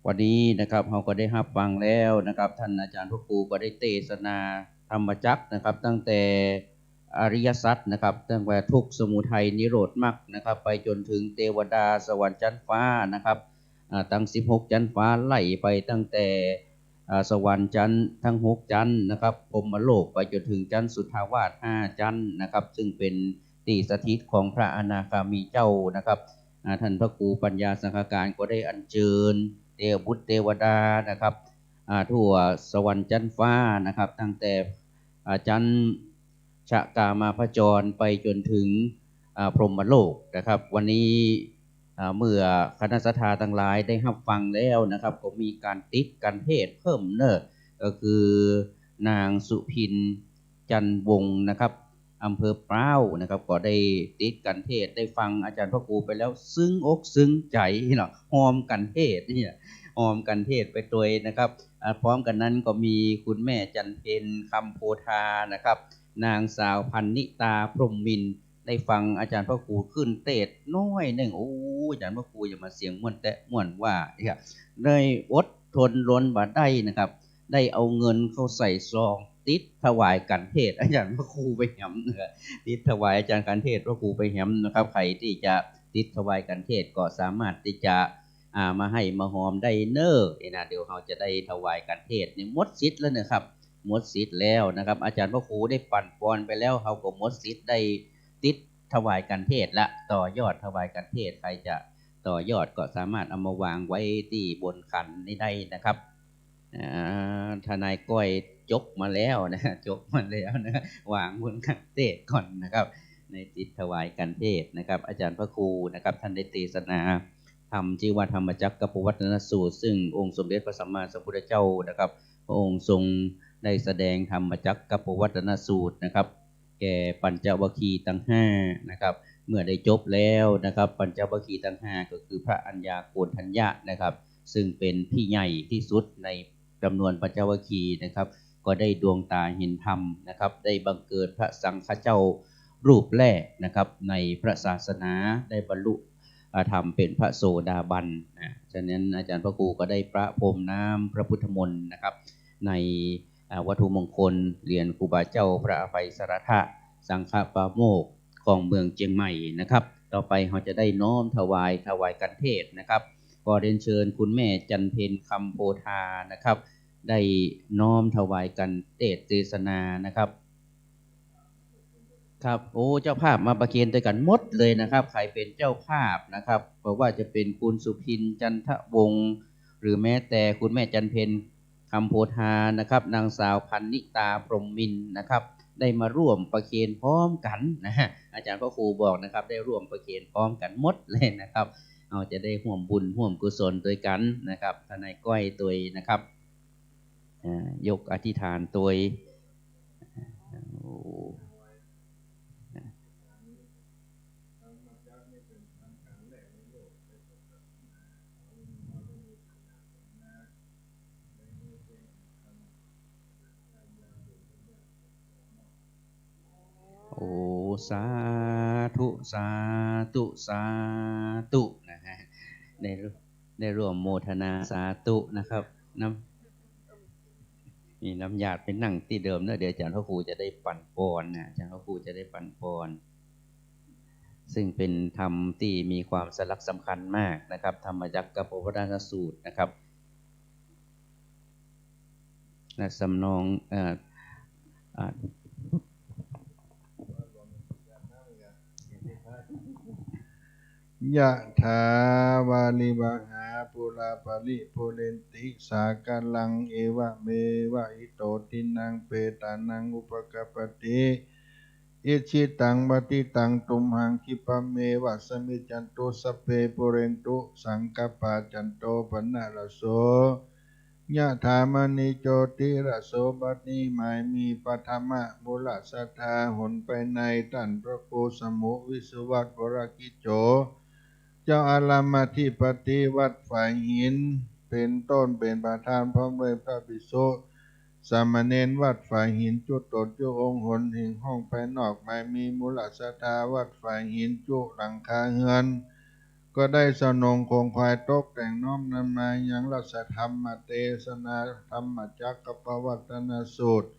วันนี้นะครับเราก็ได้รับฟังแล้วนะครับท่านอาจารย์พระครูก็ได้เทศนาธรรมจักรนะครับตั้งแต่อริยสัจนะครับตั้งแต่ทุกข์สมุทัยนิโรธมรรคนะครับไปจนถึงเทวดาสวรรค์ชั้นฟ้านะครับตั้ง16ชั้นฟ้าไล่ไปตั้งแต่สวรรค์ชั้นทั้ง6ชั้นนะครับพรหมโลกไปจนถึงชั้นสุทธาวาส5ชั้นนะครับซึ่งเป็นที่สถิตของพระอนาคามีเจ้านะครับท่านพระครูปัญญาสังฆการก็ได้อัญเชิญเทวบุตรเทวดานะครับทั่วสวรรค์ชั้นฟ้านะครับตั้งแต่ชั้นชะกามาพจรไปจนถึงพรหมโลกนะครับวันนี้เมื่อคณะสัทธาทั้งหลายได้รับฟังแล้วนะครับก็มีการติดการเทศเพิ่มเนอะก็คือนางสุพินจันวงศ์นะครับอำเภอพร้าวนะครับก็ได้ติดกันเทศได้ฟังอาจารย์พระครูไปแล้วซึ้งอกซึ้งใจเนาะหอมกันเทศเนี่ยหอมกันเทศไปตัวนะครับพร้อมกันนั้นก็มีคุณแม่จันเพ็ญคำโพธานะครับนางสาวพันนิตาพรหมมินทร์ได้ฟังอาจารย์พระครูขึ้นเทศน้อยหนึ่งโอ้อาจารย์พระครูอย่ามาเสียงม่วนแต่ม่วนว่าเนี่ยได้อดทนล้นบาได้นะครับได้เอาเงินเข้าใส่ซองติดถวายกันเทศอาจารย์พระครูไปแหมนะครับติดถวายอาจารย์กันเทศพระครูไปแหมนะครับใครที่จะ ติดถวายกันเทศก็สามารถที่จะมาให้มาหอมได้เน้อนะเดี๋ยวเราจะได้ถวายกันเทศนี่หมดสิทธิ์แล้วนะครับหมดสิทธิ์แล้วนะครับอาจารย์พระครูได้ปั่นปอนไปแล้วเขาก็หมดสิทธิ์ได้ติดถวายกันเทศละต่อยอดถวายกันเทศใครจะต่อยอดก็สามารถเอามาวางไว้ที่บนขันนี้ได้นะครับทนายก้อยจกมาแล้วนะจกมาแล้วนะวางบนกันเทศก่อนนะครับในติดถวายกันเทศนะครับอาจารย์พระครูนะครับท่านได้เทศนาธรรมชื่อว่าธรรมจักรกับปวัตนสูตรซึ่งองค์สมเด็จพระสัมมาสัมพุทธเจ้านะครับพระองค์ทรงได้แสดงธรรมจักรกับปวัตนสูตรนะครับแก่ปัญจวัคคีย์ทั้ง5นะครับเมื่อได้จบแล้วนะครับปัญจวัคคีย์ทั้ง5ก็คือพระอัญญาโกณฑัญญะนะครับซึ่งเป็นพี่ใหญ่ที่สุดในจำนวนปัญจวัคคีย์นะครับก็ได้ดวงตาเห็นธรรมนะครับได้บังเกิดพระสังฆเจ้ารูปแรกนะครับในพระศาสนาได้บรรลุธรรมเป็นพระโสดาบันนะฉะนั้นอาจารย์พระครูก็ได้ประพรมน้ำพระพุทธมนต์นะครับในวัตถุมงคลเหรียญครูบาเจ้าพระอภัยสรทะสังฆปาโมกข์ของเมืองเชียงใหม่นะครับต่อไปเราจะได้น้อมถวายกันเทศนะครับก็เรียนเชิญคุณแม่จันเพ็ญคำโพธานะครับได้น้อมถวายกันเทศนานะครับครับโอ้เจ้าภาพมาประเคนด้วยกันหมดเลยนะครับใครเป็นเจ้าภาพนะครับเพราะว่าจะเป็นคุณสุพินจันทวงศ์หรือแม้แต่คุณแม่จันเพ็ญคำโพธานะครับนางสาวพันนิตาพรหมมินทร์นะครับได้มาร่วมประเคนพร้อมกันนะฮะอาจารย์พระครูบอกนะครับได้ร่วมประเคนพร้อมกันหมดเลยนะครับเอาจะได้ร่วมบุญร่วมกุศลด้วยกันนะครับทนายก้อยตัวยนะครับยกอธิษฐานตัวยโอ้สาธุสาธุสาธุนะฮะได้ร่วมโมทนาสาธุนะครับมีน้ำหยาดเป็นนั่งที่เดิมนะเดี๋ยวอาจารย์พระครูจะได้ปั่นปอนนะอาจารย์พระครูจะได้ปั่นปอนซึ่งเป็นธรรมที่มีความสลักสำคัญมากนะครับธรรมจักรกับปวัตนสูตรนะครับและสำนองยะถาวาลิวหาปุราปริปุเรนติสากาลังเอวะเมวะอิโตทินังเปตานังอุปกปติอิชิตังปฏิตังตุมหังคิปะเมวะสมิจจันตุสัพเพปุเรนตุสังกปาจันโตปนะระโสยะถามณิโจติระโสบัดนี้หมายมีปัทมะมูลสัทธาหนไปในท่านพระโกสมุวิสุวัตวรกิจโจเจ้าอารามาธิปฏิวัดฝ่ายหินเป็นต้นเป็นประธานพร้อมด้วยพระภิกษุสามเณรวัดฝ่ายหินจุตดจุองค์หนแห่งห้องภายนอกหมายมีมูลสัทธาวัดฝ่ายหินจุหลังคาเฮือนก็ได้สนงคงควายตกแต่งน้อมนำมายังรัศธรรมเทศนาธรรมจักรกับปวัตนสูตร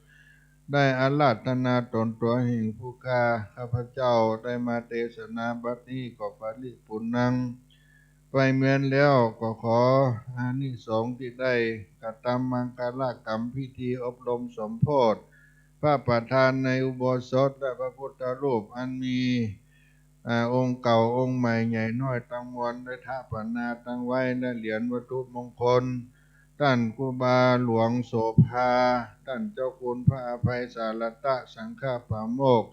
ได้อาราธนาตนตัวแห่งผู้ฆ่าข้าพเจ้าได้มาเทศนาบัดนี้ก็ปริปุณังไปเหมือนแล้วก็ขออานิสงส์ที่ได้กระทำมังคลกรรมพิธีอบรมสมโภชพระประธานในอุโบสถและพระพุทธรูปอันมีองค์เก่าองค์ใหม่ใหญ่น้อยตั้งมวลได้ท่าปนาตั้งไว้และเหรียญวัตถุมงคลท่านครูบาหลวงโสภาท่านเจ้าคุณพระอภัยสารตะสังฆปาโมกข์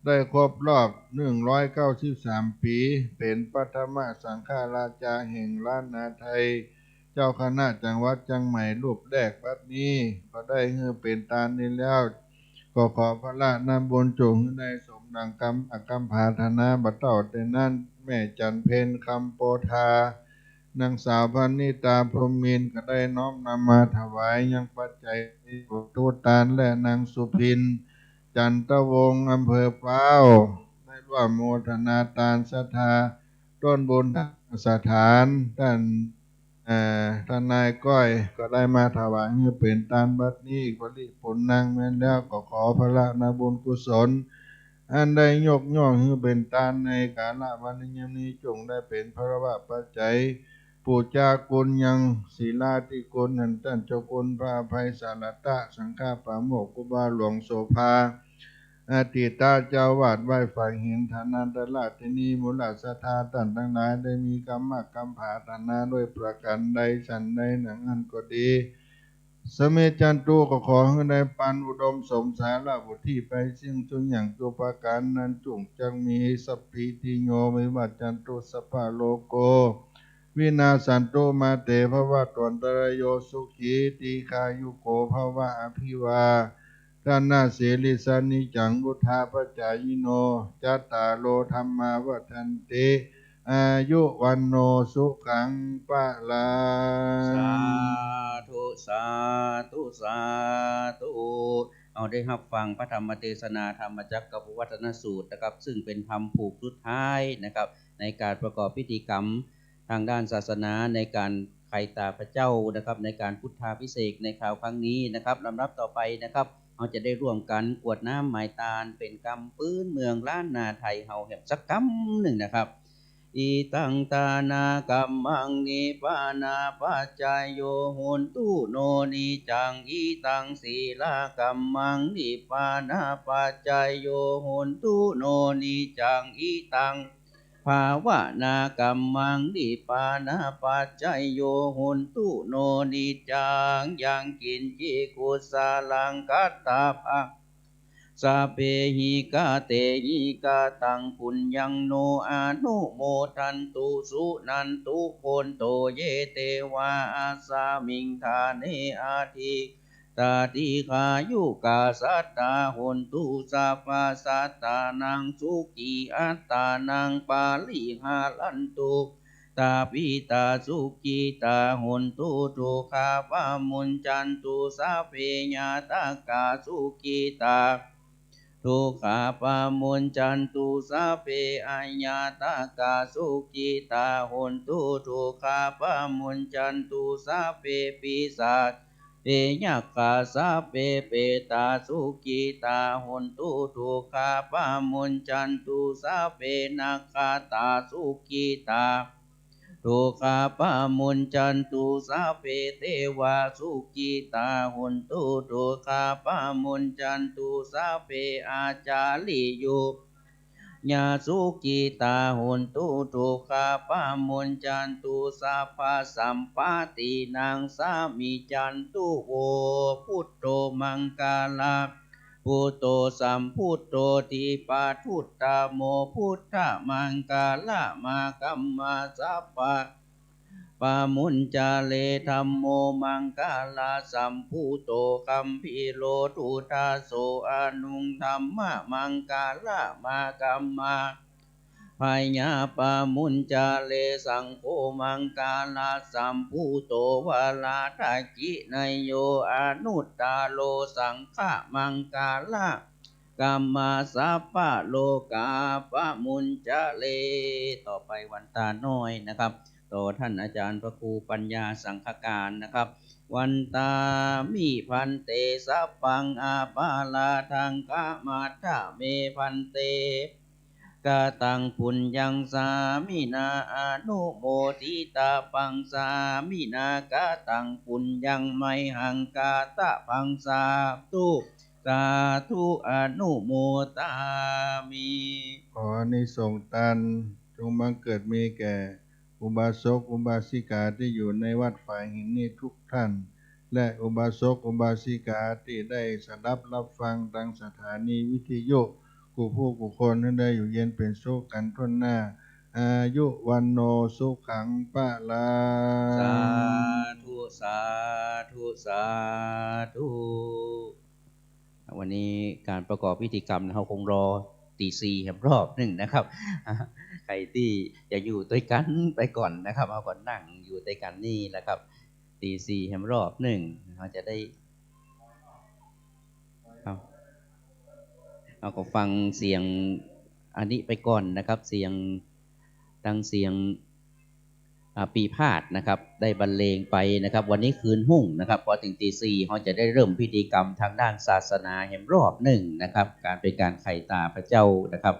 ได้ครบรอบ193 ปีเป็นปฐมสังฆราชาแห่งล้านนาไทยเจ้าคณะจังหวัดเชียงใหม่รูปแรกบัดนี้ก็ได้เป็นตานี้แล้วก็ขอพระราชนำบุญจงได้สมดังกรรมภาธนาบัดเต่าแต่นั้นแม่จันเพ็ญคำโพธานางสาวพันนิตาพรหมินทร์ก็ได้น้อมนำมาถวายยังปัจจัยทูตานและนางสุพินจันทวงศ์อำเภอพร้าวได้ร่วมโมทนาทานศรัทธาต้นบุญสถานท่านนายก้อยก็ได้มาถวายให้เป็นทานบัดนี้ปริปุณังแม้นแล้วก็ขอพระนาบุญกุศล อันใดยกย่องคือเป็นตานในกาลวันยามนี้จงได้เป็นพระวะปัจจัยปูจากุลยังศีลาธิกุลนันตันเจ้ากุลพระอภัยสารตะสังฆาปาโมกกุบาหลวงโสภาอาติตาเจ้าวาดไหว้ฝ่ายเห็นฐานันตลาตินีมูลสัทธาตันทั้งหลายได้มีกรรมกรรมผาฐานาด้วยประการใดฉันใดหนังอันก็ดีสเมจันตุก็ขอให้ได้ปันอุดมสมสารบุตรที่ไปสิ่งทุกอย่างตัวประการนั้นจงจังมีสัพพิติโยมิวัจจันตุสัพพะโลโกวินาสันโตมาเตภวะตวันตรายโยสุขีติคายุโกภวะอภิวาทานาเสลิสานิจังวุธาปจายโนจัตตาโลธรรมาวัฏันติอายุวันโนสุขังปะลา สาธุสาธุสาธุเอาได้รับฟังพระธรรมเทศนาธรรมจักรวัฒนสูตรนะครับซึ่งเป็นธรรมผูกสุดท้ายนะครับในการประกอบพิธีกรรมทางด้านศาสนาในการไข่ตาพระเจ้านะครับในการพุทธาภิเษกในคราวครั้งนี้นะครับลำดับต่อไปนะครับเราจะได้ร่วมกันกวดน้ำหมายตาลเป็นกรรมปื้นเมืองล้านนาไทยเฮาแห่งสักกรรมหนึ่งนะครับอีตังตานากัมมังนิปานาปัจจายโยโหนตุโนนิจังอีตังศีลากัมมังนิปานาปัจจายโยโหนตุโนนิจังอีตังภาวนากัมมังนิปานาปัจจายโยโหนตุโนนิจังยังกินจิกุสาลังกัตตาภะสัพเพหิกาเตหิกาตังปุญญังโนอานุโมทันตุสุนันตุโคนโตเยเตวาอาสามิงทาเนอาทิตาติขายุกาสัตตาหนตุสัพพะสัตตานังสุขีอัตตานังปาลิหาลันตุตาปิตาสุขีตาหนตุทุกขาปะมุญจันตุสัพเพญาตากาสุขีตาทุกขาปะมุญจันตุสัพเพอัญญาตากาสุกิตาหนตุทุกขาปะมุญจันตุสัพเพปิสัตเปยักขาสัพเพเปตาสุกิตาหนตุทุกขาปะมุญจันตุสัพเพนักขาตาสุกิตาทุกขาปะมุญจันตุสัพเพเทวาสุกิตาหนตุทุกขาปะมุญจันตุสัพเพอาจาลิยุญาสุกิตาหนตุทุกขาปะมุญจันตุสัพพะสัมปตินังสามิจันตุโวพุทโธมังกาลาพุทโธสัมพุทโธทิปัฏฐุตตโมพุทธมังกาละมากัมมาสัพพะปามุญจาเลธัมโมมังกาลาสัมพุโตคัมพิโลตุทาโสอนุงธัมมะมังกาละมากัมมาพายาปามุญจาเลสังโฆมังกาลาสัมพุโตวาลาทากินายโยอนุตตาโลสังฆมังกาละกัมมาสัพพะโลกาปะมุญจาเลต่อไปวันตาน้อยนะครับต่อท่านอาจารย์พระครูปัญญาสังฆการนะครับวันตามิพันเตสัพพังอาปาลาทังกามาทะเมพันเตกาตังปุญญังสามินาอนุโมทิตาปังสามินากาตังปุญญังไมหังกาตะปังสาธุสาธุอนุโมตามิขออานิสงส์ตันจงบังเกิดมีแก่อุบาสกอุบาสิกาที่อยู่ในวัดฝ่ายหินนี้ทุกท่านและอุบาสกอุบาสิกาที่ได้สดับรับฟังทางสถานีวิทยุผู้คนนั้นได้อยู่เย็นเป็นสุขกันทั่วหน้าอายุวันโนสุขังปะลา สาธุสาธุสาธุวันนี้การประกอบพิธีกรรมเราคงรอตีสี่รอบหนึ่งนะครับใครที่จะอยู่ด้วยกันไปก่อนนะครับเอาก่อนนั่งอยู่ด้วยกันนี่แหละครับตีสี่รอบหนึ่งเราจะได้เอาก็ฟังเสียงอันนี้ไปก่อนนะครับเสียงดังเสียง ปีพาดนะครับได้บรรเลงไปนะครับ วันนี้คืนหุ่งนะครับพอถึงตีสี่เราจะได้เริ่มพิธีกรรมทางด้านศาสนาแห่งรอบหนึ่งนะครับการเป็นการไข่ตาพระเจ้านะครับ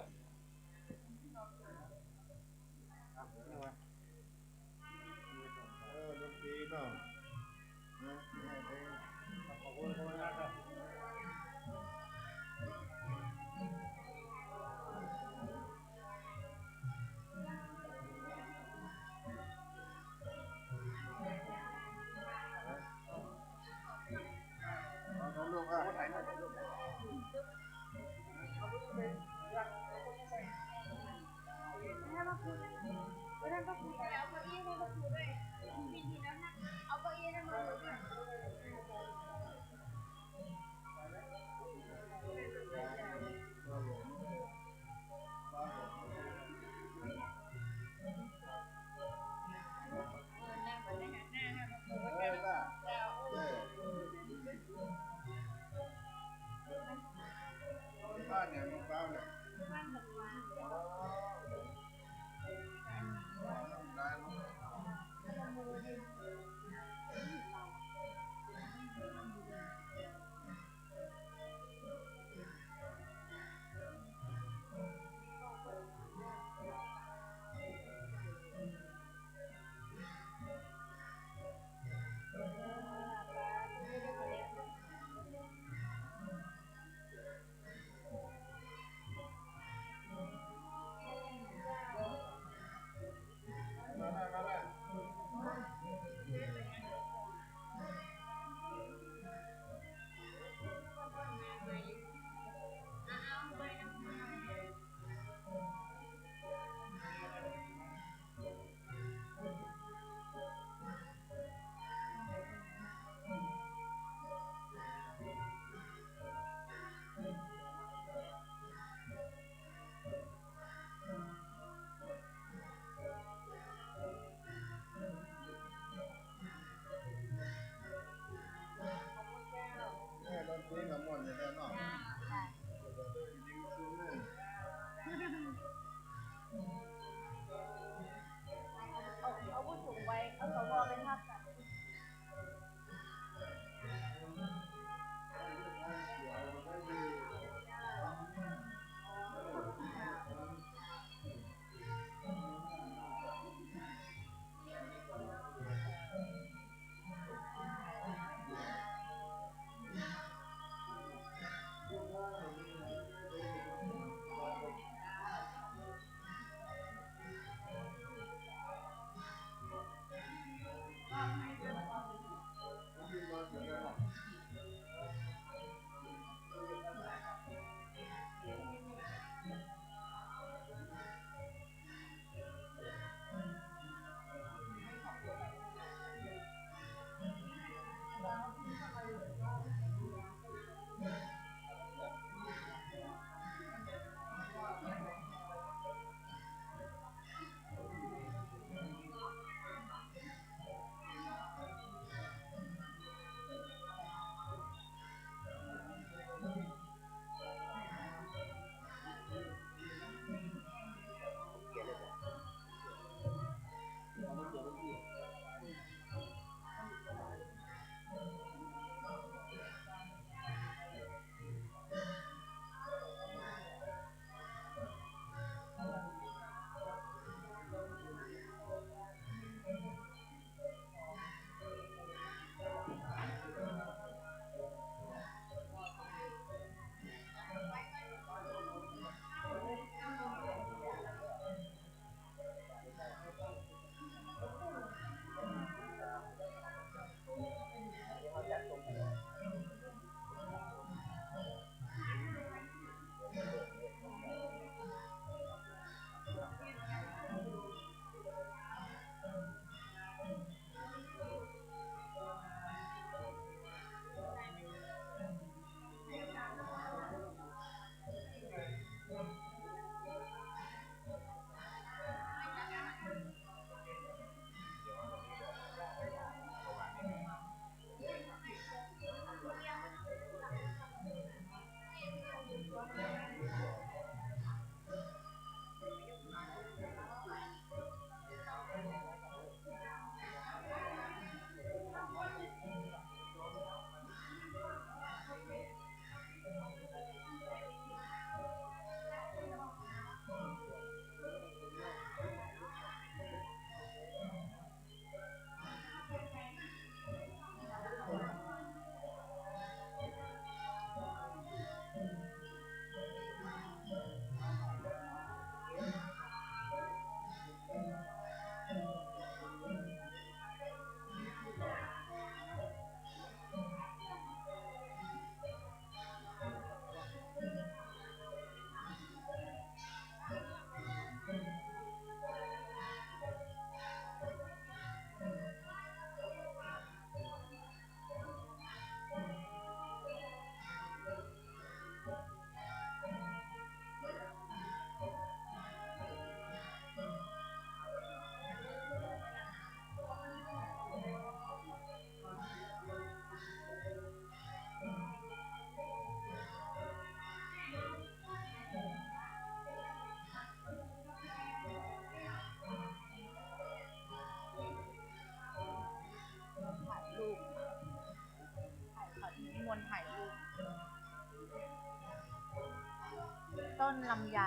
ลำไย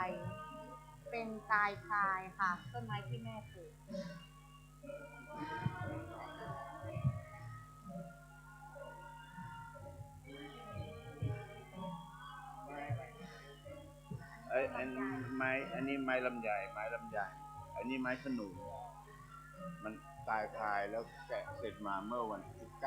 เป็นกายพรายค่ะต้นไม้ที่แม่ปลูก อันไม้อันนี้ไม้ลำไยอันนี้ไม้ขนุนมันตายพายแล้วแกะเสร็จมาเมื่อวันที่9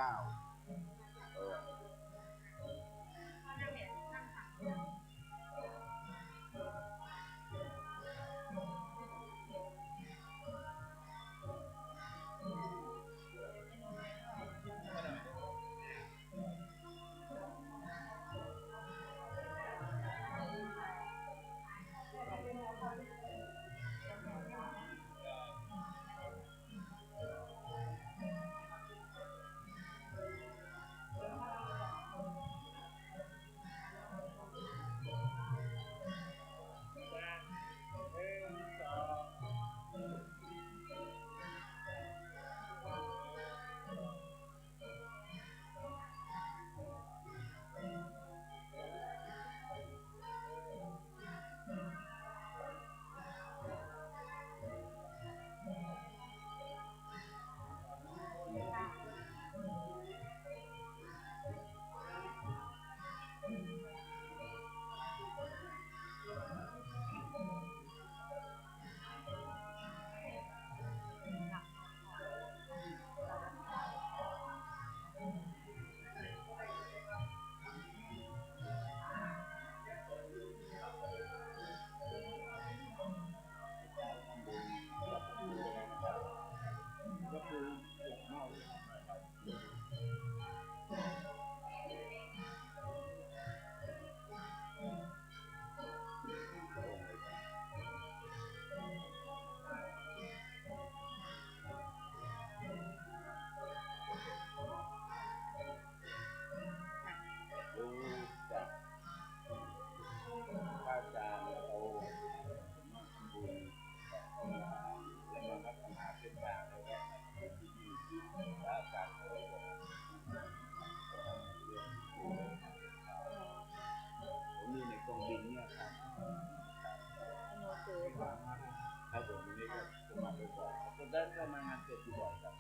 ได้ประมาณงานเสร็จอยู่บ่อยครับ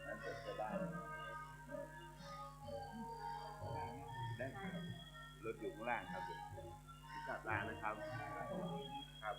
งานเสร็จจะได้รถอยู่ข้างล่างครับกลับร้านนะครับครับ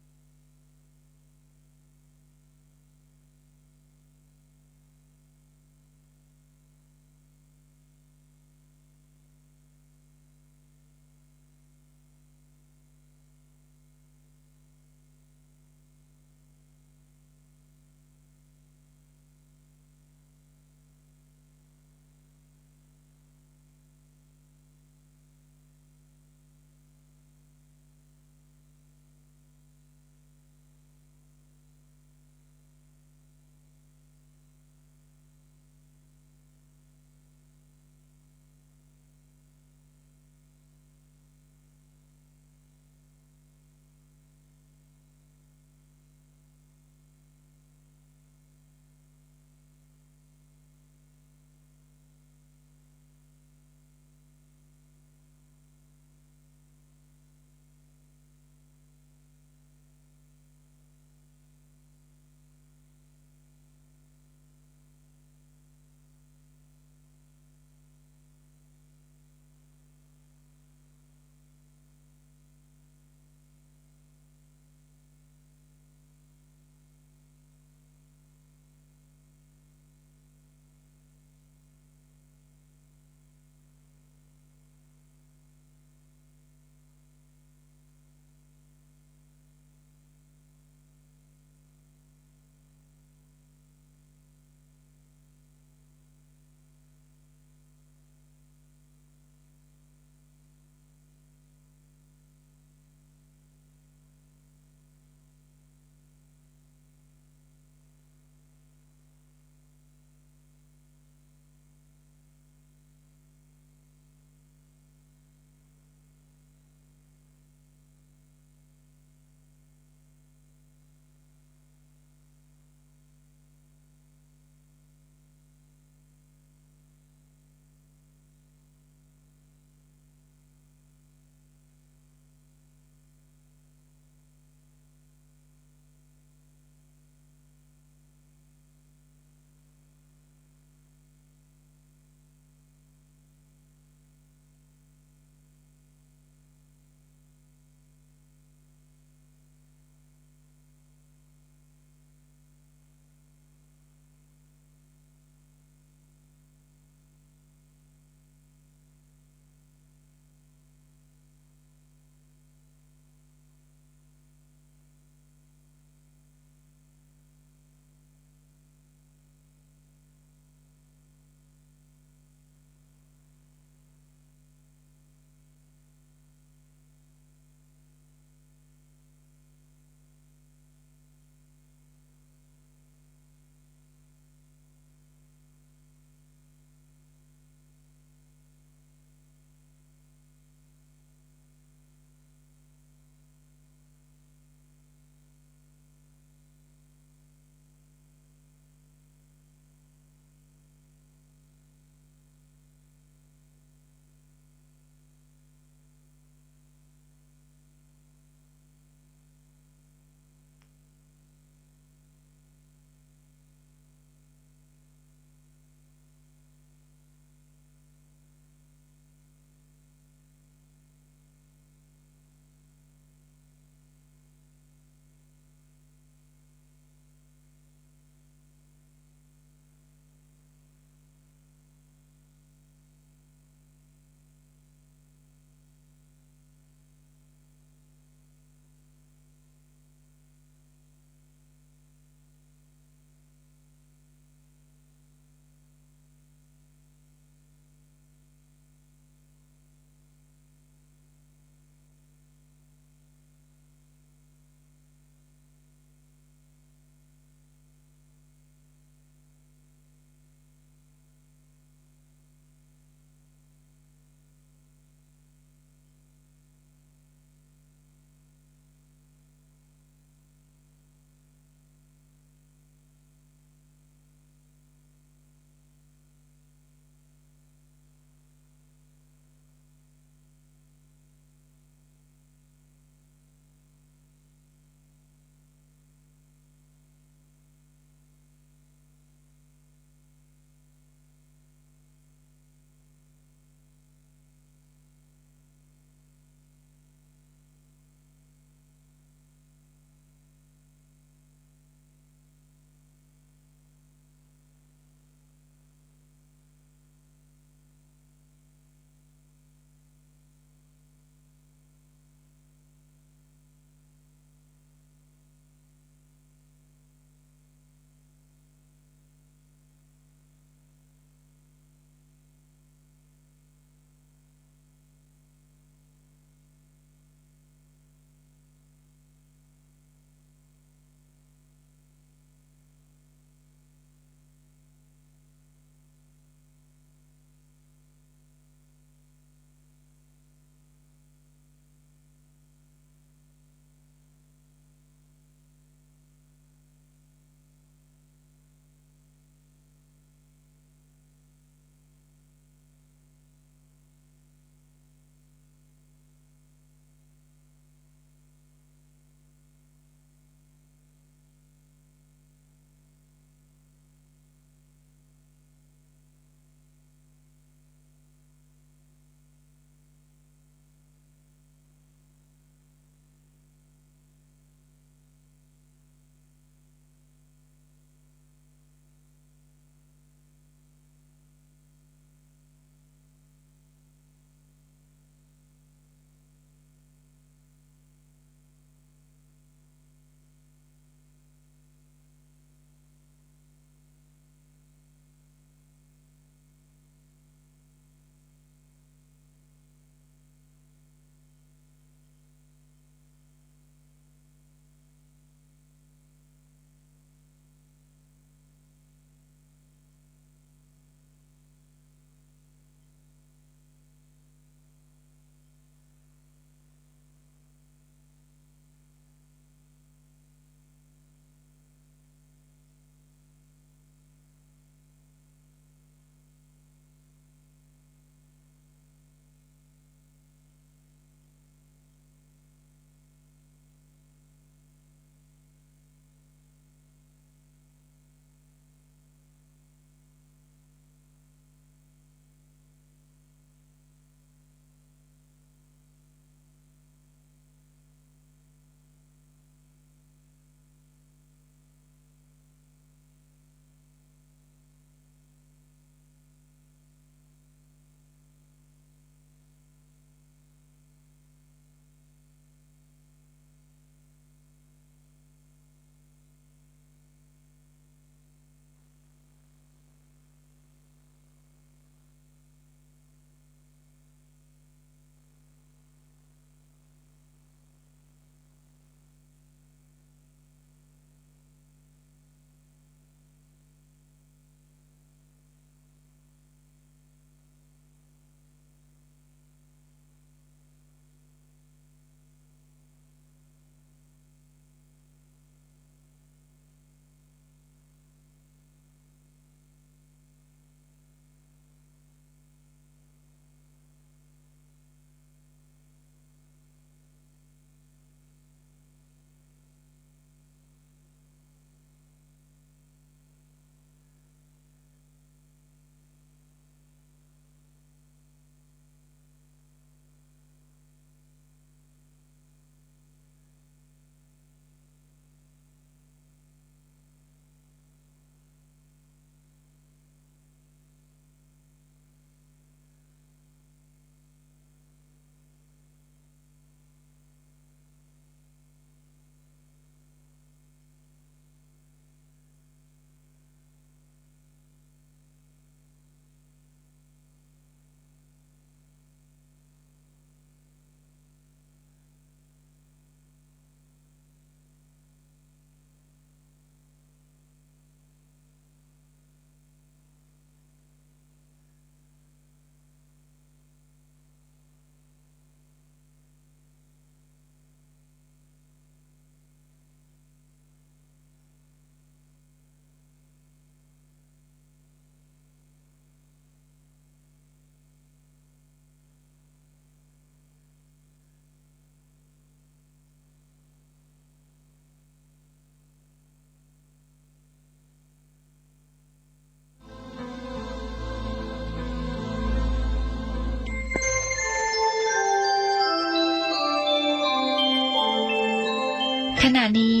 ขณะนี้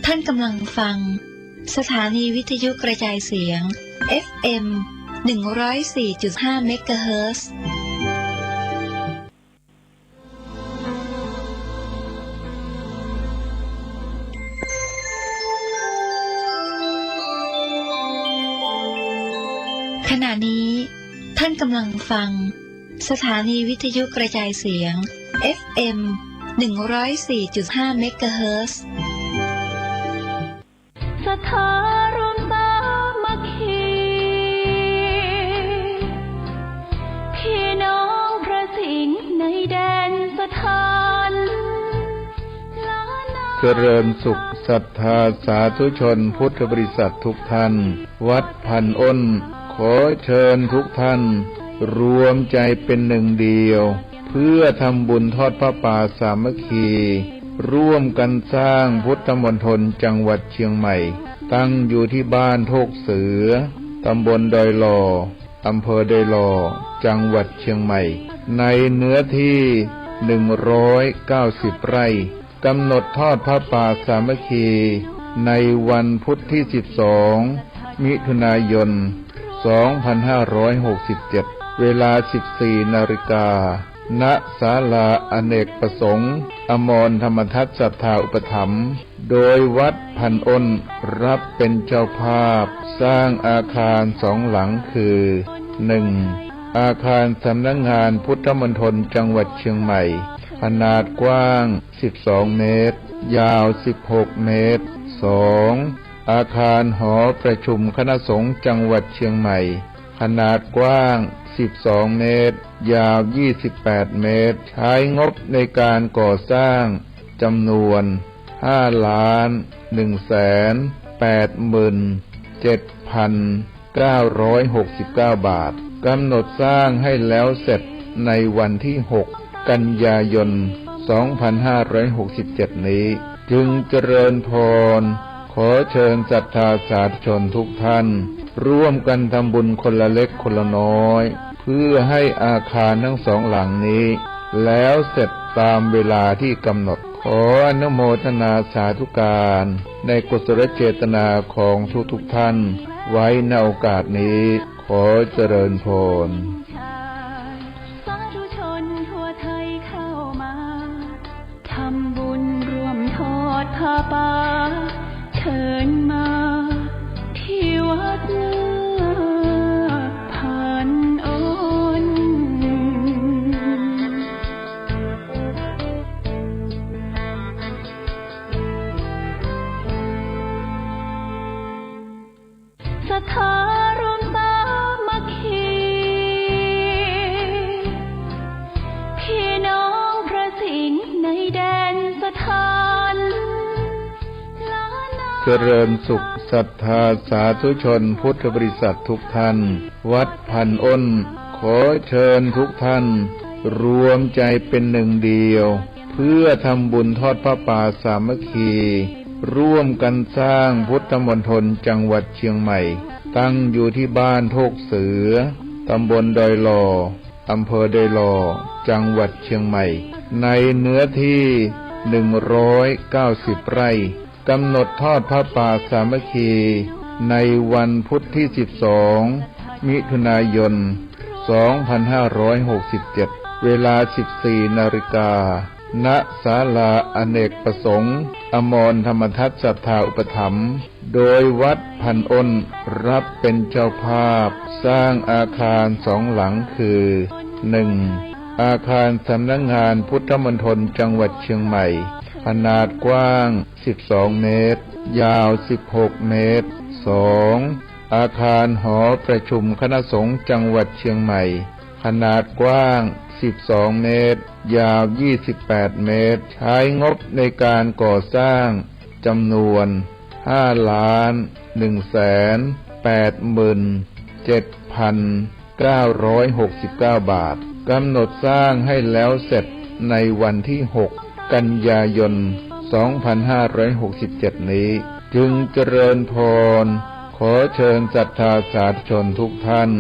ท่านกำลังฟังสถานีวิทยุกระจายเสียง FM 104.5 เมกะเฮิรตซ์ขณะนี้ท่านกำลังฟังสถานีวิทยุกระจายเสียง FM 104.5 เมกะเฮิรตซ์ศรัทธารวมสามัคคีพี่น้องพระสิงห์ในแดนสถานเจริญสุขศรัทธาสาธุชนพุทธบริษัททุกท่านวัดพันอ้นขอเชิญทุกท่านรวมใจเป็นหนึ่งเดียวเพื่อทำบุญทอดพระป่าสามัคคีร่วมกันสร้างพุทธมณฑลจังหวัดเชียงใหม่ตั้งอยู่ที่บ้านโทกเสือตำบลดอยหล่ออำเภอดอยหล่อจังหวัดเชียงใหม่ในเนื้อที่190 ไร่กำหนดทอดพระป่าสามัคคีในวันพุธที่12 มิถุนายน 2567 เวลา 14 นาฬิกาณศาลาอเนกประสงค์อมรธรรมทัศน์ศรัทธาอุปถัมภ์โดยวัดพันอ้นรับเป็นเจ้าภาพสร้างอาคาร2 หลังคือ 1. อาคารสำนักงานพุทธมณฑลจังหวัดเชียงใหม่ขนาดกว้าง12 เมตรยาว16 เมตร 2. อาคารหอประชุมคณะสงฆ์จังหวัดเชียงใหม่ขนาดกว้าง12 เมตรยาว28 เมตรใช้งบในการก่อสร้างจำนวน5,187,969 บาทกำหนดสร้างให้แล้วเสร็จในวันที่6 กันยายน 2567 นี้จึงเจริญพรขอเชิญศรัทธาสาธุชนทุกท่านร่วมกันทำบุญคนละเล็กคนละน้อยเพื่อให้อาคารทั้ง2 หลังนี้แล้วเสร็จตามเวลาที่กำหนดขออนุโมทนาสาธุการในกุศลเจตนาของทุกท่านไว้ในโอกาสนี้ขอเจริญพรสาธุชนทั่วไทยเข้ามาทำบุญร่วมทอดผ้าป่าเชิญมาที่วัดพันอ้นศรัทธารวมสามัคคีพี่น้องพระสิงห์ในแดนสถานเจริญสุขศรัทธาสาธุชนพุทธบริษัททุกท่านวัดพันอ้นขอเชิญทุกท่านรวมใจเป็นหนึ่งเดียวเพื่อทำบุญทอดพระป่าสามัคคีร่วมกันสร้างพุทธมณฑลจังหวัดเชียงใหม่ตั้งอยู่ที่บ้านโทกเสือตำบลดอยหล่ออำเภอดอยหล่อจังหวัดเชียงใหม่ในเนื้อที่190 ไร่กำหนดทอดพระป่าสามัคคีในวันพุธที่12 มิถุนายน 2567 เวลา 14 นาฬิกาณศาลาอเนกประสงค์อมรธรรมทัศน์ศรัทธาอุปถัมภ์โดยวัดพันอ้นรับเป็นเจ้าภาพสร้างอาคาร2 หลังคือ 1. อาคารสำนักงานพุทธมณฑลจังหวัดเชียงใหม่ขนาดกว้าง12 เมตรยาว16 เมตร 2. อาคารหอประชุมคณะสงฆ์จังหวัดเชียงใหม่ขนาดกว้าง12 เมตรยาว28 เมตรใช้งบในการก่อสร้างจำนวน5,187,969 บาทกำหนดสร้างให้แล้วเสร็จในวันที่6 กันยายน 2567 นี้จึงเจริญพรขอเชิญศรัทธาสาธุชนทุกท่าน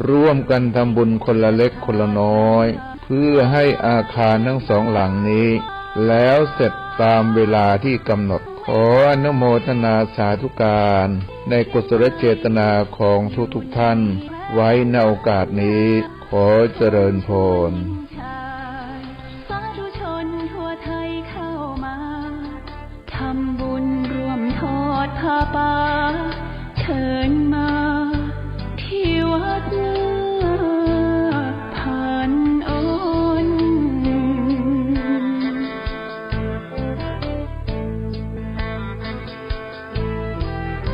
ร่วมกันทำบุญคนละเล็กคนละน้อยเพื่อให้อาคารทั้ง2 หลังนี้ แล้วเสร็จตามเวลาที่กำหนดขออนุโมทนาสาธุการในกุศลเจตนาของทุกท่านไว้ในโอกาสนี้ขอเจริญพร